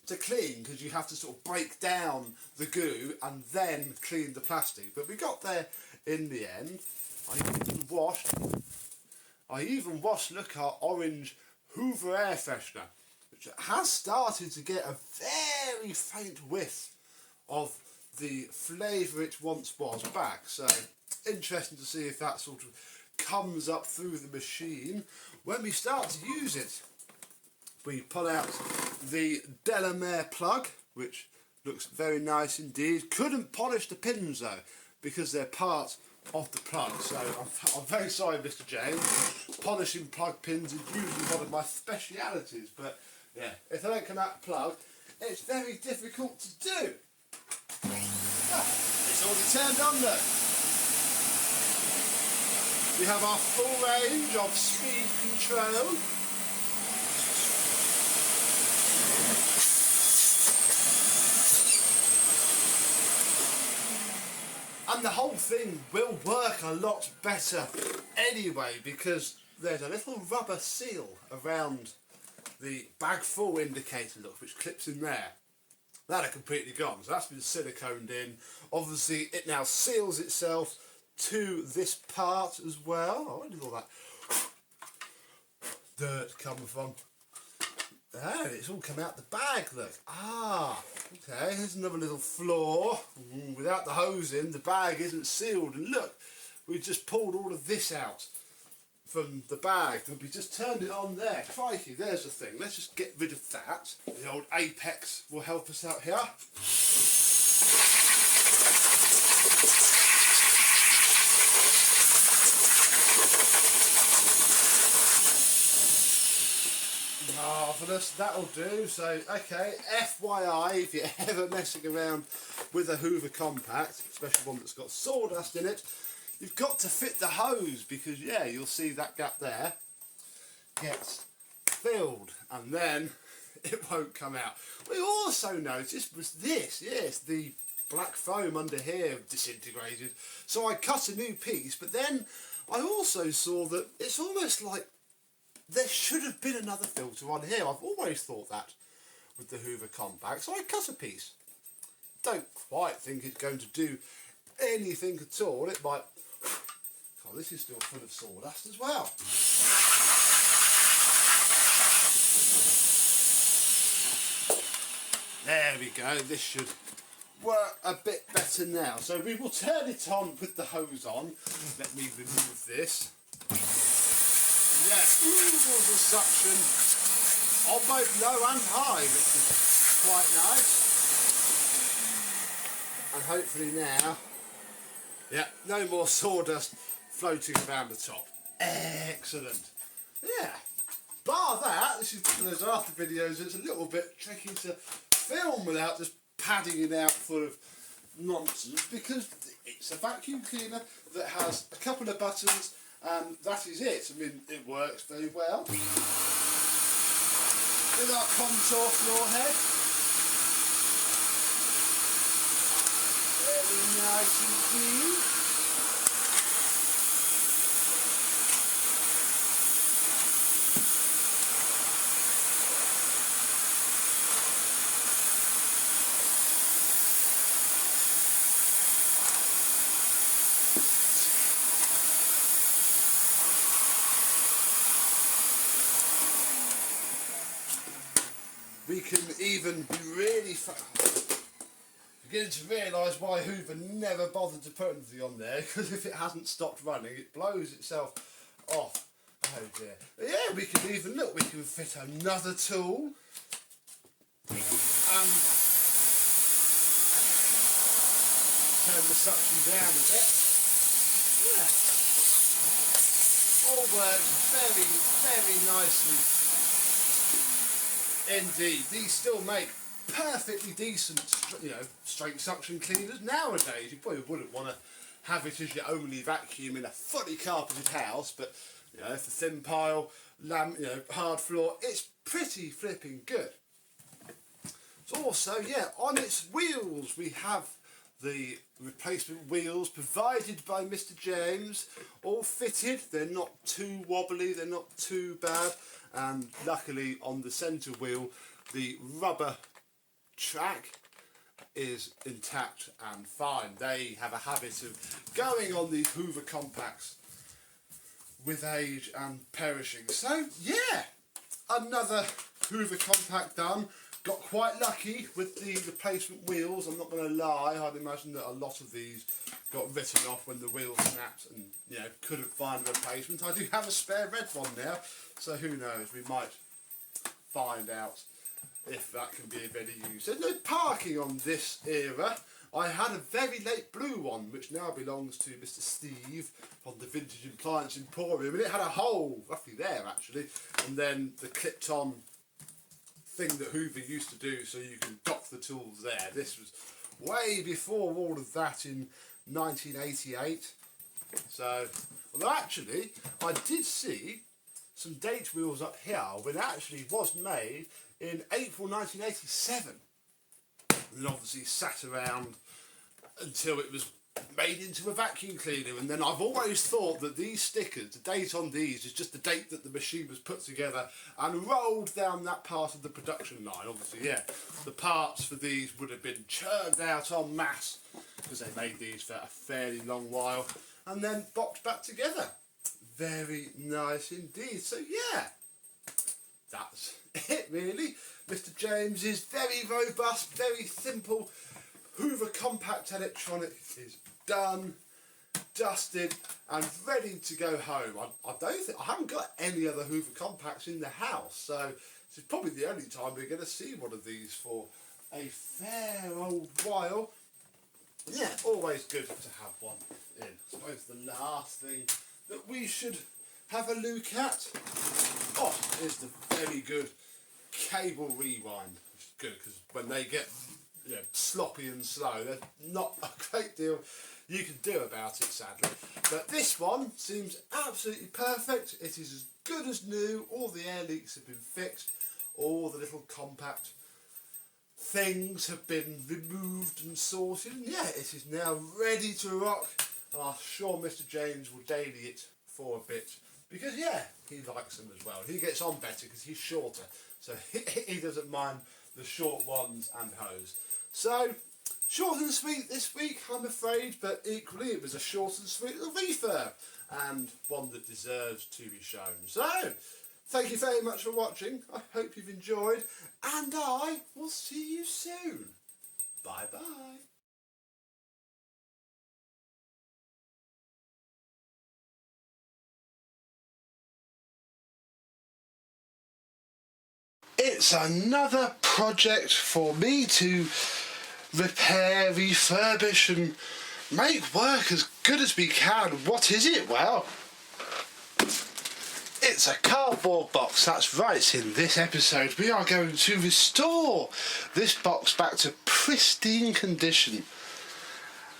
Speaker 1: to clean, because you have to sort of break down the goo and then clean the plastic. But we got there in the end. I even washed, look, our orange Hoover air freshener, which has started to get a very faint whiff of the flavour it once was back. So interesting to see if that sort of comes up through the machine. When we start to use it, we pull out the Delamere plug, which looks very nice indeed. Couldn't polish the pins though, because they're part of the plug. So I'm very sorry, Mr. James. Polishing plug pins is usually one of my specialities, but yeah, if they don't come out plug, it's very difficult to do. It's already turned on though. We have our full range of speed control. And the whole thing will work a lot better anyway, because there's a little rubber seal around the bag full indicator, look, which clips in there. That are completely gone, so that's been siliconed in. Obviously it now seals itself to this part as well. Oh, where did all that dirt come from? Oh, it's all come out the bag, look. Ah, okay, here's another little flaw. Without the hose in, the bag isn't sealed. And look, we just pulled all of this out from the bag. We just turned it on there. Crikey, there's the thing. Let's just get rid of that. The old Apex will help us out here. Marvellous, that'll do. So, okay, FYI, if you're ever messing around with a Hoover Compact, especially one that's got sawdust in it, you've got to fit the hose, because, yeah, you'll see that gap there gets filled, and then it won't come out. We also noticed was this, yes, the black foam under here disintegrated, so I cut a new piece, but then I also saw that it's almost like there should have been another filter on here. I've always thought that with the Hoover Compact, so I cut a piece. Don't quite think it's going to do anything at all. It might... Oh, this is still full of sawdust as well. There we go, this should work a bit better now. So we will turn it on with the hose on. Let me remove this. Yeah, ooh, the suction on both low and high, which is quite nice. And hopefully now, yeah, no more sawdust floating around the top. Excellent. Yeah. Bar that, this is one of those after videos, it's a little bit tricky to film without just padding it out full of nonsense, because it's a vacuum cleaner that has a couple of buttons and that is it. I mean, it works very well. With our contour floor head. Very nice indeed. We can even be really beginning to realise why Hoover never bothered to put anything on there, because if it hasn't stopped running, it blows itself off. Oh dear. But yeah, we can even look. We can fit another tool and turn the suction down a bit. Yeah, all works very, very nicely. Indeed, these still make perfectly decent, straight suction cleaners. Nowadays, you probably wouldn't want to have it as your only vacuum in a fully carpeted house, but for thin pile, hard floor, it's pretty flipping good. So also, on its wheels, we have the replacement wheels provided by Mr. James, all fitted. They're not too wobbly, they're not too bad, and luckily on the centre wheel the rubber track is intact and fine. They have a habit of going on these Hoover Compacts with age and perishing. So yeah, another Hoover Compact done. Got quite lucky with the replacement wheels, I'm not going to lie. I'd imagine that a lot of these got written off when the wheel snapped and couldn't find a replacement. I do have a spare red one now, so who knows, we might find out if that can be of any use. There's no parking on this era. I had a very late blue one, which now belongs to Mr. Steve on the Vintage Appliance Emporium, and it had a hole roughly there actually, and then the clipped on thing that Hoover used to do so you can dock the tools there. This was way before all of that in 1988. So, although actually I did see some date wheels up here when it actually was made in April 1987. And obviously sat around until it was made into a vacuum cleaner, and then I've always thought that these stickers, the date on these is just the date that the machine was put together and rolled down that part of the production line. Obviously, the parts for these would have been churned out en masse because they made these for a fairly long while and then boxed back together. Very nice indeed. So yeah, that's it really. Mr. James is very robust, very simple. Hoover Compact Electronic is done, dusted and ready to go home. I haven't got any other Hoover Compacts in the house, so this is probably the only time we're going to see one of these for a fair old while. Yeah, always good to have one in. I suppose the last thing that we should have a look at is the very good cable rewind. Which is good because when they get sloppy and slow, there's not a great deal you can do about it, sadly. But this one seems absolutely perfect. It is as good as new. All the air leaks have been fixed. All the little compact things have been removed and sorted. And yeah, it is now ready to rock. And I'm sure Mr. James will daily it for a bit because yeah, he likes them as well. He gets on better because he's shorter, so he doesn't mind the short ones and hose. So short and sweet this week, I'm afraid, but equally it was a short and sweet little refurb, and one that deserves to be shown. So thank you very much for watching. I hope you've enjoyed, and I will see you soon. Bye bye. It's another project for me to repair, refurbish and make work as good as we can. What is it? Well, it's a cardboard box. That's right. In this episode we are going to restore this box back to pristine condition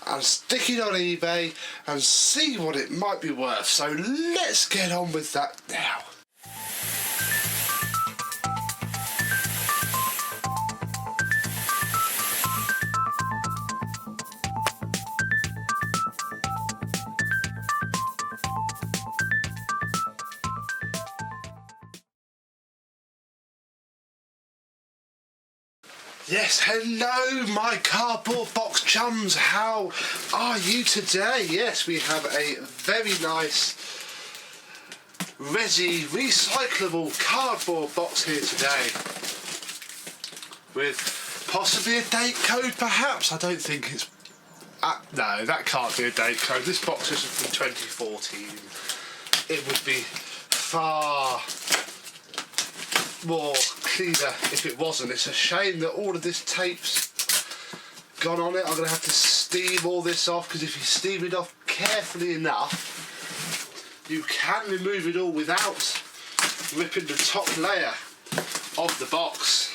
Speaker 1: and stick it on eBay and see what it might be worth. So let's get on with that now. Yes, hello my cardboard box chums, how are you today? Yes, we have a very nice resi recyclable cardboard box here today with possibly a date code perhaps. I don't think it's... no, that can't be a date code. This box is from 2014. It would be far more cleaner if it wasn't. It's a shame that all of this tape's gone on it. I'm going to have to steam all this off, because if you steam it off carefully enough you can remove it all without ripping the top layer of the box.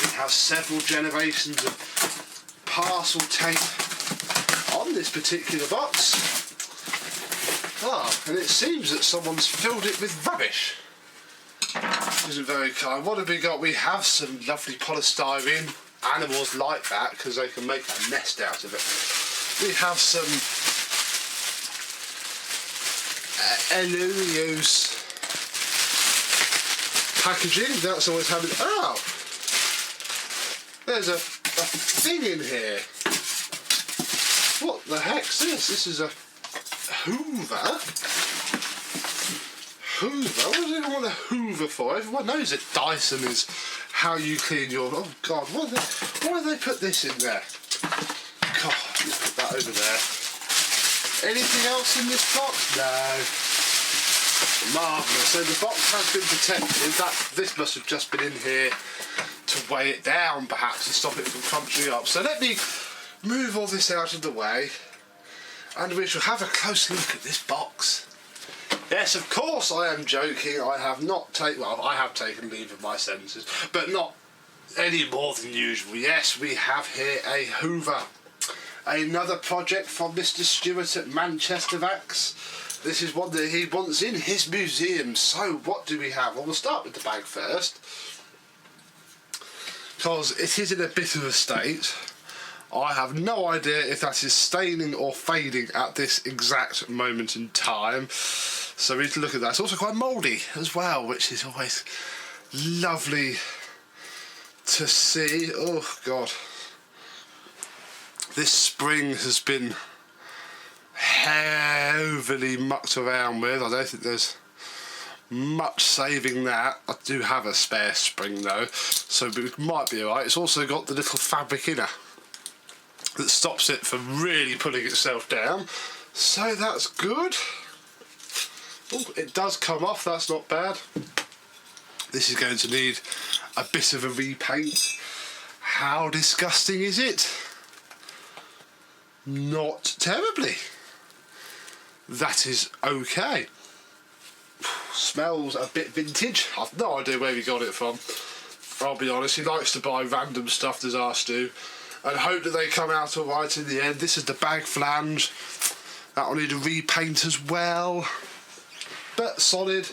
Speaker 1: We have several generations of parcel tape on this particular box. And it seems that someone's filled it with rubbish. Isn't very kind. What have we got? We have some lovely polystyrene. Animals like that because they can make a nest out of it. We have some use packaging. That's always having... Oh! There's a thing in here. What the heck's this? This is a Hoover. Hoover? What do you want a Hoover for? Everyone knows that Dyson is how you clean your... Oh God, why do they put this in there? God, let's put that over there. Anything else in this box? No. Marvellous. So the box has been protected. This must have just been in here to weigh it down perhaps and stop it from crunching up. So let me move all this out of the way and we shall have a close look at this box. Yes, of course I am joking. I have not taken... Well, I have taken leave of my senses, but not any more than usual. Yes, we have here a Hoover. Another project from Mr. Stewart at Manchester Vax. This is one that he wants in his museum. So what do we have? Well, we'll start with the bag first, because it is in a bit of a state. I have no idea if that is staining or fading at this exact moment in time. So we need to look at that. It's also quite mouldy as well, which is always lovely to see. Oh God. This spring has been heavily mucked around with. I don't think there's much saving that. I do have a spare spring though, so it might be alright. It's also got the little fabric inner that stops it from really pulling itself down, so that's good. Oh, it does come off, that's not bad. This is going to need a bit of a repaint. How disgusting is it? Not terribly. That is okay. Smells a bit vintage. I've no idea where he got it from. I'll be honest, he likes to buy random stuff, does ours do, and hope that they come out alright in the end. This is the bag flange. That'll need a repaint as well. But solid,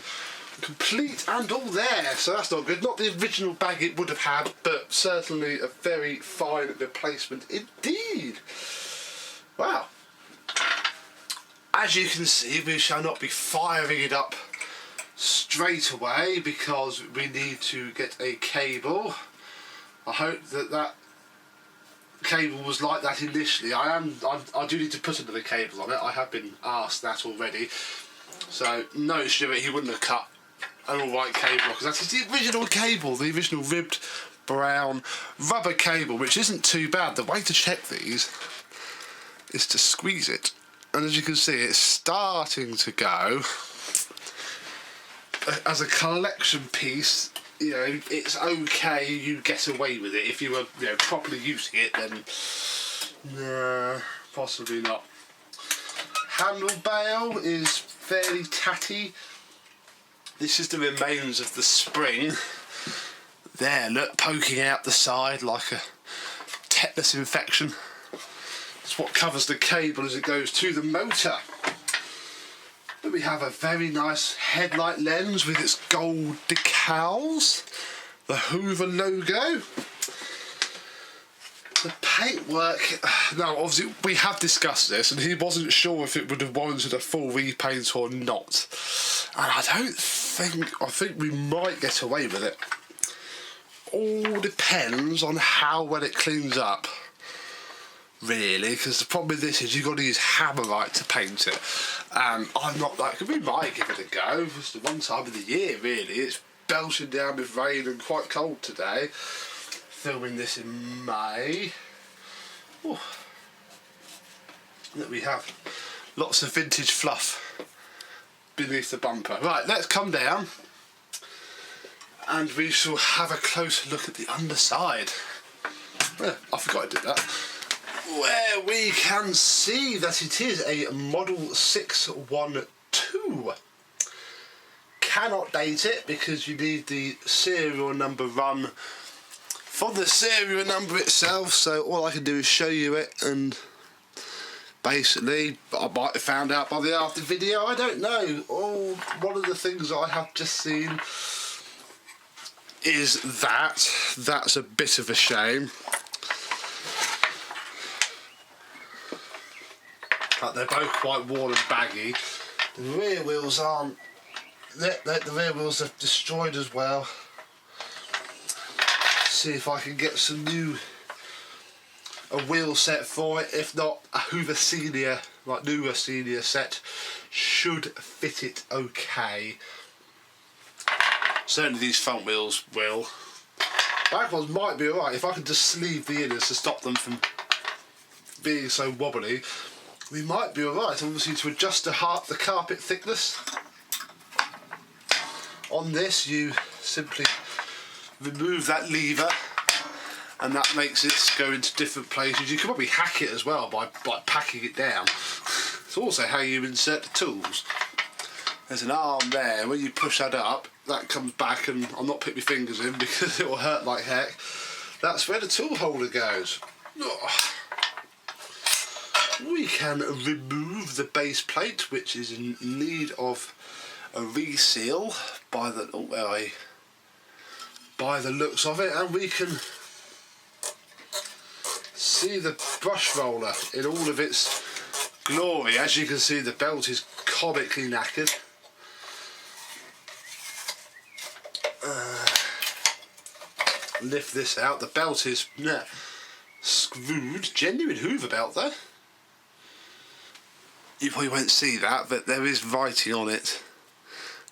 Speaker 1: complete and all there, so that's not good. Not the original bag it would have had, but certainly a very fine replacement indeed. Wow. as you can see, we shall not be firing it up straight away because we need to get a cable. I hope that cable was like that initially. I do need to put another cable on it. I have been asked that already. So no, Stuart, he wouldn't have cut an alright cable because that is the original cable, the original ribbed brown rubber cable, which isn't too bad. The way to check these is to squeeze it, and as you can see, it's starting to go. As a collection piece, you know, it's okay, you get away with it. If you were, you know, properly using it, then nah, possibly not. Handle bail is fairly tatty. This is the remains of the spring. There, look, poking out the side like a tetanus infection. It's what covers the cable as it goes to the motor. But we have a very nice headlight lens with its gold decals, the Hoover logo. The paintwork, now obviously we have discussed this and he wasn't sure if it would have warranted a full repaint or not. And I think we might get away with it. All depends on how well it cleans up, really, because the problem with this is you've got to use Hammerite to paint it. I'm not that, we might give it a go. It's the one time of the year, really. It's belching down with rain and quite cold today. Filming this in May. Ooh. Look, we have lots of vintage fluff beneath the bumper. Right, let's come down and we shall have a closer look at the underside. I forgot I did that. Where we can see that it is a Model 612. Cannot date it because you need the serial number run for the serial number itself, so all I can do is show you it, and basically I might have found out by the after video, I don't know. Oh, one of the things I have just seen is that's a bit of a shame. But they're both quite worn and baggy. The rear wheels aren't, the rear wheels are destroyed as well. See if I can get a wheel set for it. If not, a Hoover Senior, like newer Senior set should fit it okay. Certainly these front wheels will. Back ones might be alright. If I can just sleeve the inners to stop them from being so wobbly, we might be alright. Obviously, to adjust the carpet thickness on this, you simply remove that lever and that makes it go into different places. You can probably hack it as well by packing it down. It's also how you insert the tools. There's an arm there, when you push that up, that comes back, and I'm not putting my fingers in because it will hurt like heck. That's where the tool holder goes. We can remove the base plate, which is in need of a reseal by the looks of it, and we can see the brush roller in all of its glory. As you can see, the belt is comically knackered. Lift this out. The belt is screwed. Genuine Hoover belt though. You probably won't see that, but there is writing on it.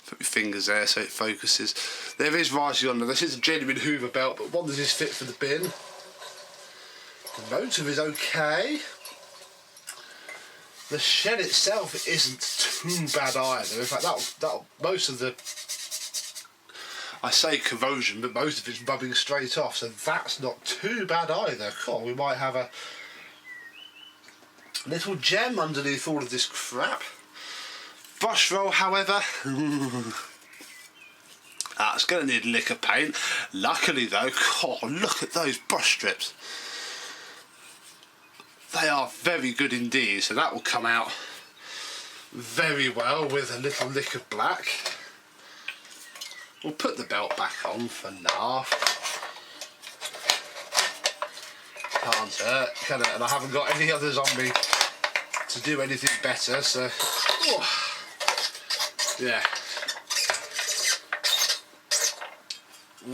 Speaker 1: Put your fingers there so it focuses. There is writing on there. This is a genuine Hoover belt, but one that is fit for the bin. The motor is okay. The shed itself isn't too bad either. In fact, that most of the, I say corrosion, but most of it's rubbing straight off, so that's not too bad either. God, we might have a little gem underneath all of this crap. Brush roll, however, that's going to need a lick of paint. Luckily though, God, look at those brush strips. They are very good indeed, so that will come out very well with a little lick of black. We'll put the belt back on for now. Can't hurt, can it? And I haven't got any others on me to do anything better, so yeah,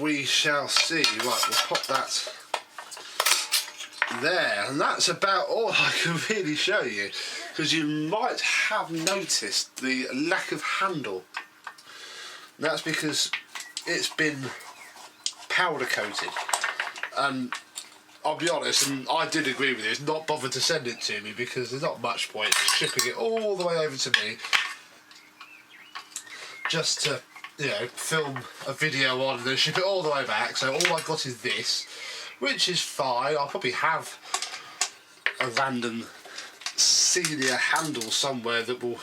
Speaker 1: we shall see. Right, we'll pop that there, and that's about all I can really show you, because you might have noticed the lack of handle. That's because it's been powder coated, and I'll be honest, and I did agree with you, it's not bothered to send it to me because there's not much point in shipping it all the way over to me just to, you know, film a video on and then ship it all the way back. So all I got is this, which is fine. I'll probably have a random senior handle somewhere that will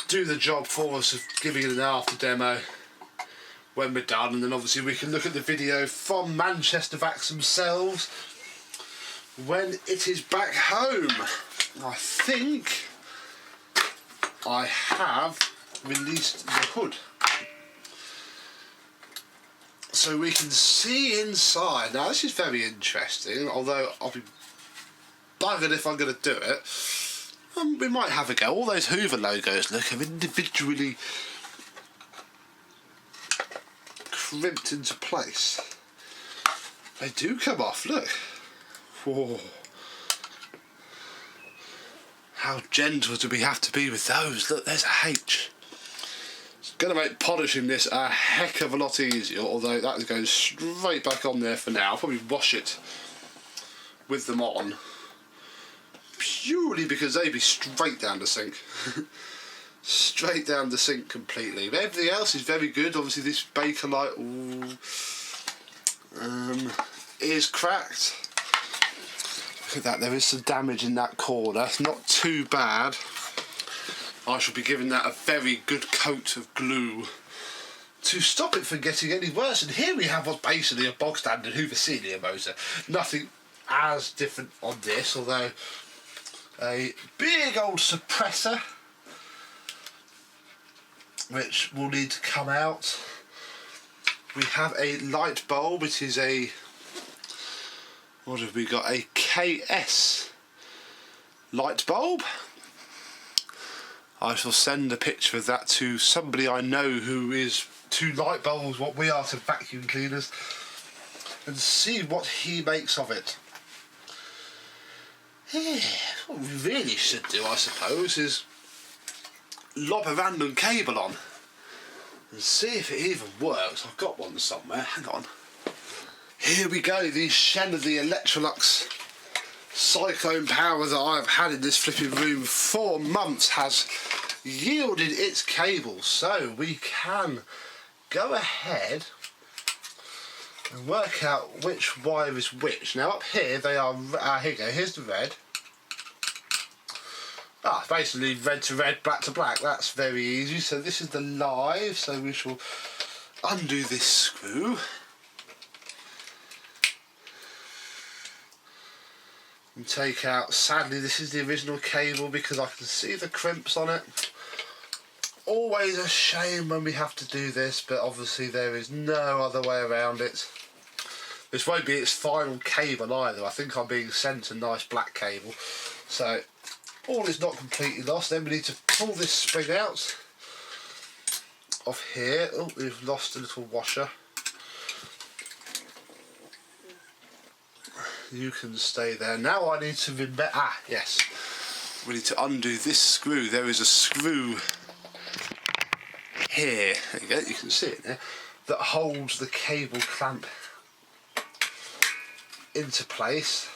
Speaker 1: do the job for us of giving it an after demo when we're done, and then obviously we can look at the video from Manchester Vacs themselves when it is back home. I think I have released the hood so we can see inside. Now this is very interesting, although I'll be buggered if I'm going to do it. We might have a go. All those Hoover logos, look, are individually crimped into place. They do come off, look. Whoa. How gentle do we have to be with those? Look, there's a H. It's going to make polishing this a heck of a lot easier, although that is going straight back on there for now. I'll probably wash it with them on, purely because they'd be straight down the sink. Straight down the sink completely. But everything else is very good. Obviously this Bakelite is cracked. Look at that, there is some damage in that corner. It's not too bad. I shall be giving that a very good coat of glue to stop it from getting any worse. And here we have what's basically a bog standard Hoover Senior motor. Nothing as different on this, although a big old suppressor which will need to come out. We have a light bulb, which is a, what have we got, a KS light bulb. I shall send a picture of that to somebody I know who is to light bulbs what we are to vacuum cleaners, and see what he makes of it. Yeah, what we really should do, I suppose, is lob a random cable on and see if it even works. I've got one somewhere, hang on. Here we go, the Shen of the Electrolux cyclone power that I've had in this flipping room for months has yielded its cable, so we can go ahead and work out which wire is which. Now up here they are, here you go, here's the red. Basically red to red, black to black. That's very easy. So this is the live, so we shall undo this screw and take out, sadly this is the original cable because I can see the crimps on it. Always a shame when we have to do this, but obviously there is no other way around it. This won't be its final cable either. I think I'm being sent a nice black cable, so all is not completely lost. Then we need to pull this spring out of here. Oh, we've lost a little washer. You can stay there. Now I need to remember, yes, we need to undo this screw. There is a screw here, there you go, you can see it there, that holds the cable clamp into place.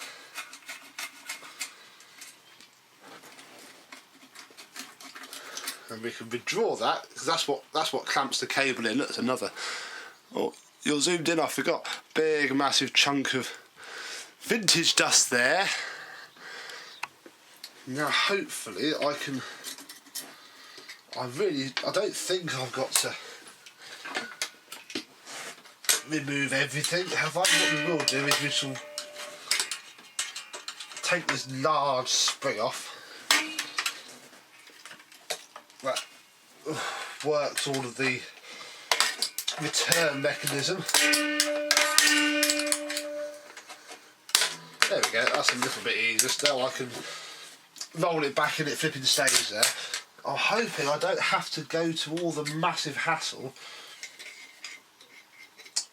Speaker 1: And we can withdraw that, because that's what clamps the cable in. Look, there's another. Oh, you're zoomed in, I forgot. Big massive chunk of vintage dust there. Now hopefully I can, I don't think I've got to remove everything, have I? What we will do is we shall take this large spring off that works all of the return mechanism. There we go, that's a little bit easier. So now I can roll it back and it flipping stays there. I'm hoping I don't have to go to all the massive hassle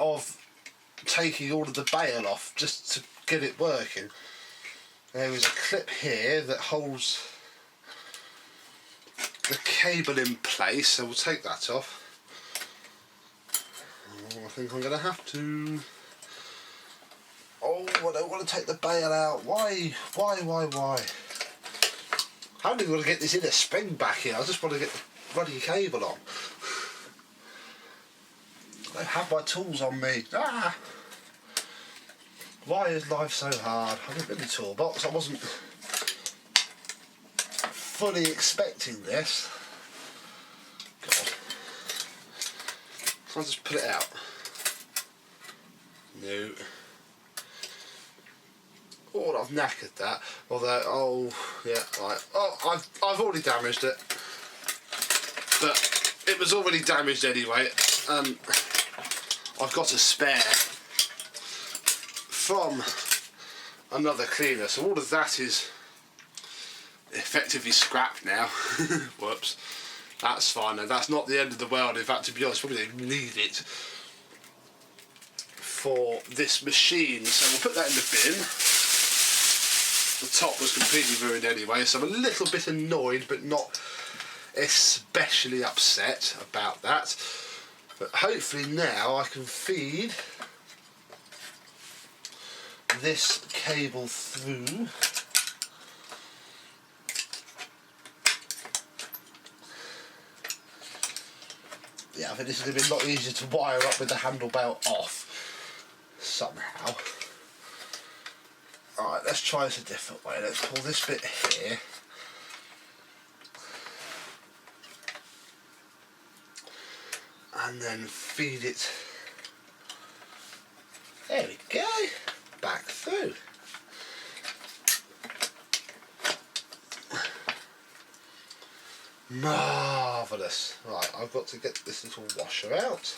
Speaker 1: of taking all of the bail off just to get it working. There is a clip here that holds the cable in place, so we'll take that off. Oh, I think I'm going to have to. Oh, I don't want to take the bail out. Why? I haven't even got to get this inner spring back in. I just want to get the bloody cable on. I don't have my tools on me. Ah! Why is life so hard? I didn't bring the toolbox. I wasn't fully expecting this. God. So I'll just put it out. No. Oh, I've knackered that. Although, oh, yeah, right. Oh, I've already damaged it. But it was already damaged anyway, and I've got a spare from another cleaner. So all of that is effectively scrapped now. Whoops. That's fine, and that's not the end of the world. In fact, to be honest, probably don't need it for this machine. So we'll put that in the bin. The top was completely ruined anyway, so I'm a little bit annoyed, but not especially upset about that. But hopefully now I can feed this cable through. Yeah, I think this is going to be a lot easier to wire up with the handle belt off somehow. Alright, let's try this a different way. Let's pull this bit here. And then feed it. There we go. Back through. Marvellous. Right, I've got to get this little washer out.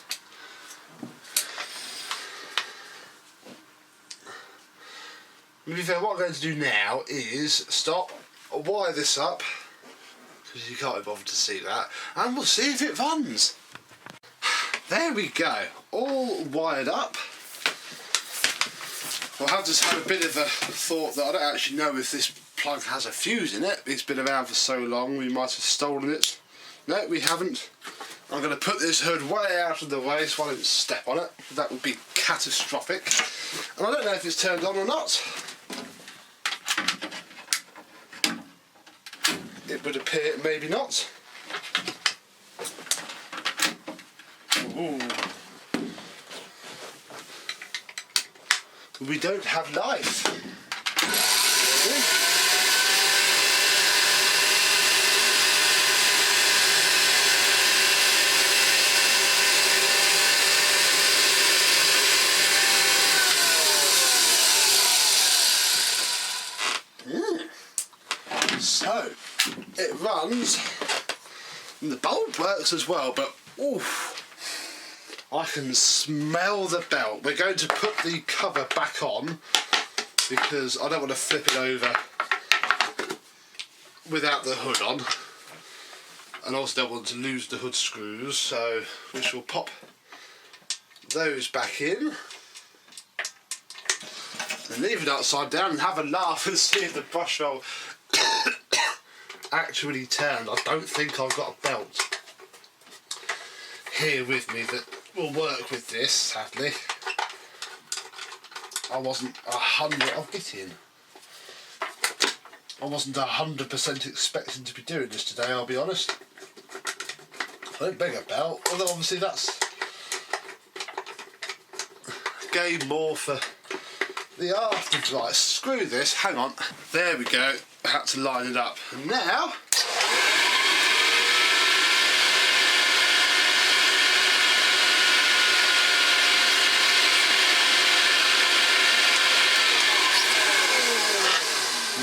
Speaker 1: To be fair, what I'm going to do now is stop, wire this up, because you can't be bothered to see that, and we'll see if it runs. There we go, all wired up. Well, I've just had a bit of a thought that I don't actually know if this plug has a fuse in it. It's been around for so long, we might have stolen it. No, we haven't. I'm going to put this hood way out of the way so I don't step on it. That would be catastrophic. And I don't know if it's turned on or not. It would appear maybe not. Ooh. We don't have life. So it runs, and the bulb works as well, but oof, I can smell the belt. We're going to put the cover back on because I don't want to flip it over without the hood on, and also don't want to lose the hood screws, so we shall pop those back in and leave it upside down and have a laugh and see if the brush roll actually turned. I don't think I've got a belt here with me that will work with this, sadly. I wasn't 100% expecting to be doing this today, I'll be honest. I don't bring a belt, although obviously that's game more for the after. Right, screw this, hang on. There we go, I had to line it up. And now,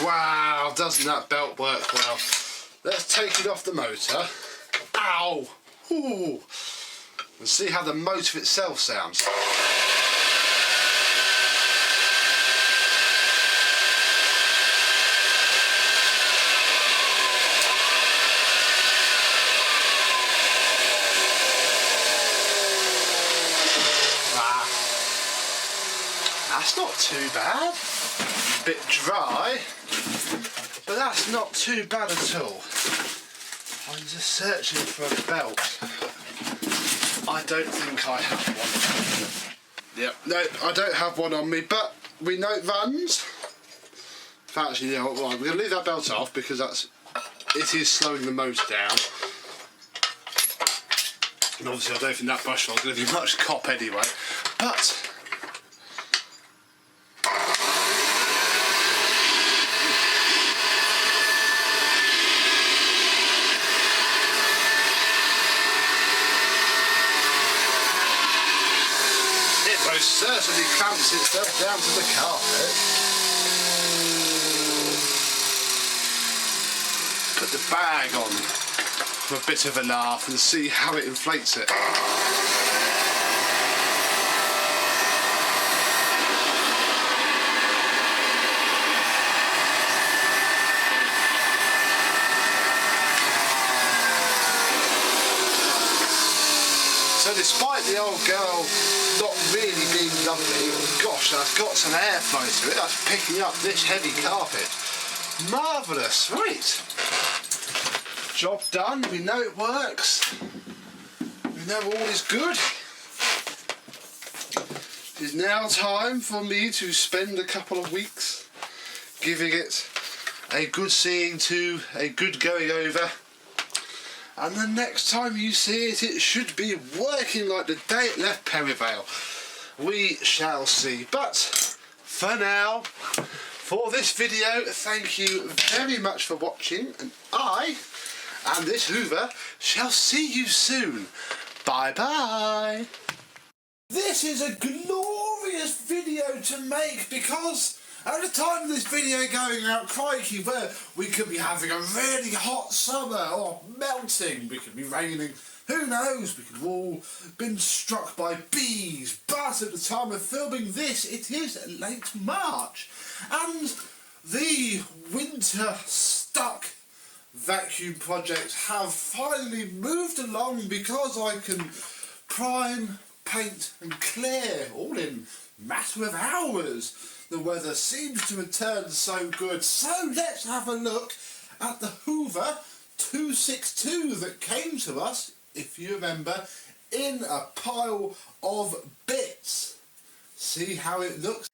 Speaker 1: wow, doesn't that belt work well? Let's take it off the motor. Ow! Ooh! And see how the motor itself sounds. That's not too bad. A bit dry, but that's not too bad at all. I'm just searching for a belt. I don't think I have one. Yep, no, I don't have one on me, but we know it runs. Actually, yeah, well, I'm going to leave that belt off because it is slowing the motor down. And obviously I don't think that brush roll is going to be much cop anyway, but it most certainly clamps itself down to the carpet. Put the bag on for a bit of a laugh and see how it inflates it. So despite the old girl not really being lovely, gosh, that's got some airflow to it. That's picking up this heavy carpet. Marvellous, right. Job done, we know it works. We know all is good. It is now time for me to spend a couple of weeks giving it a good seeing to, a good going over. And the next time you see it, it should be working like the day it left Perivale. We shall see. But for now, for this video, thank you very much for watching, and I and this Hoover shall see you soon. Bye bye. This is a glorious video to make because at the time of this video going out, crikey, where we could be having a really hot summer or melting, we could be raining, who knows, we could have all been struck by bees, but at the time of filming this, it is late March, and the winter stuck vacuum projects have finally moved along because I can prime, paint and clear all in a matter of hours. The weather seems to have turned so good, so let's have a look at the Hoover 262 that came to us, if you remember, in a pile of bits. See how it looks?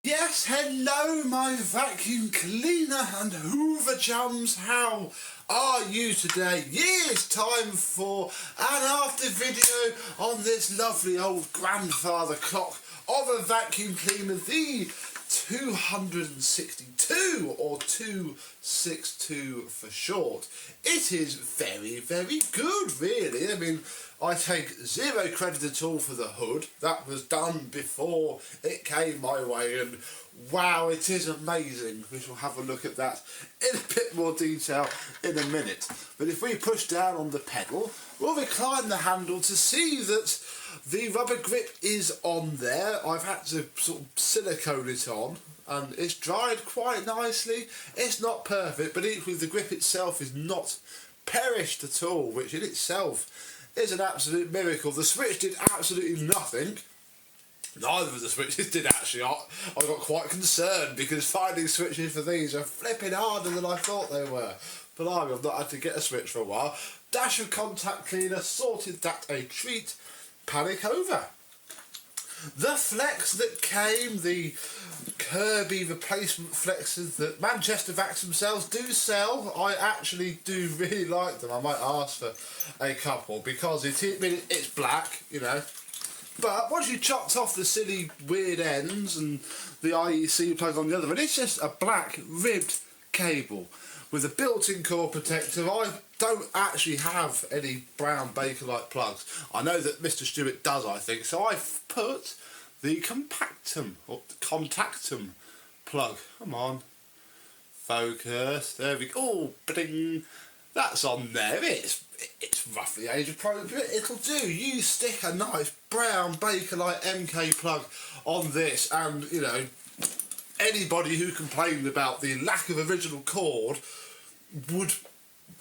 Speaker 1: Yes, hello my vacuum cleaner and Hoover chums, how are you today? Yeah, it's time for an after video on this lovely old grandfather clock of a vacuum cleaner, the 262 or 262 for short. It is very, very good really. I mean, I take zero credit at all for the hood. That was done before it came my way, and wow, it is amazing. We shall have a look at that in a bit more detail in a minute. But if we push down on the pedal, we'll recline the handle to see that the rubber grip is on there. I've had to sort of silicone it on, and it's dried quite nicely. It's not perfect, but equally the grip itself is not perished at all, which in itself is an absolute miracle. The switch did absolutely nothing. Neither of the switches did actually. I got quite concerned because finding switches for these are flipping harder than I thought they were. But I've not had to get a switch for a while. Dash of contact cleaner, sorted that a treat. Panic over. The flex that came, the Kirby replacement flexes that Manchester Vacs themselves do sell, I actually do really like them. I might ask for a couple because it's black, you know. But once you chopped off the silly weird ends and the IEC plug on the other one, it's just a black ribbed cable with a built-in core protector. I don't actually have any brown Bakelite plugs. I know that Mr. Stewart does, I think, so I've put the compactum or contactum plug. Come on, focus. There we go. Oh, bling. That's on there. It's it's roughly age appropriate. It'll do. You stick a nice brown Bakelite MK plug on this, and you know, anybody who complained about the lack of original cord would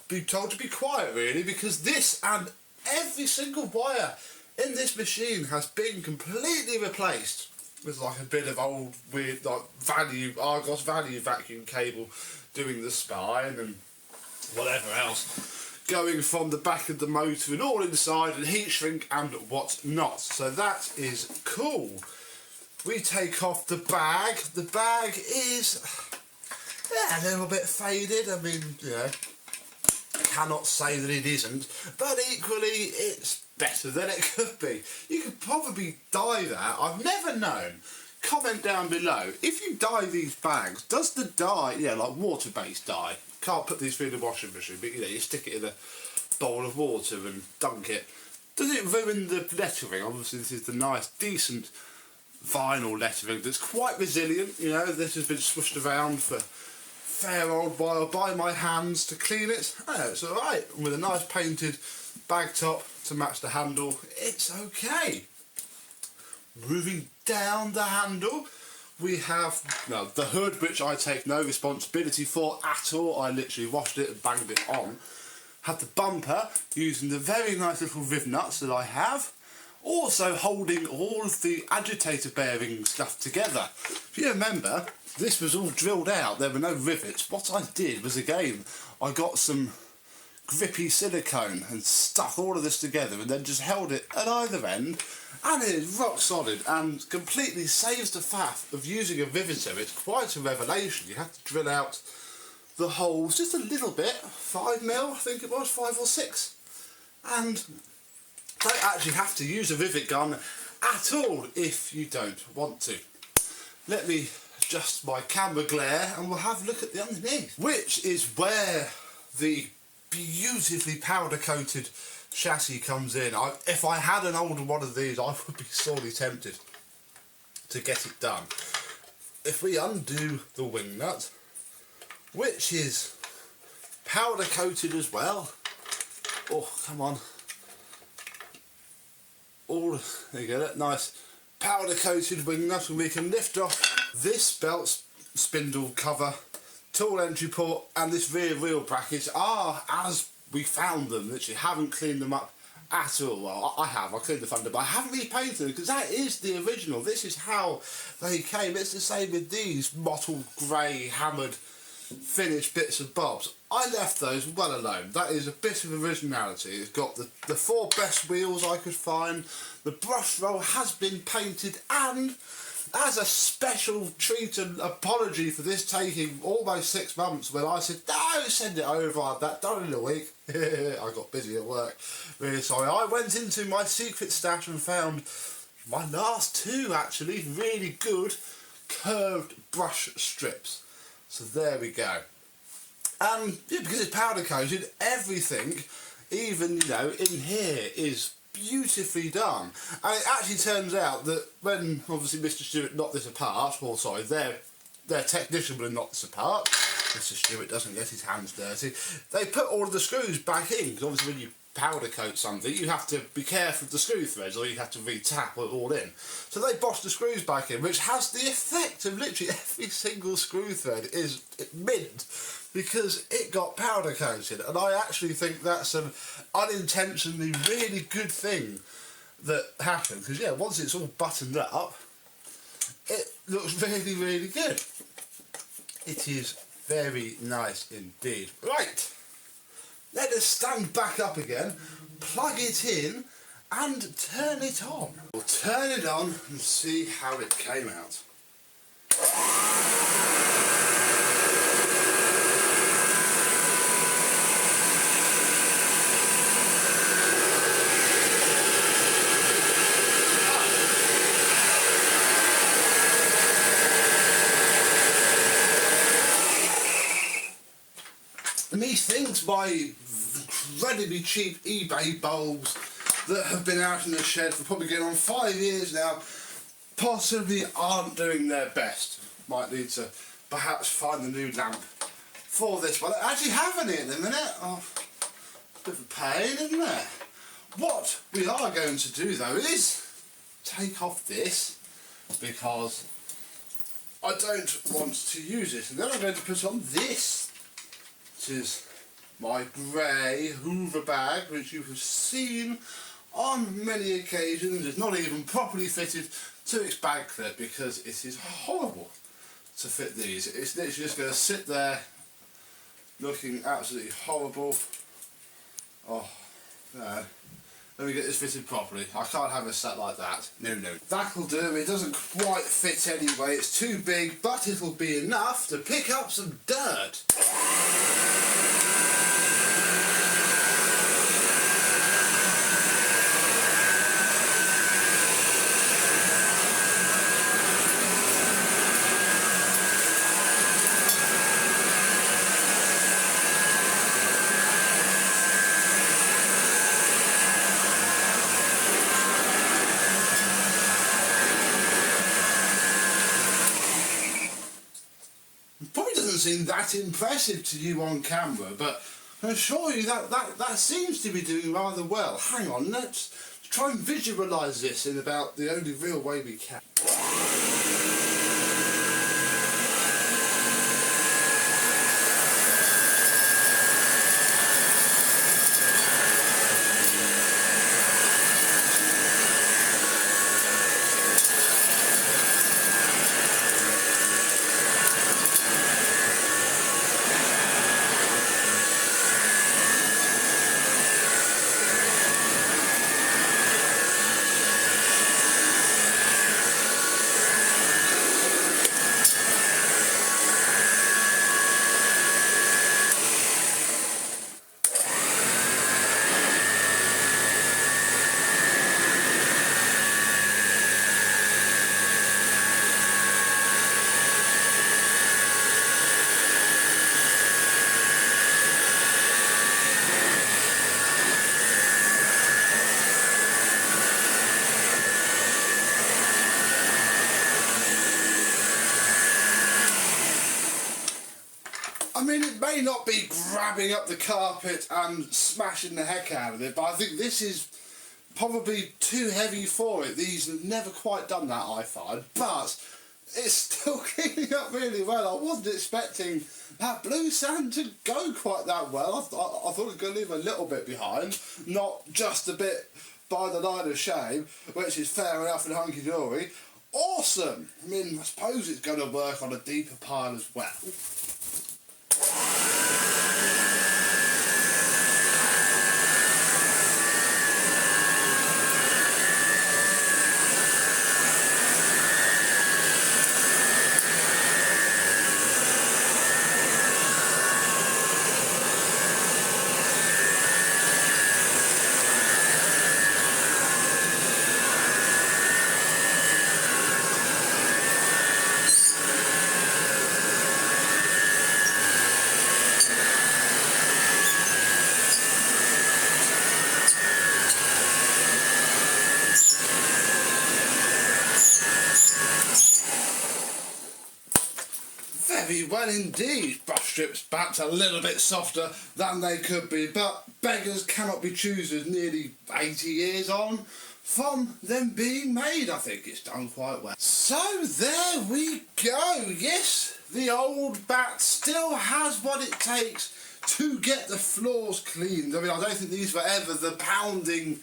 Speaker 1: be told to be quiet, really, because this and every single wire in this machine has been completely replaced with like a bit of old weird like Argos value vacuum cable doing the spine and whatever else going from the back of the motor and all inside, and heat shrink and what's not. So that is cool. We take off the bag. The bag is a little bit faded. I mean, you know, cannot say that it isn't, but equally it's better than it could be. You could probably dye that. I've never known. Comment down below. If you dye these bags, does the dye, like water-based dye, can't put these through the washing machine, but you know, you stick it in a bowl of water and dunk it, does it ruin the lettering? Obviously this is the nice, decent vinyl lettering that's quite resilient. You know, this has been swished around for a fair old while by my hands to clean it. Oh, it's alright. With a nice painted bag top to match the handle, it's okay. Moving down the handle, we have the hood, which I take no responsibility for at all. I literally washed it and banged it on. Have the bumper using the very nice little riv nuts that I have. Also holding all of the agitator bearing stuff together. If you remember, this was all drilled out, there were no rivets. What I did was, again, I got some grippy silicone and stuck all of this together and then just held it at either end, and it is rock solid and completely saves the faff of using a riveter. It's quite a revelation. You have to drill out the holes just a little bit, 5mm I think it was, 5 or 6, and don't actually have to use a rivet gun at all if you don't want to. Let me adjust my camera glare and we'll have a look at the underneath, which is where the beautifully powder coated chassis comes in. If I had an older one of these, I would be sorely tempted to get it done. If we undo the wing nut, which is powder coated as well, oh come on, there you go, that nice powder coated wing nut, and we can lift off this belt spindle cover, tool entry port, and this rear wheel brackets are as we found them. Literally haven't cleaned them up at all. Well, I cleaned the fender, but I haven't repainted them because that is the original. This is how they came. It's the same with these mottled grey hammered finished bits and bobs. I left those well alone. That is a bit of originality. It's got the 4 best wheels I could find. The brush roll has been painted, and as a special treat and apology for this taking almost 6 months, when I said, no, send it over, I've that done in a week. I got busy at work. Really sorry. I went into my secret stash and found my last 2 actually really good curved brush strips. So there we go. And yeah, because it's powder coated, everything, even in here, is beautifully done. And it actually turns out that when obviously Mr. Stewart knocked this apart, or sorry, their technician would have knocked this apart, Mr. Stewart doesn't get his hands dirty, they put all of the screws back in, because obviously when you powder coat something you have to be careful of the screw threads, or you have to re-tap it all in. So they bossed the screws back in, which has the effect of literally every single screw thread is mint, because it got powder coated. And I actually think that's an unintentionally really good thing that happened, because yeah, once it's all buttoned up, it looks really, really good. It is very nice indeed. Right, let us stand back up again, plug it in and turn it on. We'll turn it on and see how it came out. Methinks my incredibly cheap eBay bulbs that have been out in the shed for probably getting on 5 years now possibly aren't doing their best. Might need to perhaps find a new lamp for this one. I actually have any in a minute. Bit of a pain, isn't it? What we are going to do though is take off this because I don't want to use it, and then I'm going to put on this, which is my grey Hoover bag, which you have seen on many occasions. It's not even properly fitted to its bag clip because it is horrible to fit these. It's literally just going to sit there looking absolutely horrible. Oh no. Let me get this fitted properly. I can't have it sat like that. No, no. That'll do. It doesn't quite fit anyway. It's too big, but it'll be enough to pick up some dirt. Seem that impressive to you on camera, but I assure you that seems to be doing rather well. Hang on, let's try and visualise this in about the only real way we can. I mean, it may not be grabbing up the carpet and smashing the heck out of it, but I think this is probably too heavy for it. These have never quite done that, I find, but it's still cleaning up really well. I wasn't expecting that blue sand to go quite that well. I thought it was going to leave a little bit behind, not just a bit by the line of shame, which is fair enough and hunky-dory. Awesome! I mean, I suppose it's going to work on a deeper pile as well. Very well indeed. Brush strips perhaps a little bit softer than they could be, but beggars cannot be choosers nearly 80 years on from them being made. I think it's done quite well. So there we go. Yes, the old bat still has what it takes to get the floors cleaned. I mean, I don't think these were ever the pounding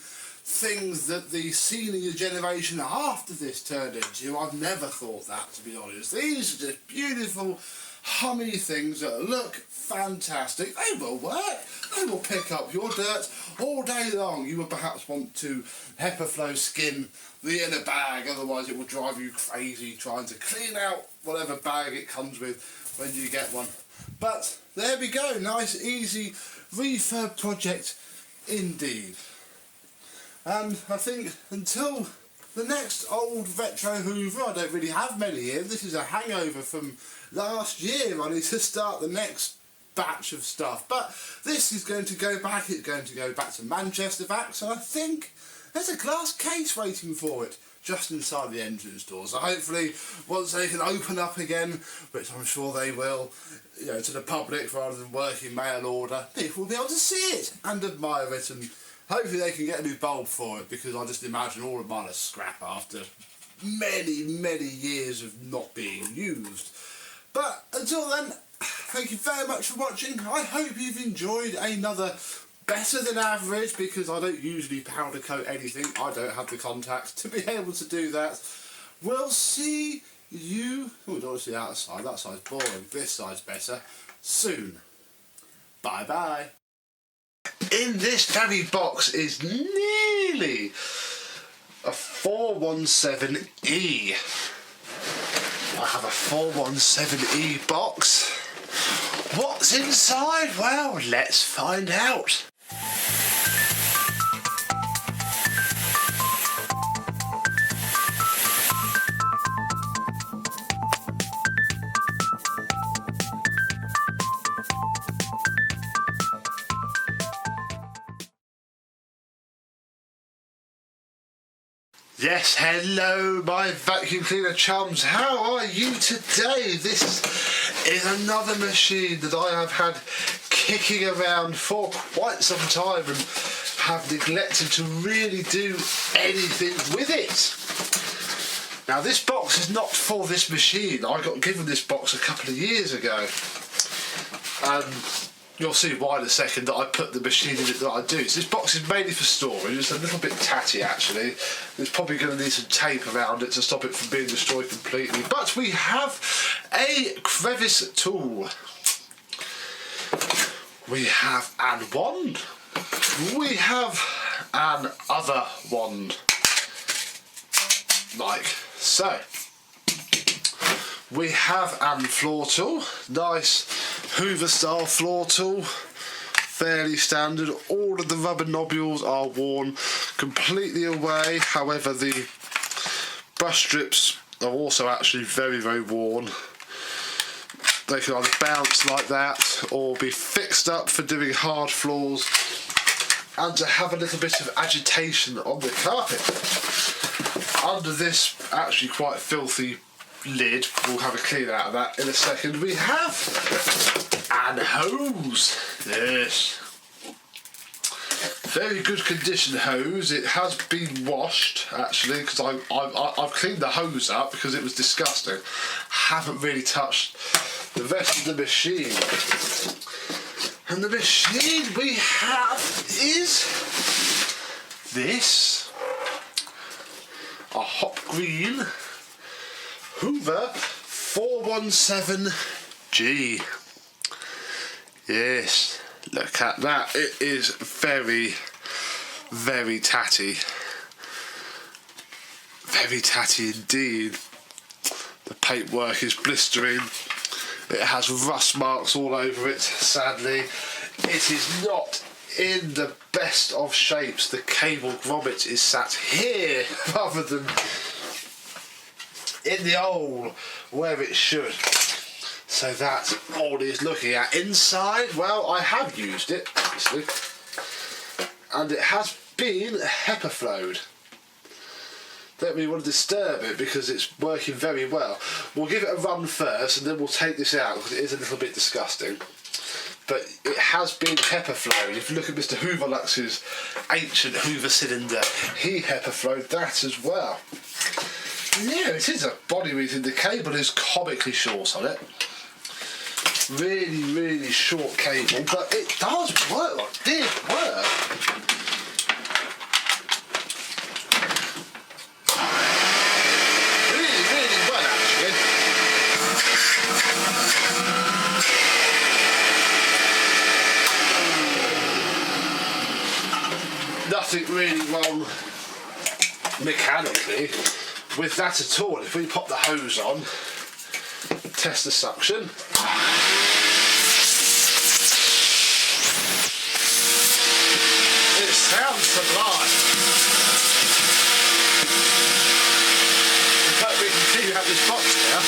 Speaker 1: things that the senior generation after this turned into. I've never thought that, to be honest. These are just beautiful, hummy things that look fantastic. They will work. They will pick up your dirt all day long. You will perhaps want to HEPA skin the inner bag, otherwise it will drive you crazy trying to clean out whatever bag it comes with when you get one. But there we go. Nice, easy refurb project indeed. And I think until the next old retro Hoover, I don't really have many here. This is a hangover from last year. I need to start the next batch of stuff. But this is going to go back. It's going to go back to Manchester Vax, and I think there's a glass case waiting for it just inside the entrance door. So hopefully once they can open up again, which I'm sure they will, you know, to the public rather than working mail order, people will be able to see it and admire it, and hopefully they can get a new bulb for it, because I just imagine all of mine are scrap after many years of not being used. But until then, thank you very much for watching. I hope you've enjoyed another better than average, because I don't usually powder coat anything. I don't have the contacts to be able to do that. We'll see you, oh, we don't want to see the outside, that side's boring, this side's better, soon. Bye bye. In this very box is nearly a 417E. I have a 417E box. What's inside? Well, let's find out. Yes, hello my vacuum cleaner chums, how are you today? This is another machine that I have had kicking around for quite some time and have neglected to really do anything with it. Now this box is not for this machine. I got given this box a couple of years ago. You'll see why in a second that I put the machine in it that I do. So this box is mainly for storage. It's a little bit tatty actually. It's probably going to need some tape around it to stop it from being destroyed completely. But we have a crevice tool. We have an wand. We have an other wand. Like so. We have an floor tool. Nice Hoover style floor tool, fairly standard. All of the rubber nobules are worn completely away, however the brush strips are also actually very worn. They can either bounce like that or be fixed up for doing hard floors and to have a little bit of agitation on the carpet. Under this actually quite filthy lid, we'll have a clean out of that in a second, we have an hose. Yes, very good condition hose. It has been washed actually, because I've cleaned the hose up because it was disgusting. Haven't really touched the rest of the machine. And the machine we have is this, a hop green Hoover 417G. Yes, look at that. It is very tatty. Very tatty indeed. The paintwork is blistering. It has rust marks all over it, sadly. It is not in the best of shapes. The cable grommet is sat here rather than in the hole where it should. So that's all he's looking at. Inside, well, I have used it, obviously, and it has been HEPA flowed. Don't really want to disturb it because it's working very well. We'll give it a run first and then we'll take this out because it is a little bit disgusting. But it has been HEPA flowed. If you look at Mr. Hoover Lux's ancient Hoover cylinder, he HEPA flowed that as well. Yeah, it is a body reading. The cable is comically short on it. Really short cable, but it does work. It did work. Really well, actually. Nothing really wrong mechanically with that at all. If we pop the hose on, test the suction. It sounds sublime. In fact, we can see you have this box now.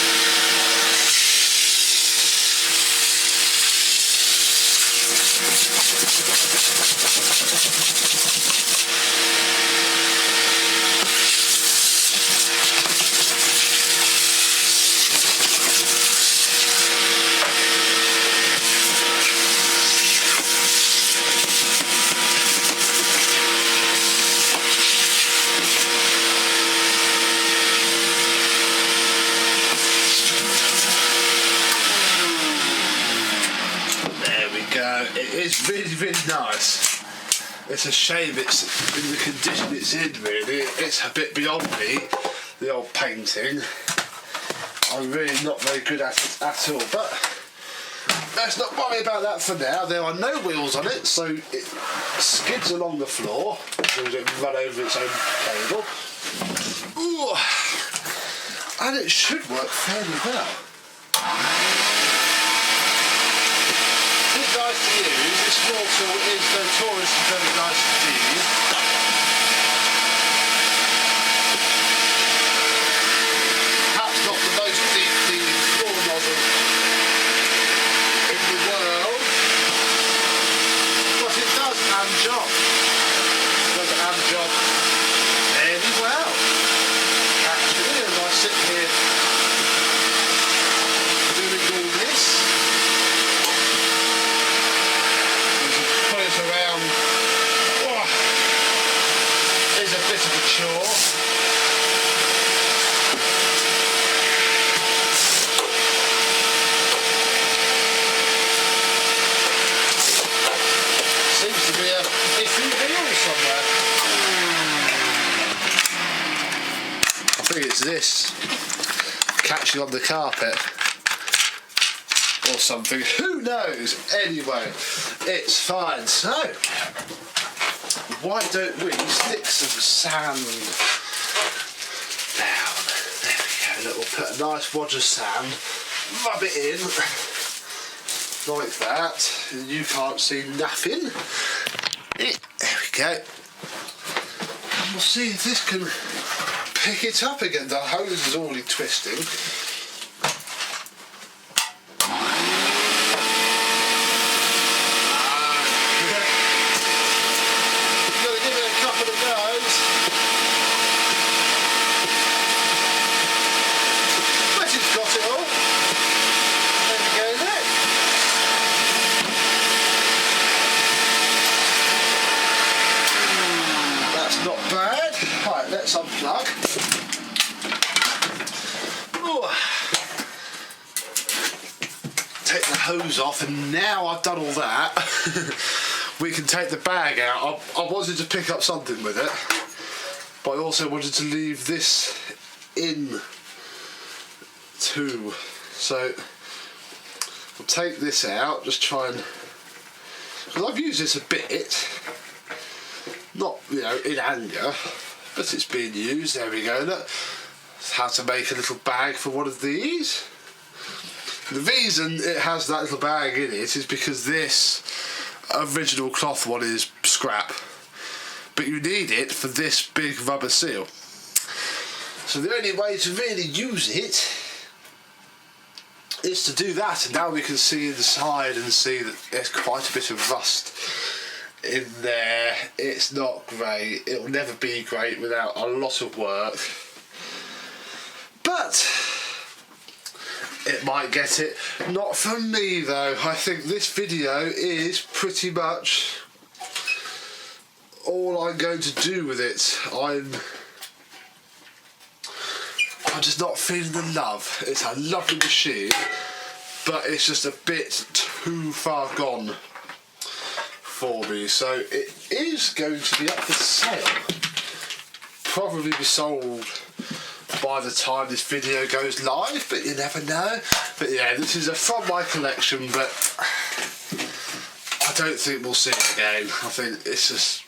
Speaker 1: really nice. It's a shame it's in the condition it's in, really. It's a bit beyond me, the old painting. I'm really not very good at it at all, but let's not worry about that for now. There are no wheels on it, so it skids along the floor, so it doesn't run over its own cable. Ooh. And it should work fairly well. It's nice to use. This small tool is notoriously very nice indeed. Perhaps not the most deep cleaning floor nozzle in the world, but it does am job. It does am job fairly well. Actually, as I sit here doing all this, put it around, is a bit of a chore. Seems to be a iffy wheel somewhere. I think it's this catching on the carpet or something. Who knows? Anyway, it's fine. So, why don't we stick some sand down? There we go. Look, we'll put a nice wad of sand, rub it in like that. You can't see nothing. There we go. And we'll see if this can pick it up again. The hose is already twisting. You've got to give it a couple of goes. But it's got it all. There we go there. That's not bad. Right, let's unplug. Ooh. Take the hose off, and now I've done all that, we can take the bag out. I wanted to pick up something with it, but I also wanted to leave this in too. So I'll take this out, just try and, because I've used this a bit, not, you know, in anger, but it's being used. There we go. Look, how to make a little bag for one of these. The reason it has that little bag in it is because this original cloth one is scrap, but you need it for this big rubber seal. So the only way to really use it is to do that, and now we can see inside and see that there's quite a bit of rust in there. It's not great. It'll never be great without a lot of work, but it might get it. Not for me though. I think this video is pretty much all I'm going to do with it. I'm just not feeling the love. It's a lovely machine, but it's just a bit too far gone for me. So it is going to be up for sale. Probably be sold by the time this video goes live, but you never know. But yeah, this is from my collection, but I don't think we'll see it again. I think it's just,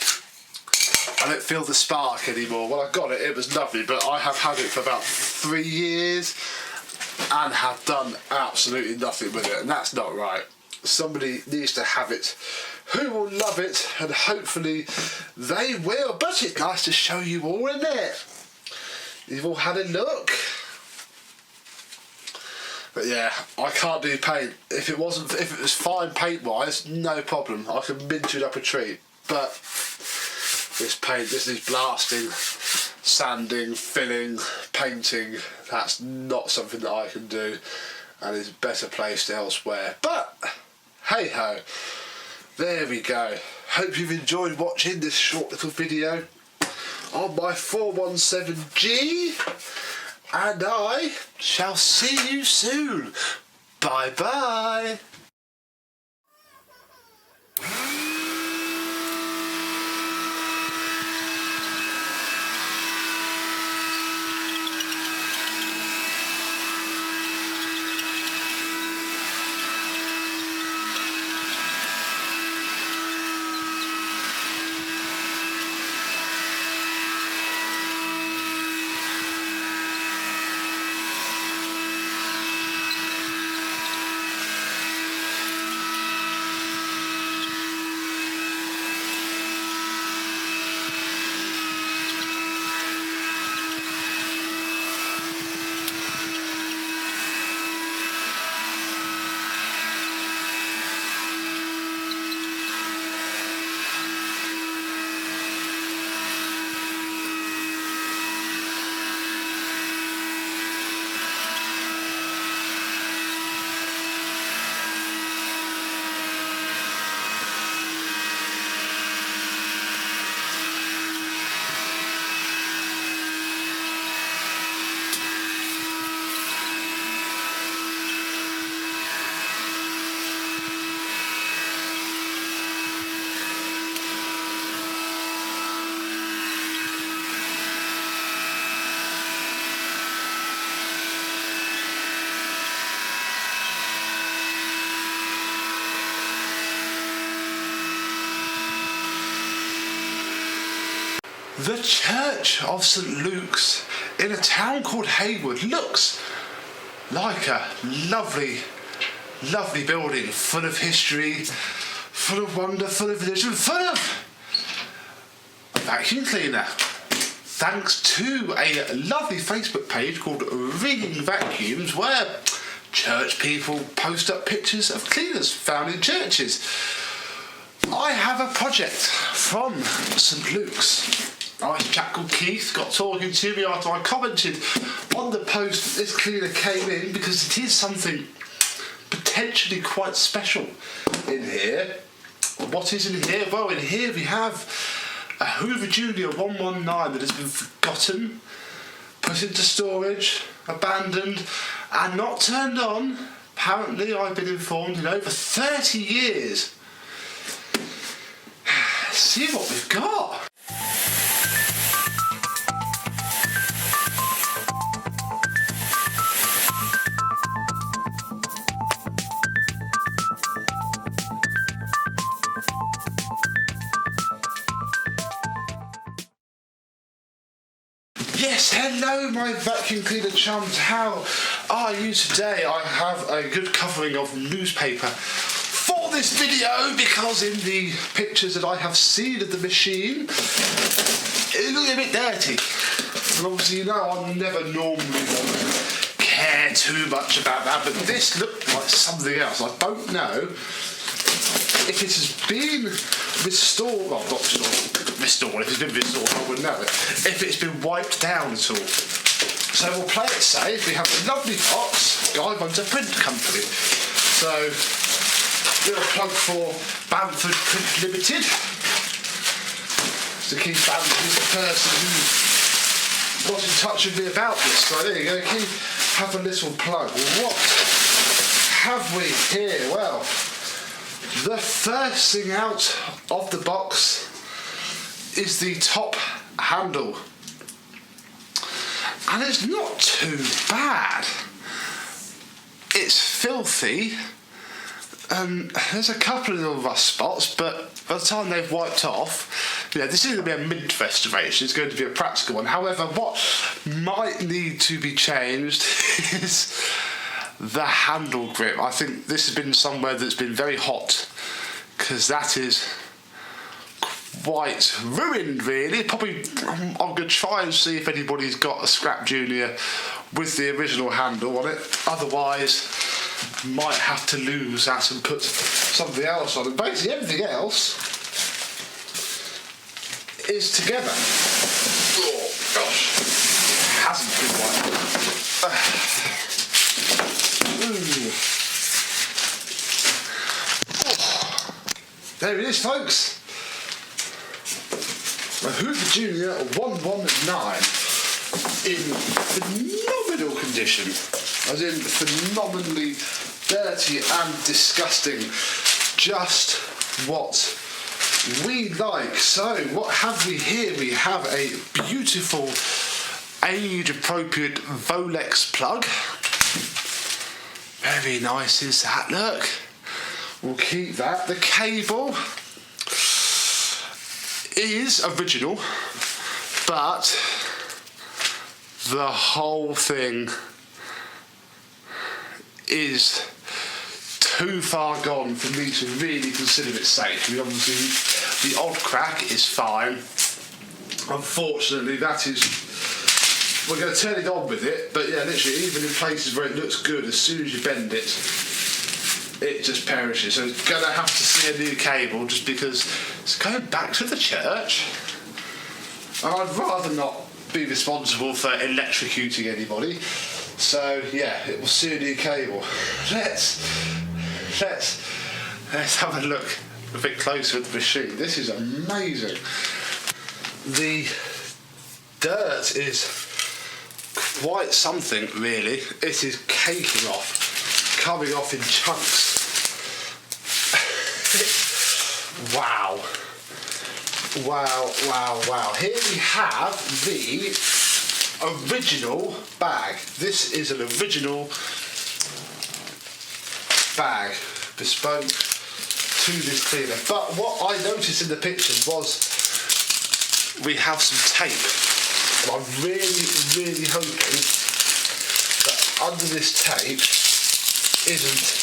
Speaker 1: I don't feel the spark anymore. When I got it, it was lovely, but I have had it for about 3 years and have done absolutely nothing with it, and that's not right. Somebody needs to have it who will love it, and hopefully they will. But it's nice to show you all in it. You've all had a look. But yeah, I can't do paint. If it was fine paint wise, no problem. I can mint it up a treat. But this paint, this is blasting, sanding, filling, painting. That's not something that I can do, and is better placed elsewhere. But hey ho, there we go. Hope you've enjoyed watching this short little video on my 417G, and I shall see you soon. Bye bye. The Church of St Luke's in a town called Haywood looks like a lovely, lovely building, full of history, full of wonder, full of religion, full of a vacuum cleaner. Thanks to a lovely Facebook page called Ringing Vacuums, where church people post up pictures of cleaners found in churches. I have a project from St Luke's. A chap called Keith got talking to me after I commented on the post that this cleaner came in, because it is something potentially quite special in here. What is in here? Well, in here we have a Hoover Junior 119 that has been forgotten, put into storage, abandoned, and not turned on, apparently, I've been informed, in over 30 years. Let's see what we've got. Yes, hello my vacuum cleaner chums, how are you today? I have a good covering of newspaper for this video, because in the pictures that I have seen of the machine, it looks a bit dirty. And obviously, you know, I never normally care too much about that, but this looked like something else. I don't know if it has been restored, well, not restored, if it's been restored I wouldn't know it, if it's been wiped down at all. So we'll play it safe. We have a lovely box. Guy runs a print company. So, little plug for Bamford Print Limited. So Keith Bamford is the person who got in touch with me about this. So there you go, Keith, have a little plug. What have we here? Well, the first thing out of the box is the top handle, and it's not too bad. It's filthy, and there's a couple of little rust spots, but by the time they've wiped off, you know, this isn't going to be a mint restoration, it's going to be a practical one. However, what might need to be changed is the handle grip. I think this has been somewhere that's been very hot, because that is quite ruined, really. Probably I'm going to try and see if anybody's got a Scrap Junior with the original handle on it. Otherwise, might have to lose that and put something else on it. Basically, everything else is together. Oh gosh, hasn't been wiped. There it is, folks. A Hoover Junior 119 in phenomenal condition, as in phenomenally dirty and disgusting. Just what we like. So what have we here? We have a beautiful age-appropriate Volex plug. Very nice is that, look. We'll keep that. The cable is original, but the whole thing is too far gone for me to really consider it safe. I mean, obviously the odd crack is fine. Unfortunately, that is, we're going to turn it on with it, but yeah, literally, even in places where it looks good, as soon as you bend it, it just perishes. So it's going to have to see a new cable, just because it's going back to the church, and I'd rather not be responsible for electrocuting anybody. So yeah, it will see a new cable. Let's have a look a bit closer at the machine. This is amazing. The dirt is quite something, really. It is caking off, coming off in chunks. Wow. Wow. Here we have the original bag. This is an original bag, bespoke to this cleaner. But what I noticed in the pictures was we have some tape. And I'm really, really hoping that under this tape isn't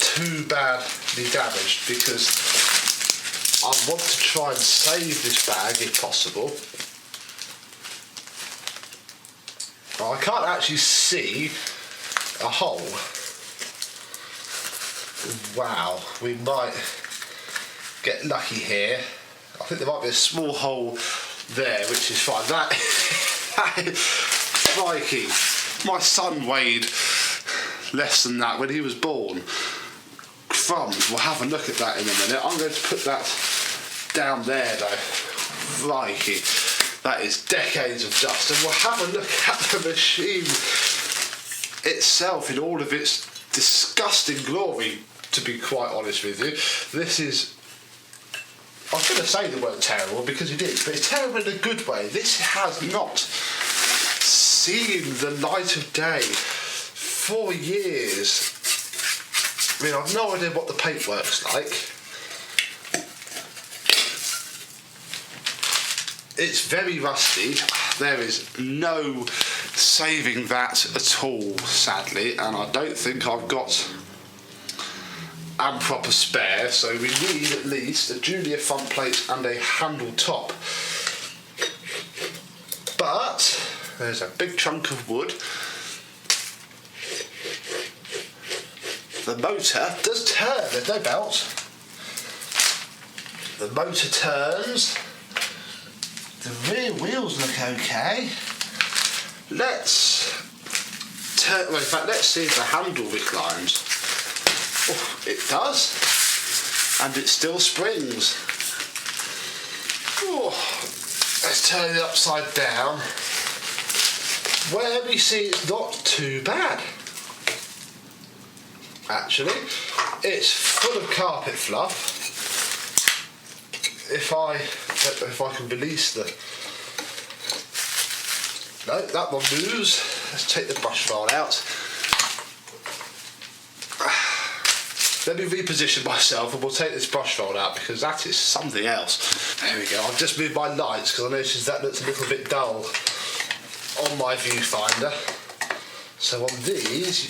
Speaker 1: too badly damaged, because I want to try and save this bag if possible. Well, I can't actually see a hole. Wow, we might get lucky here. I think there might be a small hole there, which is fine. That crikey, my son weighed less than that when he was born. Crumbs, we'll have a look at that in a minute. I'm going to put that down there though. Crikey, that is decades of dust. And we'll have a look at the machine itself in all of its disgusting glory, to be quite honest with you. This is, I was going to say the word terrible because it is, but it's terrible in a good way. This has not seen the light of day for years. I mean, I've no idea what the paintwork's like. It's very rusty. There is no saving that at all, sadly, and I don't think I've got a proper spare, so we need at least a Junior front plate and a handle top. But there's a big chunk of wood. The motor does turn, there's no belt. The motor turns. The rear wheels look okay. Let's turn, well, in fact, let's see if the handle reclines. Oh, it does, and it still springs. Oh, let's turn it upside down. Where we see it's not too bad. Actually, it's full of carpet fluff. If I can release the... No, that one moves. Let's take the brush file out. Let me reposition myself and we'll take this brush fold out, because that is something else. There we go. I've just moved my lights because I noticed that looks a little bit dull on my viewfinder. So on these,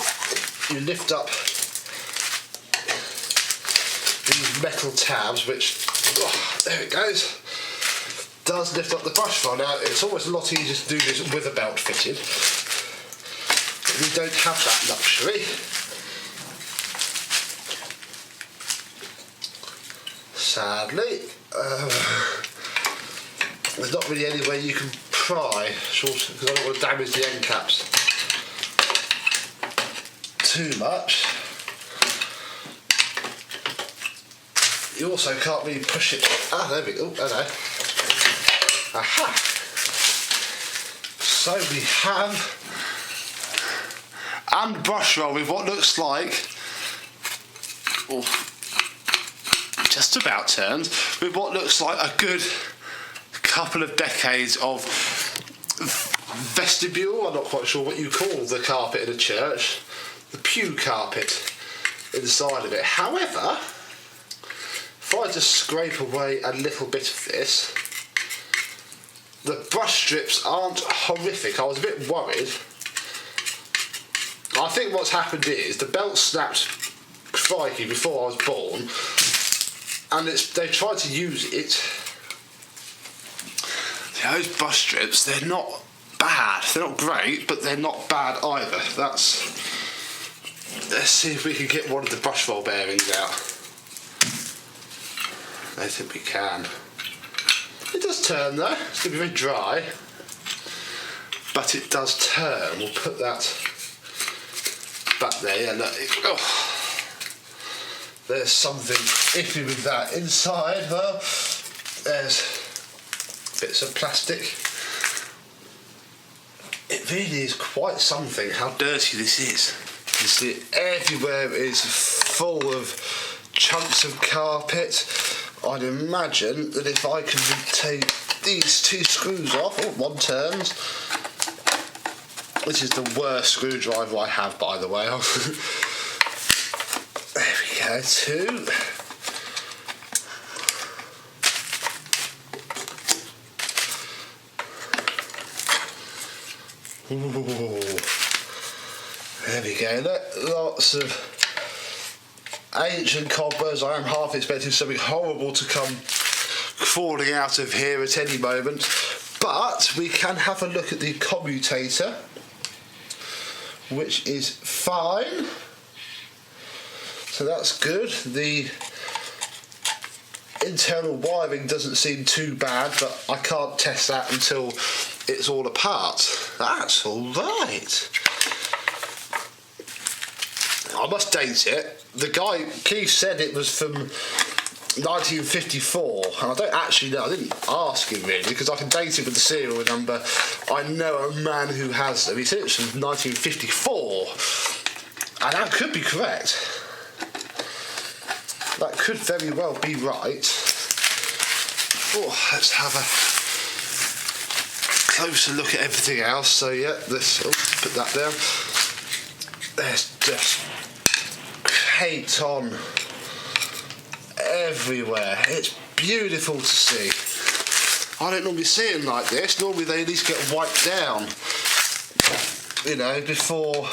Speaker 1: you lift up these metal tabs, which, oh, there it goes, does lift up the brush fold. Now, it's always a lot easier to do this with a belt fitted. But we don't have that luxury. Sadly, there's not really any way you can pry, because I don't want to damage the end caps too much. You also can't really push it. Ah, there we go. Oh, hello. Aha! So we have and brush roll with what looks like, oh, just about turns, with what looks like a good couple of decades of vestibule. I'm not quite sure what you call the carpet in a church, the pew carpet inside of it. However, if I just scrape away a little bit of this, the brush strips aren't horrific. I was a bit worried. I think what's happened is the belt snapped, crikey, before I was born, and they tried to use it. Those brush strips, they're not bad. They're not great, but they're not bad either. Let's see if we can get one of the brush roll bearings out. I think we can. It does turn though. It's going to be very dry, but it does turn. We'll put that back there. Yeah, look. Oh, there's something iffy with that inside. Well, there's bits of plastic. It really is quite something how dirty this is. You see, everywhere is full of chunks of carpet. I'd imagine that if I can take these two screws off, oh, one turns. This is the worst screwdriver I have, by the way. There we go, two. Ooh. There we go. Look, lots of ancient cobwebs. I am half expecting something horrible to come crawling out of here at any moment. But we can have a look at the commutator, which is fine. So that's good. The internal wiring doesn't seem too bad, but I can't test that until it's all apart. That's all right. I must date it. The guy, Keith, said it was from 1954, and I don't actually know. I didn't ask him really, because I can date it with the serial number. I know a man who has them. He said it was from 1954, and that could be correct. That could very well be right. Oh, let's have a closer look at everything else. So yeah, this. Oh, put that down. There's just paint on everywhere. It's beautiful to see. I don't normally see them like this. Normally they at least get wiped down, you know, before.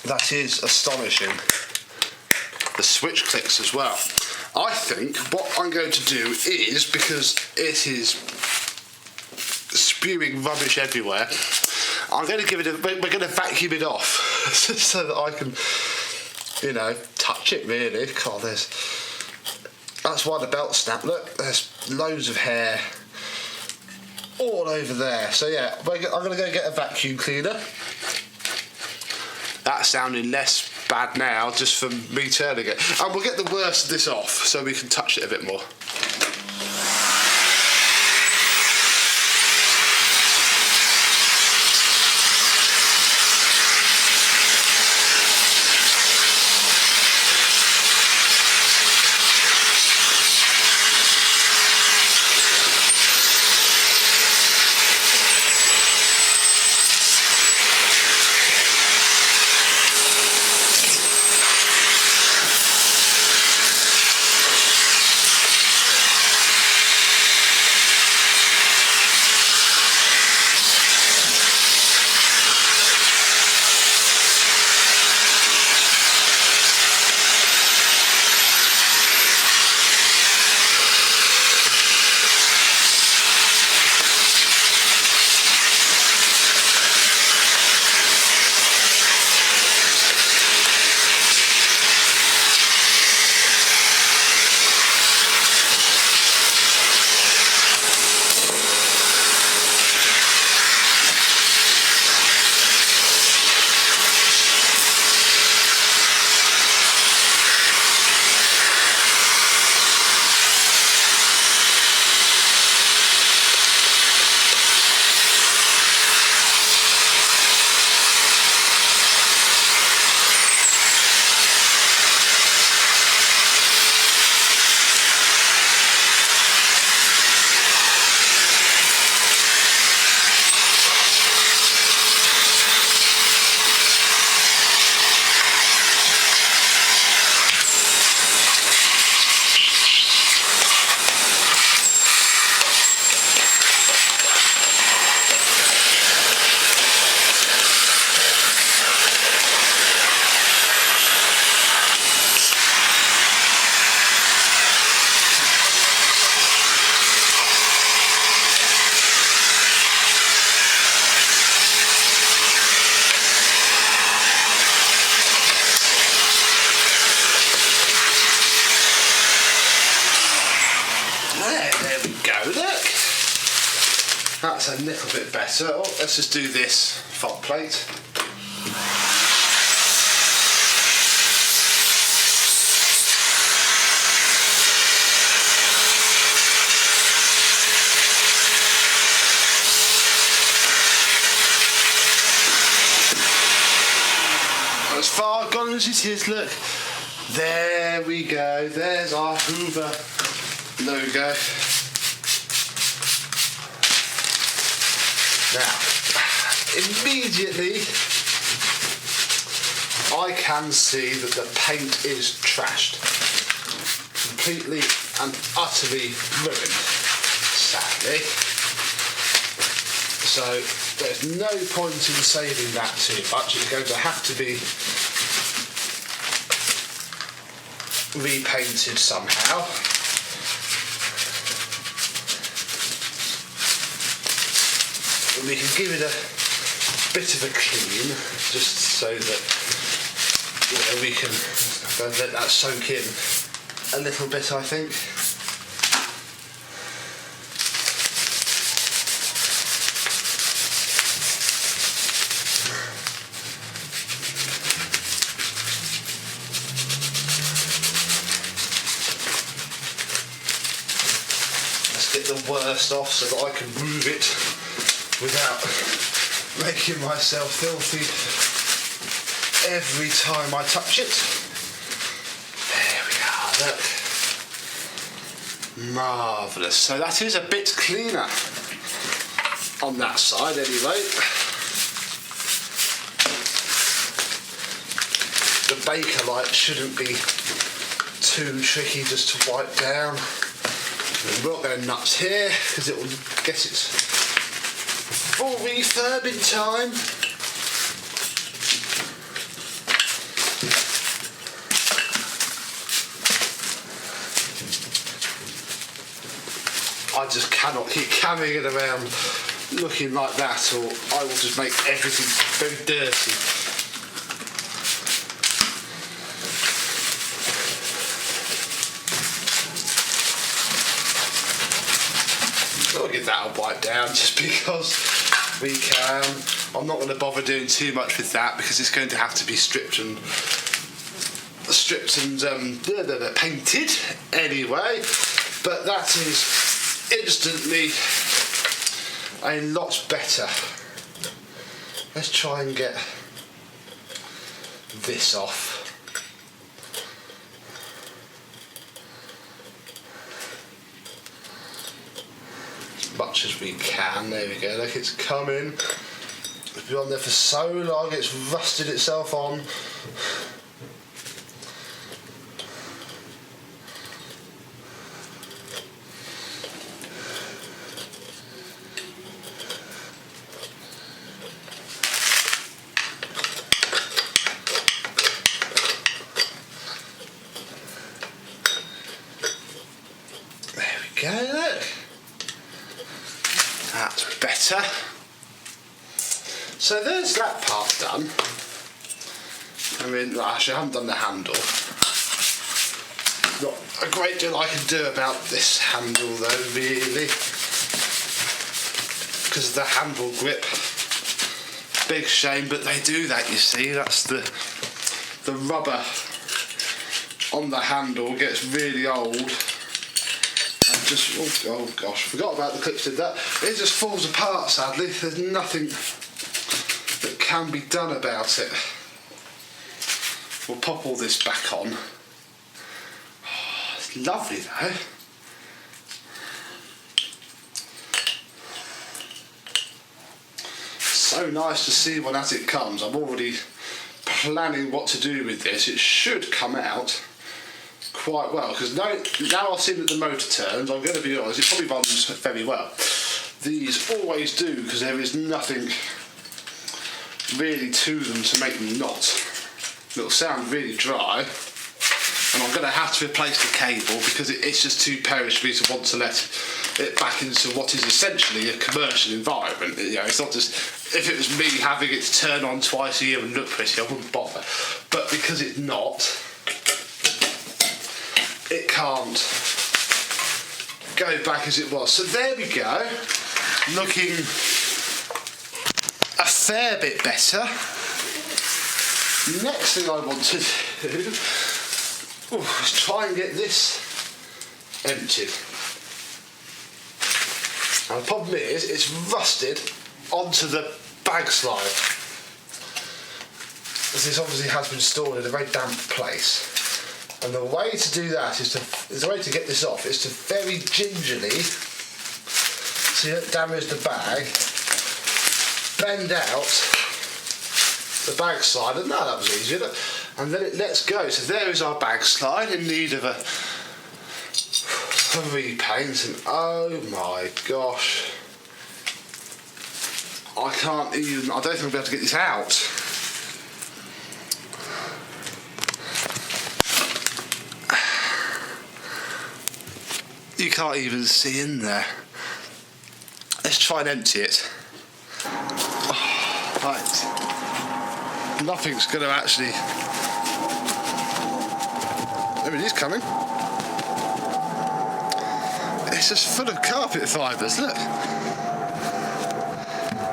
Speaker 1: That is astonishing. The switch clicks as well. I think what I'm going to do is, because it is spewing rubbish everywhere, I'm going to give it we're going to vacuum it off so that I can, you know, touch it really. God, that's why the belt snapped. Look, there's loads of hair all over there. So yeah, I'm going to go get a vacuum cleaner. That's sounding less bad now just from me turning it. And we'll get the worst of this off so we can touch it a bit more. That's a little bit better. Oh, let's just do this front plate. As far gone as it is, look. There we go. There's our Hoover logo. Now, immediately I can see that the paint is trashed. Completely and utterly ruined. sadly. So there's no point in saving that too much. It's going to have to be repainted somehow. And we can give it a bit of a clean, just so that we can let that soak in a little bit, I think. Let's get the worst off so that I can move it without making myself filthy every time I touch it. There we are, look. Marvellous. So that is a bit cleaner on that side anyway. The Bakelite shouldn't be too tricky just to wipe down. We're not going nuts here because it will get its full refurb in time. I just cannot keep carrying it around looking like that, or I will just make everything very dirty. I'll give that a wipe down just because we can. I'm not going to bother doing too much with that because it's going to have to be stripped and painted anyway. But that is instantly a lot better. Let's try and get this off. Much as we can. There we go, look, it's coming. It's been on there for so long, it's rusted itself on. There we go, look. That's better. So there's that part done. I mean, actually I haven't done the handle. Not a great deal I can do about this handle though, really. Because of the handle grip. Big shame, but they do that, you see. That's the rubber on the handle gets really old. Just, oh gosh, forgot about the clips did that. It just falls apart, sadly. There's nothing that can be done about it. We'll pop all this back on. Oh, it's lovely though. So nice to see one as it comes. I'm already planning what to do with this. It should come out quite well, because now I've seen that the motor turns, I'm going to be honest, it probably runs very well. These always do, because there is nothing really to them to make them not. It'll sound really dry, and I'm going to have to replace the cable because it's just too perish for me to want to let it back into what is essentially a commercial environment. You know, it's not just, if it was me having it to turn on twice a year and look pretty, I wouldn't bother. But because it's not, it can't go back as it was. So there we go, looking a fair bit better. Next thing I want to do is try and get this emptied. Now the problem is, it's rusted onto the bag slide. This obviously has been stored in a very damp place. And the way to do that the way to get this off is to very gingerly, so you don't damage the bag, bend out the bag slide, and now that was easier, and then it lets go. So there is our bag slide in need of a for repaint, and oh my gosh, I don't think I'll be able to get this out. You can't even see in there. Let's try and empty it. Oh, right. Nothing's going to actually... There it is coming. It's just full of carpet fibres, look.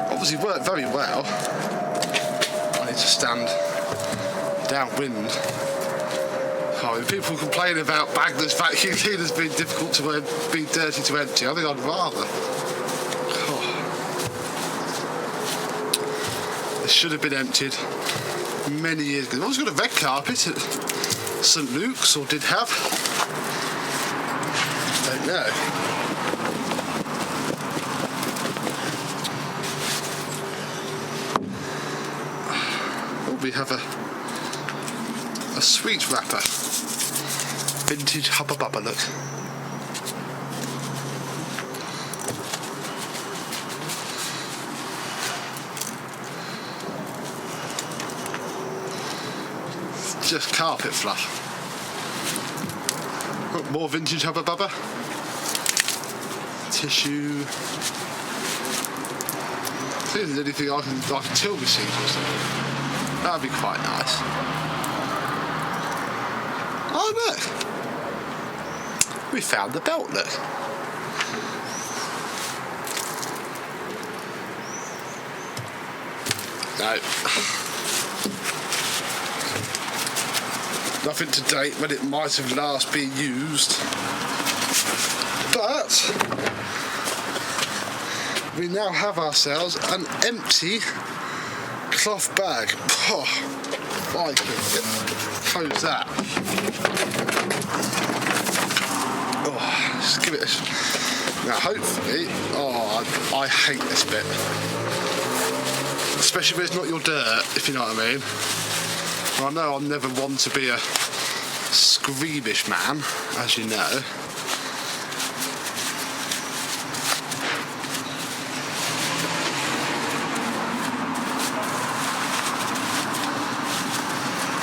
Speaker 1: Obviously worked very well. I need to stand downwind. Oh, people complain about bagless vacuum cleaners being difficult to being dirty to empty. I think I'd rather. Oh. This should have been emptied many years ago. I've always got a red carpet at St Luke's, or did have. Don't know. Oh, we have a sweet wrapper. Vintage Hubba Bubba, look. Just carpet fluff. Look, more vintage Hubba Bubba. Tissue. See if there's anything I can till machines or something. That'd be quite nice. Oh look! We found the belt, look. No. Nothing to date when it might have last been used. But we now have ourselves an empty cloth bag. Oh, I can close that. Oh, just give it a... Now hopefully... Oh, I hate this bit. Especially when it's not your dirt, if you know what I mean. I know I'm never one to be a squeamish man, as you know.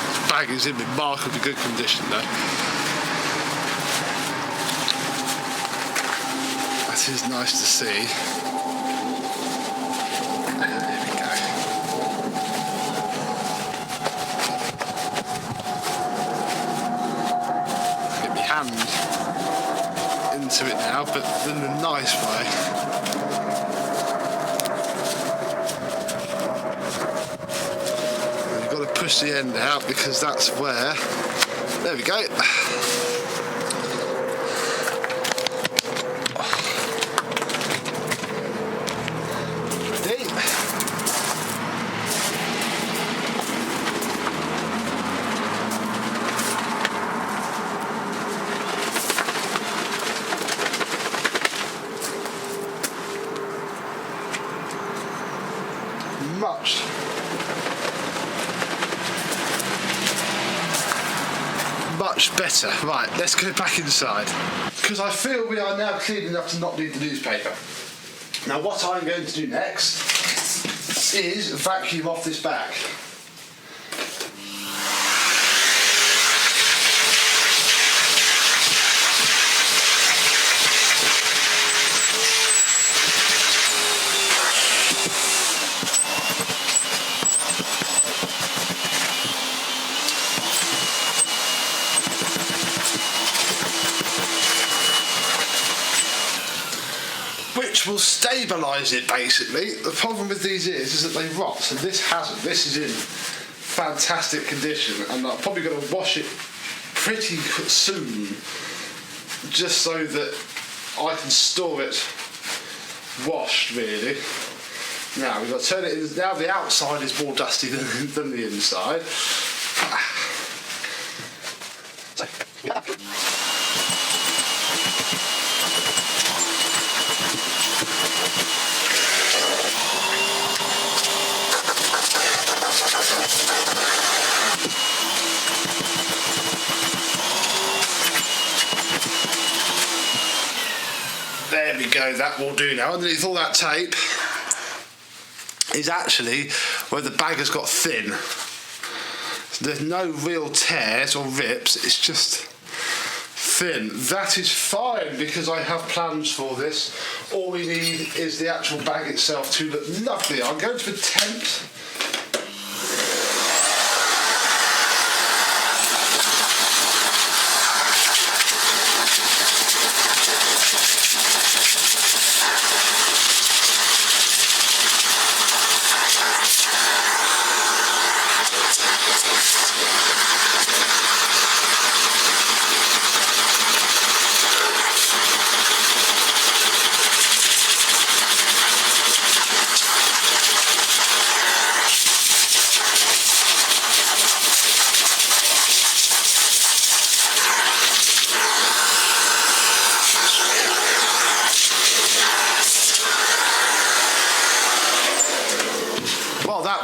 Speaker 1: This bag is in remarkably good condition though. That is nice to see. Into it now, but in a nice way. You've got to push the end out because that's where. There we go. Ready? Much better. Right, let's go back inside. Because I feel we are now clean enough to not need the newspaper. Now what I'm going to do next is vacuum off this bag. Which will stabilise it basically. The problem with these is that they rot, and this hasn't. This is in fantastic condition, and I'm probably going to wash it pretty soon, just so that I can store it washed really. Now we've got to turn it in. Now the outside is more dusty than the inside. So, yeah. we go, that will do now. Underneath all that tape is actually where the bag has got thin. There's no real tears or rips, it's just thin. That is fine because I have plans for this. All we need is the actual bag itself to look lovely. I'm going to attempt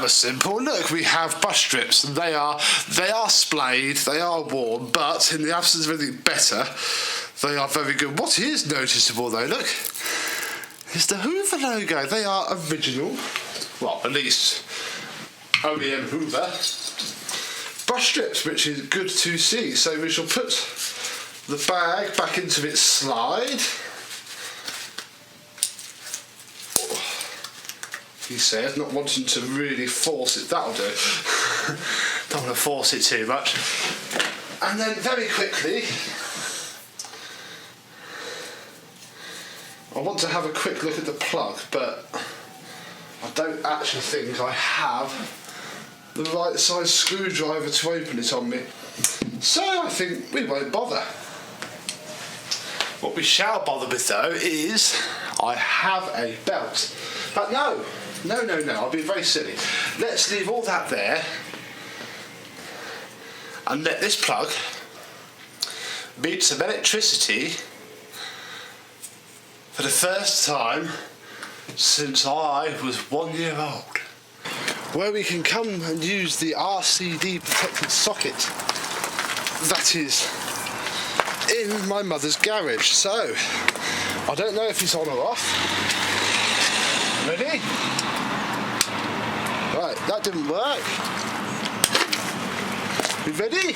Speaker 1: simple. Look, we have brush strips. They are splayed, they are worn, but in the absence of anything better, they are very good. What is noticeable though, look, is the Hoover logo. They are original, well, at least OEM Hoover brush strips, which is good to see. So we shall put the bag back into its slide. He says, not wanting to really force it, that'll do. Don't want to force it too much. And then very quickly, I want to have a quick look at the plug, but I don't actually think I have the right size screwdriver to open it on me. So I think we won't bother. What we shall bother with though is, I have a belt. But no, I'll be very silly. Let's leave all that there and let this plug meet some electricity for the first time since I was 1 year old. Where we can come and use the RCD protected socket that is in my mother's garage. So, I don't know if it's on or off. Ready? Right, that didn't work. You ready?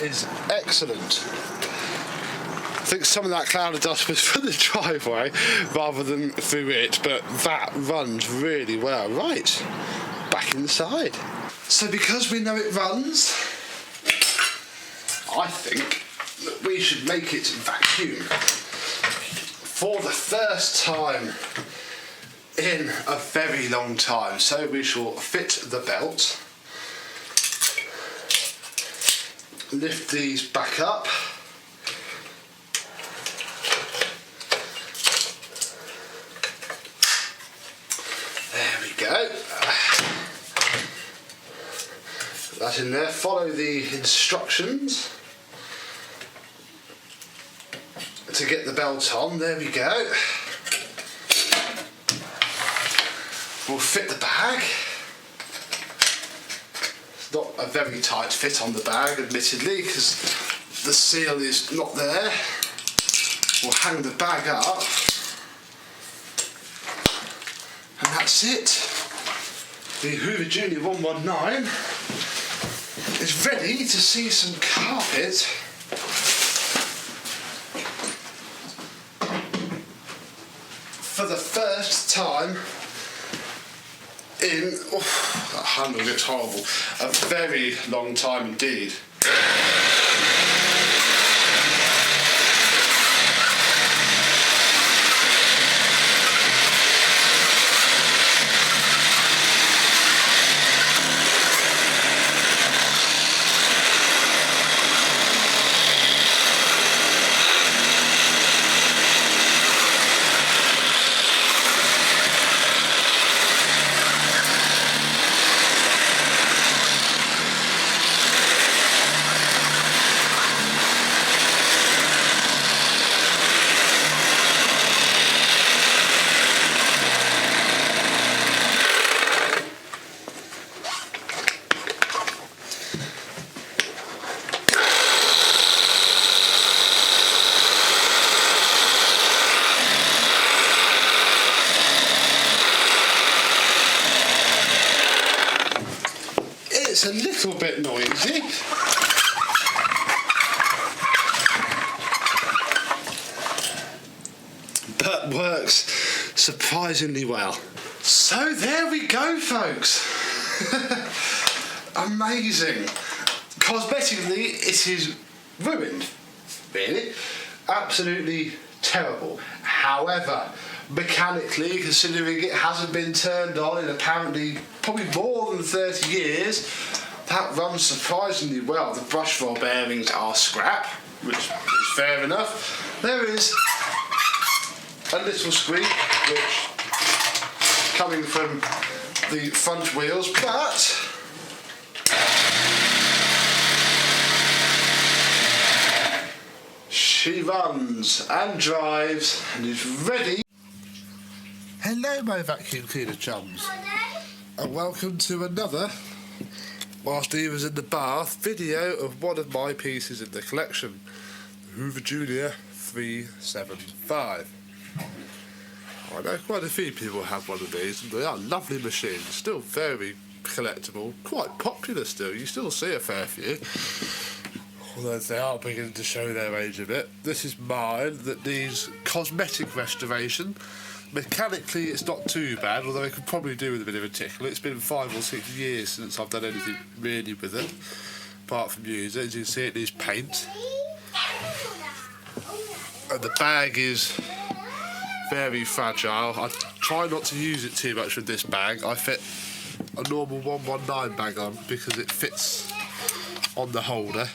Speaker 1: Is excellent. I think some of that cloud of dust was from the driveway rather than through it, but that runs really well. Right, back inside. So because we know it runs, I think that we should make it vacuum for the first time in a very long time. So we shall fit the belt, lift these back up, there we go, put that in there, follow the instructions to get the belt on, there we go. We'll fit the bag. Not a very tight fit on the bag, admittedly, because the seal is not there. We'll hang the bag up, and that's it. The Hoover Junior 119 is ready to see some carpet for the first time in, that handle looks horrible, a very long time indeed. It's a little bit noisy. But works surprisingly well. So there we go, folks. Amazing. Cosmetically, it is ruined, really. Absolutely terrible. However, mechanically, considering it hasn't been turned on in apparently probably more than 30 years, that runs surprisingly well. The brush roll bearings are scrap, which is fair enough. There is a little squeak, which coming from the front wheels, but she runs and drives and is ready. Hello, my vacuum cleaner chums, and welcome to another, whilst he was in the bath, video of one of my pieces in the collection, the Hoover Junior 375. I know quite a few people have one of these, and they are lovely machines, still very collectible, quite popular still. You still see a fair few, although they are beginning to show their age a bit. This is mine that needs cosmetic restoration. Mechanically it's not too bad, although I could probably do with a bit of a tickle. It's been 5 or 6 years since I've done anything really with it, apart from use it. As you can see, it needs paint, and the bag is very fragile. I try not to use it too much with this bag. I fit a normal 119 bag on because it fits on the holder.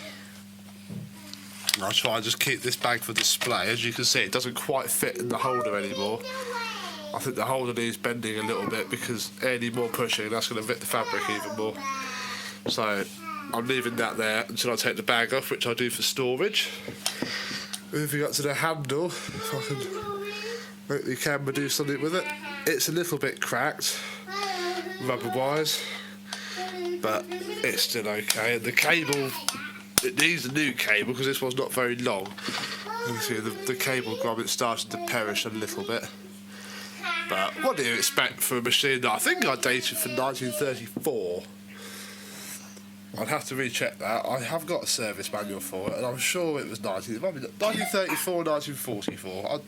Speaker 1: I try and just keep this bag for display. As you can see, it doesn't quite fit in the holder anymore. I think the holder needs bending a little bit because any more pushing, that's going to rip the fabric even more. So I'm leaving that there until I take the bag off, which I do for storage. Moving up to the handle, if I can make the camera do something with it. It's a little bit cracked, rubber-wise, but it's still okay. And the cable, it needs a new cable because this one's not very long. You can see the cable grommet started to perish a little bit. But what do you expect for a machine that I think I dated for 1934? I'd have to recheck that. I have got a service manual for it, and I'm sure it was 1934, 1944. I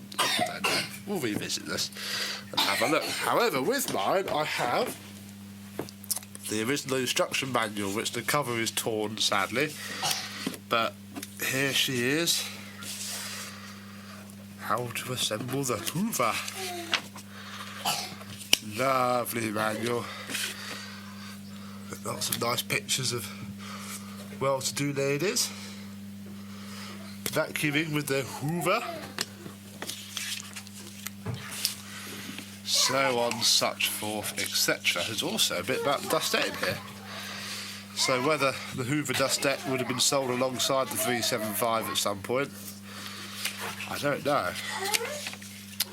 Speaker 1: don't know. We'll revisit this and have a look. However, with mine, I have the original instruction manual, which the cover is torn, sadly. But here she is. How to assemble the Hoover. Lovely manual. Lots of nice pictures of well-to-do ladies vacuuming with their Hoover. So on, such forth, etc. There's also a bit about the Dustette in here. So whether the Hoover Dustette would have been sold alongside the 375 at some point, I don't know.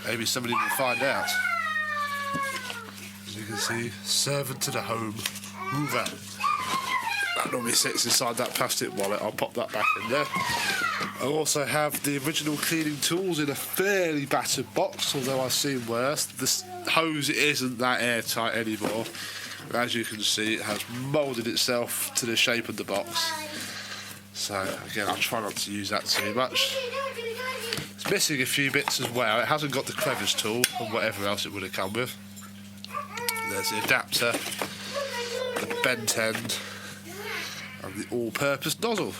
Speaker 1: Maybe somebody will find out. As you can see, servant to the home, Hoover. That normally sits inside that plastic wallet. I'll pop that back in there. I also have the original cleaning tools in a fairly battered box, although I've seen worse. This hose isn't that airtight anymore. And as you can see, it has moulded itself to the shape of the box. So again, I'll try not to use that too much. It's missing a few bits as well. It hasn't got the crevice tool and whatever else it would have come with. There's the adapter, the bent end, and the all-purpose nozzle.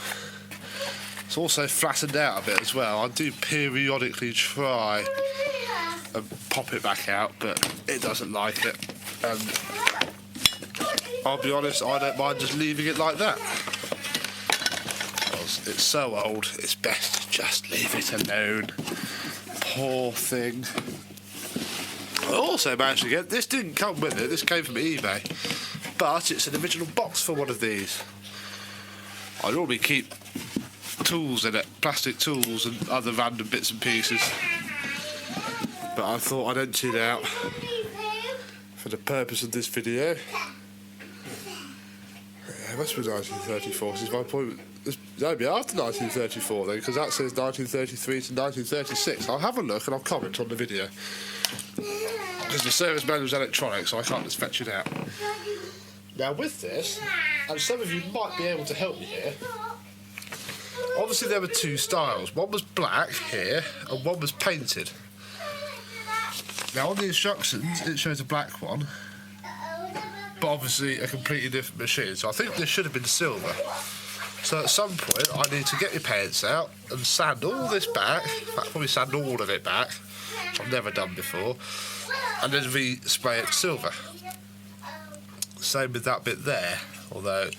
Speaker 1: It's also flattened out a bit as well. I do periodically try and pop it back out, but it doesn't like it. And I'll be honest, I don't mind just leaving it like that. Because it's so old, it's best to just leave it alone. Poor thing. I also managed to get, this didn't come with it, this came from eBay, but it's an original box for one of these. I normally keep tools in it, plastic tools and other random bits and pieces, but I thought I'd empty it out for the purpose of this video. Yeah, it must be 1934, this is my point. That'd be after 1934 then, because that says 1933 to 1936. I'll have a look and I'll comment on the video. Because the service manual's electronic, so I can't just fetch it out. Now with this, and some of you might be able to help me here. Obviously there were two styles, one was black here and one was painted. Now on the instructions it shows a black one, but obviously a completely different machine, so I think this should have been silver. So at some point I need to get my paints out and sand all this back, in fact probably sand all of it back, which I've never done before, and then re-spray it silver. Same with that bit there, although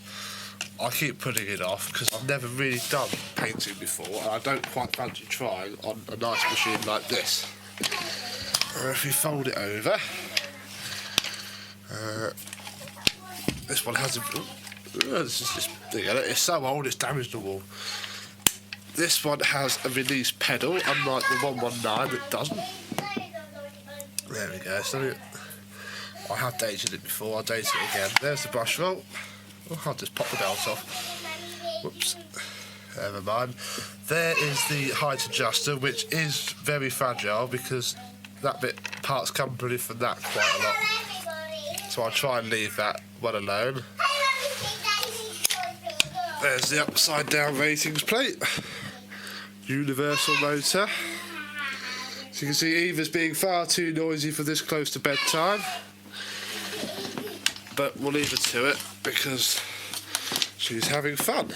Speaker 1: I keep putting it off because I've never really done painting before and I don't quite fancy trying on a nice machine like this. If we fold it over, this one has a... this is just, it's so old it's damaged the wall. This one has a release pedal, unlike the 119 that doesn't. There we go, so I have dated it before, I'll date it again. There's the brush roll. Oh, I'll just pop the belt off. Whoops, never mind. There is the height adjuster, which is very fragile because that parts company from that quite a lot. So I'll try and leave that one alone. There's the upside down ratings plate. Universal motor. So you can see Eva's being far too noisy for this close to bedtime. But we'll leave her to it because she's having fun.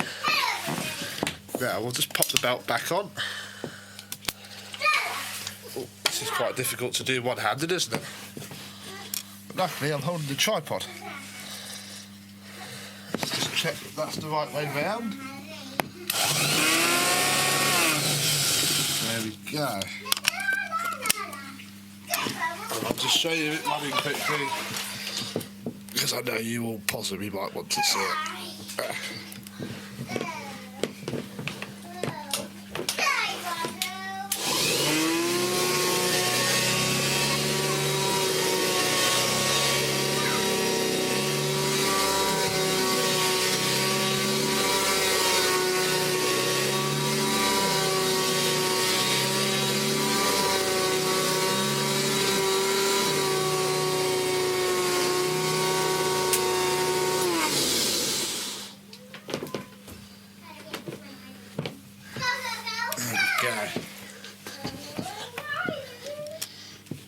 Speaker 1: Now we'll just pop the belt back on. Oh, this is quite difficult to do one-handed, isn't it? But luckily I'm holding the tripod. Let's just check that that's the right way round. There we go. And I'll just show you it running quickly, because I know you all possibly might want to see it.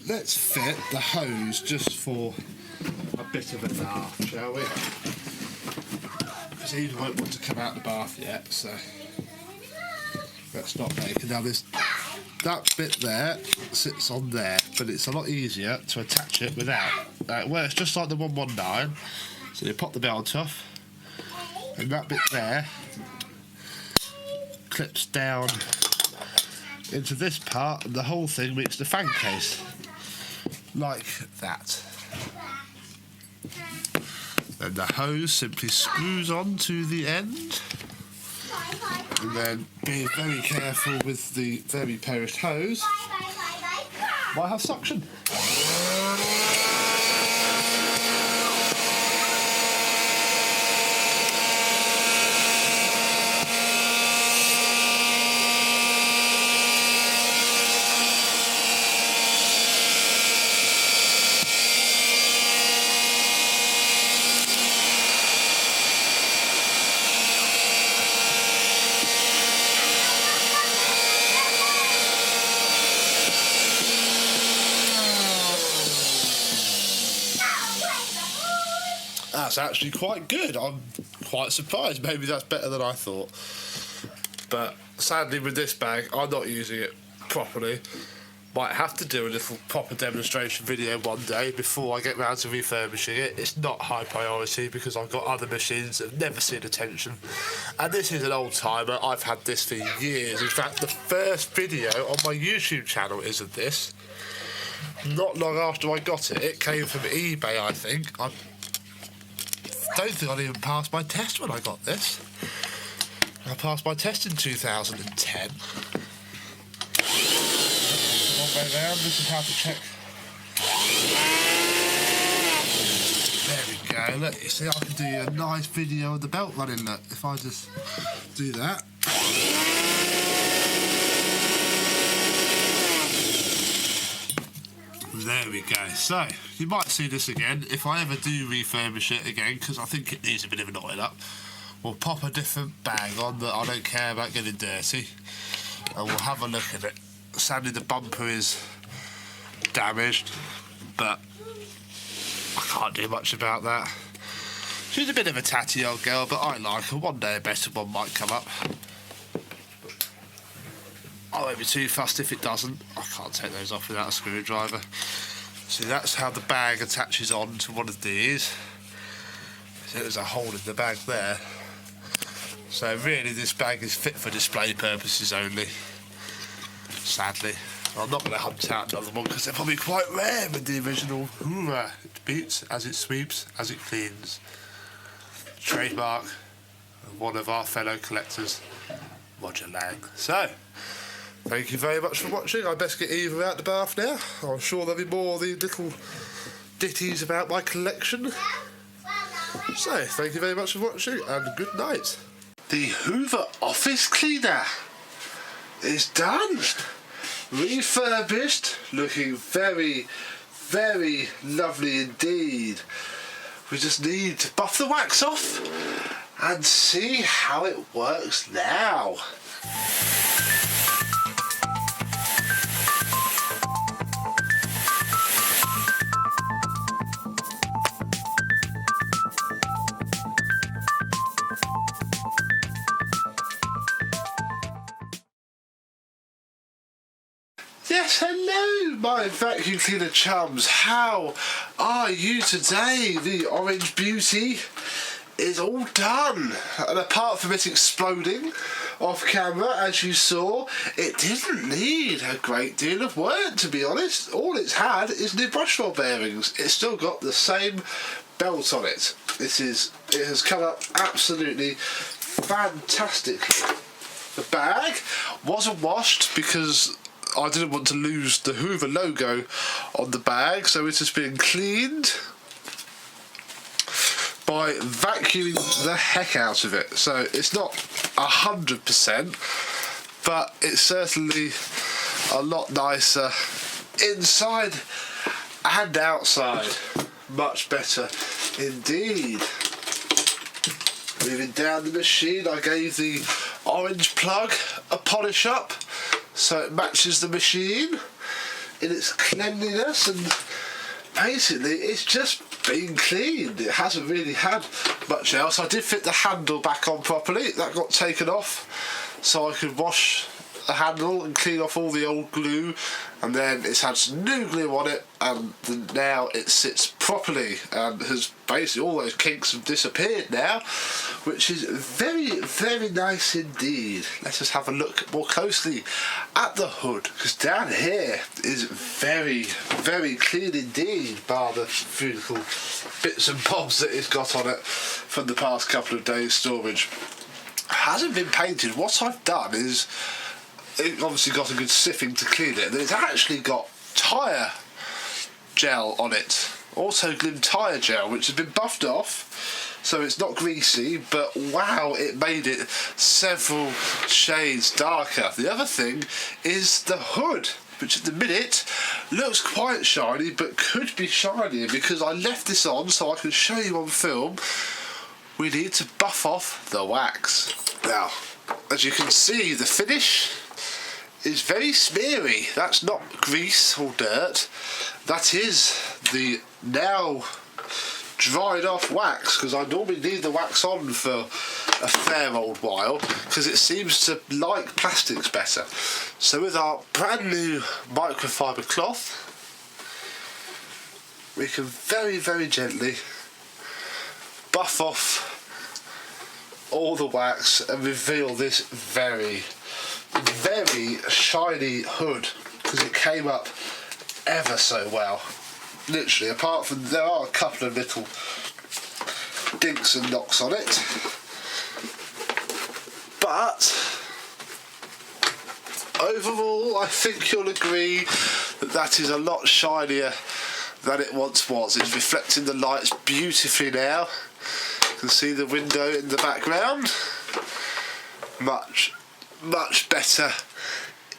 Speaker 1: Let's fit the hose just for a bit of a laugh, shall we? Because he won't want to come out the bath yet, so let's not make it. Now that bit there sits on there, but it's a lot easier to attach it without. It works just like the 119, so you pop the belt off, and that bit there clips down into this part, and the whole thing meets the fan case. Like that. Then the hose simply screws on to the end, and then be very careful with the very perished hose. Might have suction. That's actually quite good. I'm quite surprised. Maybe that's better than I thought. But sadly with this bag, I'm not using it properly. Might have to do a little proper demonstration video one day before I get round to refurbishing it. It's not high priority because I've got other machines that have never seen attention. And this is an old timer. I've had this for years. In fact, the first video on my YouTube channel is of this. Not long after I got it. It came from eBay, I think. I don't think I'd even passed my test when I got this. I passed my test in 2010. One way round, this is how to check. There we go, look, you see I can do a nice video of the belt running, look, if I just do that. There we go. So, you might see this again if I ever do refurbish it again, because I think it needs a bit of an oil up. We'll pop a different bag on that I don't care about getting dirty, and we'll have a look at it. Sadly the bumper is damaged, but I can't do much about that. She's a bit of a tatty old girl, but I like her. One day a better one might come up. I won't be too fussed if it doesn't. I can't take those off without a screwdriver. See, that's how the bag attaches on to one of these. So there's a hole in the bag there. So really this bag is fit for display purposes only. Sadly. I'm not going to hunt out another one because they're probably quite rare with the original Hoover. It beats as it sweeps, as it cleans. Trademark of one of our fellow collectors, Roger Lang. So, thank you very much for watching. I best get Eva out the bath now. I'm sure there'll be more of these little ditties about my collection. So, thank you very much for watching and good night. The Hoover office cleaner is done. Refurbished, looking very, very lovely indeed. We just need to buff the wax off and see how it works now. Yes, hello my vacuum cleaner chums, how are you today? The orange beauty is all done, and apart from it exploding off camera as you saw, it didn't need a great deal of work, to be honest. All it's had is new brush roll bearings. It's still got the same belt on it. It has come up absolutely fantastically. The bag wasn't washed because I didn't want to lose the Hoover logo on the bag, so it has been cleaned by vacuuming the heck out of it. So it's not 100%, but it's certainly a lot nicer inside and outside. Much better indeed. Moving down the machine, I gave the orange plug a polish up so it matches the machine in its cleanliness, and basically it's just been cleaned. It hasn't really had much else. I did fit the handle back on properly. That got taken off so I could wash the handle and clean off all the old glue, and then it's had some new glue on it, and now it sits properly and has basically all those kinks have disappeared now, which is very, very nice indeed. Let us have a look more closely at the hood, because down here is very, very clean indeed, bar the few little bits and bobs that it's got on it from the past couple of days storage. It hasn't been painted. What I've done is it obviously got a good sieving to clean it, and it's actually got tyre gel on it, also Glim tyre gel, which has been buffed off so it's not greasy, but wow, it made it several shades darker. The other thing is the hood, which at the minute looks quite shiny but could be shinier, because I left this on so I can show you on film. We need to buff off the wax. Now, as you can see, the finish is very smeary. That's not grease or dirt. That is the now dried off wax, because I normally leave the wax on for a fair old while because it seems to like plastics better. So with our brand new microfiber cloth, we can very, very gently buff off all the wax and reveal this very, very shiny hood, because it came up ever so well. Literally, apart from there are a couple of little dinks and knocks on it, but overall I think you'll agree that that is a lot shinier than it once was. It's reflecting the lights beautifully now. You can see the window in the background. Much, much better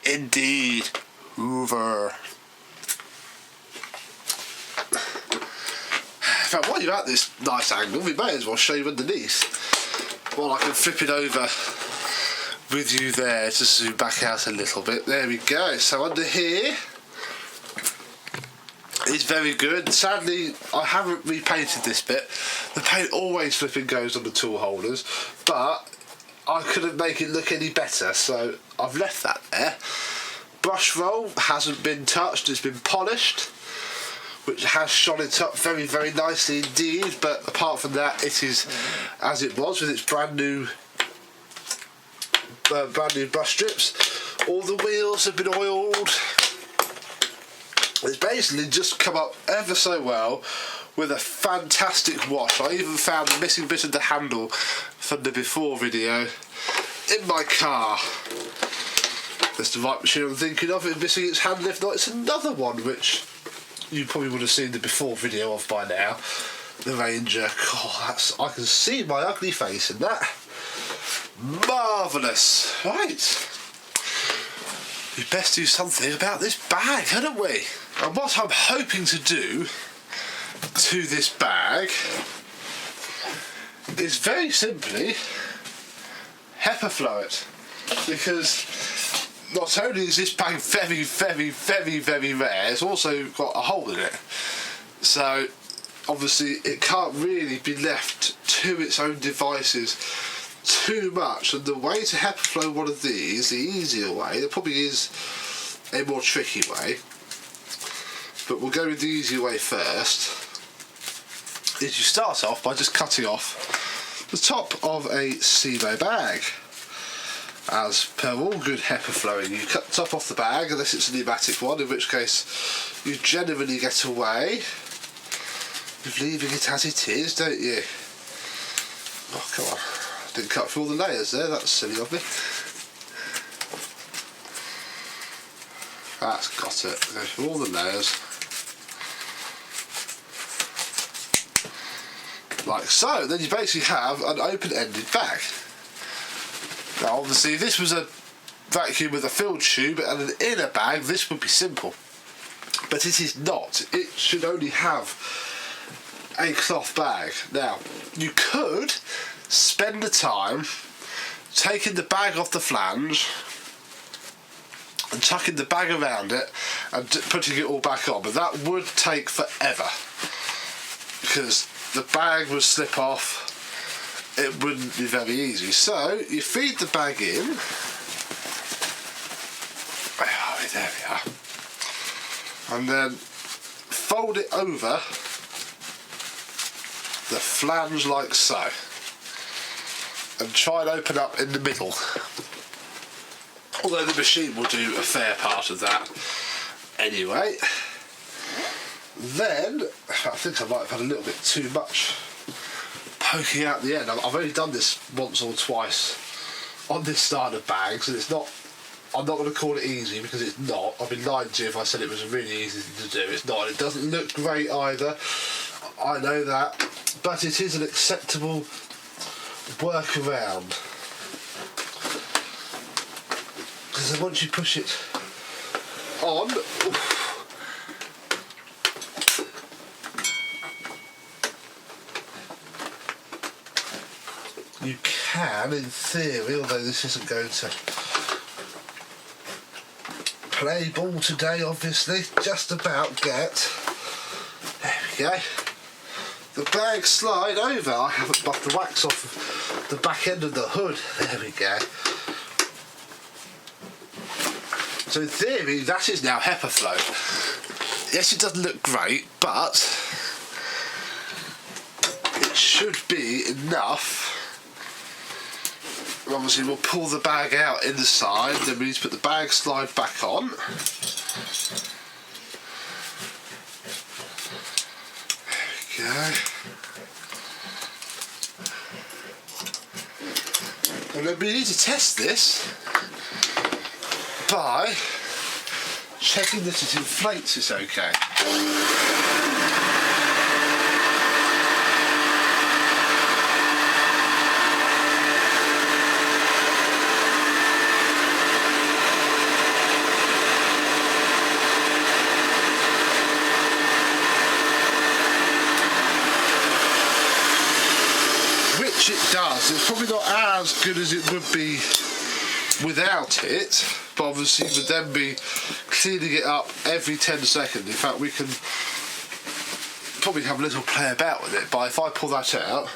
Speaker 1: indeed. Hoover. fact, while you're at this nice angle, we may as well show you underneath. Well, I can flip it over with you there to zoom back out a little bit. There we go. So under here is very good. Sadly, I haven't repainted this bit. The paint always flipping goes on the tool holders, but I couldn't make it look any better, so I've left that there. Brush roll hasn't been touched, it's been polished, which has shone it up very, very nicely indeed, but apart from that, it is as it was with its brand new brush strips. All the wheels have been oiled. It's basically just come up ever so well with a fantastic wash. I even found the missing bit of the handle from the before video in my car. That's the right machine I'm thinking of. It's missing its handle. If not, it's another one which you probably would have seen the before video of by now. The Ranger. God, I can see my ugly face in that. Marvellous. Right. We best do something about this bag, hadn't we? And what I'm hoping to do to this bag is very simply HEPA flow it, because not only is this bag very, very, very, very rare, it's also got a hole in it, so obviously it can't really be left to its own devices too much. And the way to HEPA flow one of these, the easier way, there probably is a more tricky way, but we'll go with the easier way first, is you start off by just cutting off the top of a SEMO bag. As per all good HEPA flowing, you cut the top off the bag, unless it's a pneumatic one, in which case you generally get away with leaving it as it is, don't you? Oh, come on. Didn't cut through all the layers there, that's silly of me. That's got it. Go through all the layers. Like so. Then you basically have an open-ended bag. Now obviously if this was a vacuum with a filled tube and an inner bag, this would be simple. But it is not. It should only have a cloth bag. Now, you could spend the time taking the bag off the flange and tucking the bag around it and putting it all back on, but that would take forever because the bag would slip off. It wouldn't be very easy. So you feed the bag in. Where are we? There we are. And then fold it over the flange like so. And try and open up in the middle. Although the machine will do a fair part of that anyway. Then, I think I might have had a little bit too much poking out the end. I've only done this once or twice on this style of bags, and it's not, I'm not going to call it easy because it's not. I'd be lying to you if I said it was a really easy thing to do. It's not. It doesn't look great either. I know that, but it is an acceptable workaround. Because then once you push it on, you can, in theory, although this isn't going to play ball today, obviously, just about get, there we go, the bag slide over. I haven't buffed the wax off the back end of the hood. There we go. So in theory, that is now HEPA flow. Yes, it doesn't look great, but it should be enough. Obviously we'll pull the bag out in the side, then we need to put the bag slide back on. There we go. And then we need to test this by checking that it inflates, it's okay. So it's probably not as good as it would be without it, but obviously you would then be cleaning it up every 10 seconds. In fact, we can probably have a little play about with it, but if I pull that out,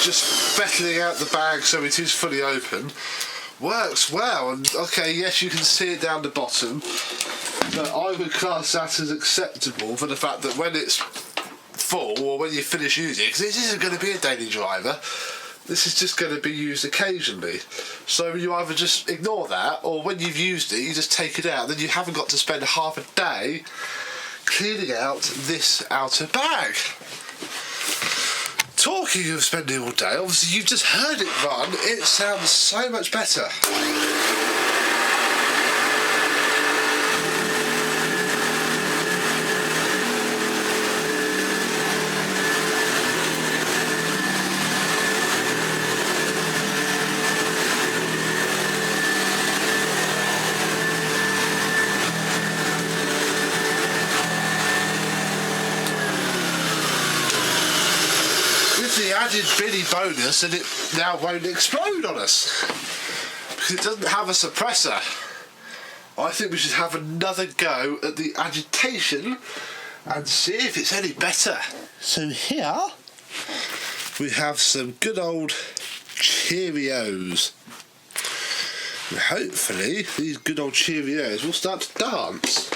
Speaker 1: just bettling out the bag so it is fully open, works well. And okay, yes, you can see it down the bottom, but I would class that as acceptable for the fact that when it's full or when you finish using it, because this isn't going to be a daily driver, this is just going to be used occasionally, so you either just ignore that, or when you've used it you just take it out, then you haven't got to spend half a day cleaning out this outer bag. Talking of spending all day, obviously you've just heard it run, it sounds so much better. The added Billy bonus and it now won't explode on us because it doesn't have a suppressor. I think we should have another go at the agitation and see if it's any better. So here we have some good old Cheerios, and hopefully these good old Cheerios will start to dance.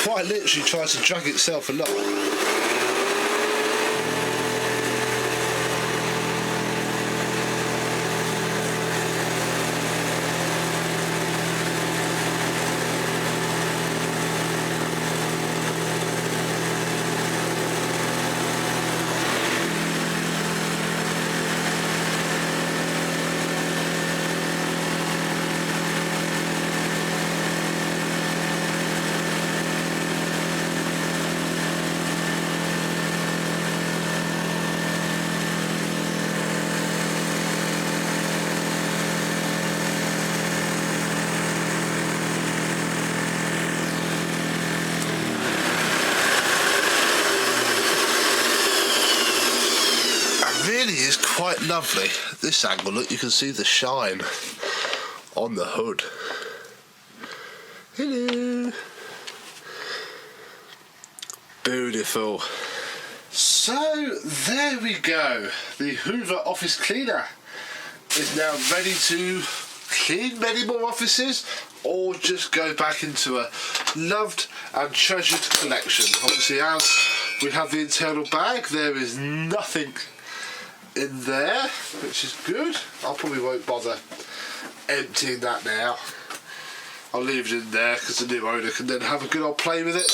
Speaker 1: Quite literally tries to drag itself along. Really is quite lovely. This angle, look, you can see the shine on the hood. Hello. Beautiful. So there we go. The Hoover office cleaner is now ready to clean many more offices or just go back into a loved and treasured collection. Obviously, as we have the internal bag, there is nothing in there, which is good. I probably won't bother emptying that now. I'll leave it in there because the new owner can then have a good old play with it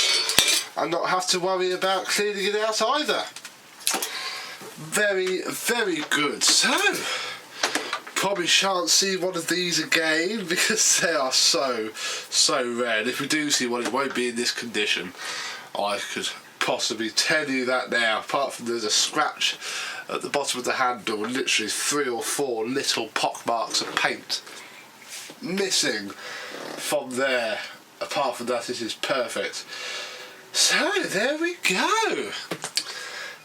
Speaker 1: and not have to worry about cleaning it out either. Very, very good. So, probably shan't see one of these again because they are so rare. And if we do see one, it won't be in this condition. I could possibly tell you that now, apart from there's a scratch at the bottom of the handle, literally 3 or 4 little pock marks of paint missing from there. Apart from that, this is perfect. So there we go.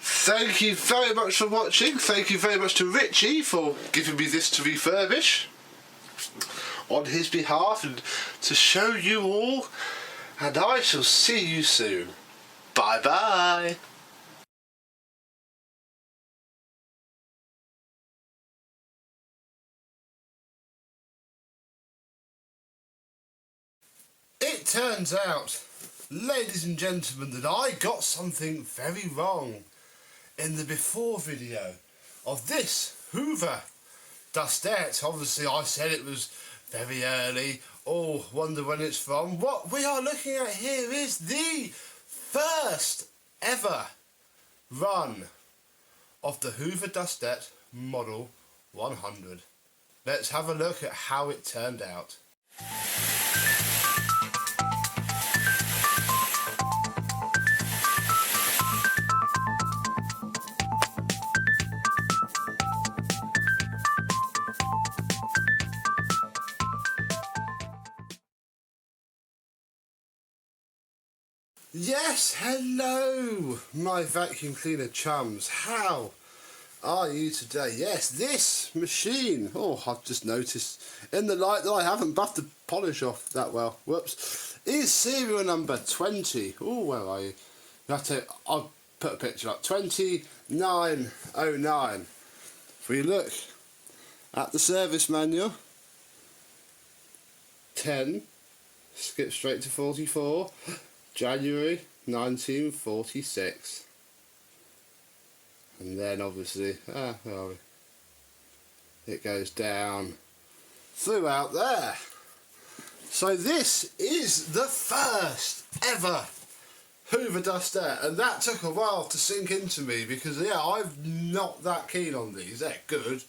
Speaker 1: Thank you very much for watching. Thank you very much to Richie for giving me this to refurbish on his behalf and to show you all, and I shall see you soon. Bye bye. It turns out, ladies and gentlemen, that I got something very wrong in the before video of this Hoover Dustette. Obviously I said it was very early. Oh, wonder when it's from. What we are looking at here is the first ever run of the Hoover Dustette Model 100. Let's have a look at how it turned out. Yes, hello, my vacuum cleaner chums. How are you today? Yes, this machine, oh, I've just noticed in the light that I haven't buffed the polish off that well, whoops, is serial number 20. Oh, where are you? I'll put a picture up. 2909. If we look at the service manual, 10, skip straight to 44. January 1946, and then obviously, where are we? It goes down throughout there. So this is the first ever Hoover Dustette, and that took a while to sink into me because, yeah, I'm not that keen on these. They're good.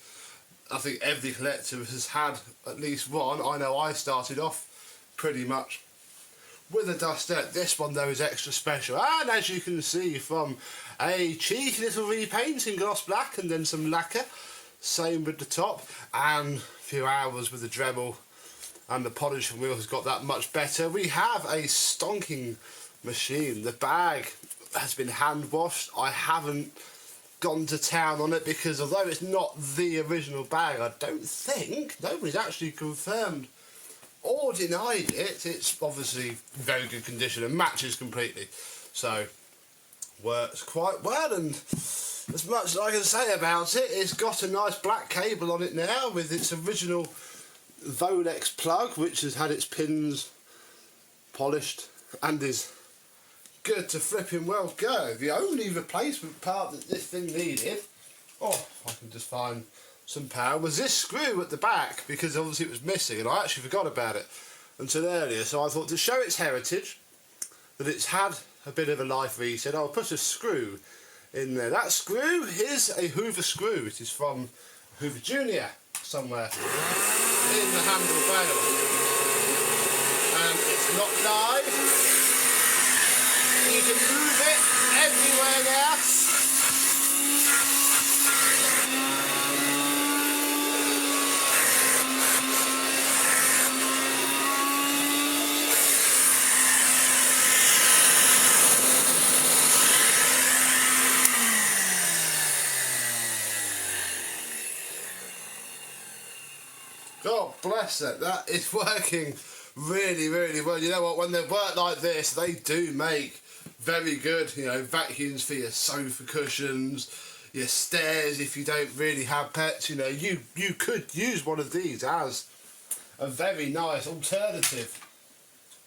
Speaker 1: I think every collector has had at least one. I know I started off pretty much with a Dustette. This one though is extra special, and as you can see from a cheeky little repaint in gloss black and then some lacquer, same with the top, and a few hours with the Dremel and the polishing wheel has got that much better. We have a stonking machine. The bag has been hand washed. I haven't gone to town on it because although it's not the original bag, I don't think nobody's actually confirmed or denied it. It's obviously very good condition and matches completely, so works quite well. And as much as I can say about it, it's got a nice black cable on it now with its original Volex plug, which has had its pins polished and is good to flipping well go. The only replacement part that this thing needed, oh, if I can just find some power, was this screw at the back, because obviously it was missing and I actually forgot about it until earlier. So I thought, to show its heritage, that it's had a bit of a life reset, I'll put a screw in there. That screw is a Hoover screw. It is from Hoover Junior somewhere in the handle bale, and it's not live. You can move it everywhere now. God bless it, that is working really, really well. You know what, when they work like this, they do make very good, you know, vacuums for your sofa cushions, your stairs. If you don't really have pets, you know, you could use one of these as a very nice alternative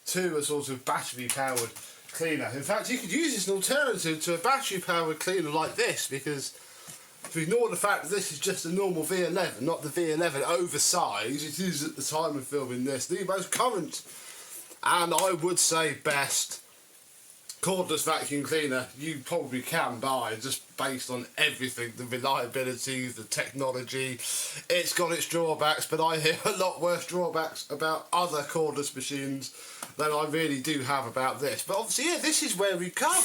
Speaker 1: to a sort of battery powered cleaner. In fact, you could use this as an alternative to a battery powered cleaner like this, because if we ignore the fact that this is just a normal V11, not the V11 oversized, it is at the time of filming this the most current, and I would say best, cordless vacuum cleaner you probably can buy, just based on everything, the reliability, the technology. It's got its drawbacks, but I hear a lot worse drawbacks about other cordless machines than I really do have about this. But obviously, yeah, this is where we come.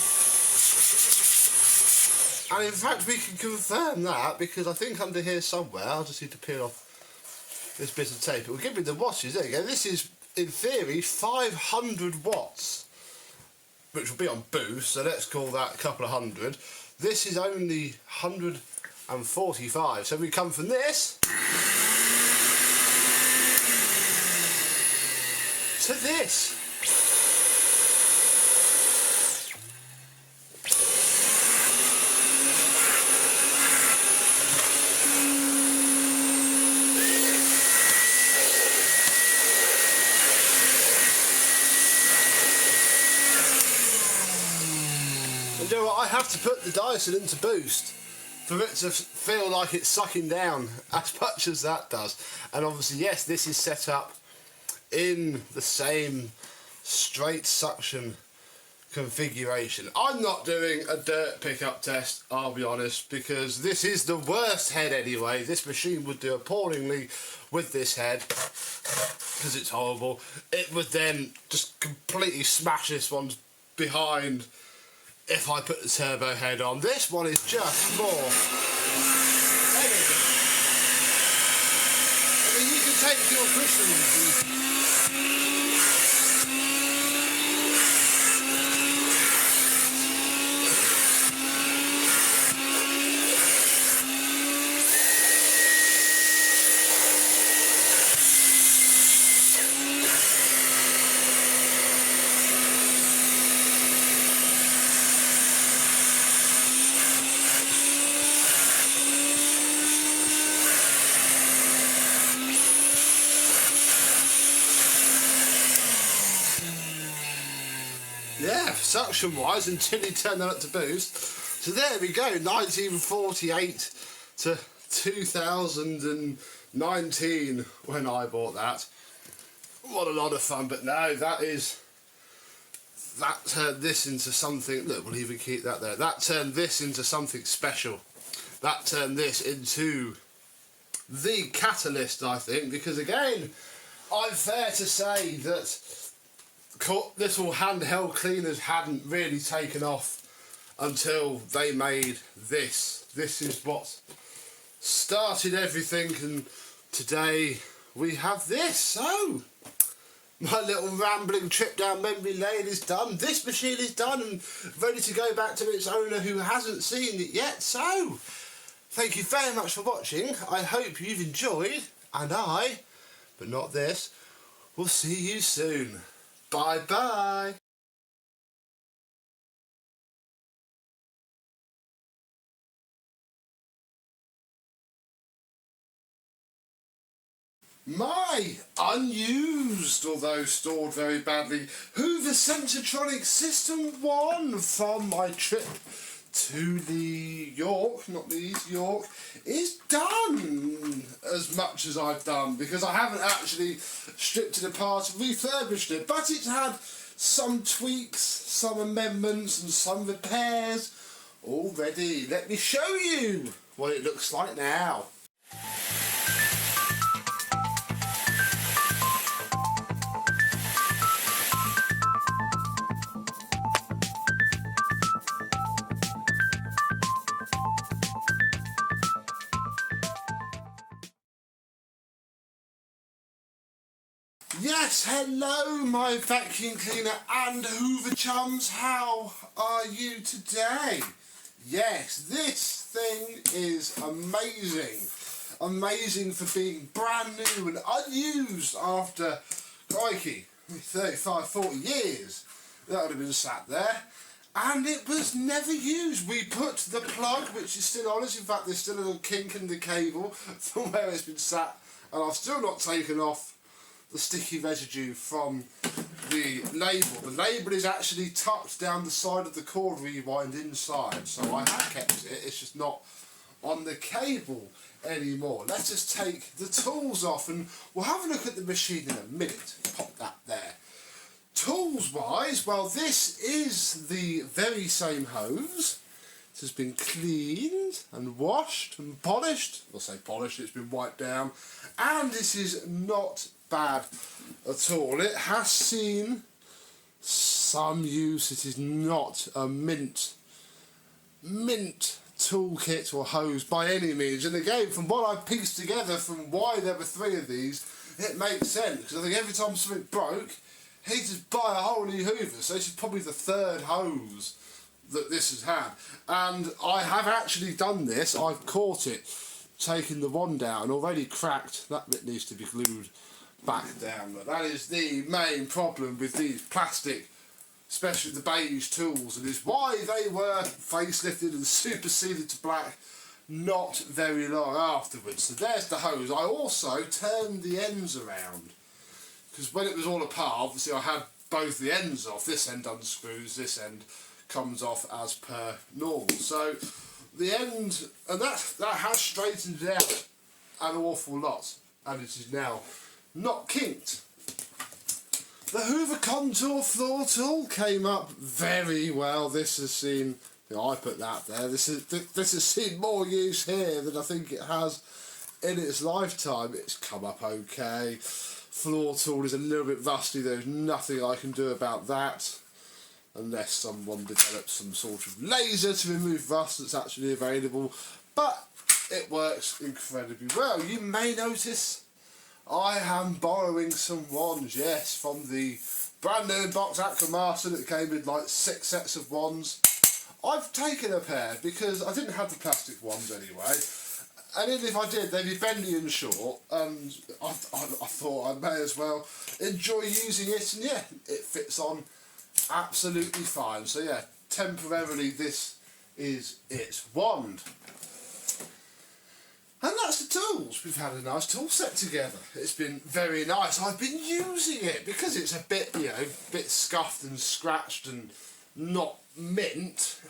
Speaker 1: And in fact, we can confirm that, because I think under here somewhere, I'll just need to peel off this bit of tape. It will give me the wattage. There you go. This is, in theory, 500 watts, which will be on boost, so let's call that a couple of hundred. This is only 145, so we come from this to this. And you know what, I have to put the Dyson into boost for it to feel like it's sucking down as much as that does. And obviously, yes, this is set up in the same straight suction configuration. I'm not doing a dirt pickup test, I'll be honest, because this is the worst head anyway. This machine would do appallingly with this head, because it's horrible. It would then just completely smash this one behind if I put the turbo head on. This one is just more elegant. I mean, you can take your cushions and yeah, suction wise, until you turn that up to boost. So there we go, 1948 to 2019 when I bought that. What a lot of fun. But no, that turned this into something. Look, we'll even keep that there. That turned this into something special. That turned this into the catalyst, I think, because again, I'm fair to say that little handheld cleaners hadn't really taken off until they made this. This is what started everything, and today we have this. So my little rambling trip down memory lane is done. This machine is done and ready to go back to its owner who hasn't seen it yet. So thank you very much for watching. I hope you've enjoyed, and I, but not this, will see you soon. Bye bye. My unused, although stored very badly, Hoover Sensotronic System 1 from my trip to the York, not Leeds, York, is done as much as I've done, because I haven't actually stripped it apart and refurbished it, but it's had some tweaks, some amendments and some repairs already. Let me show you what it looks like now. Yes, hello my vacuum cleaner and Hoover chums, how are you today? Yes, this thing is amazing. Amazing for being brand new and unused after, crikey, 35, 40 years. That would have been sat there. And it was never used. We put the plug, which is still on us, in fact there's still a little kink in the cable from where it's been sat, and I've still not taken off the sticky residue from the label. The label is actually tucked down the side of the cord rewind inside, so I have kept it, it's just not on the cable anymore. Let us take the tools off and we'll have a look at the machine in a minute. Pop that there. tools wise, well, this is the very same hose. It has been cleaned and washed and polished. I'll say polished, it's been wiped down. And this is not bad at all. It has seen some use. It is not a mint toolkit or hose by any means. And again, from what I pieced together from why there were 3 of these, it makes sense. Because I think every time something broke, he'd just buy a whole new Hoover. So this is probably the 3rd hose that this has had. And I have actually done this. I've caught it, taken the wand out, and already cracked. That bit needs to be glued back down. But that is the main problem with these plastic, especially the beige tools, and is why they were facelifted and superseded to black not very long afterwards. So there's the hose. I also turned the ends around, because when it was all apart, obviously I had both the ends off. This end unscrews, this end comes off as per normal. So the end, and that has straightened it out an awful lot, and it is now not kinked. The Hoover Contour Floor Tool came up very well. This has seen, I put that there, this has seen more use here than I think it has in its lifetime. It's come up okay. Floor tool is a little bit rusty. There's nothing I can do about that, unless someone develops some sort of laser to remove rust that's actually available. But it works incredibly well. You may notice I am borrowing some wands, yes, from the brand new box Aquamaster that came with like 6 sets of wands. I've taken a pair because I didn't have the plastic ones anyway, and even if I did, they'd be bendy and short, and I thought I may as well enjoy using it, and yeah, it fits on absolutely fine. So yeah, temporarily this is its wand. And that's the tools. We've had a nice tool set together. It's been very nice. I've been using it because it's a bit, you know, bit scuffed and scratched and not mint.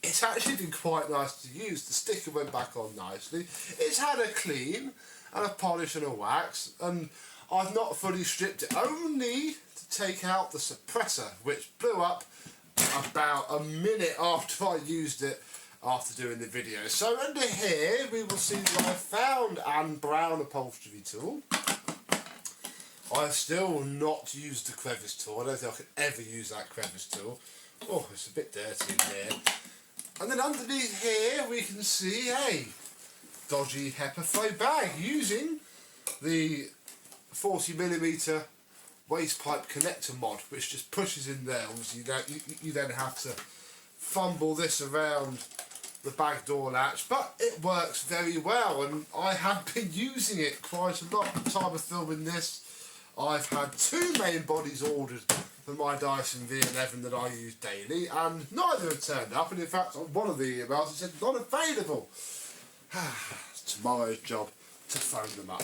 Speaker 1: It's actually been quite nice to use. The sticker went back on nicely. It's had a clean and a polish and a wax, and I've not fully stripped it, only to take out the suppressor, which blew up about a minute after I used it after doing the video. So under here we will see that I found an brown upholstery tool. I've still not used the crevice tool. I don't think I could ever use that crevice tool. Oh, it's a bit dirty in here. And then underneath here we can see a dodgy HEPA flow bag using the 40mm waste pipe connector mod, which just pushes in there. Obviously you then have to fumble this around the back door latch, but it works very well, and I have been using it quite a lot. At the time of filming this, I've had 2 main bodies ordered for my Dyson V11 that I use daily, and neither have turned up, and in fact on one of the emails it said not available. It's tomorrow's job to phone them up.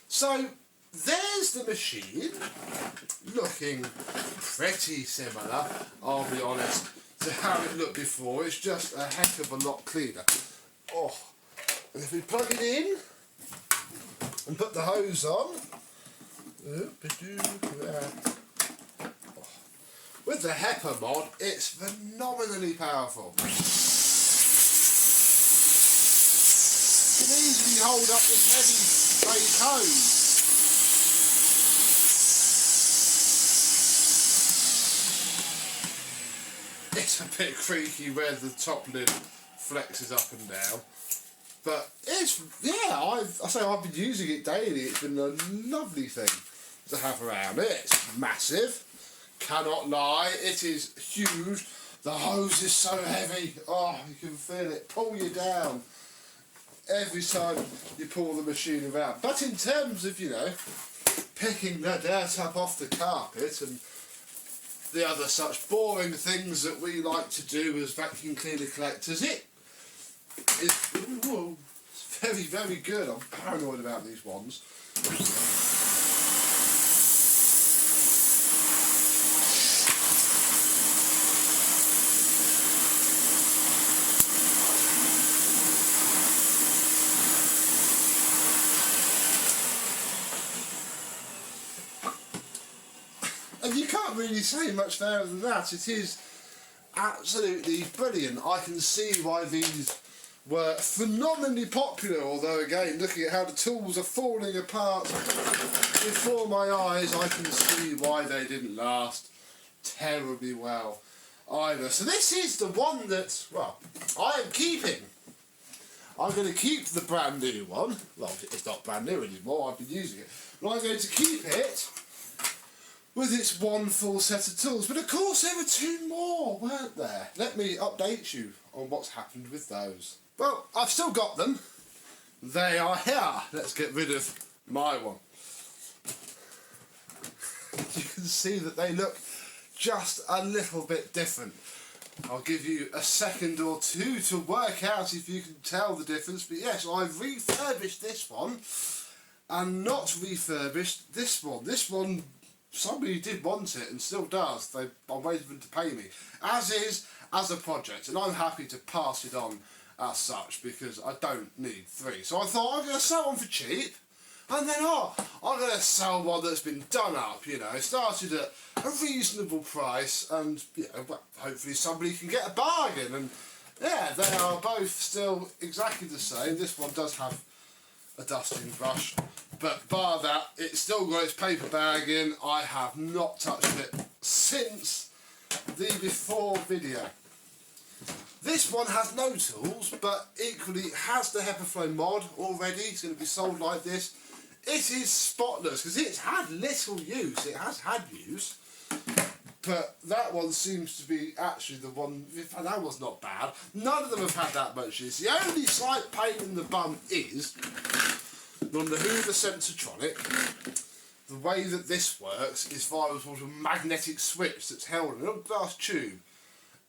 Speaker 1: So there's the machine, looking pretty similar, I'll be honest, to how it looked before. It's just a heck of a lot cleaner. Oh, and if we plug it in and put the hose on, with the HEPA mod, it's phenomenally powerful. You can easily hold up this heavy weight hose. It's a bit creaky where the top lid flexes up and down, but it's, yeah, I've been using it daily. It's been a lovely thing to have around. It's massive, cannot lie, it is huge. The hose is so heavy, oh, you can feel it pull you down every time you pull the machine around. But in terms of, you know, picking the dirt up off the carpet and the other such boring things that we like to do as vacuum cleaner collectors, it is very, very good. I'm paranoid about these ones. And you can't can't really say much fairer than that. It is absolutely brilliant. I can see why these were phenomenally popular, although again, looking at how the tools are falling apart before my eyes, I can see why they didn't last terribly well either. So this is the one that, well, I am keeping. I'm going to keep the brand new one. Well, it's not brand new anymore, I've been using it. But I'm going to keep it with its one full set of tools. But of course there were two more, weren't there? Let me update you on what's happened with those. Well, I've still got them. They are here. Let's get rid of my one. You can see that they look just a little bit different. I'll give you a second or two to work out if you can tell the difference. But yes, I've refurbished this one and not refurbished this one. This one, somebody did want it and still does. I'm waiting for them to pay me. As a project, and I'm happy to pass it on as such because I don't need three. So I thought I'm going to sell one for cheap, and then I'm going to sell one that's been done up, you know, started at a reasonable price, and you know, well, hopefully somebody can get a bargain. And yeah, they are both still exactly the same. This one does have a dusting brush, but bar that, it's still got its paper bag in. I have not touched it since the before video. This one has no tools, but equally has the HEPA Flow mod already. It's going to be sold like this. It is spotless because it's had little use. It has had use, but that one seems to be actually the one. And that was not bad. None of them have had that much use. The only slight pain in the bum is on the Hoover Sensotronic. The way that this works is via a sort of magnetic switch that's held in a little glass tube.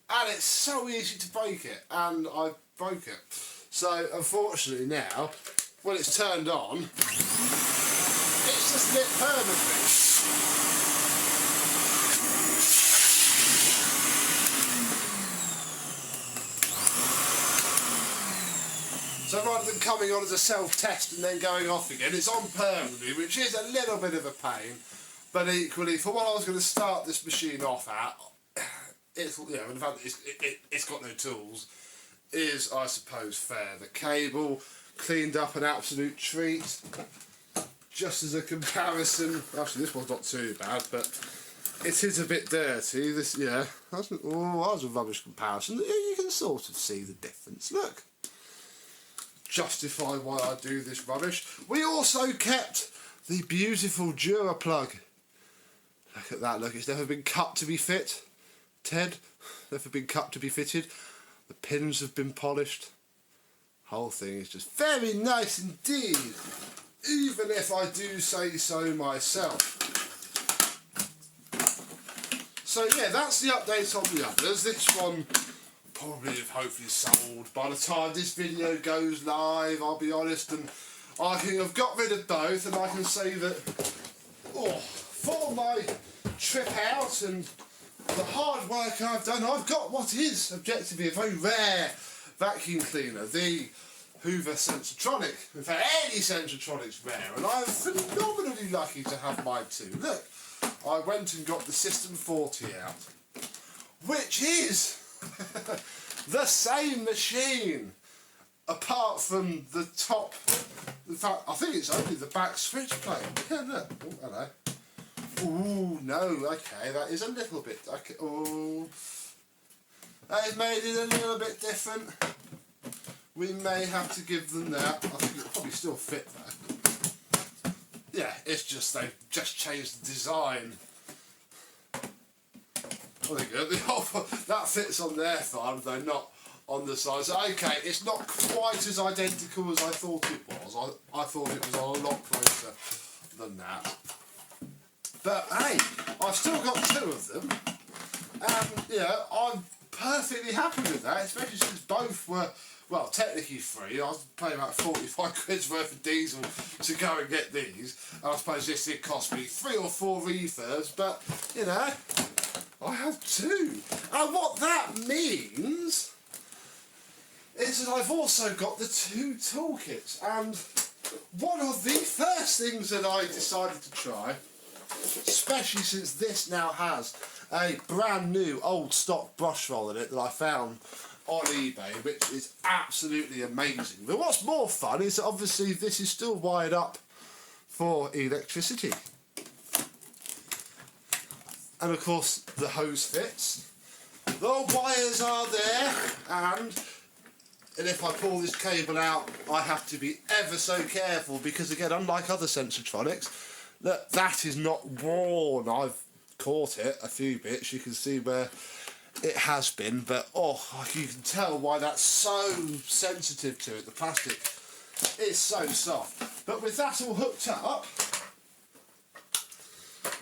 Speaker 1: And it's so easy to break it, and I broke it. So unfortunately now, when it's turned on, it's just lit permanently. So rather than coming on as a self-test and then going off again, it's on permanently, which is a little bit of a pain. But equally, for what I was going to start this machine off at, it's, you know, and the fact that it's got no tools is, I suppose, fair. The cable cleaned up an absolute treat. Just as a comparison, actually this one's not too bad, but it is a bit dirty. This, yeah, that was a rubbish comparison. You can sort of see the difference. Look, justify why I do this rubbish. We also kept the beautiful Dura plug. Look at that. Look, it's never been cut to be fit. Ted, never been cut to be fitted. The pins have been polished. Whole thing is just very nice indeed, even if I do say so myself. So yeah, that's the update on the others. This one probably have hopefully sold by the time this video goes live, I'll be honest, and I think I've got rid of both, and I can say that for my trip out and the hard work I've done, I've got what is objectively a very rare vacuum cleaner, the Hoover Sensotronic. In fact, any Sensotronic's rare, and I'm phenomenally lucky to have mine too. Look, I went and got the System 40 out, which is the same machine, apart from the top. In fact, I think it's only the back switch plate. Yeah, look. Oh, hello. Ooh, no, okay, that is a little bit, okay, oh, that has made it a little bit different. We may have to give them that. I think it'll probably still fit though. Yeah, it's just, they've just changed the design. Oh, there you go, that fits on their thumb, though not on the side. So, okay, it's not quite as identical as I thought it was. I thought it was a lot closer than that. But hey, I've still got two of them, and yeah, I'm perfectly happy with that, especially since both were, well, technically free. I was paying about 45 quid's worth of diesel to go and get these, and I suppose this did cost me 3 or 4 refurbs, but, you know, I have two. And what that means is that I've also got the two toolkits, and one of the first things that I decided to try especially since this now has a brand new old stock brush roll in it that I found on eBay, which is absolutely amazing. But what's more fun is that obviously this is still wired up for electricity. And of course the hose fits. The wires are there, and if I pull this cable out I have to be ever so careful because, again, unlike other Sensotronics, that is not worn. I've caught it a few bits, you can see where it has been, but oh, you can tell why that's so sensitive to it. The plastic is so soft. But with that all hooked up,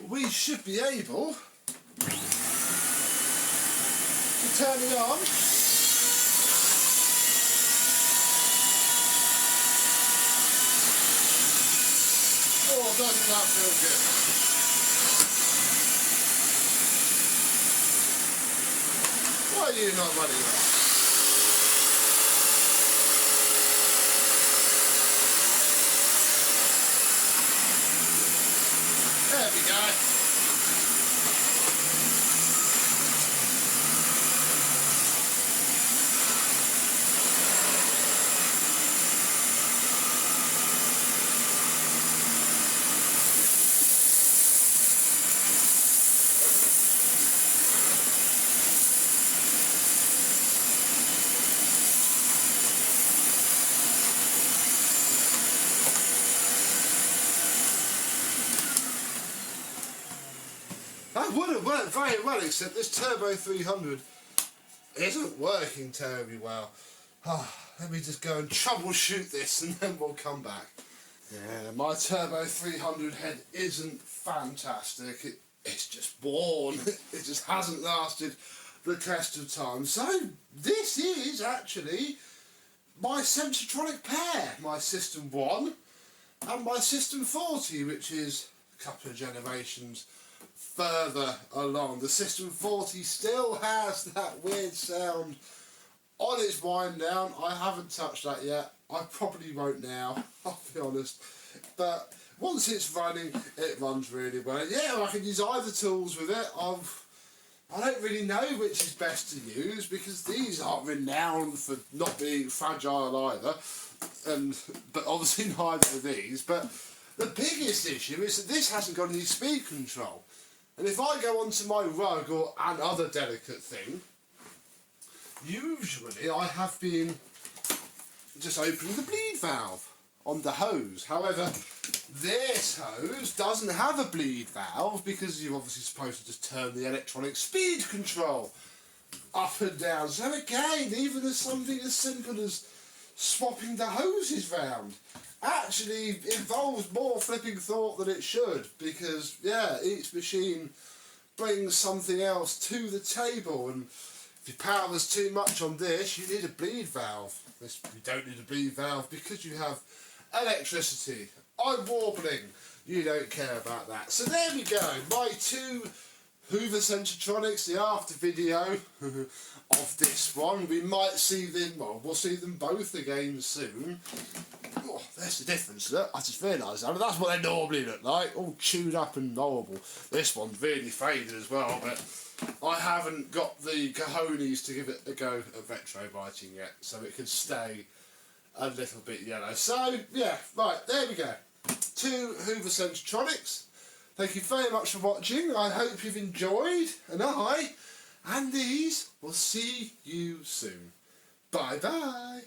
Speaker 1: we should be able to turn it on. Oh, doesn't that feel good? Why are you not running that? There we go. That would have worked very well, except this Turbo 300 isn't working terribly well. Let me just go and troubleshoot this and then we'll come back. Yeah, my Turbo 300 head isn't fantastic. It's just worn. It just hasn't lasted the test of time. So this is actually my Sensotronic pair, my System 1 and my System 40, which is a couple of generations further along. The System 40 still has that weird sound on its wind down. I haven't touched that yet. I probably won't now, I'll be honest. But once it's running, it runs really well. Yeah, I can use either tools with it. I don't really know which is best to use because these aren't renowned for not being fragile either. But obviously neither are these. But the biggest issue is that this hasn't got any speed control. And if I go onto my rug or an other delicate thing, usually I have been just opening the bleed valve on the hose. However, this hose doesn't have a bleed valve because you're obviously supposed to just turn the electronic speed control up and down. So again, even as something as simple as swapping the hoses round actually involves more flipping thought than it should, because yeah, each machine brings something else to the table, and if your power's too much on this, you need a bleed valve. You don't need a bleed valve because you have electricity. I'm warbling, you don't care about that. So there we go, my two Hoover Sensotronics, the after video of this one. We might see them, well, we'll see them both again soon. Oh, there's the difference, look. I just realised that. That's what they normally look like, all chewed up and horrible. This one's really faded as well, but I haven't got the cojones to give it a go at retro biting yet, so it could stay a little bit yellow. So, yeah, right, there we go. Two Hoover Sensotronics. Thank you very much for watching. I hope you've enjoyed, and I and these will see you soon. Bye bye.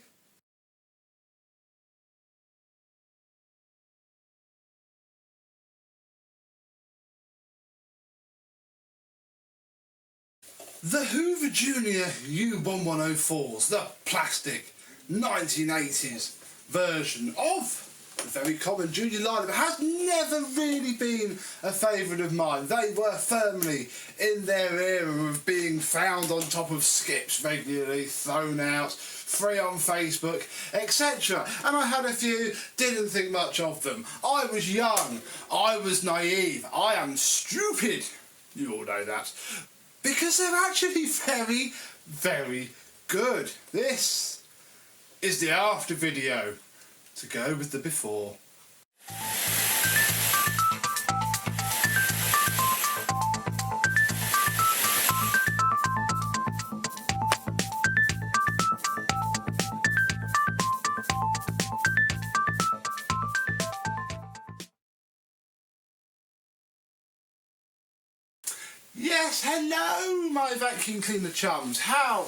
Speaker 1: The Hoover Junior U104s, the plastic 1980s version of the very common junior lineup, has never really been a favourite of mine. They were firmly in their era of being found on top of skips regularly, thrown out, free on Facebook, etc. And I had a few, didn't think much of them. I was young, I was naive, I am stupid, you all know that, because they're actually very, very good. This is the after video to go with the before. Yes, hello my vacuum cleaner chums. How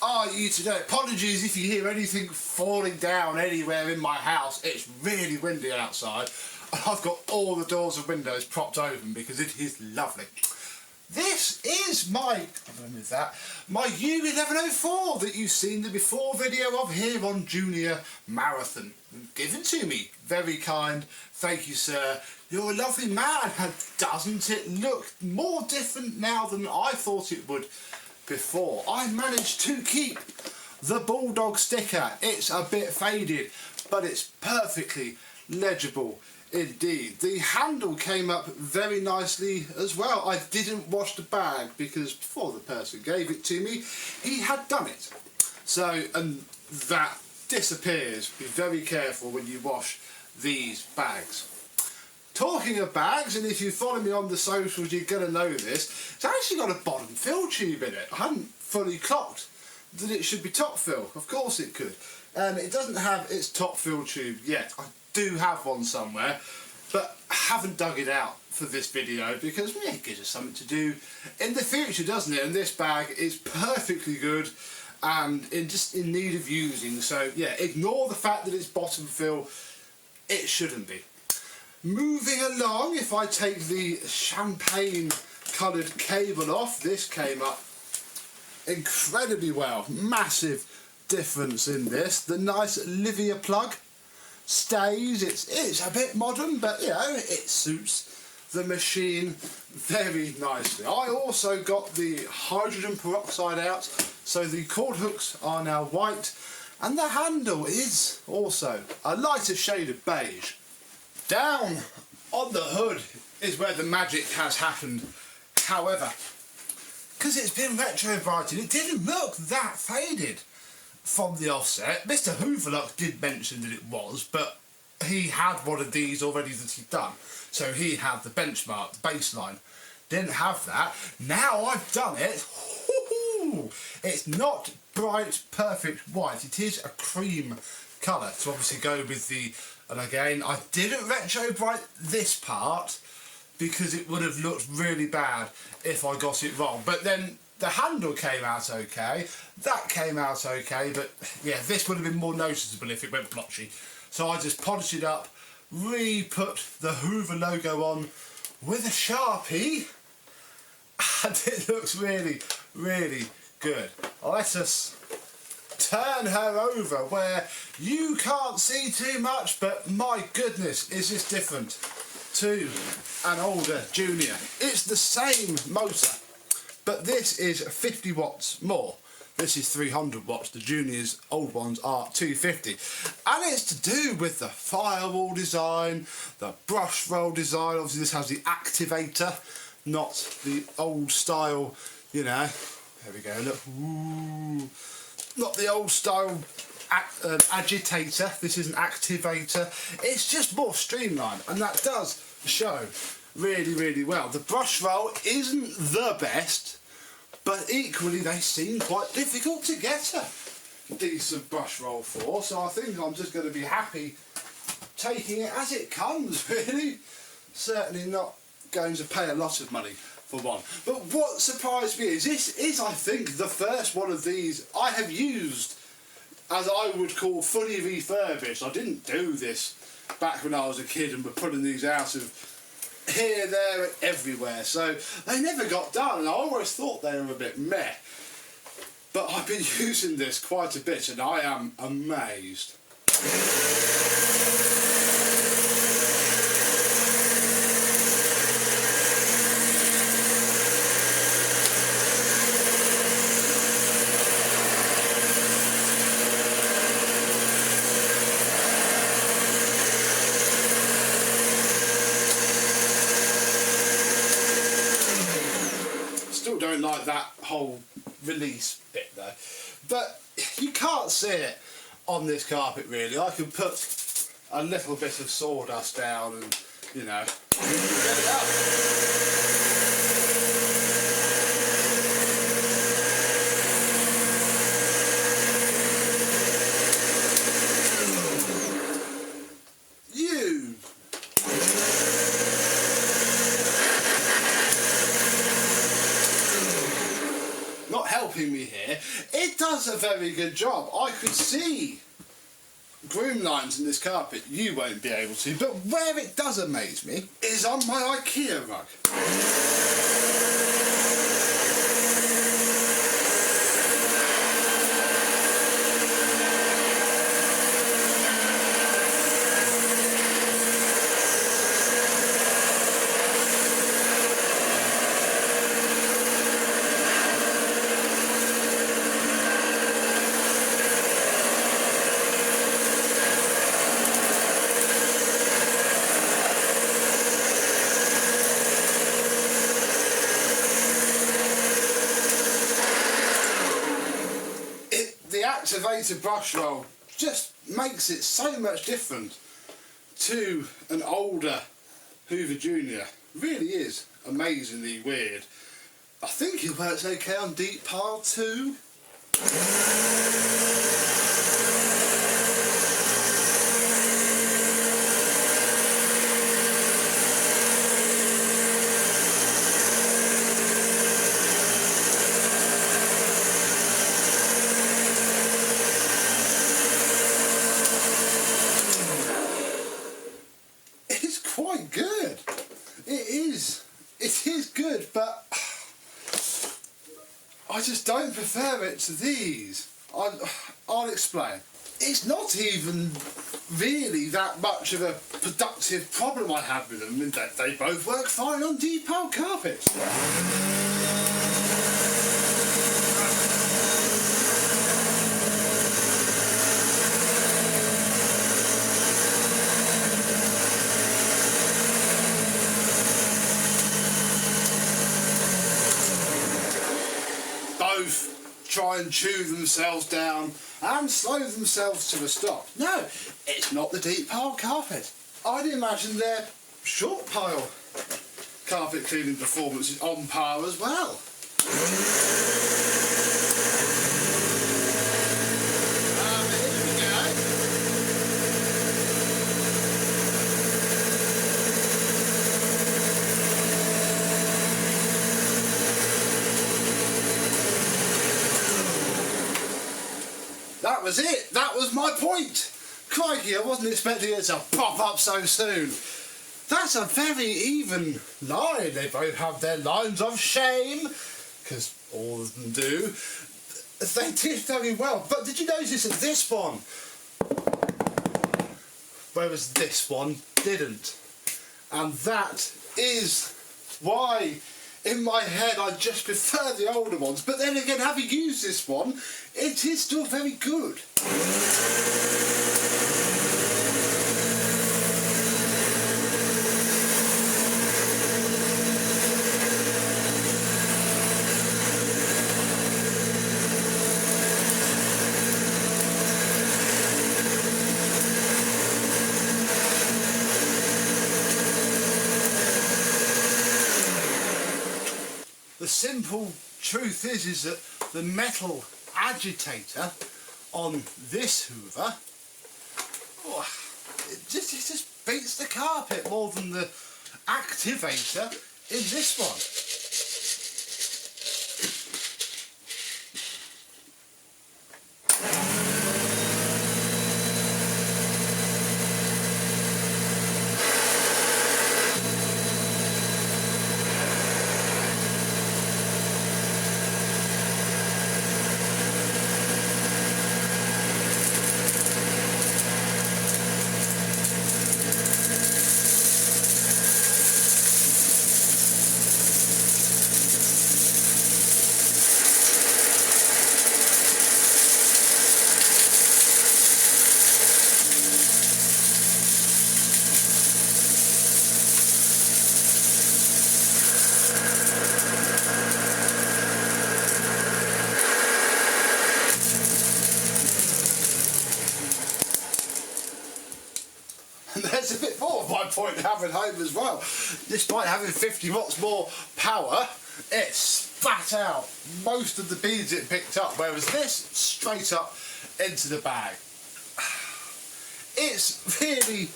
Speaker 1: are you today? Apologies if you hear anything falling down anywhere in my house. It's really windy outside. I've got all the doors and windows propped open because it is lovely. This is my U104 that you've seen the before video of here on Junior Marathon. Given to me. Very kind. Thank you, sir. You're a lovely man. And doesn't it look more different now than I thought it would before? I managed to keep the Bulldog sticker. It's a bit faded, but it's perfectly legible indeed. The handle came up very nicely as well. I didn't wash the bag because before the person gave it to me, he had done it. So, and that disappears. Be very careful when you wash these bags. Talking of bags, and if you follow me on the socials, you're going to know this, it's actually got a bottom fill tube in it. I hadn't fully clocked that it should be top fill. Of course it could. And it doesn't have its top fill tube yet. I do have one somewhere, but I haven't dug it out for this video because it gives us something to do in the future, doesn't it? And this bag is perfectly good and just in need of using. So yeah, ignore the fact that it's bottom fill. It shouldn't be. Moving along, if I take the champagne coloured cable off, this came up incredibly well. Massive difference in this. The nice Livia plug stays. It's a bit modern, but you know, it suits the machine very nicely. I also got the hydrogen peroxide out, so the cord hooks are now white, and the handle is also a lighter shade of beige. Down on the hood is where the magic has happened. However, because it's been retro brightened, it didn't look that faded from the offset. Mr. Hoover did mention that it was, but he had one of these already that he'd done. So he had the benchmark, the baseline. Didn't have that. Now I've done it. It's not bright, perfect white. It is a cream colour to obviously go with the... And again, I didn't retro bright this part because it would have looked really bad if I got it wrong. But then the handle came out okay, that came out okay, but yeah, this would have been more noticeable if it went blotchy. So I just polished it up, re-put the Hoover logo on with a Sharpie, and it looks really, really good. Let us turn her over where you can't see too much, but my goodness, is this different to an older Junior. It's the same motor, but this is 50 watts more. This is 300 watts. The Junior's old ones are 250. And it's to do with the firewall design, the brush roll design. Obviously this has the activator, not the old style, you know. There we go, look. Ooh. Not the old style agitator. This is an activator. It's just more streamlined, and that does show really, really well. The brush roll isn't the best, but equally they seem quite difficult to get a decent brush roll for, so I think I'm just going to be happy taking it as it comes, really. Certainly not going to pay a lot of money for one. But what surprised me is this is, I think, the first one of these I have used as I would call fully refurbished. I didn't do this back when I was a kid and were putting these out of here, there and everywhere, so they never got done, and I always thought they were a bit meh. But I've been using this quite a bit and I am amazed. Don't like that whole release bit though, but you can't see it on this carpet really. I can put a little bit of sawdust down and, you know, get it up. does a very good job. I could see groom lines in this carpet. You won't be able to, but where it does amaze me is on my IKEA rug. The activated brush roll just makes it so much different to an older Hoover Junior. Really is amazingly weird. I think it works okay on deep pile too. Quite good. It is good, but I just don't prefer it to these. I'll explain. It's not even really that much of a productive problem I have with them, in that they both work fine on deep pile carpets. Both try and chew themselves down and slow themselves to a stop. No, it's not the deep pile carpet. I'd imagine their short pile carpet cleaning performance is on par as well. Here we go. That was it. That was my point. Crikey, I wasn't expecting it to pop up so soon. That's a very even line. They both have their lines of shame, because all of them do. They did very well. But did you notice that this one, whereas this one didn't? And that is why in my head I just prefer the older ones. But then again, having used this one, it is still very good. The simple truth is that the metal agitator on this Hoover, it just beats the carpet more than the activator in this one. There's a bit more of my point having home as well. Despite having 50 watts more power, it spat out most of the beads it picked up, whereas this straight up into the bag. It's really,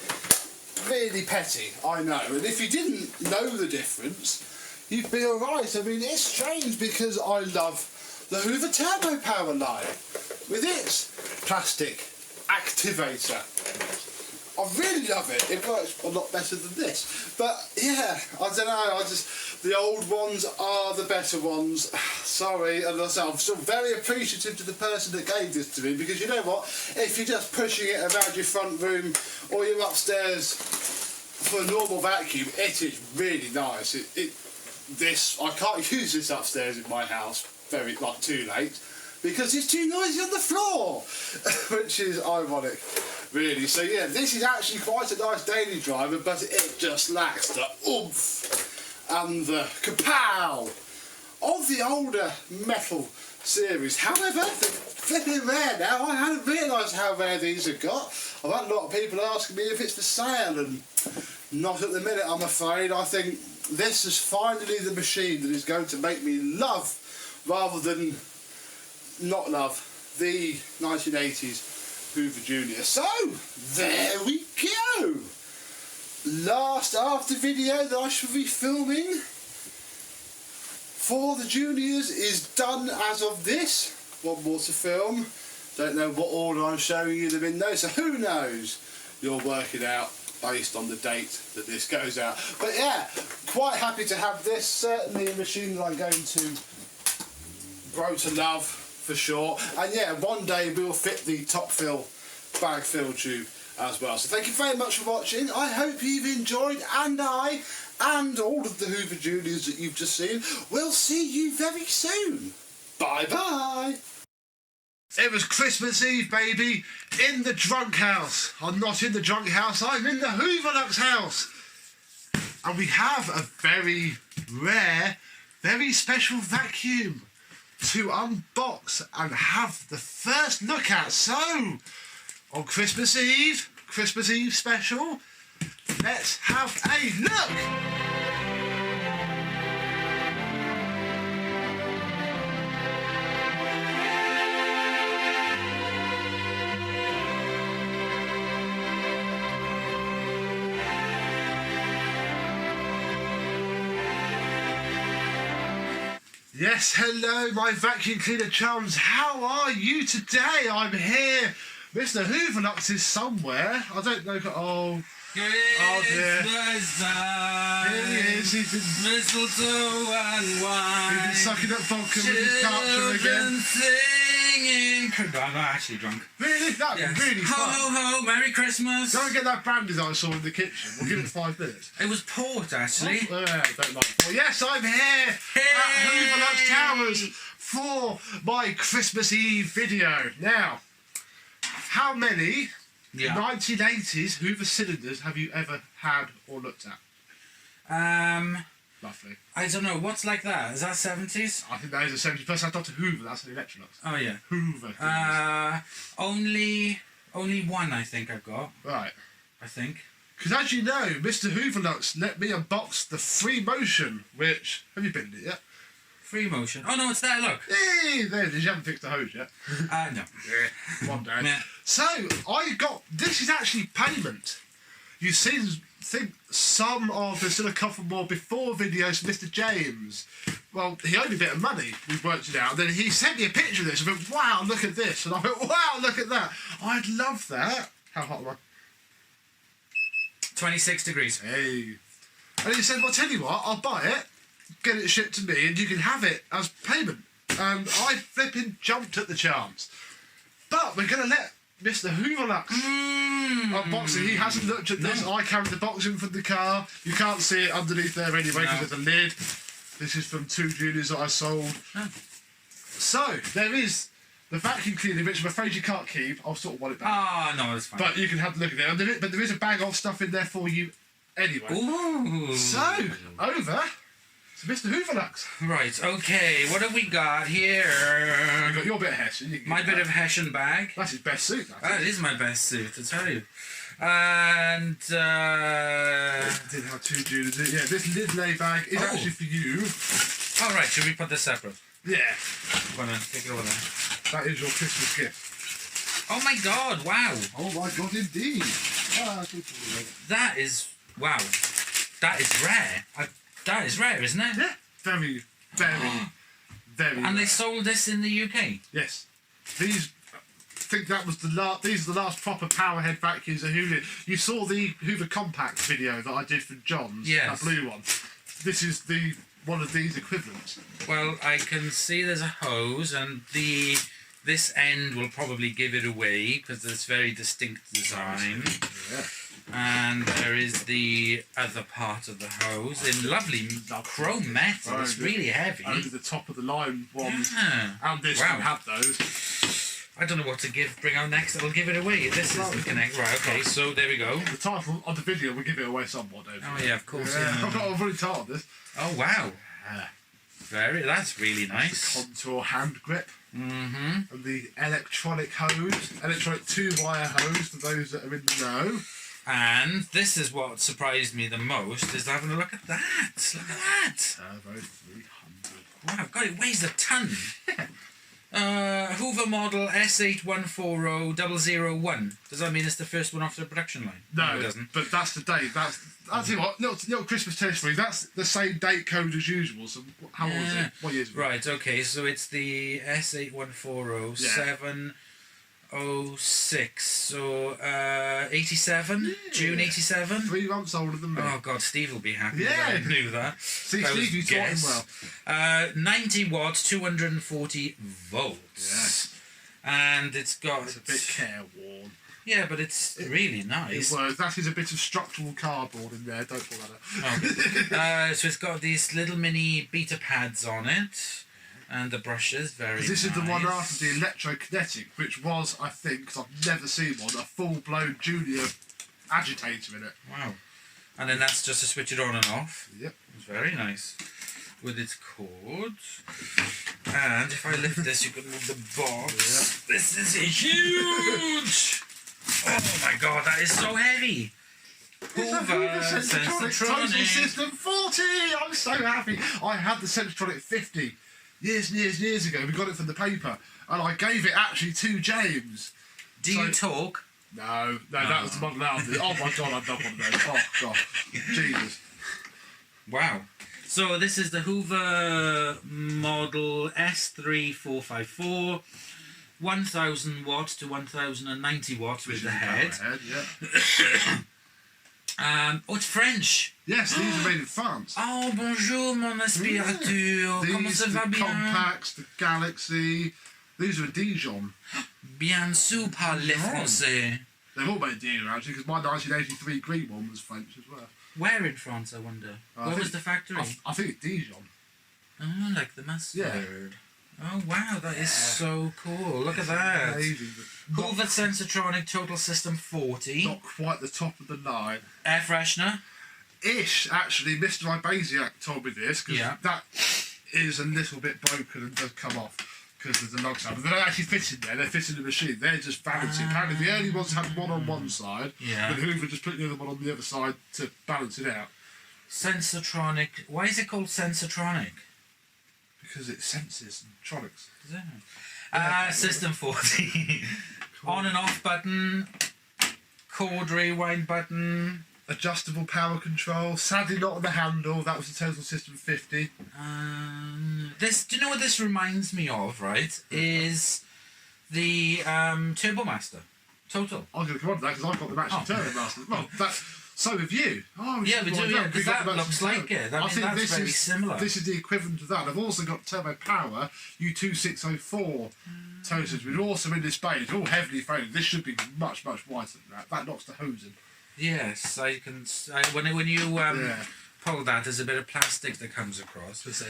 Speaker 1: really petty, I know, and if you didn't know the difference, you'd be alright. I mean, it's strange because I love the Hoover Turbo Power line with its plastic activator. I really love it. It works a lot better than this. But yeah, I don't know. The old ones are the better ones. Sorry, and I'm still very appreciative to the person that gave this to me, because you know what? If you're just pushing it around your front room or you're upstairs for a normal vacuum, it is really nice. I can't use this upstairs in my house too late, because it's too noisy on the floor, which is ironic, really. So yeah, this is actually quite a nice daily driver, but it just lacks the oomph and the kapow of the older metal series. However, they're flipping rare now. I hadn't realised how rare these have got. I've had a lot of people asking me if it's for sale, and not at the minute, I'm afraid. I think this is finally the machine that is going to make me love, rather than not love, the 1980s Hoover Junior. So, there we go! Last after video that I shall be filming for the Juniors is done as of this. One more to film. Don't know what order I'm showing you them in though, so who knows? You'll work it out based on the date that this goes out. But yeah, quite happy to have this. Certainly a machine that I'm going to grow to love for sure. And yeah, one day we'll fit the top fill bag fill tube as well. So thank you very much for watching. I hope you've enjoyed, and I and all of the Hoover Juniors that you've just seen. We'll see you very soon. Bye bye. It was Christmas Eve, baby, in the drunk house. I'm not in the drunk house, I'm in the Hooverlux house. And we have a very rare, very special vacuum to unbox and have the first look at. So, on Christmas Eve special, let's have a look. Yes, hello my vacuum cleaner chums, how are you today? I'm here. Mr. Hooverlux is somewhere. I don't know. Oh dear. Here he is. He's been mistletoe and wine. He's been sucking up vodka with his culture again. Singing. I'm not actually drunk. Really? That'd be really fun.
Speaker 3: Ho ho ho! Merry Christmas.
Speaker 1: Go and get that brandy that I saw in the kitchen. We'll give it 5 minutes.
Speaker 3: It was port actually.
Speaker 1: Oh, don't like it. Well, yes, I'm here at Hooverlux Towers for my Christmas Eve video. Now, how many 1980s Hoover cylinders have you ever had or looked at? Roughly.
Speaker 3: I don't know. What's like that? Is that 70s?
Speaker 1: I think that is a 70s. Plus, that's Dr. Hoover. That's an Electrolux.
Speaker 3: Oh yeah.
Speaker 1: Hoover.
Speaker 3: Only one. I think I've got.
Speaker 1: Right.
Speaker 3: I think.
Speaker 1: Because as you know, Mr. Hooverlux let me unbox the Free Motion, which have you been to it yet?
Speaker 3: Free motion. Oh no, it's there. Look.
Speaker 1: Hey, there it is. You haven't fixed the hose yet.
Speaker 3: No.
Speaker 1: One day.
Speaker 3: Yeah.
Speaker 1: So I got. This is actually payment. You've seen. Think some of there's still a couple more before videos from Mr. James. Well, he owed me a bit of money. We worked it out. And then he sent me a picture of this. I went, wow, look at this. And I went, wow, look at that. I'd love that. How hot am I?
Speaker 3: 26 degrees.
Speaker 1: Hey. And he said, well, tell you what, I'll buy it, get it shipped to me, and you can have it as payment. And I flipping jumped at the chance. But we're going to let Mr. Hooverlux unbox it. He hasn't looked at this. I carried the box in from the car. You can't see it underneath there anyway because there's a lid. This is from 2 Juniors that I sold. Oh. So, there is the vacuum cleaner, which I'm afraid you can't keep. I'll sort of want it back.
Speaker 3: Oh, no, it's fine.
Speaker 1: But you can have a look at it. But there is a bag of stuff in there for you anyway.
Speaker 3: Ooh.
Speaker 1: So, over to Mr. Hooverlux.
Speaker 3: Right, okay, what have we got here?
Speaker 1: You've got your bit of Hessian.
Speaker 3: My bit of Hessian bag.
Speaker 1: That's his best suit.
Speaker 3: That is my best suit, I tell you. And,
Speaker 1: did have 2 Juniors. Yeah, this Lidley bag is actually for you.
Speaker 3: All right, should we put this separate?
Speaker 1: Yeah.
Speaker 3: Go on then, take it over there.
Speaker 1: That is your Christmas gift.
Speaker 3: Oh my god, wow.
Speaker 1: Oh my god, indeed.
Speaker 3: That is, wow. That is rare. That is rare, isn't it?
Speaker 1: Yeah. Very, very, Very
Speaker 3: And they
Speaker 1: rare.
Speaker 3: sold this in the UK?
Speaker 1: Yes. These, I think that was the last. These are the last proper power head vacuums of Hoover. You saw the Hoover Compact video that I did for John's.
Speaker 3: Yes.
Speaker 1: That blue one. This is the one of these equivalents.
Speaker 3: Well, I can see there's a hose, and this end will probably give it away because it's very distinct design.
Speaker 1: Yeah.
Speaker 3: And there is the other part of the hose in lovely chrome metal. It's really heavy.
Speaker 1: Only the top of the line ones.
Speaker 3: Yeah.
Speaker 1: And this
Speaker 3: Wow.
Speaker 1: one had those.
Speaker 3: I don't know what to bring out next. I'll give it away. This is the connect. Right, okay, so there we go.
Speaker 1: The title of the video will give it away somewhat, don't
Speaker 3: Oh, yeah, of course.
Speaker 1: Yeah.
Speaker 3: Yeah.
Speaker 1: I've already told this.
Speaker 3: Oh, wow.
Speaker 1: Yeah.
Speaker 3: That's really nice.
Speaker 1: Contour hand grip.
Speaker 3: Mm-hmm.
Speaker 1: And the electronic hose. Electronic 2-wire hose for those that are in the know.
Speaker 3: And this is what surprised me the most, is having a look at that. Look at that.
Speaker 1: Turbo 300.
Speaker 3: Wow, God, it weighs a ton. Hoover model S8140-001. Does that mean it's the first one off the production line?
Speaker 1: No,
Speaker 3: it doesn't.
Speaker 1: but that's the date. That's it. What? Little Christmas test for you. That's the same date code as usual. So how old is it? What year is it?
Speaker 3: Right, okay, so it's the S8140-706. So 87, June 87.
Speaker 1: 3 months older than me.
Speaker 3: Oh God, Steve will be happy.
Speaker 1: Yeah.
Speaker 3: That I knew that.
Speaker 1: See,
Speaker 3: That was
Speaker 1: Steve, you taught him
Speaker 3: guess.
Speaker 1: well.
Speaker 3: 90 watts, 240 volts.
Speaker 1: Yes.
Speaker 3: And it's got.
Speaker 1: It's a bit careworn.
Speaker 3: Yeah, but it's really nice.
Speaker 1: That is a bit of structural cardboard in there. Don't pull that out.
Speaker 3: Okay. So it's got these little mini beta pads on it, and the brushes very.
Speaker 1: This
Speaker 3: nice.
Speaker 1: is the one after the electrokinetic, which was, I think, because I've never seen one, a full-blown junior agitator in it.
Speaker 3: Wow. And then that's just to switch it on and off.
Speaker 1: Yep.
Speaker 3: It's very nice. With its cord. And if I lift this, you can move the box. Yep. This is huge! Oh my God, that is so heavy! Hoover
Speaker 1: Sensotronic Total System 40! I'm so happy. I had the Sensotronic 50 years ago. We got it from the paper. And I gave it actually to James.
Speaker 3: Do you talk?
Speaker 1: No, that was the model out of it. Oh my God, I've done one of those. Oh God. Jesus.
Speaker 3: Wow. So this is the Hoover model S3454, 1000 watts to 1090 watts with the head. Oh, it's French.
Speaker 1: Yes, these are made in France.
Speaker 3: Oh, bonjour, mon aspirateur. Comment ça va
Speaker 1: the
Speaker 3: bien?
Speaker 1: Compacts, the Galaxy. These are a Dijon.
Speaker 3: Bien sûr, parle français.
Speaker 1: They're all made in Dijon actually, because my 1983 green one was French as well.
Speaker 3: Where in France, I wonder? What was the factory?
Speaker 1: I think it's Dijon.
Speaker 3: Oh, like the mustard.
Speaker 1: Yeah.
Speaker 3: Oh, wow, that is so cool. Look at that.
Speaker 1: Amazing.
Speaker 3: Hoover Sensotronic Total System 40.
Speaker 1: Not quite the top of the line.
Speaker 3: Air freshener.
Speaker 1: Ish, actually, Mr. Ibasiak told me this, because that is a little bit broken and does come off because there's a lug side. But they don't actually fit in there, they fit in the machine. They're just balancing. Apparently the only ones had one on one side, and Hoover just put the other one on the other side to balance it out.
Speaker 3: Sensotronic. Why is it called Sensotronic?
Speaker 1: Because it senses and tronics.
Speaker 3: System 40. On and off button. Chord rewind button.
Speaker 1: Adjustable power control. Sadly not on the handle. That was the Total System 50.
Speaker 3: This. Do you know what this reminds me of? Right, is the Turbomaster Total.
Speaker 1: I'm going to come on to that because I've got the matching Turbomaster. Well, so have you. Oh,
Speaker 3: yeah, we do. Yeah, because that looks like it. I think that's very similar.
Speaker 1: This is the equivalent of that. I've also got Turbo Power U2604 toasters, which are also in this bay. It's all heavily folded. This should be much whiter than that. That knocks the hose in.
Speaker 3: Yes, I can. When you pull that, there's a bit of plastic that comes across. It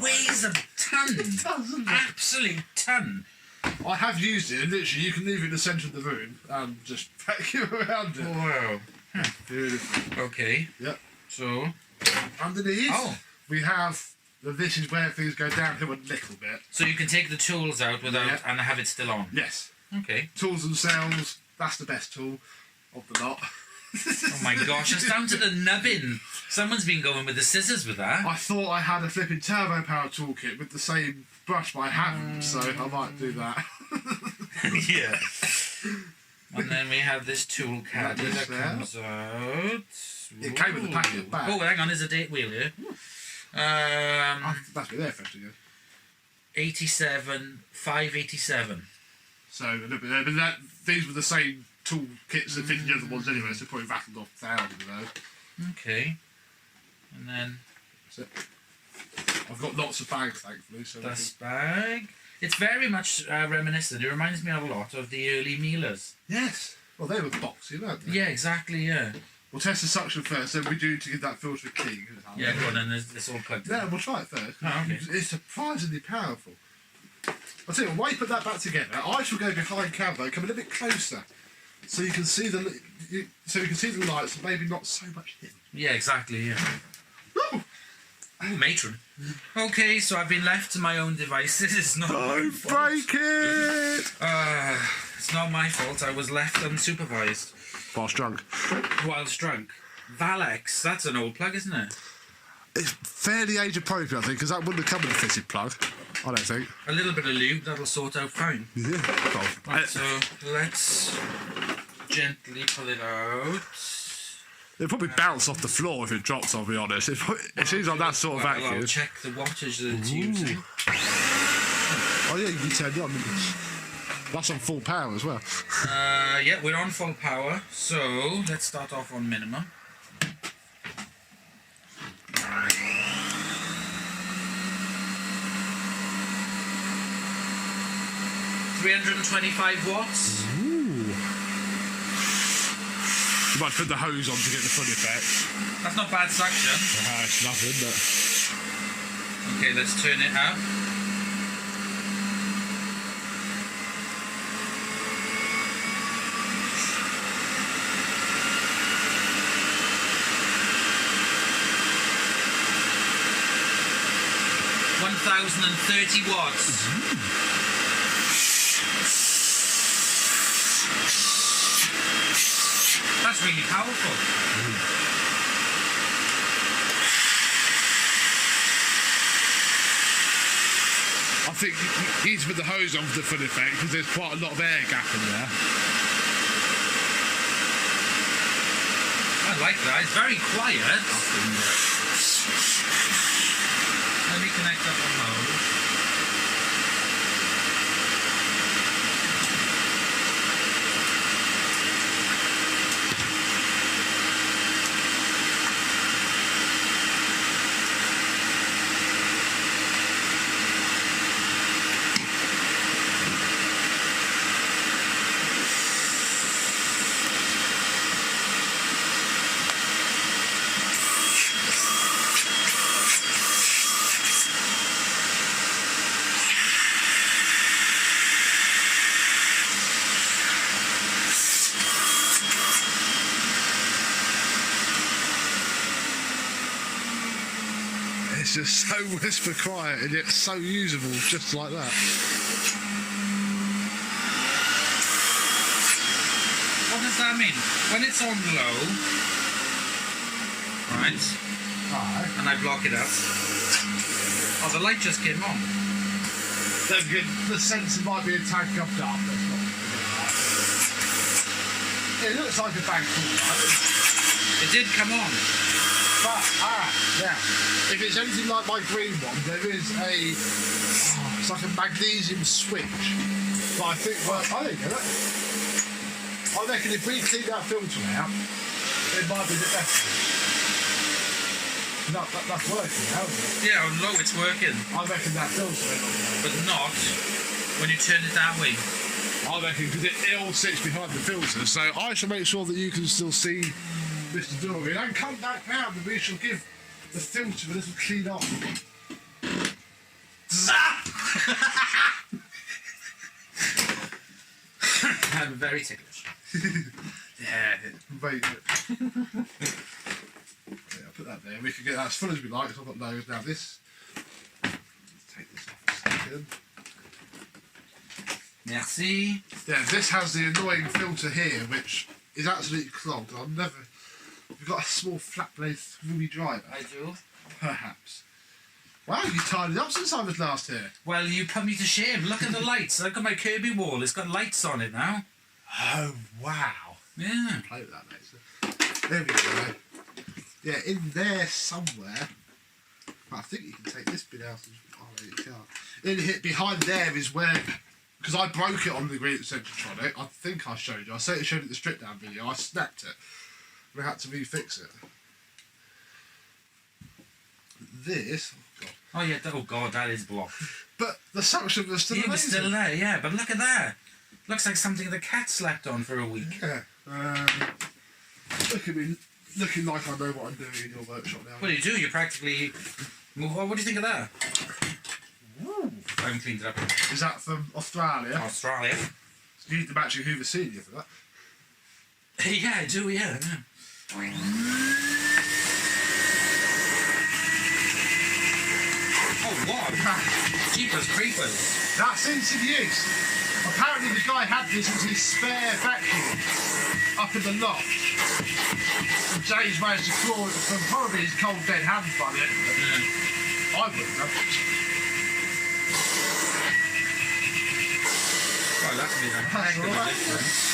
Speaker 3: weighs a ton.
Speaker 1: It doesn't it?
Speaker 3: Absolute ton.
Speaker 1: I have used it, and literally you can leave it in the centre of the room and just vacuum around it.
Speaker 3: Wow.
Speaker 1: Beautiful.
Speaker 3: Okay.
Speaker 1: Yep.
Speaker 3: So
Speaker 1: underneath, we have. This is where things go downhill a little bit.
Speaker 3: So you can take the tools out without and have it still on.
Speaker 1: Yes.
Speaker 3: Okay.
Speaker 1: Tools themselves. That's the best tool of the lot.
Speaker 3: Oh my gosh, it's down to the nubbin. Someone's been going with the scissors with that.
Speaker 1: I thought I had a flipping Turbo Power toolkit with the same brush, but I haven't, so I might do that.
Speaker 3: Yeah. And then we have this tool caddy that comes out.
Speaker 1: It came with a packet back.
Speaker 3: Oh, hang on, there's a date wheel here.
Speaker 1: That's been there first again.
Speaker 3: 87, 587.
Speaker 1: So a little bit there, but these were the same tool kits that fitted the other ones anyway, so probably rattled off 1,000 of those.
Speaker 3: Okay. And then
Speaker 1: So I've got lots of bags, thankfully. So
Speaker 3: dust bag. It's very much reminiscent. It reminds me a lot of the early Miele's.
Speaker 1: yes. Well, they were boxy, weren't they?
Speaker 3: Yeah, exactly. Yeah.
Speaker 1: We'll test the suction first, then we do to give that filter a key.
Speaker 3: Yeah, go on, and it's all plugged in.
Speaker 1: Yeah, we'll try it first.
Speaker 3: Oh, okay.
Speaker 1: It's surprisingly powerful. I'll tell you, while you put that back together, I shall go behind camera, come a little bit closer, so you can see the lights, and maybe not so much him.
Speaker 3: Yeah, exactly. Yeah.
Speaker 1: Woo!
Speaker 3: Oh, matron. Okay, so I've been left to my own devices. It's not my fault.
Speaker 1: Break it!
Speaker 3: It's not my fault. I was left unsupervised
Speaker 1: Whilst drunk.
Speaker 3: whilst drunk. Valex, that's an old plug, isn't it?
Speaker 1: It's fairly age appropriate, I think, because that wouldn't have come with a fitted plug. I don't think.
Speaker 3: A little bit of lube, that'll sort out fine.
Speaker 1: Yeah.
Speaker 3: Right, so let's gently pull it out.
Speaker 1: It'll probably bounce off the floor if it drops, I'll be honest. It seems like that sort of
Speaker 3: Well,
Speaker 1: vacuum.
Speaker 3: I'll check the wattage that it's using.
Speaker 1: Oh yeah, you can turn it on. That's on full power as well.
Speaker 3: Yeah, we're on full power, so let's start off on minimum. $325 watts.
Speaker 1: Ooh. You might put the hose on to get the full effect.
Speaker 3: That's not bad suction.
Speaker 1: It's nothing, but...
Speaker 3: Okay, let's turn it up. $1,030 watts. That's really powerful.
Speaker 1: I think you need to put the hose on for the full effect because there's quite a lot of air gap in there.
Speaker 3: I like that. It's very quiet. Let me connect up the hose.
Speaker 1: It's just so whisper quiet and yet so usable, just like that.
Speaker 3: What does that mean? When it's on low, right, and I block it up, oh, the light just came on.
Speaker 1: The sensor might be a tad gummed up. That's not it looks like a bank tool light.
Speaker 3: It did come on.
Speaker 1: But, yeah. If it's anything like my green one, there is it's like a magnesium switch. But I think, well, I don't get it. I reckon if we clean that filter out, it might be a bit better. No, that's working now, isn't it?
Speaker 3: Yeah, on low it's working,
Speaker 1: I reckon that filter
Speaker 3: but not when you turn it that way.
Speaker 1: I reckon because it all sits behind the filter, so I shall make sure that you can still see Mr. Dorian and come back round and we shall give the filter a little clean off.
Speaker 3: I'm very ticklish. Yeah.
Speaker 1: Very good. Yeah, I'll put that there. We can get that as full as we like because I've got loads. Now this, let's take this off a second.
Speaker 3: Merci.
Speaker 1: Yeah, this has the annoying filter here which is absolutely clogged. I'll never... You've got a small flat blade screwy driver.
Speaker 3: I do.
Speaker 1: Perhaps. Wow, you tidied up since I was last here.
Speaker 3: Well, you put me to shame. Look at the lights. Look at my Kirby wall. It's got lights on it now.
Speaker 1: Oh, wow.
Speaker 3: Yeah.
Speaker 1: Play with that later. There we go. Yeah, in there somewhere I think you can take this bit out. Oh, no, you can't. In hit behind there is where, because I broke it on the green Sensotronic. I think I showed you. I showed it in the strip down video. I snapped it. We had to refix it. This. Oh god.
Speaker 3: Oh yeah. Oh god, that is blocked.
Speaker 1: But the suction was still
Speaker 3: It was
Speaker 1: amazing.
Speaker 3: still there, yeah. But look at that. Looks like something the cat slept on for a week.
Speaker 1: Yeah. Look at me, looking like I know what I'm doing in your workshop now.
Speaker 3: What do you do? You practically move on. What do you think of that?
Speaker 1: Ooh.
Speaker 3: I haven't cleaned it up.
Speaker 1: Is that from Australia?
Speaker 3: Australia.
Speaker 1: You need the matching Hoover Senior for that.
Speaker 3: Yeah, I do, yeah. Oh, what? Jeepers creepers.
Speaker 1: That's in use. Apparently the guy had this as his spare vacuum up in the loft. And James managed to claw it from probably his cold dead hands by the end of it.
Speaker 3: Yeah.
Speaker 1: I wouldn't have.
Speaker 3: Well, that's made a heck of a difference.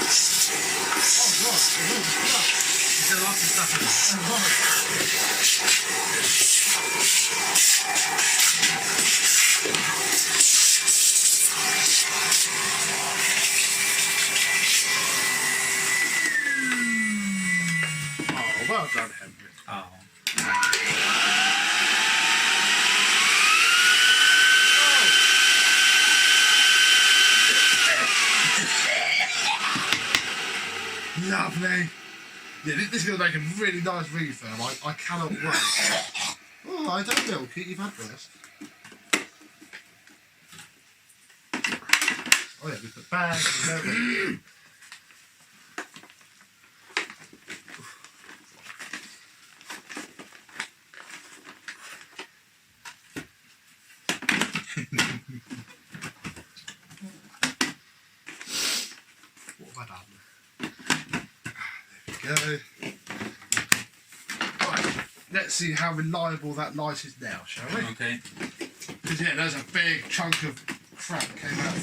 Speaker 1: Oh god, there's all the stuff.
Speaker 3: There's lots of stuff in it.
Speaker 1: Oh, well done, Henry.
Speaker 3: Oh.
Speaker 1: Lovely. Yeah, this is going to make a really nice refurb. I cannot wait. Oh, I don't know, Pete, you've had this. Oh yeah, we put bags and everything. What have I done? There we go. Right, let's see how reliable that light is now, shall we?
Speaker 3: Okay.
Speaker 1: Because yeah, there's a big chunk of crap came out.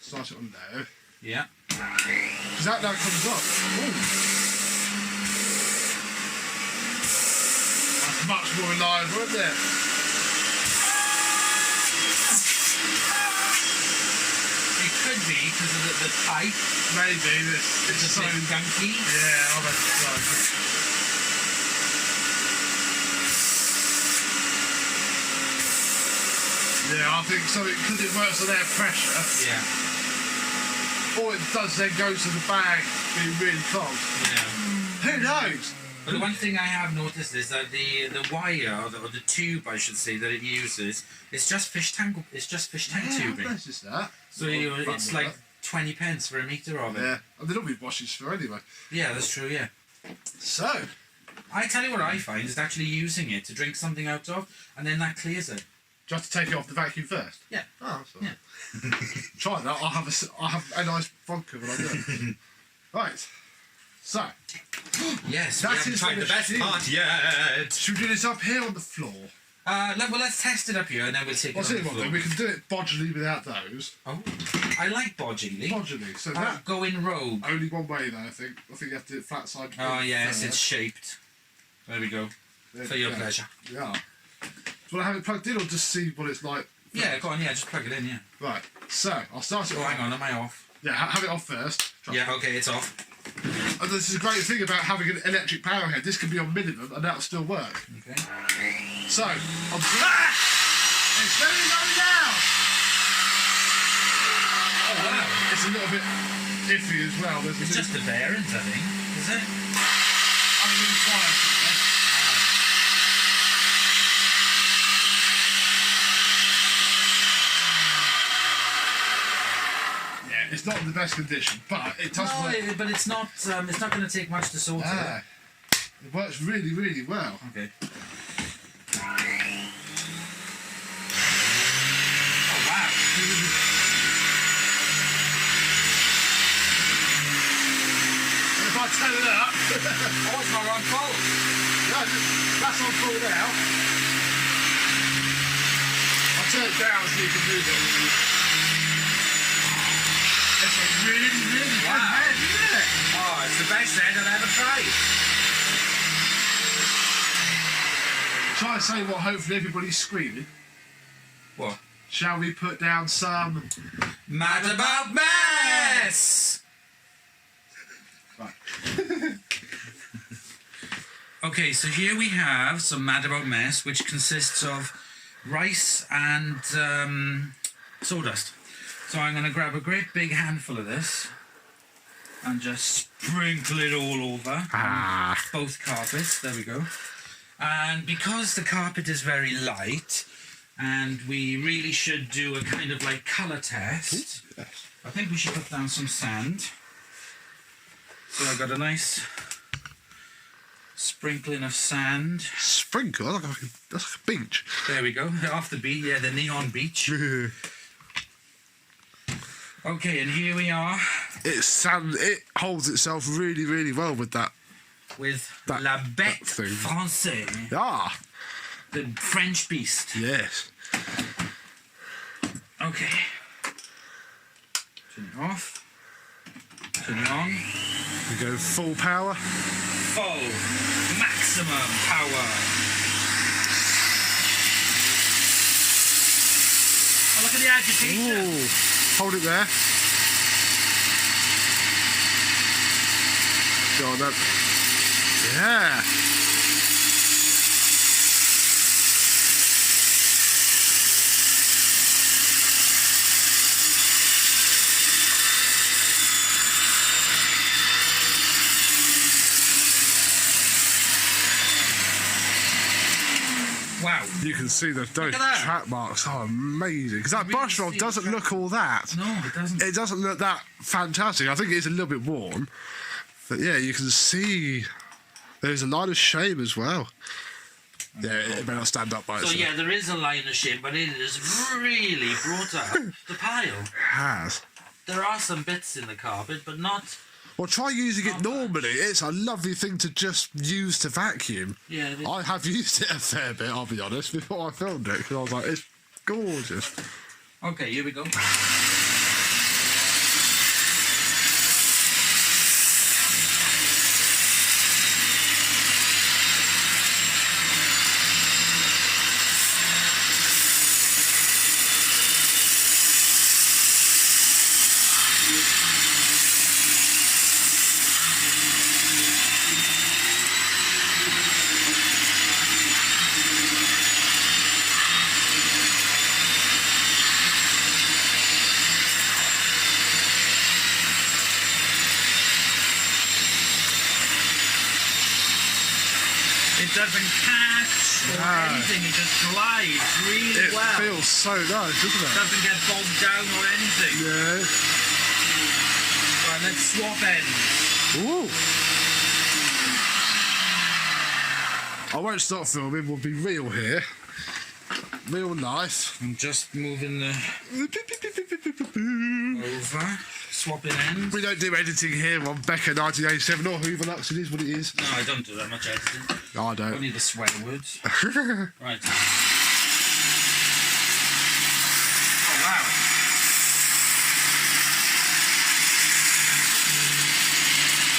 Speaker 1: Start it on low.
Speaker 3: Yeah.
Speaker 1: Because that now comes up. Ooh. That's much more reliable, isn't it?
Speaker 3: It could be because of the pipe.
Speaker 1: Maybe it's
Speaker 3: It's a bit gunky.
Speaker 1: Yeah, I'll bet it's right. Yeah, I think so, because it works on air pressure.
Speaker 3: Yeah.
Speaker 1: All it does then goes to the bag being really clogged.
Speaker 3: Yeah.
Speaker 1: Who knows?
Speaker 3: But the one thing I have noticed is that the wire or the tube, I should say, that it uses, it's just fish tank. It's just fish tank
Speaker 1: Yeah,
Speaker 3: tubing.
Speaker 1: I've noticed that.
Speaker 3: So it's like 20 pence for a metre of it.
Speaker 1: Yeah, and they don't be washes for anyway.
Speaker 3: Yeah, that's true. Yeah.
Speaker 1: So,
Speaker 3: I tell you what I find is actually using it to drink something out of, and then that clears it.
Speaker 1: do you have to take it off the vacuum first?
Speaker 3: Yeah.
Speaker 1: Oh, that's all
Speaker 3: Yeah.
Speaker 1: right. Try that. I'll have a nice vodka when I do it. Right. So,
Speaker 3: Yes.
Speaker 1: That
Speaker 3: we haven't
Speaker 1: is
Speaker 3: tried
Speaker 1: the
Speaker 3: the best
Speaker 1: machine.
Speaker 3: part yet.
Speaker 1: should we do this up here on the floor?
Speaker 3: Well, let's test it up here, and then we'll take
Speaker 1: I'll
Speaker 3: it
Speaker 1: tell
Speaker 3: on
Speaker 1: you
Speaker 3: the
Speaker 1: what,
Speaker 3: floor.
Speaker 1: then we can do it bodily without those.
Speaker 3: Oh, I like bodgingly.
Speaker 1: Bodily. So that
Speaker 3: Go in rogue.
Speaker 1: only one way though. I think you have to do it flat side.
Speaker 3: Oh yes,
Speaker 1: first.
Speaker 3: it's shaped. There we go.
Speaker 1: There
Speaker 3: For
Speaker 1: we
Speaker 3: your
Speaker 1: go.
Speaker 3: pleasure.
Speaker 1: Yeah. Do you want to have it plugged in or just see what it's like?
Speaker 3: Yeah, go on. Yeah, just plug it in. Yeah.
Speaker 1: Right. So I'll start it.
Speaker 3: Oh, hang on. Am I off?
Speaker 1: Yeah, have it off first. Trust
Speaker 3: Yeah.
Speaker 1: me.
Speaker 3: Okay, it's off.
Speaker 1: And this is a great thing about having an electric power head. This can be on minimum and that'll still work.
Speaker 3: Okay.
Speaker 1: So, it's very low now.
Speaker 3: Oh wow.
Speaker 1: It's a little bit iffy as well. There's
Speaker 3: It's
Speaker 1: a
Speaker 3: just the bearings, I think. Is it?
Speaker 1: I'm a little quiet in there. Yeah, it's not in the best condition, but it does work.
Speaker 3: No, but it's not. It's not going to take much to sort it.
Speaker 1: Ah, it works really, really well.
Speaker 3: Okay. Oh wow.
Speaker 1: And if I turn it up,
Speaker 3: Oh, it's not on full.
Speaker 1: that's on full now. I'll turn it down so you can move it.
Speaker 3: really, really good head, isn't it? Oh, it's the best head I've ever tried.
Speaker 1: Shall I say what hopefully everybody's screaming?
Speaker 3: What?
Speaker 1: Shall we put down some...
Speaker 3: Mad About Mess!
Speaker 1: Right.
Speaker 3: Okay, so here we have some Mad About Mess, which consists of rice and sawdust. So I'm going to grab a great big handful of this and just sprinkle it all over both carpets. There we go. And because the carpet is very light, and we really should do a kind of like colour test, I think we should put down some sand. So I've got a nice sprinkling of sand.
Speaker 1: Sprinkle? That's like a beach.
Speaker 3: There we go, off the beach, yeah, the neon beach. Okay, and here we are.
Speaker 1: It holds itself really, really well with that.
Speaker 3: With La Bête Française.
Speaker 1: Ah.
Speaker 3: The French beast.
Speaker 1: Yes.
Speaker 3: Okay. Turn it off. Turn it on.
Speaker 1: We go full power.
Speaker 3: Full. Maximum power. Oh, look at the agitation.
Speaker 1: Ooh. Hold it there. Go on then. Yeah.
Speaker 3: Wow.
Speaker 1: You can see those track marks are amazing. Because that brush roll doesn't look all that.
Speaker 3: No, it doesn't.
Speaker 1: It doesn't look that fantastic. I think it is a little bit worn. But yeah, you can see there's a line of shame as well. Yeah, it may not stand up by itself.
Speaker 3: So yeah, there is a line of shame, but it is really brought up the pile.
Speaker 1: It has.
Speaker 3: There are some bits in the carpet, but not...
Speaker 1: Well, try using it normally. It's a lovely thing to just use to vacuum.
Speaker 3: Yeah, it is.
Speaker 1: I have used it a fair bit, I'll be honest, before I filmed it, because I was like, it's gorgeous.
Speaker 3: Okay, here we go. It doesn't catch or anything, it just glides really well.
Speaker 1: It feels so nice, doesn't it?
Speaker 3: Doesn't get bogged down or anything.
Speaker 1: Yeah.
Speaker 3: Right, let's swap ends.
Speaker 1: Ooh. I won't stop filming, we'll be real here. Real life.
Speaker 3: I'm just moving the over, swapping ends.
Speaker 1: We don't do editing here on Becca 1987 or Hoover Lux, it is what it is.
Speaker 3: No, I don't do that much editing.
Speaker 1: No, I don't.
Speaker 3: Only the swear words. Right. Oh wow.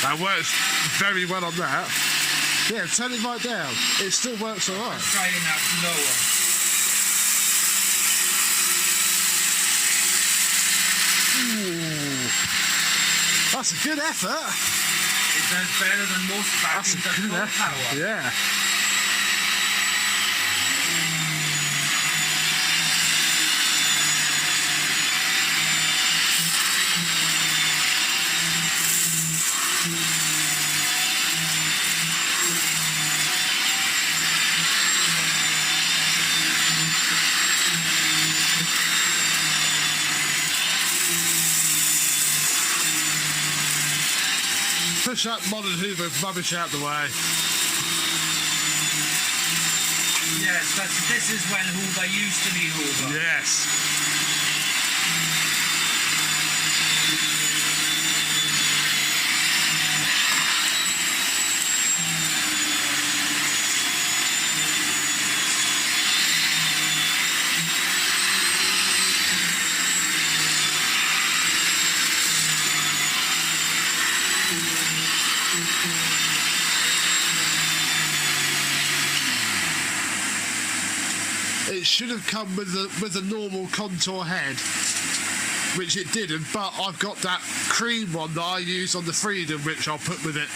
Speaker 1: That works very well on that. Yeah, turn it right down. It still works alright.
Speaker 3: Let's try it now lower.
Speaker 1: Ooh. That's a good effort.
Speaker 3: It does better than most vacuums at full power.
Speaker 1: Yeah. Push that modern Hoover rubbish out the way.
Speaker 3: Yes, this is when Hoover used to be Hoover.
Speaker 1: Yes. It should have come with a normal contour head, which it didn't, but I've got that cream one that I use on the Freedom, which I'll put with it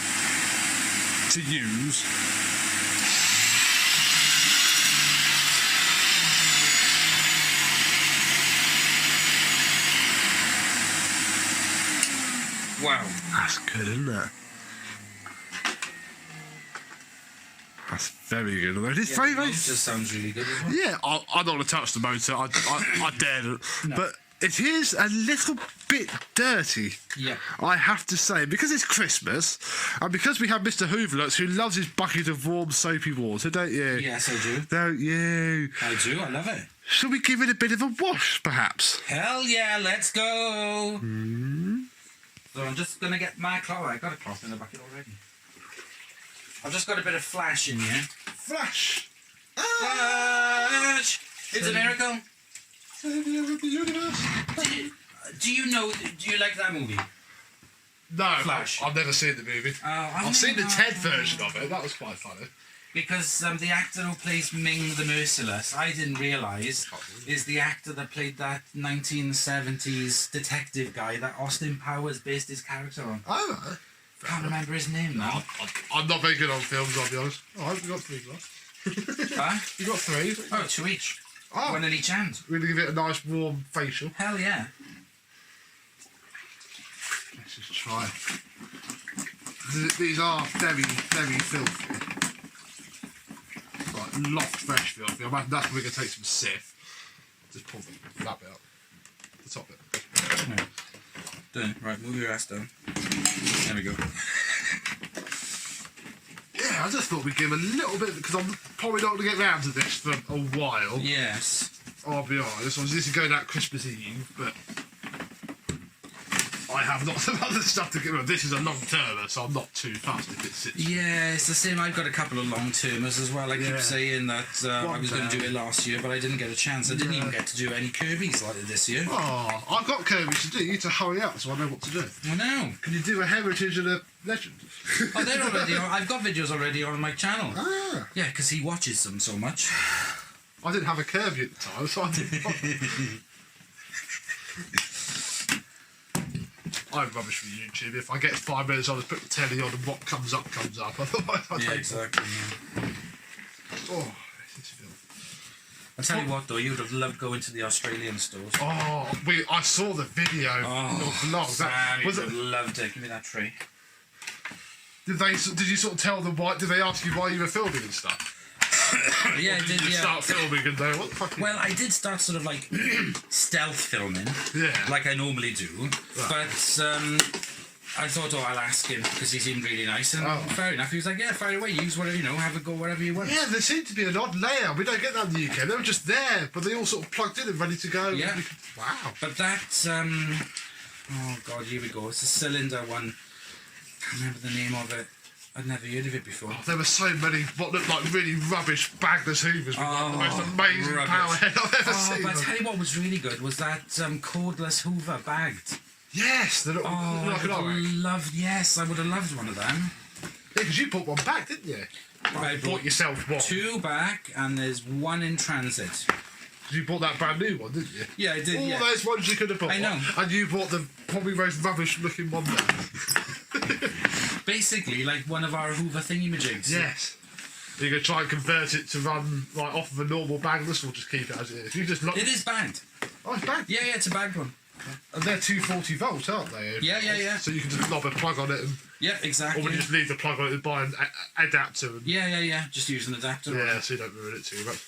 Speaker 1: to use.
Speaker 3: Wow.
Speaker 1: That's good, isn't it? That's very good. It's very, very...
Speaker 3: It just sounds really good as well.
Speaker 1: Yeah, I don't want to touch the motor. I daren't. No. But it is a little bit dirty.
Speaker 3: Yeah.
Speaker 1: I have to say, because it's Christmas, and because we have Mr. Hooverlux, who loves his bucket of warm, soapy water, don't you?
Speaker 3: Yes, I do.
Speaker 1: Don't you?
Speaker 3: I do. I love it.
Speaker 1: Shall we give it a bit of a wash, perhaps?
Speaker 3: Hell yeah, let's go. So I'm just going to get my cloth. I got a cloth in the bucket already. I've just got a bit of flash in here.
Speaker 1: Flash!
Speaker 3: Flash! It's a miracle.
Speaker 1: Savior of the universe.
Speaker 3: Do you like that movie?
Speaker 1: No,
Speaker 3: Flash.
Speaker 1: I've never seen the movie. I've seen the TED version of it. That was quite funny.
Speaker 3: Because the actor who plays Ming the Merciless, I didn't realise, is the actor that played that 1970s detective guy that Austin Powers based his character on.
Speaker 1: Oh, right.
Speaker 3: Can't remember his name now.
Speaker 1: I'm not very good on films, I'll be honest. Oh, I've got 3 glass.
Speaker 3: Huh?
Speaker 1: You got 3?
Speaker 3: Oh, 2 each.
Speaker 1: Oh.
Speaker 3: 1 in each hand.
Speaker 1: We're going to give it a nice warm facial.
Speaker 3: Hell yeah.
Speaker 1: Let's just try. These are very, very filthy. Like loft fresh filthy. I imagine that's where we're going to take some sieve. Just pull that bit up. The top bit.
Speaker 3: Yeah. Done. Right, move your ass down. There we go.
Speaker 1: Yeah, I just thought we'd give a little bit, because I'm probably not going to get round to this for a while.
Speaker 3: Yes. I'll
Speaker 1: be honest. This is going out Christmas Eve, but I have lots of other stuff to get rid of. This is a long-termer, so I'm not too fast if it sits.
Speaker 3: Yeah, it's the same. I've got a couple of long-termers as well. I keep saying that I was going to do it last year, but I didn't get a chance. I didn't even get to do any Kirby's like this year.
Speaker 1: Oh, I've got Kirby's to do. You need to hurry up so I know what to do.
Speaker 3: I know.
Speaker 1: Can you do a Heritage and a Legend?
Speaker 3: Oh, they're already on. I've got videos already on my channel.
Speaker 1: Ah.
Speaker 3: Yeah, because he watches them so much.
Speaker 1: I didn't have a Kirby at the time, so I didn't... I'm rubbish with YouTube. If I get 5 minutes, I'll just put the telly on and what comes up, comes up. Otherwise, I don't...
Speaker 3: exactly. Yeah.
Speaker 1: Oh, this is filth.
Speaker 3: I tell you what, though, you'd have loved going to the Australian stores.
Speaker 1: Oh, I saw the video. Vlog.
Speaker 3: Sam, you would have loved it. Give me that tray.
Speaker 1: Did you sort of tell them why? Did they ask you why you were filming and stuff?
Speaker 3: Yeah, I did.
Speaker 1: You start filming and go, what the fuck?
Speaker 3: Well, I did start sort of like stealth filming, like I normally do. Right. But I thought, I'll ask him because he seemed really nice, and fair enough. He was like, yeah, fire away, use whatever have a go wherever you want.
Speaker 1: Yeah, there seemed to be an odd layout. We don't get that in the UK. They were just there, but they all sort of plugged in and ready to go.
Speaker 3: Yeah.
Speaker 1: Wow.
Speaker 3: But that, oh god, here we go. It's a cylinder one. I can't remember the name of it. I'd never heard of it before. There
Speaker 1: were so many what looked like really rubbish bagless Hoovers with the most amazing power head I've ever seen.
Speaker 3: But I tell you what was really good was that cordless Hoover bagged.
Speaker 1: Yes, they look like an
Speaker 3: I would have loved one of them.
Speaker 1: Yeah, because you bought one back, didn't you?
Speaker 3: I
Speaker 1: bought yourself one.
Speaker 3: 2 back, and there's 1 in transit.
Speaker 1: You bought that brand new one, didn't you?
Speaker 3: Yeah, I did.
Speaker 1: All those ones you could have bought.
Speaker 3: I know.
Speaker 1: And you bought the probably most rubbish looking one there.
Speaker 3: Basically, like one of our Hoover thingy-majigs.
Speaker 1: Yes. You're going to try and convert it to run like off of a normal bagless, or just keep it as it is? You just
Speaker 3: it is bagged.
Speaker 1: Oh, it's bagged?
Speaker 3: Yeah, it's a bagged one.
Speaker 1: And they're 240 volts, aren't they?
Speaker 3: Yeah.
Speaker 1: So you can just knob a plug on it and...
Speaker 3: Yeah, exactly.
Speaker 1: Or would you just leave the plug on it and buy an adapter? And...
Speaker 3: Yeah. Just use an adapter.
Speaker 1: Yeah, so you don't ruin it too much.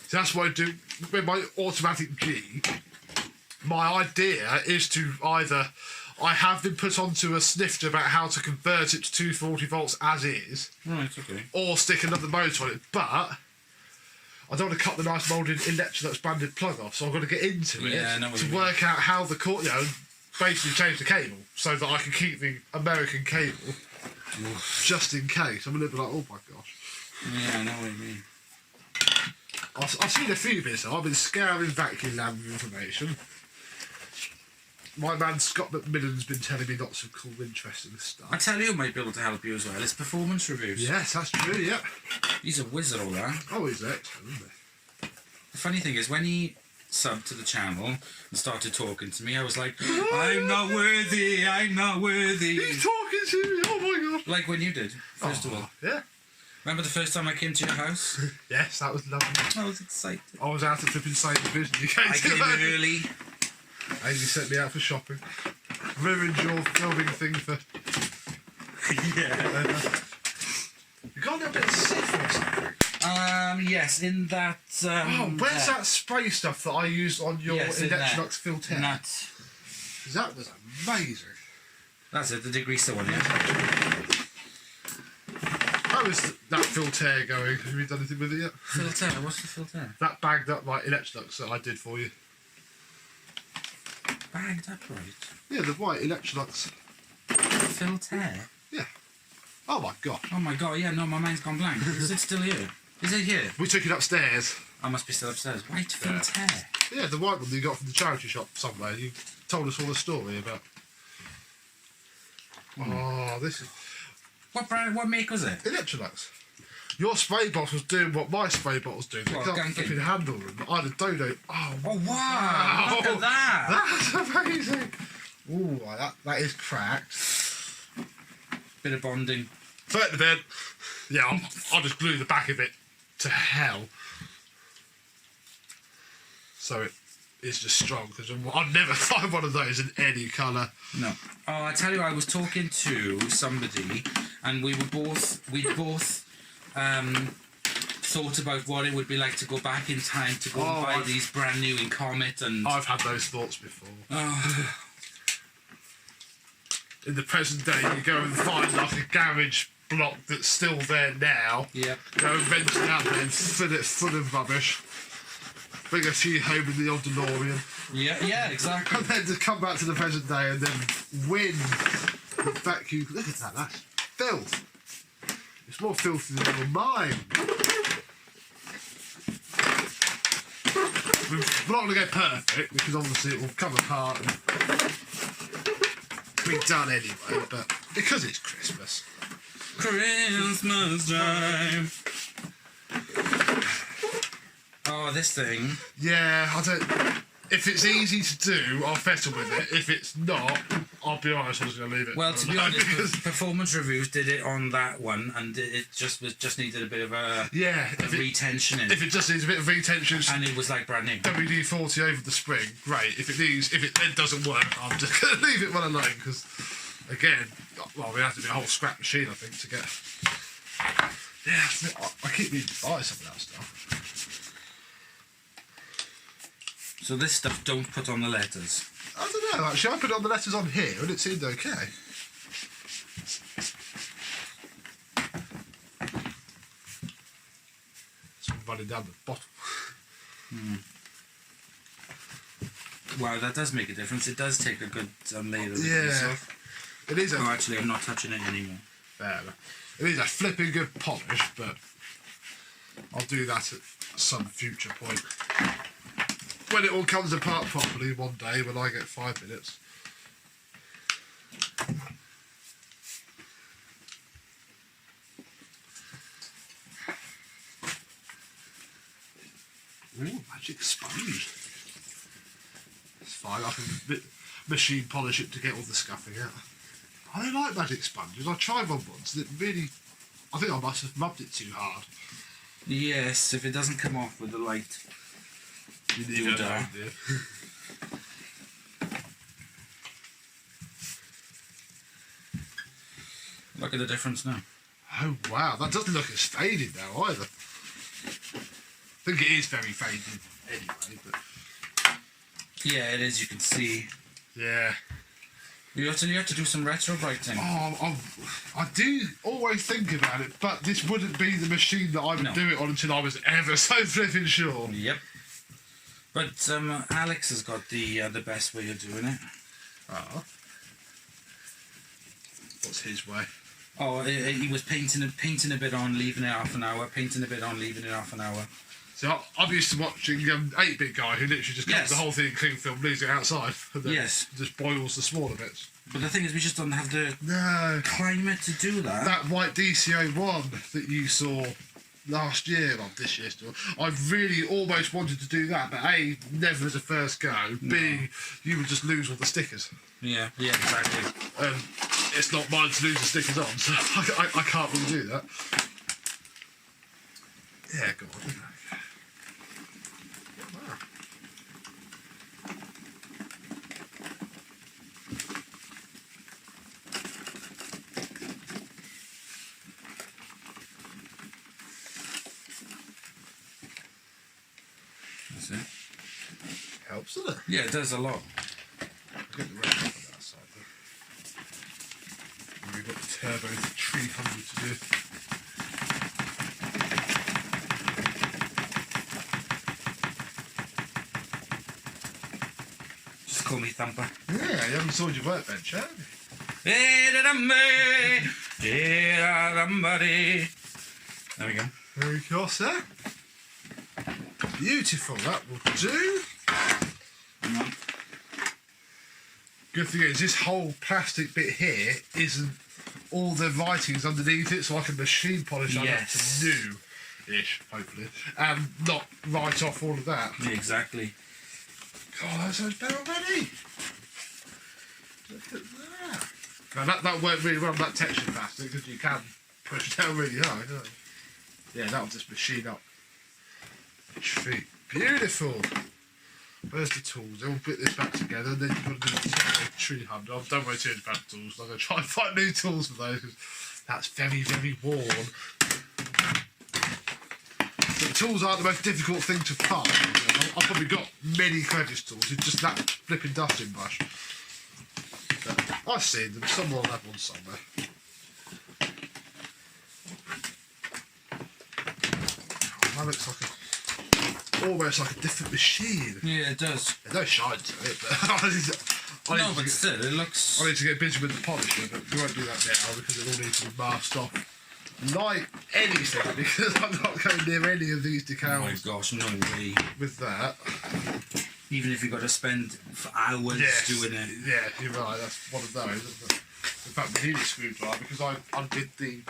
Speaker 1: So that's what I do with my automatic G. My idea is to either... I have been put onto a snifter about how to convert it to 240 volts as is.
Speaker 3: Right, okay.
Speaker 1: Or stick another motor on it, but... I don't want to cut the nice moulded Electrolux branded plug off, so I've got to get into it to work out how the cord, basically change the cable so that I can keep the American cable just in case. I'm a little bit like, oh my gosh.
Speaker 3: Yeah, I know what you mean.
Speaker 1: I've seen a few bits. I've been scouring Vacuum Lab with information. My man Scott McMillan's been telling me lots of cool, interesting stuff.
Speaker 3: I tell you who might be able to help you as well. It's performance reviews.
Speaker 1: Yes, that's true, yeah.
Speaker 3: He's a wizard, all that.
Speaker 1: Oh, he's excellent, isn't he?
Speaker 3: The funny thing is, when he subbed to the channel and started talking to me, I was like, I'm not worthy, I'm not worthy.
Speaker 1: He's talking to me, oh my god.
Speaker 3: Like when you did, first of all.
Speaker 1: Yeah.
Speaker 3: Remember the first time I came to your house?
Speaker 1: Yes, that was lovely.
Speaker 3: I was excited.
Speaker 1: I was out of flipping Sainsbury's Vision. You came
Speaker 3: I
Speaker 1: to
Speaker 3: came
Speaker 1: that.
Speaker 3: early.
Speaker 1: And you sent me out for shopping. Ruined your filming thing for...
Speaker 3: Yeah.
Speaker 1: You got a little bit of Sif or something?
Speaker 3: Yes, in that...
Speaker 1: where's that spray stuff that I used on your Electrolux filter?
Speaker 3: That
Speaker 1: was amazing.
Speaker 3: That's it, the degreaser one, yeah.
Speaker 1: How is that filter going? Have you done anything with it yet?
Speaker 3: Filter? What's the filter?
Speaker 1: That bagged up like Electrolux that I did for you.
Speaker 3: Bagged up right.
Speaker 1: Yeah, the white Electrolux.
Speaker 3: Filter?
Speaker 1: Yeah. Oh my god.
Speaker 3: Oh my god, yeah, no, my mind's gone blank. Is it still here? Is it here?
Speaker 1: We took it upstairs.
Speaker 3: I must be still upstairs. White filter?
Speaker 1: Yeah, the white one that you got from the charity shop somewhere. You told us all the story about. Oh, this is...
Speaker 3: What brand, what make was it?
Speaker 1: Electrolux. Your spray bottle was doing what my spray bottle's doing. They
Speaker 3: What,
Speaker 1: can't
Speaker 3: gunking?
Speaker 1: flipping handle them. I had a dodo. Oh,
Speaker 3: Oh wow! Look at that!
Speaker 1: that's amazing. Ooh, that is cracked.
Speaker 3: Bit of bonding.
Speaker 1: Throw it in the bed. Yeah, I'll just glue the back of it to hell. So it is just strong, because I'll never find one of those in any colour.
Speaker 3: No. Oh, I tell you, I was talking to somebody, and we'd both thought about what it would be like to go back in time to go and buy these brand new in Comet, and
Speaker 1: I've had those thoughts before.
Speaker 3: oh,
Speaker 1: In the present day, you go and find like a garage block that's still there now.
Speaker 3: yeah.
Speaker 1: Go and rent it out there and fill it full of rubbish. Bring a few home in the old DeLorean.
Speaker 3: Yeah, exactly.
Speaker 1: And then to come back to the present day and then win the vacuum. Look at that, that's filth. It's more filthy than your mind. We're not going to go perfect, because obviously it will come apart and be done anyway, but because it's Christmas.
Speaker 3: Christmas time. Oh, this thing.
Speaker 1: Yeah, I don't... If it's easy to do, I'll fiddle with it. If it's not, I'll be honest, I'm just going to leave it.
Speaker 3: Well, to be honest,
Speaker 1: because,
Speaker 3: Performance Reviews did it on that one, and it just needed a bit of a retention in it.
Speaker 1: If it just needs a bit of retention,
Speaker 3: And it was like brand new.
Speaker 1: WD-40 over the spring, great. If it then doesn't work, I'm just going to leave it well alone, because, again, well, we have to do a whole scrap machine, I think, to get... Yeah, I keep needing to buy some of that stuff.
Speaker 3: So this stuff don't put on the letters.
Speaker 1: I don't know, actually. I put on the letters on here and it seemed okay. It's running down the bottom.
Speaker 3: Wow, that does make a difference. It does take a good layer of the
Speaker 1: Yeah.
Speaker 3: grease off.
Speaker 1: It is a...
Speaker 3: Oh, actually, I'm not touching it anymore.
Speaker 1: Fair enough. It is a flipping good polish, but I'll do that at some future point. When it all comes apart properly one day, when I get 5 minutes. Ooh, magic sponge. It's fine, I can machine polish it to get all the scuffing out. I don't like magic sponges. I tried one once and it really... I think I must have rubbed it too hard.
Speaker 3: Yes, if it doesn't come off with the light.
Speaker 1: You
Speaker 3: Do
Speaker 1: need
Speaker 3: that.
Speaker 1: idea.
Speaker 3: Look at the difference now.
Speaker 1: Oh wow, that doesn't look as faded now either. I think it is very faded anyway, but...
Speaker 3: Yeah, it is, you can see.
Speaker 1: Yeah.
Speaker 3: You have to do some retro brighting.
Speaker 1: Oh, I do always think about it, but this wouldn't be the machine that I would do it on until I was ever so flipping sure.
Speaker 3: Yep. But Alex has got the best way of doing it.
Speaker 1: Oh. What's his way?
Speaker 3: Oh, he was painting a bit on, leaving it half an hour, painting a bit on, leaving it half an hour.
Speaker 1: So I'm used to watching 8-bit guy who literally just cuts the whole thing in cling film, leaves it outside, and then just boils the smaller bits.
Speaker 3: But the thing is, we just don't have the climate to do that.
Speaker 1: That white DCO1 that you saw last year, well, this year still. I really almost wanted to do that, but A, never as a first go. B, you would just lose all the stickers.
Speaker 3: Yeah, exactly.
Speaker 1: It's not mine to lose the stickers on, so I can't really do that. Yeah, go on. Wow.
Speaker 3: That's it.
Speaker 1: Helps, doesn't it?
Speaker 3: Yeah, it does a lot.
Speaker 1: I'll get the rest on that side though. And we've got the turbo 300 to do.
Speaker 3: Just call me Thumper.
Speaker 1: Yeah, you haven't sold your workbench, have you?
Speaker 3: There we go.
Speaker 1: Very cool, sir. Beautiful, that will do. Good thing is, this whole plastic bit here isn't all the writings underneath it, so I can machine polish that up to new-ish, hopefully, and not write off all of that.
Speaker 3: Yeah, exactly.
Speaker 1: God, that sounds better already. Look at that. Now that worked really well on that texture plastic, because you can push it down really high, can't you? Yeah, that'll just machine up a treat. Beautiful. Where's the tools? Then we'll put this back together, and then you've got to do the 300. I don't want to change about tools. I'm going to try and find new tools for those, because that's very, very worn. So the tools aren't the most difficult thing to find. I've probably got many crevice tools. It's just that flipping dusting brush. But I've seen them. Someone will have one somewhere. Oh, that looks like almost like a different machine.
Speaker 3: Yeah, it does.
Speaker 1: There's no shine to it, but
Speaker 3: still, it looks...
Speaker 1: I need to get busy with the polisher, but we won't do that now because it all needs to be masked off like anything, because I'm not going near any of these decals.
Speaker 3: Oh my gosh, no way.
Speaker 1: With that.
Speaker 3: Even if you've got to spend hours doing it.
Speaker 1: Yeah, you're right, that's one of those, isn't it? In fact, we need a screwdriver because I undid the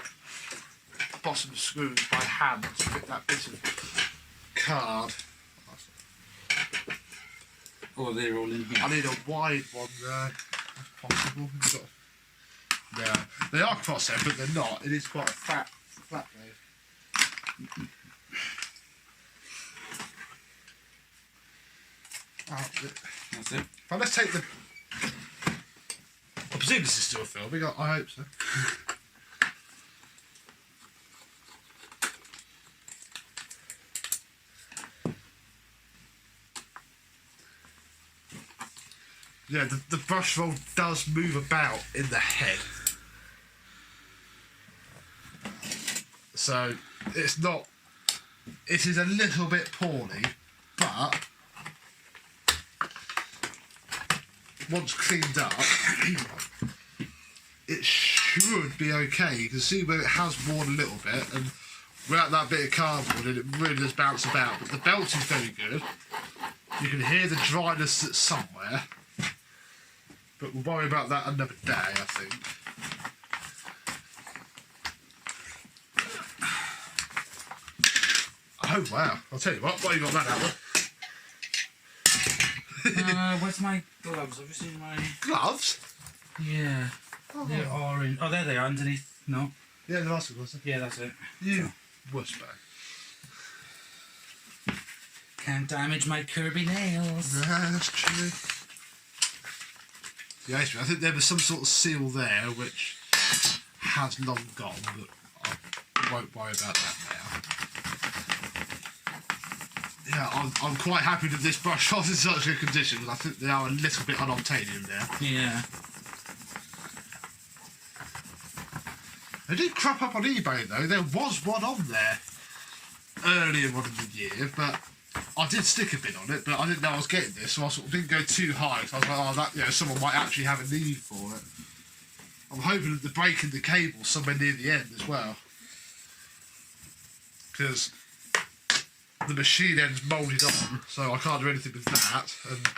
Speaker 1: bottom screws by hand to fit that bit of card.
Speaker 3: Oh, they're all in here.
Speaker 1: I need a wide one there, if possible. Yeah, they are crossover, but they're not. It is quite a flat blade.
Speaker 3: That's it.
Speaker 1: But let's take the. I presume this is still filming. I hope so. Yeah, the brush roll does move about in the head. So, it's not... It is a little bit poorly, but... Once cleaned up, it should be okay. You can see where it has worn a little bit, and without that bit of cardboard, it really does bounce about. But the belt is very good. You can hear the dryness that's somewhere. But we'll worry about that another day, I think. Oh, wow. I'll tell you what, why you got that out there?
Speaker 3: Where's my gloves? Have you seen my...
Speaker 1: Gloves?
Speaker 3: Yeah.
Speaker 1: Oh.
Speaker 3: They're orange. Oh, there they are, underneath. No?
Speaker 1: Yeah, the last one,
Speaker 3: Yeah, that's it.
Speaker 1: You wuss bag.
Speaker 3: Can't damage my Kirby nails.
Speaker 1: No, that's true. Yeah, I think there was some sort of seal there which has long gone, but I won't worry about that now. Yeah, I'm quite happy that this brush was in such good condition, because I think they are a little bit unobtainium there.
Speaker 3: Yeah.
Speaker 1: They did crop up on eBay though. There was one on there earlier on in the year, but I did stick a bit on it, but I didn't know I was getting this, so I sort of didn't go too high. So I was like, oh, that, you know, someone might actually have a need for it. I'm hoping that the break in the cable's somewhere near the end as well, because the machine end's moulded on, so I can't do anything with that, and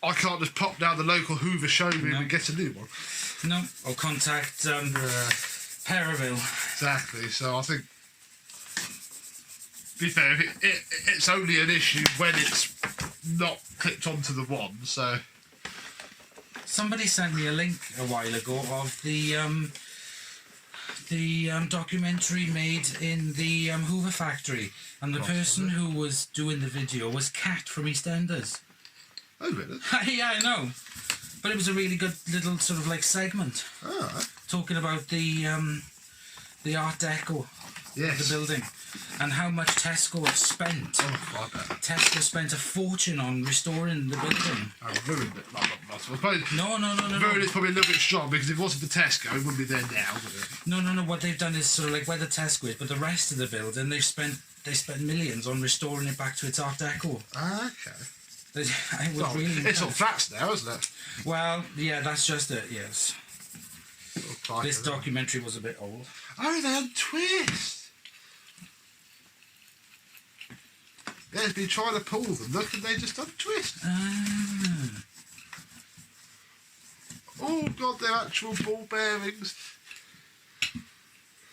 Speaker 1: I can't just pop down the local Hoover showroom and get a new one.
Speaker 3: No, or contact Paraville.
Speaker 1: Exactly. So I think be fair, it's only an issue when it's not clipped onto the wand, so...
Speaker 2: Somebody sent me a link a while ago of the documentary made in the Hoover factory, and the person who was doing the video was Kat from EastEnders.
Speaker 1: Oh, really?
Speaker 2: Yeah, I know. But it was a really good little sort of like segment.
Speaker 1: Oh.
Speaker 2: Talking about the Art Deco of the building and how much Tesco have spent.
Speaker 1: Oh, I bet.
Speaker 2: Tesco spent a fortune on restoring the building.
Speaker 1: I ruined it. I suppose.
Speaker 2: No.
Speaker 1: Ruined it's probably a little bit strong because if it wasn't for Tesco, it wouldn't be there now, would it?
Speaker 2: No. What they've done is sort of like where the Tesco is, but the rest of the building they spent millions on restoring it back to its Art Deco.
Speaker 1: Ah, okay.
Speaker 2: It was really
Speaker 1: it's all flats now, isn't it?
Speaker 2: Well, yeah, that's just it. Yes. This documentary was a bit old.
Speaker 1: Oh, they had twist. Yeah, it's been trying to pull them. Look, and they just done a twist.
Speaker 2: Ah.
Speaker 1: Oh God, they're actual ball bearings.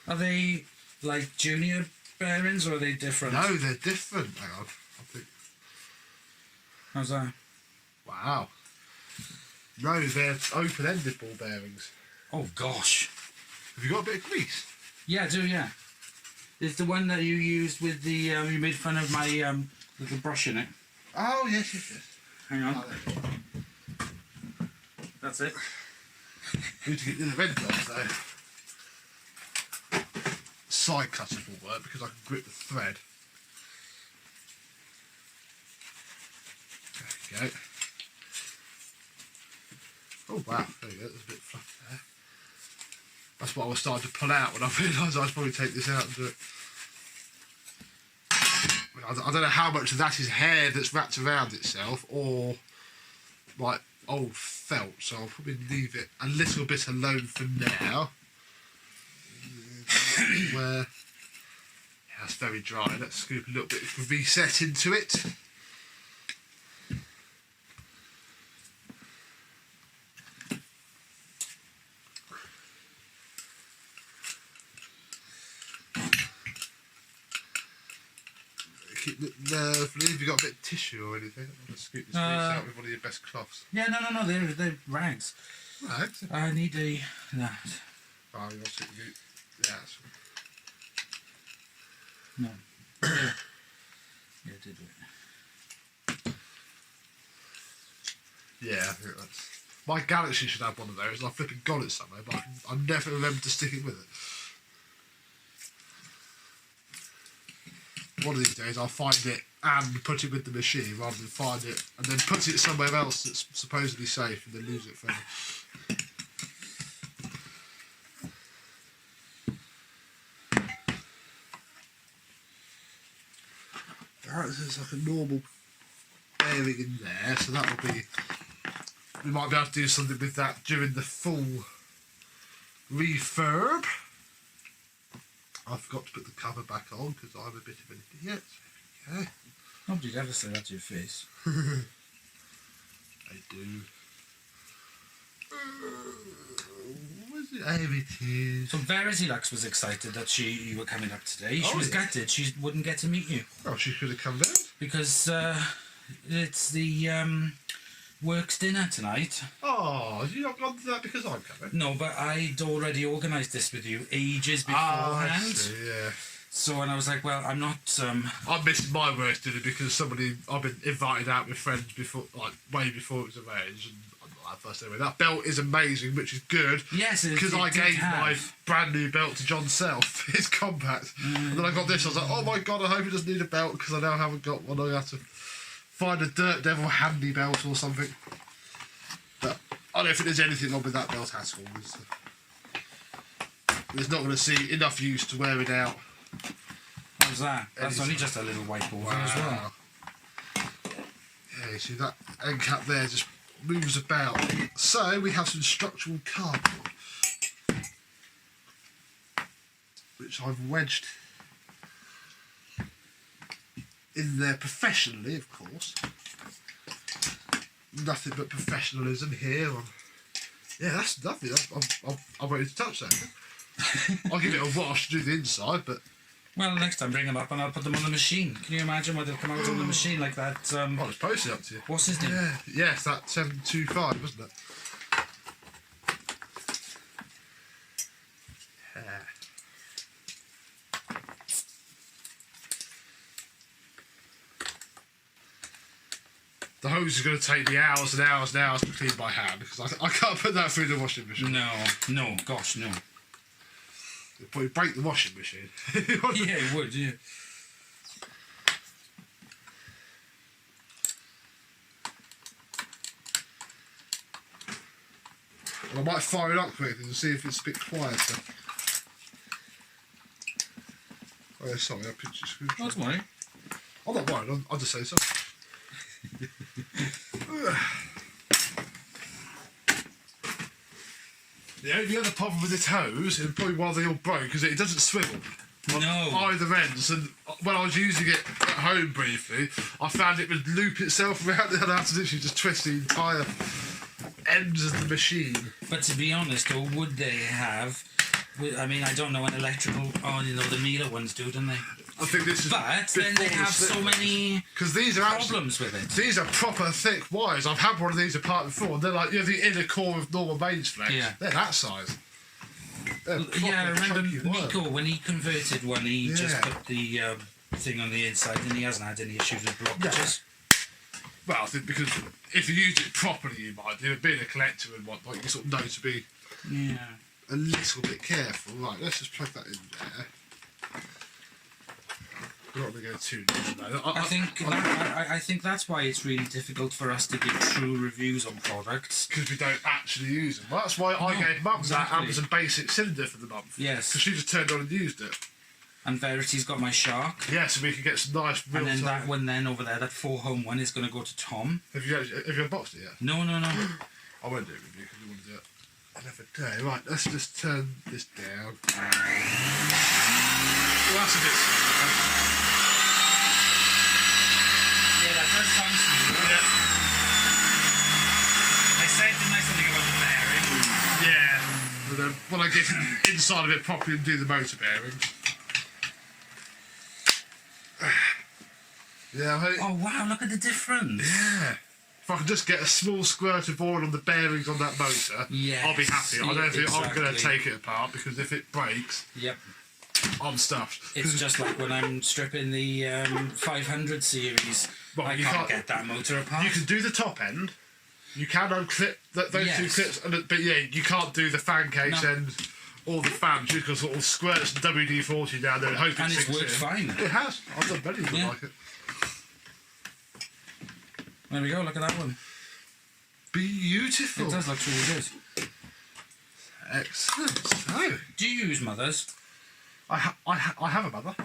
Speaker 2: Are they like junior bearings or are they different?
Speaker 1: No, they're different. Hang on, I think.
Speaker 2: How's that?
Speaker 1: Wow. No, they're open-ended ball bearings.
Speaker 2: Oh gosh.
Speaker 1: Have you got a bit of grease?
Speaker 2: Yeah, I do. Yeah. It's the one that you used with the. You made fun of my little brush in it.
Speaker 1: Oh yes.
Speaker 2: Hang on. That's it.
Speaker 1: Need to get rid of the red gloves though. Side cutters will work because I can grip the thread. There you go. Oh wow, there you go, there's a bit of fluff there. That's what I was starting to pull out when I realised I should probably take this out and do it. I don't know how much of that is hair that's wrapped around itself or like old felt, so I'll probably leave it a little bit alone for now. Where yeah, that's very dry. Let's scoop a little bit of reset into it. Keep it nervely. Have you got a bit of tissue or anything? I'm going to scoop this piece out with one of your best cloths.
Speaker 2: Yeah, no, they're rags.
Speaker 1: Rags?
Speaker 2: I need a that.
Speaker 1: Oh, you'll see. Yeah, that's
Speaker 2: No. Yeah, I did it.
Speaker 1: yeah, I think that's. My Galaxy should have one of those. I flipping got it somewhere, but I never remember to stick it with it. One of these days I'll find it and put it with the machine rather than find it and then put it somewhere else that's supposedly safe and then lose it forever. There's like a normal bearing in there, so that'll be. We might be able to do something with that during the full refurb. I forgot to put the cover back on because I'm a bit of an idiot. So there we go.
Speaker 2: Nobody'd ever say that to your face.
Speaker 1: I do. Where's it? There it is.
Speaker 2: So Veritylux was excited that you were coming up today. She was gutted she wouldn't get to meet you.
Speaker 1: Oh, she could have come down.
Speaker 2: Because it's the works dinner tonight.
Speaker 1: Oh, you not gone to that because I'm coming?
Speaker 2: No, but I'd already organised this with you ages beforehand.
Speaker 1: I see, yeah.
Speaker 2: So, and I was like, well, I'm not...
Speaker 1: I'm missing my worst dinner because I've been invited out with friends before, like, way before it was arranged. And I'm not that first anyway. That belt is amazing, which is good.
Speaker 2: Yes,
Speaker 1: because I gave my brand new belt to John Self. It's compact. And then I got this. I was like, oh my God, I hope he doesn't need a belt because I now haven't got one. I have to find a Dirt Devil handy belt or something. But I don't think there's anything wrong with that belt at all. There's not going to see enough use to wear it out.
Speaker 2: How's that? That's only just a little whiteboard as well.
Speaker 1: Yeah, you see that end cap there just moves about. So we have some structural cardboard, which I've wedged in there professionally, of course. Nothing but professionalism here. Yeah, that's lovely. I'm ready to touch that. I'll give it a wash to do the inside, but...
Speaker 3: Well, next time bring them up and I'll put them on the machine. Can you imagine what they'll come out on the machine like that?
Speaker 1: I'll just post it up to you.
Speaker 3: What's his name?
Speaker 1: Yeah, yes, that 725, wasn't it? Yeah. The hose is going to take me hours and hours and hours to clean by hand because I can't put that through the washing machine.
Speaker 3: No, gosh, no.
Speaker 1: It'd probably break the washing machine.
Speaker 3: Yeah, it would, yeah.
Speaker 1: Well, I might fire it up quickly and see if it's a bit quieter. Oh, yeah, sorry, I pinched your screw.
Speaker 3: That's worry.
Speaker 1: I'm not worried, I'll just say so. The only other problem with this hose, and probably why they all broke, is that it doesn't swivel on either ends. And when I was using it at home briefly, I found it would loop itself around and I had to literally just twist the entire ends of the machine.
Speaker 3: But to be honest, or would they have? I mean, I don't know an electrical. Oh, you know, the Miele ones do, don't they?
Speaker 1: I think this is.
Speaker 3: But then they have so many
Speaker 1: these are
Speaker 3: problems with it.
Speaker 1: These are proper thick wires. I've had one of these apart before. They're like, you know, the inner core of normal mains flex.
Speaker 3: Yeah.
Speaker 1: They're that size.
Speaker 3: Yeah, I remember Miko when he converted one. He just put the thing on the inside, and he hasn't had any issues with blockages.
Speaker 1: Well, I think because if you use it properly, you might do. Being a collector and whatnot, you sort of know to be a little bit careful. Right, let's just plug that in there. We're not going to go too deep though.
Speaker 3: I think that's why it's really difficult for us to give true reviews on products.
Speaker 1: Because we don't actually use them. Well, that's why I gave Mum that Amazon basic cylinder for the month.
Speaker 3: Yes.
Speaker 1: Because she just turned on and used it.
Speaker 3: And Verity's got my Shark.
Speaker 1: Yeah, so we can get some nice real.
Speaker 3: And then that one then over there, that 4-home one, is going to go to Tom.
Speaker 1: Have you unboxed it yet?
Speaker 3: No.
Speaker 1: I won't do it with you because you want to do it another day. Right, let's just turn this down. Well, that's a bit slow.
Speaker 3: Yeah, that does sound smooth.
Speaker 1: Yeah.
Speaker 3: They say the nice thing about the bearing.
Speaker 1: Yeah. But then when I get inside of it properly and do the motor bearings. Yeah.
Speaker 3: Oh wow! Look at the difference.
Speaker 1: Yeah. If I can just get a small squirt of oil on the bearings on that motor, I'll be happy. I don't think I'm going to take it apart because if it breaks, I'm stuffed.
Speaker 3: It's just like when I'm stripping the 500 series.
Speaker 1: Well,
Speaker 3: I can't get that motor apart.
Speaker 1: You can do the top end. You can unclip those two clips, but you can't do the fan case end or the fan. You can sort of squirt some WD-40 down there and hope it sinks in.
Speaker 3: And it's worked fine.
Speaker 1: It has. I've done better than like it.
Speaker 3: There we go, look at that one.
Speaker 1: Beautiful.
Speaker 3: It does look really good.
Speaker 1: Excellent. So,
Speaker 3: do you use mothers?
Speaker 1: I have a mother.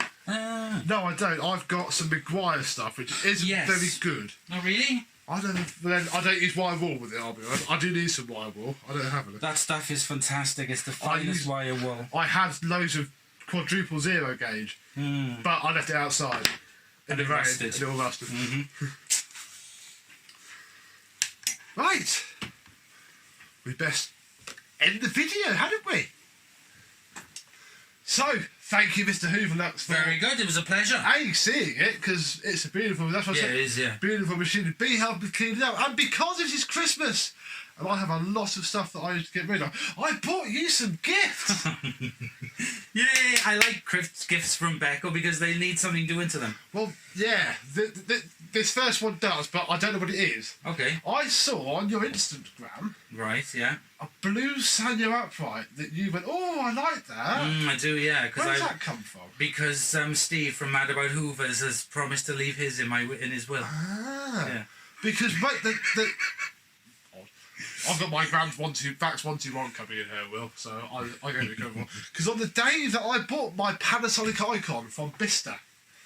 Speaker 1: No, I don't. I've got some Maguire stuff, which isn't very good.
Speaker 3: Oh, really?
Speaker 1: I don't use wire wool with it, I'll be honest. I do need some wire wool. I don't have it.
Speaker 3: That stuff is fantastic. It's the finest wire wool.
Speaker 1: I had loads of quadruple zero gauge, but I left it outside. In the rain. And it all rusted. Right. We best end the video, hadn't we? So, thank you, Mr. Hoover Lux.
Speaker 3: Very good. It was a pleasure.
Speaker 1: Seeing it, because it's a beautiful. That's what I said.
Speaker 3: It is. Yeah.
Speaker 1: Beautiful machine. B helping clean it out, and because it is Christmas, and I have a lot of stuff that I need to get rid of. I bought you some gifts.
Speaker 3: Yay! I like gifts from Becco because they need something doing to them.
Speaker 1: Well, yeah. This first one does, but I don't know what it is.
Speaker 3: Okay.
Speaker 1: I saw on your Instagram.
Speaker 3: Right. Yeah.
Speaker 1: A blue Sanyo upright that you went, oh, I like that.
Speaker 3: I do, yeah.
Speaker 1: Where does that come from?
Speaker 3: Because Steve from Mad About Hoovers has promised to leave his in his will.
Speaker 1: Ah.
Speaker 3: Yeah.
Speaker 1: Because I've got my Vax 121 coming in here, Will, so I'm going to go for because on the day that I bought my Panasonic Icon from Bista,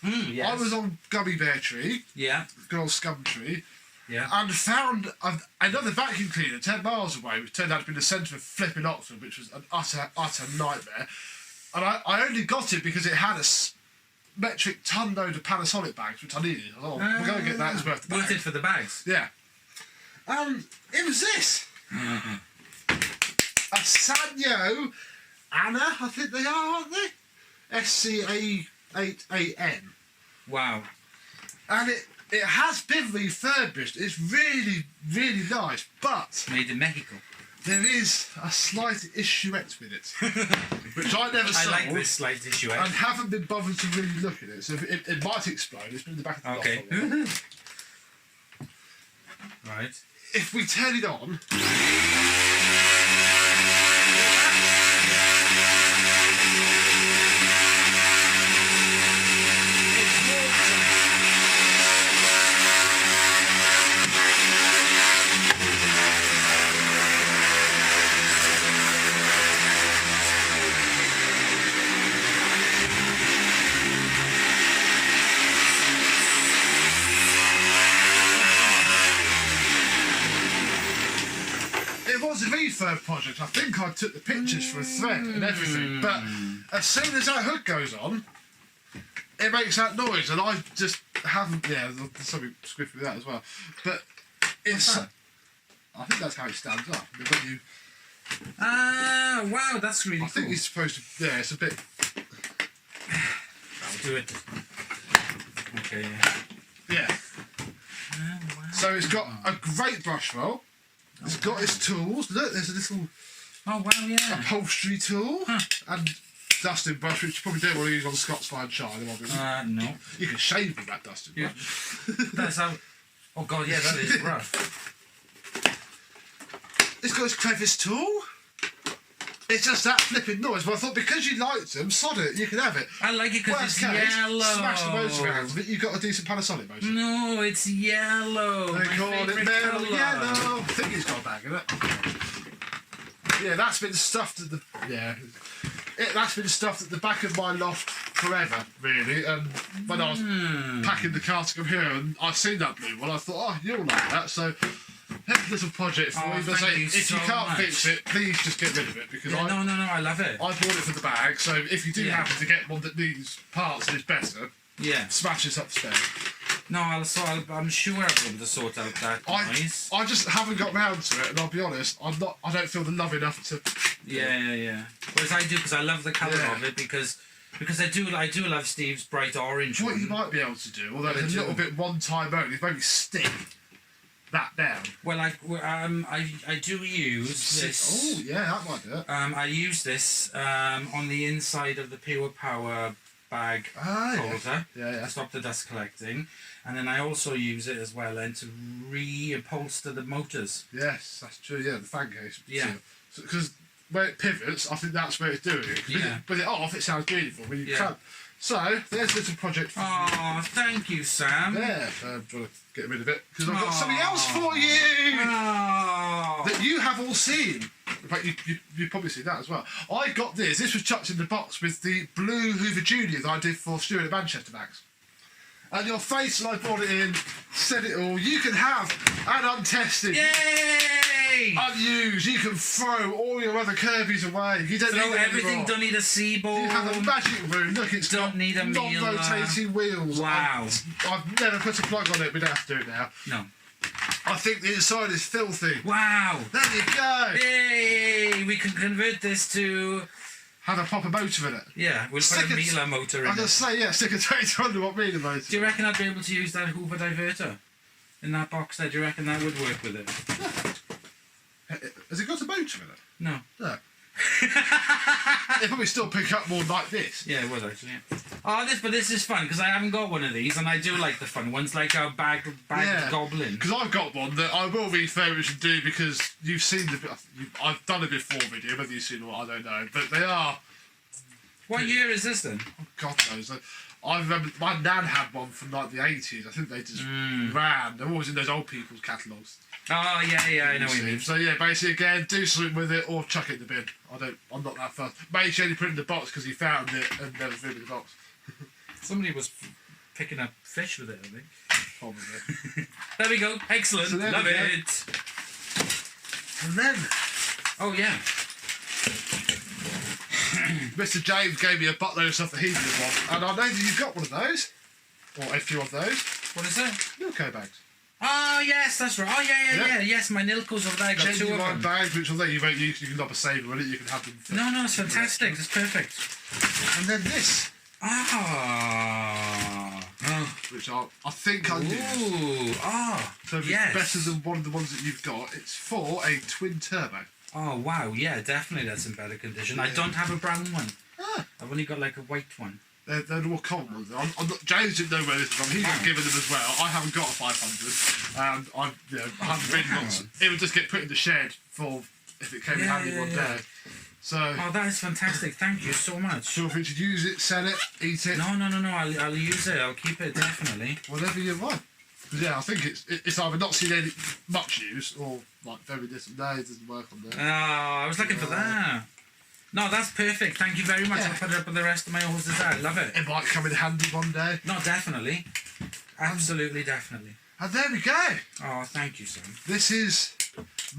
Speaker 3: yes.
Speaker 1: I was on Gummy Bear Tree, good old Scum Tree, and found another vacuum cleaner 10 miles away, which turned out to be the centre of flipping Oxford, which was an utter nightmare. And I only got it because it had a metric ton load of Panasonic bags, which I needed. I thought, we're going to get that as worth the bags.
Speaker 3: Worth it for the bags?
Speaker 1: Yeah. It was this. A Sanyo Anna, I think they are, aren't they? SCA 8 a.m.
Speaker 3: Wow.
Speaker 1: And it has been refurbished. It's really, really nice, but
Speaker 3: Made in Mexico.
Speaker 1: there is a slight issuette with it, which I never
Speaker 3: I
Speaker 1: saw.
Speaker 3: like this slight issue.
Speaker 1: And haven't been bothered to really look at it, so it might explode. It's been in the back of the
Speaker 3: Okay.
Speaker 1: loft.
Speaker 3: Right.
Speaker 1: If we turn it on, it was a refurb project. I think I took the pictures for a thread and everything, but as soon as that hood goes on, it makes that noise, and I just haven't. Yeah, there's something squiffy with that as well. But it's. I think that's how it stands up. When you,
Speaker 3: wow, that's really
Speaker 1: I
Speaker 3: cool.
Speaker 1: think it's supposed to. Yeah, it's a bit.
Speaker 3: I'll do it. Okay.
Speaker 1: Yeah.
Speaker 3: Wow.
Speaker 1: So it's got a great brush roll. It's got its tools. Look, there's a little
Speaker 3: Oh wow, yeah.
Speaker 1: upholstery tool and dusting brush, which you probably don't want to use on Scots Fine Shine.
Speaker 3: No.
Speaker 1: You can shave with that dusting brush.
Speaker 3: Yeah. That's how. Oh god, yeah, that is rough.
Speaker 1: It's got its crevice tool. It's just that flipping noise. But I thought because you liked them, sod it, you can have it.
Speaker 3: I like it because
Speaker 1: Worst
Speaker 3: it's
Speaker 1: case,
Speaker 3: yellow.
Speaker 1: smash the motor around, but you've got a decent Panasonic motor.
Speaker 3: No, it's yellow.
Speaker 1: They
Speaker 3: My
Speaker 1: call it
Speaker 3: favourite
Speaker 1: metal
Speaker 3: colour.
Speaker 1: yellow. I think it's got a bag in it. Yeah, that's been stuffed at the that's been stuffed at the back of my loft forever, really. And when I was packing the car to come here, and I seen that blue one, I thought, oh, you'll like that. So here's a little project for you. But
Speaker 3: thank
Speaker 1: say,
Speaker 3: you
Speaker 1: if
Speaker 3: so
Speaker 1: you can't
Speaker 3: much.
Speaker 1: fix it, please just get rid of it because
Speaker 3: Yeah, no, I love it.
Speaker 1: I bought it for the bag. So if you do
Speaker 3: Yeah.
Speaker 1: happen to get one that needs parts and is better,
Speaker 3: Yeah.
Speaker 1: smash this upstairs.
Speaker 3: No, I'm sure I'll be able to sort out that noise.
Speaker 1: I just haven't got round to it, and I'll be honest, I don't feel the love enough to.
Speaker 3: Yeah. Whereas I do because I love the colour
Speaker 1: Yeah.
Speaker 3: of it because I do love Steve's bright orange
Speaker 1: What
Speaker 3: one.
Speaker 1: you might be able to do, although
Speaker 3: What
Speaker 1: it's
Speaker 3: I
Speaker 1: a little
Speaker 3: do.
Speaker 1: bit one time only, is maybe stick that down.
Speaker 3: Well, I do use this.
Speaker 1: Oh yeah, that might do it.
Speaker 3: I use this on the inside of the Pure Power bag holder
Speaker 1: Yeah.
Speaker 3: to stop the dust collecting, and then I also use it as well then to reupholster the motors.
Speaker 1: Yes, that's true. Yeah, the fan case.
Speaker 3: Yeah.
Speaker 1: Because where it pivots, I think that's where it's doing it. 'Cause
Speaker 3: Yeah.
Speaker 1: with it off, it sounds beautiful. When you
Speaker 3: Yeah.
Speaker 1: can't. So there's a little project for
Speaker 3: Oh, thank you, Sam.
Speaker 1: you. Yeah, I'm trying to get rid of it because I've got
Speaker 3: Aw.
Speaker 1: something else for you.
Speaker 3: Oh.
Speaker 1: That you have all seen. In fact, you've probably seen that as well. I got this. This was chucked in the box with the blue Hoover Junior that I did for Stuart at Manchester bags. And your face, and I brought it in, said it all. You can have an untested,
Speaker 3: Yay!
Speaker 1: unused. You can throw all your other Kirby's away. You don't
Speaker 3: Throw
Speaker 1: need them
Speaker 3: everything,
Speaker 1: anymore.
Speaker 3: don't need a C-ball.
Speaker 1: You have a magic room. Look, it's
Speaker 3: Don't
Speaker 1: got
Speaker 3: need a Miele.
Speaker 1: non-rotating wheels.
Speaker 3: Wow.
Speaker 1: I've never put a plug on it. We don't have to do it now.
Speaker 3: No.
Speaker 1: I think the inside is filthy.
Speaker 3: Wow.
Speaker 1: There you go.
Speaker 3: Yay! We can convert this to...
Speaker 1: Have a proper motor in it.
Speaker 3: Yeah, we'll
Speaker 1: Stick
Speaker 3: put a
Speaker 1: it-
Speaker 3: Miele motor
Speaker 1: I
Speaker 3: in
Speaker 1: was
Speaker 3: it.
Speaker 1: going to say, yeah, stick a 2200 watt Miele motor.
Speaker 3: Do you reckon I'd be able to use that Hoover diverter in that box there? Do you reckon that would work with it?
Speaker 1: Has it got a motor in it?
Speaker 3: No.
Speaker 1: No. It probably still pick up more like this.
Speaker 3: Yeah, it was actually. Yeah. Oh, this is fun because I haven't got one of these, and I do like the fun ones, like our bag goblin.
Speaker 1: Because I've got one that I will refurbish and do because you've seen I've done it before video, whether you've seen it or I don't know, but they are.
Speaker 3: What year is this then?
Speaker 1: Oh, God knows. I remember my nan had one from like the 80s. I think they just ran. They're always in those old people's catalogues.
Speaker 3: Oh yeah, I know what you mean.
Speaker 1: So yeah, basically again, do something with it or chuck it in the bin. I'm not that fast. Mate, she only put it in the box because he found it and never threw it in the box.
Speaker 3: Somebody was picking up fish with it, I think.
Speaker 1: Probably.
Speaker 3: There we go. Excellent.
Speaker 1: So there
Speaker 3: Love
Speaker 1: we go.
Speaker 3: it.
Speaker 1: And then
Speaker 3: Oh yeah.
Speaker 1: Mr. James gave me a buttload of stuff that he didn't want, and I know that you've got one of those, or a few of those.
Speaker 3: What is it?
Speaker 1: Milko bags.
Speaker 3: Oh yes, that's right. Oh yeah. Yes, my Nilco's over there. I got two of
Speaker 1: Genuine
Speaker 3: them.
Speaker 1: bags, which although you won't use, you can knob a saver with it, you can have them.
Speaker 3: No, it's fantastic. It's perfect.
Speaker 1: And then this. Which I think I'll use.
Speaker 3: Ooh,
Speaker 1: So it's
Speaker 3: yes.
Speaker 1: better than one of the ones that you've got. It's for a twin turbo.
Speaker 3: Oh, wow, yeah, definitely that's in better condition. I don't have a brown one. I've only got like a white one.
Speaker 1: They're the more common ones. James didn't know where this is from. He was given them as well. I haven't got a 500. And I haven't been once. It would just get put in the shed for if it came in handy one day. So.
Speaker 3: Oh, that is fantastic. Thank you so much.
Speaker 1: Feel free to use it, sell it, eat it.
Speaker 3: No. I'll use it. I'll keep it, definitely.
Speaker 1: Whatever you want. Because I think it's either not seen any much use or like very little. No, it doesn't work on there.
Speaker 3: Oh, I was looking for that. No, that's perfect. Thank you very much. I'll put it up with the rest of my horses. I love it.
Speaker 1: It might come in handy one day.
Speaker 3: No, definitely. Absolutely, definitely.
Speaker 1: And there we go.
Speaker 3: Oh, thank you, son.
Speaker 1: This is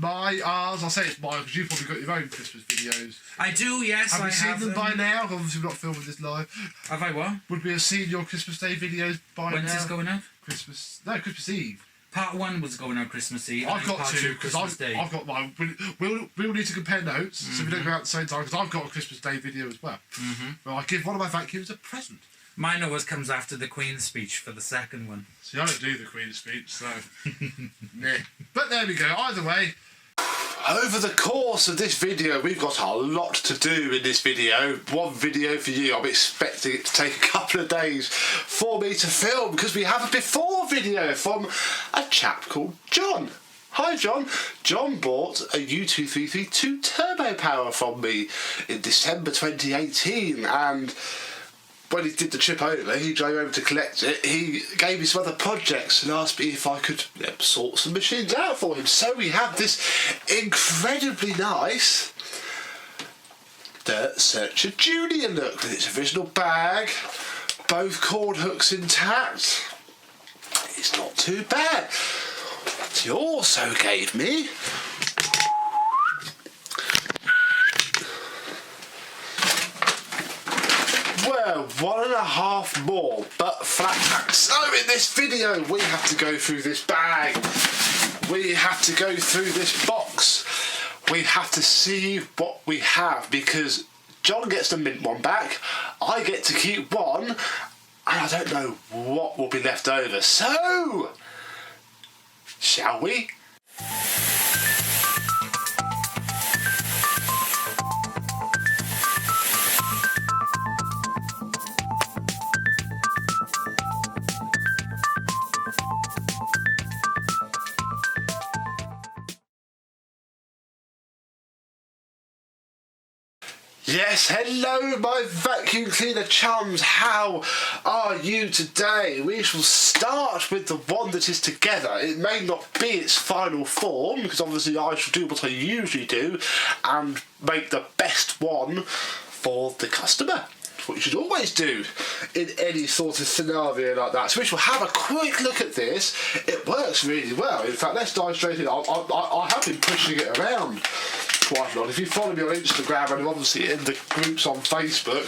Speaker 1: ours. I'll say it's mine because you've probably got your own Christmas videos.
Speaker 3: I do, yes.
Speaker 1: Have you seen them by now? Obviously, we're not filming this live.
Speaker 3: Have I what?
Speaker 1: Would we have seen your Christmas Day videos by now?
Speaker 3: When's this going out?
Speaker 1: Christmas Eve.
Speaker 3: Part 1 was going out Christmas Eve.
Speaker 1: I've got
Speaker 3: part
Speaker 1: 2
Speaker 3: 2
Speaker 1: because
Speaker 3: Christmas Day.
Speaker 1: I've got mine. We'll need to compare notes so we don't go out at the same time because I've got a Christmas Day video as well. Well, I give one of my vacuums a present.
Speaker 3: Mine always comes after the Queen's speech for the second one.
Speaker 1: See, I don't do the Queen's speech, so nah. But there we go. Either way. Over the course of this video, we've got a lot to do in this video. One video for you. I'm expecting it to take a couple of days for me to film because we have a before video from a chap called John. Hi John. John bought a U233 2 turbo power from me in December 2018 and when he did the trip over, he drove over to collect it, he gave me some other projects and asked me if I could sort some machines out for him. So we have this incredibly nice Dirt Searcher Junior look with its original bag, both cord hooks intact. It's not too bad. What he also gave me well, 1.5 more, but flat pack. So in this video, we have to go through this bag. We have to go through this box. We have to see what we have because John gets the mint one back. I get to keep one, and I don't know what will be left over. So, shall we? Yes, hello my vacuum cleaner chums, how are you today? We shall start with the one that is together. It may not be its final form, because obviously I shall do what I usually do and make the best one for the customer. That's what you should always do in any sort of scenario like that. So we shall have a quick look at this. It works really well. In fact, let's dive straight in. I have been pushing it around quite a lot. If you follow me on Instagram and obviously in the groups on Facebook,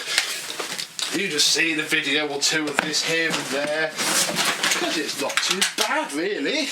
Speaker 1: you just see the video or two of this here and there because it's not too bad really.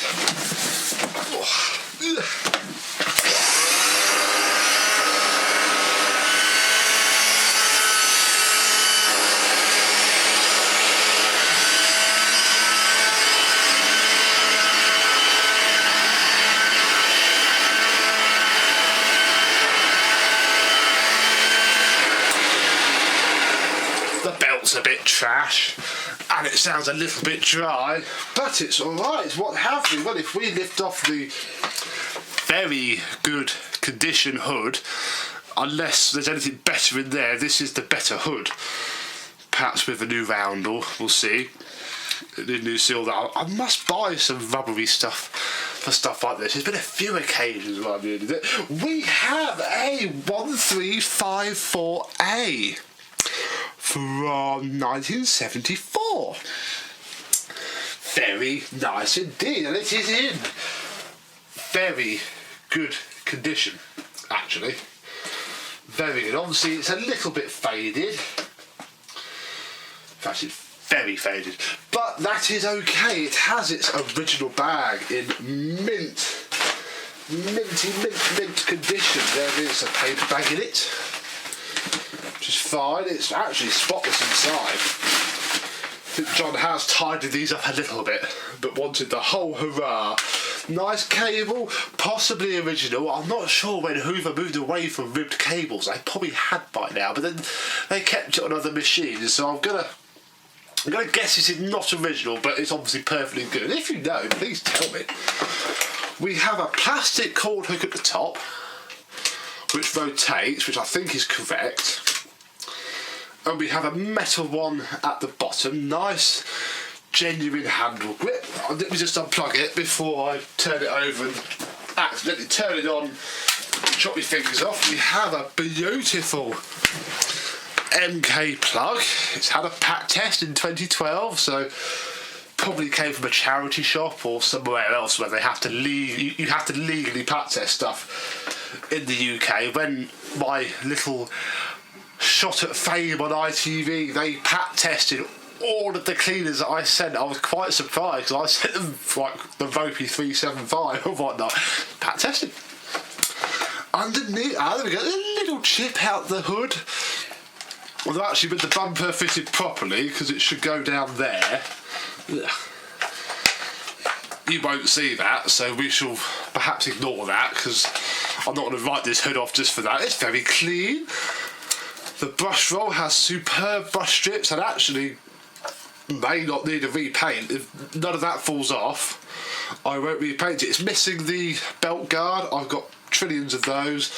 Speaker 1: A bit trash and it sounds a little bit dry, but it's alright. It's what have we. Well, if we lift off the very good condition hood, unless there's anything better in there, this is the better hood. Perhaps with a new roundel, we'll see. The new seal that I must buy some rubbery stuff for stuff like this. There's been a few occasions where I've needed it. We have a 1354A. From 1974. Very nice indeed, and it is in very good condition, actually. Very good. Obviously, it's a little bit faded. In fact, it's very faded, but that is okay. It has its original bag in mint condition. There is a paper bag in it. which is fine. It's actually spotless inside. I think John has tidied these up a little bit, but wanted the whole hurrah. Nice cable, possibly original. I'm not sure when Hoover moved away from ribbed cables. They probably had by now, but then they kept it on other machines, so I'm gonna guess it's not original, but it's obviously perfectly good. And if you know, please tell me. We have a plastic cord hook at the top, which rotates, which I think is correct. And we have a metal one at the bottom. Nice, genuine handle grip. Let me just unplug it before I turn it over and accidentally turn it on and chop my fingers off. We have a beautiful MK plug. It's had a pack test in 2012, so probably came from a charity shop or somewhere else where they have to you have to legally pack test stuff in the UK. When my little shot at fame on ITV, they pack tested all of the cleaners that I sent. I was quite surprised because I sent them like the Ropey 375 or whatnot. Pack tested. Underneath, there we go, a little chip out the hood. Although actually with the bumper fitted properly, because it should go down there. You won't see that, so we shall perhaps ignore that, because I'm not going to write this hood off just for that. It's very clean. The brush roll has superb brush strips and actually may not need a repaint. If none of that falls off, I won't repaint it. It's missing the belt guard. I've got trillions of those.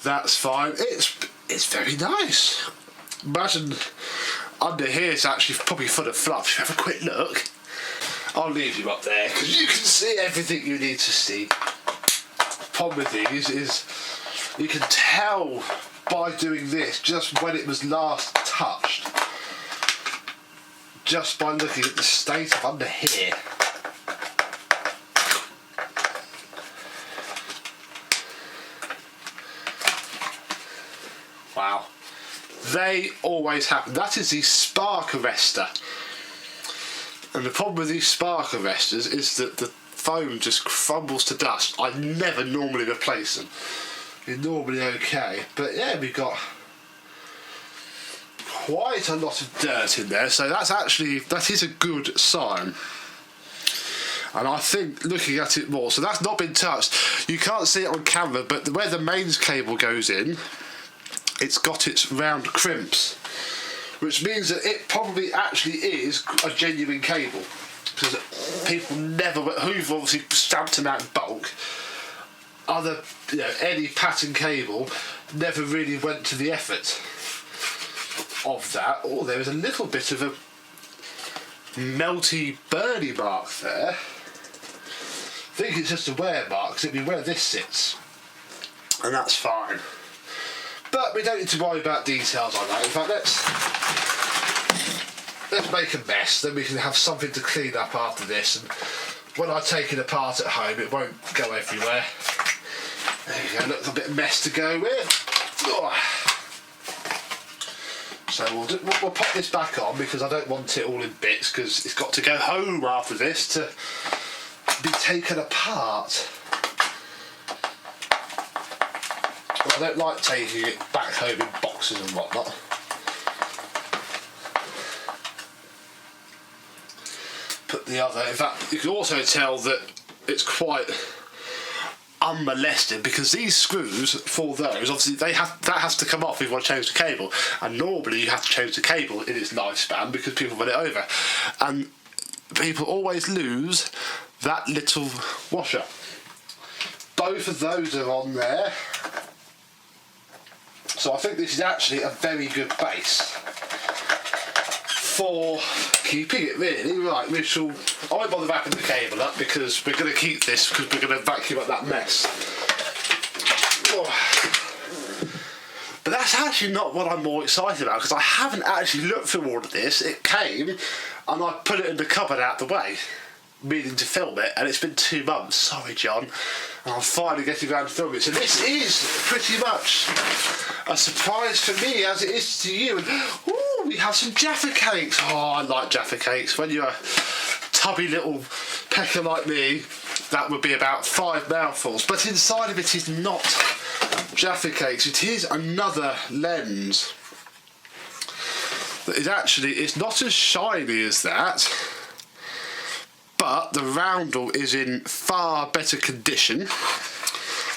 Speaker 1: That's fine. It's very nice. Imagine under here it's actually probably full of fluff. If you have a quick look, I'll leave you up there because you can see everything you need to see. The problem with these is you can tell by doing this just when it was last touched, just by looking at the state of under here. Wow. They always happen. That is the spark arrestor. And the problem with these spark arrestors is that the foam just crumbles to dust. I never normally replace them. They're normally okay. But yeah, we've got quite a lot of dirt in there. So that is a good sign. And I think looking at it more, so that's not been touched. You can't see it on camera, but where the mains cable goes in, it's got its round crimps, which means that it probably actually is a genuine cable, because people never, Hoover obviously stamped them out in bulk. Any pattern cable never really went to the effort of that. Oh, there is a little bit of a melty burny mark there. I think it's just a wear mark, because it'll be where this sits, and that's fine. But we don't need to worry about details on that. In fact, let's make a mess, then we can have something to clean up after this, and when I take it apart at home it won't go everywhere. There you go, a little bit of mess to go with. Oh. So we'll pop this back on because I don't want it all in bits, because it's got to go home after this to be taken apart. I don't like taking it back home in boxes and whatnot. Put the other, in fact, you can also tell that it's quite unmolested, because these screws for those, obviously that has to come off if you want to change the cable, and normally you have to change the cable in its lifespan because people run it over, and people always lose that little washer. Both of those are on there. So I think this is actually a very good base for keeping it, really. Right, I won't bother wrapping the cable up because we're going to keep this, because we're going to vacuum up that mess. Oh. But that's actually not what I'm more excited about, because I haven't actually looked through all of this. It came and I put it in the cupboard out the way, meaning to film it, and it's been 2 months. Sorry, John. And I'm finally getting around to filming it. So this is pretty much a surprise for me, as it is to you. And ooh, we have some Jaffa cakes. Oh, I like Jaffa cakes. When you're a tubby little pecker like me, that would be about 5 mouthfuls. But inside of it is not Jaffa cakes. It is another lens. it's not as shiny as that, but the roundel is in far better condition.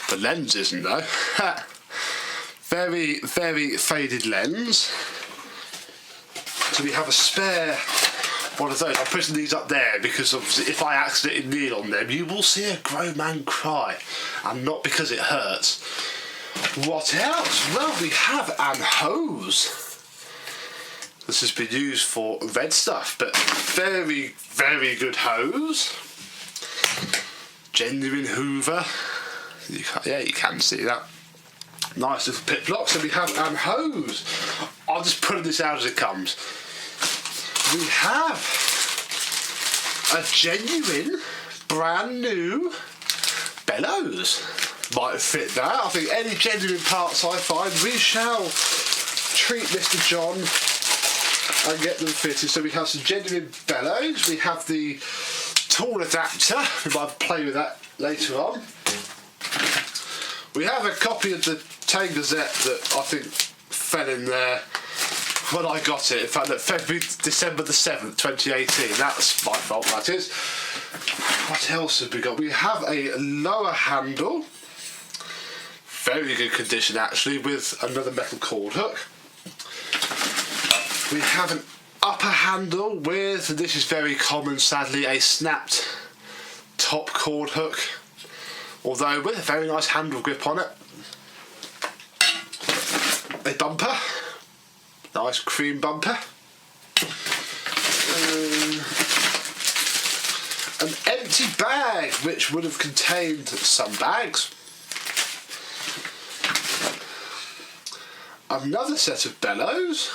Speaker 1: The lens isn't though. Very, very faded lens. So we have a spare one of those. I'm putting these up there because obviously if I accidentally kneel on them, you will see a grown man cry, and not because it hurts. What else? Well, we have an hose. This has been used for red stuff, but very, very good hose. Genuine Hoover. You can see that. Nice little pit block. So we have an hose. I'll just put this out as it comes. We have a genuine, brand new bellows. Might fit that. I think any genuine parts I find, we shall treat Mr. John and get them fitted. So we have some genuine bellows. We have the tool adapter. We might play with that later on. We have a copy of the Tang Gazette that I think fell in there when I got it. In fact, December the 7th, 2018. That's my fault, that is. What else have we got? We have a lower handle. Very good condition, actually, with another metal cord hook. We have an upper handle with, and this is very common, sadly, a snapped top cord hook. Although with a very nice handle grip on it. A bumper, nice cream bumper. An empty bag which would have contained some bags. Another set of bellows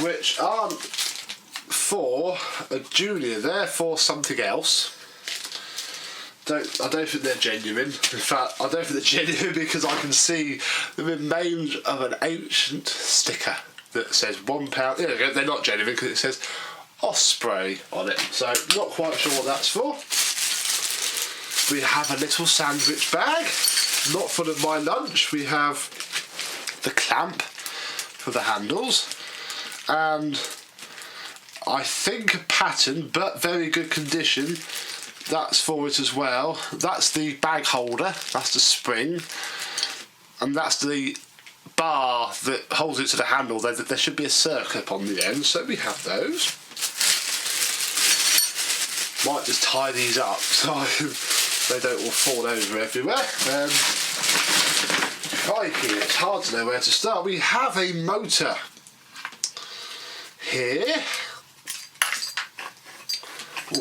Speaker 1: which aren't for a junior, they're for something else. I don't think they're genuine. In fact, I don't think they're genuine because I can see the remains of an ancient sticker that says £1. There we go, they're not genuine because it says Osprey on it. So, not quite sure what that's for. We have a little sandwich bag, not full of my lunch. We have the clamp for the handles, and I think a pattern, but very good condition. That's for it as well. That's the bag holder, that's the spring, and that's the bar that holds it to the handle. There should be a circlip on the end, so we have those. Might just tie these up so they don't all fall over everywhere. Crikey, it's hard to know where to start. We have a motor here. Ooh.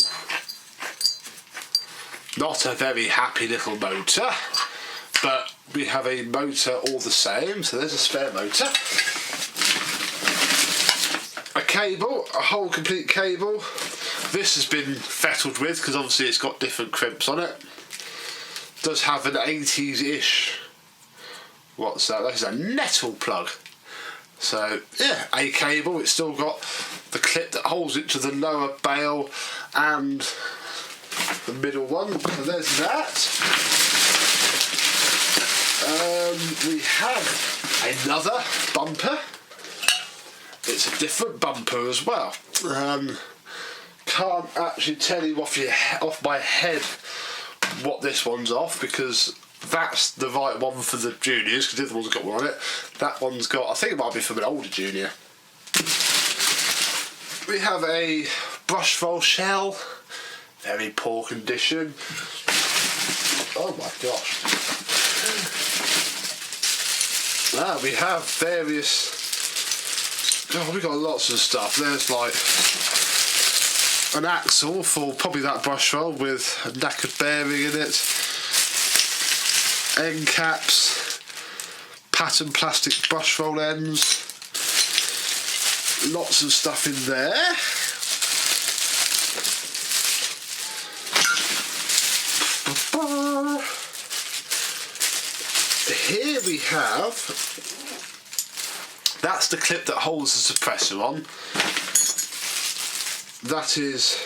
Speaker 1: Not a very happy little motor, but we have a motor all the same, so there's a spare motor. A cable, a whole complete cable. This has been fettled with because obviously it's got different crimps on it. Does have an 80s-ish, what's that? That is a nettle plug. So yeah, a cable. It's still got the clip that holds it to the lower bail and the middle one. So there's that. We have another bumper. It's a different bumper as well. Can't actually tell you off my head what this one's off, because that's the right one for the juniors, because the other one's got one on it. That one's got, I think it might be from an older junior. We have a brush roll shell, very poor condition. Oh my gosh. We have various, we've got lots of stuff. There's like an axle for probably that brush roll with a knackered bearing in it, end caps, pattern plastic brush roll ends, lots of stuff in there. Here we have, that's the clip that holds the suppressor on. That is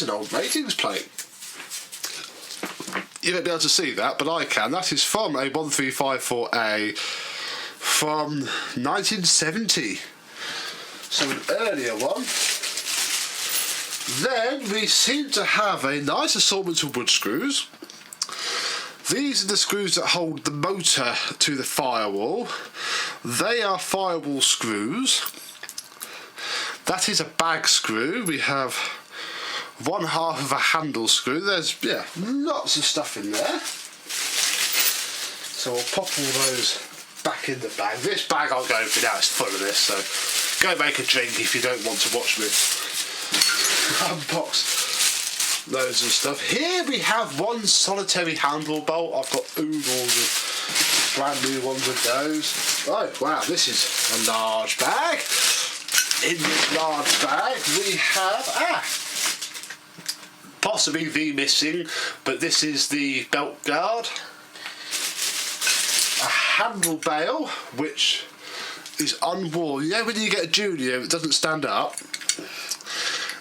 Speaker 1: an old ratings plate. You won't be able to see that, but I can. That is from a 1354A from 1970. So an earlier one. Then we seem to have a nice assortment of wood screws. These are the screws that hold the motor to the firewall. They are firewall screws. That is a bag screw. We have 1/2 of a handle screw. There's, yeah, lots of stuff in there. So we'll pop all those back in the bag. This bag I'll go for now, it's full of this, so go make a drink if you don't want to watch me unbox loads of stuff. Here we have one solitary handle bolt. I've got oodles of brand new ones of those. Oh wow, this is a large bag. In this large bag we have possibly the missing, but this is the belt guard. A handle bail which is unworn. You know when you get a Junior it doesn't stand up?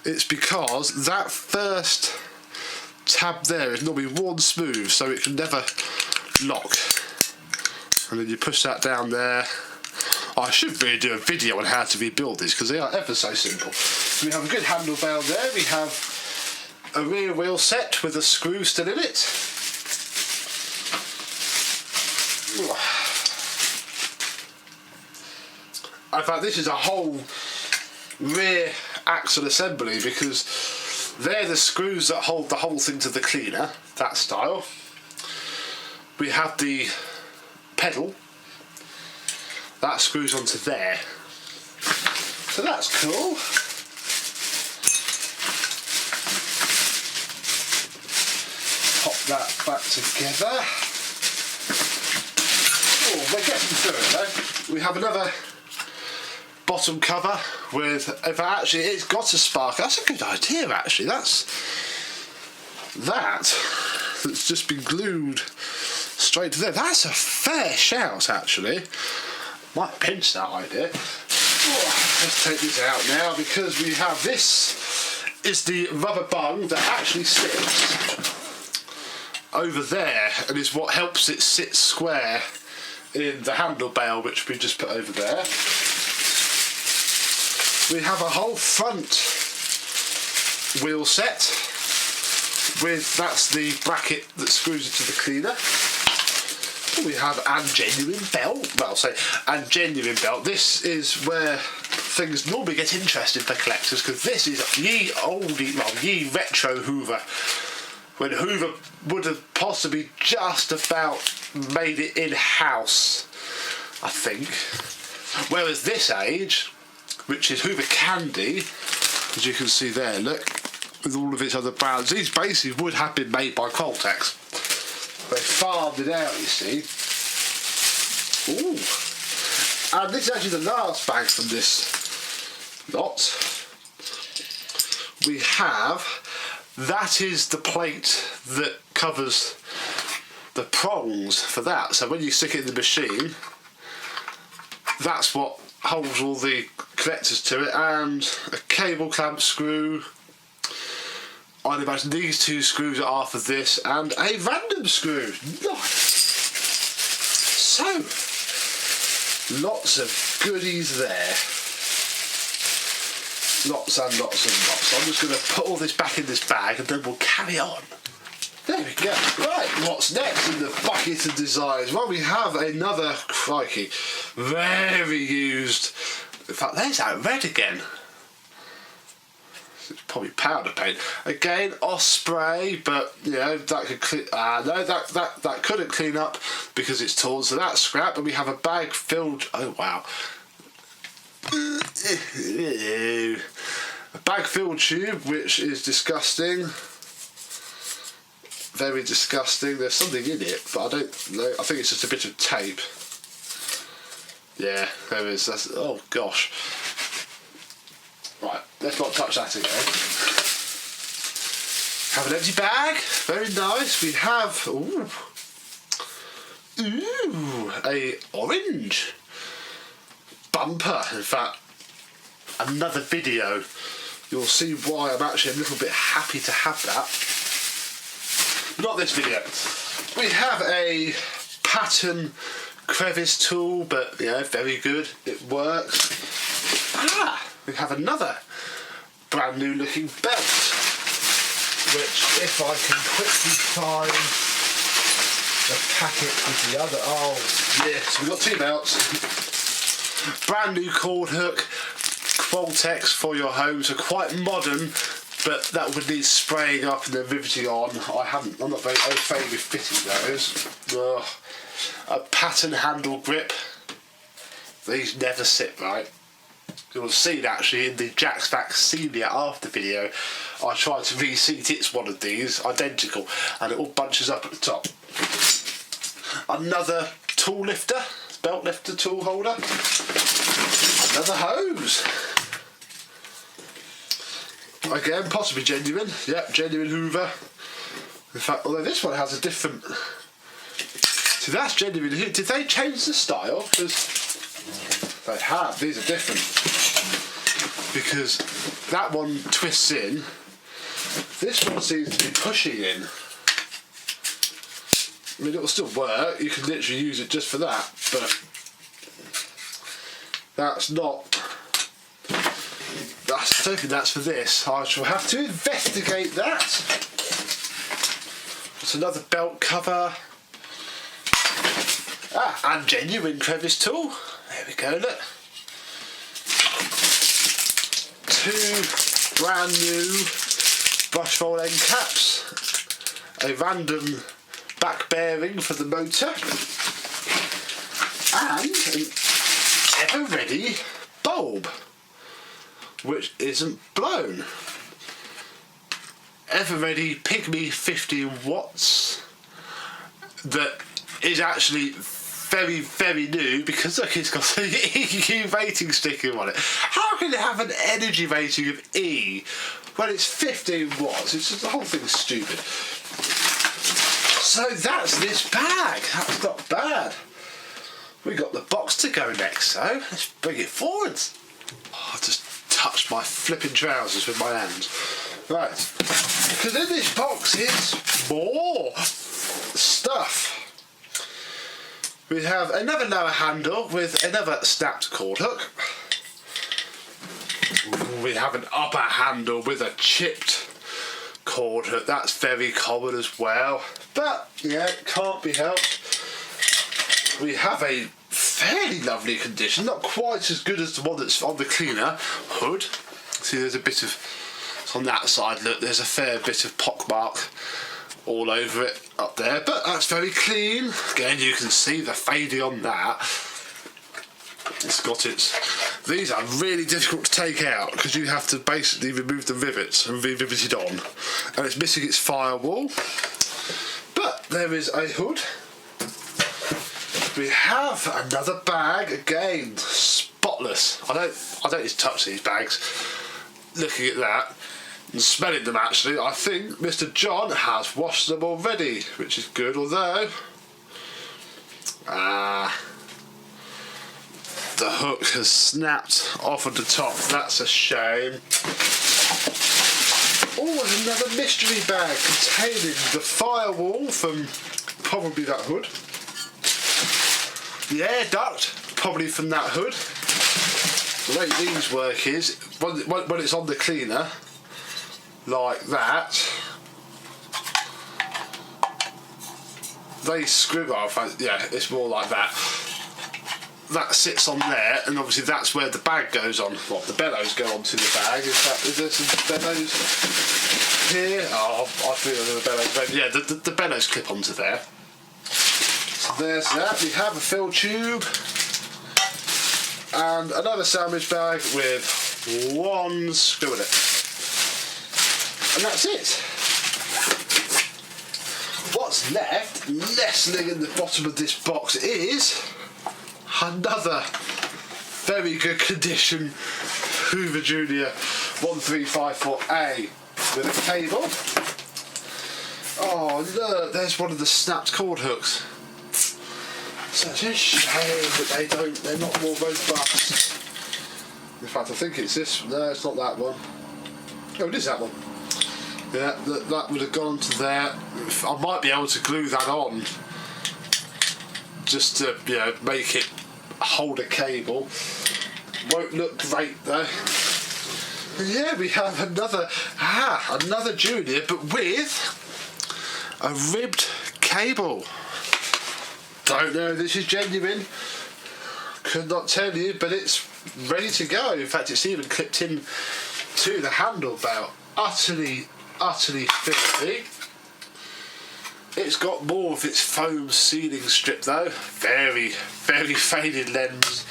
Speaker 1: It's because that first tab there is normally worn smooth, so it can never lock. And then you push that down there. I should really do a video on how to rebuild these because they are ever so simple. So we have a good handle bail there. We have a rear wheel set with a screw still in it. In fact, this is a whole rear axle assembly because they're the screws that hold the whole thing to the cleaner, that style. We have the pedal that screws onto there, so that's cool. Pop that back together. Oh, we're getting through it though. We have another bottom cover with, if actually it's got a spark. That's a good idea actually. That's just been glued straight to there. That's a fair shout actually. Might pinch that idea. Let's take this out now because we have this is the rubber bung that actually sits over there and is what helps it sit square in the handle bail which we just put over there. We have a whole front wheel set with, that's the bracket that screws it to the cleaner. We have a genuine belt. Well, say a genuine belt. This is where things normally get interesting for collectors because this is ye retro Hoover. When Hoover would have possibly just about made it in-house, I think. Whereas this age, which is Hoover Candy, as you can see there, look, with all of its other brands, these basically would have been made by Coltex. They farmed it out, you see. Ooh. And this is actually the last bag from this lot. We have, that is the plate that covers the prongs for that. So when you stick it in the machine, that's what holds all the connectors to it, and a cable clamp screw. I'd imagine these two screws are for this, and a random screw. Nice. So, lots of goodies there. Lots and lots and lots. I'm just going to put all this back in this bag and then we'll carry on. There we go. Right, what's next in the bucket of designs? Well, we have another, crikey, very used. In fact, there's that red again. It's probably powder paint again, Osprey, but you know that could clean. No, that couldn't clean up because it's torn, so that's scrap. And we have a bag filled. Oh wow, a bag filled tube, which is disgusting. Very disgusting. There's something in it, but I don't know. I think it's just a bit of tape. Yeah, there is. That's, oh gosh. Right, let's not touch that again. Have an empty bag. Very nice. We have a orange bumper. In fact, another video. You'll see why I'm actually a little bit happy to have that. Not this video. We have a pattern crevice tool, but you know, very good. It works. We have another brand new looking belt, which if I can quickly find the packet with the other, oh yes, we've got 2 belts. Brand new cord hook, Qualtex for your home, so quite modern, but that would need spraying up and then riveting on. I'm not very au fait with fitting those. Ugh. A pattern handle grip. These never sit right. You'll see actually in the Jack's Facsimile after video, I tried to reseat it's one of these, identical, and it all bunches up at the top. Another tool lifter, belt lifter tool holder. Another hose. Again, possibly genuine. Yep, genuine Hoover. In fact, although this one has a different... See, that's genuine. Did they change the style? Because they have. These are different. Because that one twists in. This one seems to be pushing in. I mean, it will still work. You can literally use it just for that, but that's not... I don't think that's for this. I shall have to investigate that. It's another belt cover. And genuine crevice tool. There we go, look. 2 brand new brush roll end caps. A random back bearing for the motor. And an ever-ready bulb, which isn't blown. Ever-ready Pygmy 15 watts that is actually very, very new, because look, it's got an EQ rating sticker on it. How can it have an energy rating of E when it's 15 watts? It's just, the whole thing's stupid. So that's this bag. That's not bad. We got the box to go next, so let's bring it forwards. Oh, I just touched my flipping trousers with my hands. Right, because in this box is more stuff. We have another lower handle with another snapped cord hook. We have an upper handle with a chipped cord hook. That's very common as well, but yeah, it can't be helped. We have a fairly lovely condition, not quite as good as the one that's on the cleaner hood. See, there's a bit of, on that side, look, there's a fair bit of pockmark all over it up there, but that's very clean. Again, you can see the fading on that. It's got its... These are really difficult to take out because you have to basically remove the rivets and re-rivet it on, and it's missing its firewall. But there is a hood. We have another bag, again spotless. I don't need to touch these bags. Looking at that and smelling them, actually, I think Mr. John has washed them already, which is good, although the hook has snapped off at the top. That's a shame. Oh, another mystery bag containing the firewall from probably that hood. The air duct, probably from that hood. The way these work is, when it's on the cleaner, like that, they screw off. Yeah, it's more like that. That sits on there, and obviously that's where the bag goes on. Well, the bellows go onto the bag. Is there some bellows here? Oh, I feel the bellows. Maybe. Yeah, the bellows clip onto there. So there's that. We have a fill tube and another sandwich bag with one screw in it. And that's it. What's left, nestling in the bottom of this box, is another very good condition Hoover Junior 1354A with a cable. Oh look, there's one of the snapped cord hooks. Such a shame that they're not more robust. In fact, I think it's this. No, it's not that one. Oh, it is that one. Yeah, that would have gone to there. I might be able to glue that on just to make it hold a cable. Won't look great though. And yeah, we have another Junior, but with a ribbed cable. Don't know if this is genuine. Could not tell you, but it's ready to go. In fact, it's even clipped in to the handle belt. Utterly filthy. It's got more of its foam sealing strip though. Very faded lens.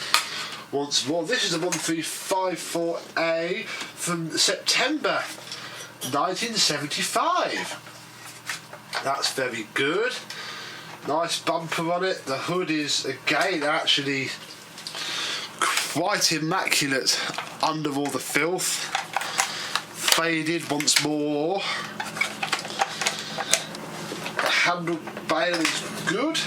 Speaker 1: Once more, this is a 1354A from September 1975. That's very good. Nice bumper on it. The hood is again actually quite immaculate under all the filth. Faded once more. The handle bail is good.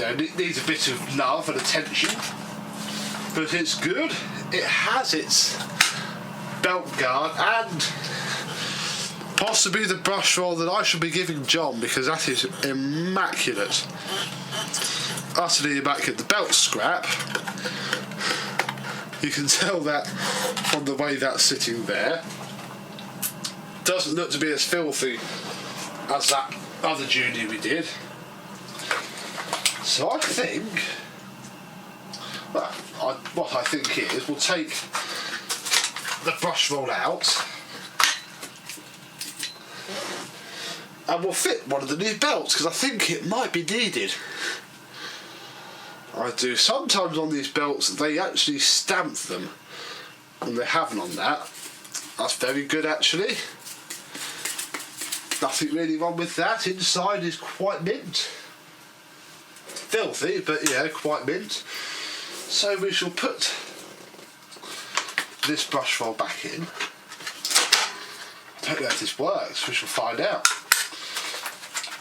Speaker 1: It needs a bit of love and attention, but it's good. It has its belt guard and possibly the brush roll that I should be giving John, because that is immaculate. Utterly immaculate. The belt scrap, you can tell that from the way that's sitting there. Doesn't look to be as filthy as that other Junior we did. So I think, what I think is, we'll take the brush roll out and we'll fit one of the new belts, because I think it might be needed. I do sometimes on these belts they actually stamp them, and they haven't on that. That's very good actually. Nothing really wrong with that. Inside is quite mint. Filthy, but yeah, quite mint. So we shall put this brush roll back in. I don't know if this works. We shall find out.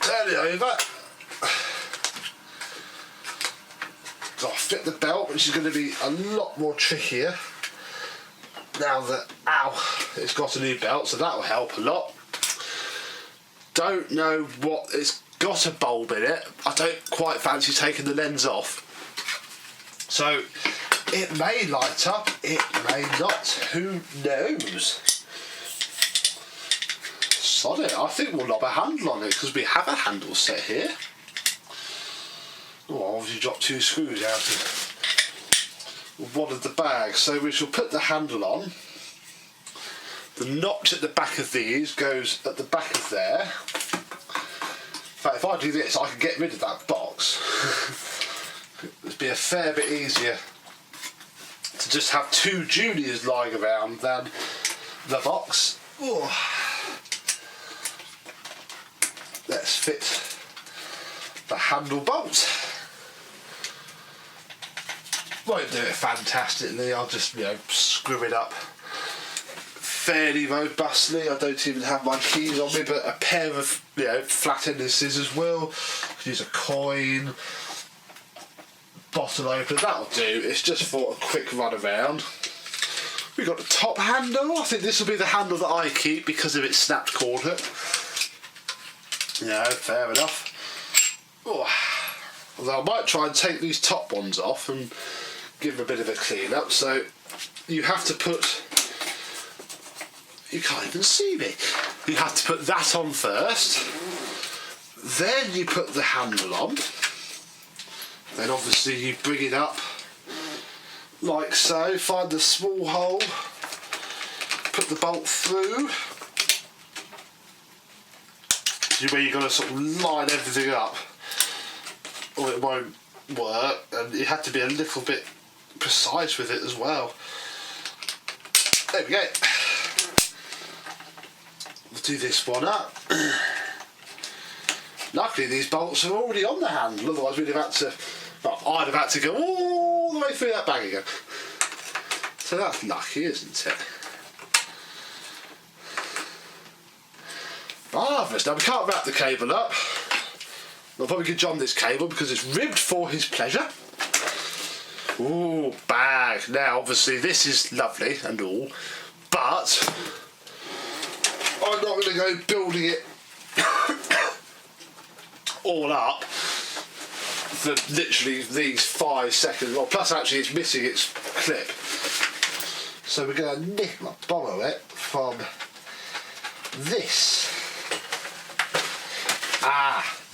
Speaker 1: Turn it over. I'll fit the belt, which is going to be a lot more trickier now that it's got a new belt, so that will help a lot. Don't know what it's got a bulb in it. I don't quite fancy taking the lens off. So it may light up, it may not. Who knows? Sod it. I think we'll lob a handle on it because we have a handle set here. Oh, obviously dropped 2 screws out of one of the bags. So we shall put the handle on. The notch at the back of these goes at the back of there. In fact, if I do this, I can get rid of that box. It'd be a fair bit easier to just have 2 Juniors lying around than the box. Oh. Let's fit the handle bolt. Won't do it fantastically, I'll just screw it up fairly robustly. I don't even have my keys on me, but a pair of flat-ended scissors will. Use a coin, bottle opener, that'll do. It's just for a quick run around. We've got the top handle. I think this will be the handle that I keep because of its snapped cord hook. Fair enough. Oh. Although I might try and take these top ones off and give them a bit of a clean up. So you have to put, you can't even see me. You have to put that on first. Then you put the handle on. Then obviously you bring it up like so. Find the small hole. Put the bolt through. Where you've got to sort of line everything up, or it won't work, and you have to be a little bit precise with it as well. There we go. We'll do this one up. Luckily these bolts are already on the handle, otherwise we'd have had to, I'd have had to go all the way through that bag again. So that's lucky, isn't it? Marvellous. Now we can't wrap the cable up. I'll probably give John this cable because it's ribbed for his pleasure. Ooh, bag. Now obviously this is lovely and all, but I'm not going to go building it all up for literally these 5 seconds. Well, plus actually it's missing its clip. So we're going to borrow it from this.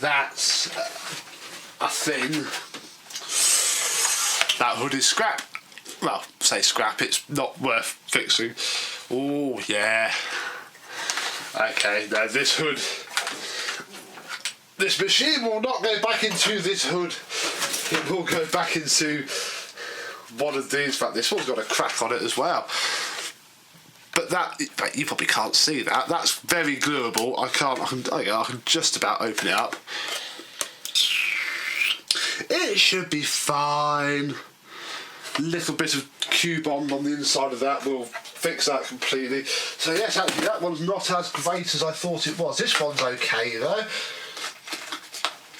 Speaker 1: That's a thing. That hood is scrap. Well, say scrap, it's not worth fixing. Oh yeah. Okay, now this hood, this machine will not go back into this hood. It will go back into one of these. In fact, this one's got a crack on it as well. But that, you probably can't see that. That's very glueable. I can just about open it up. It should be fine. Little bit of Q-bond on the inside of that will fix that completely. So yes, actually that one's not as great as I thought it was. This one's okay though.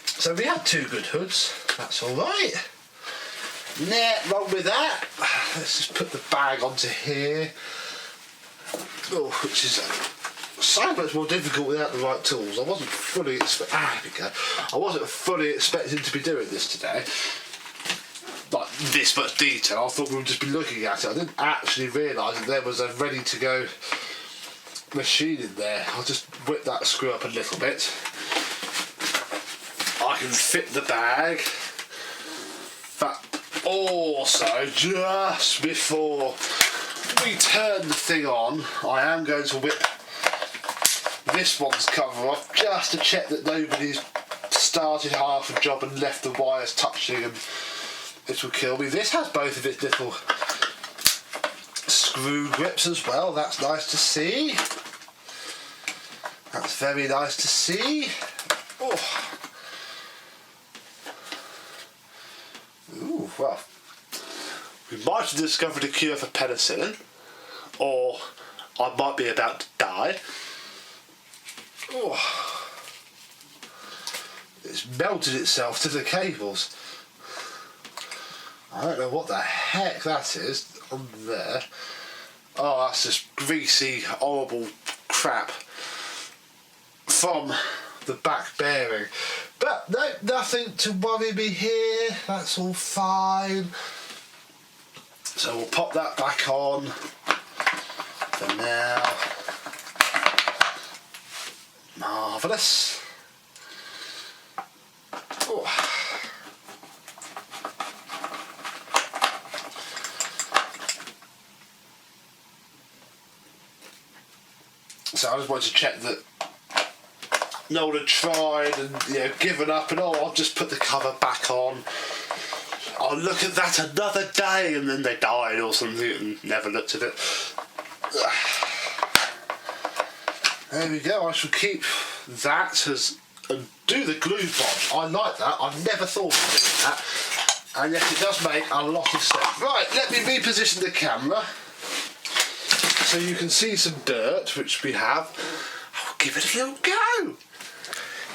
Speaker 1: So we had 2 good hoods. That's alright. Nah, wrong with that. Let's just put the bag onto here. Oh, which is so much more difficult without the right tools. I wasn't fully I wasn't fully expecting to be doing this today. Like this much detail. I thought we would just be looking at it. I didn't actually realise that there was a ready to go machine in there. I'll just whip that screw up a little bit. I can fit the bag. But also, just before we turn the thing on, I am going to whip this one's cover off just to check that nobody's started half a job and left the wires touching and it will kill me. This has both of its little screw grips as well. That's nice to see. That's very nice to see. Oh. Ooh, well. We might have discovered a cure for penicillin, or I might be about to die. Oh. It's melted itself to the cables. I don't know what the heck that is on there. Oh, that's just greasy, horrible crap from the back bearing. But no, nothing to worry me here. That's all fine. So we'll pop that back on for now. Marvellous. Oh. So I just wanted to check that no one had tried and given up and I'll just put the cover back on. I'll look at that another day, and then they died or something and never looked at it. There we go. I shall keep that and do the glue bomb. I like that. I've never thought of doing that, and yet it does make a lot of sense. Right, let me reposition the camera so you can see some dirt, which we have. I'll give it a little go.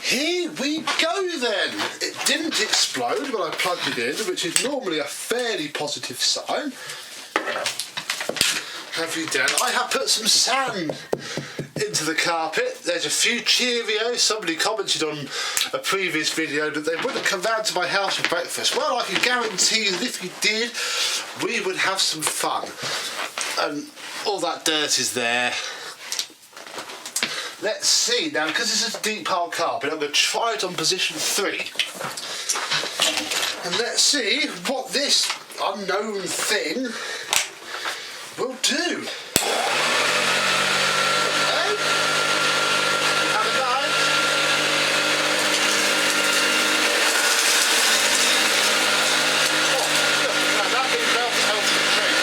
Speaker 1: Here we go then. It didn't explode when I plugged it in, which is normally a fairly positive sign. Have you done? I have put some sand into the carpet. There's a few Cheerios. Somebody commented on a previous video that they wouldn't come round to my house for breakfast. Well, I can guarantee that if you did, we would have some fun. And all that dirt is there. Let's see now, because this is a deep pile carpet, I'm going to try it on position 3. And let's see what this unknown thing will do. Okay. Have a go. Oh, look, now that being melted helps the tree.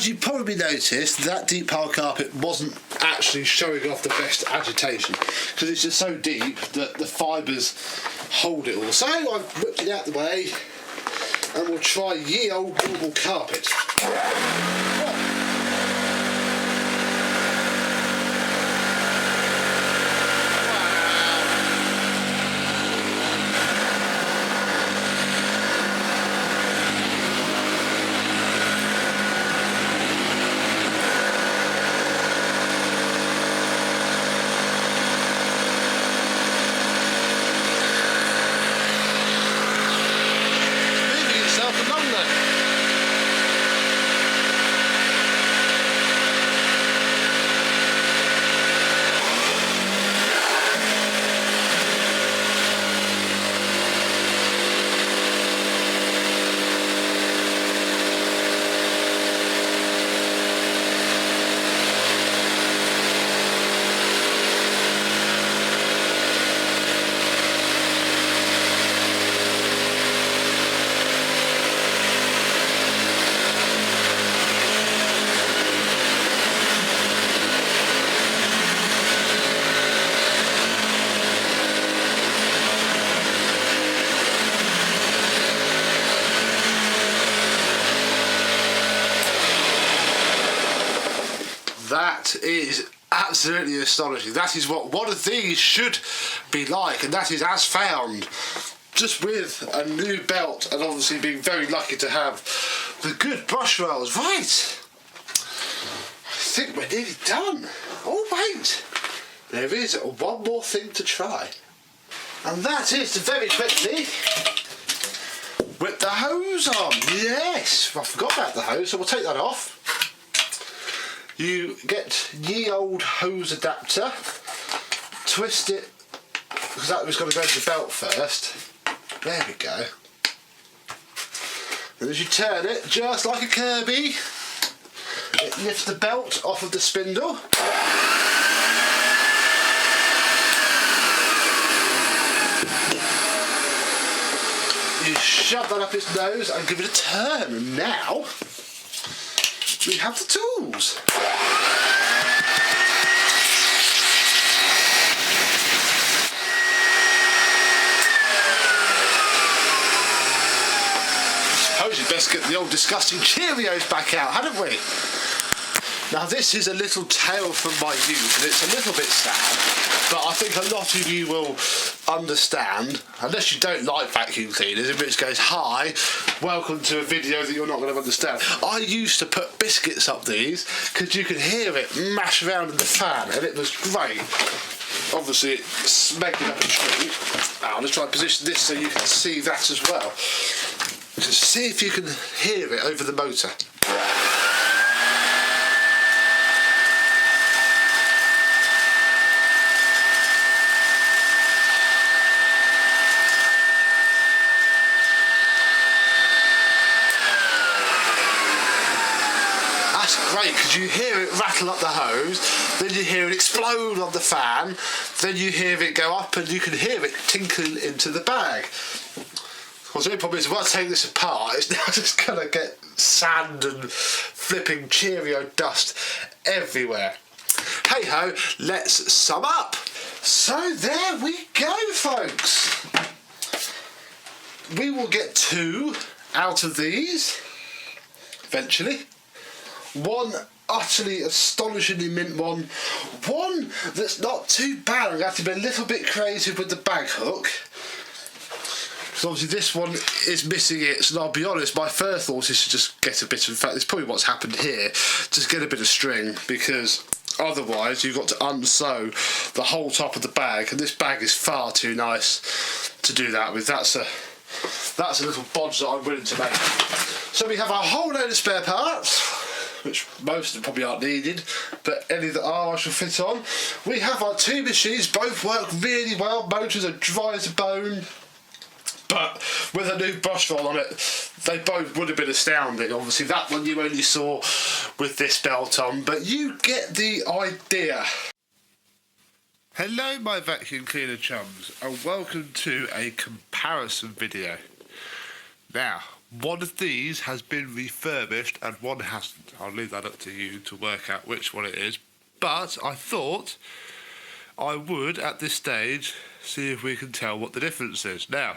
Speaker 1: as you probably noticed, that deep pile carpet wasn't actually showing off the best agitation because it's just so deep that the fibres hold it all. So I've whipped it out the way and we'll try ye old normal carpet. That is absolutely astonishing. That is what one of these should be like, and that is as found, just with a new belt and obviously being very lucky to have the good brush rolls. Right, I think we're nearly done. Oh wait, there is one more thing to try, and that is to very quickly whip the hose on. Yes, I forgot about the hose, so we'll take that off. You get ye old hose adapter, twist it, because that was going to go to the belt first. There we go. And as you turn it, just like a Kirby, it lifts the belt off of the spindle. You shove that up its nose and give it a turn. And now we have the tools. I suppose you'd best get the old disgusting Cheerios back out, hadn't we? Now this is a little tale from my youth, and it's a little bit sad, but I think a lot of you will understand, unless you don't like vacuum cleaners, in which case, hi, welcome to a video that you're not going to understand. I used to put biscuits up these, because you could hear it mash around in the fan, and it was great. Obviously it's making up a treat. Now I'm going to try and position this so you can see that as well. Just see if you can hear it over the motor. Great, because you hear it rattle up the hose, then you hear it explode on the fan, then you hear it go up and you can hear it tinkle into the bag. Of course, the only problem is, if I take this apart, it's now just going to get sand and flipping Cheerio dust everywhere. Hey ho, let's sum up. So there we go, folks. We will get 2 out of these eventually. One utterly astonishingly mint one. One that's not too bad. I have to be a little bit creative with the bag hook. Because obviously this one is missing it, so I'll be honest, my first thought is to just get a bit of, in fact, it's probably what's happened here, just get a bit of string, because otherwise you've got to unsew the whole top of the bag, and this bag is far too nice to do that with. That's a little bodge that I'm willing to make. So we have a whole load of spare parts, which most of them probably aren't needed, but any that are I shall fit on. We have our 2 machines, both work really well, motors are dry as a bone, but with a new brush roll on it, they both would have been astounding. Obviously that one you only saw with this belt on, but you get the idea. Hello my vacuum cleaner chums, and welcome to a comparison video. Now, one of these has been refurbished and one hasn't. I'll leave that up to you to work out which one it is. But I thought I would, at this stage, see if we can tell what the difference is. Now,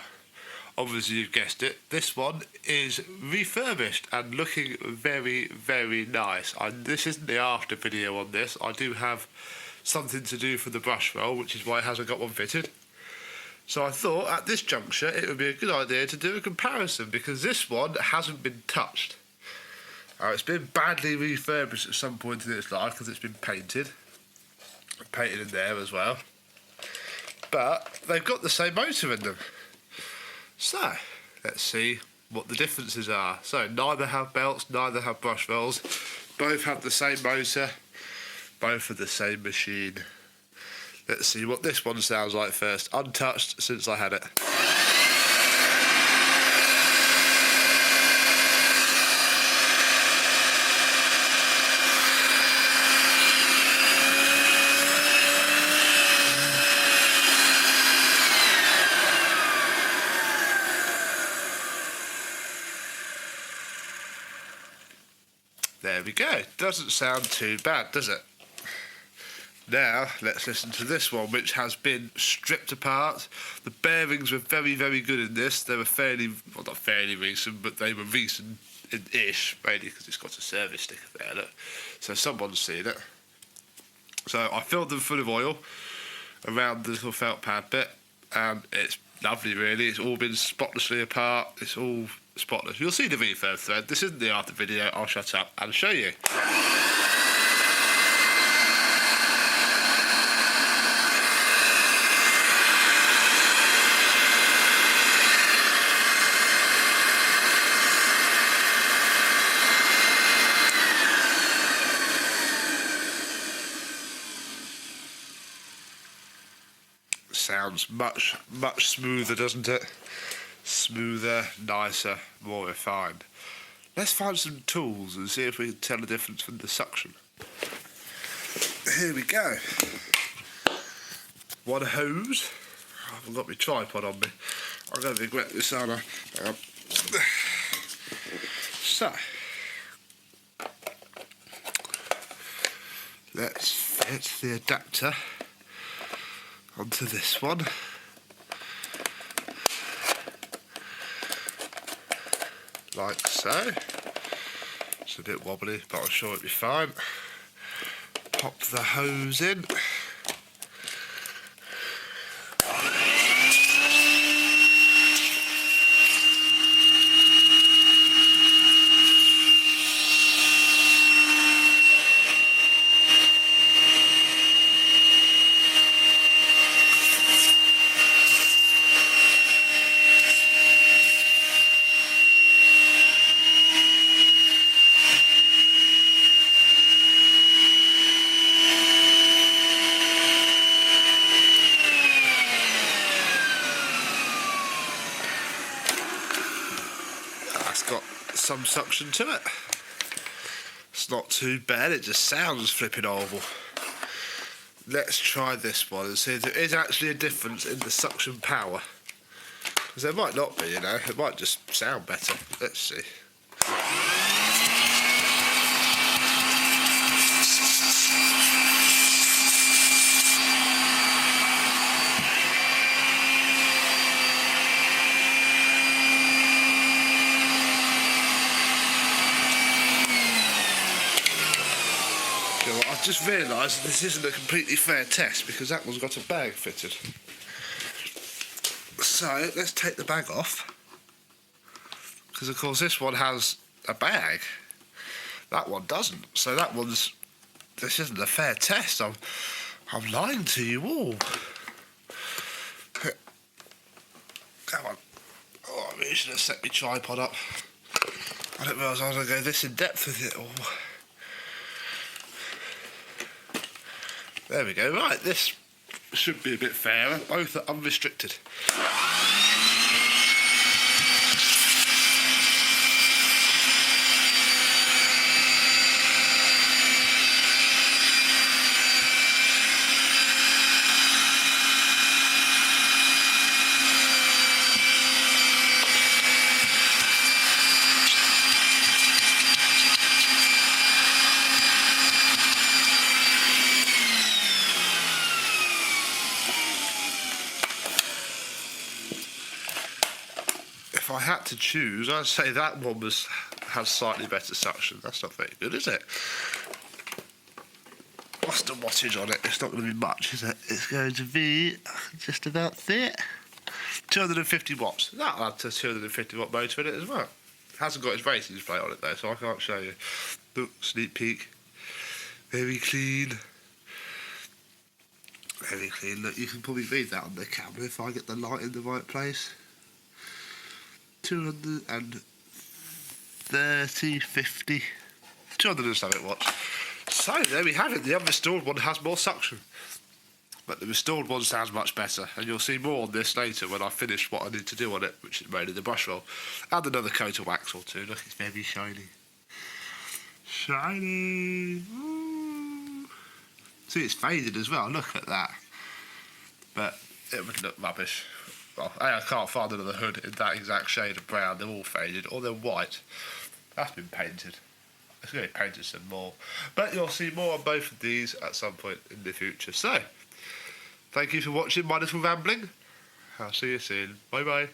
Speaker 1: obviously you've guessed it, this one is refurbished and looking very, very nice. This isn't the after video on this. I do have something to do for the brush roll, which is why it hasn't got one fitted. So I thought at this juncture it would be a good idea to do a comparison, because this one hasn't been touched. It's been badly refurbished at some point in its life because it's been painted in there as well. But they've got the same motor in them. So let's see what the differences are. So neither have belts, neither have brush rolls, both have the same motor, both are the same machine. Let's see what this one sounds like first, untouched since I had it. There we go. Doesn't sound too bad, does it? Now, let's listen to this one, which has been stripped apart. The bearings were very, very good in this. They were fairly, well, not fairly recent, but they were recent-ish, mainly because it's got a service sticker there, look. So someone's seen it. So I filled them full of oil around the little felt pad bit, and it's lovely, really. It's all been spotlessly apart. It's all spotless. You'll see the refurb thread. This isn't the after video. I'll shut up and show you. Sounds much, much smoother, doesn't it? Smoother, nicer, more refined. Let's find some tools and see if we can tell the difference from the suction. Here we go. One hose. I haven't got my tripod on me. I'm going to regret this, aren't I? So, let's fit the adapter onto this one. Like so. It's a bit wobbly, but I'm sure it'll be fine. Pop the hose in. Some suction to it. It's not too bad, it just sounds flipping horrible. Let's try this one and see if there is actually a difference in the suction power. Because there might not be, you know, it might just sound better. Let's see. I've just realised this isn't a completely fair test because that one's got a bag fitted. So let's take the bag off, because of course this one has a bag, that one doesn't. So this isn't a fair test. I'm lying to you all. Come on. Oh, I really should have set my tripod up. I didn't realise I was going to go this in depth with it all. There we go, right, this should be a bit fairer, both are unrestricted. I had to choose, I'd say that one has slightly better suction. That's not very good, is it? What's the wattage on it? It's not going to be much, is it? It's going to be just about there. 250 watts. That'll add to a 250 watt motor in it as well. It hasn't got its ratings plate on it though, so I can't show you. Look, sneak peek. Very clean. Very clean. Look, you can probably read that on the camera if I get the light in the right place. 230, 50, 207 watts. So there we have it. The unrestored one has more suction, but the restored one sounds much better, and you'll see more on this later when I finish what I need to do on it, which is mainly the brush roll. Add another coat of wax or two. Look, it's very shiny. Shiny! Ooh. See, it's faded as well. Look at that. But it would look rubbish. Well, I can't find another hood in that exact shade of brown. They're all faded, or they're white. That's been painted. It's going to be painted some more. But you'll see more on both of these at some point in the future. So, thank you for watching my little rambling. I'll see you soon. Bye bye.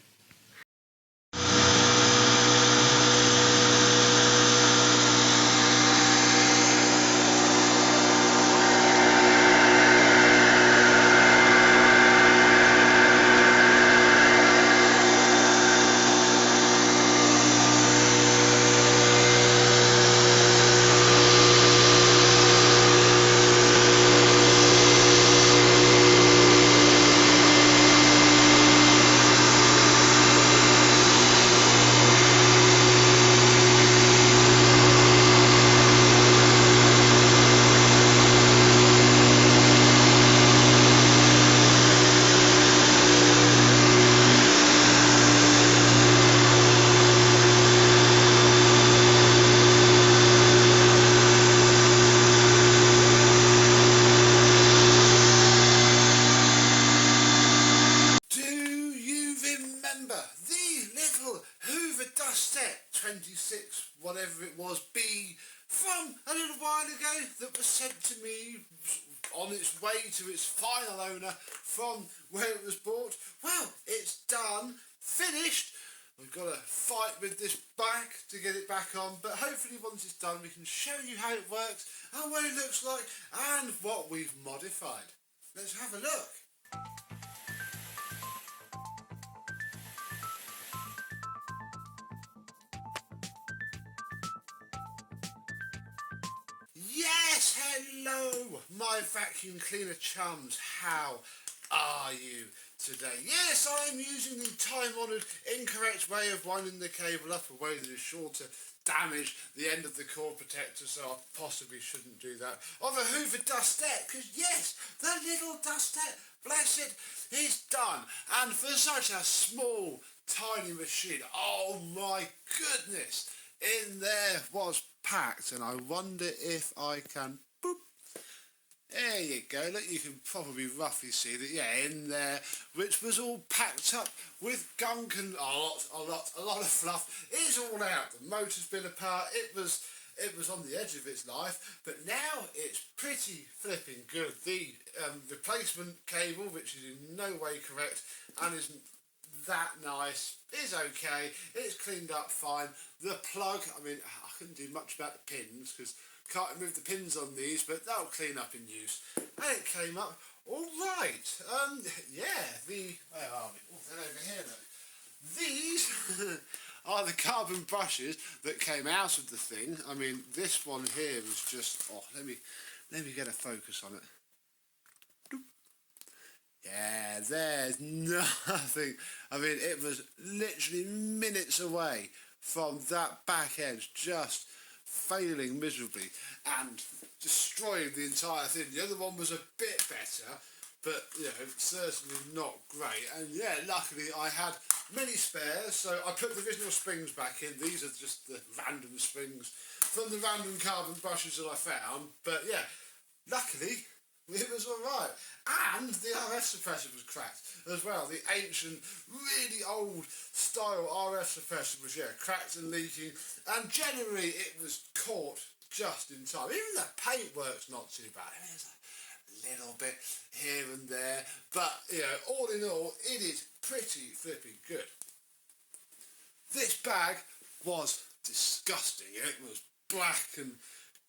Speaker 1: Hoover Dustette 26 whatever it was B from a little while ago that was sent to me on its way to its final owner from where it was bought. Well, it's done, finished. We've got to fight with this back to get it back on, but hopefully once it's done we can show you how it works and what it looks like and what we've modified. Let's have a look. Yes, hello, my vacuum cleaner chums. How are you today? Yes, I am using the time-honoured incorrect way of winding the cable up, a way that is sure to damage the end of the cord protector, so I possibly shouldn't do that, of a Hoover Dustette, because yes, the little Dustette, bless it, is done. And for such a small, tiny machine, oh my goodness, in there was packed, and I wonder if I can, boop, there you go, look, you can probably roughly see that, yeah, in there, which was all packed up with gunk and a lot of fluff. It's all out, the motor's been apart, it was on the edge of its life, but now it's pretty flipping good. The replacement cable, which is in no way correct and isn't that nice, is okay, it's cleaned up fine. The plug, I mean, I couldn't do much about the pins because can't remove the pins on these, but that'll clean up in use. And it came up all right. Yeah, where are we? Oh, they're over here, look. These are the carbon brushes that came out of the thing. I mean, this one here is just, oh, let me get a focus on it. Yeah, there's nothing. I mean, it was literally minutes away from that back edge just failing miserably and destroying the entire thing. The other one was a bit better, but you know, certainly not great. And yeah, luckily I had many spares, so I put the original springs back in. These are just the random springs from the random carbon brushes that I found. But yeah, luckily it was alright. And the RF suppressor was cracked as well. The ancient, really old style RF suppressor was, yeah, cracked and leaking. And generally it was caught just in time. Even the paintwork's not too bad. I mean, there's a little bit here and there. But, you know, all in all, it is pretty flipping good. This bag was disgusting. It was black and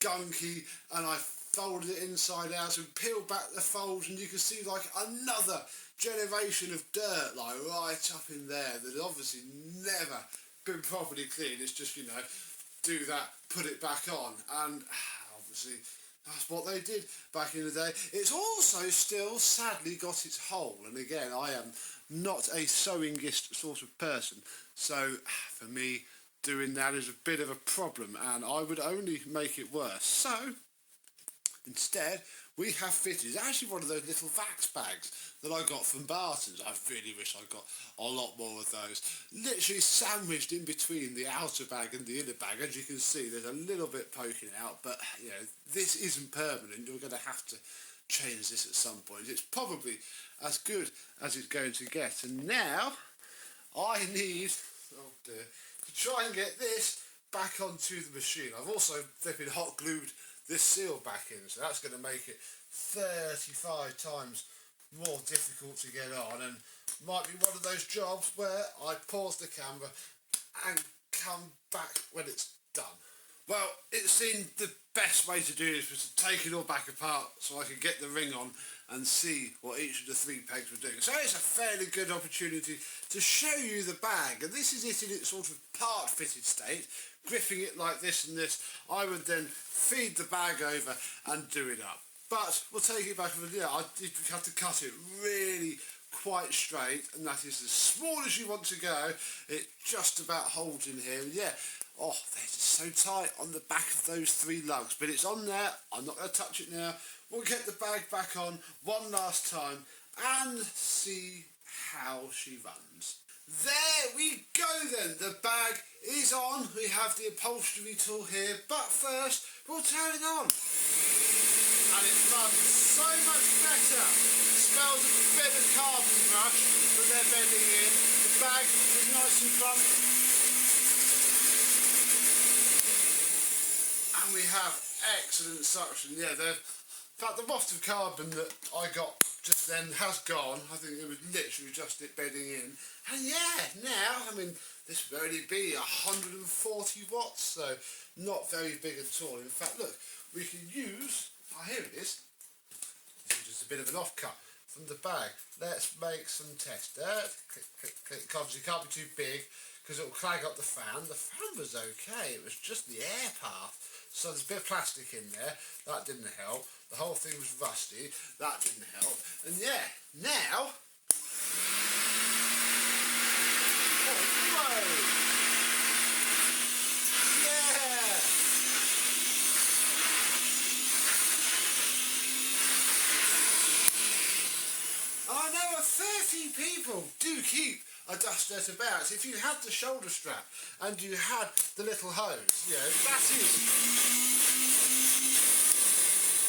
Speaker 1: gunky, and I folded it inside out and peeled back the folds, and you can see like another generation of dirt like right up in there that had obviously never been properly cleaned. It's just, you know, do that, put it back on, and obviously that's what they did back in the day. It's also still sadly got its hole, and again, I am not a sewingist sort of person, so for me doing that is a bit of a problem, and I would only make it worse. So instead we have fitted, it's actually one of those little Vax bags that I got from Barton's. I really wish I got a lot more of those. Literally sandwiched in between the outer bag and the inner bag. As you can see, there's a little bit poking out, but you know, this isn't permanent. You're going to have to change this at some point. It's probably as good as it's going to get. And now I need, oh dear, to try and get this back onto the machine. I've also flipping hot glued this seal back in, so that's going to make it 35 times more difficult to get on, and might be one of those jobs where I pause the camera and come back when it's done. Well, it seemed the best way to do this was to take it all back apart so I could get the ring on and see what each of the 3 pegs were doing. So it's a fairly good opportunity to show you the bag, and this is it in its sort of part fitted state, gripping it like this and this. I would then feed the bag over and do it up. But we'll take it back from the, I did have to cut it really quite straight, and that is as small as you want to go. It just about holds in here, and yeah, oh, they're just so tight on the back of those 3 lugs, but it's on there. I'm not going to touch it now. We'll get the bag back on one last time and see how she runs. There we go then, the bag is on. We have the upholstery tool here, but first we'll turn it on. And it runs so much better. It smells a bit of carbon brush that they're bending in. The bag is nice and plump. And we have excellent suction. Yeah, in fact, the waft of carbon that I got just then has gone. I think it was literally just it bedding in. And yeah, now, I mean, this would only be 140 watts, so not very big at all. In fact, look, we can use, oh, here it is. This is just a bit of an offcut from the bag. Let's make some test. Click, click, click. Obviously, it can't be too big because it will clag up the fan. The fan was okay. It was just the air path. So there's a bit of plastic in there. That didn't help. The whole thing was rusty. That didn't help. And yeah, now... Oh, whoa! Yeah! I know a fair few people do keep a Dustette about. If you had the shoulder strap and you had the little hose, you know,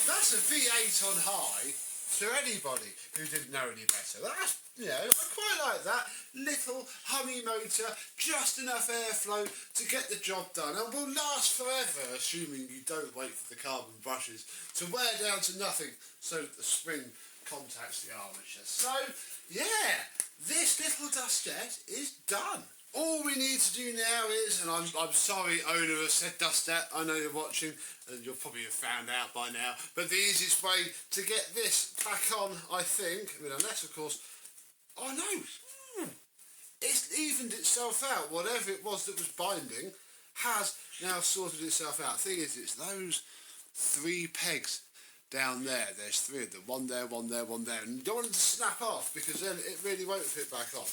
Speaker 1: that's a V8 on high to anybody who didn't know any better. That's, you know, I quite like that little hummy motor, just enough airflow to get the job done, and will last forever, assuming you don't wait for the carbon brushes to wear down to nothing so that the spring contacts the armature. So yeah, this little Dustette is done. All we need to do now is, and I'm sorry owner of said Dustette, I know you're watching and you'll probably have found out by now, but the easiest way to get this back on, I think, I mean, unless of course, oh no, it's evened itself out. Whatever it was that was binding has now sorted itself out. Thing is, it's those 3 pegs down there. There's 3 of them, one there, one there, one there, and you don't want it to snap off because then it really won't fit back on,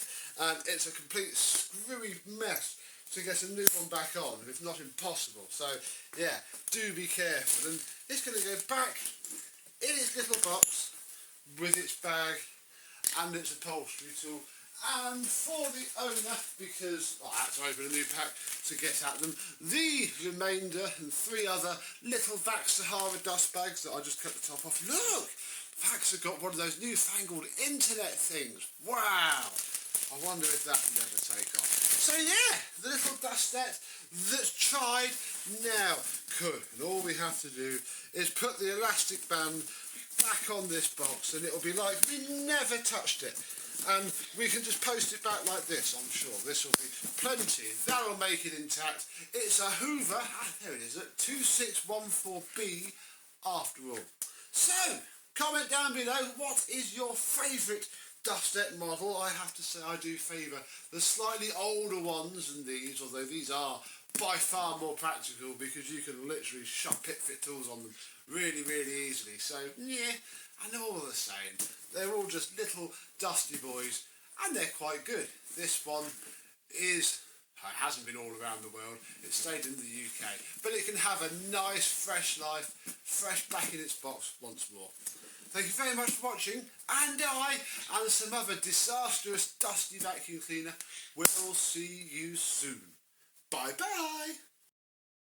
Speaker 1: and it's a complete screwy mess to get a new one back on, if not impossible. So yeah, do be careful, and it's going to go back in its little box with its bag and its upholstery tool. And for the owner, because I had to open a new pack to get at them, the remainder and 3 other little Vax Sahara dust bags that I just cut the top off. Look! Vax have got one of those newfangled internet things. Wow! I wonder if that will ever take off. So yeah, the little Dustette that's tried now could. And all we have to do is put the elastic band back on this box and it'll be like we never touched it. and we can just post it back like this. I'm sure this will be plenty. That'll make it intact. It's a Hoover, there it is, at 2614B after all. So, comment down below, what is your favourite Dustette model? I have to say I do favour the slightly older ones than these, although these are by far more practical because you can literally shove pit fit tools on them really easily. So yeah, and they're all the same. They're all just little dusty boys and they're quite good. This one hasn't been all around the world, it stayed in the UK, but it can have a nice fresh life, fresh back in its box once more. Thank you very much for watching, and I and some other disastrous dusty vacuum cleaner will see you soon. Bye bye!